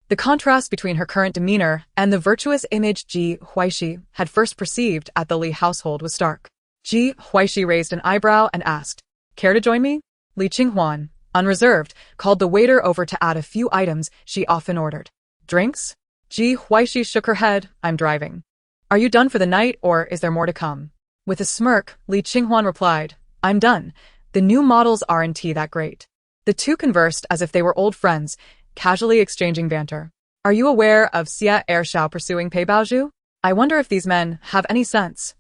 the contrast between her current demeanor and the virtuous image Ji Huaixi had first perceived at the Li household was stark. Ji Huaixi raised an eyebrow and asked, "Care to join me?" Li Qinghuan, unreserved, called the waiter over to add a few items she often ordered. Drinks? Ji Huaixi shook her head. I'm driving. Are you done for the night, or is there more to come? With a smirk, Li Qinghuan replied, I'm done. The new models aren't that great. The two conversed as if they were old friends, casually exchanging banter. Are you aware of Xia Ershao pursuing Pei Baozhu? I wonder if these men have any sense.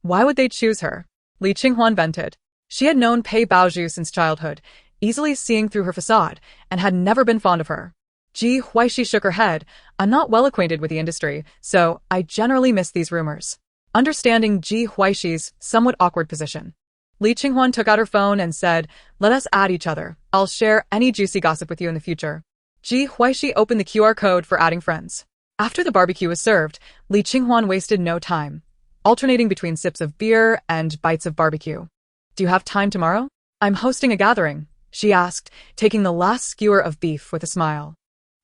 Why would they choose her? Li Qinghuan vented. She had known Pei Baozhu since childhood, easily seeing through her facade, and had never been fond of her. Ji Huaixi shook her head. I'm not well acquainted with the industry, so I generally miss these rumors. Understanding Ji Huaixi's somewhat awkward position, Li Qinghuan took out her phone and said, let us add each other. I'll share any juicy gossip with you in the future. Ji Huaixi opened the QR code for adding friends. After the barbecue was served, Li Qinghuan wasted no time, alternating between sips of beer and bites of barbecue. Do you have time tomorrow? I'm hosting a gathering, she asked, taking the last skewer of beef with a smile.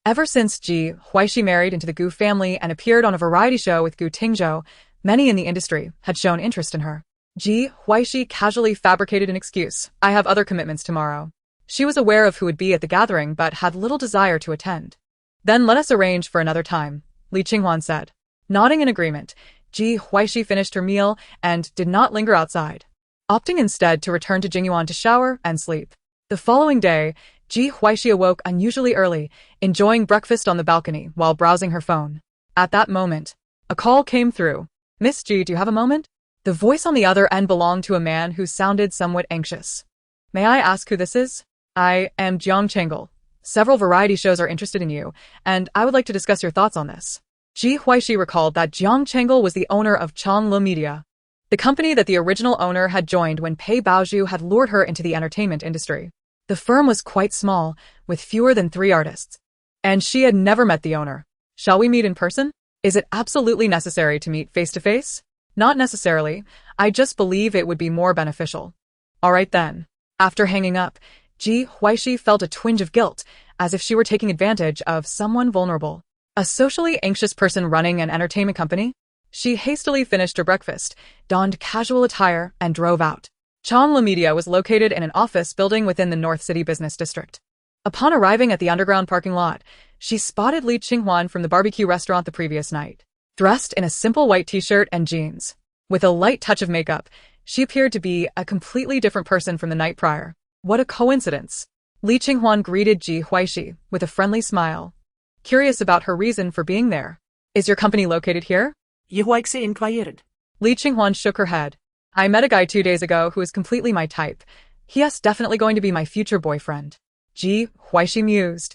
Ever since Ji Huaixi married into the Gu family and appeared on a variety show with Gu Tingzhou, many in the industry had shown interest in her. Ji Huaixi casually fabricated an excuse. I have other commitments tomorrow. She was aware of who would be at the gathering but had little desire to attend. Then let us arrange for another time, Li Qinghuan said. Nodding in agreement, Ji Huaixi finished her meal and did not linger outside, opting instead to return to Jingyuan to shower and sleep. The following day, Ji Huaixi awoke unusually early, enjoying breakfast on the balcony while browsing her phone. At that moment, a call came through. Miss Ji, do you have a moment? The voice on the other end belonged to a man who sounded somewhat anxious. May I ask who this is? I am Jiang Chengel. Several variety shows are interested in you, and I would like to discuss your thoughts on this. Ji Huaixi recalled that Jiang Chengel was the owner of Changlu Media, the company that the original owner had joined when Pei Baozhu had lured her into the entertainment industry. The firm was quite small, with fewer than 3 artists. And she had never met the owner. Shall we meet in person? Is it absolutely necessary to meet face to face? Not necessarily. I just believe it would be more beneficial. All right then. After hanging up, Ji Huaixi felt a twinge of guilt, as if she were taking advantage of someone vulnerable. A socially anxious person running an entertainment company? She hastily finished her breakfast, donned casual attire, and drove out. Changla Media was located in an office building within the North City Business District. Upon arriving at the underground parking lot, she spotted Li Qinghuan from the barbecue restaurant the previous night. Dressed in a simple white t-shirt and jeans, with a light touch of makeup, she appeared to be a completely different person from the night prior. What a coincidence! Li Qinghuan greeted Ji Huaixi with a friendly smile, curious about her reason for being there. Is your company located here? Ji Huaixi inquired. Li Qinghuan shook her head. I met a guy 2 days ago who is completely my type. He is definitely going to be my future boyfriend. Ji Huaixi mused.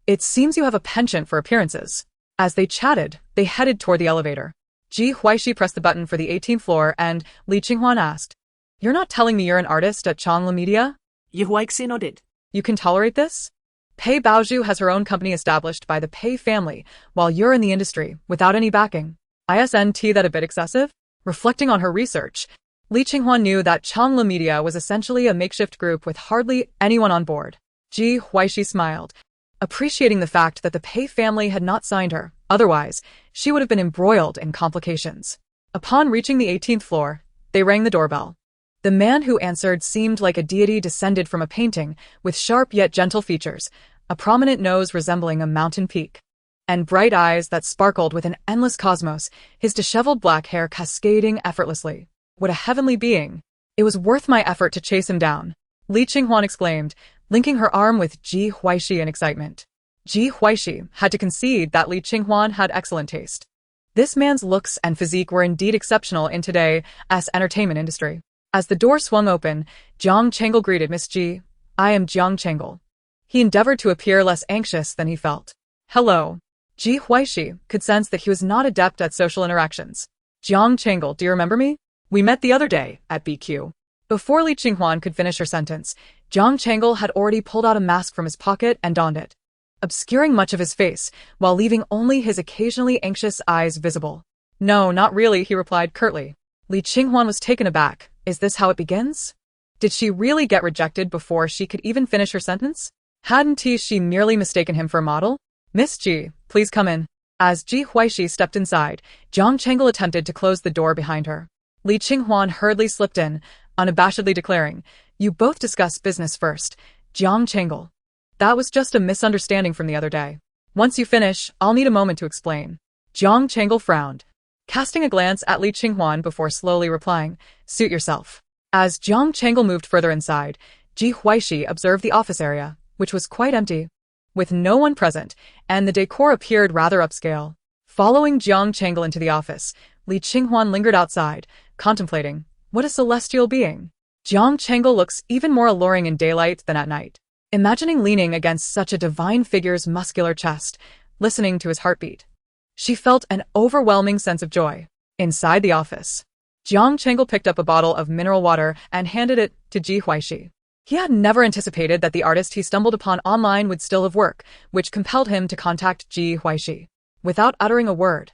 It seems you have a penchant for appearances. As they chatted, they headed toward the elevator. Ji Huaixi pressed the button for the 18th floor and Li Qinghuan asked, You're not telling me you're an artist at Changla Media? Ji Huaixi nodded. You can tolerate this? Pei Baozhu has her own company established by the Pei family, while you're in the industry, without any backing. Isn't that a bit excessive? Reflecting on her research, Li Qinghuan knew that Changla Media was essentially a makeshift group with hardly anyone on board. Ji Huaixi smiled, appreciating the fact that the Pei family had not signed her. Otherwise, she would have been embroiled in complications. Upon reaching the 18th floor, they rang the doorbell. The man who answered seemed like a deity descended from a painting, with sharp yet gentle features, a prominent nose resembling a mountain peak, and bright eyes that sparkled with an endless cosmos, his disheveled black hair cascading effortlessly. What a heavenly being! It was worth my effort to chase him down, Li Qinghuan exclaimed, linking her arm with Ji Huaixi in excitement. Ji Huaixi had to concede that Li Qinghuan had excellent taste. This man's looks and physique were indeed exceptional in today's entertainment industry. As the door swung open, Jiang Chengel greeted Miss Ji. I am Jiang Chengel. He endeavored to appear less anxious than he felt. Hello. Ji Huaixi could sense that he was not adept at social interactions. Jiang Chengel, do you remember me? We met the other day at BQ. Before Li Qinghuan could finish her sentence, Jiang Chengel had already pulled out a mask from his pocket and donned it, obscuring much of his face while leaving only his occasionally anxious eyes visible. No, not really, he replied curtly. Li Qinghuan was taken aback. Is this how it begins? Did she really get rejected before she could even finish her sentence? Hadn't she merely mistaken him for a model? Miss Ji, please come in. As Ji Huaixi stepped inside, Jiang Chengel attempted to close the door behind her. Li Qinghuan hurriedly slipped in, unabashedly declaring, You both discuss business first, Jiang Chengel. That was just a misunderstanding from the other day. Once you finish, I'll need a moment to explain. Jiang Chengel frowned, casting a glance at Li Qinghuan before slowly replying, Suit yourself. As Jiang Chengel moved further inside, Ji Huaixi observed the office area, which was quite empty, with no one present, and the decor appeared rather upscale. Following Jiang Chengel into the office, Li Qinghuan lingered outside, contemplating, what a celestial being. Jiang Chengel looks even more alluring in daylight than at night. Imagining leaning against such a divine figure's muscular chest, listening to his heartbeat, she felt an overwhelming sense of joy. Inside the office, Jiang Chengel picked up a bottle of mineral water and handed it to Ji Huaixi. He had never anticipated that the artist he stumbled upon online would still have work, which compelled him to contact Ji Huaixi. Without uttering a word,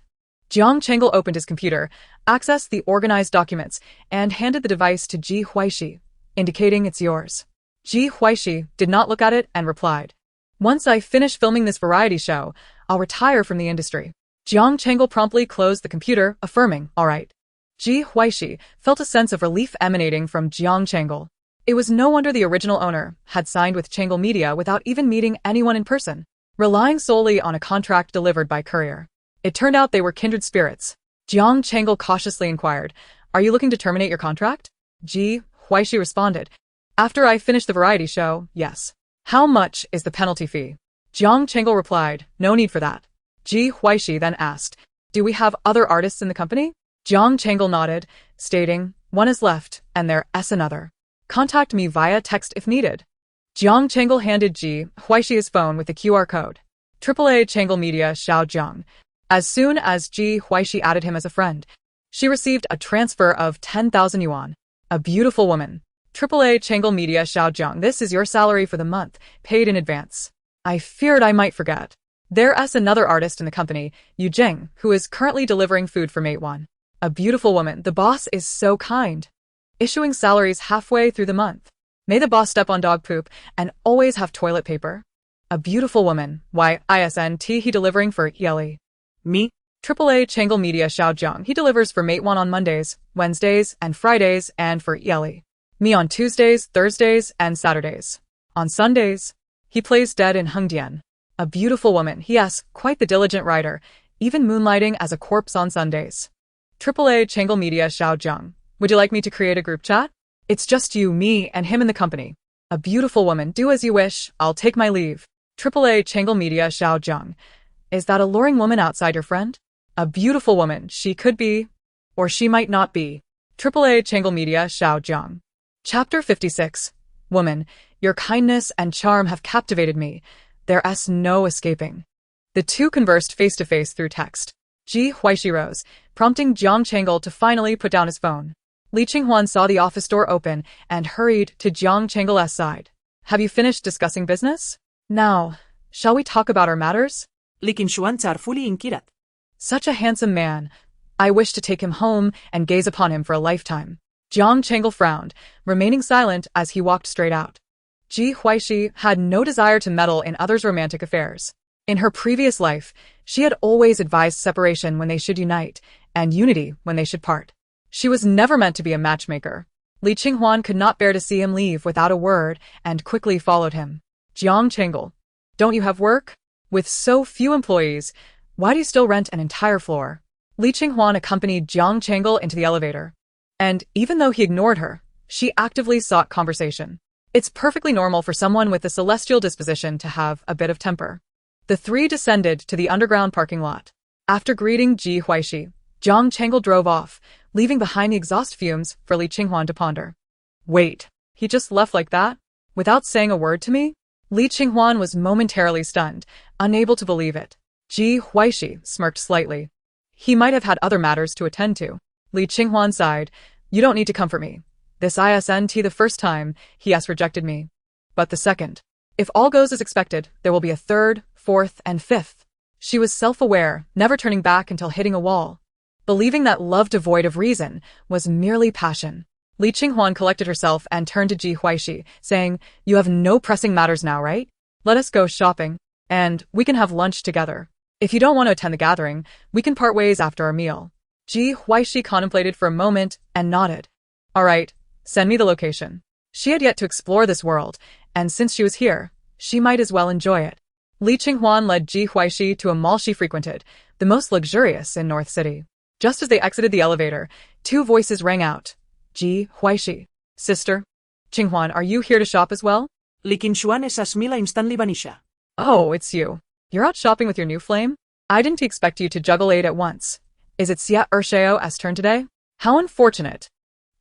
Jiang Chengel opened his computer, accessed the organized documents, and handed the device to Ji Huaixi, indicating it's yours. Ji Huaixi did not look at it and replied, Once I finish filming this variety show, I'll retire from the industry. Jiang Chengel promptly closed the computer, affirming, All right. Ji Huaixi felt a sense of relief emanating from Jiang Chengel. It was no wonder the original owner had signed with Chengel Media without even meeting anyone in person, relying solely on a contract delivered by courier. It turned out they were kindred spirits. Jiang Chengel cautiously inquired, Are you looking to terminate your contract? Ji Huaixi responded, After I finish the variety show, yes. How much is the penalty fee? Jiang Chengel replied, No need for that. Ji Huaixi then asked, Do we have other artists in the company? Jiang Chengel nodded, stating, One is left, and there's another. Contact me via text if needed. Jiang Chengel handed Ji Huaixi his phone with a QR code. AAA Chengel Media Xiao Jiang. As soon as Ji Huaixi added him as a friend, she received a transfer of 10,000 yuan. A beautiful woman. AAA Chengel Media Xiao Jiang. This is your salary for the month, paid in advance. I feared I might forget. There's another artist in the company, Yu Jing, who is currently delivering food for mate 1. A beautiful woman, the boss is so kind. Issuing salaries halfway through the month. May the boss step on dog poop and always have toilet paper. A beautiful woman, YISNT he delivering for Yeli. Me? AAA Changle Media Xiaojiang he delivers for mate 1 on Mondays, Wednesdays, and Fridays and for Yeli. Me on Tuesdays, Thursdays, and Saturdays. On Sundays, he plays dead in Hengdian. A beautiful woman, yes, quite the diligent writer, even moonlighting as a corpse on Sundays. AAA Changle Media Xiaojiang. Would you like me to create a group chat? It's just you, me, and him in the company. A beautiful woman, do as you wish, I'll take my leave. AAA Changle Media Xiaojiang. Is that alluring woman outside your friend? A beautiful woman, she could be, or she might not be. AAA Changle Media Xiaojiang. Chapter 56. Woman, your kindness and charm have captivated me. There's no escaping. The two conversed face-to-face through text. Ji Huaixi rose, prompting Jiang Changle to finally put down his phone. Li Qinghuan saw the office door open and hurried to Jiang Changle's side. Have you finished discussing business? Now, shall we talk about our matters? Li Qinghuan tarfuli inkirat. Such a handsome man. I wish to take him home and gaze upon him for a lifetime. Jiang Changle frowned, remaining silent as he walked straight out. Ji Huaixi had no desire to meddle in others' romantic affairs. In her previous life, she had always advised separation when they should unite, and unity when they should part. She was never meant to be a matchmaker. Li Qinghuan could not bear to see him leave without a word and quickly followed him. Jiang Changle, don't you have work? With so few employees, why do you still rent an entire floor? Li Qinghuan accompanied Jiang Changle into the elevator. And even though he ignored her, she actively sought conversation. It's perfectly normal for someone with a celestial disposition to have a bit of temper. The three descended to the underground parking lot. After greeting Ji Huaixi, Jiang Changle drove off, leaving behind the exhaust fumes for Li Qinghuan to ponder. Wait, he just left like that? Without saying a word to me? Li Qinghuan was momentarily stunned, unable to believe it. Ji Huaixi smirked slightly. He might have had other matters to attend to. Li Qinghuan sighed. You don't need to comfort me. This isn't the first time he has rejected me. But the second. If all goes as expected, there will be a third, fourth, and fifth. She was self-aware, never turning back until hitting a wall. Believing that love devoid of reason was merely passion. Li Qinghuan collected herself and turned to Ji Huaixi, saying, You have no pressing matters now, right? Let us go shopping, and we can have lunch together. If you don't want to attend the gathering, we can part ways after our meal. Ji Huaixi contemplated for a moment and nodded. All right, send me the location. She had yet to explore this world, and since she was here, she might as well enjoy it. Li Qinghuan led Ji Huaixi to a mall she frequented, the most luxurious in North City. Just as they exited the elevator, two voices rang out. Ji Huaixi. Sister? Qinghuan, are you here to shop as well? Li Qinghuan es asmila instantly vanisha. Oh, it's you. You're out shopping with your new flame? I didn't expect you to juggle 8 at once. Is it Xia Ershio's turn today? How unfortunate.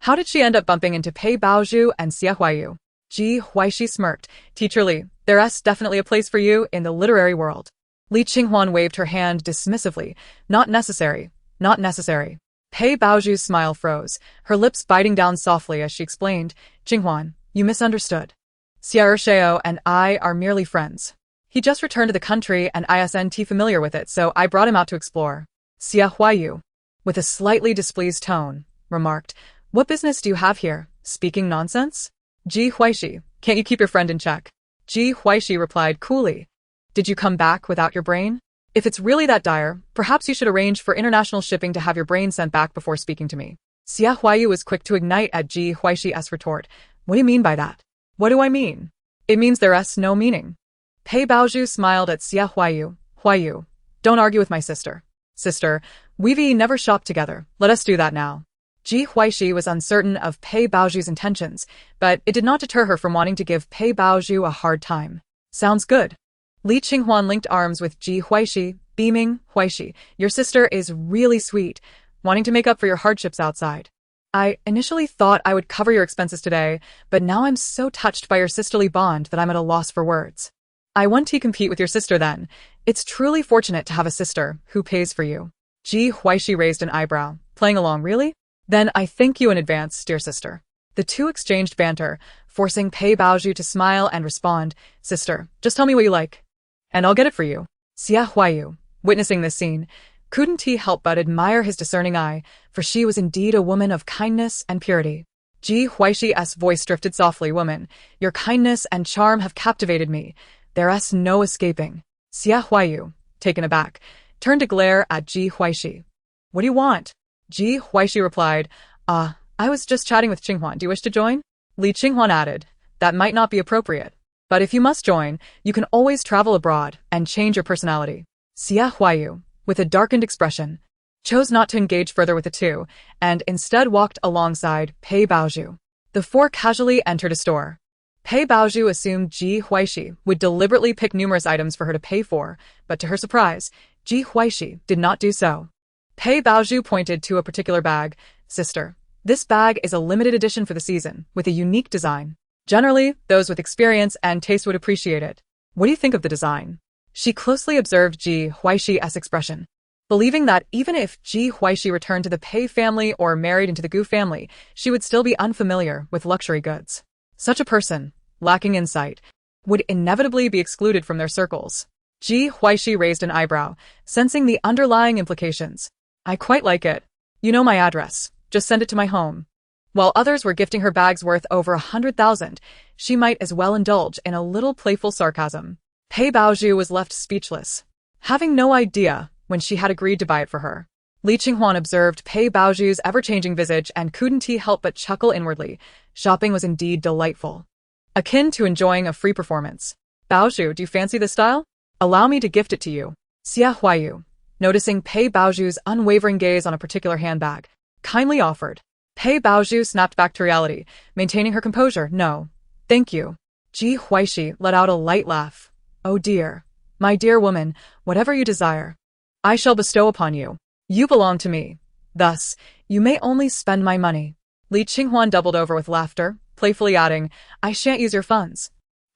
How did she end up bumping into Pei Baozhu and Xia Huayu? Ji Huaixi smirked. Teacher Li, there's definitely a place for you in the literary world. Li Qinghuan waved her hand dismissively. Not necessary. Not necessary. Pei Baozhu's smile froze, her lips biting down softly as she explained, Qinghuan, you misunderstood. Xia Ershio and I are merely friends. He just returned to the country and isn't familiar with it, so I brought him out to explore. Xia Huayu, with a slightly displeased tone, remarked, What business do you have here, speaking nonsense? Ji Huaixi, can't you keep your friend in check? Ji Huaixi replied coolly, Did you come back without your brain? If it's really that dire, perhaps you should arrange for international shipping to have your brain sent back before speaking to me. Xia Huayu was quick to ignite at Ji Huaixi's retort. What do you mean by that? What do I mean? It means there's no meaning. Pei Baozhu smiled at Xia Huayu. Huayu, don't argue with my sister. Sister, we've never shopped together. Let us do that now. Ji Huaixi was uncertain of Pei Baozhu's intentions, but it did not deter her from wanting to give Pei Baozhu a hard time. Sounds good. Li Qinghuan linked arms with Ji Huaixi, beaming, Huaixi, your sister is really sweet, wanting to make up for your hardships outside. I initially thought I would cover your expenses today, but now I'm so touched by your sisterly bond that I'm at a loss for words. I want to compete with your sister then. It's truly fortunate to have a sister who pays for you. Ji Huaixi raised an eyebrow. Playing along, really? Then I thank you in advance, dear sister. The two exchanged banter, forcing Pei Baozhu to smile and respond, Sister, just tell me what you like, and I'll get it for you. Ji Huaixi, witnessing this scene, couldn't he help but admire his discerning eye, for she was indeed a woman of kindness and purity. Ji Huaixi voice drifted softly, "Woman, your kindness and charm have captivated me. There's no escaping." Ji Huaixi, taken aback, turned to glare at Ji Huaixi. "What do you want?" Ji Huaixi replied, I was just chatting with Qinghuan. Do you wish to join?" Li Qinghuan added, "That might not be appropriate. But if you must join, you can always travel abroad and change your personality." Ji Huaixi, with a darkened expression, chose not to engage further with the two, and instead walked alongside Pei Baozhu. The four casually entered a store. Pei Baozhu assumed Ji Huaixi would deliberately pick numerous items for her to pay for, but to her surprise, Ji Huaixi did not do so. Pei Baozhu pointed to a particular bag. "Sister, this bag is a limited edition for the season, with a unique design. Generally, those with experience and taste would appreciate it. What do you think of the design?" She closely observed Ji Huaixi's expression, believing that even if Ji Huaixi returned to the Pei family or married into the Gu family, she would still be unfamiliar with luxury goods. Such a person, lacking insight, would inevitably be excluded from their circles. Ji Huaixi raised an eyebrow, sensing the underlying implications. "I quite like it. You know my address. Just send it to my home." While others were gifting her bags worth over 100,000, she might as well indulge in a little playful sarcasm. Pei Baozhu was left speechless, having no idea when she had agreed to buy it for her. Li Qinghuan observed Pei Baozhu's ever-changing visage and couldn't he help but chuckle inwardly. Shopping was indeed delightful, akin to enjoying a free performance. "Baozhu, do you fancy this style? Allow me to gift it to you." Ji Huaixi, noticing Pei Baozhu's unwavering gaze on a particular handbag, kindly offered. Pei Baozhu snapped back to reality, maintaining her composure. "No, thank you." Ji Huaixi let out a light laugh. "Oh dear, my dear woman, whatever you desire, I shall bestow upon you. You belong to me. Thus, you may only spend my money." Li Qinghuan doubled over with laughter, playfully adding, "I shan't use your funds.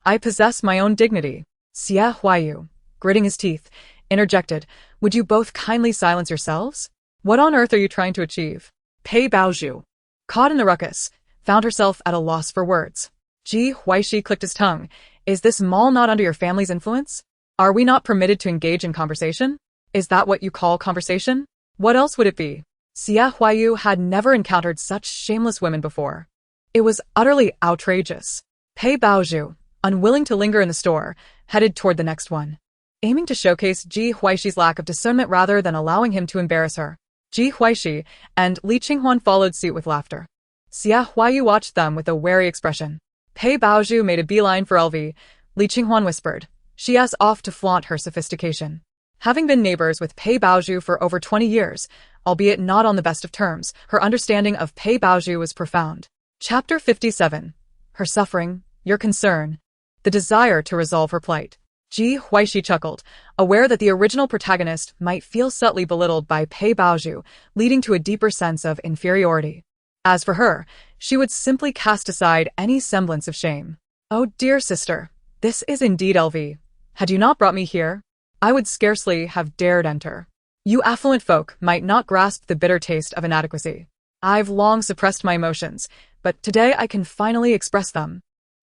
I possess my own dignity." Ji Huaixi, gritting his teeth, interjected, "Would you both kindly silence yourselves? What on earth are you trying to achieve?" Pei Baozhu, caught in the ruckus, found herself at a loss for words. Ji Huaixi clicked his tongue. "Is this mall not under your family's influence? Are we not permitted to engage in conversation? Is that what you call conversation? What else would it be?" Ji Huaixi had never encountered such shameless women before. It was utterly outrageous. Pei Baozhu, unwilling to linger in the store, headed toward the next one, aiming to showcase Ji Huaixi's lack of discernment rather than allowing him to embarrass her. Ji Huaixi and Li Qinghuan followed suit with laughter. Ji Huaixi watched them with a wary expression. Pei Baozhu made a beeline for LV. Li Qinghuan whispered, "She's off to flaunt her sophistication." Having been neighbors with Pei Baozhu for over 20 years, albeit not on the best of terms, her understanding of Pei Baozhu was profound. Chapter 57. Her suffering, your concern, the desire to resolve her plight. Ji Huaixi chuckled, aware that the original protagonist might feel subtly belittled by Pei Baozhu, leading to a deeper sense of inferiority. As for her, she would simply cast aside any semblance of shame. "Oh dear sister, this is indeed LV. Had you not brought me here, I would scarcely have dared enter. You affluent folk might not grasp the bitter taste of inadequacy. I've long suppressed my emotions, but today I can finally express them.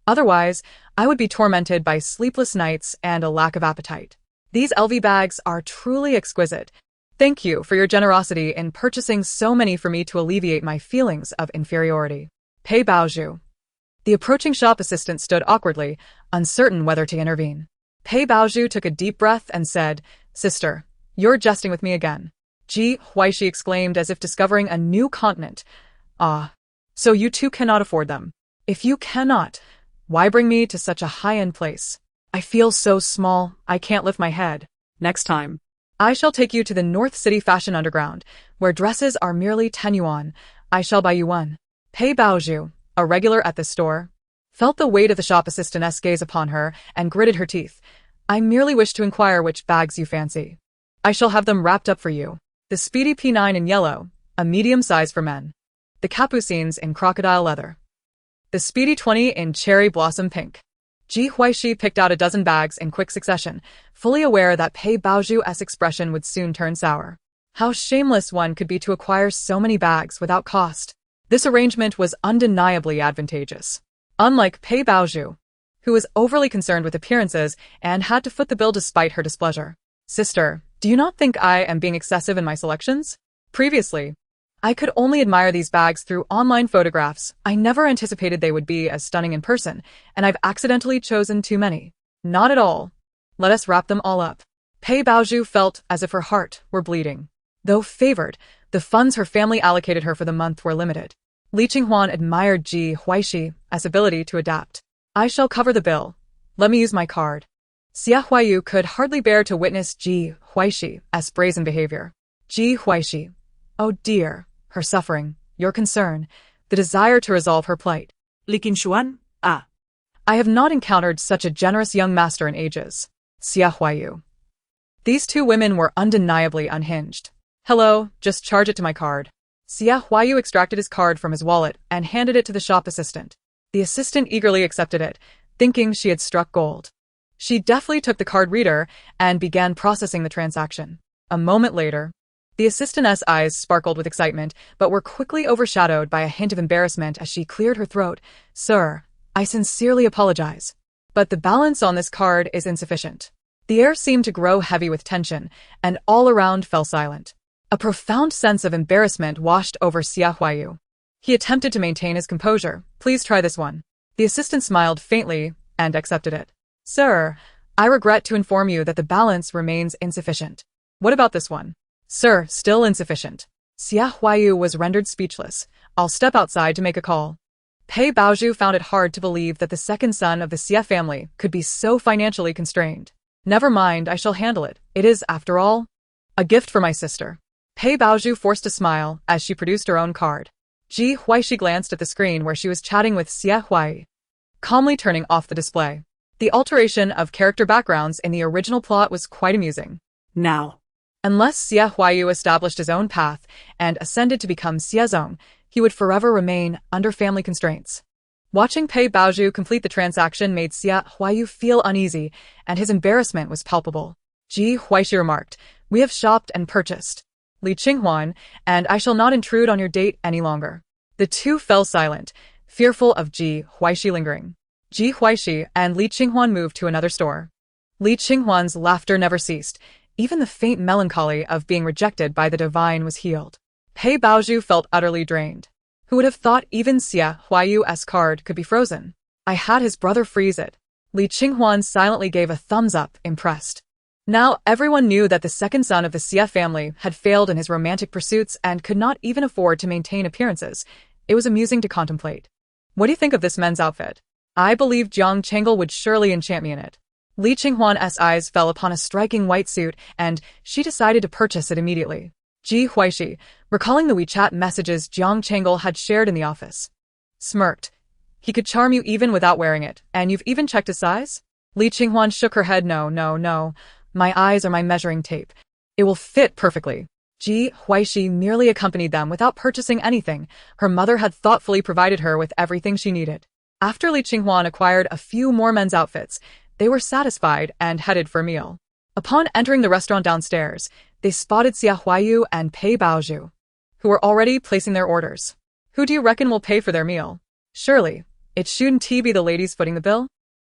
Otherwise, I would be tormented by sleepless nights and a lack of appetite. These LV bags are truly exquisite. Thank you for your generosity in purchasing so many for me to alleviate my feelings of inferiority." Pei Baozhu. The approaching shop assistant stood awkwardly, uncertain whether to intervene. Pei Baozhu took a deep breath and said, "Sister, you're jesting with me again." Ji Huaixi exclaimed as if discovering a new continent. "Ah, so you too cannot afford them. If you cannot, why bring me to such a high-end place? I feel so small, I can't lift my head. Next time, I shall take you to the North City Fashion Underground, where dresses are merely 10 yuan. I shall buy you one." Pei Baozhu, a regular at the store, felt the weight of the shop assistant's gaze upon her and gritted her teeth. "I merely wish to inquire which bags you fancy. I shall have them wrapped up for you. The Speedy P9 in yellow, a medium size for men. The Capucines in crocodile leather. The Speedy 20 in cherry blossom pink." Ji Huaixi picked out a dozen bags in quick succession, fully aware that Pei Baozhu's expression would soon turn sour. How shameless one could be to acquire so many bags without cost. This arrangement was undeniably advantageous. Unlike Pei Baozhu, who was overly concerned with appearances and had to foot the bill despite her displeasure, Sister, do you not think I am being excessive in my selections? Previously, I could only admire these bags through online photographs. I never anticipated they would be as stunning in person, and I've accidentally chosen too many. Not at all. Let us wrap them all up. Pei Baozhu felt as if her heart were bleeding. Though favored, the funds her family allocated her for the month were limited. Li Qinghuan admired Ji Huaixi ability to adapt. I shall cover the bill. Let me use my card. Xia Huayu could hardly bear to witness Ji Huaixi brazen behavior. Ji Huaixi. Oh dear, her suffering, your concern, the desire to resolve her plight. Li Qinshuan, ah. I have not encountered such a generous young master in ages. Xia Huayu. These two women were undeniably unhinged. Hello, just charge it to my card. Xia Huayu extracted his card from his wallet and handed it to the shop assistant. The assistant eagerly accepted it, thinking she had struck gold. She deftly took the card reader and began processing the transaction. A moment later, the assistant's eyes sparkled with excitement, but were quickly overshadowed by a hint of embarrassment as she cleared her throat. Sir, I sincerely apologize, but the balance on this card is insufficient. The air seemed to grow heavy with tension, and all around fell silent. A profound sense of embarrassment washed over Xia Huayu. He attempted to maintain his composure. Please try this one. The assistant smiled faintly and accepted it. Sir, I regret to inform you that the balance remains insufficient. What about this one? Sir, still insufficient. Xia Huayu was rendered speechless. I'll step outside to make a call. Pei Baozhu found it hard to believe that the second son of the Xia family could be so financially constrained. Never mind, I shall handle it. It is, after all, a gift for my sister. Pei Baozhu forced a smile as she produced her own card. Ji Huaixi glanced at the screen where she was chatting with Xia Huayi, calmly turning off the display. The alteration of character backgrounds in the original plot was quite amusing. Now, unless Xia Huayu established his own path and ascended to become Xiazong, he would forever remain under family constraints. Watching Pei Baozhu complete the transaction made Xia Huayu feel uneasy, and his embarrassment was palpable. Ji Huaixi remarked, "We have shopped and purchased. Li Qinghuan, and I shall not intrude on your date any longer." The two fell silent, fearful of Ji Huaixi lingering. Ji Huaixi and Li Qinghuan moved to another store. Li Qinghuan's laughter never ceased. Even the faint melancholy of being rejected by the divine was healed. Pei Baozhu felt utterly drained. Who would have thought even Xia Huayu's card could be frozen? I had his brother freeze it. Li Qinghuan silently gave a thumbs up, impressed. Now everyone knew that the second son of the Xia family had failed in his romantic pursuits and could not even afford to maintain appearances. It was amusing to contemplate. What do you think of this men's outfit? I believe Jiang Chengel would surely enchant me in it. Li Qinghuan's eyes fell upon a striking white suit, and she decided to purchase it immediately. Ji Huaixi, recalling the WeChat messages Jiang Chengel had shared in the office, smirked. He could charm you even without wearing it, and you've even checked his size? Li Qinghuan shook her head. No. My eyes are my measuring tape. It will fit perfectly. Ji Huaixi merely accompanied them without purchasing anything. Her mother had thoughtfully provided her with everything she needed. After Li Qinghuan acquired a few more men's outfits, they were satisfied and headed for a meal. Upon entering the restaurant downstairs, they spotted Xia Huayu and Pei Baozhu, who were already placing their orders. Who do you reckon will pay for their meal? Surely, it shouldn't be the ladies footing the bill?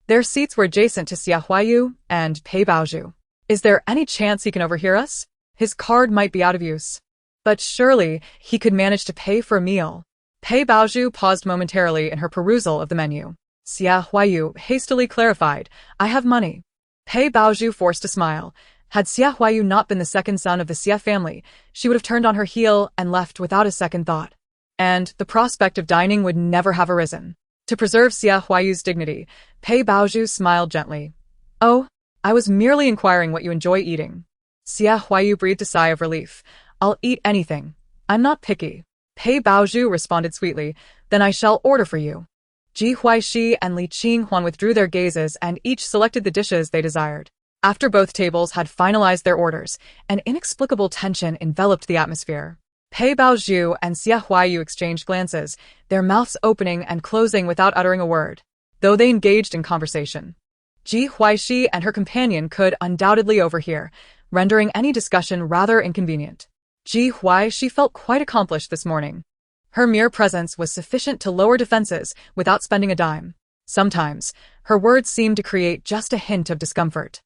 Their seats were adjacent to Xia Huayu and Pei Baozhu. Is there any chance he can overhear us? His card might be out of use. But surely, he could manage to pay for a meal. Pei Baozhu paused momentarily in her perusal of the menu. Xia Huayu hastily clarified, I have money. Pei Baozhu forced a smile. Had Xia Huayu not been the second son of the Xia family, she would have turned on her heel and left without a second thought. And the prospect of dining would never have arisen. To preserve Xia Huayu's dignity, Pei Baozhu smiled gently. Oh, I was merely inquiring what you enjoy eating. Xia Huayu breathed a sigh of relief. I'll eat anything. I'm not picky. Pei Baozhu responded sweetly, then I shall order for you. Ji Huaixi and Li Qinghuan withdrew their gazes and each selected the dishes they desired. After both tables had finalized their orders, an inexplicable tension enveloped the atmosphere. Pei Baozhu and Xia Huayu exchanged glances, their mouths opening and closing without uttering a word, though they engaged in conversation. Ji Huaixi and her companion could undoubtedly overhear, rendering any discussion rather inconvenient. Ji Huaixi felt quite accomplished this morning. Her mere presence was sufficient to lower defenses without spending a dime. Sometimes, her words seemed to create just a hint of discomfort.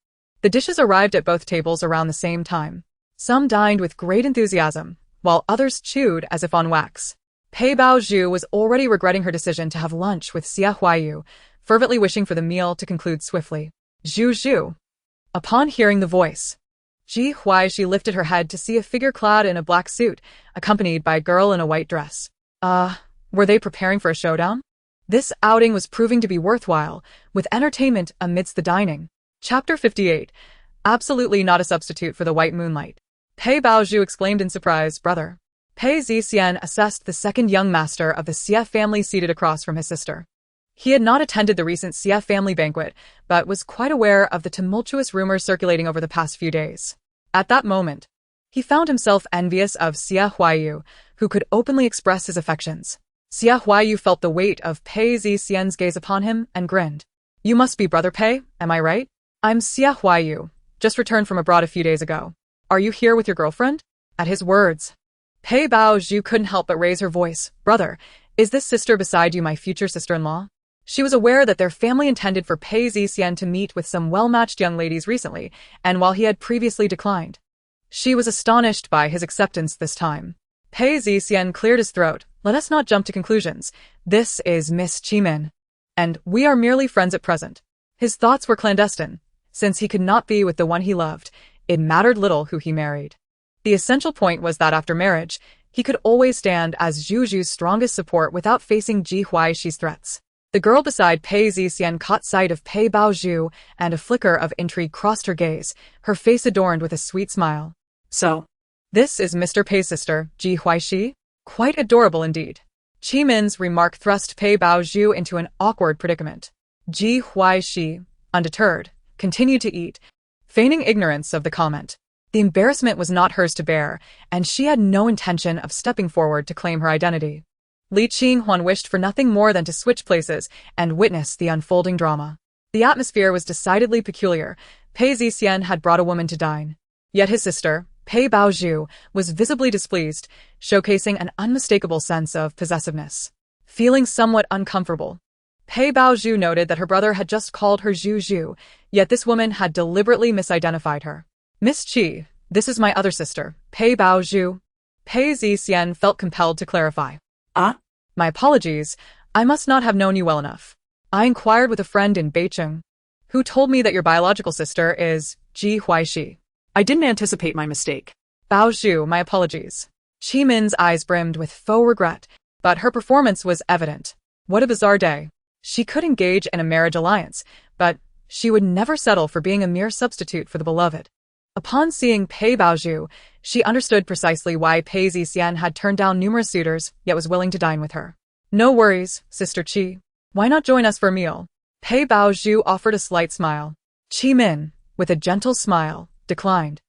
The dishes arrived at both tables around the same time. Some dined with great enthusiasm, while others chewed as if on wax. Pei Baozhu was already regretting her decision to have lunch with Ji Huaixi, fervently wishing for the meal to conclude swiftly. Zhu Zhu. Upon hearing the voice, Ji Huaixi lifted her head to see a figure clad in a black suit, accompanied by a girl in a white dress. Were they preparing for a showdown? This outing was proving to be worthwhile, with entertainment amidst the dining. Chapter 58. Absolutely not a substitute for the white moonlight. Pei Baozhu exclaimed in surprise, brother. Pei Zixian assessed the second young master of the Xie family seated across from his sister. He had not attended the recent Xie family banquet, but was quite aware of the tumultuous rumors circulating over the past few days. At that moment, he found himself envious of Ji Huaixi, who could openly express his affections. Ji Huaixi felt the weight of Pei Zixian's gaze upon him and grinned. You must be Brother Pei, am I right? I'm Ji Huaixi, just returned from abroad a few days ago. Are you here with your girlfriend? At his words, Pei Baozhu couldn't help but raise her voice. Brother, is this sister beside you my future sister-in-law? She was aware that their family intended for Pei Zixian to meet with some well-matched young ladies recently, and while he had previously declined, she was astonished by his acceptance this time. Pei Zixian cleared his throat. Let us not jump to conclusions. This is Miss Qimin, and we are merely friends at present. His thoughts were clandestine. Since he could not be with the one he loved, it mattered little who he married. The essential point was that after marriage, he could always stand as Zhu Zhu's strongest support without facing Ji Huaixi's threats. The girl beside Pei Zixian caught sight of Pei Baozhu, and a flicker of intrigue crossed her gaze, her face adorned with a sweet smile. So, this is Mr. Pei's sister, Ji Huaixi? Quite adorable indeed. Qimin's remark thrust Pei Baozhu into an awkward predicament. Ji Huaixi, undeterred, continued to eat, feigning ignorance of the comment. The embarrassment was not hers to bear, and she had no intention of stepping forward to claim her identity. Li Qinghuan wished for nothing more than to switch places and witness the unfolding drama. The atmosphere was decidedly peculiar. Pei Zixian had brought a woman to dine. Yet his sister, Pei Baozhu, was visibly displeased, showcasing an unmistakable sense of possessiveness. Feeling somewhat uncomfortable, Pei Baozhu noted that her brother had just called her Zhu Zhu, yet this woman had deliberately misidentified her. Miss Qi, this is my other sister, Pei Baozhu. Pei Zixian felt compelled to clarify. My apologies, I must not have known you well enough. I inquired with a friend in Beicheng, who told me that your biological sister is Ji Huaixi. I didn't anticipate my mistake. Baozhu, my apologies. Qimin's eyes brimmed with faux regret, but her performance was evident. What a bizarre day. She could engage in a marriage alliance, but she would never settle for being a mere substitute for the beloved. Upon seeing Pei Baozhu, she understood precisely why Pei Zixian had turned down numerous suitors, yet was willing to dine with her. No worries, Sister Qi. Why not join us for a meal? Pei Baozhu offered a slight smile. Qimin, with a gentle smile, declined.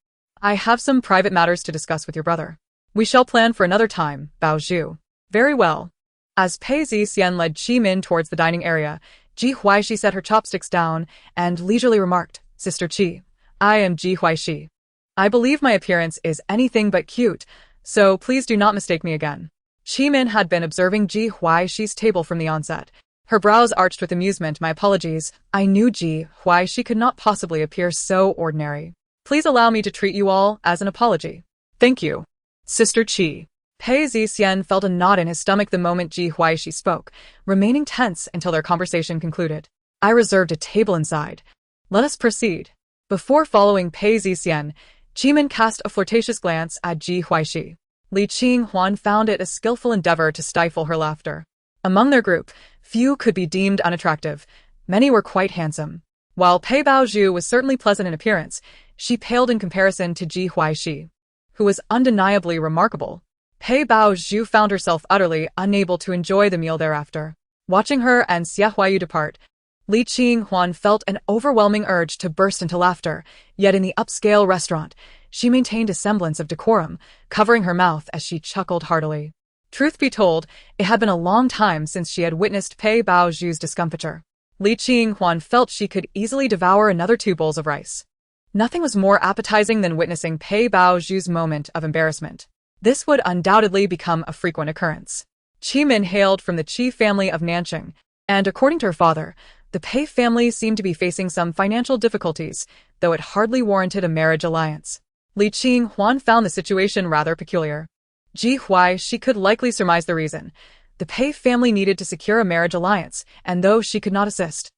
I have some private matters to discuss with your brother. We shall plan for another time, Baozhu. Very well. As Pei Zixian led Qimin towards the dining area, Ji Huaixi set her chopsticks down and leisurely remarked, Sister Qi, I am Ji Huaixi. I believe my appearance is anything but cute, so please do not mistake me again. Qimin had been observing Ji Huaixi's table from the onset. Her brows arched with amusement. My apologies. I knew Ji Huaixi could not possibly appear so ordinary. Please allow me to treat you all as an apology. Thank you, Sister Qi. Pei Zixian felt a knot in his stomach the moment Ji Huaixi spoke, remaining tense until their conversation concluded. I reserved a table inside. Let us proceed. Before following Pei Zixian, Qimin cast a flirtatious glance at Ji Huaixi. Li Qinghuan found it a skillful endeavor to stifle her laughter. Among their group, few could be deemed unattractive. Many were quite handsome. While Pei Baozhu was certainly pleasant in appearance, she paled in comparison to Ji Huaixi, who was undeniably remarkable. Pei Baozhu found herself utterly unable to enjoy the meal thereafter. Watching her and Ji Huaixi depart, Li Qinghuan felt an overwhelming urge to burst into laughter, yet in the upscale restaurant, she maintained a semblance of decorum, covering her mouth as she chuckled heartily. Truth be told, it had been a long time since she had witnessed Pei Baozhu's discomfiture. Li Qinghuan felt she could easily devour another 2 bowls of rice. Nothing was more appetizing than witnessing Pei Baozhu's moment of embarrassment. This would undoubtedly become a frequent occurrence. Qimin hailed from the Qi family of Nanqing, and according to her father, the The Pei family seemed to be facing some financial difficulties, though it hardly warranted a marriage alliance. Li Qinghuan found the situation rather peculiar. Ji Huaixi could likely surmise the reason. The Pei family needed to secure a marriage alliance, and though she could not assist,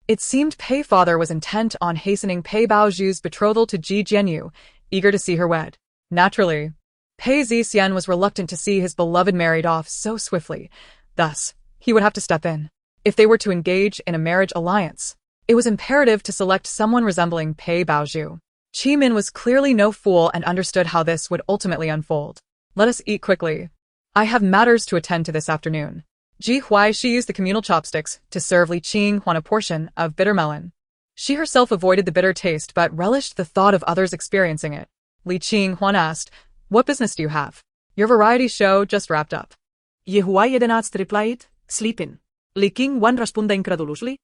it seemed Pei father was intent on hastening Pei Baozhu's betrothal to Ji Jianyu, eager to see her wed. Naturally, Pei Zixian was reluctant to see his beloved married off so swiftly. Thus, he would have to step in. If they were to engage in a marriage alliance, it was imperative to select someone resembling Pei Baozhu. Qi Min was clearly no fool and understood how this would ultimately unfold. Let us eat quickly. I have matters to attend to this afternoon. Ji Huaixi used the communal chopsticks to serve Li Qinghuan a portion of bitter melon. She herself avoided the bitter taste but relished the thought of others experiencing it. Li Qinghuan asked, "What business do you have? Your variety show just wrapped up." Ji Huaixi replied, "Sleeping." Li Qinghuan responded incredulously.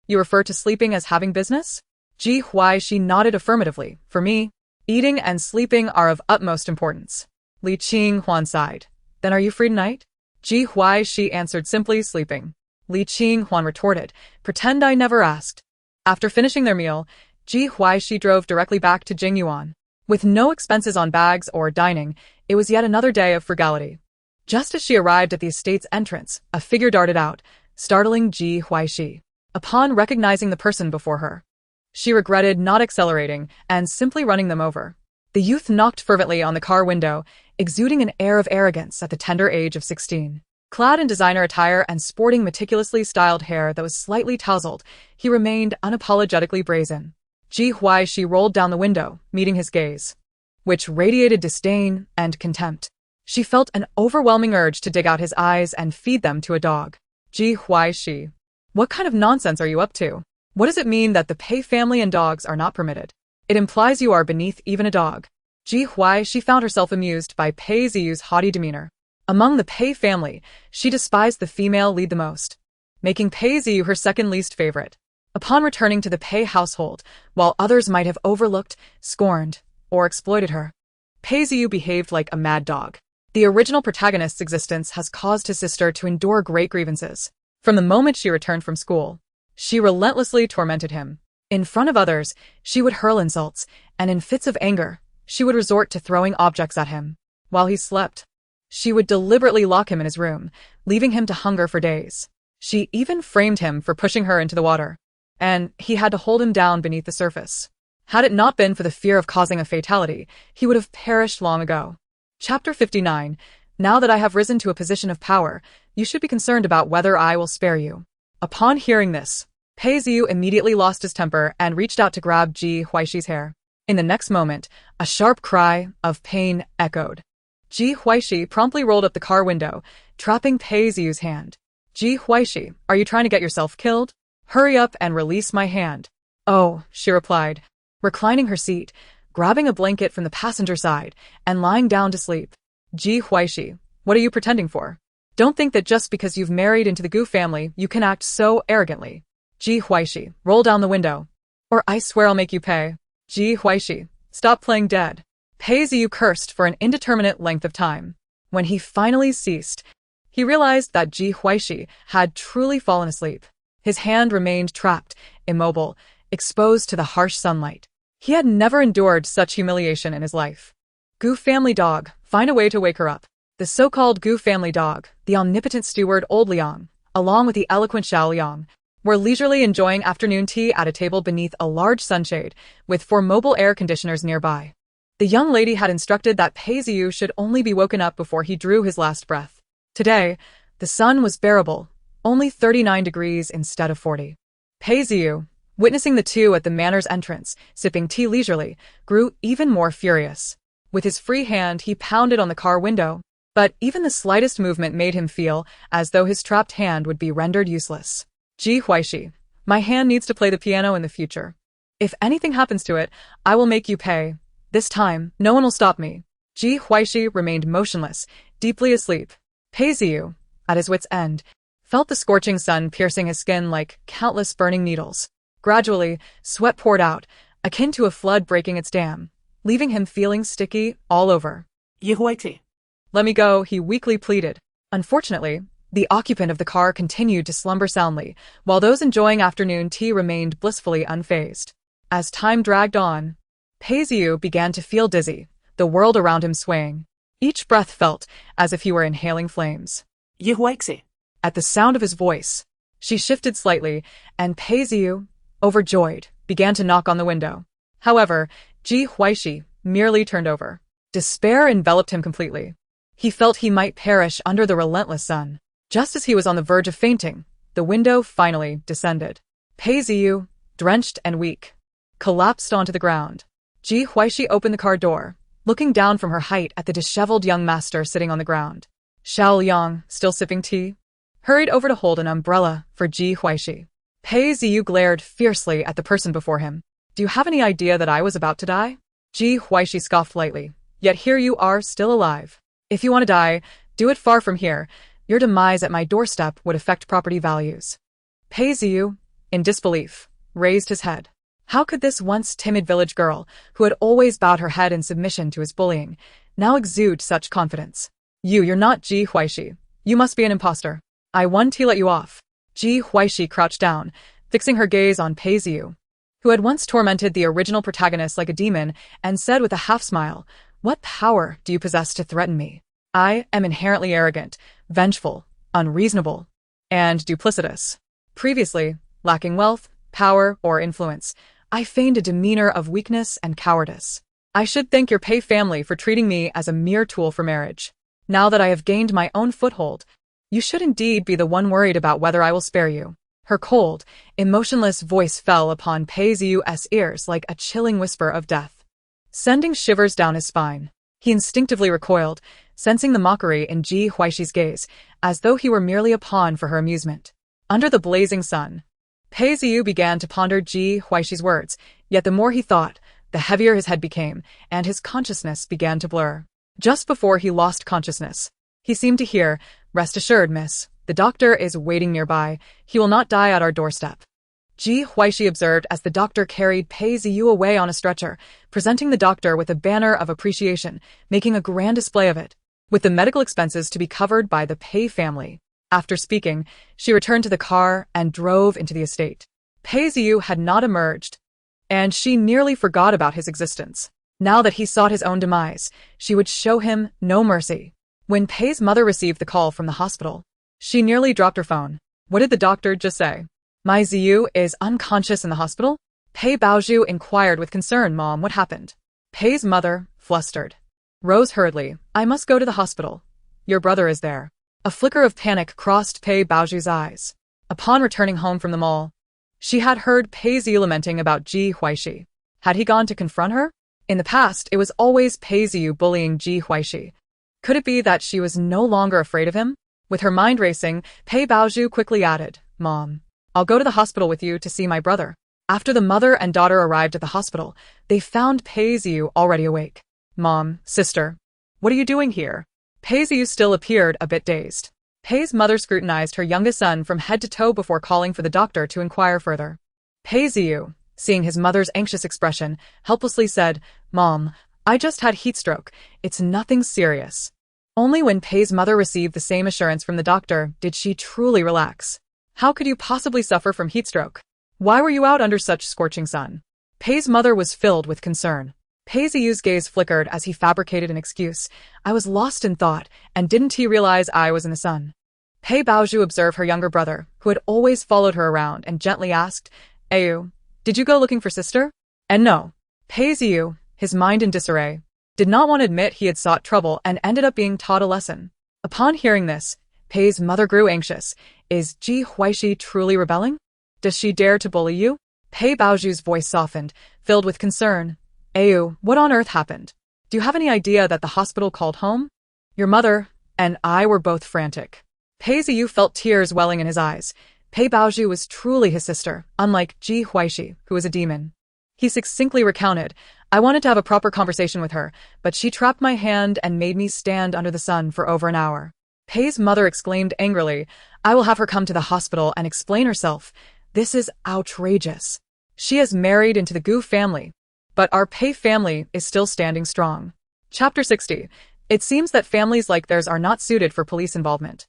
You refer to sleeping as having business? Ji Huaixi nodded affirmatively. For me, eating and sleeping are of utmost importance. Li Qinghuan sighed. Then are you free tonight? Ji Huaixi answered simply, sleeping. Li Qinghuan retorted, pretend I never asked. After finishing their meal, Ji Huaixi drove directly back to Jingyuan. With no expenses on bags or dining, it was yet another day of frugality. Just as she arrived at the estate's entrance, a figure darted out, startling Ji Huaixi. Upon recognizing the person before her, she regretted not accelerating and simply running them over. The youth knocked fervently on the car window, exuding an air of arrogance at the tender age of 16. Clad in designer attire and sporting meticulously styled hair that was slightly tousled, he remained unapologetically brazen. Ji Huaixi rolled down the window, meeting his gaze, which radiated disdain and contempt. She felt an overwhelming urge to dig out his eyes and feed them to a dog. Ji Huaixi, what kind of nonsense are you up to? What does it mean that the Pei family and dogs are not permitted? It implies you are beneath even a dog. Ji Huaixi found herself amused by Pei Ziyu's haughty demeanor. Among the Pei family, she despised the female lead the most, making Pei Ziyu her second least favorite. Upon returning to the Pei household, while others might have overlooked, scorned, or exploited her, Pei Ziyu behaved like a mad dog. The original protagonist's existence has caused his sister to endure great grievances. From the moment she returned from school, she relentlessly tormented him. In front of others, she would hurl insults, and in fits of anger, she would resort to throwing objects at him. While he slept, she would deliberately lock him in his room, leaving him to hunger for days. She even framed him for pushing her into the water, and he had to hold him down beneath the surface. Had it not been for the fear of causing a fatality, he would have perished long ago. Chapter 59. Now that I have risen to a position of power, you should be concerned about whether I will spare you. Upon hearing this, Pei Ziyu immediately lost his temper and reached out to grab Ji Huaixi's hair. In the next moment, a sharp cry of pain echoed. Ji Huaixi promptly rolled up the car window, trapping Pei Ziyu's hand. Ji Huaixi, are you trying to get yourself killed? Hurry up and release my hand. Oh, she replied, reclining her seat, grabbing a blanket from the passenger side, and lying down to sleep. Ji Huaixi, what are you pretending for? Don't think that just because you've married into the Gu family, you can act so arrogantly. Ji Huaixi, roll down the window, or I swear I'll make you pay. Ji Huaixi, stop playing dead. Pei Ziyu cursed for an indeterminate length of time. When he finally ceased, he realized that Ji Huaixi had truly fallen asleep. His hand remained trapped, immobile, exposed to the harsh sunlight. He had never endured such humiliation in his life. Gu family dog, find a way to wake her up. The so-called Gu family dog, the omnipotent steward Old Liang, along with the eloquent Xiao Liang, were leisurely enjoying afternoon tea at a table beneath a large sunshade, with 4 mobile air conditioners nearby. The young lady had instructed that Pei Ziyu should only be woken up before he drew his last breath. Today, the sun was bearable, only 39 degrees instead of 40. Pei Ziyu, witnessing the two at the manor's entrance, sipping tea leisurely, grew even more furious. With his free hand, he pounded on the car window, but even the slightest movement made him feel as though his trapped hand would be rendered useless. Ji Huaixi, my hand needs to play the piano in the future. If anything happens to it, I will make you pay. This time, no one will stop me. Ji Huaixi remained motionless, deeply asleep. Pei Ziyu, at his wit's end, felt the scorching sun piercing his skin like countless burning needles. Gradually, sweat poured out, akin to a flood breaking its dam, leaving him feeling sticky all over. Ji Huaixi. Let me go, he weakly pleaded. Unfortunately, The occupant of the car continued to slumber soundly, while those enjoying afternoon tea remained blissfully unfazed. As time dragged on, Peiziu began to feel dizzy, the world around him swaying. Each breath felt as if he were inhaling flames. Ji Huaixi. At the sound of his voice, she shifted slightly, and Peiziu, overjoyed, began to knock on the window. However, Ji Huaixi merely turned over. Despair enveloped him completely. He felt he might perish under the relentless sun. Just as he was on the verge of fainting, the window finally descended. Peiziu, drenched and weak, collapsed onto the ground. Ji Huaixi opened the car door, looking down from her height at the disheveled young master sitting on the ground. Xiao Liang, still sipping tea, hurried over to hold an umbrella for Ji Huaixi. Peiziu glared fiercely at the person before him. Do you have any idea that I was about to die? Ji Huaixi scoffed lightly. Yet here you are, still alive. If you want to die, do it far from here. Your demise at my doorstep would affect property values. Peiziu, in disbelief, raised his head. How could this once timid village girl, who had always bowed her head in submission to his bullying, now exude such confidence? You're not Ji Huaixi. You must be an impostor. I want to let you off. Ji Huaixi crouched down, fixing her gaze on Peiziu, who had once tormented the original protagonist like a demon, and said with a half-smile, "What power do you possess to threaten me? I am inherently arrogant, vengeful, unreasonable, and duplicitous. Previously, lacking wealth, power, or influence, I feigned a demeanor of weakness and cowardice. I should thank your Pei family for treating me as a mere tool for marriage. Now that I have gained my own foothold, you should indeed be the one worried about whether I will spare you." Her cold, emotionless voice fell upon Peiziu's ears like a chilling whisper of death, sending shivers down his spine. He instinctively recoiled, sensing the mockery in Ji Huaixi's gaze, as though he were merely a pawn for her amusement. Under the blazing sun, Peiziu began to ponder Ji Huaixi's words, yet the more he thought, the heavier his head became, and his consciousness began to blur. Just before he lost consciousness, he seemed to hear, "Rest assured, miss, the doctor is waiting nearby. He will not die at our doorstep." Ji Huaixi observed as the doctor carried Peiziu away on a stretcher, presenting the doctor with a banner of appreciation, making a grand display of it, with the medical expenses to be covered by the Pei family. After speaking, she returned to the car and drove into the estate. Peiziu had not emerged, and she nearly forgot about his existence. Now that he sought his own demise, she would show him no mercy. When Pei's mother received the call from the hospital, she nearly dropped her phone. What did the doctor just say? "My Ziyu is unconscious in the hospital?" Pei Baozhu inquired with concern. "Mom, what happened?" Pei's mother, flustered, rose hurriedly. "I must go to the hospital. Your brother is there." A flicker of panic crossed Pei Baozhu's eyes. Upon returning home from the mall, she had heard Peiziu lamenting about Ji Huaixi. Had he gone to confront her? In the past, it was always Peiziu bullying Ji Huaixi. Could it be that she was no longer afraid of him? With her mind racing, Pei Baozhu quickly added, "Mom, I'll go to the hospital with you to see my brother." After the mother and daughter arrived at the hospital, they found Peiziu already awake. "Mom, sister, what are you doing here?" Peiziu still appeared a bit dazed. Pei's mother scrutinized her youngest son from head to toe before calling for the doctor to inquire further. Peiziu, seeing his mother's anxious expression, helplessly said, "Mom, I just had heat stroke. It's nothing serious." Only when Pei's mother received the same assurance from the doctor did she truly relax. "How could you possibly suffer from heat stroke? Why were you out under such scorching sun?" Pei's mother was filled with concern. Peiziu's gaze flickered as he fabricated an excuse. "I was lost in thought, and didn't he realize I was in the sun?" Pei Baozhu observed her younger brother, who had always followed her around, and gently asked, "Ayu, did you go looking for sister?" And no. Peiziu, his mind in disarray, did not want to admit he had sought trouble and ended up being taught a lesson. Upon hearing this, Pei's mother grew anxious. Is Ji Huaixi truly rebelling? Does she dare to bully you? Pei Baozhu's voice softened, filled with concern. "Ayu, what on earth happened? Do you have any idea that the hospital called home?" Your mother and I were both frantic. Peiziu felt tears welling in his eyes. Pei Baozhu was truly his sister, unlike Ji Huaixi, who was a demon. He succinctly recounted, "I wanted to have a proper conversation with her, but she trapped my hand and made me stand under the sun for over an hour." Pei's mother exclaimed angrily, "I will have her come to the hospital and explain herself. This is outrageous. She has married into the Gu family, but our Pei family is still standing strong." Chapter 60. It seems that families like theirs are not suited for police involvement.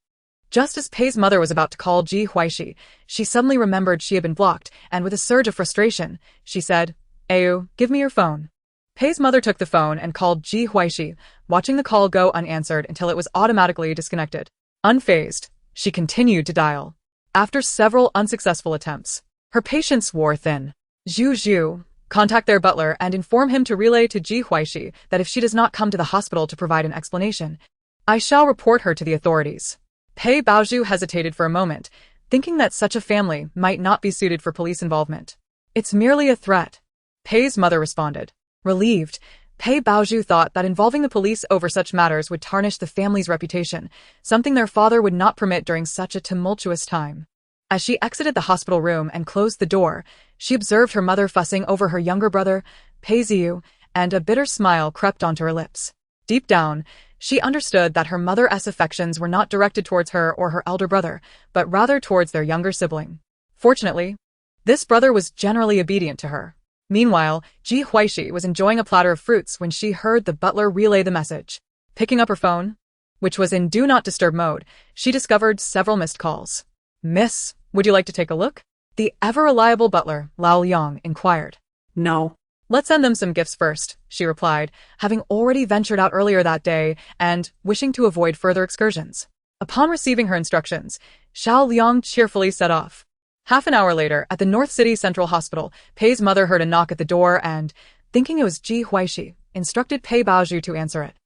Just as Pei's mother was about to call Ji Huaixi, she suddenly remembered she had been blocked, and with a surge of frustration, she said, "Ayu, give me your phone." Pei's mother took the phone and called Ji Huaixi, watching the call go unanswered until it was automatically disconnected. Unfazed, she continued to dial. After several unsuccessful attempts, her patience wore thin. Zhu, contact their butler and inform him to relay to Ji Huaixi that if she does not come to the hospital to provide an explanation, I shall report her to the authorities. Pei Baozhu hesitated for a moment, thinking that such a family might not be suited for police involvement. It's merely a threat. Pei's mother responded. Relieved, Pei Baozhu thought that involving the police over such matters would tarnish the family's reputation, something their father would not permit during such a tumultuous time. As she exited the hospital room and closed the door, she observed her mother fussing over her younger brother, Pei Ziyu, and a bitter smile crept onto her lips. Deep down, she understood that her mother's affections were not directed towards her or her elder brother, but rather towards their younger sibling. Fortunately, this brother was generally obedient to her. Meanwhile, Ji Huaixi was enjoying a platter of fruits when she heard the butler relay the message. Picking up her phone, which was in Do Not Disturb mode, she discovered several missed calls. "Miss, would you like to take a look?" The ever-reliable butler, Lao Liang, inquired. No. "Let's send them some gifts first," she replied, having already ventured out earlier that day and wishing to avoid further excursions. Upon receiving her instructions, Xiao Liang cheerfully set off. Half an hour later, at the North City Central Hospital, Pei's mother heard a knock at the door and, thinking it was Ji Huaixi, instructed Pei Baozhu to answer it.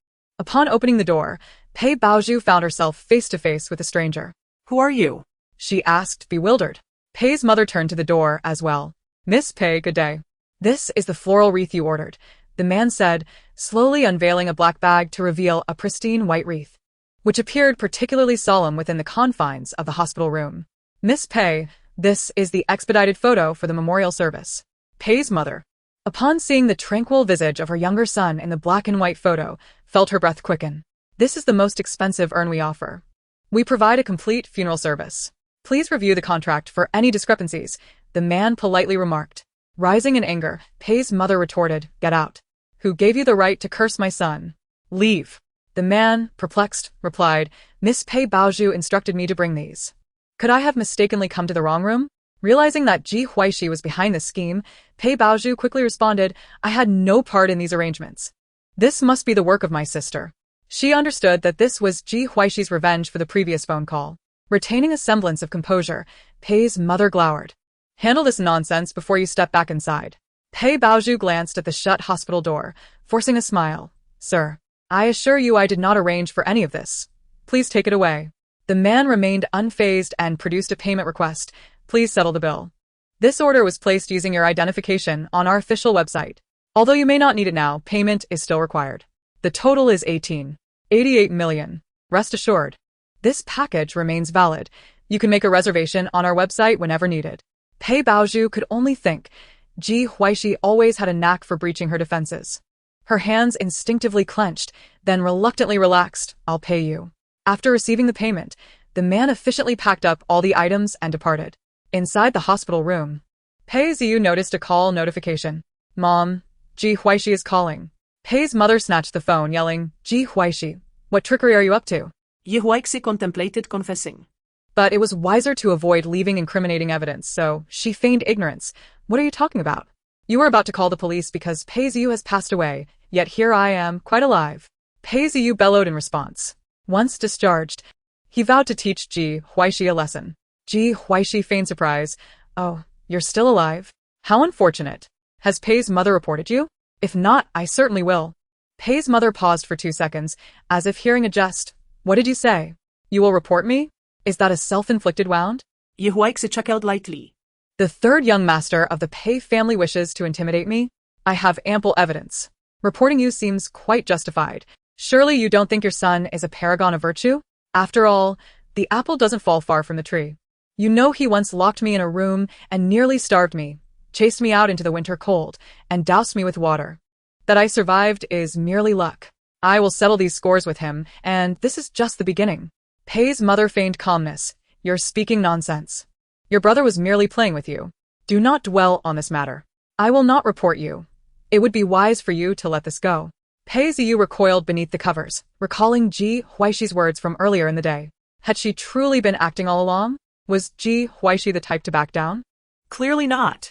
Upon opening the door, Pei Baozhu found herself face-to-face with a stranger. Who are you? She asked, bewildered. Pei's mother turned to the door as well. "Miss Pei, good day. This is the floral wreath you ordered," the man said, slowly unveiling a black bag to reveal a pristine white wreath, which appeared particularly solemn within the confines of the hospital room. "Miss Pei, this is the expedited photo for the memorial service." Pei's mother, upon seeing the tranquil visage of her younger son in the black and white photo, felt her breath quicken. "This is the most expensive urn we offer. We provide a complete funeral service. Please review the contract for any discrepancies," the man politely remarked. Rising in anger, Pei's mother retorted, "Get out. Who gave you the right to curse my son? Leave." The man, perplexed, replied, "Miss Pei Baozhu instructed me to bring these. Could I have mistakenly come to the wrong room?" Realizing that Ji Huaixi was behind the scheme, Pei Baozhu quickly responded, "I had no part in these arrangements. This must be the work of my sister." She understood that this was Ji Huaixi's revenge for the previous phone call. Retaining a semblance of composure, Pei's mother glowered. "Handle this nonsense before you step back inside." Pei Baozhu glanced at the shut hospital door, forcing a smile. "Sir, I assure you I did not arrange for any of this. Please take it away." The man remained unfazed and produced a payment request. "Please settle the bill. This order was placed using your identification on our official website. Although you may not need it now, payment is still required. The total is 18.88 million. Rest assured, this package remains valid. You can make a reservation on our website whenever needed." Pei Baozhu could only think Ji Huaixi always had a knack for breaching her defenses. Her hands instinctively clenched, then reluctantly relaxed. "I'll pay you." After receiving the payment, the man efficiently packed up all the items and departed. Inside the hospital room, Pei Ziyu noticed a call notification. "Mom, Ji Huaixi is calling." Pei's mother snatched the phone, yelling, "Ji Huaixi, what trickery are you up to?" Ji Huaixi contemplated confessing. But it was wiser to avoid leaving incriminating evidence, so she feigned ignorance. "What are you talking about? You were about to call the police because Pei Ziyu has passed away, yet here I am, quite alive." Pei Ziyu bellowed in response. Once discharged, he vowed to teach Ji Huaixi a lesson. Ji Huaixi feigned surprise. "Oh, you're still alive? How unfortunate. Has Pei's mother reported you? If not, I certainly will." Pei's mother paused for 2 seconds, as if hearing a jest. "What did you say? You will report me? Is that a self-inflicted wound?" Ji Huaixi chuckled lightly. "The third young master of the Pei family wishes to intimidate me? I have ample evidence. Reporting you seems quite justified. Surely you don't think your son is a paragon of virtue? After all, the apple doesn't fall far from the tree. You know he once locked me in a room and nearly starved me, chased me out into the winter cold, and doused me with water. That I survived is merely luck. I will settle these scores with him, and this is just the beginning." Pei's mother feigned calmness. "You're speaking nonsense. Your brother was merely playing with you. Do not dwell on this matter. I will not report you. It would be wise for you to let this go." Pei Ziyu recoiled beneath the covers, recalling Ji Huaixi's words from earlier in the day. Had she truly been acting all along? Was Ji Huaixi the type to back down? Clearly not.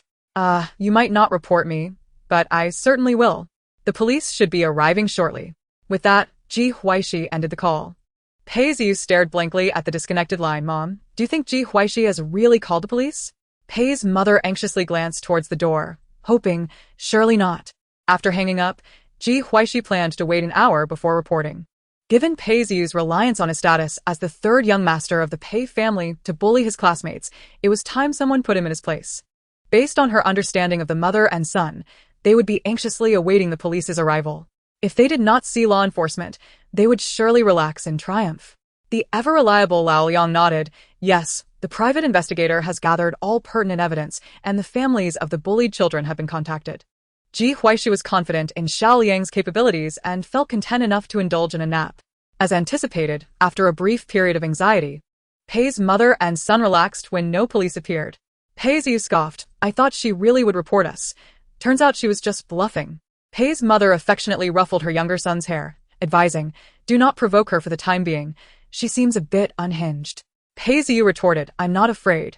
You might not report me, but I certainly will. The police should be arriving shortly. With that, Ji Huaixi ended the call. Pei Ziyu stared blankly at the disconnected line. Mom, do you think Ji Huaixi has really called the police? Pei's mother anxiously glanced towards the door, hoping, surely not. After hanging up, Ji Huaixi planned to wait an hour before reporting. Given Pei Ziyu's reliance on his status as the third young master of the Pei family to bully his classmates, it was time someone put him in his place. Based on her understanding of the mother and son, they would be anxiously awaiting the police's arrival. If they did not see law enforcement, they would surely relax in triumph. The ever-reliable Lao Liang nodded. Yes, the private investigator has gathered all pertinent evidence, and the families of the bullied children have been contacted. Ji Huaixi was confident in Xiao Liang's capabilities and felt content enough to indulge in a nap. As anticipated, after a brief period of anxiety, Pei's mother and son relaxed when no police appeared. Pei Ziyu scoffed. I thought she really would report us. Turns out she was just bluffing. Pei's mother affectionately ruffled her younger son's hair, advising, do not provoke her for the time being. She seems a bit unhinged. Pei Ziyu retorted, I'm not afraid.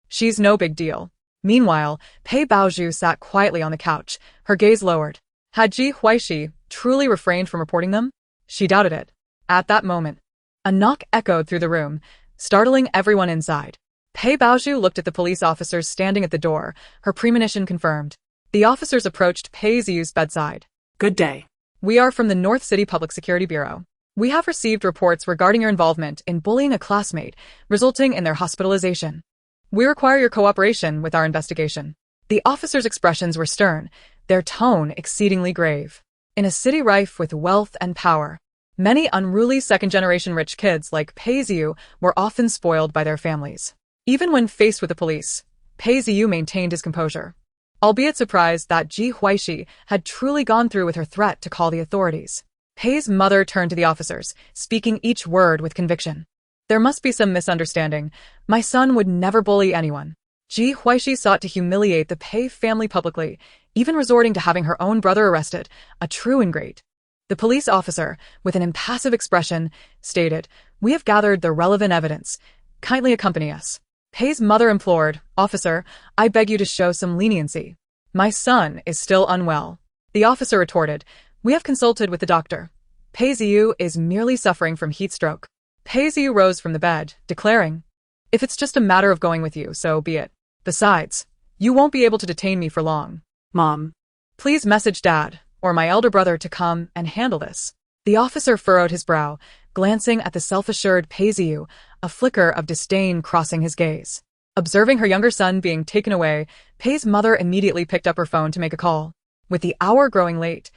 She's no big deal. Meanwhile, Pei Baozhu sat quietly on the couch, her gaze lowered. Had Ji Huaixi truly refrained from reporting them? She doubted it. At that moment, a knock echoed through the room, startling everyone inside. Pei Baozhu looked at the police officers standing at the door, her premonition confirmed. The officers approached Pei Ziyu's bedside. Good day. We are from the North City Public Security Bureau. We have received reports regarding your involvement in bullying a classmate, resulting in their hospitalization. We require your cooperation with our investigation. The officers' expressions were stern, their tone exceedingly grave. In a city rife with wealth and power, many unruly second-generation rich kids like Pei Ziyu were often spoiled by their families. Even when faced with the police, Pei Ziyu maintained his composure, albeit surprised that Ji Huaixi had truly gone through with her threat to call the authorities. Pei's mother turned to the officers, speaking each word with conviction. There must be some misunderstanding. My son would never bully anyone. Ji Huaixi sought to humiliate the Pei family publicly, even resorting to having her own brother arrested, a true ingrate. The police officer, with an impassive expression, stated, We have gathered the relevant evidence. Kindly accompany us. Pei's mother implored, Officer, I beg you to show some leniency. My son is still unwell. The officer retorted, We have consulted with the doctor. Pei Ziyu is merely suffering from heat stroke. Pei Ziyu rose from the bed, declaring, If it's just a matter of going with you, so be it. Besides, you won't be able to detain me for long. Mom. Please message Dad, or my elder brother to come and handle this. The officer furrowed his brow, glancing at the self-assured Pei Ziyu, a flicker of disdain crossing his gaze. Observing her younger son being taken away, Pei's mother immediately picked up her phone to make a call. With the hour growing late,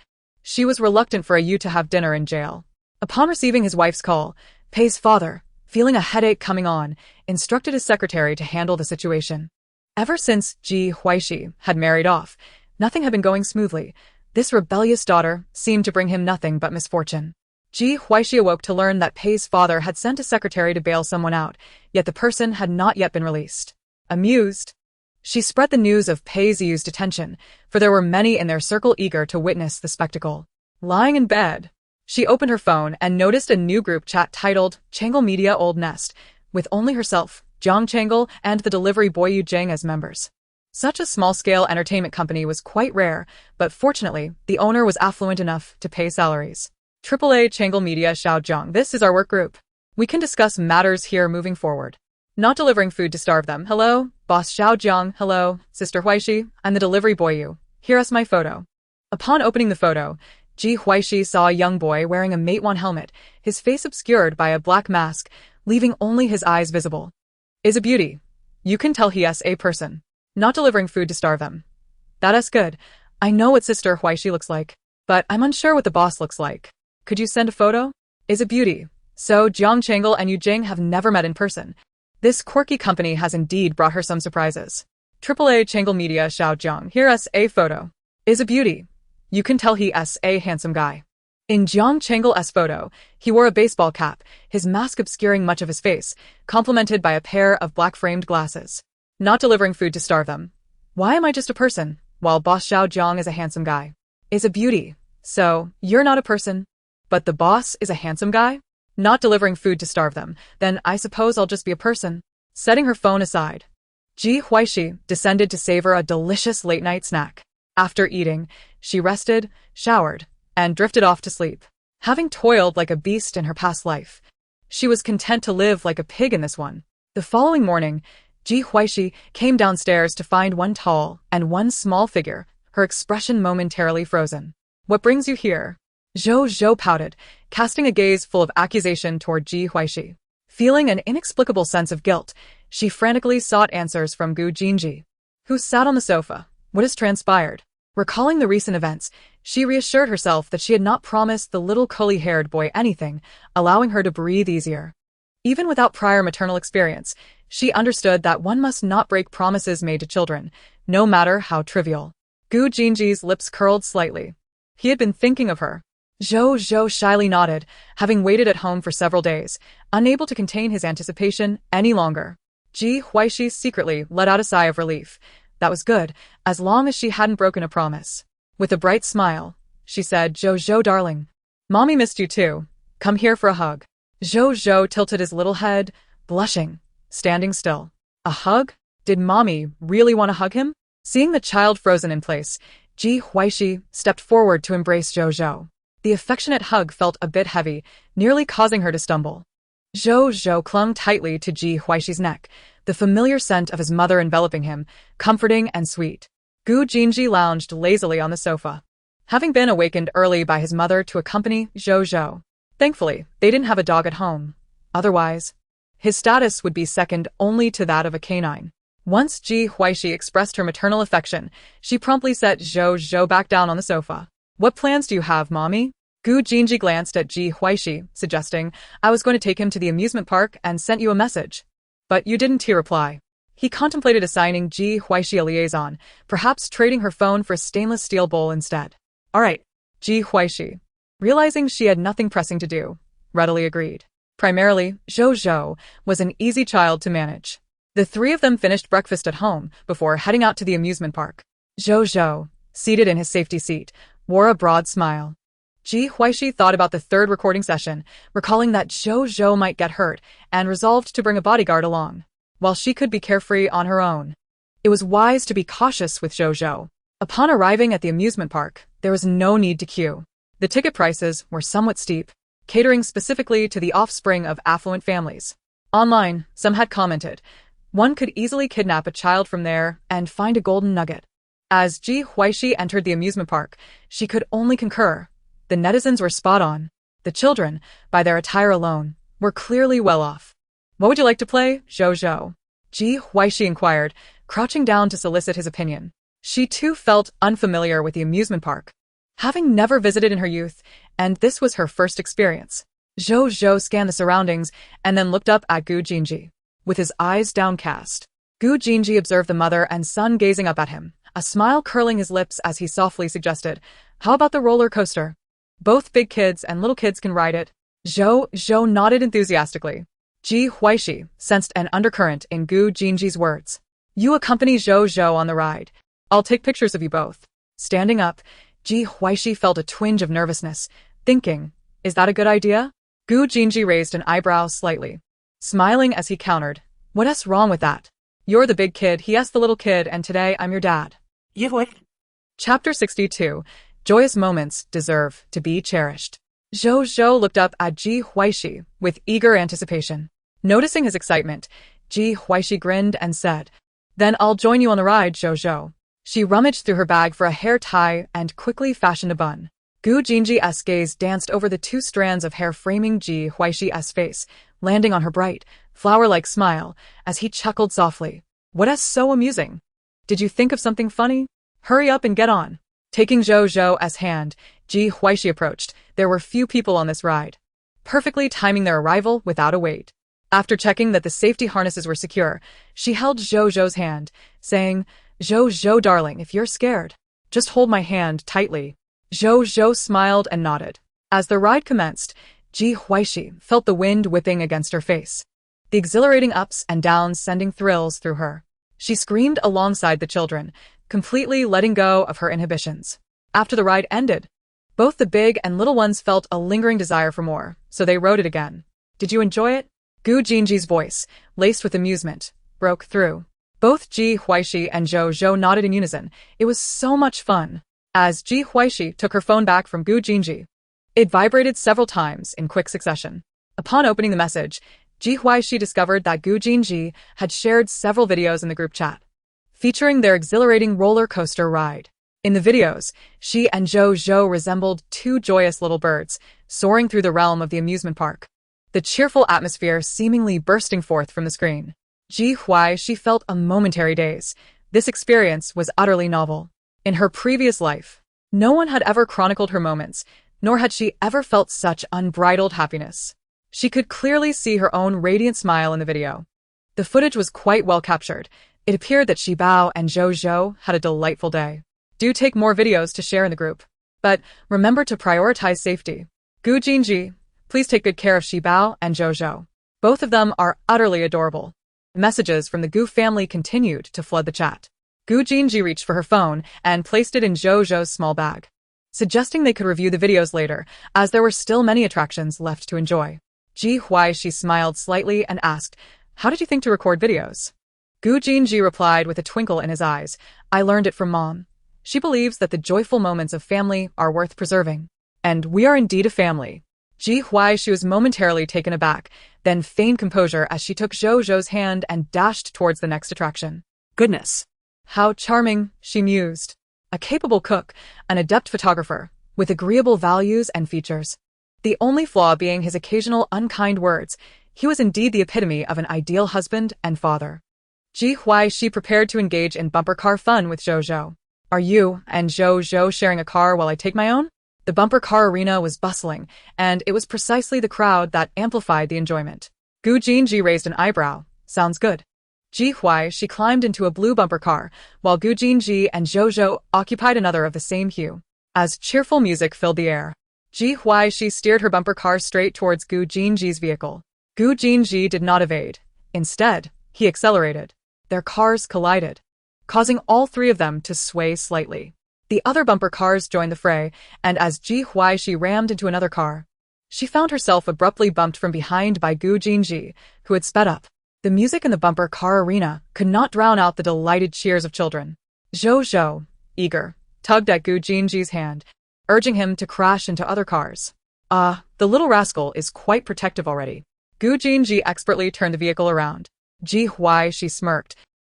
she was reluctant for Yu to have dinner in jail. Upon receiving his wife's call, Pei's father, feeling a headache coming on, instructed his secretary to handle the situation. Ever since Ji Huaixi had married off, nothing had been going smoothly. This rebellious daughter seemed to bring him nothing but misfortune. Ji Huaixi awoke to learn that Pei's father had sent a secretary to bail someone out, yet the person had not yet been released. Amused, she spread the news of Pei Ziyu's detention, for there were many in their circle eager to witness the spectacle. Lying in bed, she opened her phone and noticed a new group chat titled Changle Media Old Nest, with only herself, Jiang Changle, and the delivery boy Yu Jing as members. Such a small-scale entertainment company was quite rare, but fortunately, the owner was affluent enough to pay salaries. AAA Changle Media Xiao Zhang, this is our work group. We can discuss matters here moving forward. Not delivering food to starve them. Hello, Boss Xiao Zhang. Hello, Sister Huaixi. I'm the delivery boy Yu. Here is my photo. Upon opening the photo, Ji Huaixi saw a young boy wearing a Mate 1 helmet, his face obscured by a black mask, leaving only his eyes visible. Is a beauty. You can tell he is a person. Not delivering food to starve them. That is good. I know what Sister Huaixi looks like, but I'm unsure what the boss looks like. Could you send a photo? Is a beauty. So Jiang Changle and Yu Jing have never met in person. This quirky company has indeed brought her some surprises. AAA Changle Media Xiao Zhang, here is a photo. Is a beauty. You can tell he is a handsome guy. In Jiang Changle's photo, he wore a baseball cap, his mask obscuring much of his face, complemented by a pair of black-framed glasses. Not delivering food to starve them. Why am I just a person, while Boss Xiao Zhang is a handsome guy? Is a beauty. So, you're not a person, but the boss is a handsome guy? Not delivering food to starve them, then I suppose I'll just be a person. Setting her phone aside, Ji Huaixi descended to savor a delicious late-night snack. After eating, she rested, showered, and drifted off to sleep. Having toiled like a beast in her past life, she was content to live like a pig in this one. The following morning, Ji Huaixi came downstairs to find one tall and one small figure, her expression momentarily frozen. What brings you here? Zhou pouted, casting a gaze full of accusation toward Ji Huaixi. Feeling an inexplicable sense of guilt, she frantically sought answers from Gu Jinji, who sat on the sofa. What has transpired? Recalling the recent events, she reassured herself that she had not promised the little curly-haired boy anything, allowing her to breathe easier. Even without prior maternal experience, she understood that one must not break promises made to children, no matter how trivial. Gu Jinji's lips curled slightly. He had been thinking of her. Zhou shyly nodded, having waited at home for several days, unable to contain his anticipation any longer. Ji Huaixi secretly let out a sigh of relief. That was good, as long as she hadn't broken a promise. With a bright smile, she said, Zhou darling. Mommy missed you too. Come here for a hug. Zhou tilted his little head, blushing, standing still. A hug? Did Mommy really want to hug him? Seeing the child frozen in place, Ji Huaixi stepped forward to embrace Zhou. The affectionate hug felt a bit heavy, nearly causing her to stumble. Zhou clung tightly to Ji Huaixi's neck, the familiar scent of his mother enveloping him, comforting and sweet. Gu Jinji lounged lazily on the sofa, having been awakened early by his mother to accompany Zhou. Thankfully, they didn't have a dog at home. Otherwise, his status would be second only to that of a canine. Once Ji Huaixi expressed her maternal affection, she promptly set Zhou back down on the sofa. What plans do you have, Mommy? Gu Jinji glanced at Ji Huaixi, suggesting, I was going to take him to the amusement park and sent you a message. But you didn't, he reply. He contemplated assigning Ji Huaixi a liaison, perhaps trading her phone for a stainless steel bowl instead. All right, Ji Huaixi, realizing she had nothing pressing to do, readily agreed. Primarily, Zhou was an easy child to manage. The three of them finished breakfast at home before heading out to the amusement park. Zhou, seated in his safety seat, wore a broad smile. Ji Huaixi thought about the third recording session, recalling that Zhou might get hurt, and resolved to bring a bodyguard along, while she could be carefree on her own. It was wise to be cautious with Zhou. Upon arriving at the amusement park, there was no need to queue. The ticket prices were somewhat steep, catering specifically to the offspring of affluent families. Online, some had commented, one could easily kidnap a child from there and find a golden nugget. As Ji Huaixi entered the amusement park, she could only concur. The netizens were spot on. The children, by their attire alone, were clearly well off. What would you like to play, Zhou? Ji Huaixi inquired, crouching down to solicit his opinion. She too felt unfamiliar with the amusement park, having never visited in her youth, and this was her first experience. Zhou scanned the surroundings and then looked up at Gu Jinji, with his eyes downcast. Gu Jinji observed the mother and son gazing up at him, a smile curling his lips as he softly suggested, How about the roller coaster? Both big kids and little kids can ride it. Zhou nodded enthusiastically. Ji Huaixi sensed an undercurrent in Gu Jinji's words. You accompany Zhou on the ride. I'll take pictures of you both. Standing up, Ji Huaixi felt a twinge of nervousness, thinking, is that a good idea? Gu Jinji raised an eyebrow slightly, smiling as he countered, what's wrong with that? You're the big kid, he asked the little kid, and today I'm your dad. Chapter 62. Joyous moments deserve to be cherished. Zhou looked up at Ji Huaixi with eager anticipation. Noticing his excitement, Ji Huaixi grinned and said, Then I'll join you on the ride, Zhou. She rummaged through her bag for a hair tie and quickly fashioned a bun. Gu Jinji's gaze danced over the two strands of hair framing Ji Huaixi face, landing on her bright, flower-like smile as he chuckled softly. What's so amusing? Did you think of something funny? Hurry up and get on. Taking Zhou's hand, Ji Huaixi approached. There were few people on this ride, perfectly timing their arrival without a wait. After checking that the safety harnesses were secure, she held Zhou's hand, saying, Zhou darling, if you're scared, just hold my hand tightly. Zhou smiled and nodded. As the ride commenced, Ji Huaixi felt the wind whipping against her face, the exhilarating ups and downs sending thrills through her. She screamed alongside the children, completely letting go of her inhibitions. After the ride ended, both the big and little ones felt a lingering desire for more, so they rode it again. Did you enjoy it? Gu Jinji's voice, laced with amusement, broke through. Both Ji Huaixi and Zhou Zhou nodded in unison. It was so much fun. As Ji Huaixi took her phone back from Gu Jinji, it vibrated several times in quick succession. Upon opening the message, Ji Huaixi discovered that Gu Jinji had shared several videos in the group chat, featuring their exhilarating roller coaster ride. In the videos, she and Zhou Zhou resembled two joyous little birds, soaring through the realm of the amusement park, the cheerful atmosphere seemingly bursting forth from the screen. Ji Huaixi felt a momentary daze. This experience was utterly novel. In her previous life, no one had ever chronicled her moments, nor had she ever felt such unbridled happiness. She could clearly see her own radiant smile in the video. The footage was quite well captured. It appeared that Shibao and Zhou Zhou had a delightful day. Do take more videos to share in the group. But remember to prioritize safety. Gu Jinji, please take good care of Shibao and Zhou Zhou. Both of them are utterly adorable. Messages from the Gu family continued to flood the chat. Gu Jinji reached for her phone and placed it in Zhou Zhou's small bag, suggesting they could review the videos later, as there were still many attractions left to enjoy. Ji Huaixi smiled slightly and asked, "How did you think to record videos?" Gu Jinji replied with a twinkle in his eyes, "I learned it from Mom. She believes that the joyful moments of family are worth preserving. And we are indeed a family." Ji Huaixi was momentarily taken aback, then feigned composure as she took Zhou Zhou's hand and dashed towards the next attraction. Goodness. How charming, she mused. A capable cook, an adept photographer, with agreeable values and features. The only flaw being his occasional unkind words. He was indeed the epitome of an ideal husband and father. Ji Huaixi prepared to engage in bumper car fun with Zhou Zhou. "Are you and Zhou Zhou sharing a car while I take my own?" The bumper car arena was bustling, and it was precisely the crowd that amplified the enjoyment. Gu Jinji raised an eyebrow. "Sounds good." Ji Huaixi climbed into a blue bumper car, while Gu Jinji and Zhou Zhou occupied another of the same hue. As cheerful music filled the air, Ji Huaixi steered her bumper car straight towards Gu Jinji's vehicle. Gu Jinji did not evade. Instead, he accelerated. Their cars collided, causing all three of them to sway slightly. The other bumper cars joined the fray, and as Ji Huaixi rammed into another car, she found herself abruptly bumped from behind by Gu Jinji, who had sped up. The music in the bumper car arena could not drown out the delighted cheers of children. Zhou Zhou, eager, tugged at Gu Jinji's hand, urging him to crash into other cars. The little rascal is quite protective already." Gu Jinji expertly turned the vehicle around. Ji Huaixi smirked,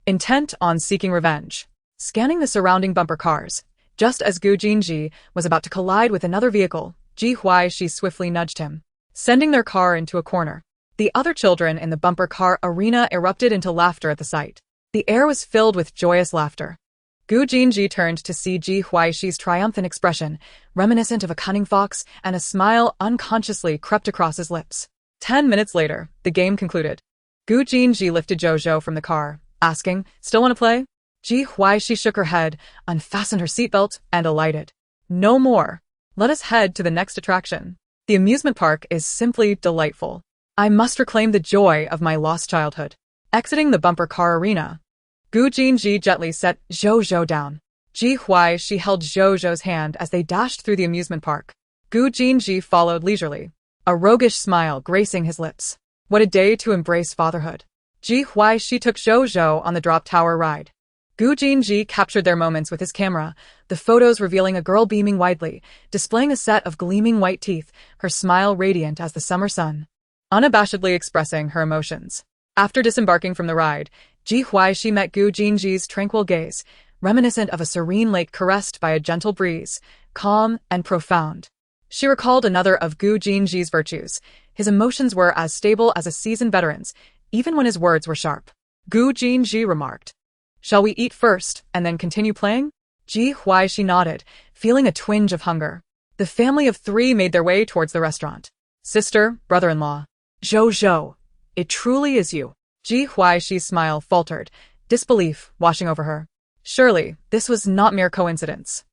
intent on seeking revenge, scanning the surrounding bumper cars. Just as Gu Jinji was about to collide with another vehicle, Ji Huaixi swiftly nudged him, sending their car into a corner. The other children in the bumper car arena erupted into laughter at the sight. The air was filled with joyous laughter. Gu Jinji turned to see Ji Huaixi's triumphant expression, reminiscent of a cunning fox, and a smile unconsciously crept across his lips. 10 minutes later, the game concluded. Gu Jinji lifted Zhou Zhou from the car, asking, "Still want to play?" Ji Huaixi shook her head, unfastened her seatbelt, and alighted. "No more. Let us head to the next attraction. The amusement park is simply delightful. I must reclaim the joy of my lost childhood." Exiting the bumper car arena, Gu Jinji gently set Zhou Zhou down. Ji Huaixi held Zhou Zhou's hand as they dashed through the amusement park. Gu Jinji followed leisurely, a roguish smile gracing his lips. What a day to embrace fatherhood. Ji Huaixi took Zhou Zhou on the drop tower ride. Gu Jinji captured their moments with his camera, the photos revealing a girl beaming widely, displaying a set of gleaming white teeth, her smile radiant as the summer sun, unabashedly expressing her emotions. After disembarking from the ride, Ji Huaixi met Gu Jinji's tranquil gaze, reminiscent of a serene lake caressed by a gentle breeze, calm and profound. She recalled another of Gu Jinji's virtues. His emotions were as stable as a seasoned veteran's, even when his words were sharp. Gu Jinji remarked, "Shall we eat first and then continue playing?" Ji Huaixi nodded, feeling a twinge of hunger. The family of three made their way towards the restaurant. "Sister, brother-in-law, Zhou Zhou, it truly is you." Ji Huaixi's smile faltered, disbelief washing over her. Surely, this was not mere coincidence.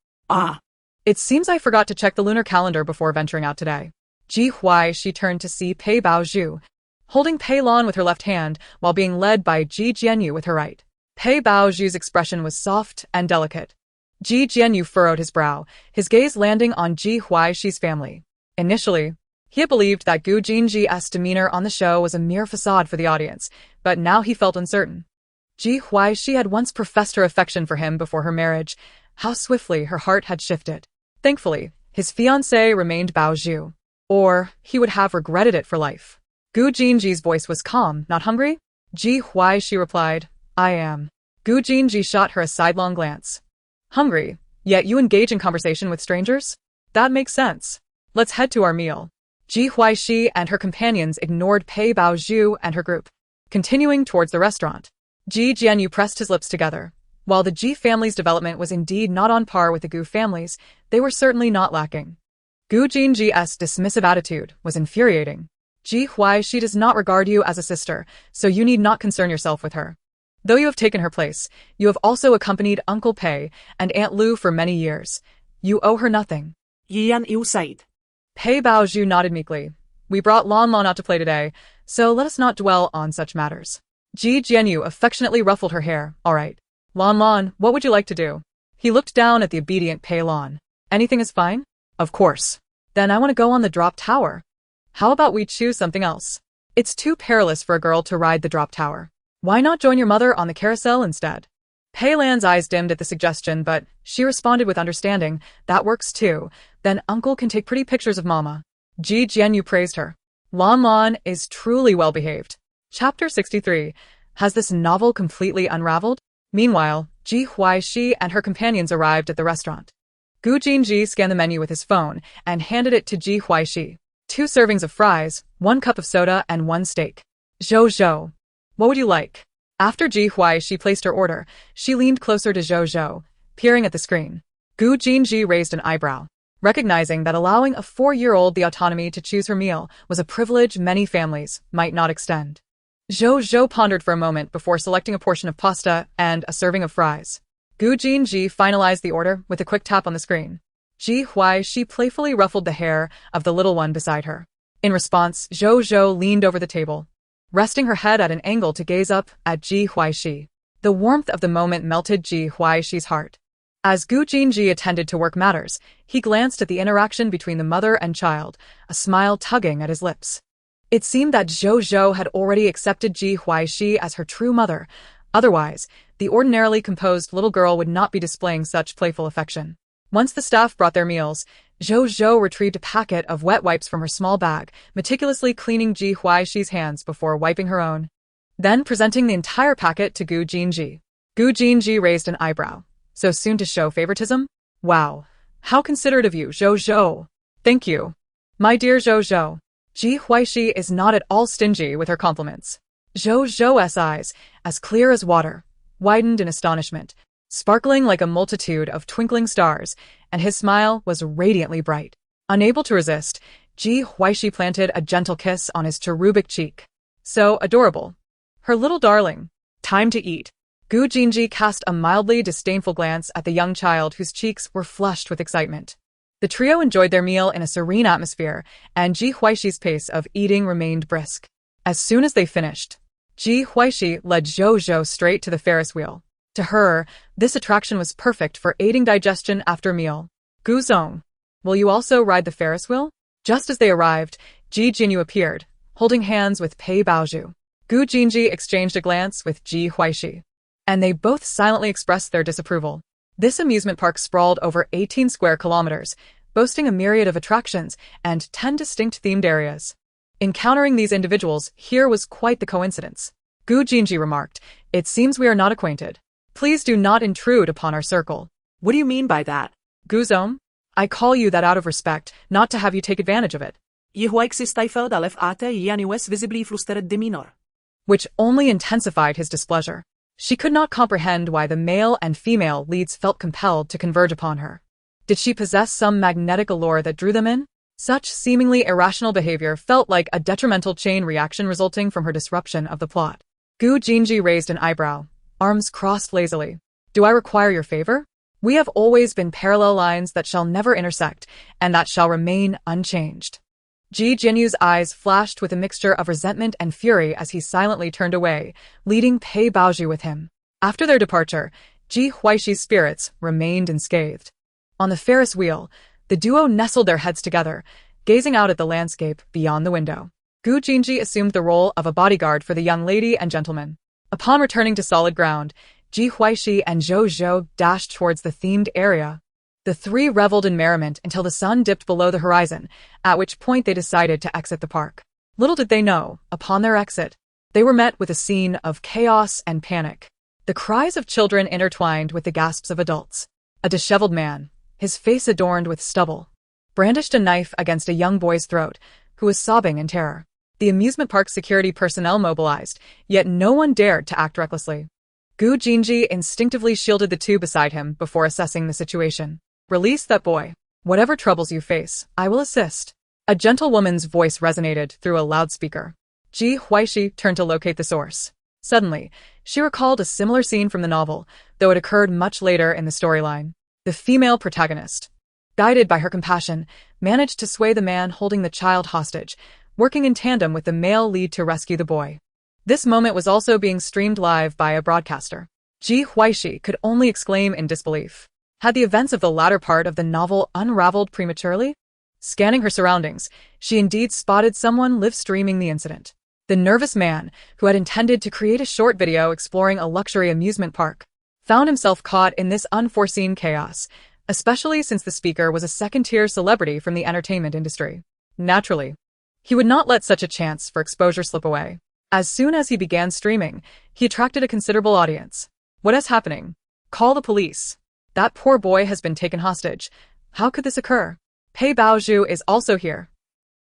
It seems I forgot to check the lunar calendar before venturing out today." Ji Huaixi turned to see Pei Baozhu, holding Pei Lan with her left hand while being led by Ji Jianyu with her right. Pei Baozhu's expression was soft and delicate. Ji Jianyu furrowed his brow, his gaze landing on Ji Huaixi's family. Initially, He had believed that Gu Jinji's demeanor on the show was a mere facade for the audience, but now he felt uncertain. Ji Huaixi had once professed her affection for him before her marriage. How swiftly her heart had shifted. Thankfully, his fiancée remained Bao Zhu. Or he would have regretted it for life. Gu Jinji's voice was calm. Not hungry? Ji Huaixi replied, I am. Gu Jinji shot her a sidelong glance. Hungry, yet you engage in conversation with strangers? That makes sense. Let's head to our meal. Ji Huaixi and her companions ignored Pei Bao Zhu and her group. Continuing towards the restaurant, Ji Jianyu pressed his lips together. While the Ji family's development was indeed not on par with the Gu family's, they were certainly not lacking. Gu Jinji's dismissive attitude was infuriating. Ji Huaixi does not regard you as a sister, so you need not concern yourself with her. Though you have taken her place, you have also accompanied Uncle Pei and Aunt Lu for many years. You owe her nothing. Yian Yu said. Pei Bao Zhu nodded meekly. We brought Lan Lan out to play today, so let us not dwell on such matters. Ji Jianyu affectionately ruffled her hair. All right. Lan Lan, what would you like to do? He looked down at the obedient Pei Lan. Anything is fine? Of course. Then I want to go on the drop tower. How about we choose something else? It's too perilous for a girl to ride the drop tower. Why not join your mother on the carousel instead? Pei Lan's eyes dimmed at the suggestion, but she responded with understanding. That works too. Then Uncle can take pretty pictures of Mama. Ji Jianyu praised her. Lan Lan is truly well behaved. Chapter 63. Has this novel completely unraveled? Meanwhile, Ji Huaixi and her companions arrived at the restaurant. Gu Jinji scanned the menu with his phone and handed it to Ji Huaixi. 2 servings of fries, 1 cup of soda, and 1 steak. Zhou. What would you like? After Ji Huaixi placed her order, she leaned closer to Zhou, peering at the screen. Gu Jinji raised an eyebrow, recognizing that allowing a 4-year-old the autonomy to choose her meal was a privilege many families might not extend. Zhou pondered for a moment before selecting a portion of pasta and a serving of fries. Gu Jinji finalized the order with a quick tap on the screen. Ji Huaixi playfully ruffled the hair of the little one beside her. In response, Zhou leaned over the table, resting her head at an angle to gaze up at Ji Huaixi. The warmth of the moment melted Ji Huaixi's heart. As Gu Jinji attended to work matters, he glanced at the interaction between the mother and child, a smile tugging at his lips. It seemed that Zhou had already accepted Ji Huaixi as her true mother. Otherwise, the ordinarily composed little girl would not be displaying such playful affection. Once the staff brought their meals, Zhou retrieved a packet of wet wipes from her small bag, meticulously cleaning Ji Huaixi's hands before wiping her own. Then presenting the entire packet to Gu Jinji. Gu Jinji raised an eyebrow. So soon to show favoritism? Wow. How considerate of you, Zhou. Thank you. My dear Zhou. Ji Huaixi is not at all stingy with her compliments. Zhou's eyes, as clear as water, widened in astonishment, sparkling like a multitude of twinkling stars, and his smile was radiantly bright. Unable to resist, Ji Huaixi planted a gentle kiss on his cherubic cheek. So adorable. Her little darling. Time to eat. Gu Jinji cast a mildly disdainful glance at the young child whose cheeks were flushed with excitement. The trio enjoyed their meal in a serene atmosphere, and Ji Huaixi's pace of eating remained brisk. As soon as they finished, Ji Huaixi led Zhou straight to the Ferris wheel. To her, this attraction was perfect for aiding digestion after meal. Gu Zong, will you also ride the Ferris wheel? Just as they arrived, Ji Jianyu appeared, holding hands with Pei Bao Zhu. Gu Jinji exchanged a glance with Ji Huaixi, and they both silently expressed their disapproval. This amusement park sprawled over 18 square kilometers, boasting a myriad of attractions and 10 distinct themed areas. Encountering these individuals here was quite the coincidence. Gu Jinji remarked, "It seems we are not acquainted. Please do not intrude upon our circle." What do you mean by that? Gu Zong, I call you that out of respect, not to have you take advantage of it. Ji Huaixi stifled a laugh at Yian's visibly flustered demeanor, which only intensified his displeasure. She could not comprehend why the male and female leads felt compelled to converge upon her. Did she possess some magnetic allure that drew them in? Such seemingly irrational behavior felt like a detrimental chain reaction resulting from her disruption of the plot. Gu Jinji raised an eyebrow, arms crossed lazily. Do I require your favor? We have always been parallel lines that shall never intersect, and that shall remain unchanged. Ji Jianyu's eyes flashed with a mixture of resentment and fury as he silently turned away, leading Pei Baozhu with him. After their departure, Ji Huaixi's spirits remained unscathed. On the Ferris wheel, the duo nestled their heads together, gazing out at the landscape beyond the window. Gu Jinji assumed the role of a bodyguard for the young lady and gentleman. Upon returning to solid ground, Ji Huaixi and Zhou Zhou dashed towards the themed area. The three reveled in merriment until the sun dipped below the horizon, at which point they decided to exit the park. Little did they know, upon their exit, they were met with a scene of chaos and panic. The cries of children intertwined with the gasps of adults. A disheveled man, his face adorned with stubble, brandished a knife against a young boy's throat, who was sobbing in terror. The amusement park security personnel mobilized, yet no one dared to act recklessly. Gu Jinji instinctively shielded the two beside him before assessing the situation. Release that boy. Whatever troubles you face, I will assist. A gentle woman's voice resonated through a loudspeaker. Ji Huaixi turned to locate the source. Suddenly, she recalled a similar scene from the novel, though it occurred much later in the storyline. The female protagonist, guided by her compassion, managed to sway the man holding the child hostage, working in tandem with the male lead to rescue the boy. This moment was also being streamed live by a broadcaster. Ji Huaixi could only exclaim in disbelief. Had the events of the latter part of the novel unraveled prematurely? Scanning her surroundings, she indeed spotted someone live-streaming the incident. The nervous man, who had intended to create a short video exploring a luxury amusement park, found himself caught in this unforeseen chaos, especially since the speaker was a second-tier celebrity from the entertainment industry. Naturally, he would not let such a chance for exposure slip away. As soon as he began streaming, he attracted a considerable audience. What is happening? Call the police. That poor boy has been taken hostage. How could this occur? Pei Baozhu is also here.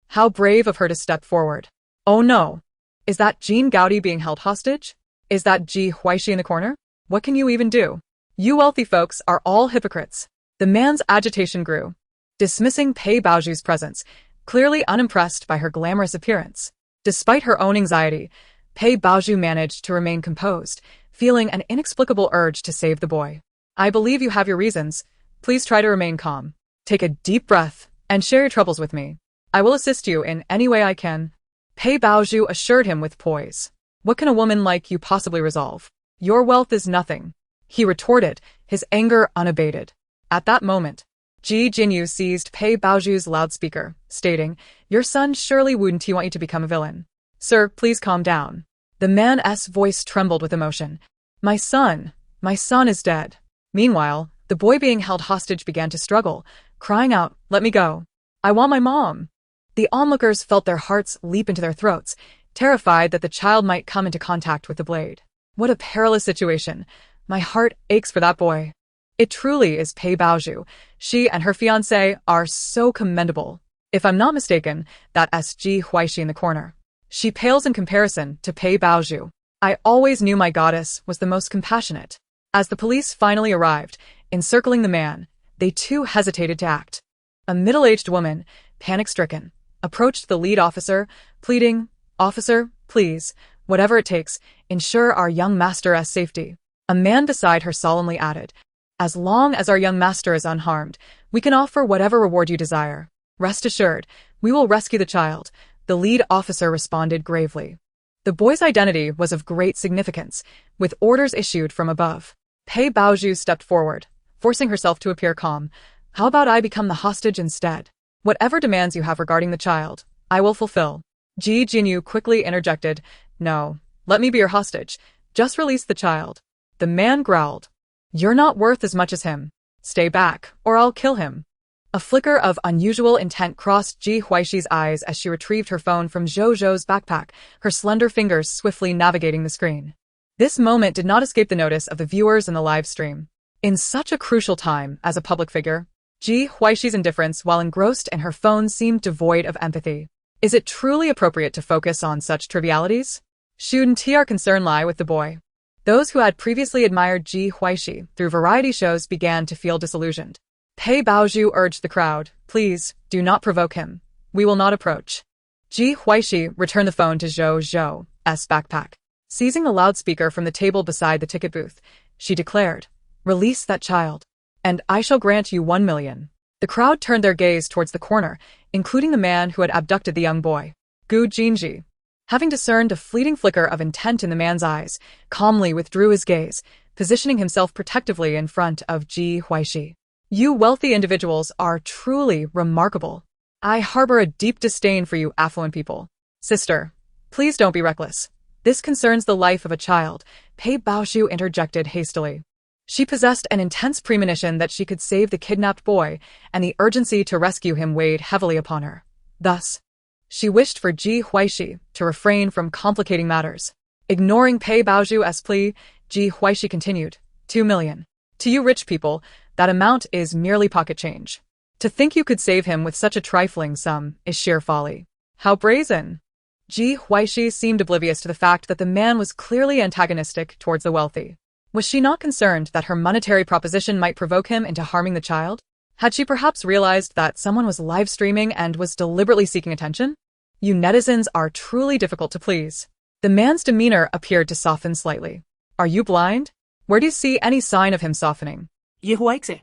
How brave of her to step forward. Oh no. Is that Jean Gaudi being held hostage? Is that Ji Huaixi in the corner? What can you even do? You wealthy folks are all hypocrites. The man's agitation grew, dismissing Pei Baozhu's presence, clearly unimpressed by her glamorous appearance. Despite her own anxiety, Pei Baozhu managed to remain composed, feeling an inexplicable urge to save the boy. I believe you have your reasons. Please try to remain calm. Take a deep breath and share your troubles with me. I will assist you in any way I can. Pei Baozhu assured him with poise. What can a woman like you possibly resolve? Your wealth is nothing, he retorted, his anger unabated. At that moment, Ji Jinyu seized Pei Baozhu's loudspeaker, stating, Your son surely wouldn't want you to become a villain. Sir, please calm down. The man's voice trembled with emotion. My son is dead. Meanwhile, the boy being held hostage began to struggle, crying out, Let me go. I want my mom. The onlookers felt their hearts leap into their throats, terrified that the child might come into contact with the blade. What a perilous situation. My heart aches for that boy. It truly is Pei Baozhu. She and her fiancé are so commendable. If I'm not mistaken, that's Ji Huaixi in the corner. She pales in comparison to Pei Baozhu. I always knew my goddess was the most compassionate. As the police finally arrived, encircling the man, they too hesitated to act. A middle-aged woman, panic-stricken, approached the lead officer, pleading, Officer, please, whatever it takes, ensure our young master's safety. A man beside her solemnly added, As long as our young master is unharmed, we can offer whatever reward you desire. Rest assured, we will rescue the child, the lead officer responded gravely. The boy's identity was of great significance, with orders issued from above. Pei Baozhu stepped forward, forcing herself to appear calm. How about I become the hostage instead? Whatever demands you have regarding the child, I will fulfill. Ji Jinyu quickly interjected, No, let me be your hostage. Just release the child. The man growled. You're not worth as much as him. Stay back, or I'll kill him. A flicker of unusual intent crossed Ji Huaixi's eyes as she retrieved her phone from Zhou Zhou's backpack, her slender fingers swiftly navigating the screen. This moment did not escape the notice of the viewers in the live stream. In such a crucial time as a public figure, Ji Huaixi's indifference while engrossed in her phone seemed devoid of empathy. Is it truly appropriate to focus on such trivialities? Shouldn't our concern lie with the boy? Those who had previously admired Ji Huaixi through variety shows began to feel disillusioned. Pei Baozhu urged the crowd, Please, do not provoke him. We will not approach. Ji Huaixi returned the phone to Zhou Zhou's backpack. Seizing the loudspeaker from the table beside the ticket booth, she declared, Release that child, and I shall grant you 1 million. The crowd turned their gaze towards the corner, including the man who had abducted the young boy. Gu Jinji, having discerned a fleeting flicker of intent in the man's eyes, calmly withdrew his gaze, positioning himself protectively in front of Ji Huaixi. You wealthy individuals are truly remarkable. I harbor a deep disdain for you affluent people. Sister, please don't be reckless. This concerns the life of a child, Pei Baoshu interjected hastily. She possessed an intense premonition that she could save the kidnapped boy, and the urgency to rescue him weighed heavily upon her. Thus, she wished for Ji Huaixi to refrain from complicating matters. Ignoring Pei Baoshu's plea, Ji Huaixi continued, 2 million. To you rich people, that amount is merely pocket change. To think you could save him with such a trifling sum is sheer folly. How brazen! Ji Huaixi seemed oblivious to the fact that the man was clearly antagonistic towards the wealthy. Was she not concerned that her monetary proposition might provoke him into harming the child? Had she perhaps realized that someone was live streaming and was deliberately seeking attention? You netizens are truly difficult to please. The man's demeanor appeared to soften slightly. Are you blind? Where do you see any sign of him softening? Ji Huaixi.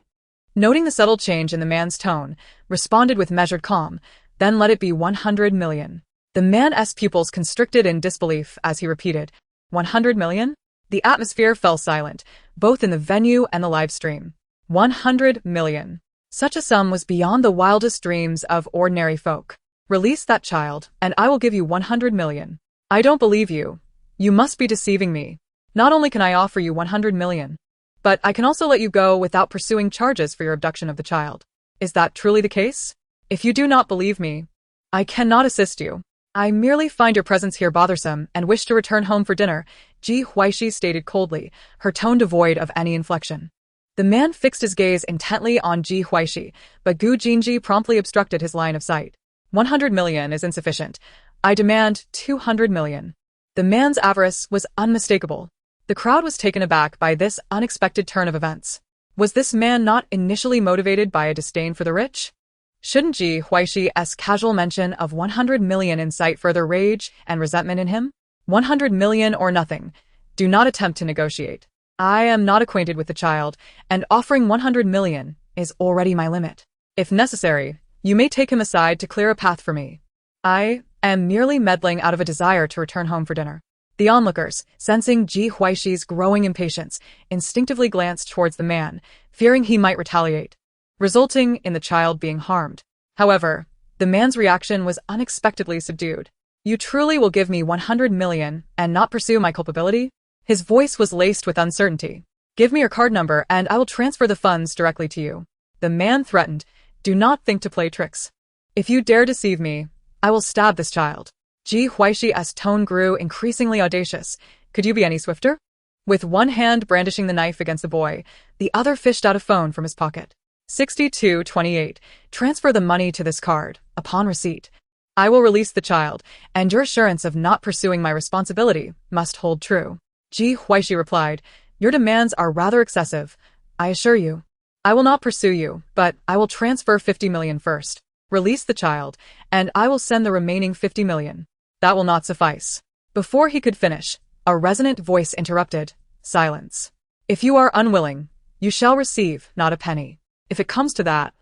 Noting the subtle change in the man's tone, responded with measured calm, then let it be 100 million. The man's pupils constricted in disbelief as he repeated, 100 million? The atmosphere fell silent, both in the venue and the live stream. 100 million. Such a sum was beyond the wildest dreams of ordinary folk. Release that child, and I will give you 100 million. I don't believe you. You must be deceiving me. Not only can I offer you 100 million, but I can also let you go without pursuing charges for your abduction of the child. Is that truly the case? If you do not believe me, I cannot assist you. I merely find your presence here bothersome and wish to return home for dinner, Ji Huaixi stated coldly, her tone devoid of any inflection. The man fixed his gaze intently on Ji Huaixi, but Gu Jinji promptly obstructed his line of sight. 100 million is insufficient. I demand 200 million. The man's avarice was unmistakable. The crowd was taken aback by this unexpected turn of events. Was this man not initially motivated by a disdain for the rich? Shouldn't Ji Huaixi's casual mention of 100 million incite further rage and resentment in him? 100 million or nothing. Do not attempt to negotiate. I am not acquainted with the child, and offering 100 million is already my limit. If necessary, you may take him aside to clear a path for me. I am merely meddling out of a desire to return home for dinner. The onlookers, sensing Ji Huaixi's growing impatience, instinctively glanced towards the man, fearing he might retaliate, resulting in the child being harmed. However, the man's reaction was unexpectedly subdued. You truly will give me 100 million and not pursue my culpability? His voice was laced with uncertainty. Give me your card number and I will transfer the funds directly to you. The man threatened, do not think to play tricks. If you dare deceive me, I will stab this child. Ji Huaixi's tone grew increasingly audacious. Could you be any swifter? With one hand brandishing the knife against the boy, the other fished out a phone from his pocket. 6228. Transfer the money to this card. Upon receipt, I will release the child, and your assurance of not pursuing my responsibility must hold true. Ji Huaixi replied, your demands are rather excessive. I assure you. I will not pursue you, but I will transfer 50 million first. Release the child, and I will send the remaining 50 million. That will not suffice. Before he could finish, a resonant voice interrupted. Silence. If you are unwilling, you shall receive not a penny. If it comes to that,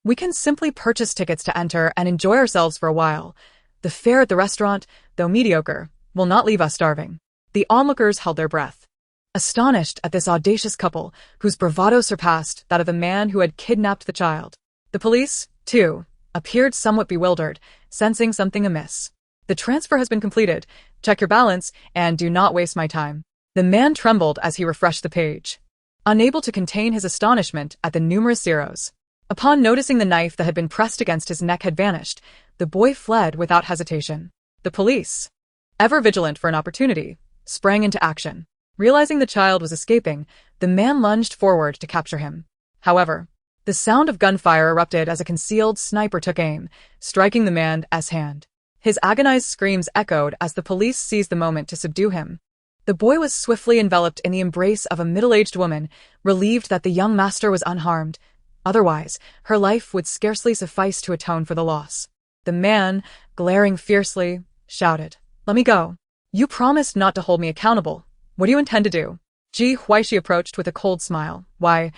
we can simply purchase tickets to enter and enjoy ourselves for a while. The fare at the restaurant, though mediocre, will not leave us starving. The onlookers held their breath, astonished at this audacious couple whose bravado surpassed that of the man who had kidnapped the child. The police, too, appeared somewhat bewildered, sensing something amiss. The transfer has been completed. Check your balance and do not waste my time. The man trembled as he refreshed the page, unable to contain his astonishment at the numerous zeros. Upon noticing the knife that had been pressed against his neck had vanished, the boy fled without hesitation. The police, ever vigilant for an opportunity, sprang into action. Realizing the child was escaping, the man lunged forward to capture him. However, the sound of gunfire erupted as a concealed sniper took aim, striking the man's hand. His agonized screams echoed as the police seized the moment to subdue him. The boy was swiftly enveloped in the embrace of a middle-aged woman, relieved that the young master was unharmed. Otherwise, her life would scarcely suffice to atone for the loss. The man, glaring fiercely, shouted, "Let me go. You promised not to hold me accountable. What do you intend to do?" Ji Huaixi approached with a cold smile. Why,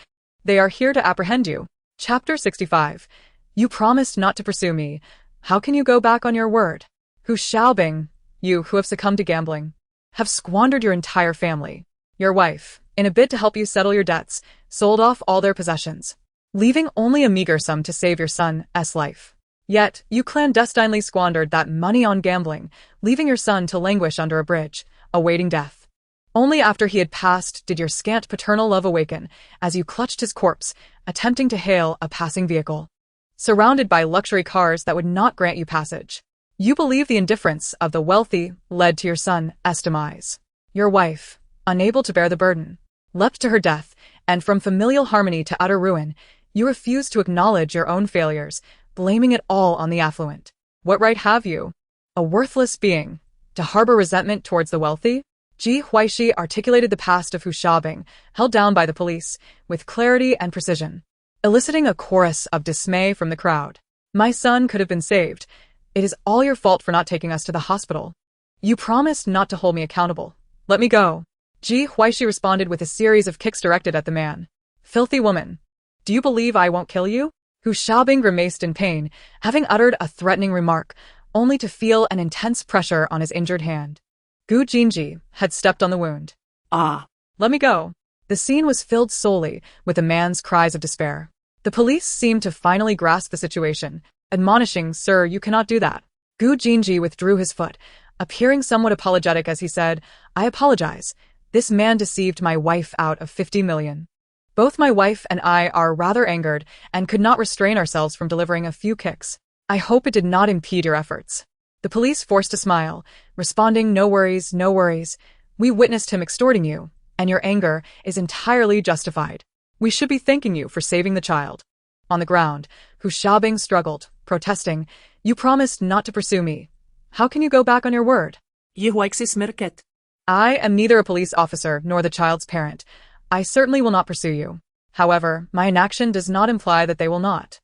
they are here to apprehend you. Chapter 65. You promised not to pursue me. How can you go back on your word? Hu Xiaobing, you who have succumbed to gambling, have squandered your entire family. Your wife, in a bid to help you settle your debts, sold off all their possessions, leaving only a meager sum to save your son's life. Yet, you clandestinely squandered that money on gambling, leaving your son to languish under a bridge, awaiting death. Only after he had passed did your scant paternal love awaken, as you clutched his corpse, attempting to hail a passing vehicle. Surrounded by luxury cars that would not grant you passage, you believe the indifference of the wealthy led to your son's demise. Your wife, unable to bear the burden, leapt to her death, and from familial harmony to utter ruin, you refuse to acknowledge your own failures, blaming it all on the affluent. What right have you, a worthless being, to harbor resentment towards the wealthy? Ji Huaixi articulated the past of Hu Xiaobing, held down by the police, with clarity and precision, eliciting a chorus of dismay from the crowd. My son could have been saved. It is all your fault for not taking us to the hospital. You promised not to hold me accountable. Let me go. Ji Huaixi responded with a series of kicks directed at the man. Filthy woman. Do you believe I won't kill you? Hu Xiaobing grimaced in pain, having uttered a threatening remark, only to feel an intense pressure on his injured hand. Gu Jinji had stepped on the wound. Ah, let me go. The scene was filled solely with the man's cries of despair. The police seemed to finally grasp the situation, admonishing, Sir, you cannot do that. Gu Jinji withdrew his foot, appearing somewhat apologetic as he said, I apologize. This man deceived my wife out of 50 million. Both my wife and I are rather angered and could not restrain ourselves from delivering a few kicks. I hope it did not impede your efforts. The police forced a smile, responding, No worries, no worries. We witnessed him extorting you, and your anger is entirely justified. We should be thanking you for saving the child. On the ground, Hu Xiaobing struggled, protesting, You promised not to pursue me. How can you go back on your word? Ji Huaixi smirket. I am neither a police officer nor the child's parent. I certainly will not pursue you. However, my inaction does not imply that they will not.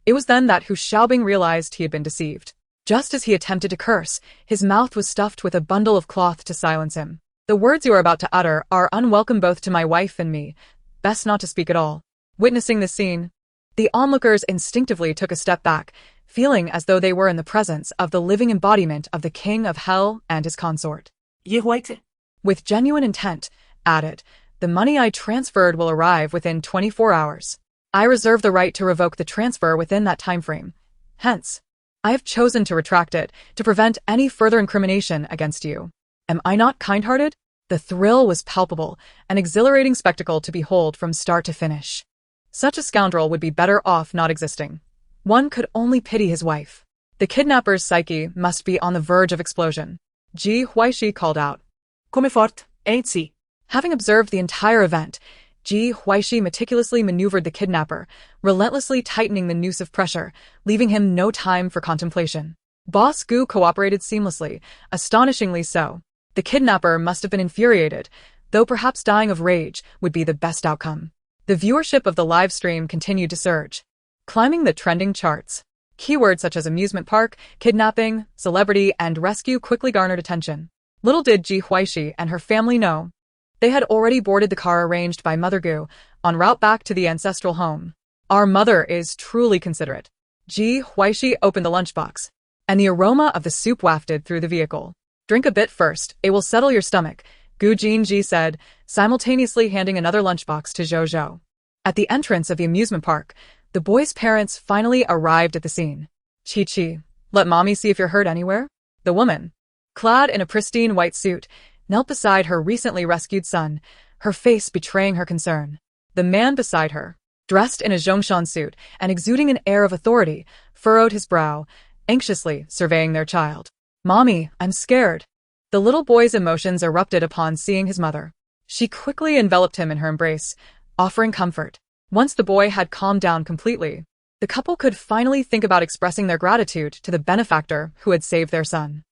It was then that Hu Xiaobing realized he had been deceived. Just as he attempted to curse, his mouth was stuffed with a bundle of cloth to silence him. The words you are about to utter are unwelcome both to my wife and me. Best not to speak at all. Witnessing this scene, the onlookers instinctively took a step back, feeling as though they were in the presence of the living embodiment of the king of hell and his consort. Ji Huaixi. With genuine intent, added, The money I transferred will arrive within 24 hours. I reserve the right to revoke the transfer within that time frame. Hence, I have chosen to retract it to prevent any further incrimination against you. Am I not kind-hearted? The thrill was palpable, an exhilarating spectacle to behold from start to finish. Such a scoundrel would be better off not existing. One could only pity his wife. The kidnapper's psyche must be on the verge of explosion. Ji Huaixi called out, Come fort, ain't si. Having observed the entire event, Ji Huaixi meticulously maneuvered the kidnapper, relentlessly tightening the noose of pressure, leaving him no time for contemplation. Boss Gu cooperated seamlessly, astonishingly so. The kidnapper must have been infuriated, though perhaps dying of rage would be the best outcome. The viewership of the live stream continued to surge, climbing the trending charts. Keywords such as amusement park, kidnapping, celebrity, and rescue quickly garnered attention. Little did Ji Huaixi and her family know, they had already boarded the car arranged by Mother Gu, en route back to the ancestral home. Our mother is truly considerate. Ji Huaixi opened the lunchbox, and the aroma of the soup wafted through the vehicle. Drink a bit first, it will settle your stomach, Gu Jinji said, simultaneously handing another lunchbox to Zhou Zhou. At the entrance of the amusement park, the boy's parents finally arrived at the scene. Chi, let mommy see if you're hurt anywhere? The woman, clad in a pristine white suit, knelt beside her recently rescued son, her face betraying her concern. The man beside her, dressed in a Zhongshan suit and exuding an air of authority, furrowed his brow, anxiously surveying their child. Mommy, I'm scared. The little boy's emotions erupted upon seeing his mother. She quickly enveloped him in her embrace, offering comfort. Once the boy had calmed down completely, the couple could finally think about expressing their gratitude to the benefactor who had saved their son.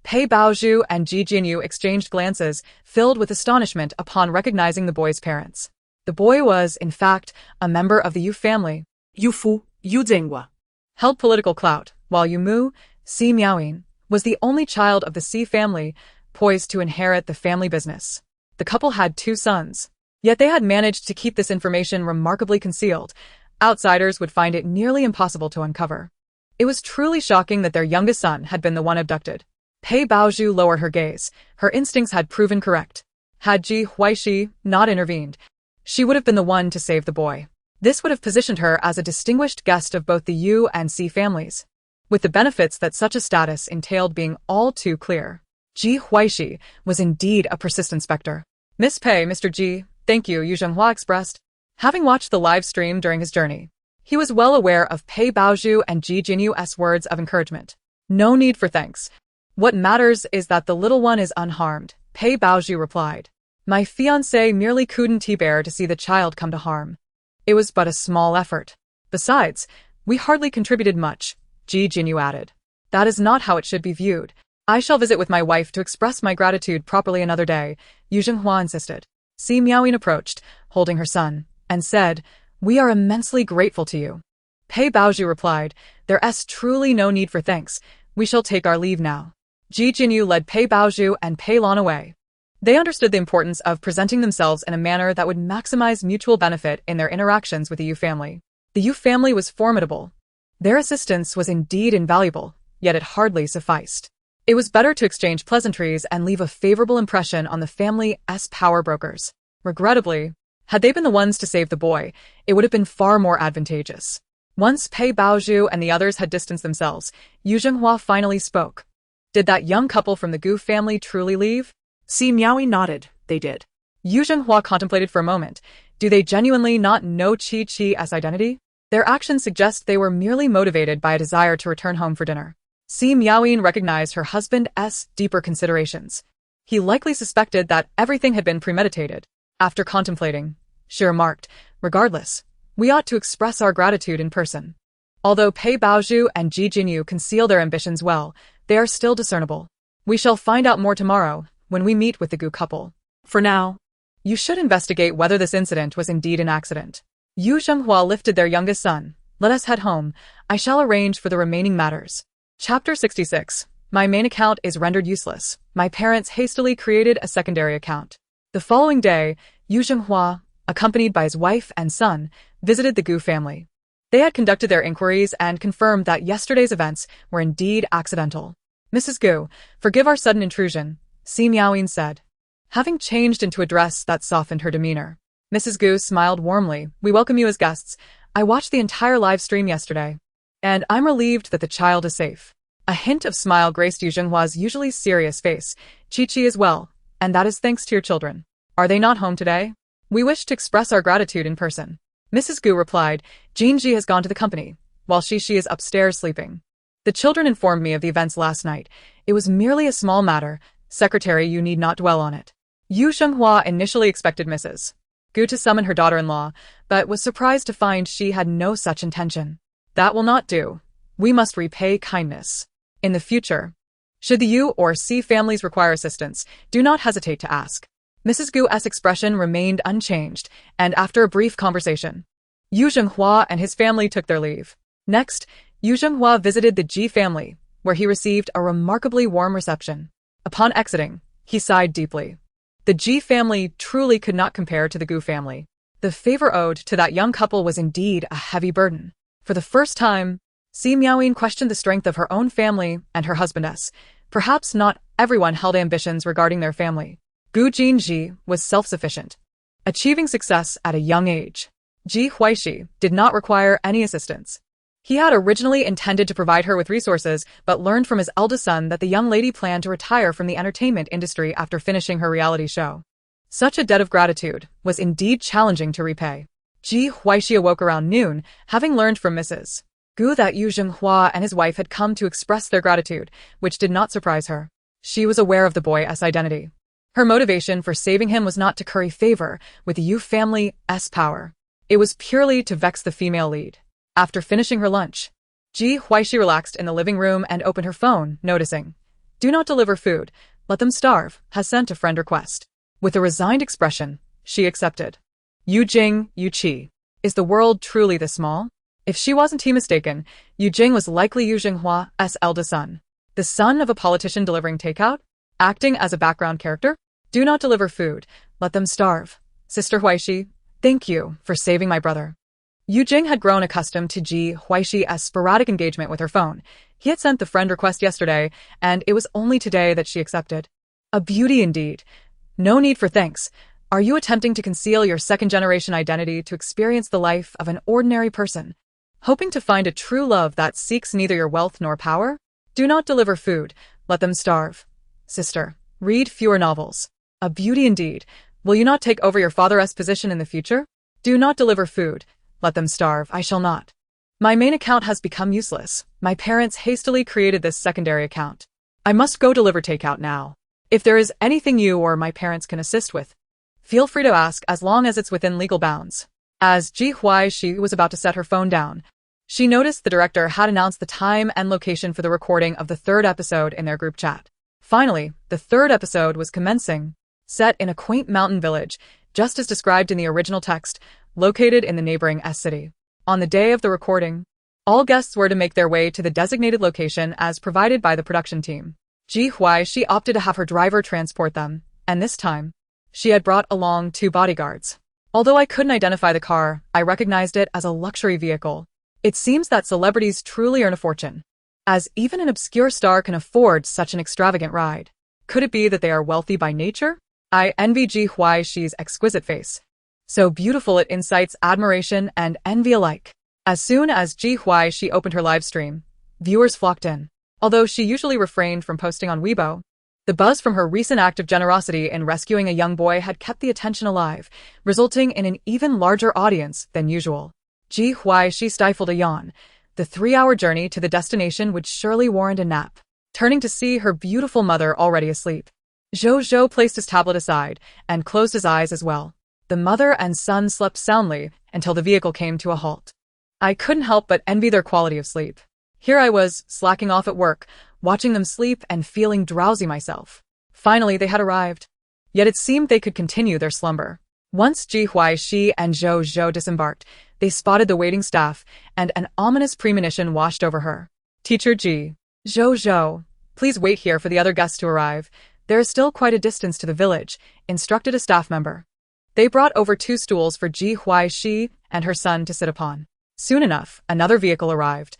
Pei Baozhu and Ji Jinyu exchanged glances, filled with astonishment upon recognizing the boy's parents. The boy was, in fact, a member of the Yu family. Yu Fu, Yu Zhenghua. Held political clout, while Yu Mu, Si Miaoyin, was the only child of the Si family, poised to inherit the family business. The couple had 2 sons. Yet they had managed to keep this information remarkably concealed. Outsiders would find it nearly impossible to uncover. It was truly shocking that their youngest son had been the one abducted. Pei Baozhu lowered her gaze. Her instincts had proven correct. Had Ji Huaixi not intervened, she would have been the one to save the boy. This would have positioned her as a distinguished guest of both the Yu and Si families. with the benefits that such a status entailed being all too clear. Ji Huaixi was indeed a persistent specter. Miss Pei, Mr. Ji, thank you, Yu Zhenghua expressed. Having watched the live stream during his journey, he was well aware of Pei Baozhu and Ji Jinyu's words of encouragement. No need for thanks. What matters is that the little one is unharmed, Pei Baozhu replied. My fiancé merely couldn't bear to see the child come to harm. It was but a small effort. Besides, we hardly contributed much, Ji Jinyu added. That is not how it should be viewed. I shall visit with my wife to express my gratitude properly another day, Yu Zhenghua insisted. Si Miaoyin approached, holding her son, and said, We are immensely grateful to you. Pei Baozhu replied, There's truly no need for thanks. We shall take our leave now. Ji Jinyu led Pei Baozhu and Pei Lan away. They understood the importance of presenting themselves in a manner that would maximize mutual benefit in their interactions with the Yu family. The Yu family was formidable. Their assistance was indeed invaluable, yet it hardly sufficed. It was better to exchange pleasantries and leave a favorable impression on the family's power brokers. Regrettably, had they been the ones to save the boy, it would have been far more advantageous. Once Pei Baozhu and the others had distanced themselves, Yu Zhenghua finally spoke. Did that young couple from the Gu family truly leave? Si Miaoyin nodded. They did. Yu Zhenghua contemplated for a moment. Do they genuinely not know Qi-Qi's identity? Their actions suggest they were merely motivated by a desire to return home for dinner. Si Miaoyin recognized her husband's deeper considerations. He likely suspected that everything had been premeditated. After contemplating, she remarked, Regardless, we ought to express our gratitude in person. Although Pei Baozhu and Ji Jinyu conceal their ambitions well, they are still discernible. We shall find out more tomorrow, when we meet with the Gu couple. For now, you should investigate whether this incident was indeed an accident. Yu Zhenghua lifted their youngest son. Let us head home. I shall arrange for the remaining matters. Chapter 66. My main account is rendered useless. My parents hastily created a secondary account. The following day, Yu Zhenghua, accompanied by his wife and son, visited the Gu family. They had conducted their inquiries and confirmed that yesterday's events were indeed accidental. Mrs. Gu, forgive our sudden intrusion, Si Miaoyin said, having changed into a dress that softened her demeanor. Mrs. Gu smiled warmly. We welcome you as guests. I watched the entire live stream yesterday, and I'm relieved that the child is safe. A hint of smile graced Yu Zhenghua's usually serious face. Qi-Qi is well, and that is thanks to your children. Are they not home today? We wish to express our gratitude in person. Mrs. Gu replied, Ji has gone to the company, while Shi is upstairs sleeping. The children informed me of the events last night. It was merely a small matter. Secretary, you need not dwell on it. Yu Zhenghua initially expected Mrs. Gu to summon her daughter-in-law, but was surprised to find she had no such intention. That will not do. We must repay kindness. In the future, should the Yu or Si families require assistance, do not hesitate to ask. Mrs. Gu's expression remained unchanged, and after a brief conversation, Yu Zhenghua and his family took their leave. Next, Yu Zhenghua visited the Ji family, where he received a remarkably warm reception. Upon exiting, he sighed deeply. The Ji family truly could not compare to the Gu family. The favor owed to that young couple was indeed a heavy burden. For the first time, Si Miaoyin questioned the strength of her own family and her husband's. Perhaps not everyone held ambitions regarding their family. Gu Jinji was self-sufficient, achieving success at a young age. Ji Huaixi did not require any assistance. He had originally intended to provide her with resources, but learned from his eldest son that the young lady planned to retire from the entertainment industry after finishing her reality show. Such a debt of gratitude was indeed challenging to repay. Ji Huaixi awoke around noon, having learned from Mrs. Gu that Yu Zhenghua and his wife had come to express their gratitude, which did not surprise her. She was aware of the boy's identity. Her motivation for saving him was not to curry favor with the Yu family's power. It was purely to vex the female lead. After finishing her lunch, Ji Huaixi relaxed in the living room and opened her phone, noticing, Do not deliver food, let them starve, has sent a friend request. With a resigned expression, she accepted. Yu Qi. Is the world truly this small? If she wasn't mistaken, Yu Jing was likely Yu Zhenghua's eldest son. The son of a politician delivering takeout? Acting as a background character? Do not deliver food, let them starve. Sister Huaixi, thank you for saving my brother. Yu Jing had grown accustomed to Ji Huaixi's sporadic engagement with her phone. He had sent the friend request yesterday, and it was only today that she accepted. A beauty indeed. No need for thanks. Are you attempting to conceal your second-generation identity to experience the life of an ordinary person? Hoping to find a true love that seeks neither your wealth nor power? Do not deliver food, let them starve. Sister, read fewer novels. A beauty indeed. Will you not take over your father's position in the future? Do not deliver food, let them starve. I shall not. My main account has become useless. My parents hastily created this secondary account. I must go deliver takeout now. If there is anything you or my parents can assist with, feel free to ask as long as it's within legal bounds. As Ji Huaixi was about to set her phone down, she noticed the director had announced the time and location for the recording of the third episode in their group chat. Finally, the third episode was commencing, set in a quaint mountain village, just as described in the original text, located in the neighboring S city. On the day of the recording, all guests were to make their way to the designated location as provided by the production team. Ji Huaixi opted to have her driver transport them, and this time, she had brought along 2 bodyguards. Although I couldn't identify the car, I recognized it as a luxury vehicle. It seems that celebrities truly earn a fortune, as even an obscure star can afford such an extravagant ride. Could it be that they are wealthy by nature? I envy Ji Huaixi's exquisite face. So beautiful it incites admiration and envy alike. As soon as Ji Huaixi opened her live stream, viewers flocked in. Although she usually refrained from posting on Weibo, the buzz from her recent act of generosity in rescuing a young boy had kept the attention alive, resulting in an even larger audience than usual. Ji Huaixi stifled a yawn. The 3-hour journey to the destination would surely warrant a nap. Turning to see her beautiful mother already asleep, Zhou placed his tablet aside and closed his eyes as well. The mother and son slept soundly until the vehicle came to a halt. I couldn't help but envy their quality of sleep. Here I was, slacking off at work, watching them sleep and feeling drowsy myself. Finally, they had arrived. Yet it seemed they could continue their slumber. Once Ji Huaixi and Zhou disembarked, they spotted the waiting staff, and an ominous premonition washed over her. Teacher Ji. Zhou, please wait here for the other guests to arrive. There is still quite a distance to the village, instructed a staff member. They brought over 2 stools for Ji Huaixi and her son to sit upon. Soon enough, another vehicle arrived,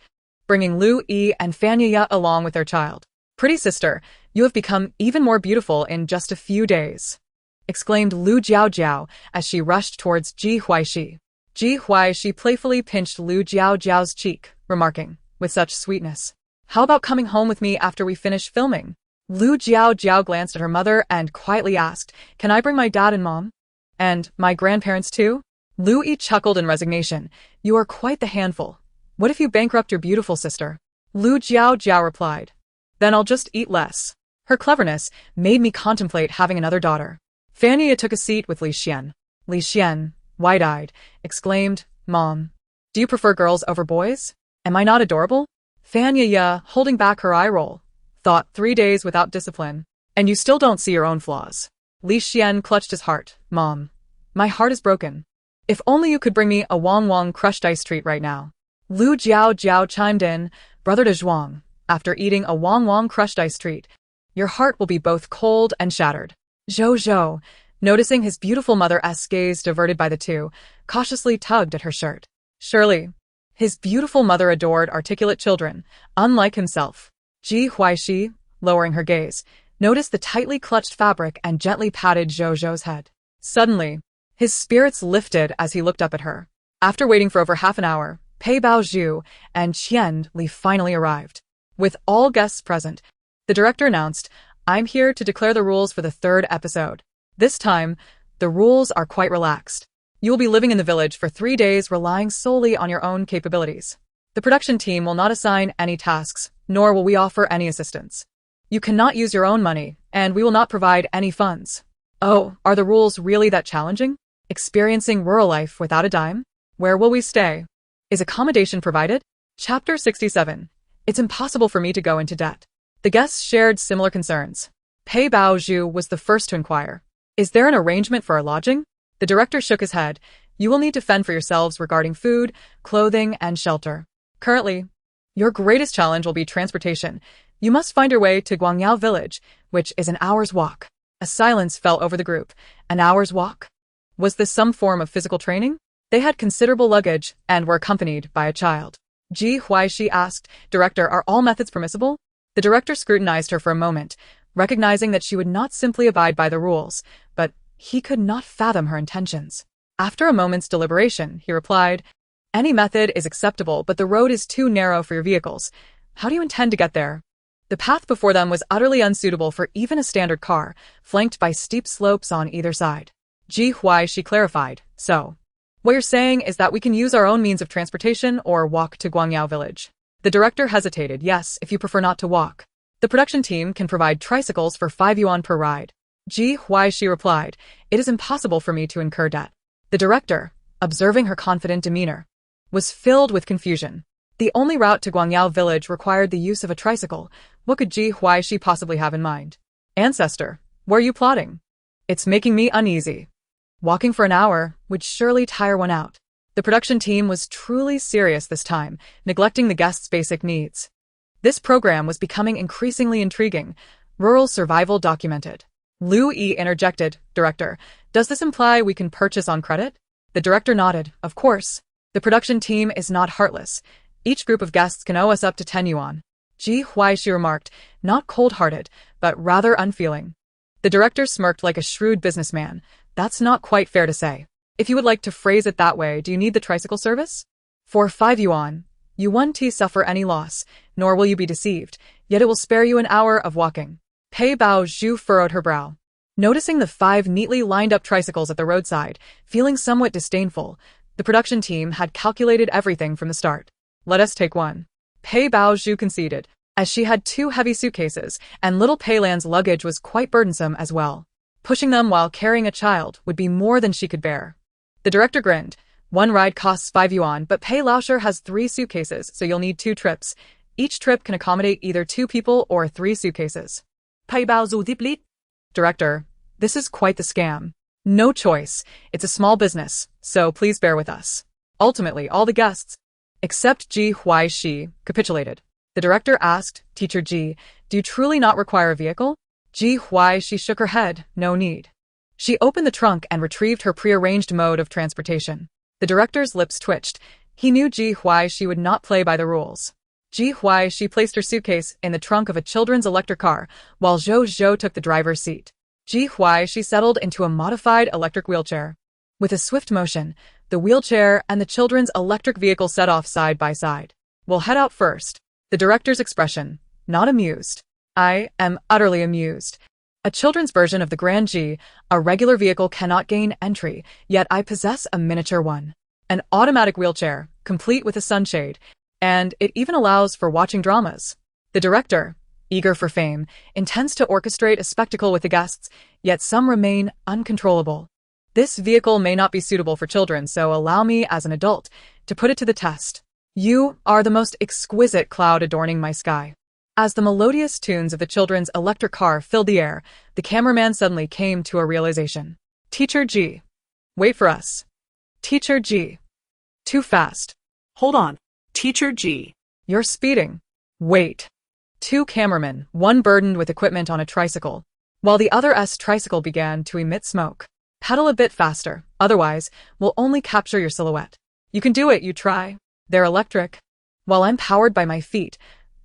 bringing Lu Yi and Fan Ye along with their child. Pretty sister, you have become even more beautiful in just a few days, exclaimed Lu Jiao as she rushed towards Ji Huaixi. Ji Huaixi playfully pinched Lu Jiao's cheek, remarking, with such sweetness, "How about coming home with me after we finish filming?" Lu Jiao glanced at her mother and quietly asked, "Can I bring my dad and mom? And my grandparents too?" Lu Yi chuckled in resignation. "You are quite the handful. What if you bankrupt your beautiful sister?" Lu Jiao replied, "Then I'll just eat less." Her cleverness made me contemplate having another daughter. Fan Ye took a seat with Li Xian. Li Xian, wide-eyed, exclaimed, "Mom, do you prefer girls over boys? Am I not adorable?" Fan Ye, holding back her eye roll, thought, 3 days without discipline, and you still don't see your own flaws. Li Xian clutched his heart. "Mom, my heart is broken. If only you could bring me a Wang crushed ice treat right now." Lu Jiao chimed in, "Brother to Zhuang, after eating a Wang crushed ice treat, your heart will be both cold and shattered." Zhou, noticing his beautiful mother's gaze diverted by the two, cautiously tugged at her shirt. Surely, his beautiful mother adored articulate children, unlike himself. Ji Huaixi, lowering her gaze, noticed the tightly clutched fabric and gently patted Zhou's head. Suddenly, his spirits lifted as he looked up at her. After waiting for over half an hour, Pei Baozhu and Qian Li finally arrived. With all guests present, the director announced, "I'm here to declare the rules for the 3rd episode. This time, the rules are quite relaxed. You will be living in the village for 3 days relying solely on your own capabilities. The production team will not assign any tasks, nor will we offer any assistance. You cannot use your own money, and we will not provide any funds." Oh, are the rules really that challenging? Experiencing rural life without a dime? Where will we stay? Is accommodation provided? Chapter 67. It's impossible for me to go into debt. The guests shared similar concerns. Pei Baozhu was the first to inquire. "Is there an arrangement for our lodging?" The director shook his head. "You will need to fend for yourselves regarding food, clothing, and shelter. Currently, your greatest challenge will be transportation. You must find your way to Guangyao village, which is an hour's walk." A silence fell over the group. An hour's walk? Was this some form of physical training? They had considerable luggage and were accompanied by a child. Ji Huaixi asked, "Director, are all methods permissible?" The director scrutinized her for a moment, recognizing that she would not simply abide by the rules, but he could not fathom her intentions. After a moment's deliberation, he replied, Any method is acceptable, but the road is too narrow for your vehicles. How do you intend to get there? The path before them was utterly unsuitable for even a standard car, flanked by steep slopes on either side. Ji Huaixi clarified, so, what you're saying is that we can use our own means of transportation or walk to Guangyao village. The director hesitated, yes, if you prefer not to walk. The production team can provide tricycles for 5 yuan per ride. Ji Huaixi replied, it is impossible for me to incur debt. The director, observing her confident demeanor, was filled with confusion. The only route to Guangyao village required the use of a tricycle. What could Ji Huaixi possibly have in mind? Ancestor, where are you plotting? It's making me uneasy. Walking for an hour would surely tire one out. The production team was truly serious this time, neglecting the guests' basic needs. This program was becoming increasingly intriguing. Rural survival documented. Lu Yi interjected, Director, does this imply we can purchase on credit? The director nodded, of course. The production team is not heartless. Each group of guests can owe us up to 10 yuan. Ji Huaixi remarked, not cold-hearted, but rather unfeeling. The director smirked like a shrewd businessman. That's not quite fair to say. If you would like to phrase it that way, do you need the tricycle service? For 5 yuan, you won't suffer any loss, nor will you be deceived, yet it will spare you an hour of walking. Pei Bao Zhu furrowed her brow. Noticing the 5 neatly lined-up tricycles at the roadside, feeling somewhat disdainful, the production team had calculated everything from the start. Let us take one. Pei Bao Zhu conceded, as she had 2 heavy suitcases, and little Pei Lan's luggage was quite burdensome as well. Pushing them while carrying a child would be more than she could bear. The director grinned. One ride costs 5 yuan, but Pei Laosher has 3 suitcases, so you'll need 2 trips. Each trip can accommodate either 2 people or 3 suitcases. Pei Bao Zhu deeply. Director, this is quite the scam. No choice. It's a small business, so please bear with us. Ultimately, all the guests, except Ji Huaixi, capitulated. The director asked, Teacher Ji, do you truly not require a vehicle? Ji Huaixi shook her head, no need. She opened the trunk and retrieved her prearranged mode of transportation. The director's lips twitched. He knew Ji Huaixi would not play by the rules. Ji Huaixi placed her suitcase in the trunk of a children's electric car, while Zhou Zhou took the driver's seat. Ji Huaixi settled into a modified electric wheelchair. With a swift motion, the wheelchair and the children's electric vehicle set off side by side. We'll head out first. The director's expression, not amused. I am utterly amused. A children's version of the Grand G, a regular vehicle cannot gain entry, yet I possess a miniature one. An automatic wheelchair, complete with a sunshade, and it even allows for watching dramas. The director, eager for fame, intends to orchestrate a spectacle with the guests, yet some remain uncontrollable. This vehicle may not be suitable for children, so allow me, as an adult, to put it to the test. You are the most exquisite cloud adorning my sky. As the melodious tunes of the children's electric car filled the air, the cameraman suddenly came to a realization. Teacher Ji. Wait for us. Teacher Ji. Too fast. Hold on. Teacher Ji. You're speeding. Wait. 2 cameramen, one burdened with equipment on a tricycle, while the other's tricycle began to emit smoke. Pedal a bit faster, otherwise, we'll only capture your silhouette. You can do it, you try. They're electric. While I'm powered by my feet,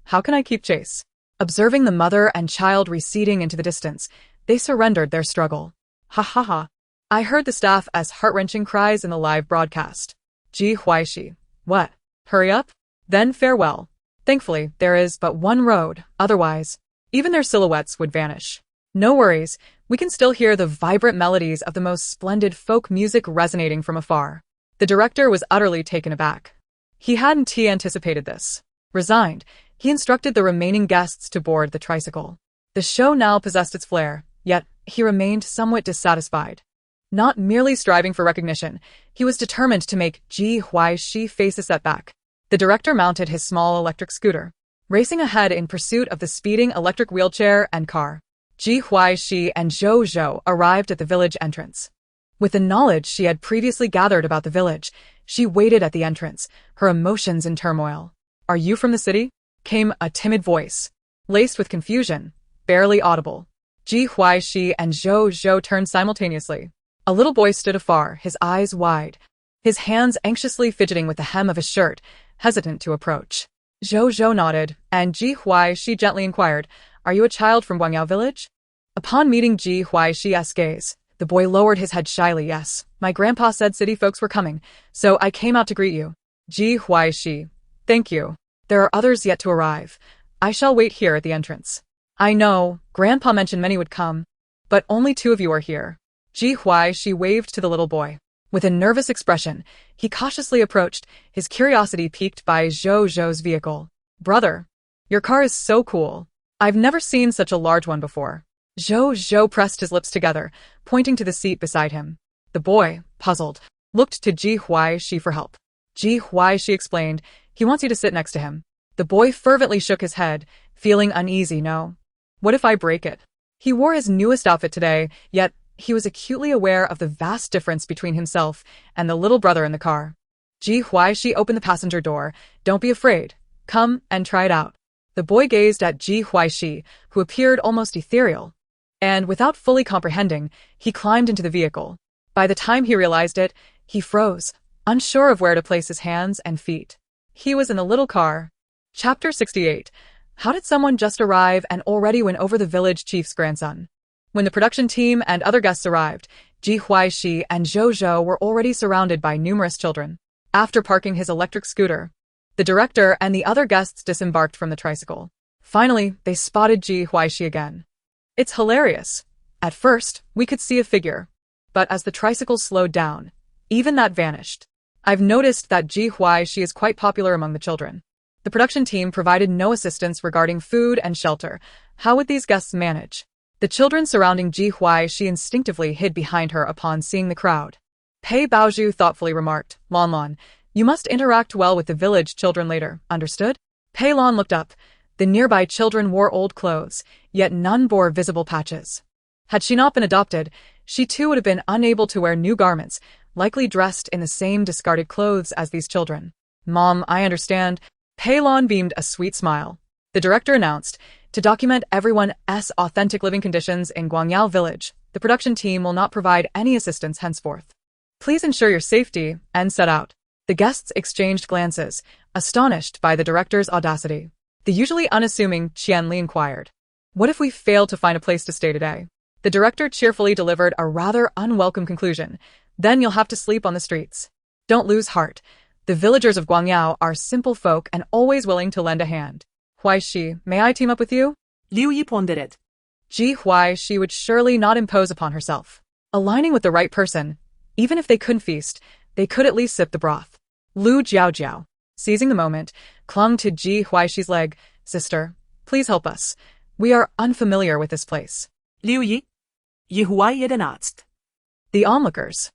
how can I keep chase? Observing the mother and child receding into the distance, they surrendered their struggle. Ha ha ha. I heard the staff as heart-wrenching cries in the live broadcast. Ji Huaixi. What? Hurry up? Then farewell. Thankfully, there is but one road, otherwise, even their silhouettes would vanish. No worries, we can still hear the vibrant melodies of the most splendid folk music resonating from afar. The director was utterly taken aback. He hadn't anticipated this. Resigned, he instructed the remaining guests to board the tricycle. The show now possessed its flair, yet he remained somewhat dissatisfied. Not merely striving for recognition, he was determined to make Ji Huaixi face a setback. The director mounted his small electric scooter, racing ahead in pursuit of the speeding electric wheelchair and car. Ji Huaixi and Zhou Zhou arrived at the village entrance. With the knowledge she had previously gathered about the village, she waited at the entrance, her emotions in turmoil. Are you from the city? Came a timid voice, laced with confusion, barely audible. Ji Huaixi and Zhou Zhou turned simultaneously. A little boy stood afar, his eyes wide, his hands anxiously fidgeting with the hem of his shirt, hesitant to approach. Zhou Zhou nodded, and Ji Huaixi gently inquired, Are you a child from Guangyao village? Upon meeting Ji Huaixi's gaze, the boy lowered his head shyly. Yes, my grandpa said city folks were coming, so I came out to greet you. Ji Huaixi. Thank you. There are others yet to arrive. I shall wait here at the entrance. I know, Grandpa mentioned many would come, but only 2 of you are here. Ji Huaixi waved to the little boy. With a nervous expression, he cautiously approached, his curiosity piqued by Zhou's vehicle. Brother, your car is so cool. I've never seen such a large one before. Zhou pressed his lips together, pointing to the seat beside him. The boy, puzzled, looked to Ji Huaixi for help. Ji Huaixi explained, he wants you to sit next to him. The boy fervently shook his head, feeling uneasy. No. What if I break it? He wore his newest outfit today, yet he was acutely aware of the vast difference between himself and the little brother in the car. Ji Huaixi opened the passenger door. Don't be afraid. Come and try it out. The boy gazed at Ji Huaixi, who appeared almost ethereal. And without fully comprehending, he climbed into the vehicle. By the time he realized it, he froze, unsure of where to place his hands and feet. He was in the little car. Chapter 68. How did someone just arrive and already win over the village chief's grandson? When the production team and other guests arrived, Ji Huaixi and Zhou were already surrounded by numerous children. After parking his electric scooter, the director and the other guests disembarked from the tricycle. Finally, they spotted Ji Huaixi again. It's hilarious. At first, we could see a figure, but as the tricycle slowed down, even that vanished. I've noticed that Ji Huaixi is quite popular among the children. The production team provided no assistance regarding food and shelter. How would these guests manage? The children surrounding Ji Huaixi instinctively hid behind her upon seeing the crowd. Pei Baozhu thoughtfully remarked, Lan, you must interact well with the village children later, understood? Pei Lan looked up. The nearby children wore old clothes, yet none bore visible patches. Had she not been adopted, she too would have been unable to wear new garments, likely dressed in the same discarded clothes as these children. Mom, I understand. Pei Lan beamed a sweet smile. The director announced, to document everyone's authentic living conditions in Guangyao village, the production team will not provide any assistance henceforth. Please ensure your safety, and set out. The guests exchanged glances, astonished by the director's audacity. The usually unassuming Qian Li inquired, what if we fail to find a place to stay today? The director cheerfully delivered a rather unwelcome conclusion. Then you'll have to sleep on the streets. Don't lose heart. The villagers of Guangyao are simple folk and always willing to lend a hand. Huaixi, may I team up with you? Liu Yi pondered. Ji Huaixi would surely not impose upon herself. Aligning with the right person, even if they couldn't feast, they could at least sip the broth. Lu Jiao, seizing the moment, clung to Ji Huaixi's leg. Sister, please help us. We are unfamiliar with this place. Liu Yi. Ji Huaixi announced. The onlookers.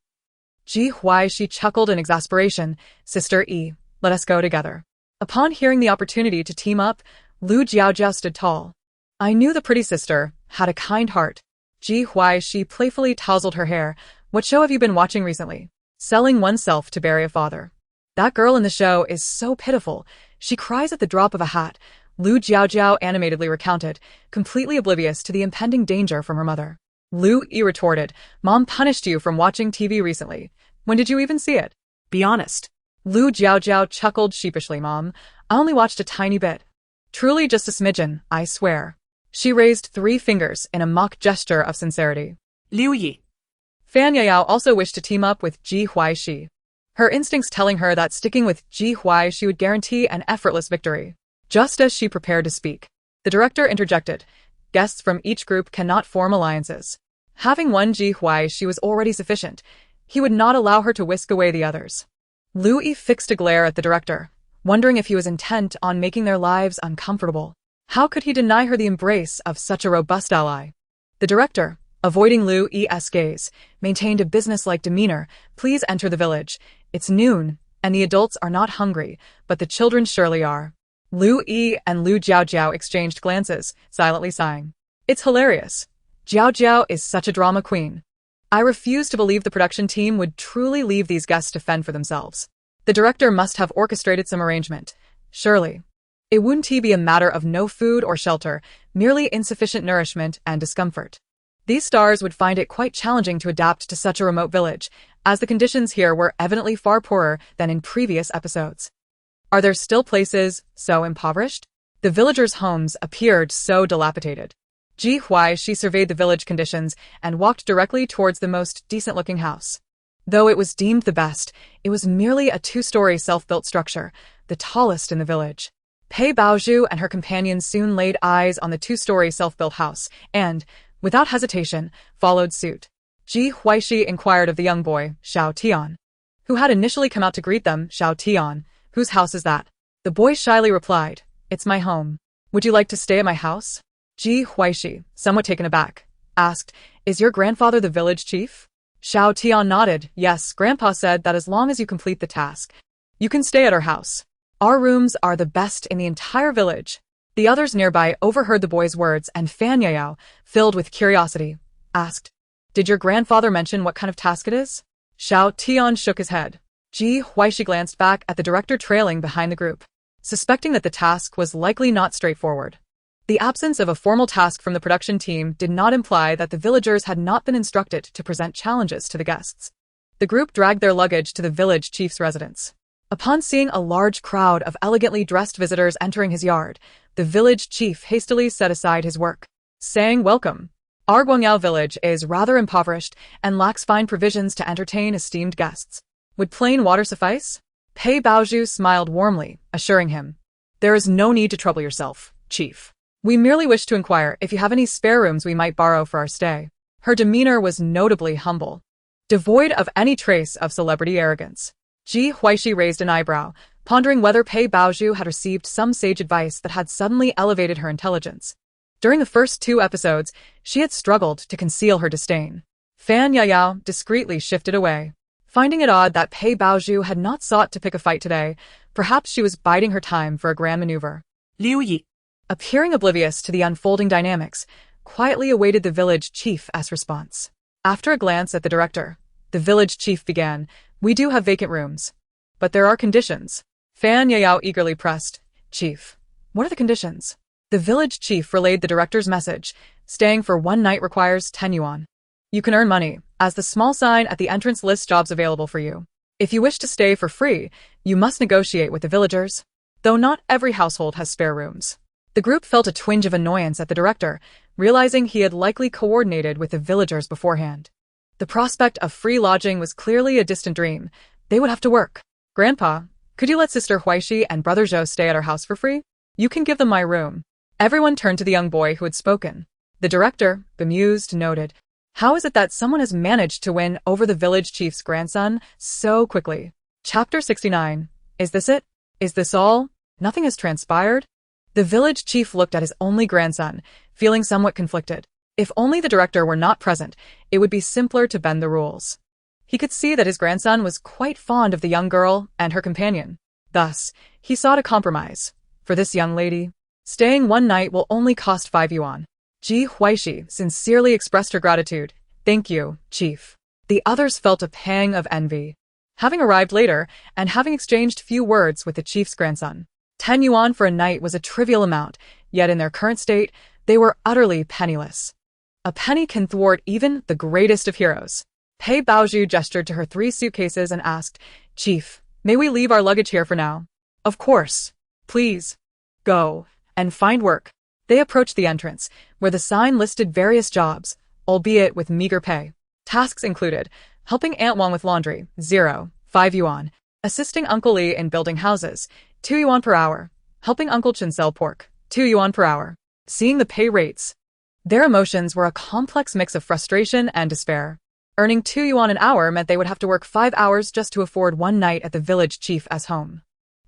Ji Huaixi chuckled in exasperation. Sister Yi, let us go together. Upon hearing the opportunity to team up, Lu Jiao stood tall. I knew the pretty sister had a kind heart. Ji Huaixi playfully tousled her hair. What show have you been watching recently? Selling oneself to bury a father. That girl in the show is so pitiful. She cries at the drop of a hat. Lu Jiao animatedly recounted, completely oblivious to the impending danger from her mother. Lu Yi retorted, Mom punished you from watching TV recently. When did you even see it? Be honest. Lu Jiao chuckled sheepishly. Mom, I only watched a tiny bit. Truly just a smidgen, I swear. She raised 3 fingers in a mock gesture of sincerity. Liu Yi. Fan Yayao also wished to team up with Ji Huaixi, her instincts telling her that sticking with Ji Huaixi would guarantee an effortless victory. Just as she prepared to speak, the director interjected, guests from each group cannot form alliances. Having one Ji Huaixi was already sufficient. He would not allow her to whisk away the others. Lu Yi fixed a glare at the director, wondering if he was intent on making their lives uncomfortable. How could he deny her the embrace of such a robust ally? The director, avoiding Lu Yi's gaze, maintained a businesslike demeanor. Please enter the village. It's noon, and the adults are not hungry, but the children surely are. Lu Yi and Lu Jiao exchanged glances, silently sighing. It's hilarious. Jiao is such a drama queen. I refuse to believe the production team would truly leave these guests to fend for themselves. The director must have orchestrated some arrangement. Surely. It wouldn't be a matter of no food or shelter, merely insufficient nourishment and discomfort. These stars would find it quite challenging to adapt to such a remote village, as the conditions here were evidently far poorer than in previous episodes. Are there still places so impoverished? The villagers' homes appeared so dilapidated. Ji Huaixi surveyed the village conditions and walked directly towards the most decent-looking house. Though it was deemed the best, it was merely a two-story self-built structure, the tallest in the village. Pei Baozhu and her companions soon laid eyes on the two-story self-built house and, without hesitation, followed suit. Ji Huaixi inquired of the young boy, Xiao Tian, who had initially come out to greet them. Xiao Tian, whose house is that? The boy shyly replied, "It's my home. Would you like to stay at my house?" Ji Huaixi, somewhat taken aback, asked, "Is your grandfather the village chief?" Xiao Tian nodded. "Yes, Grandpa said that as long as you complete the task, you can stay at our house. Our rooms are the best in the entire village." The others nearby overheard the boy's words, and Fan Yao, filled with curiosity, asked, "Did your grandfather mention what kind of task it is?" Xiao Tian shook his head. Ji Huaixi glanced back at the director trailing behind the group, suspecting that the task was likely not straightforward. The absence of a formal task from the production team did not imply that the villagers had not been instructed to present challenges to the guests. The group dragged their luggage to the village chief's residence. Upon seeing a large crowd of elegantly dressed visitors entering his yard, the village chief hastily set aside his work, saying, "Welcome. Our Guangyao village is rather impoverished and lacks fine provisions to entertain esteemed guests. Would plain water suffice?" Pei Baozhu smiled warmly, assuring him, "There is no need to trouble yourself, chief. We merely wish to inquire if you have any spare rooms we might borrow for our stay." Her demeanor was notably humble, devoid of any trace of celebrity arrogance. Ji Huaixi raised an eyebrow, pondering whether Pei Baozhu had received some sage advice that had suddenly elevated her intelligence. During the first 2 episodes, she had struggled to conceal her disdain. Fan Yao discreetly shifted away. Finding it odd that Pei Baozhu had not sought to pick a fight today, perhaps she was biding her time for a grand maneuver. Liu Yi, appearing oblivious to the unfolding dynamics, quietly awaited the village chief's response. After a glance at the director, the village chief began, "We do have vacant rooms, but there are conditions." Fan Yao eagerly pressed, "Chief, what are the conditions?" The village chief relayed the director's message. "Staying for 1 night requires 10 yuan. You can earn money, as the small sign at the entrance lists jobs available for you. If you wish to stay for free, you must negotiate with the villagers, though not every household has spare rooms." The group felt a twinge of annoyance at the director, realizing he had likely coordinated with the villagers beforehand. The prospect of free lodging was clearly a distant dream. They would have to work. "Grandpa, could you let Sister Huaixi and Brother Zhou stay at our house for free? You can give them my room." Everyone turned to the young boy who had spoken. The director, bemused, noted, "How is it that someone has managed to win over the village chief's grandson so quickly?" Chapter 69. Is this it? Is this all? Nothing has transpired? The village chief looked at his only grandson, feeling somewhat conflicted. If only the director were not present, it would be simpler to bend the rules. He could see that his grandson was quite fond of the young girl and her companion. Thus, he sought a compromise. For this young lady, staying 1 night will only cost 5 yuan. Ji Huaixi sincerely expressed her gratitude. "Thank you, chief." The others felt a pang of envy. Having arrived later, and having exchanged few words with the chief's grandson, 10 yuan for a night was a trivial amount, yet in their current state, they were utterly penniless. A penny can thwart even the greatest of heroes. Pei Baozhu gestured to her 3 suitcases and asked, "Chief, may we leave our luggage here for now?" "Of course. Please. Go and find work." They approached the entrance, where the sign listed various jobs, albeit with meager pay. Tasks included helping Aunt Wang with laundry, 5 yuan, assisting Uncle Li in building houses, 2 yuan per hour, helping Uncle Chen sell pork, 2 yuan per hour. Seeing the pay rates, their emotions were a complex mix of frustration and despair. Earning 2 yuan an hour meant they would have to work 5 hours just to afford 1 night at the village chief's home.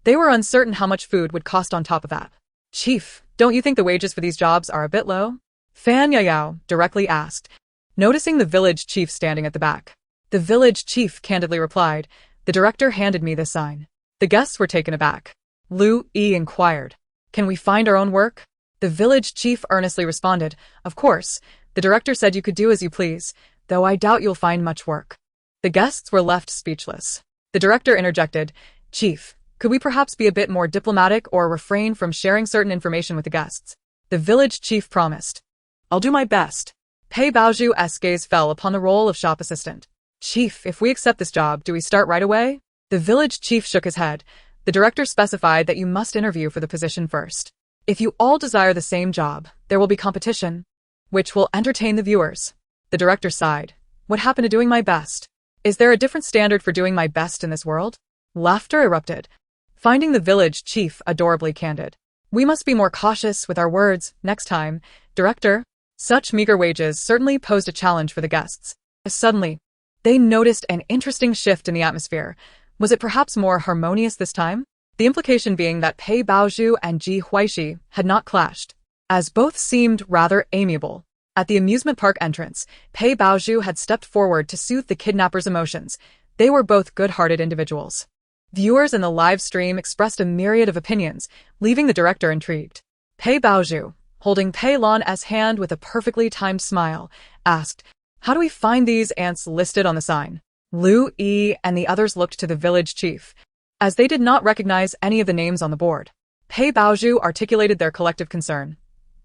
They were uncertain how much food would cost on top of that. "Chief, don't you think the wages for these jobs are a bit low?" Fan Yao directly asked, noticing the village chief standing at the back. The village chief candidly replied, "The director handed me this sign." The guests were taken aback. Liu Yi inquired, "Can we find our own work?" The village chief earnestly responded, "Of course, the director said you could do as you please, though I doubt you'll find much work." The guests were left speechless. The director interjected, "Chief, could we perhaps be a bit more diplomatic or refrain from sharing certain information with the guests?" The village chief promised. "I'll do my best." Pei Baozhu's gaze fell upon the role of shop assistant. "Chief, if we accept this job, do we start right away?" The village chief shook his head. The director specified that you must interview for the position first. If you all desire the same job, there will be competition, which will entertain the viewers. The director sighed. "What happened to doing my best?" Is there a different standard for doing my best in this world? Laughter erupted, finding the village chief adorably candid. We must be more cautious with our words next time, director. Such meager wages certainly posed a challenge for the guests. Suddenly, they noticed an interesting shift in the atmosphere. Was it perhaps more harmonious this time? The implication being that Pei Baozhu and Ji Huaixi had not clashed, as both seemed rather amiable. At the amusement park entrance, Pei Baozhu had stepped forward to soothe the kidnappers' emotions. They were both good-hearted individuals. Viewers in the live stream expressed a myriad of opinions, leaving the director intrigued. Pei Baozhu, holding Pei Lan's hand with a perfectly timed smile, asked, "How do we find these ants listed on the sign?" Lu Yi and the others looked to the village chief, as they did not recognize any of the names on the board. Pei Baozhu articulated their collective concern.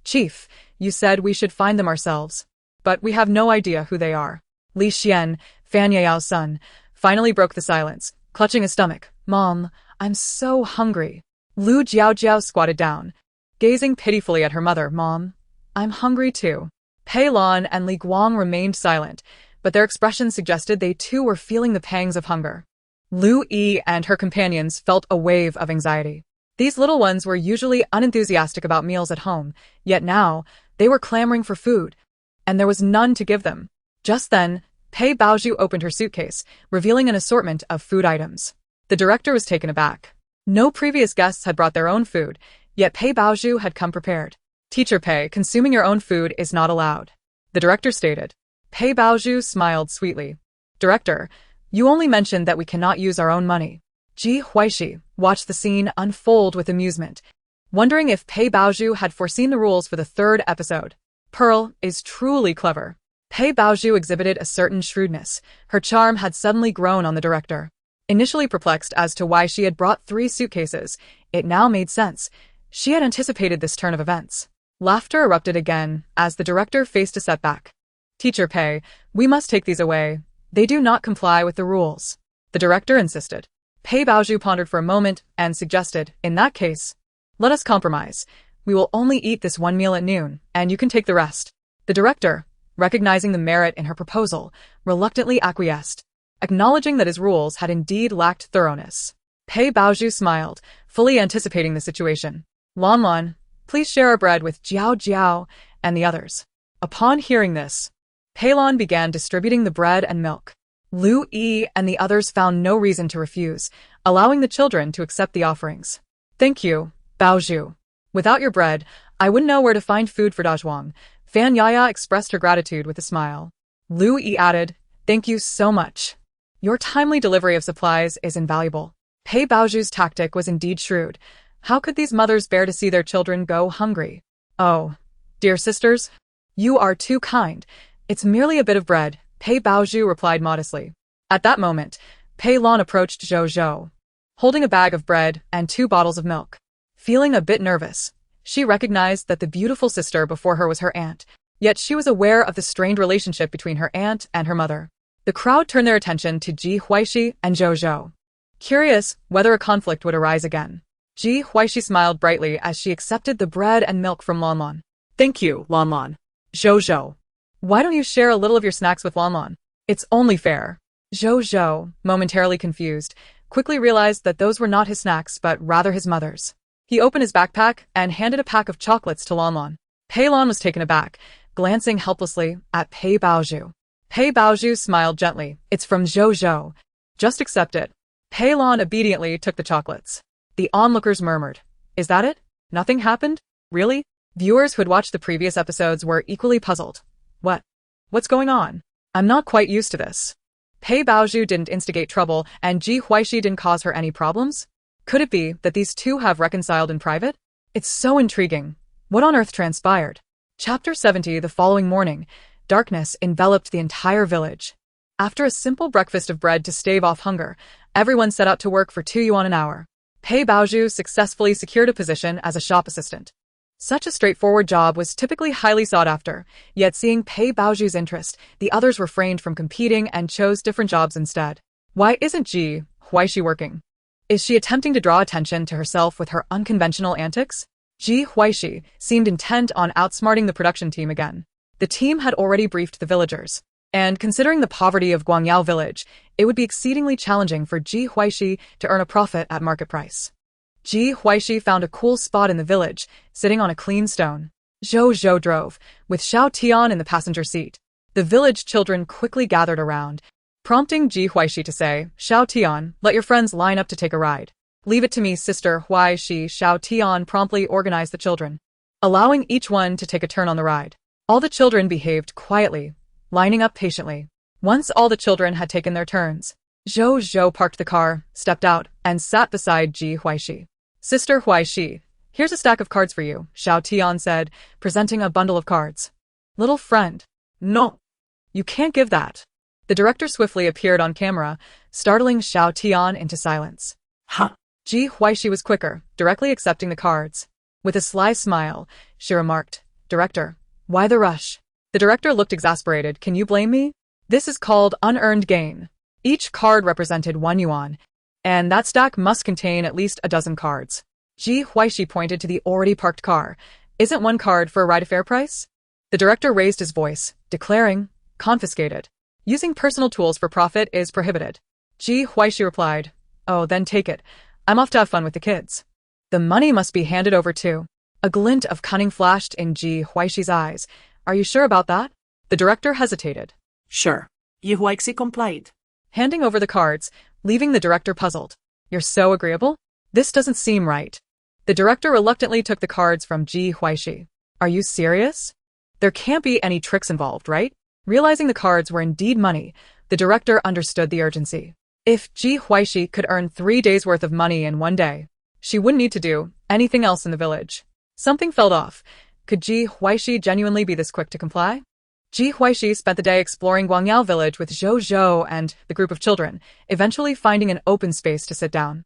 "Chief, you said we should find them ourselves, but we have no idea who they are." Li Xian, Fan Yao's son, finally broke the silence, clutching his stomach. "Mom, I'm so hungry." Lu Jiaojiao squatted down, gazing pitifully at her mother. "Mom, I'm hungry too." Pei Lan and Li Guang remained silent, but their expressions suggested they too were feeling the pangs of hunger. Lu Yi and her companions felt a wave of anxiety. These little ones were usually unenthusiastic about meals at home, yet now they were clamoring for food, and there was none to give them. Just then, Pei Baozhu opened her suitcase, revealing an assortment of food items. The director was taken aback. No previous guests had brought their own food, yet Pei Baozhu had come prepared. "Teacher Pei, consuming your own food is not allowed," the director stated. Pei Baozhu smiled sweetly. "Director, you only mentioned that we cannot use our own money." Ji Huaixi watched the scene unfold with amusement, wondering if Pei Baozhu had foreseen the rules for the third episode. Pearl is truly clever. Pei Baozhu exhibited a certain shrewdness. Her charm had suddenly grown on the director. Initially perplexed as to why she had brought 3 suitcases, it now made sense. She had anticipated this turn of events. Laughter erupted again as the director faced a setback. "Teacher Pei, we must take these away. They do not comply with the rules," the director insisted. Pei Baozhu pondered for a moment and suggested, "In that case, let us compromise. We will only eat this one meal at noon, and you can take the rest." The director, recognizing the merit in her proposal, reluctantly acquiesced, acknowledging that his rules had indeed lacked thoroughness. Pei Baozhu smiled, fully anticipating the situation. "Lan, please share our bread with Jiao Jiao and the others." Upon hearing this, Pei Lan began distributing the bread and milk. Lu Yi and the others found no reason to refuse, allowing the children to accept the offerings. "Thank you, Baozhu. Without your bread, I wouldn't know where to find food for Dazhuang." Fan Yaya expressed her gratitude with a smile. Lu Yi added, "Thank you so much. Your timely delivery of supplies is invaluable." Pei Baozhu's tactic was indeed shrewd. How could these mothers bear to see their children go hungry? "Oh, dear sisters, you are too kind. It's merely a bit of bread," Pei Baozhu replied modestly. At that moment, Pei Lan approached Zhou Zhou, holding a bag of bread and 2 bottles of milk. Feeling a bit nervous, she recognized that the beautiful sister before her was her aunt, yet she was aware of the strained relationship between her aunt and her mother. The crowd turned their attention to Ji Huaixi and Zhou Zhou, curious whether a conflict would arise again. Ji Huaixi smiled brightly as she accepted the bread and milk from Lan. "Thank you, Lan. Zhou Zhou, why don't you share a little of your snacks with Lan? It's only fair." Zhou Zhou, momentarily confused, quickly realized that those were not his snacks but rather his mother's. He opened his backpack and handed a pack of chocolates to Lan. Pei Lan was taken aback, glancing helplessly at Pei Baozhu. Pei Baozhu smiled gently. "It's from Zhou Zhou. Just accept it." Pei Lan obediently took the chocolates. The onlookers murmured, "Is that it? Nothing happened? Really?" Viewers who had watched the previous episodes were equally puzzled. What's going on? I'm not quite used to this. Pei Baozhu didn't instigate trouble, and Ji Huaixi didn't cause her any problems? Could it be that these two have reconciled in private? It's so intriguing. What on earth transpired? Chapter 70. The following morning, darkness enveloped the entire village. After a simple breakfast of bread to stave off hunger, everyone set out to work for 2 yuan an hour. Pei Baozhu successfully secured a position as a shop assistant. Such a straightforward job was typically highly sought after, yet seeing Pei Baozhu's interest, the others refrained from competing and chose different jobs instead. Why isn't Ji Huaixi working? Is she attempting to draw attention to herself with her unconventional antics? Ji Huaixi seemed intent on outsmarting the production team again. The team had already briefed the villagers, And considering the poverty of Guangyao village, it would be exceedingly challenging for Ji Huaixi to earn a profit at market price. Ji Huaixi found a cool spot in the village, sitting on a clean stone. Zhou Zhou drove, with Xiao Tian in the passenger seat. The village children quickly gathered around, prompting Ji Huaixi to say, "Xiao Tian, let your friends line up to take a ride." "Leave it to me, Sister Huaixi." Xiao Tian promptly organized the children, allowing each one to take a turn on the ride. All the children behaved quietly, lining up patiently. Once all the children had taken their turns, Zhou Zhou parked the car, stepped out, and sat beside Ji Huaixi. "Sister Huaixi, here's a stack of cards for you," Xiao Tian said, presenting a bundle of cards. "Little friend." "No, you can't give that." The director swiftly appeared on camera, startling Xiao Tian into silence. Huh. Ji Huaixi was quicker, directly accepting the cards. With a sly smile, she remarked, "Director, why the rush?" The director looked exasperated. "Can you blame me? This is called unearned gain." Each card represented 1 yuan, and that stack must contain at least a dozen cards. Ji Huaixi pointed to the already parked car. "Isn't 1 card for a ride a fair price?" The director raised his voice, declaring, "Confiscated. Using personal tools for profit is prohibited." Ji Huaixi replied, "Oh, then take it. I'm off to have fun with the kids." "The money must be handed over too." A glint of cunning flashed in Ji Huaixi's eyes. "Are you sure about that?" The director hesitated. Sure. Ji Huaixi complied, Handing over the cards, leaving the director puzzled. "You're so agreeable? This doesn't seem right." The director reluctantly took the cards from Ji Huaixi. "Are you serious? There can't be any tricks involved, right?" Realizing the cards were indeed money, the director understood the urgency. If Ji Huaixi could earn 3 days' worth of money in 1 day, she wouldn't need to do anything else in the village. Something felt off. Could Ji Huaixi genuinely be this quick to comply? Ji Huaixi spent the day exploring Guangyao village with Zhou Zhou and the group of children, eventually finding an open space to sit down.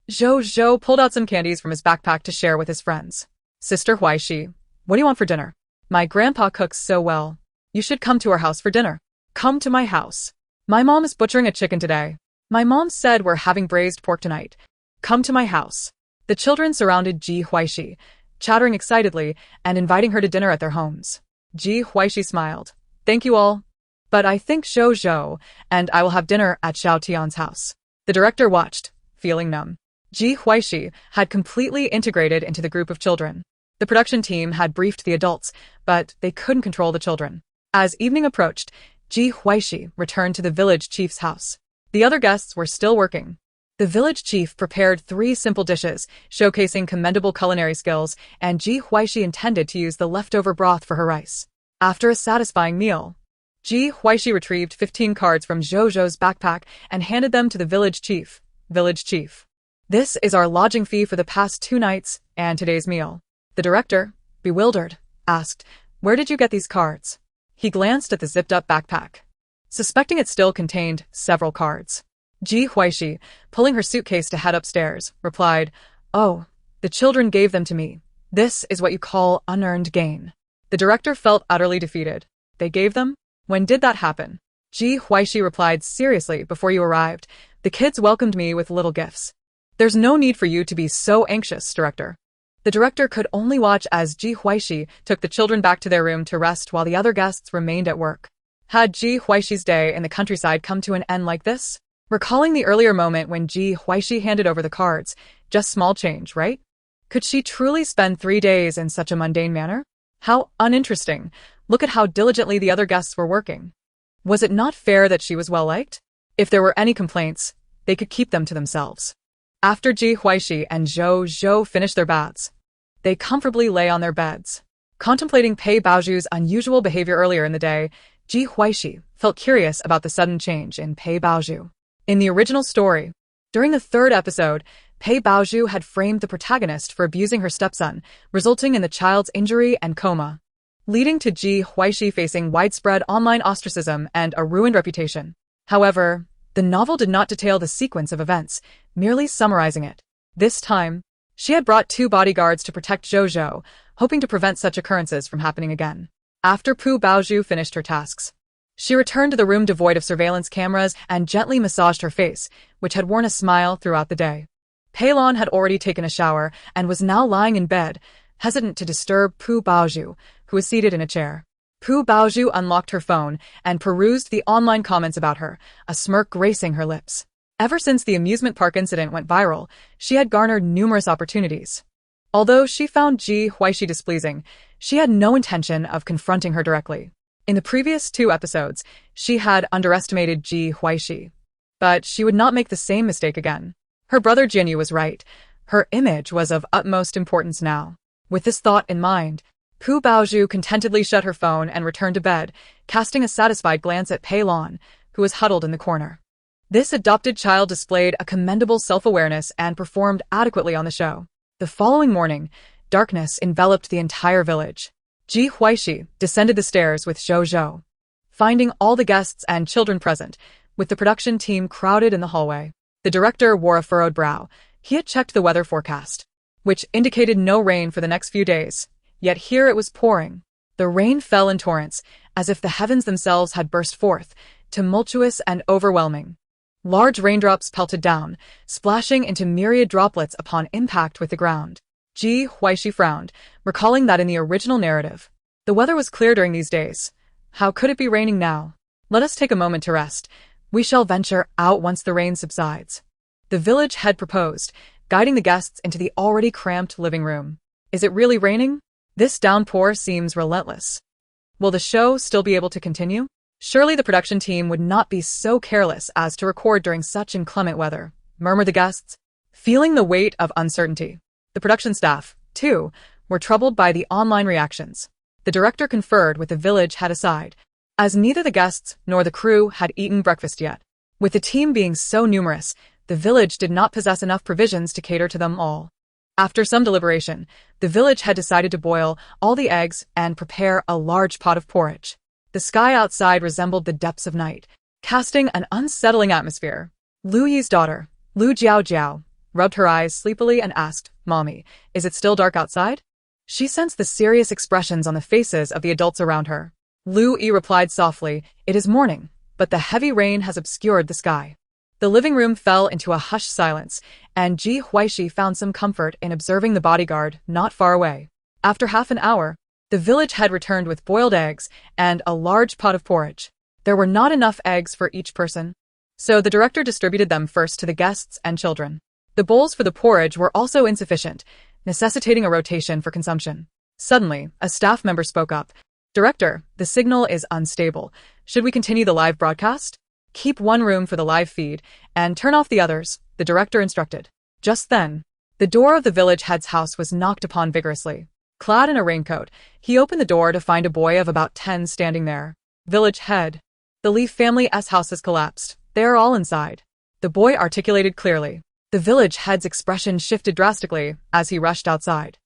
Zhou Zhou pulled out some candies from his backpack to share with his friends. "Sister Huaixi, what do you want for dinner?" "My grandpa cooks so well. You should come to our house for dinner." "Come to my house. My mom is butchering a chicken today. My mom said we're having braised pork tonight. Come to my house." The children surrounded Ji Huaixi, chattering excitedly and inviting her to dinner at their homes. Ji Huaixi smiled. "Thank you all. But I think Zhou Zhou and I will have dinner at Xiao Tian's house." The director watched, feeling numb. Ji Huaixi had completely integrated into the group of children. The production team had briefed the adults, but they couldn't control the children. As evening approached, Ji Huaixi returned to the village chief's house. The other guests were still working. The village chief prepared 3 simple dishes, showcasing commendable culinary skills, and Ji Huaixi intended to use the leftover broth for her rice. After a satisfying meal, Ji Huaixi retrieved 15 cards from Zhou Zhou's backpack and handed them to the village chief. "Village chief, this is our lodging fee for the past 2 nights and today's meal." The director, bewildered, asked, "Where did you get these cards?" He glanced at the zipped-up backpack, suspecting it still contained several cards. Ji Huaixi, pulling her suitcase to head upstairs, replied, "Oh, the children gave them to me. This is what you call unearned gain." The director felt utterly defeated. "They gave them? When did that happen?" Ji Huaixi replied, "Seriously, before you arrived, the kids welcomed me with little gifts. There's no need for you to be so anxious, director." The director could only watch as Ji Huaixi took the children back to their room to rest while the other guests remained at work. Had Ji Huaixi's day in the countryside come to an end like this? Recalling the earlier moment when Ji Huaixi handed over the cards, just small change, right? Could she truly spend 3 days in such a mundane manner? How uninteresting. Look at how diligently the other guests were working. Was it not fair that she was well liked? If there were any complaints, they could keep them to themselves. After Ji Huaixi and Zhou Zhou finished their baths, they comfortably lay on their beds. Contemplating Pei Baoju's unusual behavior earlier in the day, Ji Huaixi felt curious about the sudden change in Pei Baoju. In the original story, during the 3rd episode, Pei Baoju had framed the protagonist for abusing her stepson, resulting in the child's injury and coma, leading to Ji Huaixi facing widespread online ostracism and a ruined reputation. However, the novel did not detail the sequence of events, merely summarizing it. This time, she had brought 2 bodyguards to protect Zhou Zhou, hoping to prevent such occurrences from happening again. After Pei Baoju finished her tasks, she returned to the room devoid of surveillance cameras and gently massaged her face, which had worn a smile throughout the day. Pei Lan had already taken a shower and was now lying in bed, hesitant to disturb Pei Baoju, who was seated in a chair. Pu Baozhu unlocked her phone and perused the online comments about her, a smirk gracing her lips. Ever since the amusement park incident went viral, she had garnered numerous opportunities. Although she found Ji Huaixi displeasing, she had no intention of confronting her directly. In the previous 2 episodes, she had underestimated Ji Huaixi. But she would not make the same mistake again. Her brother Jinyu was right. Her image was of utmost importance now. With this thought in mind, Pu Baozhu contentedly shut her phone and returned to bed, casting a satisfied glance at Pei Lan, who was huddled in the corner. This adopted child displayed a commendable self-awareness and performed adequately on the show. The following morning, darkness enveloped the entire village. Ji Huaixi descended the stairs with Zhou Zhou. Finding all the guests and children present, with the production team crowded in the hallway, the director wore a furrowed brow. He had checked the weather forecast, which indicated no rain for the next few days, yet here it was pouring. The rain fell in torrents, as if the heavens themselves had burst forth, tumultuous and overwhelming. Large raindrops pelted down, splashing into myriad droplets upon impact with the ground. Ji Huaixi frowned, recalling that in the original narrative, the weather was clear during these days. How could it be raining now? Let us take a moment to rest. We shall venture out once the rain subsides. The village head proposed, guiding the guests into the already cramped living room. Is it really raining? This downpour seems relentless. Will the show still be able to continue? Surely the production team would not be so careless as to record during such inclement weather, murmured the guests. Feeling the weight of uncertainty, the production staff, too, were troubled by the online reactions. The director conferred with the village head aside, as neither the guests nor the crew had eaten breakfast yet. With the team being so numerous, the village did not possess enough provisions to cater to them all. After some deliberation, the village had decided to boil all the eggs and prepare a large pot of porridge. The sky outside resembled the depths of night, casting an unsettling atmosphere. Lu Yi's daughter, Lu Jiao, rubbed her eyes sleepily and asked, "Mommy, is it still dark outside?" She sensed the serious expressions on the faces of the adults around her. Lu Yi replied softly, "It is morning, but the heavy rain has obscured the sky." The living room fell into a hushed silence, and Ji Huaixi found some comfort in observing the bodyguard not far away. After half an hour, the village head returned with boiled eggs and a large pot of porridge. There were not enough eggs for each person, so the director distributed them first to the guests and children. The bowls for the porridge were also insufficient, necessitating a rotation for consumption. Suddenly, a staff member spoke up. "Director, the signal is unstable. Should we continue the live broadcast? Keep one room for the live feed and turn off the others," the director instructed. Just then, the door of the village head's house was knocked upon vigorously. Clad in a raincoat, he opened the door to find a boy of about 10 standing there. "Village head. The Li family's house has collapsed. They are all inside," the boy articulated clearly. The village head's expression shifted drastically as he rushed outside.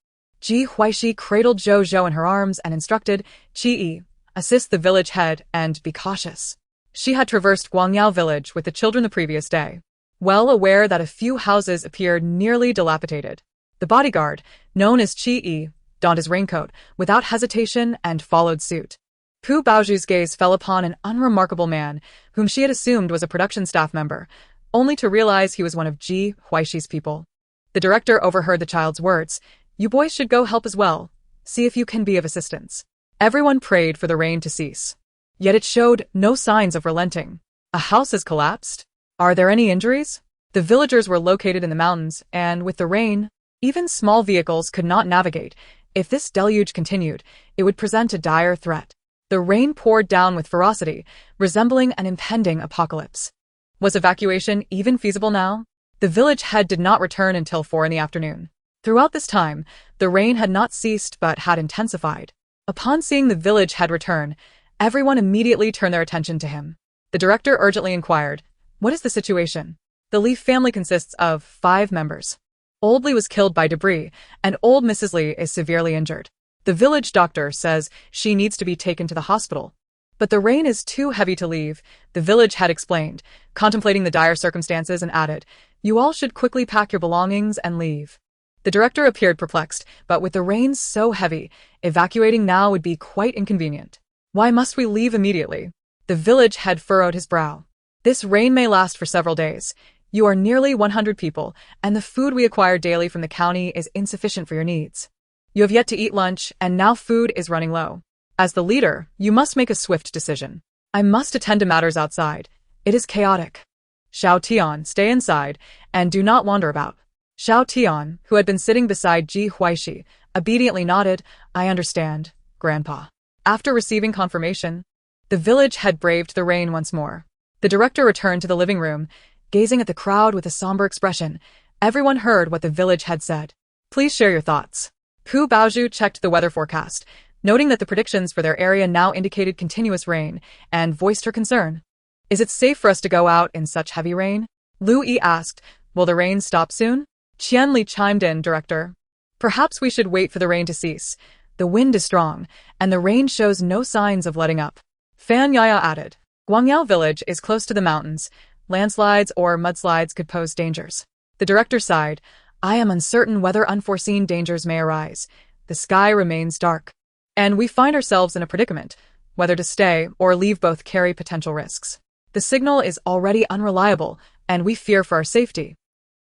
Ji Huaixi cradled Zhou Zhou in her arms and instructed, "Qi, assist the village head and be cautious." She had traversed Guangyao village with the children the previous day, well aware that a few houses appeared nearly dilapidated. The bodyguard, known as Qi, donned his raincoat without hesitation and followed suit. Pu Baozhu's gaze fell upon an unremarkable man whom she had assumed was a production staff member, only to realize he was one of Ji Huaixi's people. The director overheard the child's words, "You boys should go help as well. See if you can be of assistance." Everyone prayed for the rain to cease. Yet it showed no signs of relenting. A house has collapsed? Are there any injuries? The villagers were located in the mountains, and with the rain, even small vehicles could not navigate. If this deluge continued, it would present a dire threat. The rain poured down with ferocity, resembling an impending apocalypse. Was evacuation even feasible now? The village head did not return until 4 in the afternoon. Throughout this time, the rain had not ceased but had intensified. Upon seeing the village head return, everyone immediately turned their attention to him. The director urgently inquired, "What is the situation?" The Li family consists of 5 members. Old Li was killed by debris, and old Mrs. Li is severely injured. The village doctor says she needs to be taken to the hospital. But the rain is too heavy to leave, the village head explained, contemplating the dire circumstances, and added, "You all should quickly pack your belongings and leave." The director appeared perplexed, but with the rain so heavy, evacuating now would be quite inconvenient. "Why must we leave immediately?" The village head furrowed his brow. "This rain may last for several days. You are nearly 100 people, and the food we acquire daily from the county is insufficient for your needs. You have yet to eat lunch, and now food is running low. As the leader, you must make a swift decision. I must attend to matters outside. It is chaotic. Xiao Tian, stay inside, and do not wander about. Xiao Tian, who had been sitting beside Ji Huaixi, obediently nodded, I understand, Grandpa. After receiving confirmation, the village had braved the rain once more. The director returned to the living room, gazing at the crowd with a somber expression. Everyone heard what the village had said. Please share your thoughts. Pu Baozhu checked the weather forecast, noting that the predictions for their area now indicated continuous rain, and voiced her concern. Is it safe for us to go out in such heavy rain? Lu Yi asked, will the rain stop soon? Qian Li chimed in, Director. Perhaps we should wait for the rain to cease. The wind is strong, and the rain shows no signs of letting up. Fan Yaya added, Guangyao village is close to the mountains. Landslides or mudslides could pose dangers. The director sighed, I am uncertain whether unforeseen dangers may arise. The sky remains dark, and we find ourselves in a predicament. Whether to stay or leave both carry potential risks. The signal is already unreliable, and we fear for our safety.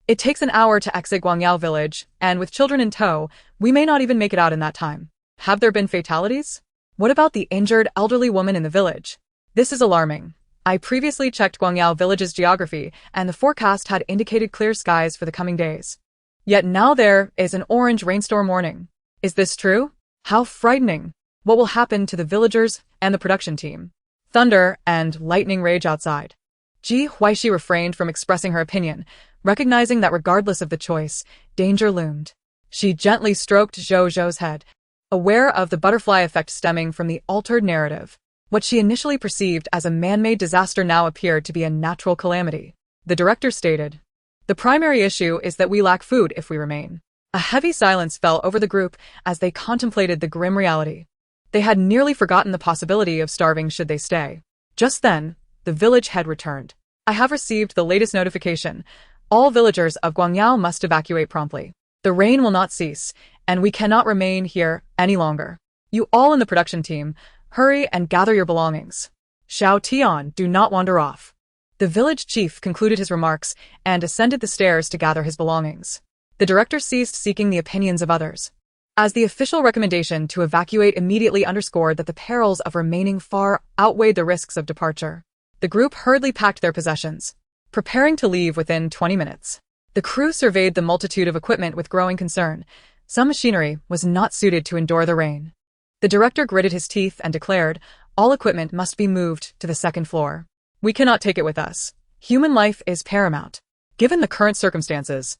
It takes an hour to exit Guangyao village, and with children in tow, we may not even make it out in that time. Have there been fatalities? What about the injured elderly woman in the village? This is alarming. I previously checked Guangyao village's geography, and the forecast had indicated clear skies for the coming days. Yet now there is an orange rainstorm warning. Is this true? How frightening! What will happen to the villagers and the production team? Thunder and lightning rage outside. Ji Huaixi refrained from expressing her opinion, recognizing that regardless of the choice, danger loomed. She gently stroked Zhou head, aware of the butterfly effect stemming from the altered narrative. What she initially perceived as a man-made disaster now appeared to be a natural calamity. The director stated, the primary issue is that we lack food if we remain. A heavy silence fell over the group as they contemplated the grim reality. They had nearly forgotten the possibility of starving should they stay. Just then, the village head returned. I have received the latest notification. All villagers of Guangyao must evacuate promptly. The rain will not cease, and we cannot remain here any longer. You all in the production team, hurry and gather your belongings. Xiao Tian, do not wander off. The village chief concluded his remarks and ascended the stairs to gather his belongings. The director ceased seeking the opinions of others, as the official recommendation to evacuate immediately underscored that the perils of remaining far outweighed the risks of departure. The group hurriedly packed their possessions, preparing to leave within 20 minutes. The crew surveyed the multitude of equipment with growing concern. Some machinery was not suited to endure the rain. The director gritted his teeth and declared, all equipment must be moved to the second floor. We cannot take it with us. Human life is paramount. Given the current circumstances,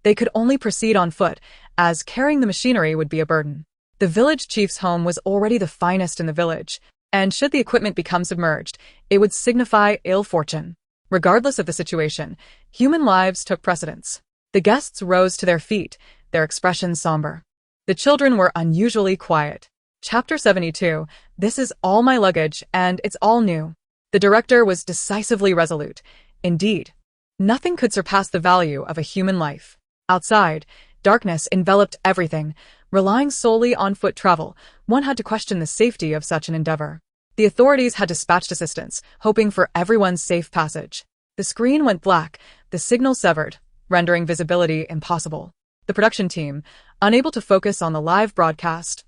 they could only proceed on foot, as carrying the machinery would be a burden. The village chief's home was already the finest in the village, and should the equipment become submerged, it would signify ill fortune. Regardless of the situation, human lives took precedence. The guests rose to their feet, their expressions somber. The children were unusually quiet. Chapter 72, This is all my luggage, and it's all new. The director was decisively resolute. Indeed, nothing could surpass the value of a human life. Outside, darkness enveloped everything. Relying solely on foot travel, one had to question the safety of such an endeavor. The authorities had dispatched assistance, hoping for everyone's safe passage. The screen went black, the signal severed, rendering visibility impossible. The production team, unable to focus on the live broadcast,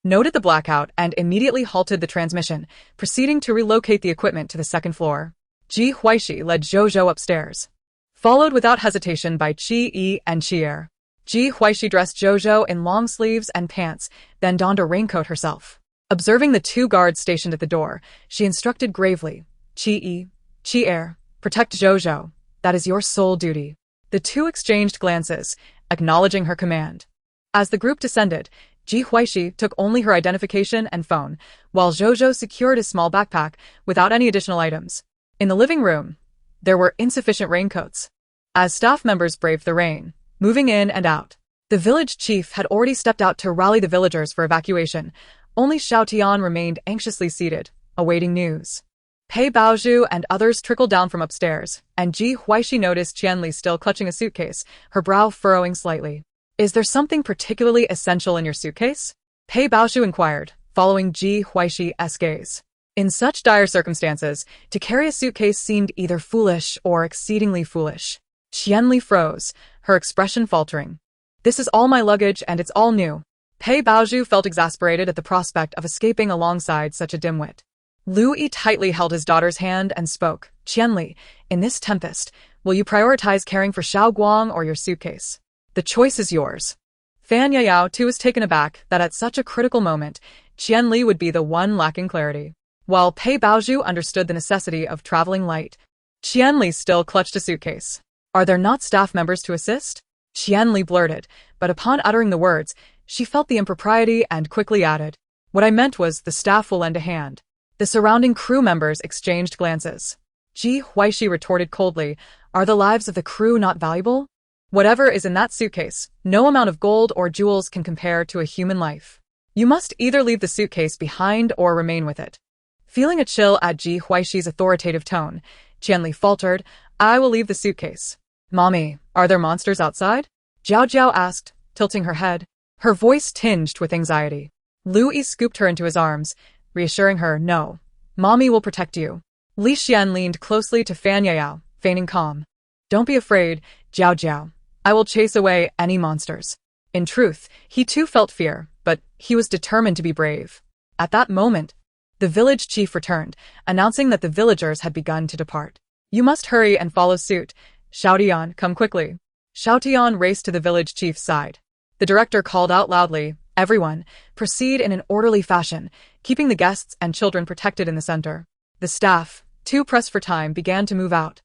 noted the blackout and immediately halted the transmission, proceeding to relocate the equipment to the second floor. Ji Huaixi led Zhou upstairs, followed without hesitation by Qi Yi and Qi'er. Ji Huaixi dressed Zhou in long sleeves and pants, then donned a raincoat herself. Observing the two guards stationed at the door, she instructed gravely, Qi Yi, Qi'er, protect Zhou. That is your sole duty. The two exchanged glances, acknowledging her command. As the group descended, Ji Huaixi took only her identification and phone, while Zhou secured a small backpack without any additional items. In the living room, there were insufficient raincoats, as staff members braved the rain, moving in and out. The village chief had already stepped out to rally the villagers for evacuation. Only Xiao Tian remained anxiously seated, awaiting news. Pei Baozhu and others trickled down from upstairs, and Ji Huaixi noticed Qianli still clutching a suitcase, her brow furrowing slightly. Is there something particularly essential in your suitcase? Pei Baozhu inquired, following Ji Huaixi gaze. In such dire circumstances, to carry a suitcase seemed either foolish or exceedingly foolish. Qianli froze, her expression faltering. This is all my luggage and it's all new. Pei Baozhu felt exasperated at the prospect of escaping alongside such a dimwit. Lu Yi tightly held his daughter's hand and spoke. Qianli, in this tempest, will you prioritize caring for Xiao Guang or your suitcase? The choice is yours. Fan Yayao too was taken aback that at such a critical moment, Qianli would be the one lacking clarity. While Pei Baozhu understood the necessity of traveling light, Qianli still clutched a suitcase. Are there not staff members to assist? Qianli blurted, but upon uttering the words, she felt the impropriety and quickly added, what I meant was the staff will lend a hand. The surrounding crew members exchanged glances. Ji Huaixi retorted coldly, are the lives of the crew not valuable? Whatever is in that suitcase, no amount of gold or jewels can compare to a human life. You must either leave the suitcase behind or remain with it. Feeling a chill at Ji Huaixi's authoritative tone, Qianli faltered, I will leave the suitcase. Mommy, are there monsters outside? Zhao Zhao asked, tilting her head. Her voice tinged with anxiety. Lu Yi scooped her into his arms, reassuring her, no. Mommy will protect you. Li Xian leaned closely to Fan Yayao, feigning calm. Don't be afraid, Zhao Zhao. I will chase away any monsters. In truth, he too felt fear, but he was determined to be brave. At that moment, the village chief returned, announcing that the villagers had begun to depart. You must hurry and follow suit. Xiao Tian, come quickly. Xiao Tian raced to the village chief's side. The director called out loudly, everyone, proceed in an orderly fashion, keeping the guests and children protected in the center. The staff, too pressed for time, began to move out,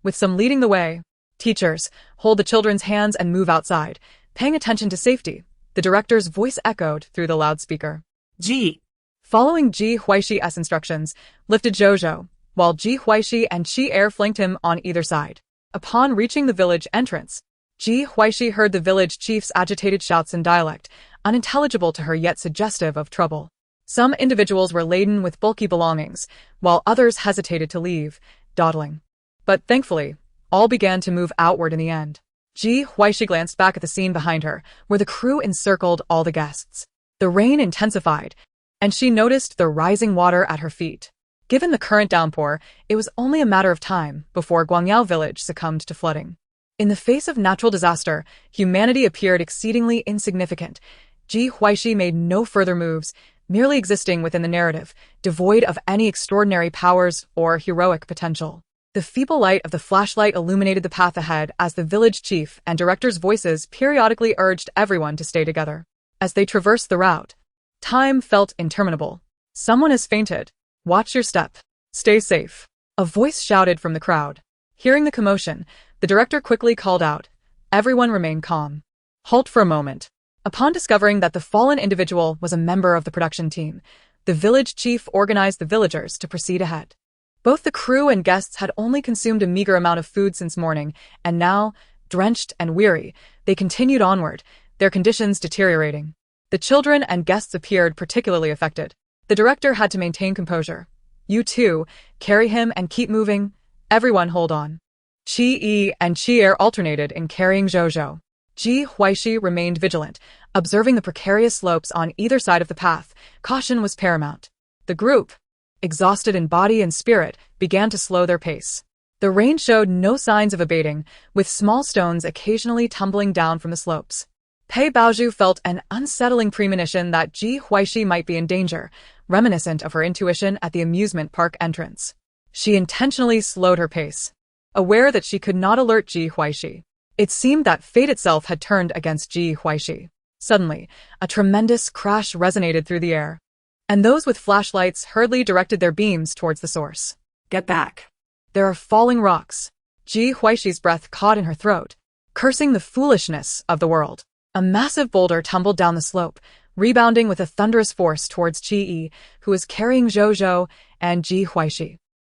with some leading the way. Teachers, hold the children's hands and move outside, paying attention to safety. The director's voice echoed through the loudspeaker. Ji. Following Ji Huaixi instructions, lifted Zhozhou, while Ji Huaixi and Qi Er flanked him on either side. Upon reaching the village entrance, Ji Huaixi heard the village chief's agitated shouts in dialect, unintelligible to her yet suggestive of trouble. Some individuals were laden with bulky belongings, while others hesitated to leave, dawdling. But thankfully, all began to move outward in the end. Ji Huaixi glanced back at the scene behind her, where the crew encircled all the guests. The rain intensified, and she noticed the rising water at her feet. Given the current downpour, it was only a matter of time before Guangyao village succumbed to flooding. In the face of natural disaster, humanity appeared exceedingly insignificant. Ji Huaixi made no further moves, merely existing within the narrative, devoid of any extraordinary powers or heroic potential. The feeble light of the flashlight illuminated the path ahead as the village chief and director's voices periodically urged everyone to stay together. As they traversed the route, time felt interminable. Someone has fainted. Watch your step. Stay safe. A voice shouted from the crowd. Hearing the commotion, the director quickly called out, everyone remain calm. Halt for a moment. Upon discovering that the fallen individual was a member of the production team, the village chief organized the villagers to proceed ahead. Both the crew and guests had only consumed a meager amount of food since morning, and now, drenched and weary, they continued onward, their conditions deteriorating. The children and guests appeared particularly affected. The director had to maintain composure. You too, carry him and keep moving. Everyone hold on. Qi Yi and Qi Er alternated in carrying Zhozhou. Ji Huaixi remained vigilant, observing the precarious slopes on either side of the path. Caution was paramount. The group, exhausted in body and spirit, began to slow their pace. The rain showed no signs of abating, with small stones occasionally tumbling down from the slopes. Pei Baozhu felt an unsettling premonition that Ji Huaixi might be in danger, reminiscent of her intuition at the amusement park entrance. She intentionally slowed her pace, aware that she could not alert Ji Huaixi. It seemed that fate itself had turned against Ji Huaixi. Suddenly, a tremendous crash resonated through the air, and those with flashlights hurriedly directed their beams towards the source. Get back. There are falling rocks. Ji Huaixi's breath caught in her throat, cursing the foolishness of the world. A massive boulder tumbled down the slope, rebounding with a thunderous force towards Qi Yi, who was carrying Zhozhou and Ji Huaixi.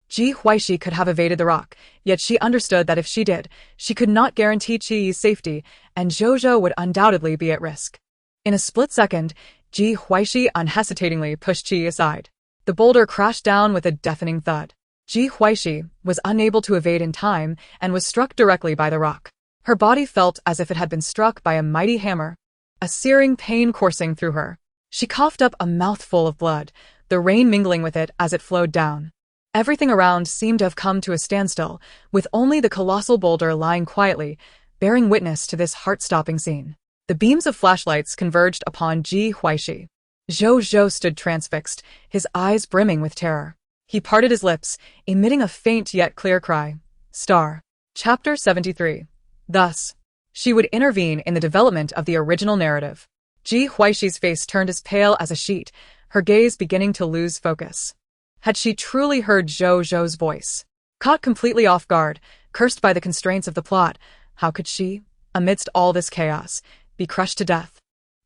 Ji Huaixi could have evaded the rock, yet she understood that if she did, she could not guarantee Qi Yi's safety, and Zhozhou would undoubtedly be at risk. In a split second, Ji Huaixi unhesitatingly pushed Qi aside. The boulder crashed down with a deafening thud. Ji Huaixi was unable to evade in time and was struck directly by the rock. Her body felt as if it had been struck by a mighty hammer, a searing pain coursing through her. She coughed up a mouthful of blood, the rain mingling with it as it flowed down. Everything around seemed to have come to a standstill, with only the colossal boulder lying quietly, bearing witness to this heart-stopping scene. The beams of flashlights converged upon Ji Huaixi. Zhou Zhou stood transfixed, his eyes brimming with terror. He parted his lips, emitting a faint yet clear cry. Star. Chapter 73. Thus, she would intervene in the development of the original narrative. Ji Huaixi's face turned as pale as a sheet, her gaze beginning to lose focus. Had she truly heard Zhou Zhou's voice? Caught completely off guard, cursed by the constraints of the plot, how could she, amidst all this chaos, be crushed to death?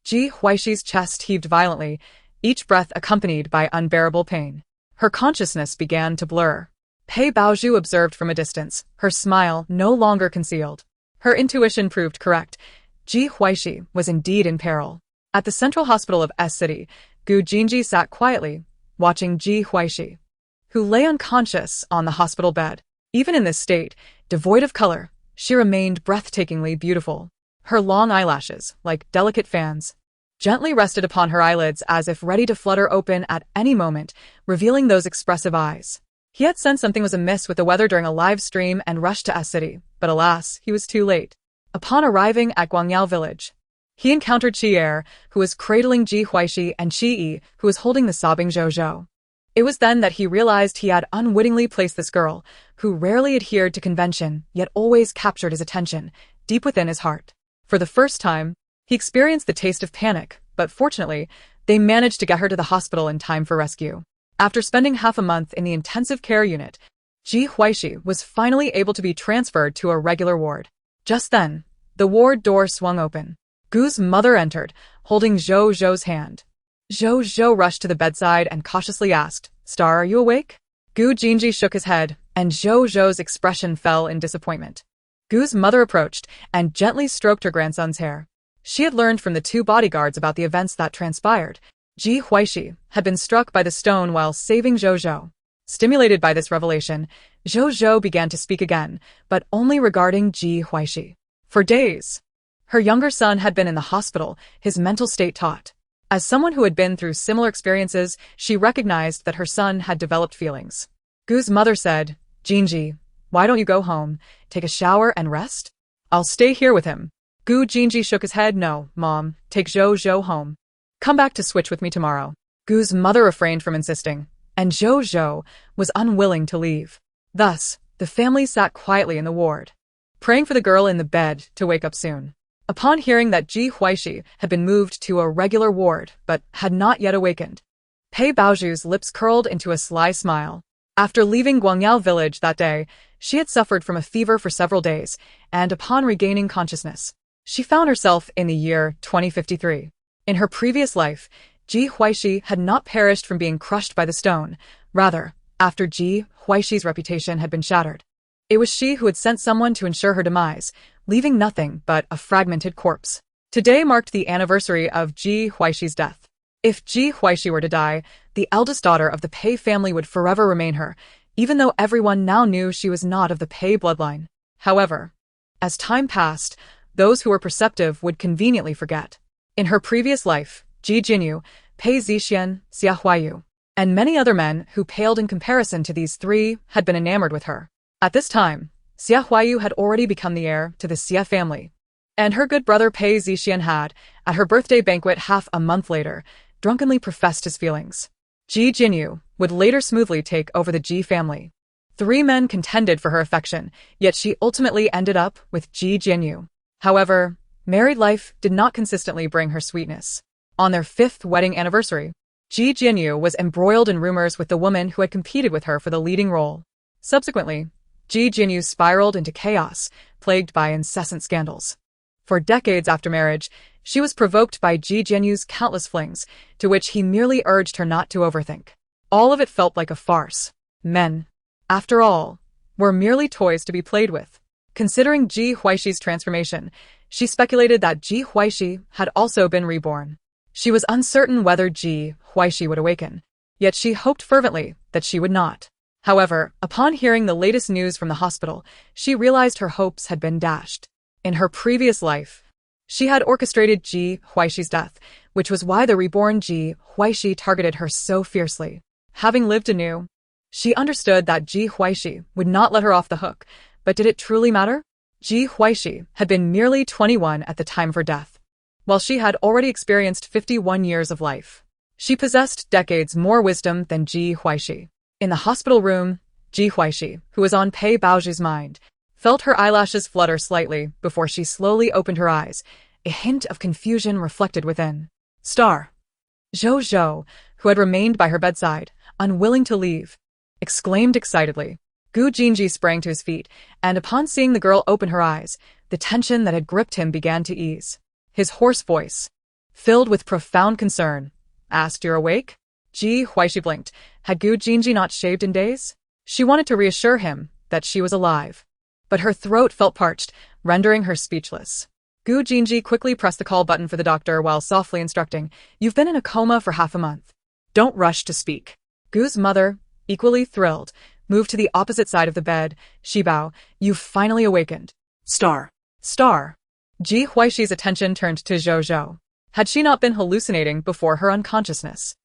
Ji Huaixi's chest heaved violently, each breath accompanied by unbearable pain. Her consciousness began to blur. Pei Baozhu observed from a distance, her smile no longer concealed. Her intuition proved correct. Ji Huaixi was indeed in peril. At the central hospital of S City, Gu Jinji sat quietly, watching Ji Huaixi, who lay unconscious on the hospital bed. Even in this state, devoid of color, she remained breathtakingly beautiful. Her long eyelashes, like delicate fans, gently rested upon her eyelids as if ready to flutter open at any moment, revealing those expressive eyes. He had sensed something was amiss with the weather during a live stream and rushed to S City, but alas, he was too late. Upon arriving at Guangyao village, he encountered Qi who was cradling Ji Huaixi, and Qi, who was holding the sobbing Zhou Zhou. It was then that he realized he had unwittingly placed this girl, who rarely adhered to convention, yet always captured his attention, deep within his heart. For the first time, he experienced the taste of panic, but fortunately, they managed to get her to the hospital in time for rescue. After spending half a month in the intensive care unit, Ji Huaixi was finally able to be transferred to a regular ward. Just then, the ward door swung open. Gu's mother entered, holding Zhou Zhou's hand. Zhou Zhou rushed to the bedside and cautiously asked, "Star, are you awake?" Gu Jinji shook his head, and Zhou Zhou's expression fell in disappointment. Gu's mother approached and gently stroked her grandson's hair. She had learned from the two bodyguards about the events that transpired. Ji Huaixi had been struck by the stone while saving Zhou Zhou. Stimulated by this revelation, Zhou Zhou began to speak again, but only regarding Ji Huaixi. For days, her younger son had been in the hospital, his mental state taut. As someone who had been through similar experiences, she recognized that her son had developed feelings. Gu's mother said, "Jinji, why don't you go home, take a shower and rest? I'll stay here with him." Gu Jinji shook his head. "No, Mom, take Zhou Zhou home. Come back to switch with me tomorrow." Gu's mother refrained from insisting, and Zhou Zhou was unwilling to leave. Thus, the family sat quietly in the ward, praying for the girl in the bed to wake up soon. Upon hearing that Ji Huaixi had been moved to a regular ward but had not yet awakened, Pei Baozhu's lips curled into a sly smile. After leaving Guangyao village that day, she had suffered from a fever for several days, and upon regaining consciousness, she found herself in the year 2053. In her previous life, Ji Huaixi had not perished from being crushed by the stone. Rather, after Ji Huaixi's reputation had been shattered, it was she who had sent someone to ensure her demise, leaving nothing but a fragmented corpse. Today marked the anniversary of Ji Huaixi's death. If Ji Huaixi were to die, the eldest daughter of the Pei family would forever remain her, even though everyone now knew she was not of the Pei bloodline. However, as time passed, those who were perceptive would conveniently forget. In her previous life, Ji Jinyu, Pei Zixian, Xia Huayu, and many other men who paled in comparison to these three had been enamored with her. At this time, Xia Huayu had already become the heir to the Xia family, and her good brother Pei Zixian had, at her birthday banquet half a month later, drunkenly professed his feelings. Ji Jinyu would later smoothly take over the Ji family. Three men contended for her affection, yet she ultimately ended up with Ji Jinyu. However, married life did not consistently bring her sweetness. On their 5th wedding anniversary, Ji Jinyu was embroiled in rumors with the woman who had competed with her for the leading role. Subsequently, Ji Jinyu spiraled into chaos, plagued by incessant scandals. For decades after marriage, she was provoked by Ji Jinyu's countless flings, to which he merely urged her not to overthink. All of it felt like a farce. Men, after all, were merely toys to be played with. Considering Ji Huaixi's transformation, she speculated that Ji Huaixi had also been reborn. She was uncertain whether Ji Huaixi would awaken, yet she hoped fervently that she would not. However, upon hearing the latest news from the hospital, she realized her hopes had been dashed. In her previous life, she had orchestrated Ji Huaixi's death, which was why the reborn Ji Huaixi targeted her so fiercely. Having lived anew, she understood that Ji Huaixi would not let her off the hook, but did it truly matter? Ji Huaixi had been merely 21 at the time of her death. while she had already experienced 51 years of life. She possessed decades more wisdom than Ji Huaixi. In the hospital room, Ji Huaixi, who was on Pei Baoju's mind, felt her eyelashes flutter slightly before she slowly opened her eyes, a hint of confusion reflected within. Star. Zhou Zhou, who had remained by her bedside, unwilling to leave, exclaimed excitedly. Gu Jinji sprang to his feet, and upon seeing the girl open her eyes, the tension that had gripped him began to ease. His hoarse voice, filled with profound concern, asked, "You're awake?" Ji Huaixi blinked. Had Gu Jinji not shaved in days? She wanted to reassure him that she was alive, but her throat felt parched, rendering her speechless. Gu Jinji quickly pressed the call button for the doctor while softly instructing, "You've been in a coma for half a month. Don't rush to speak." Gu's mother, equally thrilled, moved to the opposite side of the bed. "Shibao, you've finally awakened." Star. Star. Ji Huaixi's attention turned to Zhou Zhou. Had she not been hallucinating before her unconsciousness?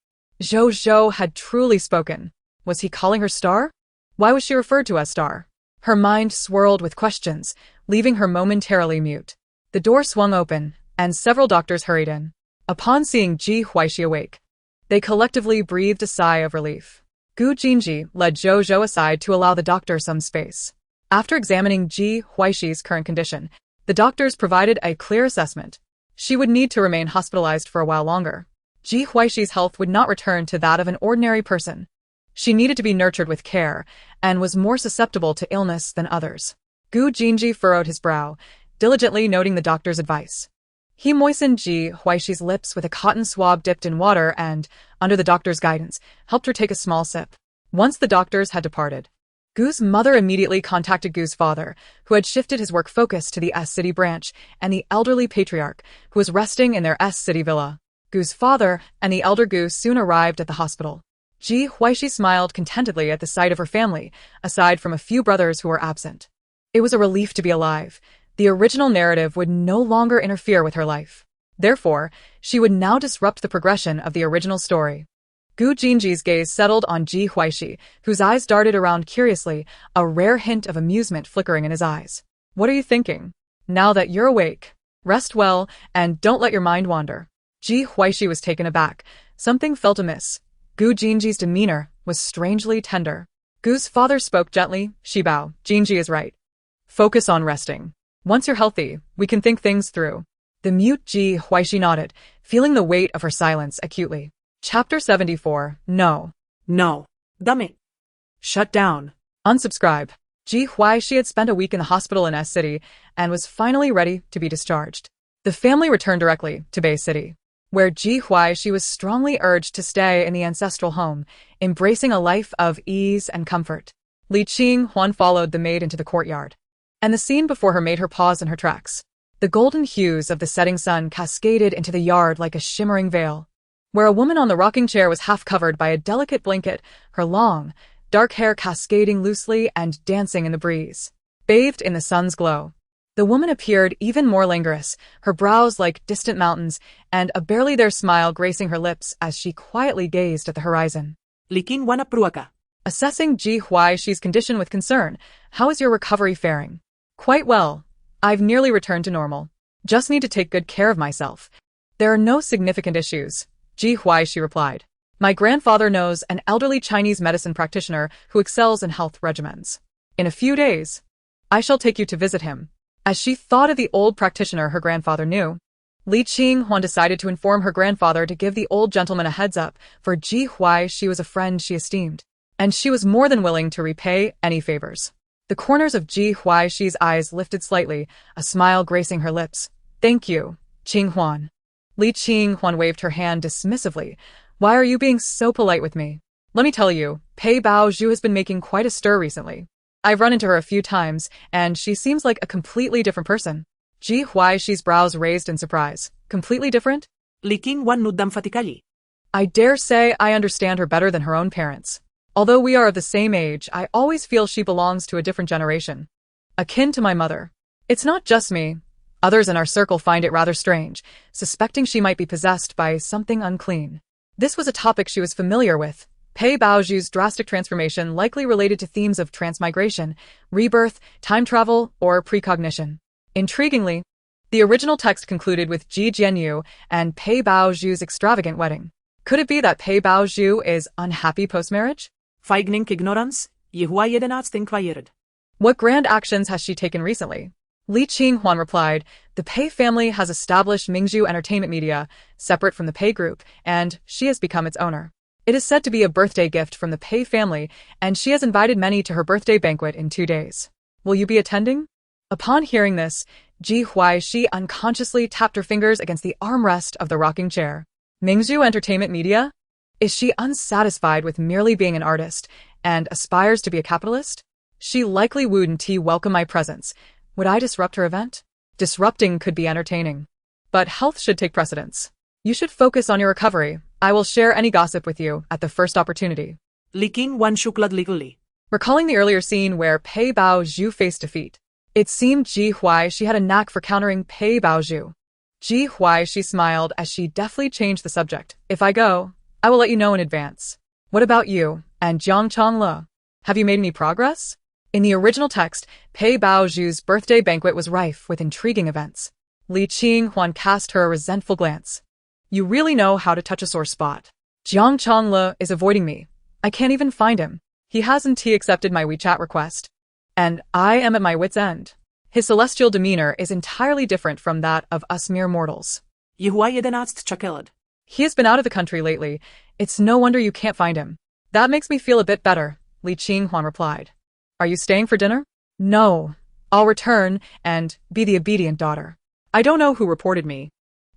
Zhou Zhou had truly spoken. Was he calling her Star? Why was she referred to as Star? Her mind swirled with questions, leaving her momentarily mute. The door swung open, and several doctors hurried in. Upon seeing Ji Huaixi awake, they collectively breathed a sigh of relief. Gu Jinji led Zhou Zhou aside to allow the doctor some space. After examining Ji Huaixi's current condition, the doctors provided a clear assessment. She would need to remain hospitalized for a while longer. Ji Huaixi's health would not return to that of an ordinary person. She needed to be nurtured with care, and was more susceptible to illness than others. Gu Jinji furrowed his brow, diligently noting the doctor's advice. He moistened Ji Huaixi's lips with a cotton swab dipped in water and, under the doctor's guidance, helped her take a small sip. Once the doctors had departed, Gu's mother immediately contacted Gu's father, who had shifted his work focus to the S-City branch, and the elderly patriarch, who was resting in their S-City villa. Gu's father and the elder Gu soon arrived at the hospital. Ji Huaixi smiled contentedly at the sight of her family, aside from a few brothers who were absent. It was a relief to be alive. The original narrative would no longer interfere with her life. Therefore, she would now disrupt the progression of the original story. Gu Jinji's gaze settled on Ji Huaixi, whose eyes darted around curiously, a rare hint of amusement flickering in his eyes. "What are you thinking? Now that you're awake, rest well and don't let your mind wander." Ji Huaixi was taken aback. Something felt amiss. Gu Jinji's demeanor was strangely tender. Gu's father spoke gently, "Shibao, Jinji is right. Focus on resting. Once you're healthy, we can think things through." The mute Ji Huaixi nodded, feeling the weight of her silence acutely. Chapter 74. No. No. Dame. Shut down. Unsubscribe. Ji Huaixi had spent a week in the hospital in S-City and was finally ready to be discharged. The family returned directly to Bay City, where Ji Huaixi was strongly urged to stay in the ancestral home, embracing a life of ease and comfort. Li Qinghuan followed the maid into the courtyard, and the scene before her made her pause in her tracks. The golden hues of the setting sun cascaded into the yard like a shimmering veil, where a woman on the rocking chair was half covered by a delicate blanket, her long, dark hair cascading loosely and dancing in the breeze. Bathed in the sun's glow, the woman appeared even more languorous, her brows like distant mountains, and a barely there smile gracing her lips as she quietly gazed at the horizon. Likin wana pruaka. Assessing Ji Huaixi's condition with concern, "How is your recovery faring?" "Quite well. I've nearly returned to normal. Just need to take good care of myself. There are no significant issues," Ji Huaixi replied. "My grandfather knows an elderly Chinese medicine practitioner who excels in health regimens. In a few days, I shall take you to visit him." As she thought of the old practitioner her grandfather knew, Li Qinghuan decided to inform her grandfather to give the old gentleman a heads-up, for Ji Huaixi was a friend she esteemed, and she was more than willing to repay any favors. The corners of Ji Huaixi's eyes lifted slightly, a smile gracing her lips. "Thank you, Qinghuan." Li Qinghuan waved her hand dismissively. "Why are you being so polite with me? Let me tell you, Pei Baoju has been making quite a stir recently. I've run into her a few times, and she seems like a completely different person." Ji Huaixi's brows raised in surprise. "Completely different?" Likin wan nudam fatikali. "I dare say I understand her better than her own parents. Although we are of the same age, I always feel she belongs to a different generation. Akin to my mother. It's not just me. Others in our circle find it rather strange, suspecting she might be possessed by something unclean." This was a topic she was familiar with. Pei Baoju's drastic transformation likely related to themes of transmigration, rebirth, time travel, or precognition. Intriguingly, The original text concluded with Ji Jianyu and Pei Baozhu's extravagant wedding. Could it be that Pei Baozhu is unhappy post-marriage? Feigning ignorance, Ji Huaixi inquired. What grand actions has she taken recently? Li Qinghuan replied, the Pei family has established Mingzhu Entertainment Media, separate from the Pei Group, and she has become its owner. It is said to be a birthday gift from the Pei family, and she has invited many to her birthday banquet in 2 days. Will you be attending? Upon hearing this, Ji Huaixi unconsciously tapped her fingers against the armrest of the rocking chair. Mingzhu Entertainment Media? Is she unsatisfied with merely being an artist and aspires to be a capitalist? She likely wouldn't welcome my presence. Would I disrupt her event? Disrupting could be entertaining. But health should take precedence. You should focus on your recovery. I will share any gossip with you at the first opportunity. Li Qinghuan chuckled legally. Recalling the earlier scene where Pei Baozhu faced defeat, it seemed Ji Huaixi had a knack for countering Pei Baozhu. Ji Huaixi smiled as she deftly changed the subject. If I go, I will let you know in advance. What about you and Jiang Changle? Have you made any progress? In the original text, Pei Baozhu's birthday banquet was rife with intriguing events. Li Qinghuan cast her a resentful glance. You really know how to touch a sore spot. Jiang Changle is avoiding me. I can't even find him. He hasn't accepted my WeChat request. And I am at my wit's end. His celestial demeanor is entirely different from that of us mere mortals. Ji Huaixi chuckled. He has been out of the country lately. It's no wonder you can't find him. That makes me feel a bit better, Li Qinghuan replied. Are you staying for dinner? No. I'll return and be the obedient daughter. I don't know who reported me,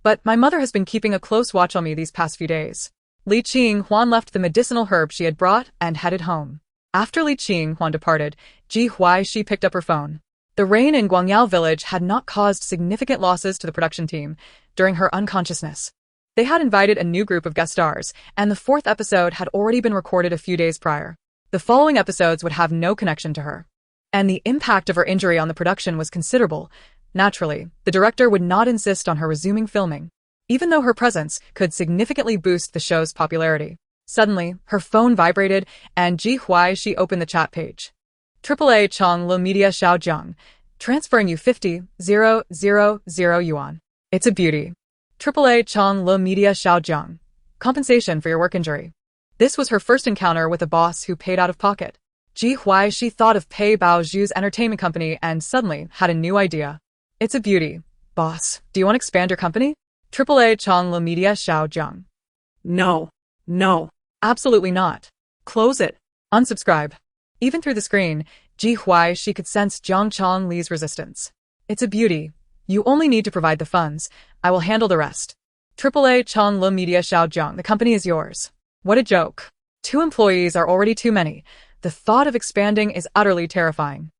but my mother has been keeping a close watch on me these past few days. Li Qinghuan left the medicinal herb she had brought and headed home. After Li Qinghuan departed, Ji Huaixi picked up her phone. The rain in Guangyao village had not caused significant losses to the production team during her unconsciousness. They had invited a new group of guest stars, and the 4th episode had already been recorded a few days prior. The following episodes would have no connection to her. And the impact of her injury on the production was considerable. Naturally, the director would not insist on her resuming filming, even though her presence could significantly boost the show's popularity. Suddenly, her phone vibrated, and Ji Huaixi opened the chat page. AAA Changle Media Xiaojiang, transferring you 50,000 yuan. It's a beauty. AAA Changle Media Xiaojiang, compensation for your work injury. This was her first encounter with a boss who paid out of pocket. Ji Huaixi thought of Pei Baozhu's entertainment company and suddenly had a new idea. It's a beauty. Boss, do you want to expand your company? AAA Changle Media Xiaojiang. No. Absolutely not. Close it. Unsubscribe. Even through the screen, Ji Huaixi could sense Jiang Changli's resistance. It's a beauty. You only need to provide the funds. I will handle the rest. AAA Changle Media Xiaojiang, the company is yours. What a joke. 2 employees are already too many. The thought of expanding is utterly terrifying.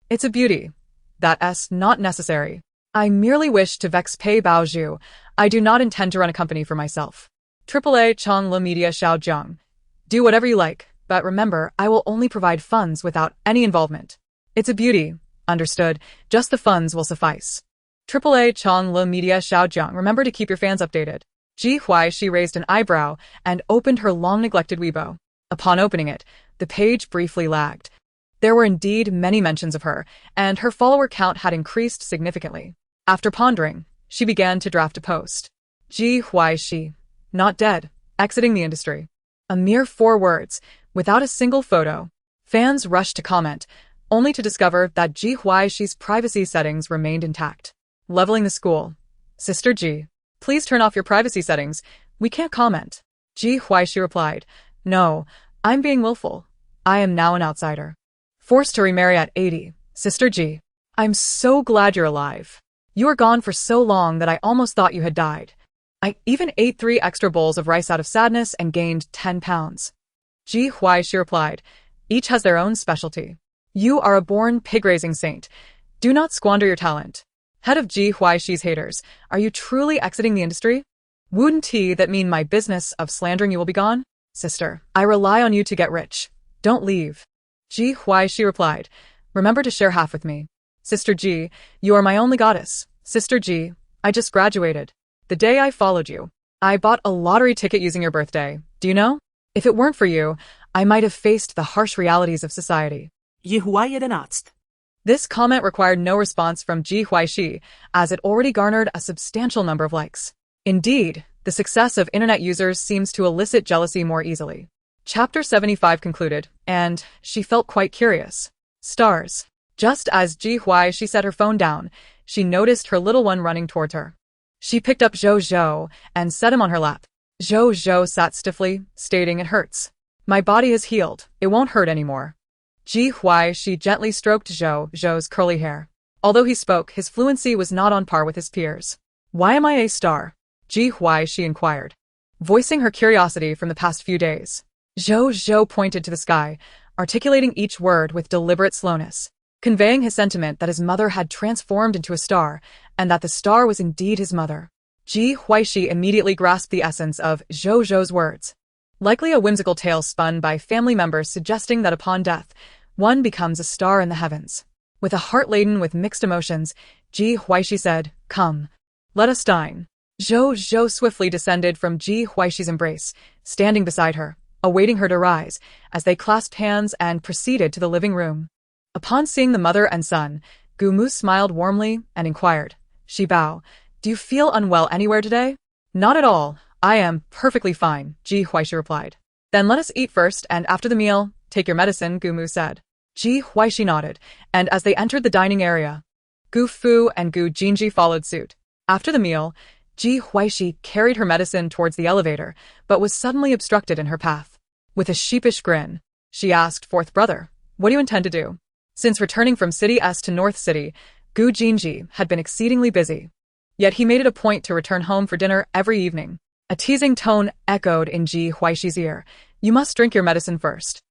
It's a beauty. That's not necessary. I merely wish to vex Pei Baozhu. I do not intend to run a company for myself. AAA Changle Media Xiaojiang. Do whatever you like, but remember, I will only provide funds without any involvement. It's a beauty. Understood. Just the funds will suffice. AAA Changle Media Xiaojiang. Remember to keep your fans updated. Ji Huaixi raised an eyebrow and opened her long-neglected Weibo. Upon opening it, the page briefly lagged. There were indeed many mentions of her, and her follower count had increased significantly. After pondering, she began to draft a post. Ji Huaixi, not dead, exiting the industry. A mere 4 words, without a single photo. Fans rushed to comment, only to discover that Ji Huaixi's privacy settings remained intact. Leveling the school. Sister Ji, please turn off your privacy settings. We can't comment. Ji Huaixi replied, No, I'm being willful. I am now an outsider. Forced to remarry at 80. Sister Ji, I'm so glad you're alive. You were gone for so long that I almost thought you had died. I even ate 3 extra bowls of rice out of sadness and gained 10 pounds. Ji Huaixi replied, Each has their own specialty. You are a born pig-raising saint. Do not squander your talent. Head of Ji Huaixi's haters, are you truly exiting the industry? Wouldn't that mean my business of slandering you will be gone? Sister, I rely on you to get rich. Don't leave. Ji Huaixi replied, Remember to share half with me. Sister Ji, you are my only goddess. Sister Ji, I just graduated. The day I followed you, I bought a lottery ticket using your birthday. Do you know? If it weren't for you, I might have faced the harsh realities of society. Ji Huaixi. This comment required no response from Ji Huaixi, as it already garnered a substantial number of likes. Indeed, the success of internet users seems to elicit jealousy more easily. Chapter 75 concluded, and she felt quite curious. Stars. Just as Ji Huaixi set her phone down, she noticed her little one running towards her. She picked up Zhou Zhou and set him on her lap. Zhou Zhou sat stiffly, stating, "It hurts. My body has healed. It won't hurt anymore." Ji Huaixi gently stroked Zhou Zhou's curly hair. Although he spoke, his fluency was not on par with his peers. "Why am I a star?" Ji Huaixi inquired, voicing her curiosity from the past few days. Zhou Zhou pointed to the sky, articulating each word with deliberate slowness, conveying his sentiment that his mother had transformed into a star, and that the star was indeed his mother. Ji Huaixi immediately grasped the essence of Zhou Zhou's words. Likely a whimsical tale spun by family members suggesting that upon death, one becomes a star in the heavens. With a heart laden with mixed emotions, Ji Huaixi said, "Come, let us dine." Zhou Zhou swiftly descended from Ji Huaixi's embrace, standing beside her, awaiting her to rise, as they clasped hands and proceeded to the living room. Upon seeing the mother and son, Gu Mu smiled warmly and inquired, "Shi Bao, do you feel unwell anywhere today?" "Not at all. I am perfectly fine," Ji Huaixi replied. "Then let us eat first, and after the meal, take your medicine," Gu Mu said. Ji Huaixi nodded, and as they entered the dining area, Gu Fu and Gu Jinji followed suit. After the meal, Ji Huaixi carried her medicine towards the elevator, but was suddenly obstructed in her path. With a sheepish grin, she asked, "Fourth brother, what do you intend to do?" Since returning from City S to North City, Gu Jinji had been exceedingly busy. Yet he made it a point to return home for dinner every evening. A teasing tone echoed in Ji Huaixi's ear. "You must drink your medicine first."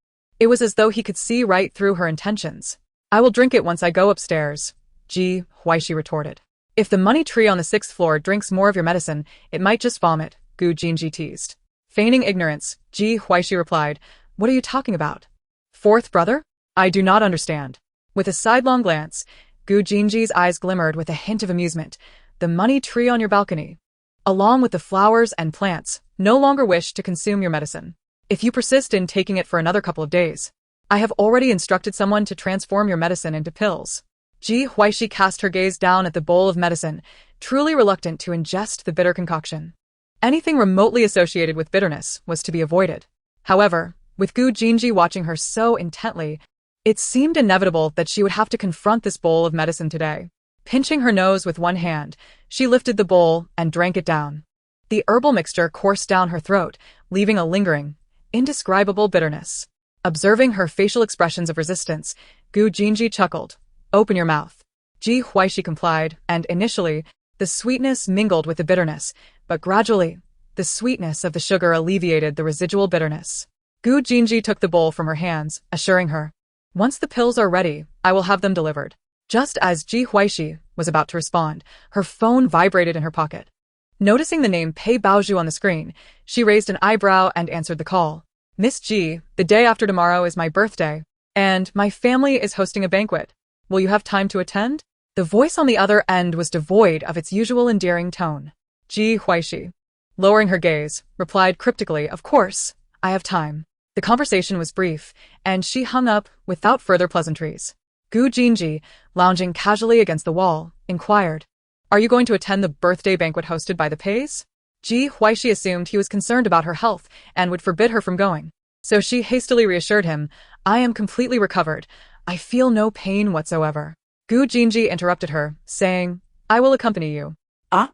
It was as though he could see right through her intentions. "I will drink it once I go upstairs," Ji Huaixi retorted. "If the money tree on the 6th floor drinks more of your medicine, it might just vomit," Gu Jinji teased. Feigning ignorance, Ji Huaixi replied, "What are you talking about? Fourth brother? I do not understand." With a sidelong glance, Gu Jinji's eyes glimmered with a hint of amusement. "The money tree on your balcony, along with the flowers and plants, no longer wish to consume your medicine. If you persist in taking it for another couple of days, I have already instructed someone to transform your medicine into pills." Ji Huaixi cast her gaze down at the bowl of medicine, truly reluctant to ingest the bitter concoction. Anything remotely associated with bitterness was to be avoided. However, with Gu Jinji watching her so intently, it seemed inevitable that she would have to confront this bowl of medicine today. Pinching her nose with one hand, she lifted the bowl and drank it down. The herbal mixture coursed down her throat, leaving a lingering, indescribable bitterness. Observing her facial expressions of resistance, Gu Jinji chuckled. "Open your mouth." Ji Huaixi complied, and initially, the sweetness mingled with the bitterness, but gradually, the sweetness of the sugar alleviated the residual bitterness. Gu Jinji took the bowl from her hands, assuring her, "Once the pills are ready, I will have them delivered." Just as Ji Huaixi was about to respond, her phone vibrated in her pocket. Noticing the name Pei Baozhu on the screen, she raised an eyebrow and answered the call. "Miss Ji, the day after tomorrow is my birthday, and my family is hosting a banquet. Will you have time to attend?" The voice on the other end was devoid of its usual endearing tone. Ji Huaixi, lowering her gaze, replied cryptically, "Of course, I have time." The conversation was brief, and she hung up without further pleasantries. Gu Jinji, lounging casually against the wall, inquired, "Are you going to attend the birthday banquet hosted by the Peis?" Ji Huaixi assumed he was concerned about her health and would forbid her from going. So she hastily reassured him, "I am completely recovered. I feel no pain whatsoever." Gu Jinji interrupted her, saying, "I will accompany you." "Ah?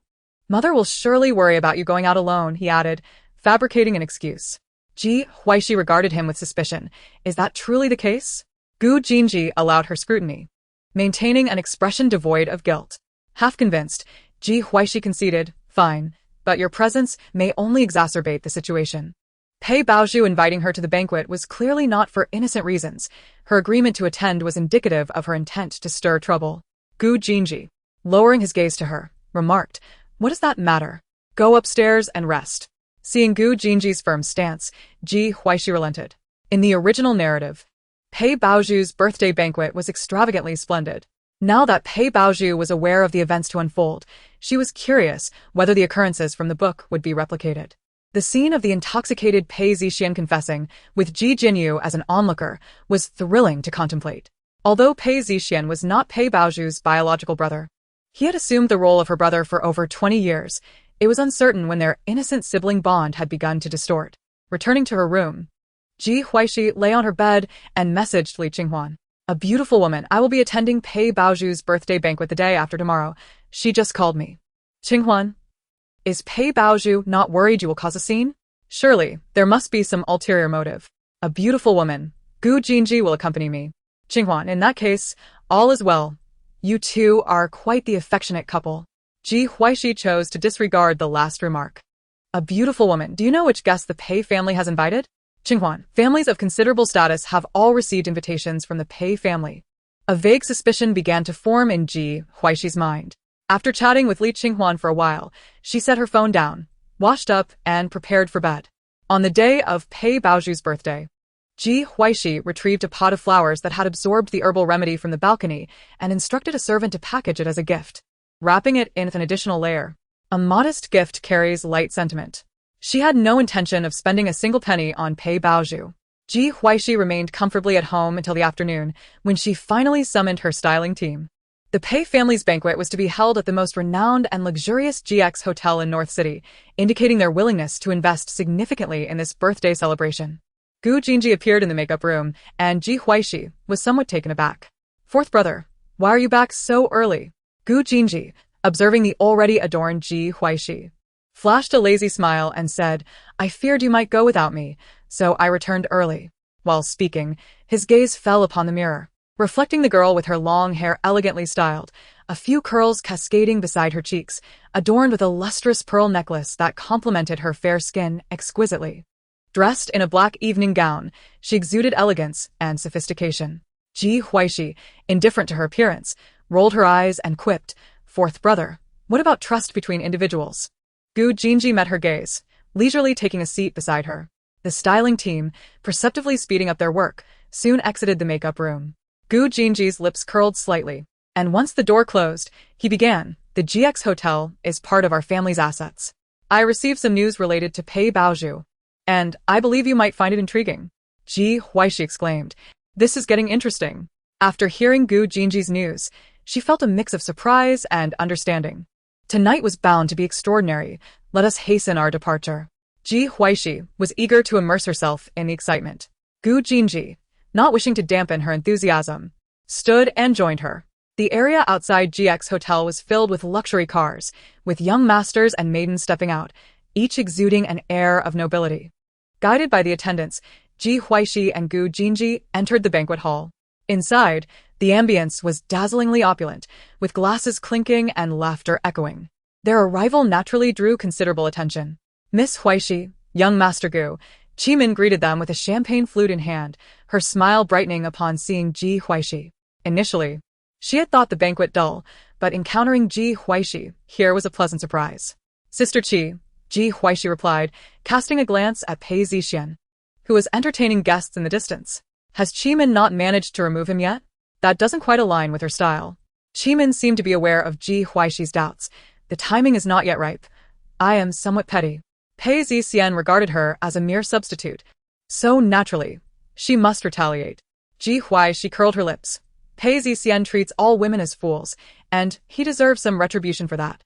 "Mother will surely worry about you going out alone," he added, fabricating an excuse. Ji Huaixi regarded him with suspicion. "Is that truly the case?" Gu Jinji allowed her scrutiny, maintaining an expression devoid of guilt. Half convinced, Ji Huaixi conceded, "Fine, but your presence may only exacerbate the situation." Pei Baozhu inviting her to the banquet was clearly not for innocent reasons. Her agreement to attend was indicative of her intent to stir trouble. Gu Jinji, lowering his gaze to her, remarked, "What does that matter? Go upstairs and rest." Seeing Gu Jinji's firm stance, Ji Huaixi relented. In the original narrative, Pei Baozhu's birthday banquet was extravagantly splendid. Now that Pei Baozhu was aware of the events to unfold, she was curious whether the occurrences from the book would be replicated. The scene of the intoxicated Pei Zixian confessing, with Ji Jinyu as an onlooker, was thrilling to contemplate. Although Pei Zixian was not Pei Baozhu's biological brother, he had assumed the role of her brother for over 20 years. It was uncertain when their innocent sibling bond had begun to distort. Returning to her room, Ji Huaixi lay on her bed and messaged Li Qinghuan. "A beautiful woman. I will be attending Pei Baozhu's birthday banquet the day after tomorrow. She just called me." "Qinghuan, is Pei Baozhu not worried you will cause a scene? Surely, there must be some ulterior motive." "A beautiful woman. Gu Jinji will accompany me." "Qinghuan, in that case, all is well. You two are quite the affectionate couple." Ji Huaixi chose to disregard the last remark. "A beautiful woman. Do you know which guests the Pei family has invited?" "Qinghuan, families of considerable status have all received invitations from the Pei family." A vague suspicion began to form in Ji Huaixi's mind. After chatting with Li Qinghuan for a while, she set her phone down, washed up, and prepared for bed. On the day of Pei Baozhu's birthday, Ji Huaixi retrieved a pot of flowers that had absorbed the herbal remedy from the balcony and instructed a servant to package it as a gift, wrapping it in with an additional layer. A modest gift carries light sentiment. She had no intention of spending a single penny on Pei Baozhu. Ji Huaixi remained comfortably at home until the afternoon, when she finally summoned her styling team. The Pei family's banquet was to be held at the most renowned and luxurious GX hotel in North City, indicating their willingness to invest significantly in this birthday celebration. Gu Jinji appeared in the makeup room, and Ji Huaixi was somewhat taken aback. "Fourth brother, why are you back so early?" Gu Jinji, observing the already adorned Ji Huaixi, flashed a lazy smile and said, "I feared you might go without me, so I returned early." While speaking, his gaze fell upon the mirror, reflecting the girl with her long hair elegantly styled, a few curls cascading beside her cheeks, adorned with a lustrous pearl necklace that complemented her fair skin exquisitely. Dressed in a black evening gown, she exuded elegance and sophistication. Ji Huaixi, indifferent to her appearance, rolled her eyes and quipped, "Fourth brother, what about trust between individuals?" Gu Jinji met her gaze, leisurely taking a seat beside her. The styling team, perceptibly speeding up their work, soon exited the makeup room. Gu Jinji's lips curled slightly, and once the door closed, he began, "The GX Hotel is part of our family's assets. I received some news related to Pei Baozhu, and I believe you might find it intriguing." Ji Huaixi exclaimed, "This is getting interesting." After hearing Gu Jinji's news, she felt a mix of surprise and understanding. Tonight was bound to be extraordinary. Let us hasten our departure. Ji Huaixi was eager to immerse herself in the excitement. Gu Jinji, not wishing to dampen her enthusiasm, stood and joined her. The area outside GX Hotel was filled with luxury cars, with young masters and maidens stepping out, each exuding an air of nobility. Guided by the attendants, Ji Huaixi and Gu Jinji entered the banquet hall. Inside, the ambience was dazzlingly opulent, with glasses clinking and laughter echoing. Their arrival naturally drew considerable attention. Miss Huaixi, young Master Gu, Qimin greeted them with a champagne flute in hand, her smile brightening upon seeing Ji Huaixi. Initially, she had thought the banquet dull, but encountering Ji Huaixi here was a pleasant surprise. "Sister Qi," Ji Huaixi replied, casting a glance at Pei Zixian, who was entertaining guests in the distance. "Has Qimin not managed to remove him yet? That doesn't quite align with her style." Qimin seemed to be aware of Ji Huaixi's doubts. "The timing is not yet ripe. I am somewhat petty." Pei Zixian regarded her as a mere substitute, so naturally, she must retaliate. Ji Huaixi curled her lips. Pei Zixian treats all women as fools, and he deserves some retribution for that.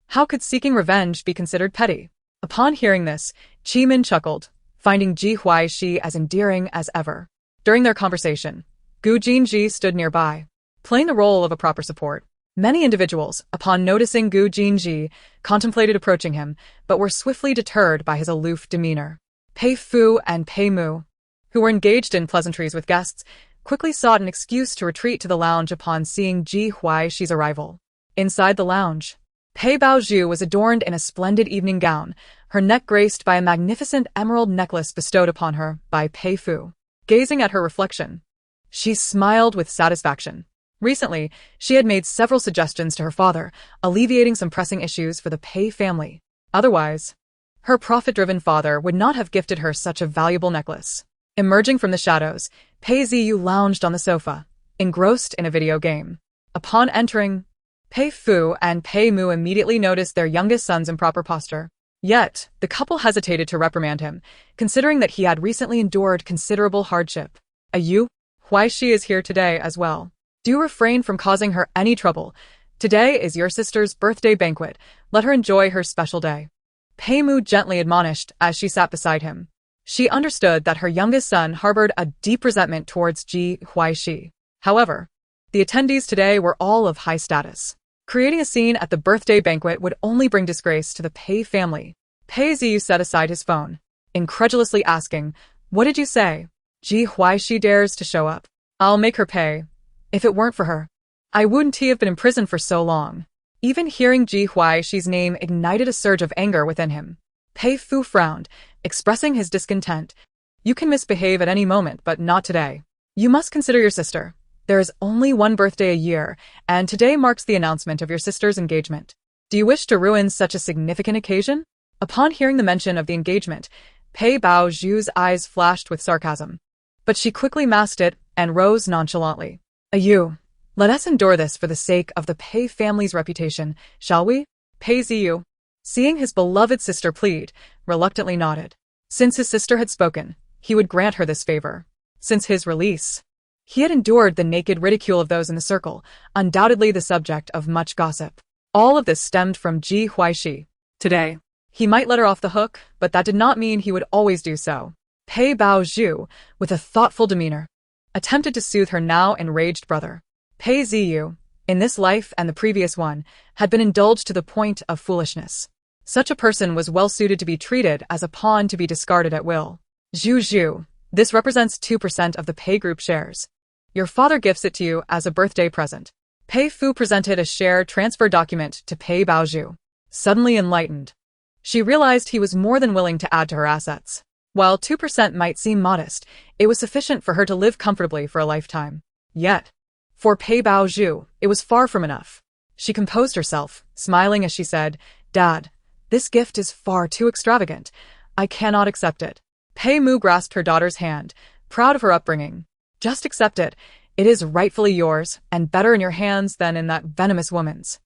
How could seeking revenge be considered petty? Upon hearing this, Qimin chuckled, finding Ji Huaixi as endearing as ever. During their conversation, Gu Jinji stood nearby, playing the role of a proper support. Many individuals, upon noticing Gu Jinji, contemplated approaching him, but were swiftly deterred by his aloof demeanor. Pei Fu and Pei Mu, who were engaged in pleasantries with guests, quickly sought an excuse to retreat to the lounge upon seeing Ji Huaixi's arrival. Inside the lounge, Pei Baozhu was adorned in a splendid evening gown, her neck graced by a magnificent emerald necklace bestowed upon her by Pei Fu. Gazing at her reflection, she smiled with satisfaction. Recently, she had made several suggestions to her father, alleviating some pressing issues for the Pei family. Otherwise, her profit-driven father would not have gifted her such a valuable necklace. Emerging from the shadows, Pei Ziyu lounged on the sofa, engrossed in a video game. Upon entering, Pei Fu and Pei Mu immediately noticed their youngest son's improper posture. Yet, the couple hesitated to reprimand him, considering that he had recently endured considerable hardship. "Yu Huaixi is here today as well. Do refrain from causing her any trouble. Today is your sister's birthday banquet. Let her enjoy her special day. Pei Mu gently admonished as she sat beside him. She understood that her youngest son harbored a deep resentment towards Ji Huaixi. However, the attendees today were all of high status. Creating a scene at the birthday banquet would only bring disgrace to the Pei family. Pei Ziyu set aside his phone, incredulously asking, "What did you say? Ji Huaixi dares to show up. I'll make her pay. If it weren't for her, I wouldn't have been imprisoned for so long." Even hearing Ji Huaixi's name ignited a surge of anger within him. Pei Fu frowned, expressing his discontent. "You can misbehave at any moment, but not today. You must consider your sister. There is only one birthday a year, and today marks the announcement of your sister's engagement. Do you wish to ruin such a significant occasion?" Upon hearing the mention of the engagement, Pei Bao Zhu's eyes flashed with sarcasm. But she quickly masked it and rose nonchalantly. "Ayu, let us endure this for the sake of the Pei family's reputation, shall we?" Pei Ziyu, seeing his beloved sister plead, reluctantly nodded. Since his sister had spoken, he would grant her this favor. Since his release, he had endured the naked ridicule of those in the circle, undoubtedly the subject of much gossip. All of this stemmed from Ji Huaixi. Today, he might let her off the hook, but that did not mean he would always do so. Pei Bao Zhu, with a thoughtful demeanor, attempted to soothe her now enraged brother. Pei Ziyu, in this life and the previous one, had been indulged to the point of foolishness. Such a person was well suited to be treated as a pawn to be discarded at will. Zhu, this represents 2% of the Pei Group shares. Your father gifts it to you as a birthday present. Pei Fu presented a share transfer document to Pei Bao Zhu. Suddenly enlightened, she realized he was more than willing to add to her assets. While 2% might seem modest, it was sufficient for her to live comfortably for a lifetime. Yet, for Pei Bao Zhu, it was far from enough. She composed herself, smiling as she said, "Dad, this gift is far too extravagant. I cannot accept it." Pei Mu grasped her daughter's hand, proud of her upbringing. "Just accept it. It is rightfully yours, and better in your hands than in that venomous woman's."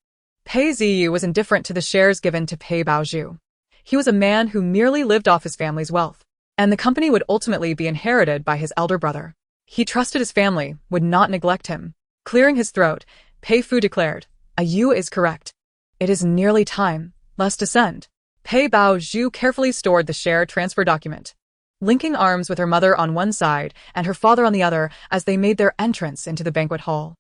Pei Ziyu was indifferent to the shares given to Pei Bao Zhu. He was a man who merely lived off his family's wealth, and the company would ultimately be inherited by his elder brother. He trusted his family would not neglect him. Clearing his throat, Pei Fu declared, "Ayu is correct. It is nearly time. Let's descend." Pei Bao Zhu carefully stored the share transfer document, linking arms with her mother on one side and her father on the other as they made their entrance into the banquet hall.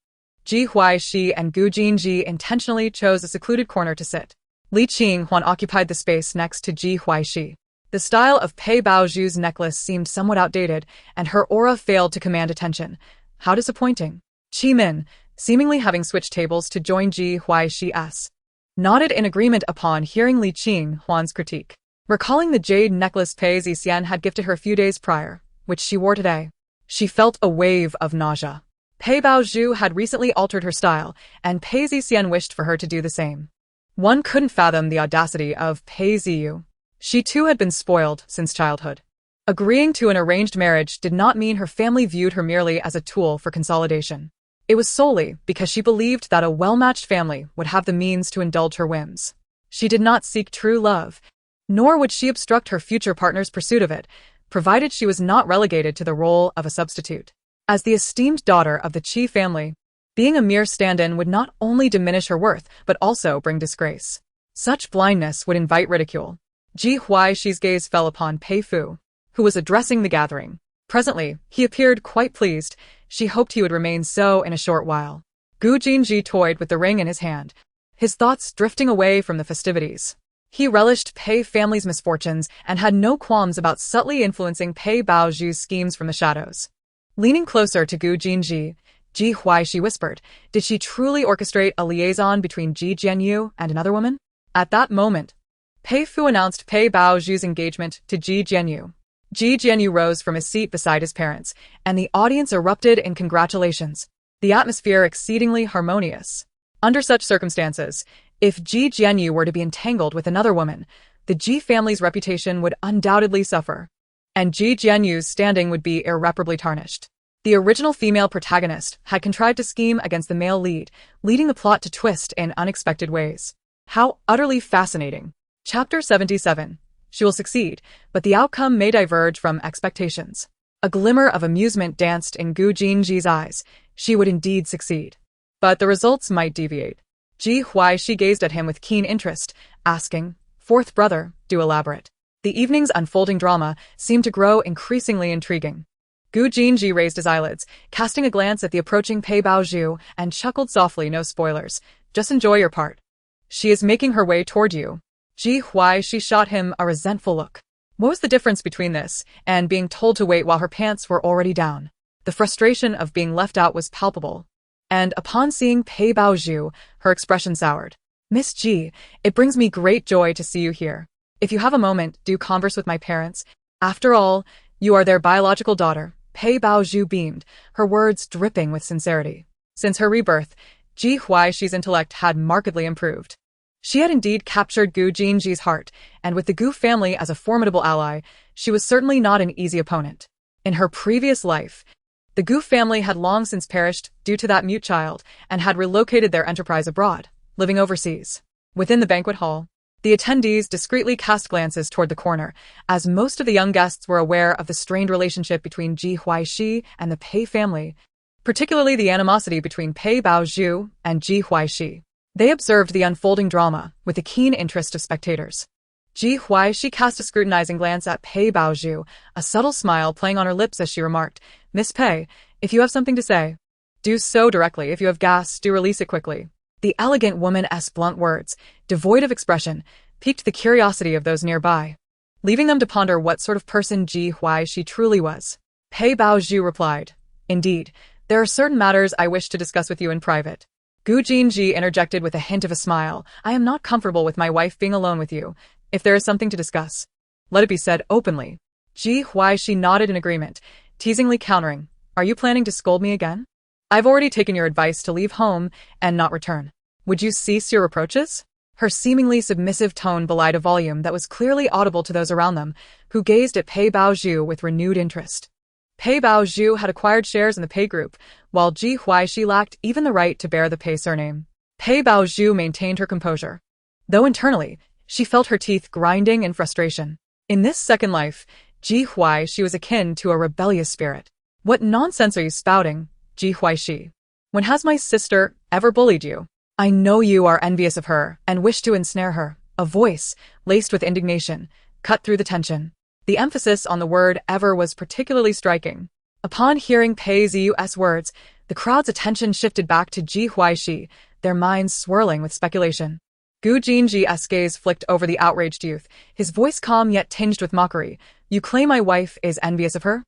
Ji Huaixi and Gu Jinji intentionally chose a secluded corner to sit. Li Qinghuan occupied the space next to Ji Huaixi. The style of Pei Bao Zhu's necklace seemed somewhat outdated, and her aura failed to command attention. How disappointing. Qi Min, seemingly having switched tables to join Ji Huaixi, nodded in agreement upon hearing Li Qinghuan's critique. Recalling the jade necklace Pei Zixian had gifted her a few days prior, which she wore today, she felt a wave of nausea. Pei Bao Zhu had recently altered her style, and Pei Zixian wished for her to do the same. One couldn't fathom the audacity of Pei Ziyu. She too had been spoiled since childhood. Agreeing to an arranged marriage did not mean her family viewed her merely as a tool for consolidation. It was solely because she believed that a well-matched family would have the means to indulge her whims. She did not seek true love, nor would she obstruct her future partner's pursuit of it, provided she was not relegated to the role of a substitute. As the esteemed daughter of the Qi family, being a mere stand-in would not only diminish her worth, but also bring disgrace. Such blindness would invite ridicule. Ji Huaixi's gaze fell upon Pei Fu, who was addressing the gathering. Presently, he appeared quite pleased. She hoped he would remain so in a short while. Gu Jinji toyed with the ring in his hand, his thoughts drifting away from the festivities. He relished Pei family's misfortunes and had no qualms about subtly influencing Pei Bao Zhu's schemes from the shadows. Leaning closer to Gu Jinji, Ji Huaixi whispered, "Did she truly orchestrate a liaison between Ji Jianyu and another woman?" At that moment, Pei Fu announced Pei Bao Zhu's engagement to Ji Jianyu. Ji Jianyu rose from his seat beside his parents, and the audience erupted in congratulations, the atmosphere exceedingly harmonious. Under such circumstances, if Ji Jianyu were to be entangled with another woman, the Ji family's reputation would undoubtedly suffer, and Ji Jianyu's standing would be irreparably tarnished. The original female protagonist had contrived to scheme against the male lead, leading the plot to twist in unexpected ways. How utterly fascinating. Chapter 77. She will succeed, but the outcome may diverge from expectations. A glimmer of amusement danced in Gu Jinji's eyes. She would indeed succeed. But the results might deviate. Ji Huaixi gazed at him with keen interest, asking, "Fourth brother, do elaborate." The evening's unfolding drama seemed to grow increasingly intriguing. Gu Jinji raised his eyelids, casting a glance at the approaching Pei Baozhu, and chuckled softly, "No spoilers. Just enjoy your part. She is making her way toward you." Ji Huaixi shot him a resentful look. What was the difference between this and being told to wait while her pants were already down? The frustration of being left out was palpable. And upon seeing Pei Baozhu, her expression soured. "Miss Ji, it brings me great joy to see you here. If you have a moment, do converse with my parents. After all, you are their biological daughter." Pei Baozhu beamed, her words dripping with sincerity. Since her rebirth, Ji Huaixi's intellect had markedly improved. She had indeed captured Gu Jinji's heart, and with the Gu family as a formidable ally, she was certainly not an easy opponent. In her previous life, the Gu family had long since perished due to that mute child and had relocated their enterprise abroad, living overseas. Within the banquet hall, the attendees discreetly cast glances toward the corner, as most of the young guests were aware of the strained relationship between Ji Huaixi and the Pei family, particularly the animosity between Pei Baozhu and Ji Huaixi. They observed the unfolding drama with the keen interest of spectators. Ji Huaixi cast a scrutinizing glance at Pei Baozhu, a subtle smile playing on her lips as she remarked, "Miss Pei, if you have something to say, do so directly. If you have gas, do release it quickly." The elegant woman's blunt words, devoid of expression, piqued the curiosity of those nearby, leaving them to ponder what sort of person Ji Huaixi truly was. Pei Baozhu replied, "Indeed, there are certain matters I wish to discuss with you in private." Gu Jinji interjected with a hint of a smile, "I am not comfortable with my wife being alone with you. If there is something to discuss, let it be said openly." Ji Huaixi nodded in agreement, teasingly countering, "Are you planning to scold me again? I've already taken your advice to leave home and not return. Would you cease your reproaches?" Her seemingly submissive tone belied a volume that was clearly audible to those around them, who gazed at Pei Baozhu with renewed interest. Pei Baozhu had acquired shares in the Pei group, while Ji Huaixi lacked even the right to bear the Pei surname. Pei Baozhu maintained her composure, though internally, she felt her teeth grinding in frustration. In this second life, Ji Huaixi was akin to a rebellious spirit. "What nonsense are you spouting, Ji Huaixi? When has my sister ever bullied you? I know you are envious of her and wish to ensnare her." A voice, laced with indignation, cut through the tension. The emphasis on the word "ever" was particularly striking. Upon hearing Pei Zhu's words, the crowd's attention shifted back to Ji Huaixi, their minds swirling with speculation. Gu Jinji's gaze flicked over the outraged youth, his voice calm yet tinged with mockery. "You claim my wife is envious of her?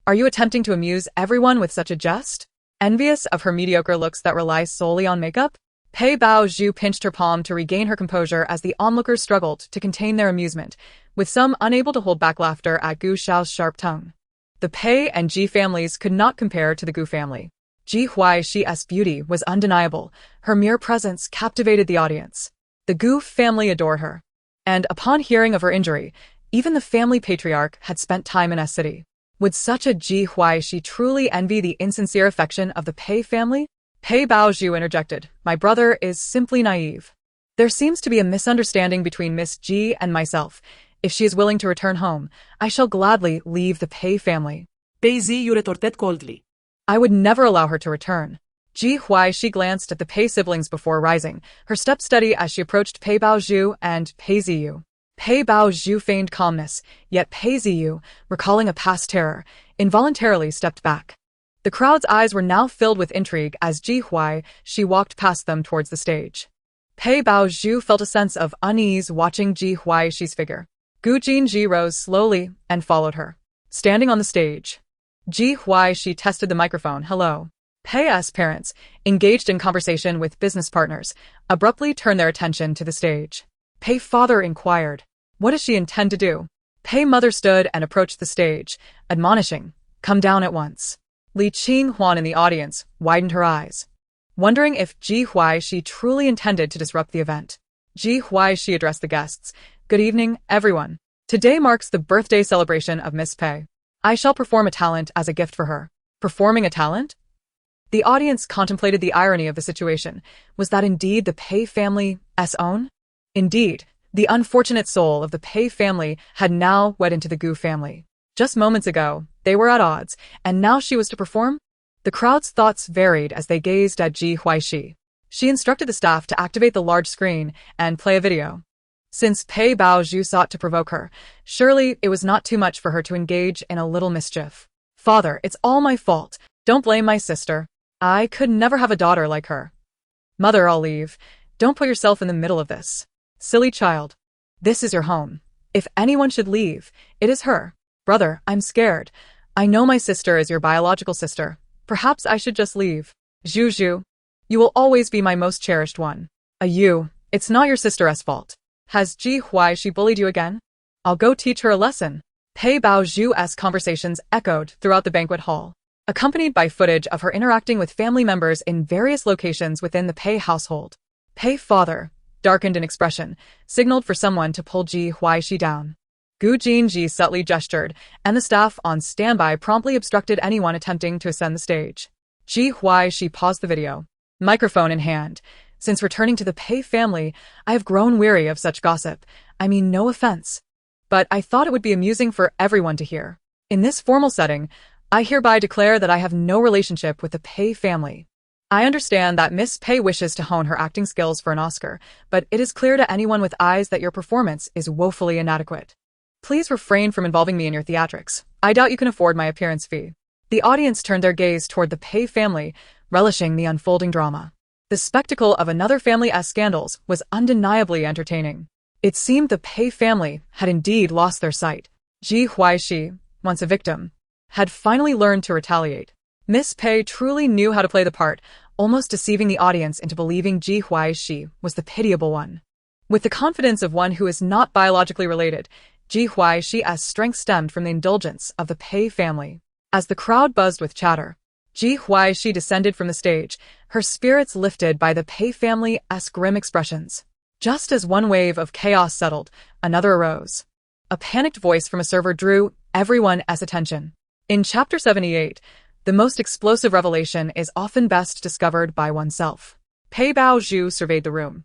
Are you attempting to amuse everyone with such a jest? Envious of her mediocre looks that rely solely on makeup?" Pei Baozhu pinched her palm to regain her composure as the onlookers struggled to contain their amusement, with some unable to hold back laughter at Gu Shao's sharp tongue. The Pei and Ji families could not compare to the Gu family. Ji Huaixi's beauty was undeniable. Her mere presence captivated the audience. The Gu family adored her. And upon hearing of her injury, even the family patriarch had spent time in S-City. Would such a Ji Huaixi truly envy the insincere affection of the Pei family? Pei Baozhu interjected, "My brother is simply naive. There seems to be a misunderstanding between Miss Ji and myself. If she is willing to return home, I shall gladly leave the Pei family." Pei Zhu retorted coldly. "I would never allow her to return." Ji Huaixi glanced at the Pei siblings before rising, her step steady as she approached Pei Baozhu and Pei Zhu. Pei Baozhu feigned calmness, yet Pei Zhu, recalling a past terror, involuntarily stepped back. The crowd's eyes were now filled with intrigue as Ji Huaixi walked past them towards the stage. Pei Baozhu felt a sense of unease watching Ji Huaixi's figure. Gu Jinji rose slowly and followed her. Standing on the stage, Ji Huaixi tested the microphone. "Hello." Pei's parents, engaged in conversation with business partners, abruptly turned their attention to the stage. Pei father inquired, "What does she intend to do?" Pei mother stood and approached the stage, admonishing, "Come down at once." Li Qinghuan in the audience widened her eyes, wondering if Ji Huaixi truly intended to disrupt the event. Ji Huaixi addressed the guests, "Good evening, everyone. Today marks the birthday celebration of Miss Pei. I shall perform a talent as a gift for her." Performing a talent? The audience contemplated the irony of the situation. Was that indeed the Pei family's own? Indeed, the unfortunate soul of the Pei family had now wed into the Gu family. Just moments ago, They were at odds, and now she was to perform? The crowd's thoughts varied as they gazed at Ji Huaixi. She instructed the staff to activate the large screen and play a video. Since Pei Baozhu sought to provoke her, surely it was not too much for her to engage in a little mischief. Father, it's all my fault. Don't blame my sister. I could never have a daughter like her. Mother, I'll leave. Don't put yourself in the middle of this. Silly child. This is your home. If anyone should leave, it is her. Brother, I'm scared. I know my sister is your biological sister. Perhaps I should just leave. Zhu, you will always be my most cherished one. It's not your sister's fault. Has Ji Huaixi bullied you again? I'll go teach her a lesson. Pei Baozhu's conversations echoed throughout the banquet hall, accompanied by footage of her interacting with family members in various locations within the Pei household. Pei father, darkened in expression, signaled for someone to pull Ji Huaixi down. Gu Jinji subtly gestured, and the staff on standby promptly obstructed anyone attempting to ascend the stage. Ji Huaixi paused the video, microphone in hand. Since returning to the Pei family, I have grown weary of such gossip. I mean, no offense. But I thought it would be amusing for everyone to hear. In this formal setting, I hereby declare that I have no relationship with the Pei family. I understand that Miss Pei wishes to hone her acting skills for an Oscar, but it is clear to anyone with eyes that your performance is woefully inadequate. Please refrain from involving me in your theatrics. I doubt you can afford my appearance fee. The audience turned their gaze toward the Pei family, relishing the unfolding drama. The spectacle of another family's scandals was undeniably entertaining. It seemed the Pei family had indeed lost their sight. Ji Huaixi, once a victim, had finally learned to retaliate. Miss Pei truly knew how to play the part, almost deceiving the audience into believing Ji Huaixi was the pitiable one. With the confidence of one who is not biologically related, Ji Huaixi's strength stemmed from the indulgence of the Pei family. As the crowd buzzed with chatter, Ji Huaixi descended from the stage, her spirits lifted by the Pei family's grim expressions. Just as one wave of chaos settled, another arose. A panicked voice from a server drew everyone's attention. In Chapter 78, the most explosive revelation is often best discovered by oneself. Pei Baozhu surveyed the room,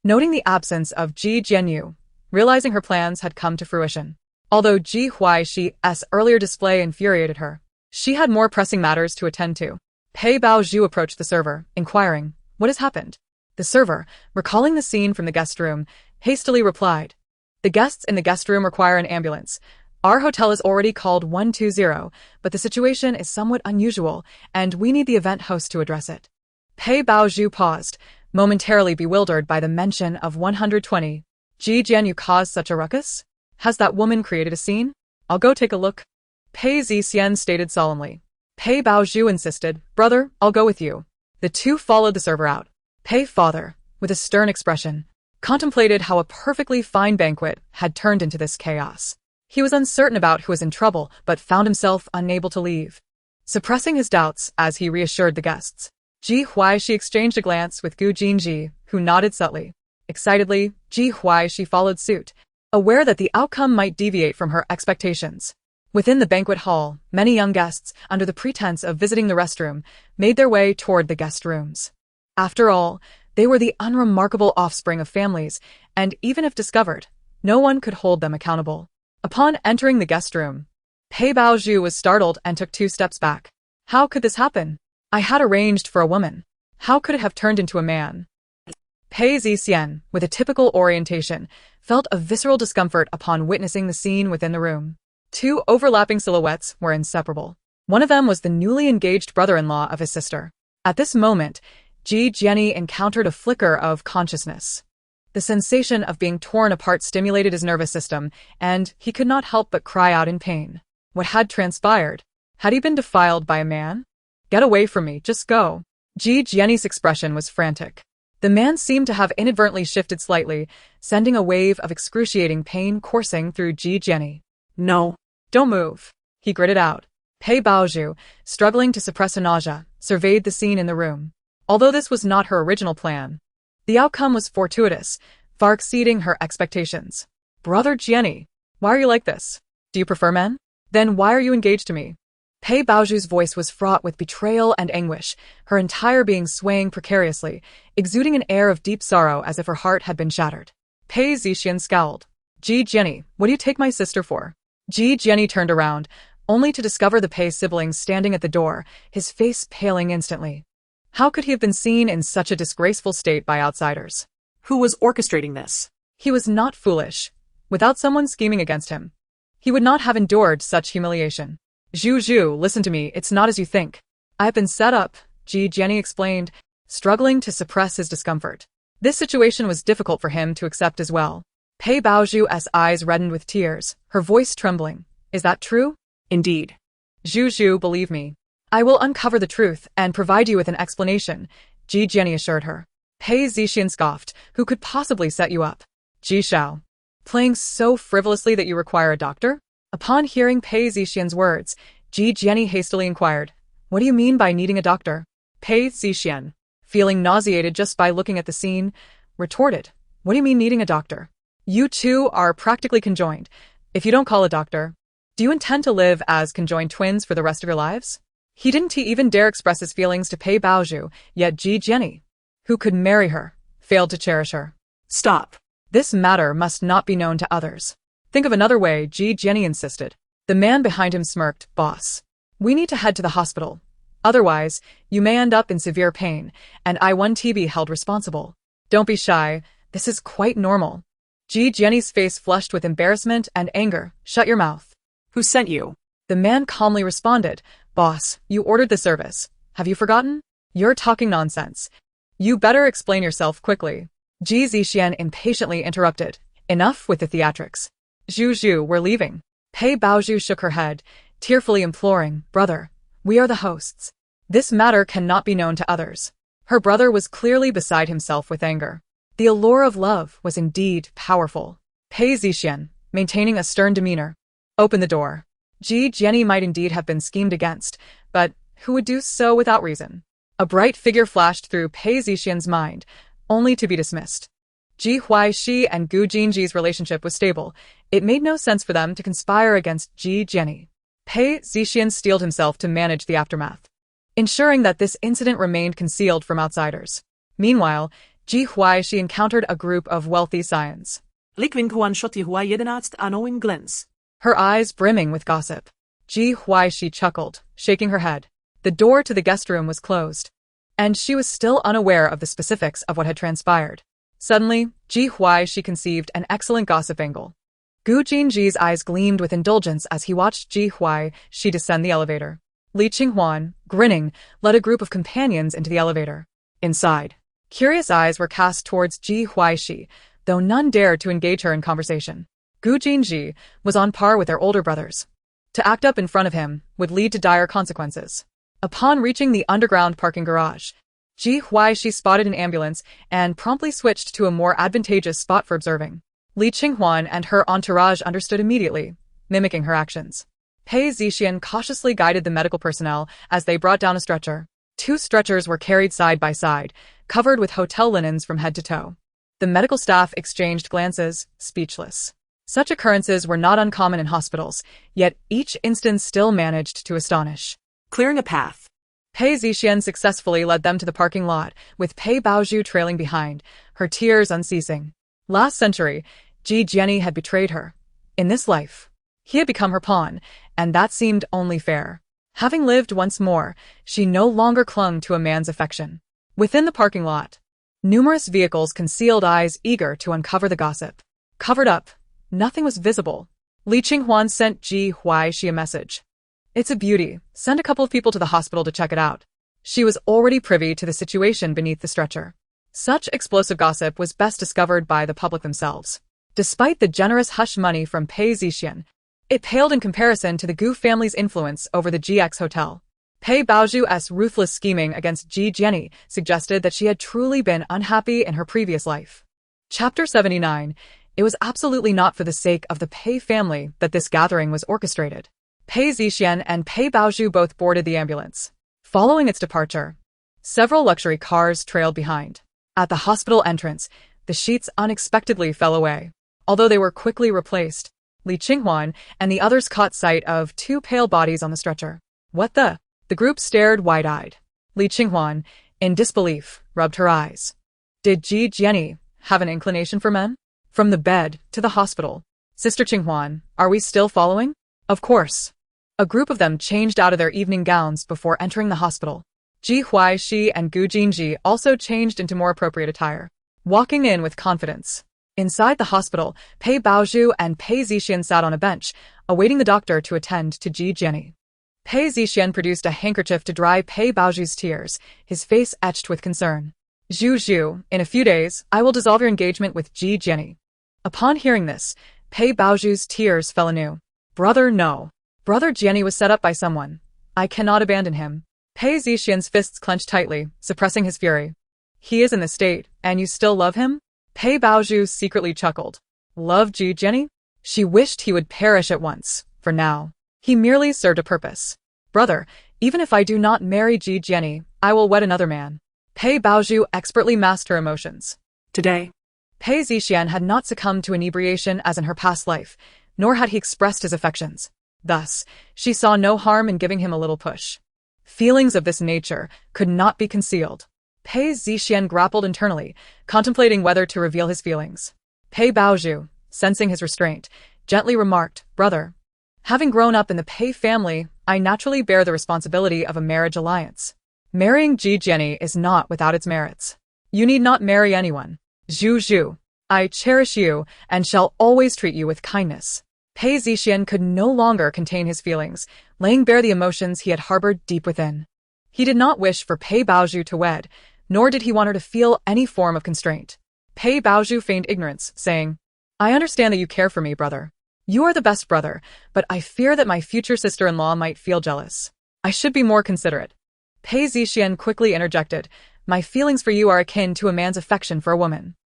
noting the absence of Ji Jianyu, realizing her plans had come to fruition. Although Ji Huaixi's earlier display infuriated her, she had more pressing matters to attend to. Pei Baozhu approached the server, inquiring, "What has happened?" The server, recalling the scene from the guest room, hastily replied, "The guests in the guest room require an ambulance. Our hotel has already called 120, but the situation is somewhat unusual, and we need the event host to address it." Pei Baozhu paused, momentarily bewildered by the mention of 120. Ji Jianyu caused such a ruckus? Has that woman created a scene? I'll go take a look. Pei Zixian stated solemnly. Pei Baozhu insisted, "Brother, I'll go with you." The two followed the server out. Pei father, with a stern expression, contemplated how a perfectly fine banquet had turned into this chaos. He was uncertain about who was in trouble, but found himself unable to leave. Suppressing his doubts as he reassured the guests, Ji Huaixi exchanged a glance with Gu Jinji, who nodded subtly. Excitedly, Ji Huaixi followed suit, aware that the outcome might deviate from her expectations. Within the banquet hall, many young guests, under the pretense of visiting the restroom, made their way toward the guest rooms. After all, they were the unremarkable offspring of families, and even if discovered, no one could hold them accountable. Upon entering the guest room, Pei Baozhu was startled and took 2 steps back. How could this happen? I had arranged for a woman. How could it have turned into a man? Pei Zixian, with a typical orientation, felt a visceral discomfort upon witnessing the scene within the room. 2 overlapping silhouettes were inseparable. One of them was the newly engaged brother-in-law of his sister. At this moment, Ji Jianyu encountered a flicker of consciousness. The sensation of being torn apart stimulated his nervous system, and he could not help but cry out in pain. What had transpired? Had he been defiled by a man? Get away from me, just go. Ji Jianyu's expression was frantic. The man seemed to have inadvertently shifted slightly, sending a wave of excruciating pain coursing through Ji Jianyu. No, don't move, he gritted out. Pei Baozhu, struggling to suppress a nausea, surveyed the scene in the room. Although this was not her original plan, the outcome was fortuitous, far exceeding her expectations. Brother Jianyu, why are you like this? Do you prefer men? Then why are you engaged to me? Pei Baozhu's voice was fraught with betrayal and anguish, her entire being swaying precariously, exuding an air of deep sorrow as if her heart had been shattered. Pei Zixian scowled. Ji Jianyu, what do you take my sister for? Ji Jianyu turned around, only to discover the Pei sibling standing at the door, his face paling instantly. How could he have been seen in such a disgraceful state by outsiders? Who was orchestrating this? He was not foolish. Without someone scheming against him, he would not have endured such humiliation. Zhu, listen to me, it's not as you think. I've been set up, Ji Huaixi explained, struggling to suppress his discomfort. This situation was difficult for him to accept as well. Pei Baozhu's eyes reddened with tears, her voice trembling. Is that true? Indeed. Zhu, believe me. I will uncover the truth and provide you with an explanation, Ji Huaixi assured her. Pei Zixian scoffed, who could possibly set you up? Ji Shao. Playing so frivolously that you require a doctor? Upon hearing Pei Zixian's words, Ji Huaixi hastily inquired, what do you mean by needing a doctor? Pei Zixian, feeling nauseated just by looking at the scene, retorted, what do you mean needing a doctor? You two are practically conjoined. If you don't call a doctor, do you intend to live as conjoined twins for the rest of your lives? He didn't even dare express his feelings to Pei Baozhu, yet Ji Huaixi, who could marry her, failed to cherish her. Stop. This matter must not be known to others. Think of another way, Ji Huaixi insisted. The man behind him smirked, boss. We need to head to the hospital. Otherwise, you may end up in severe pain, and I want to be held responsible. Don't be shy, this is quite normal. Ji Huaxi's face flushed with embarrassment and anger. Shut your mouth. Who sent you? The man calmly responded, boss, you ordered the service. Have you forgotten? You're talking nonsense. You better explain yourself quickly. Ji Zixian impatiently interrupted. Enough with the theatrics. Zhu, we're leaving. Pei Baozhu shook her head, tearfully imploring, brother, we are the hosts. This matter cannot be known to others. Her brother was clearly beside himself with anger. The allure of love was indeed powerful. Pei Zixian, maintaining a stern demeanor, opened the door. Ji Huaixi might indeed have been schemed against, but who would do so without reason? A bright figure flashed through Pei Zixian's mind, only to be dismissed. Ji Huaixi and Gu Jinji's relationship was stable. It made no sense for them to conspire against Ji Huaixi. Pei Zixian steeled himself to manage the aftermath, ensuring that this incident remained concealed from outsiders. Meanwhile, Ji Huaixi encountered a group of wealthy scions. Likwinkuan Shoti Huai 11 Annoying Glens. Her eyes brimming with gossip. Ji Huaixi chuckled, shaking her head. The door to the guest room was closed, and she was still unaware of the specifics of what had transpired. Suddenly, Ji Huaixi conceived an excellent gossip angle. Gu Jinji's eyes gleamed with indulgence as he watched Ji Huaixi descend the elevator. Li Qinghuan, grinning, led a group of companions into the elevator. Inside, curious eyes were cast towards Ji Huaixi, though none dared to engage her in conversation. Gu Jinji was on par with their older brothers. To act up in front of him would lead to dire consequences. Upon reaching the underground parking garage, Ji Huaixi spotted an ambulance and promptly switched to a more advantageous spot for observing. Li Qinghuan and her entourage understood immediately, mimicking her actions. Pei Zixian cautiously guided the medical personnel as they brought down a stretcher. 2 stretchers were carried side by side, covered with hotel linens from head to toe. The medical staff exchanged glances, speechless. Such occurrences were not uncommon in hospitals, yet each instance still managed to astonish. Clearing a path. Pei Zixian successfully led them to the parking lot, with Pei Baozhu trailing behind, her tears unceasing. Last century, Ji Huaixi had betrayed her. In this life, he had become her pawn, and that seemed only fair. Having lived once more, she no longer clung to a man's affection. Within the parking lot, numerous vehicles concealed eyes eager to uncover the gossip. Covered up, nothing was visible. Li Qinghuan sent Ji Huaixi a message. It's a beauty. Send a couple of people to the hospital to check it out. She was already privy to the situation beneath the stretcher. Such explosive gossip was best discovered by the public themselves. Despite the generous hush money from Pei Zixian, it paled in comparison to the Gu family's influence over the GX hotel. Pei Baozhu's ruthless scheming against Ji Huaixi suggested that she had truly been unhappy in her previous life. Chapter 79. It was absolutely not for the sake of the Pei family that this gathering was orchestrated. Pei Zixian and Pei Baozhu both boarded the ambulance. Following its departure, several luxury cars trailed behind. At the hospital entrance, the sheets unexpectedly fell away. Although they were quickly replaced, Li Qinghuan and the others caught sight of 2 pale bodies on the stretcher. What the? The group stared wide-eyed. Li Qinghuan, in disbelief, rubbed her eyes. Did Ji Huaixi have an inclination for men? From the bed to the hospital. Sister Qinghuan, are we still following? Of course. A group of them changed out of their evening gowns before entering the hospital. Ji Huaixi and Gu Jinji also changed into more appropriate attire, walking in with confidence. Inside the hospital, Pei Baozhu and Pei Zixian sat on a bench, awaiting the doctor to attend to Ji Jenny. Pei Zixian produced a handkerchief to dry Pei Baozhu's tears, his face etched with concern. Zhu, in a few days, I will dissolve your engagement with Ji Jenny. Upon hearing this, Pei Baozhu's tears fell anew. Brother, no. Brother Jenny was set up by someone. I cannot abandon him. Pei Zixian's fists clenched tightly, suppressing his fury. He is in this state, and you still love him? Pei Baozhu secretly chuckled. Love Ji Jenny? She wished he would perish at once, for now. He merely served a purpose. Brother, even if I do not marry Ji Jenny, I will wed another man. Pei Baozhu expertly masked her emotions. Today, Pei Zixian had not succumbed to inebriation as in her past life, nor had he expressed his affections. Thus, she saw no harm in giving him a little push. Feelings of this nature could not be concealed. Pei Zixian grappled internally, contemplating whether to reveal his feelings. Pei Baozhu, sensing his restraint, gently remarked, Brother, having grown up in the Pei family, I naturally bear the responsibility of a marriage alliance. Marrying Ji Jenny is not without its merits. You need not marry anyone. Zhu, I cherish you and shall always treat you with kindness. Pei Zixian could no longer contain his feelings, laying bare the emotions he had harbored deep within. He did not wish for Pei Baozhu to wed, nor did he want her to feel any form of constraint. Pei Baozhu feigned ignorance, saying, I understand that you care for me, brother. You are the best brother, but I fear that my future sister-in-law might feel jealous. I should be more considerate. Pei Zixian quickly interjected, My feelings for you are akin to a man's affection for a woman.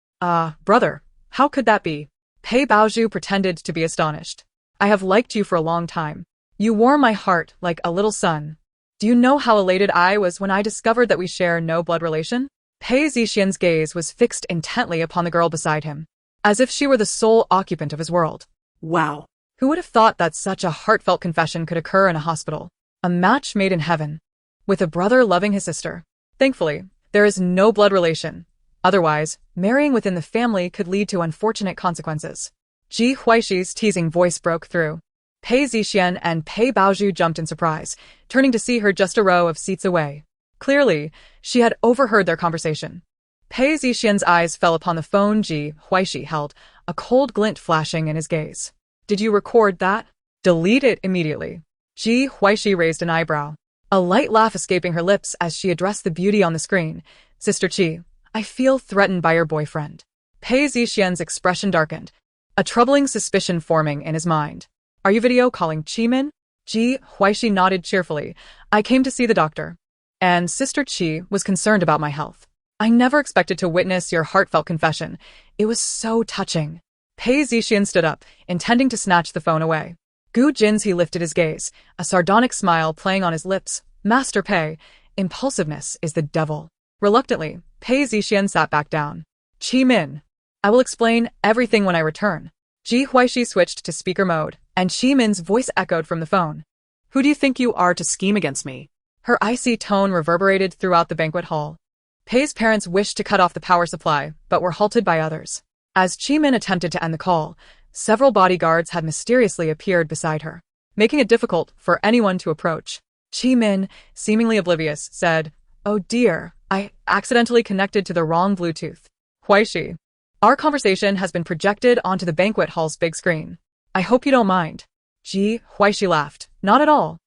Brother, how could that be? Pei Baozhu pretended to be astonished. I have liked you for a long time. You warm my heart like a little sun. Do you know how elated I was when I discovered that we share no blood relation? Pei Zixian's gaze was fixed intently upon the girl beside him, as if she were the sole occupant of his world. Wow. Who would have thought that such a heartfelt confession could occur in a hospital? A match made in heaven. With a brother loving his sister. Thankfully, there is no blood relation. Otherwise, marrying within the family could lead to unfortunate consequences. Ji Huaixi's teasing voice broke through. Pei Zixian and Pei Baozhu jumped in surprise, turning to see her just a row of seats away. Clearly, she had overheard their conversation. Pei Zixian's eyes fell upon the phone Ji Huaixi held, a cold glint flashing in his gaze. Did you record that? Delete it immediately. Ji Huaixi raised an eyebrow, a light laugh escaping her lips as she addressed the beauty on the screen. Sister Qi, I feel threatened by your boyfriend. Pei Zixian's expression darkened, a troubling suspicion forming in his mind. Are you video calling Qimin? Ji Huaixi nodded cheerfully. I came to see the doctor. And Sister Qi was concerned about my health. I never expected to witness your heartfelt confession. It was so touching. Pei Zixian stood up, intending to snatch the phone away. Gu Jinzi lifted his gaze, a sardonic smile playing on his lips. Master Pei, impulsiveness is the devil. Reluctantly, Pei Zixian sat back down. Qimin. I will explain everything when I return. Ji Huaixi switched to speaker mode, and Qimin's voice echoed from the phone. Who do you think you are to scheme against me? Her icy tone reverberated throughout the banquet hall. Pei's parents wished to cut off the power supply, but were halted by others. As Qimin attempted to end the call, several bodyguards had mysteriously appeared beside her, making it difficult for anyone to approach. Qimin, seemingly oblivious, said, Oh dear, I accidentally connected to the wrong Bluetooth. Huaixi. Our conversation has been projected onto the banquet hall's big screen. I hope you don't mind. Ji Huaixi laughed. Not at all.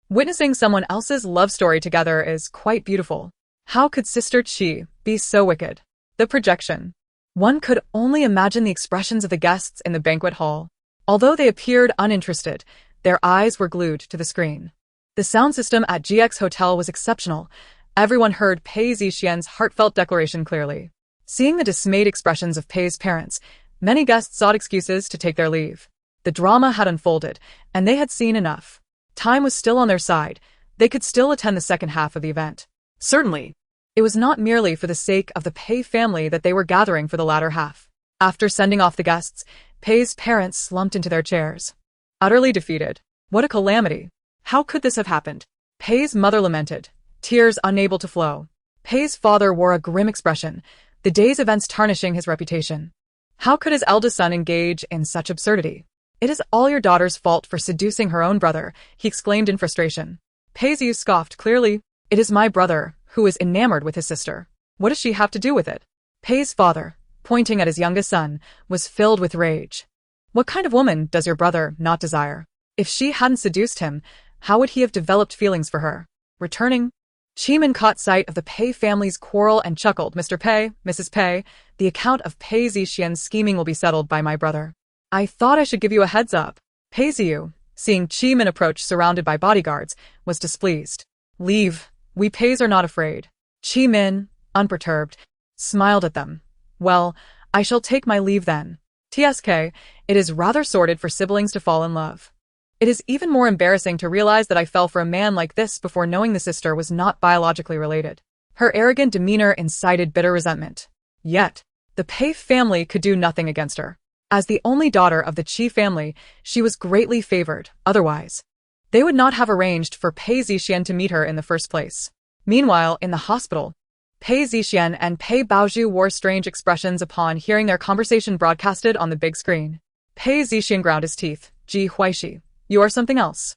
Witnessing someone else's love story together is quite beautiful. How could Sister Qi be so wicked? The projection. One could only imagine the expressions of the guests in the banquet hall. Although they appeared uninterested, their eyes were glued to the screen. The sound system at GX Hotel was exceptional. Everyone heard Pei Zixian's heartfelt declaration clearly. Seeing the dismayed expressions of Pei's parents, many guests sought excuses to take their leave. The drama had unfolded, and they had seen enough. Time was still on their side. They could still attend the second half of the event. Certainly. It was not merely for the sake of the Pei family that they were gathering for the latter half. After sending off the guests, Pei's parents slumped into their chairs. Utterly defeated. What a calamity. How could this have happened? Pei's mother lamented, tears unable to flow. Pei's father wore a grim expression, the day's events tarnishing his reputation. How could his eldest son engage in such absurdity? It is all your daughter's fault for seducing her own brother, he exclaimed in frustration. Pei Ziyu scoffed clearly. It is my brother, who is enamored with his sister. What does she have to do with it? Pei's father, pointing at his youngest son, was filled with rage. What kind of woman does your brother not desire? If she hadn't seduced him, how would he have developed feelings for her? Returning, Cheeman caught sight of the Pei family's quarrel and chuckled. Mr. Pei, Mrs. Pei, the account of Pei Zixian's scheming will be settled by my brother. I thought I should give you a heads up. Pei Ziyu, seeing Cheeman approach surrounded by bodyguards, was displeased. Leave, we Peis are not afraid. Cheeman, unperturbed, smiled at them. Well, I shall take my leave then. TSK, it is rather sordid for siblings to fall in love. It is even more embarrassing to realize that I fell for a man like this before knowing the sister was not biologically related. Her arrogant demeanor incited bitter resentment. Yet, the Pei family could do nothing against her. As the only daughter of the Qi family, she was greatly favored. Otherwise, they would not have arranged for Pei Zixian to meet her in the first place. Meanwhile, in the hospital, Pei Zixian and Pei Baozhu wore strange expressions upon hearing their conversation broadcasted on the big screen. Pei Zixian ground his teeth. Ji Huaixi, you are something else.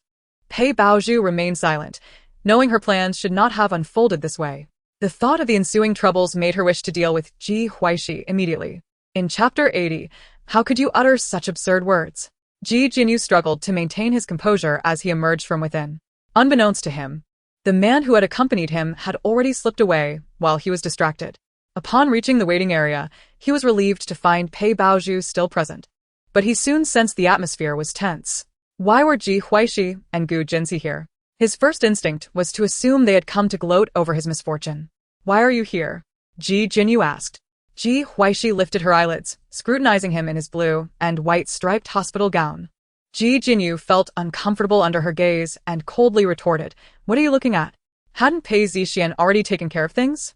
Pei Baozhu remained silent, knowing her plans should not have unfolded this way. The thought of the ensuing troubles made her wish to deal with Ji Huaixi immediately. In Chapter 80, how could you utter such absurd words? Ji Jinyu struggled to maintain his composure as he emerged from within. Unbeknownst to him, the man who had accompanied him had already slipped away while he was distracted. Upon reaching the waiting area, he was relieved to find Pei Baozhu still present. But he soon sensed the atmosphere was tense. Why were Ji Huaixi and Gu Jinzi here? His first instinct was to assume they had come to gloat over his misfortune. Why are you here? Ji Jinyu asked. Ji Huaixi lifted her eyelids, scrutinizing him in his blue and white striped hospital gown. Ji Jinyu felt uncomfortable under her gaze and coldly retorted, What are you looking at? Hadn't Pei Zixian already taken care of things?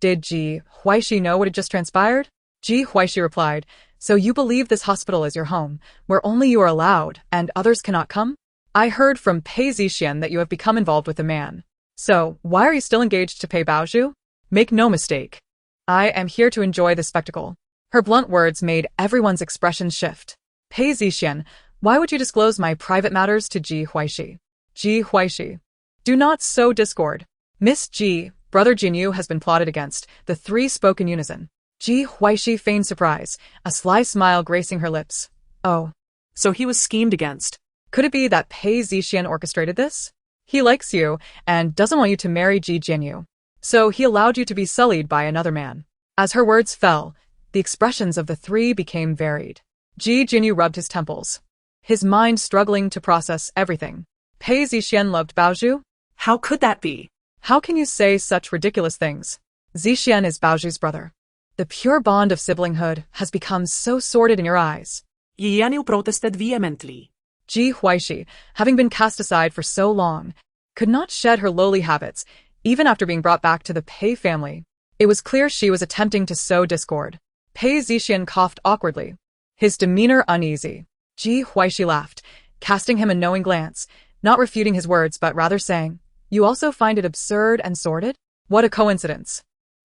Did Ji Huaixi know what had just transpired? Ji Huaixi replied, So you believe this hospital is your home, where only you are allowed and others cannot come? I heard from Pei Zixian that you have become involved with a man. So, why are you still engaged to Pei Baozhu? Make no mistake. I am here to enjoy the spectacle. Her blunt words made everyone's expressions shift. Pei Zixian, why would you disclose my private matters to Ji Huaixi? Ji Huaixi, do not sow discord. Miss Ji, Brother Jinyu has been plotted against. The three spoke in unison. Ji Huaixi feigned surprise, a sly smile gracing her lips. Oh. So he was schemed against. Could it be that Pei Zixian orchestrated this? He likes you and doesn't want you to marry Ji Jinyu. So he allowed you to be sullied by another man. As her words fell, the expressions of the three became varied. Ji Jinyu rubbed his temples, his mind struggling to process everything. Pei Zixian loved Baozhu? How could that be? How can you say such ridiculous things? Zixian is Baozhu's brother. The pure bond of siblinghood has become so sordid in your eyes. Yianyu protested vehemently. Ji Huaixi, having been cast aside for so long, could not shed her lowly habits, even after being brought back to the Pei family. It was clear she was attempting to sow discord. Pei Zixian coughed awkwardly, his demeanor uneasy. Ji Huaixi laughed, casting him a knowing glance, not refuting his words but rather saying, You also find it absurd and sordid? What a coincidence.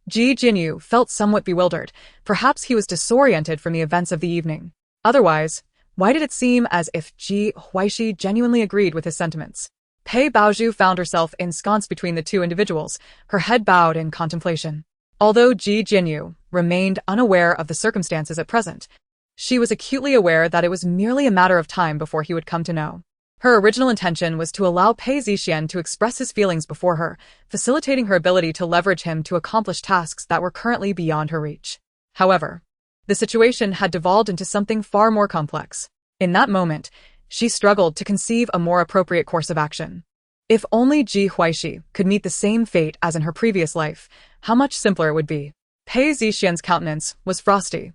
Ji Jinyu felt somewhat bewildered. Perhaps he was disoriented from the events of the evening. Otherwise, why did it seem as if Ji Huaixi genuinely agreed with his sentiments? Pei Baozhu found herself ensconced between the two individuals, her head bowed in contemplation. Although Ji Jinyu remained unaware of the circumstances at present, she was acutely aware that it was merely a matter of time before he would come to know. Her original intention was to allow Pei Zixian to express his feelings before her, facilitating her ability to leverage him to accomplish tasks that were currently beyond her reach. However, the situation had devolved into something far more complex. In that moment, she struggled to conceive a more appropriate course of action. If only Ji Huaixi could meet the same fate as in her previous life, how much simpler it would be. Pei Zixian's countenance was frosty.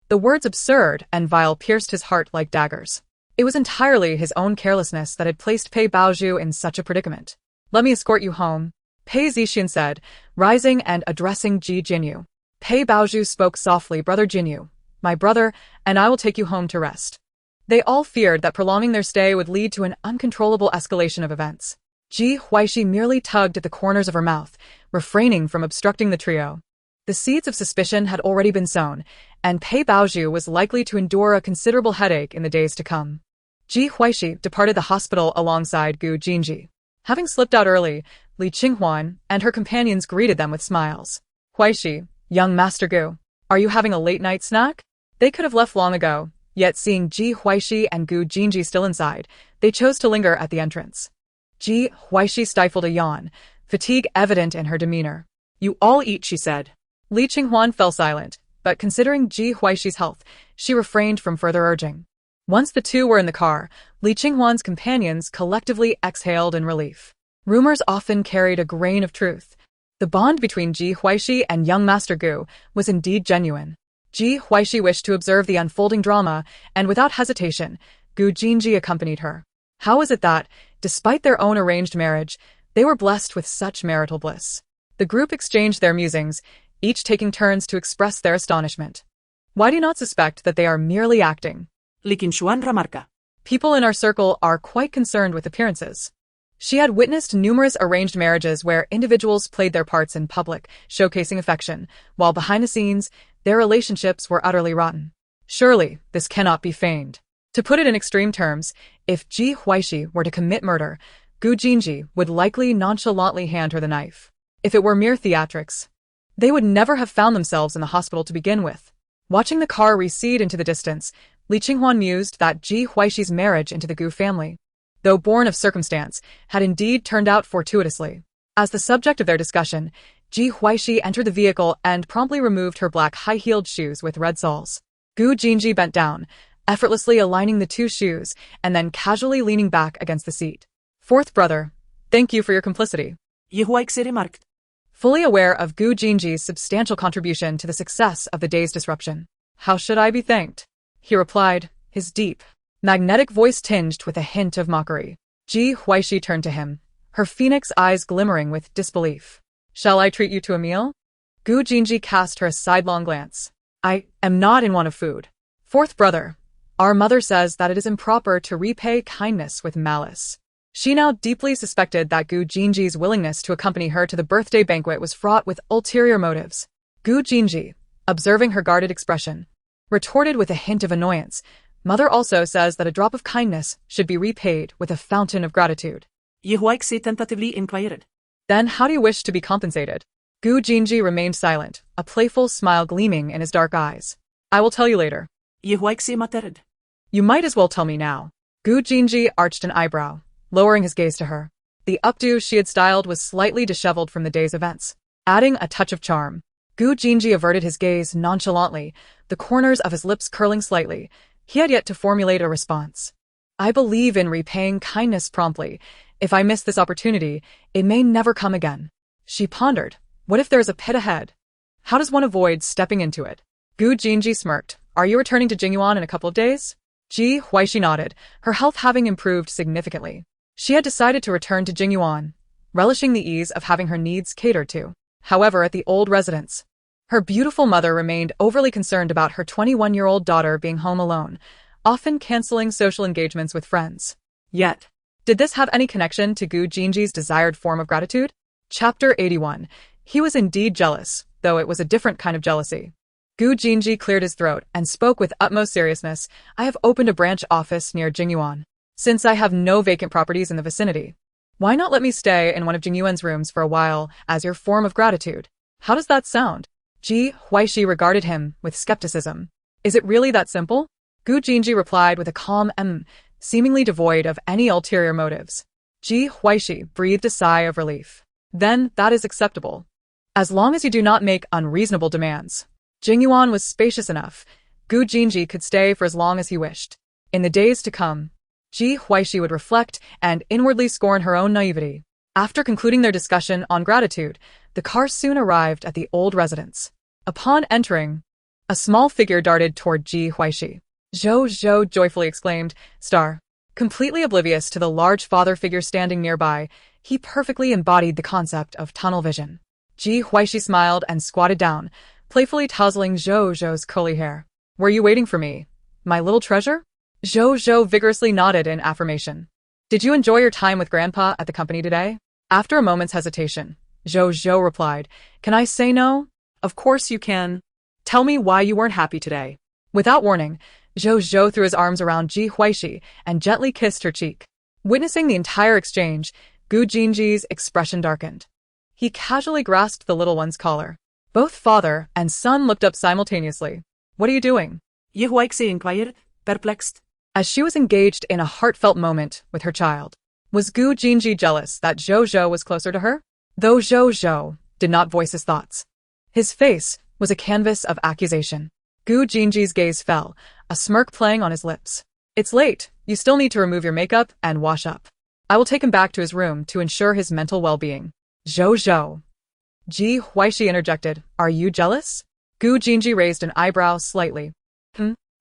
The words absurd and vile pierced his heart like daggers. It was entirely his own carelessness that had placed Pei Baozhu in such a predicament. Let me escort you home, Pei Zixian said, rising and addressing Ji Jinyu. Pei Baozhu spoke softly, Brother Jinyu, my brother, and I will take you home to rest. They all feared that prolonging their stay would lead to an uncontrollable escalation of events. Ji Huaixi merely tugged at the corners of her mouth, refraining from obstructing the trio. The seeds of suspicion had already been sown, and Pei Baozhu was likely to endure a considerable headache in the days to come. Ji Huaixi departed the hospital alongside Gu Jinji. Having slipped out early, Li Qinghuan and her companions greeted them with smiles. Huaixi, young Master Gu, are you having a late-night snack? They could have left long ago, yet seeing Ji Huaixi and Gu Jinji still inside, they chose to linger at the entrance. Ji Huaixi stifled a yawn, fatigue evident in her demeanor. You all eat, she said. Li Qinghuan fell silent, but considering Ji Huaixi's health, she refrained from further urging. Once the two were in the car, Li Qinghuan's companions collectively exhaled in relief. Rumors often carried a grain of truth. The bond between Ji Huaixi and young Master Gu was indeed genuine. Ji Huaixi wished to observe the unfolding drama, and without hesitation, Gu Jinji accompanied her. How was it that, despite their own arranged marriage, they were blessed with such marital bliss? The group exchanged their musings, each taking turns to express their astonishment. Why do you not suspect that they are merely acting? Li Qingshuan remarca. People in our circle are quite concerned with appearances. She had witnessed numerous arranged marriages where individuals played their parts in public, showcasing affection, while behind the scenes, their relationships were utterly rotten. Surely, this cannot be feigned. To put it in extreme terms, if Ji Huaixi were to commit murder, Gu Jinji would likely nonchalantly hand her the knife. If it were mere theatrics, they would never have found themselves in the hospital to begin with. Watching the car recede into the distance, Li Qinghuan mused that Ji Huaixi's marriage into the Gu family, though born of circumstance, had indeed turned out fortuitously. As the subject of their discussion, Ji Huaixi entered the vehicle and promptly removed her black high-heeled shoes with red soles. Gu Jinji bent down, effortlessly aligning the two shoes and then casually leaning back against the seat. Fourth brother, thank you for your complicity. Ji Huaixi remarked. Fully aware of Gu Jinji's substantial contribution to the success of the day's disruption. How should I be thanked? He replied, his deep, magnetic voice tinged with a hint of mockery. Ji Huaixi turned to him, her phoenix eyes glimmering with disbelief. Shall I treat you to a meal? Gu Jinji cast her a sidelong glance. I am not in want of food. Fourth brother, our mother says that it is improper to repay kindness with malice. She now deeply suspected that Gu Jinji's willingness to accompany her to the birthday banquet was fraught with ulterior motives. Gu Jinji, observing her guarded expression, retorted with a hint of annoyance. Mother also says that a drop of kindness should be repaid with a fountain of gratitude. Ji Huaixi tentatively inquired. Then how do you wish to be compensated? Gu Jinji remained silent, a playful smile gleaming in his dark eyes. I will tell you later. Ji Huaixi muttered. You might as well tell me now. Gu Jinji arched an eyebrow, lowering his gaze to her. The updo she had styled was slightly disheveled from the day's events, adding a touch of charm. Gu Jinji averted his gaze nonchalantly, the corners of his lips curling slightly. He had yet to formulate a response. I believe in repaying kindness promptly. If I miss this opportunity, it may never come again. She pondered. What if there is a pit ahead? How does one avoid stepping into it? Gu Jinji smirked. Are you returning to Jingyuan in a couple of days? Ji Huaixi nodded, her health having improved significantly. She had decided to return to Jingyuan, relishing the ease of having her needs catered to. However, at the old residence, her beautiful mother remained overly concerned about her 21-year-old daughter being home alone, often canceling social engagements with friends. Yet, did this have any connection to Gu Jinji's desired form of gratitude? Chapter 81. He was indeed jealous, though it was a different kind of jealousy. Gu Jinji cleared his throat and spoke with utmost seriousness. I have opened a branch office near Jingyuan. Since I have no vacant properties in the vicinity, why not let me stay in one of Jingyuan's rooms for a while as your form of gratitude? How does that sound? Ji Huaixi regarded him with skepticism. Is it really that simple? Gu Jinji replied with a calm seemingly devoid of any ulterior motives. Ji Huaixi breathed a sigh of relief. Then that is acceptable. As long as you do not make unreasonable demands. Jingyuan was spacious enough. Gu Jinji could stay for as long as he wished. In the days to come, Ji Huaixi would reflect and inwardly scorn her own naivety. After concluding their discussion on gratitude, the car soon arrived at the old residence. Upon entering, a small figure darted toward Ji Huaixi. Zhou joyfully exclaimed, Star. Completely oblivious to the large father figure standing nearby, he perfectly embodied the concept of tunnel vision. Ji Huaixi smiled and squatted down, playfully tousling Zhou's curly hair. Were you waiting for me, my little treasure? Zhou vigorously nodded in affirmation. Did you enjoy your time with Grandpa at the company today? After a moment's hesitation, Zhou replied, Can I say no? Of course you can. Tell me why you weren't happy today. Without warning, Zhou Zhou threw his arms around Ji Huaixi and gently kissed her cheek. Witnessing the entire exchange, Gu Jinji's expression darkened. He casually grasped the little one's collar. Both father and son looked up simultaneously. What are you doing? Ji Huaixi inquired, perplexed. As she was engaged in a heartfelt moment with her child, was Gu Jinji jealous that Zhou Zhou was closer to her? Though Zhou Zhou did not voice his thoughts. His face was a canvas of accusation. Gu Jinji's gaze fell, a smirk playing on his lips. It's late. You still need to remove your makeup and wash up. I will take him back to his room to ensure his mental well-being. Zhou Zhou. Ji Huaixi interjected. Are you jealous? Gu Jinji raised an eyebrow slightly.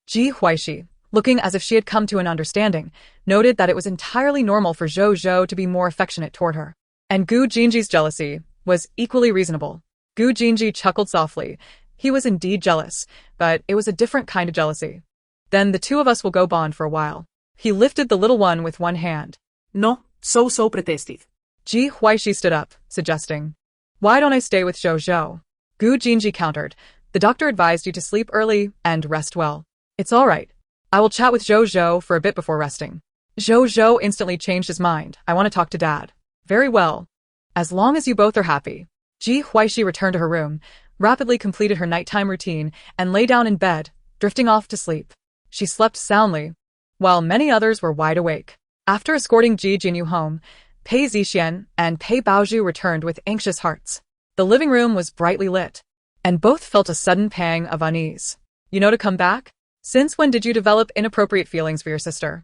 Ji Huaixi, looking as if she had come to an understanding, noted that it was entirely normal for Zhou Zhou to be more affectionate toward her. And Gu Jinji's jealousy was equally reasonable. Gu Jinji chuckled softly. He was indeed jealous, but it was a different kind of jealousy. Then the two of us will go bond for a while. He lifted the little one with one hand. No, so protested. Ji Huaixi stood up, suggesting, why don't I stay with Zhou Zhou? Gu Jinji countered. The doctor advised you to sleep early and rest well. It's all right. I will chat with Zhou Zhou for a bit before resting. Zhou Zhou instantly changed his mind. I want to talk to Dad. Very well. As long as you both are happy. Ji Huaixi returned to her room, rapidly completed her nighttime routine, and lay down in bed, drifting off to sleep. She slept soundly, while many others were wide awake. After escorting Ji Jinyu home, Pei Zixian and Pei Baozhu returned with anxious hearts. The living room was brightly lit, and both felt a sudden pang of unease. You know to come back? Since when did you develop inappropriate feelings for your sister?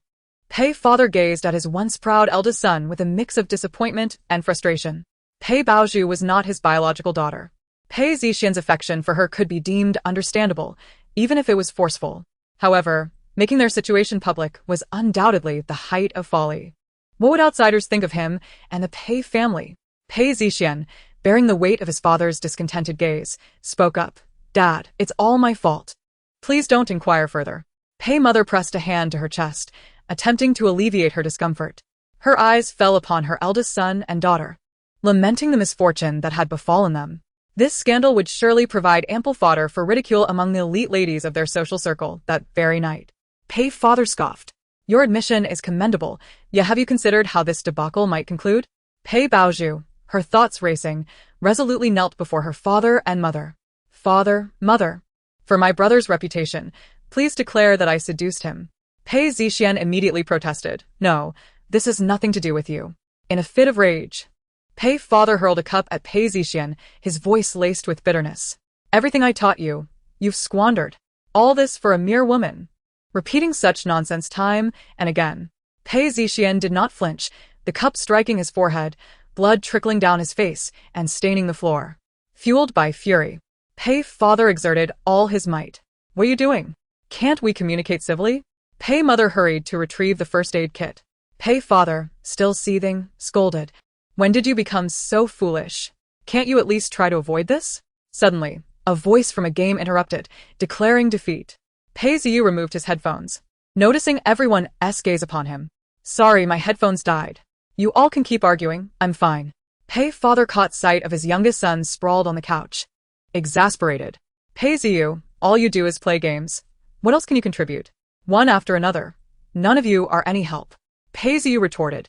Pei father gazed at his once proud eldest son with a mix of disappointment and frustration. Pei Baozhu was not his biological daughter. Pei Zixian's affection for her could be deemed understandable, even if it was forceful. However, making their situation public was undoubtedly the height of folly. What would outsiders think of him and the Pei family? Pei Zixian, bearing the weight of his father's discontented gaze, spoke up. Dad, it's all my fault. Please don't inquire further. Pei mother pressed a hand to her chest, attempting to alleviate her discomfort. Her eyes fell upon her eldest son and daughter, lamenting the misfortune that had befallen them. This scandal would surely provide ample fodder for ridicule among the elite ladies of their social circle that very night. Pei father scoffed. Your admission is commendable, yet have you considered how this debacle might conclude? Pei Baozhu, her thoughts racing, resolutely knelt before her father and mother. Father, mother, for my brother's reputation, please declare that I seduced him. Pei Zixian immediately protested. No, this has nothing to do with you. In a fit of rage, Pei father hurled a cup at Pei Zixian, his voice laced with bitterness. Everything I taught you, you've squandered. All this for a mere woman. Repeating such nonsense time and again. Pei Zixian did not flinch, the cup striking his forehead, blood trickling down his face and staining the floor. Fueled by fury, Pei father exerted all his might. What are you doing? Can't we communicate civilly? Pei mother hurried to retrieve the first aid kit. Pei father, still seething, scolded. When did you become so foolish? Can't you at least try to avoid this? Suddenly, a voice from a game interrupted, declaring defeat. Pei Ziyu removed his headphones, noticing everyone's gaze upon him. Sorry, my headphones died. You all can keep arguing, I'm fine. Pei father caught sight of his youngest son sprawled on the couch. Exasperated. Pei Ziyu, all you do is play games. What else can you contribute? One after another. None of you are any help. Pei Ziyu retorted.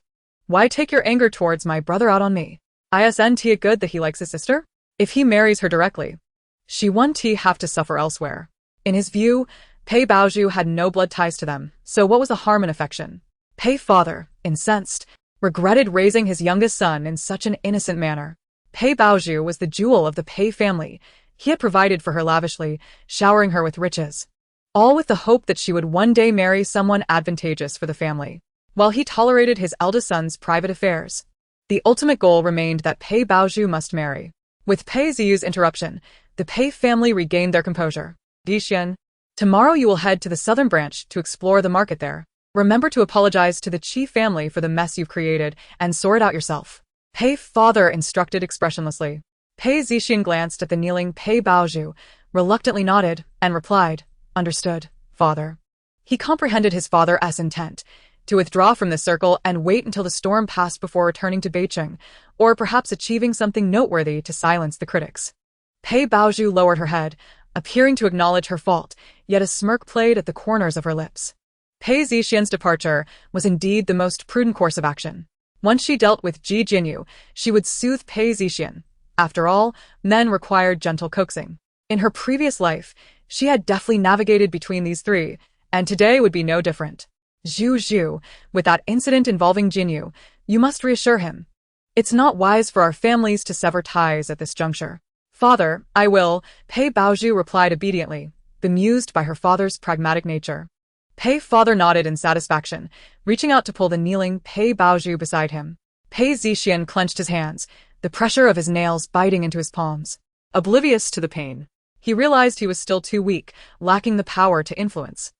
Why take your anger towards my brother out on me? Isn't it good that he likes his sister? If he marries her directly, she won't have to suffer elsewhere. In his view, Pei Baozhu had no blood ties to them, so what was the harm in affection? Pei father, incensed, regretted raising his youngest son in such an innocent manner. Pei Baozhu was the jewel of the Pei family. He had provided for her lavishly, showering her with riches, all with the hope that she would one day marry someone advantageous for the family. While he tolerated his eldest son's private affairs, the ultimate goal remained that Pei Baozhu must marry. With Pei Ziyu's interruption, the Pei family regained their composure. Zixian, tomorrow you will head to the southern branch to explore the market there. Remember to apologize to the Qi family for the mess you've created and sort it out yourself. Pei father instructed expressionlessly. Pei Zixian glanced at the kneeling Pei Baozhu, reluctantly nodded, and replied, Understood, father. He comprehended his father's intent, to withdraw from the circle and wait until the storm passed before returning to Beicheng, or perhaps achieving something noteworthy to silence the critics. Pei Baozhu lowered her head, appearing to acknowledge her fault, yet a smirk played at the corners of her lips. Pei Zixian's departure was indeed the most prudent course of action. Once she dealt with Ji Jinyu, she would soothe Pei Zixian. After all, men required gentle coaxing. In her previous life, she had deftly navigated between these three, and today would be no different. Zhu, with that incident involving Jinyu, you must reassure him. It's not wise for our families to sever ties at this juncture. Father, I will, Pei Baozhu replied obediently, bemused by her father's pragmatic nature. Pei father nodded in satisfaction, reaching out to pull the kneeling Pei Baozhu beside him. Pei Zixian clenched his hands, the pressure of his nails biting into his palms. Oblivious to the pain, he realized he was still too weak, lacking the power to influence.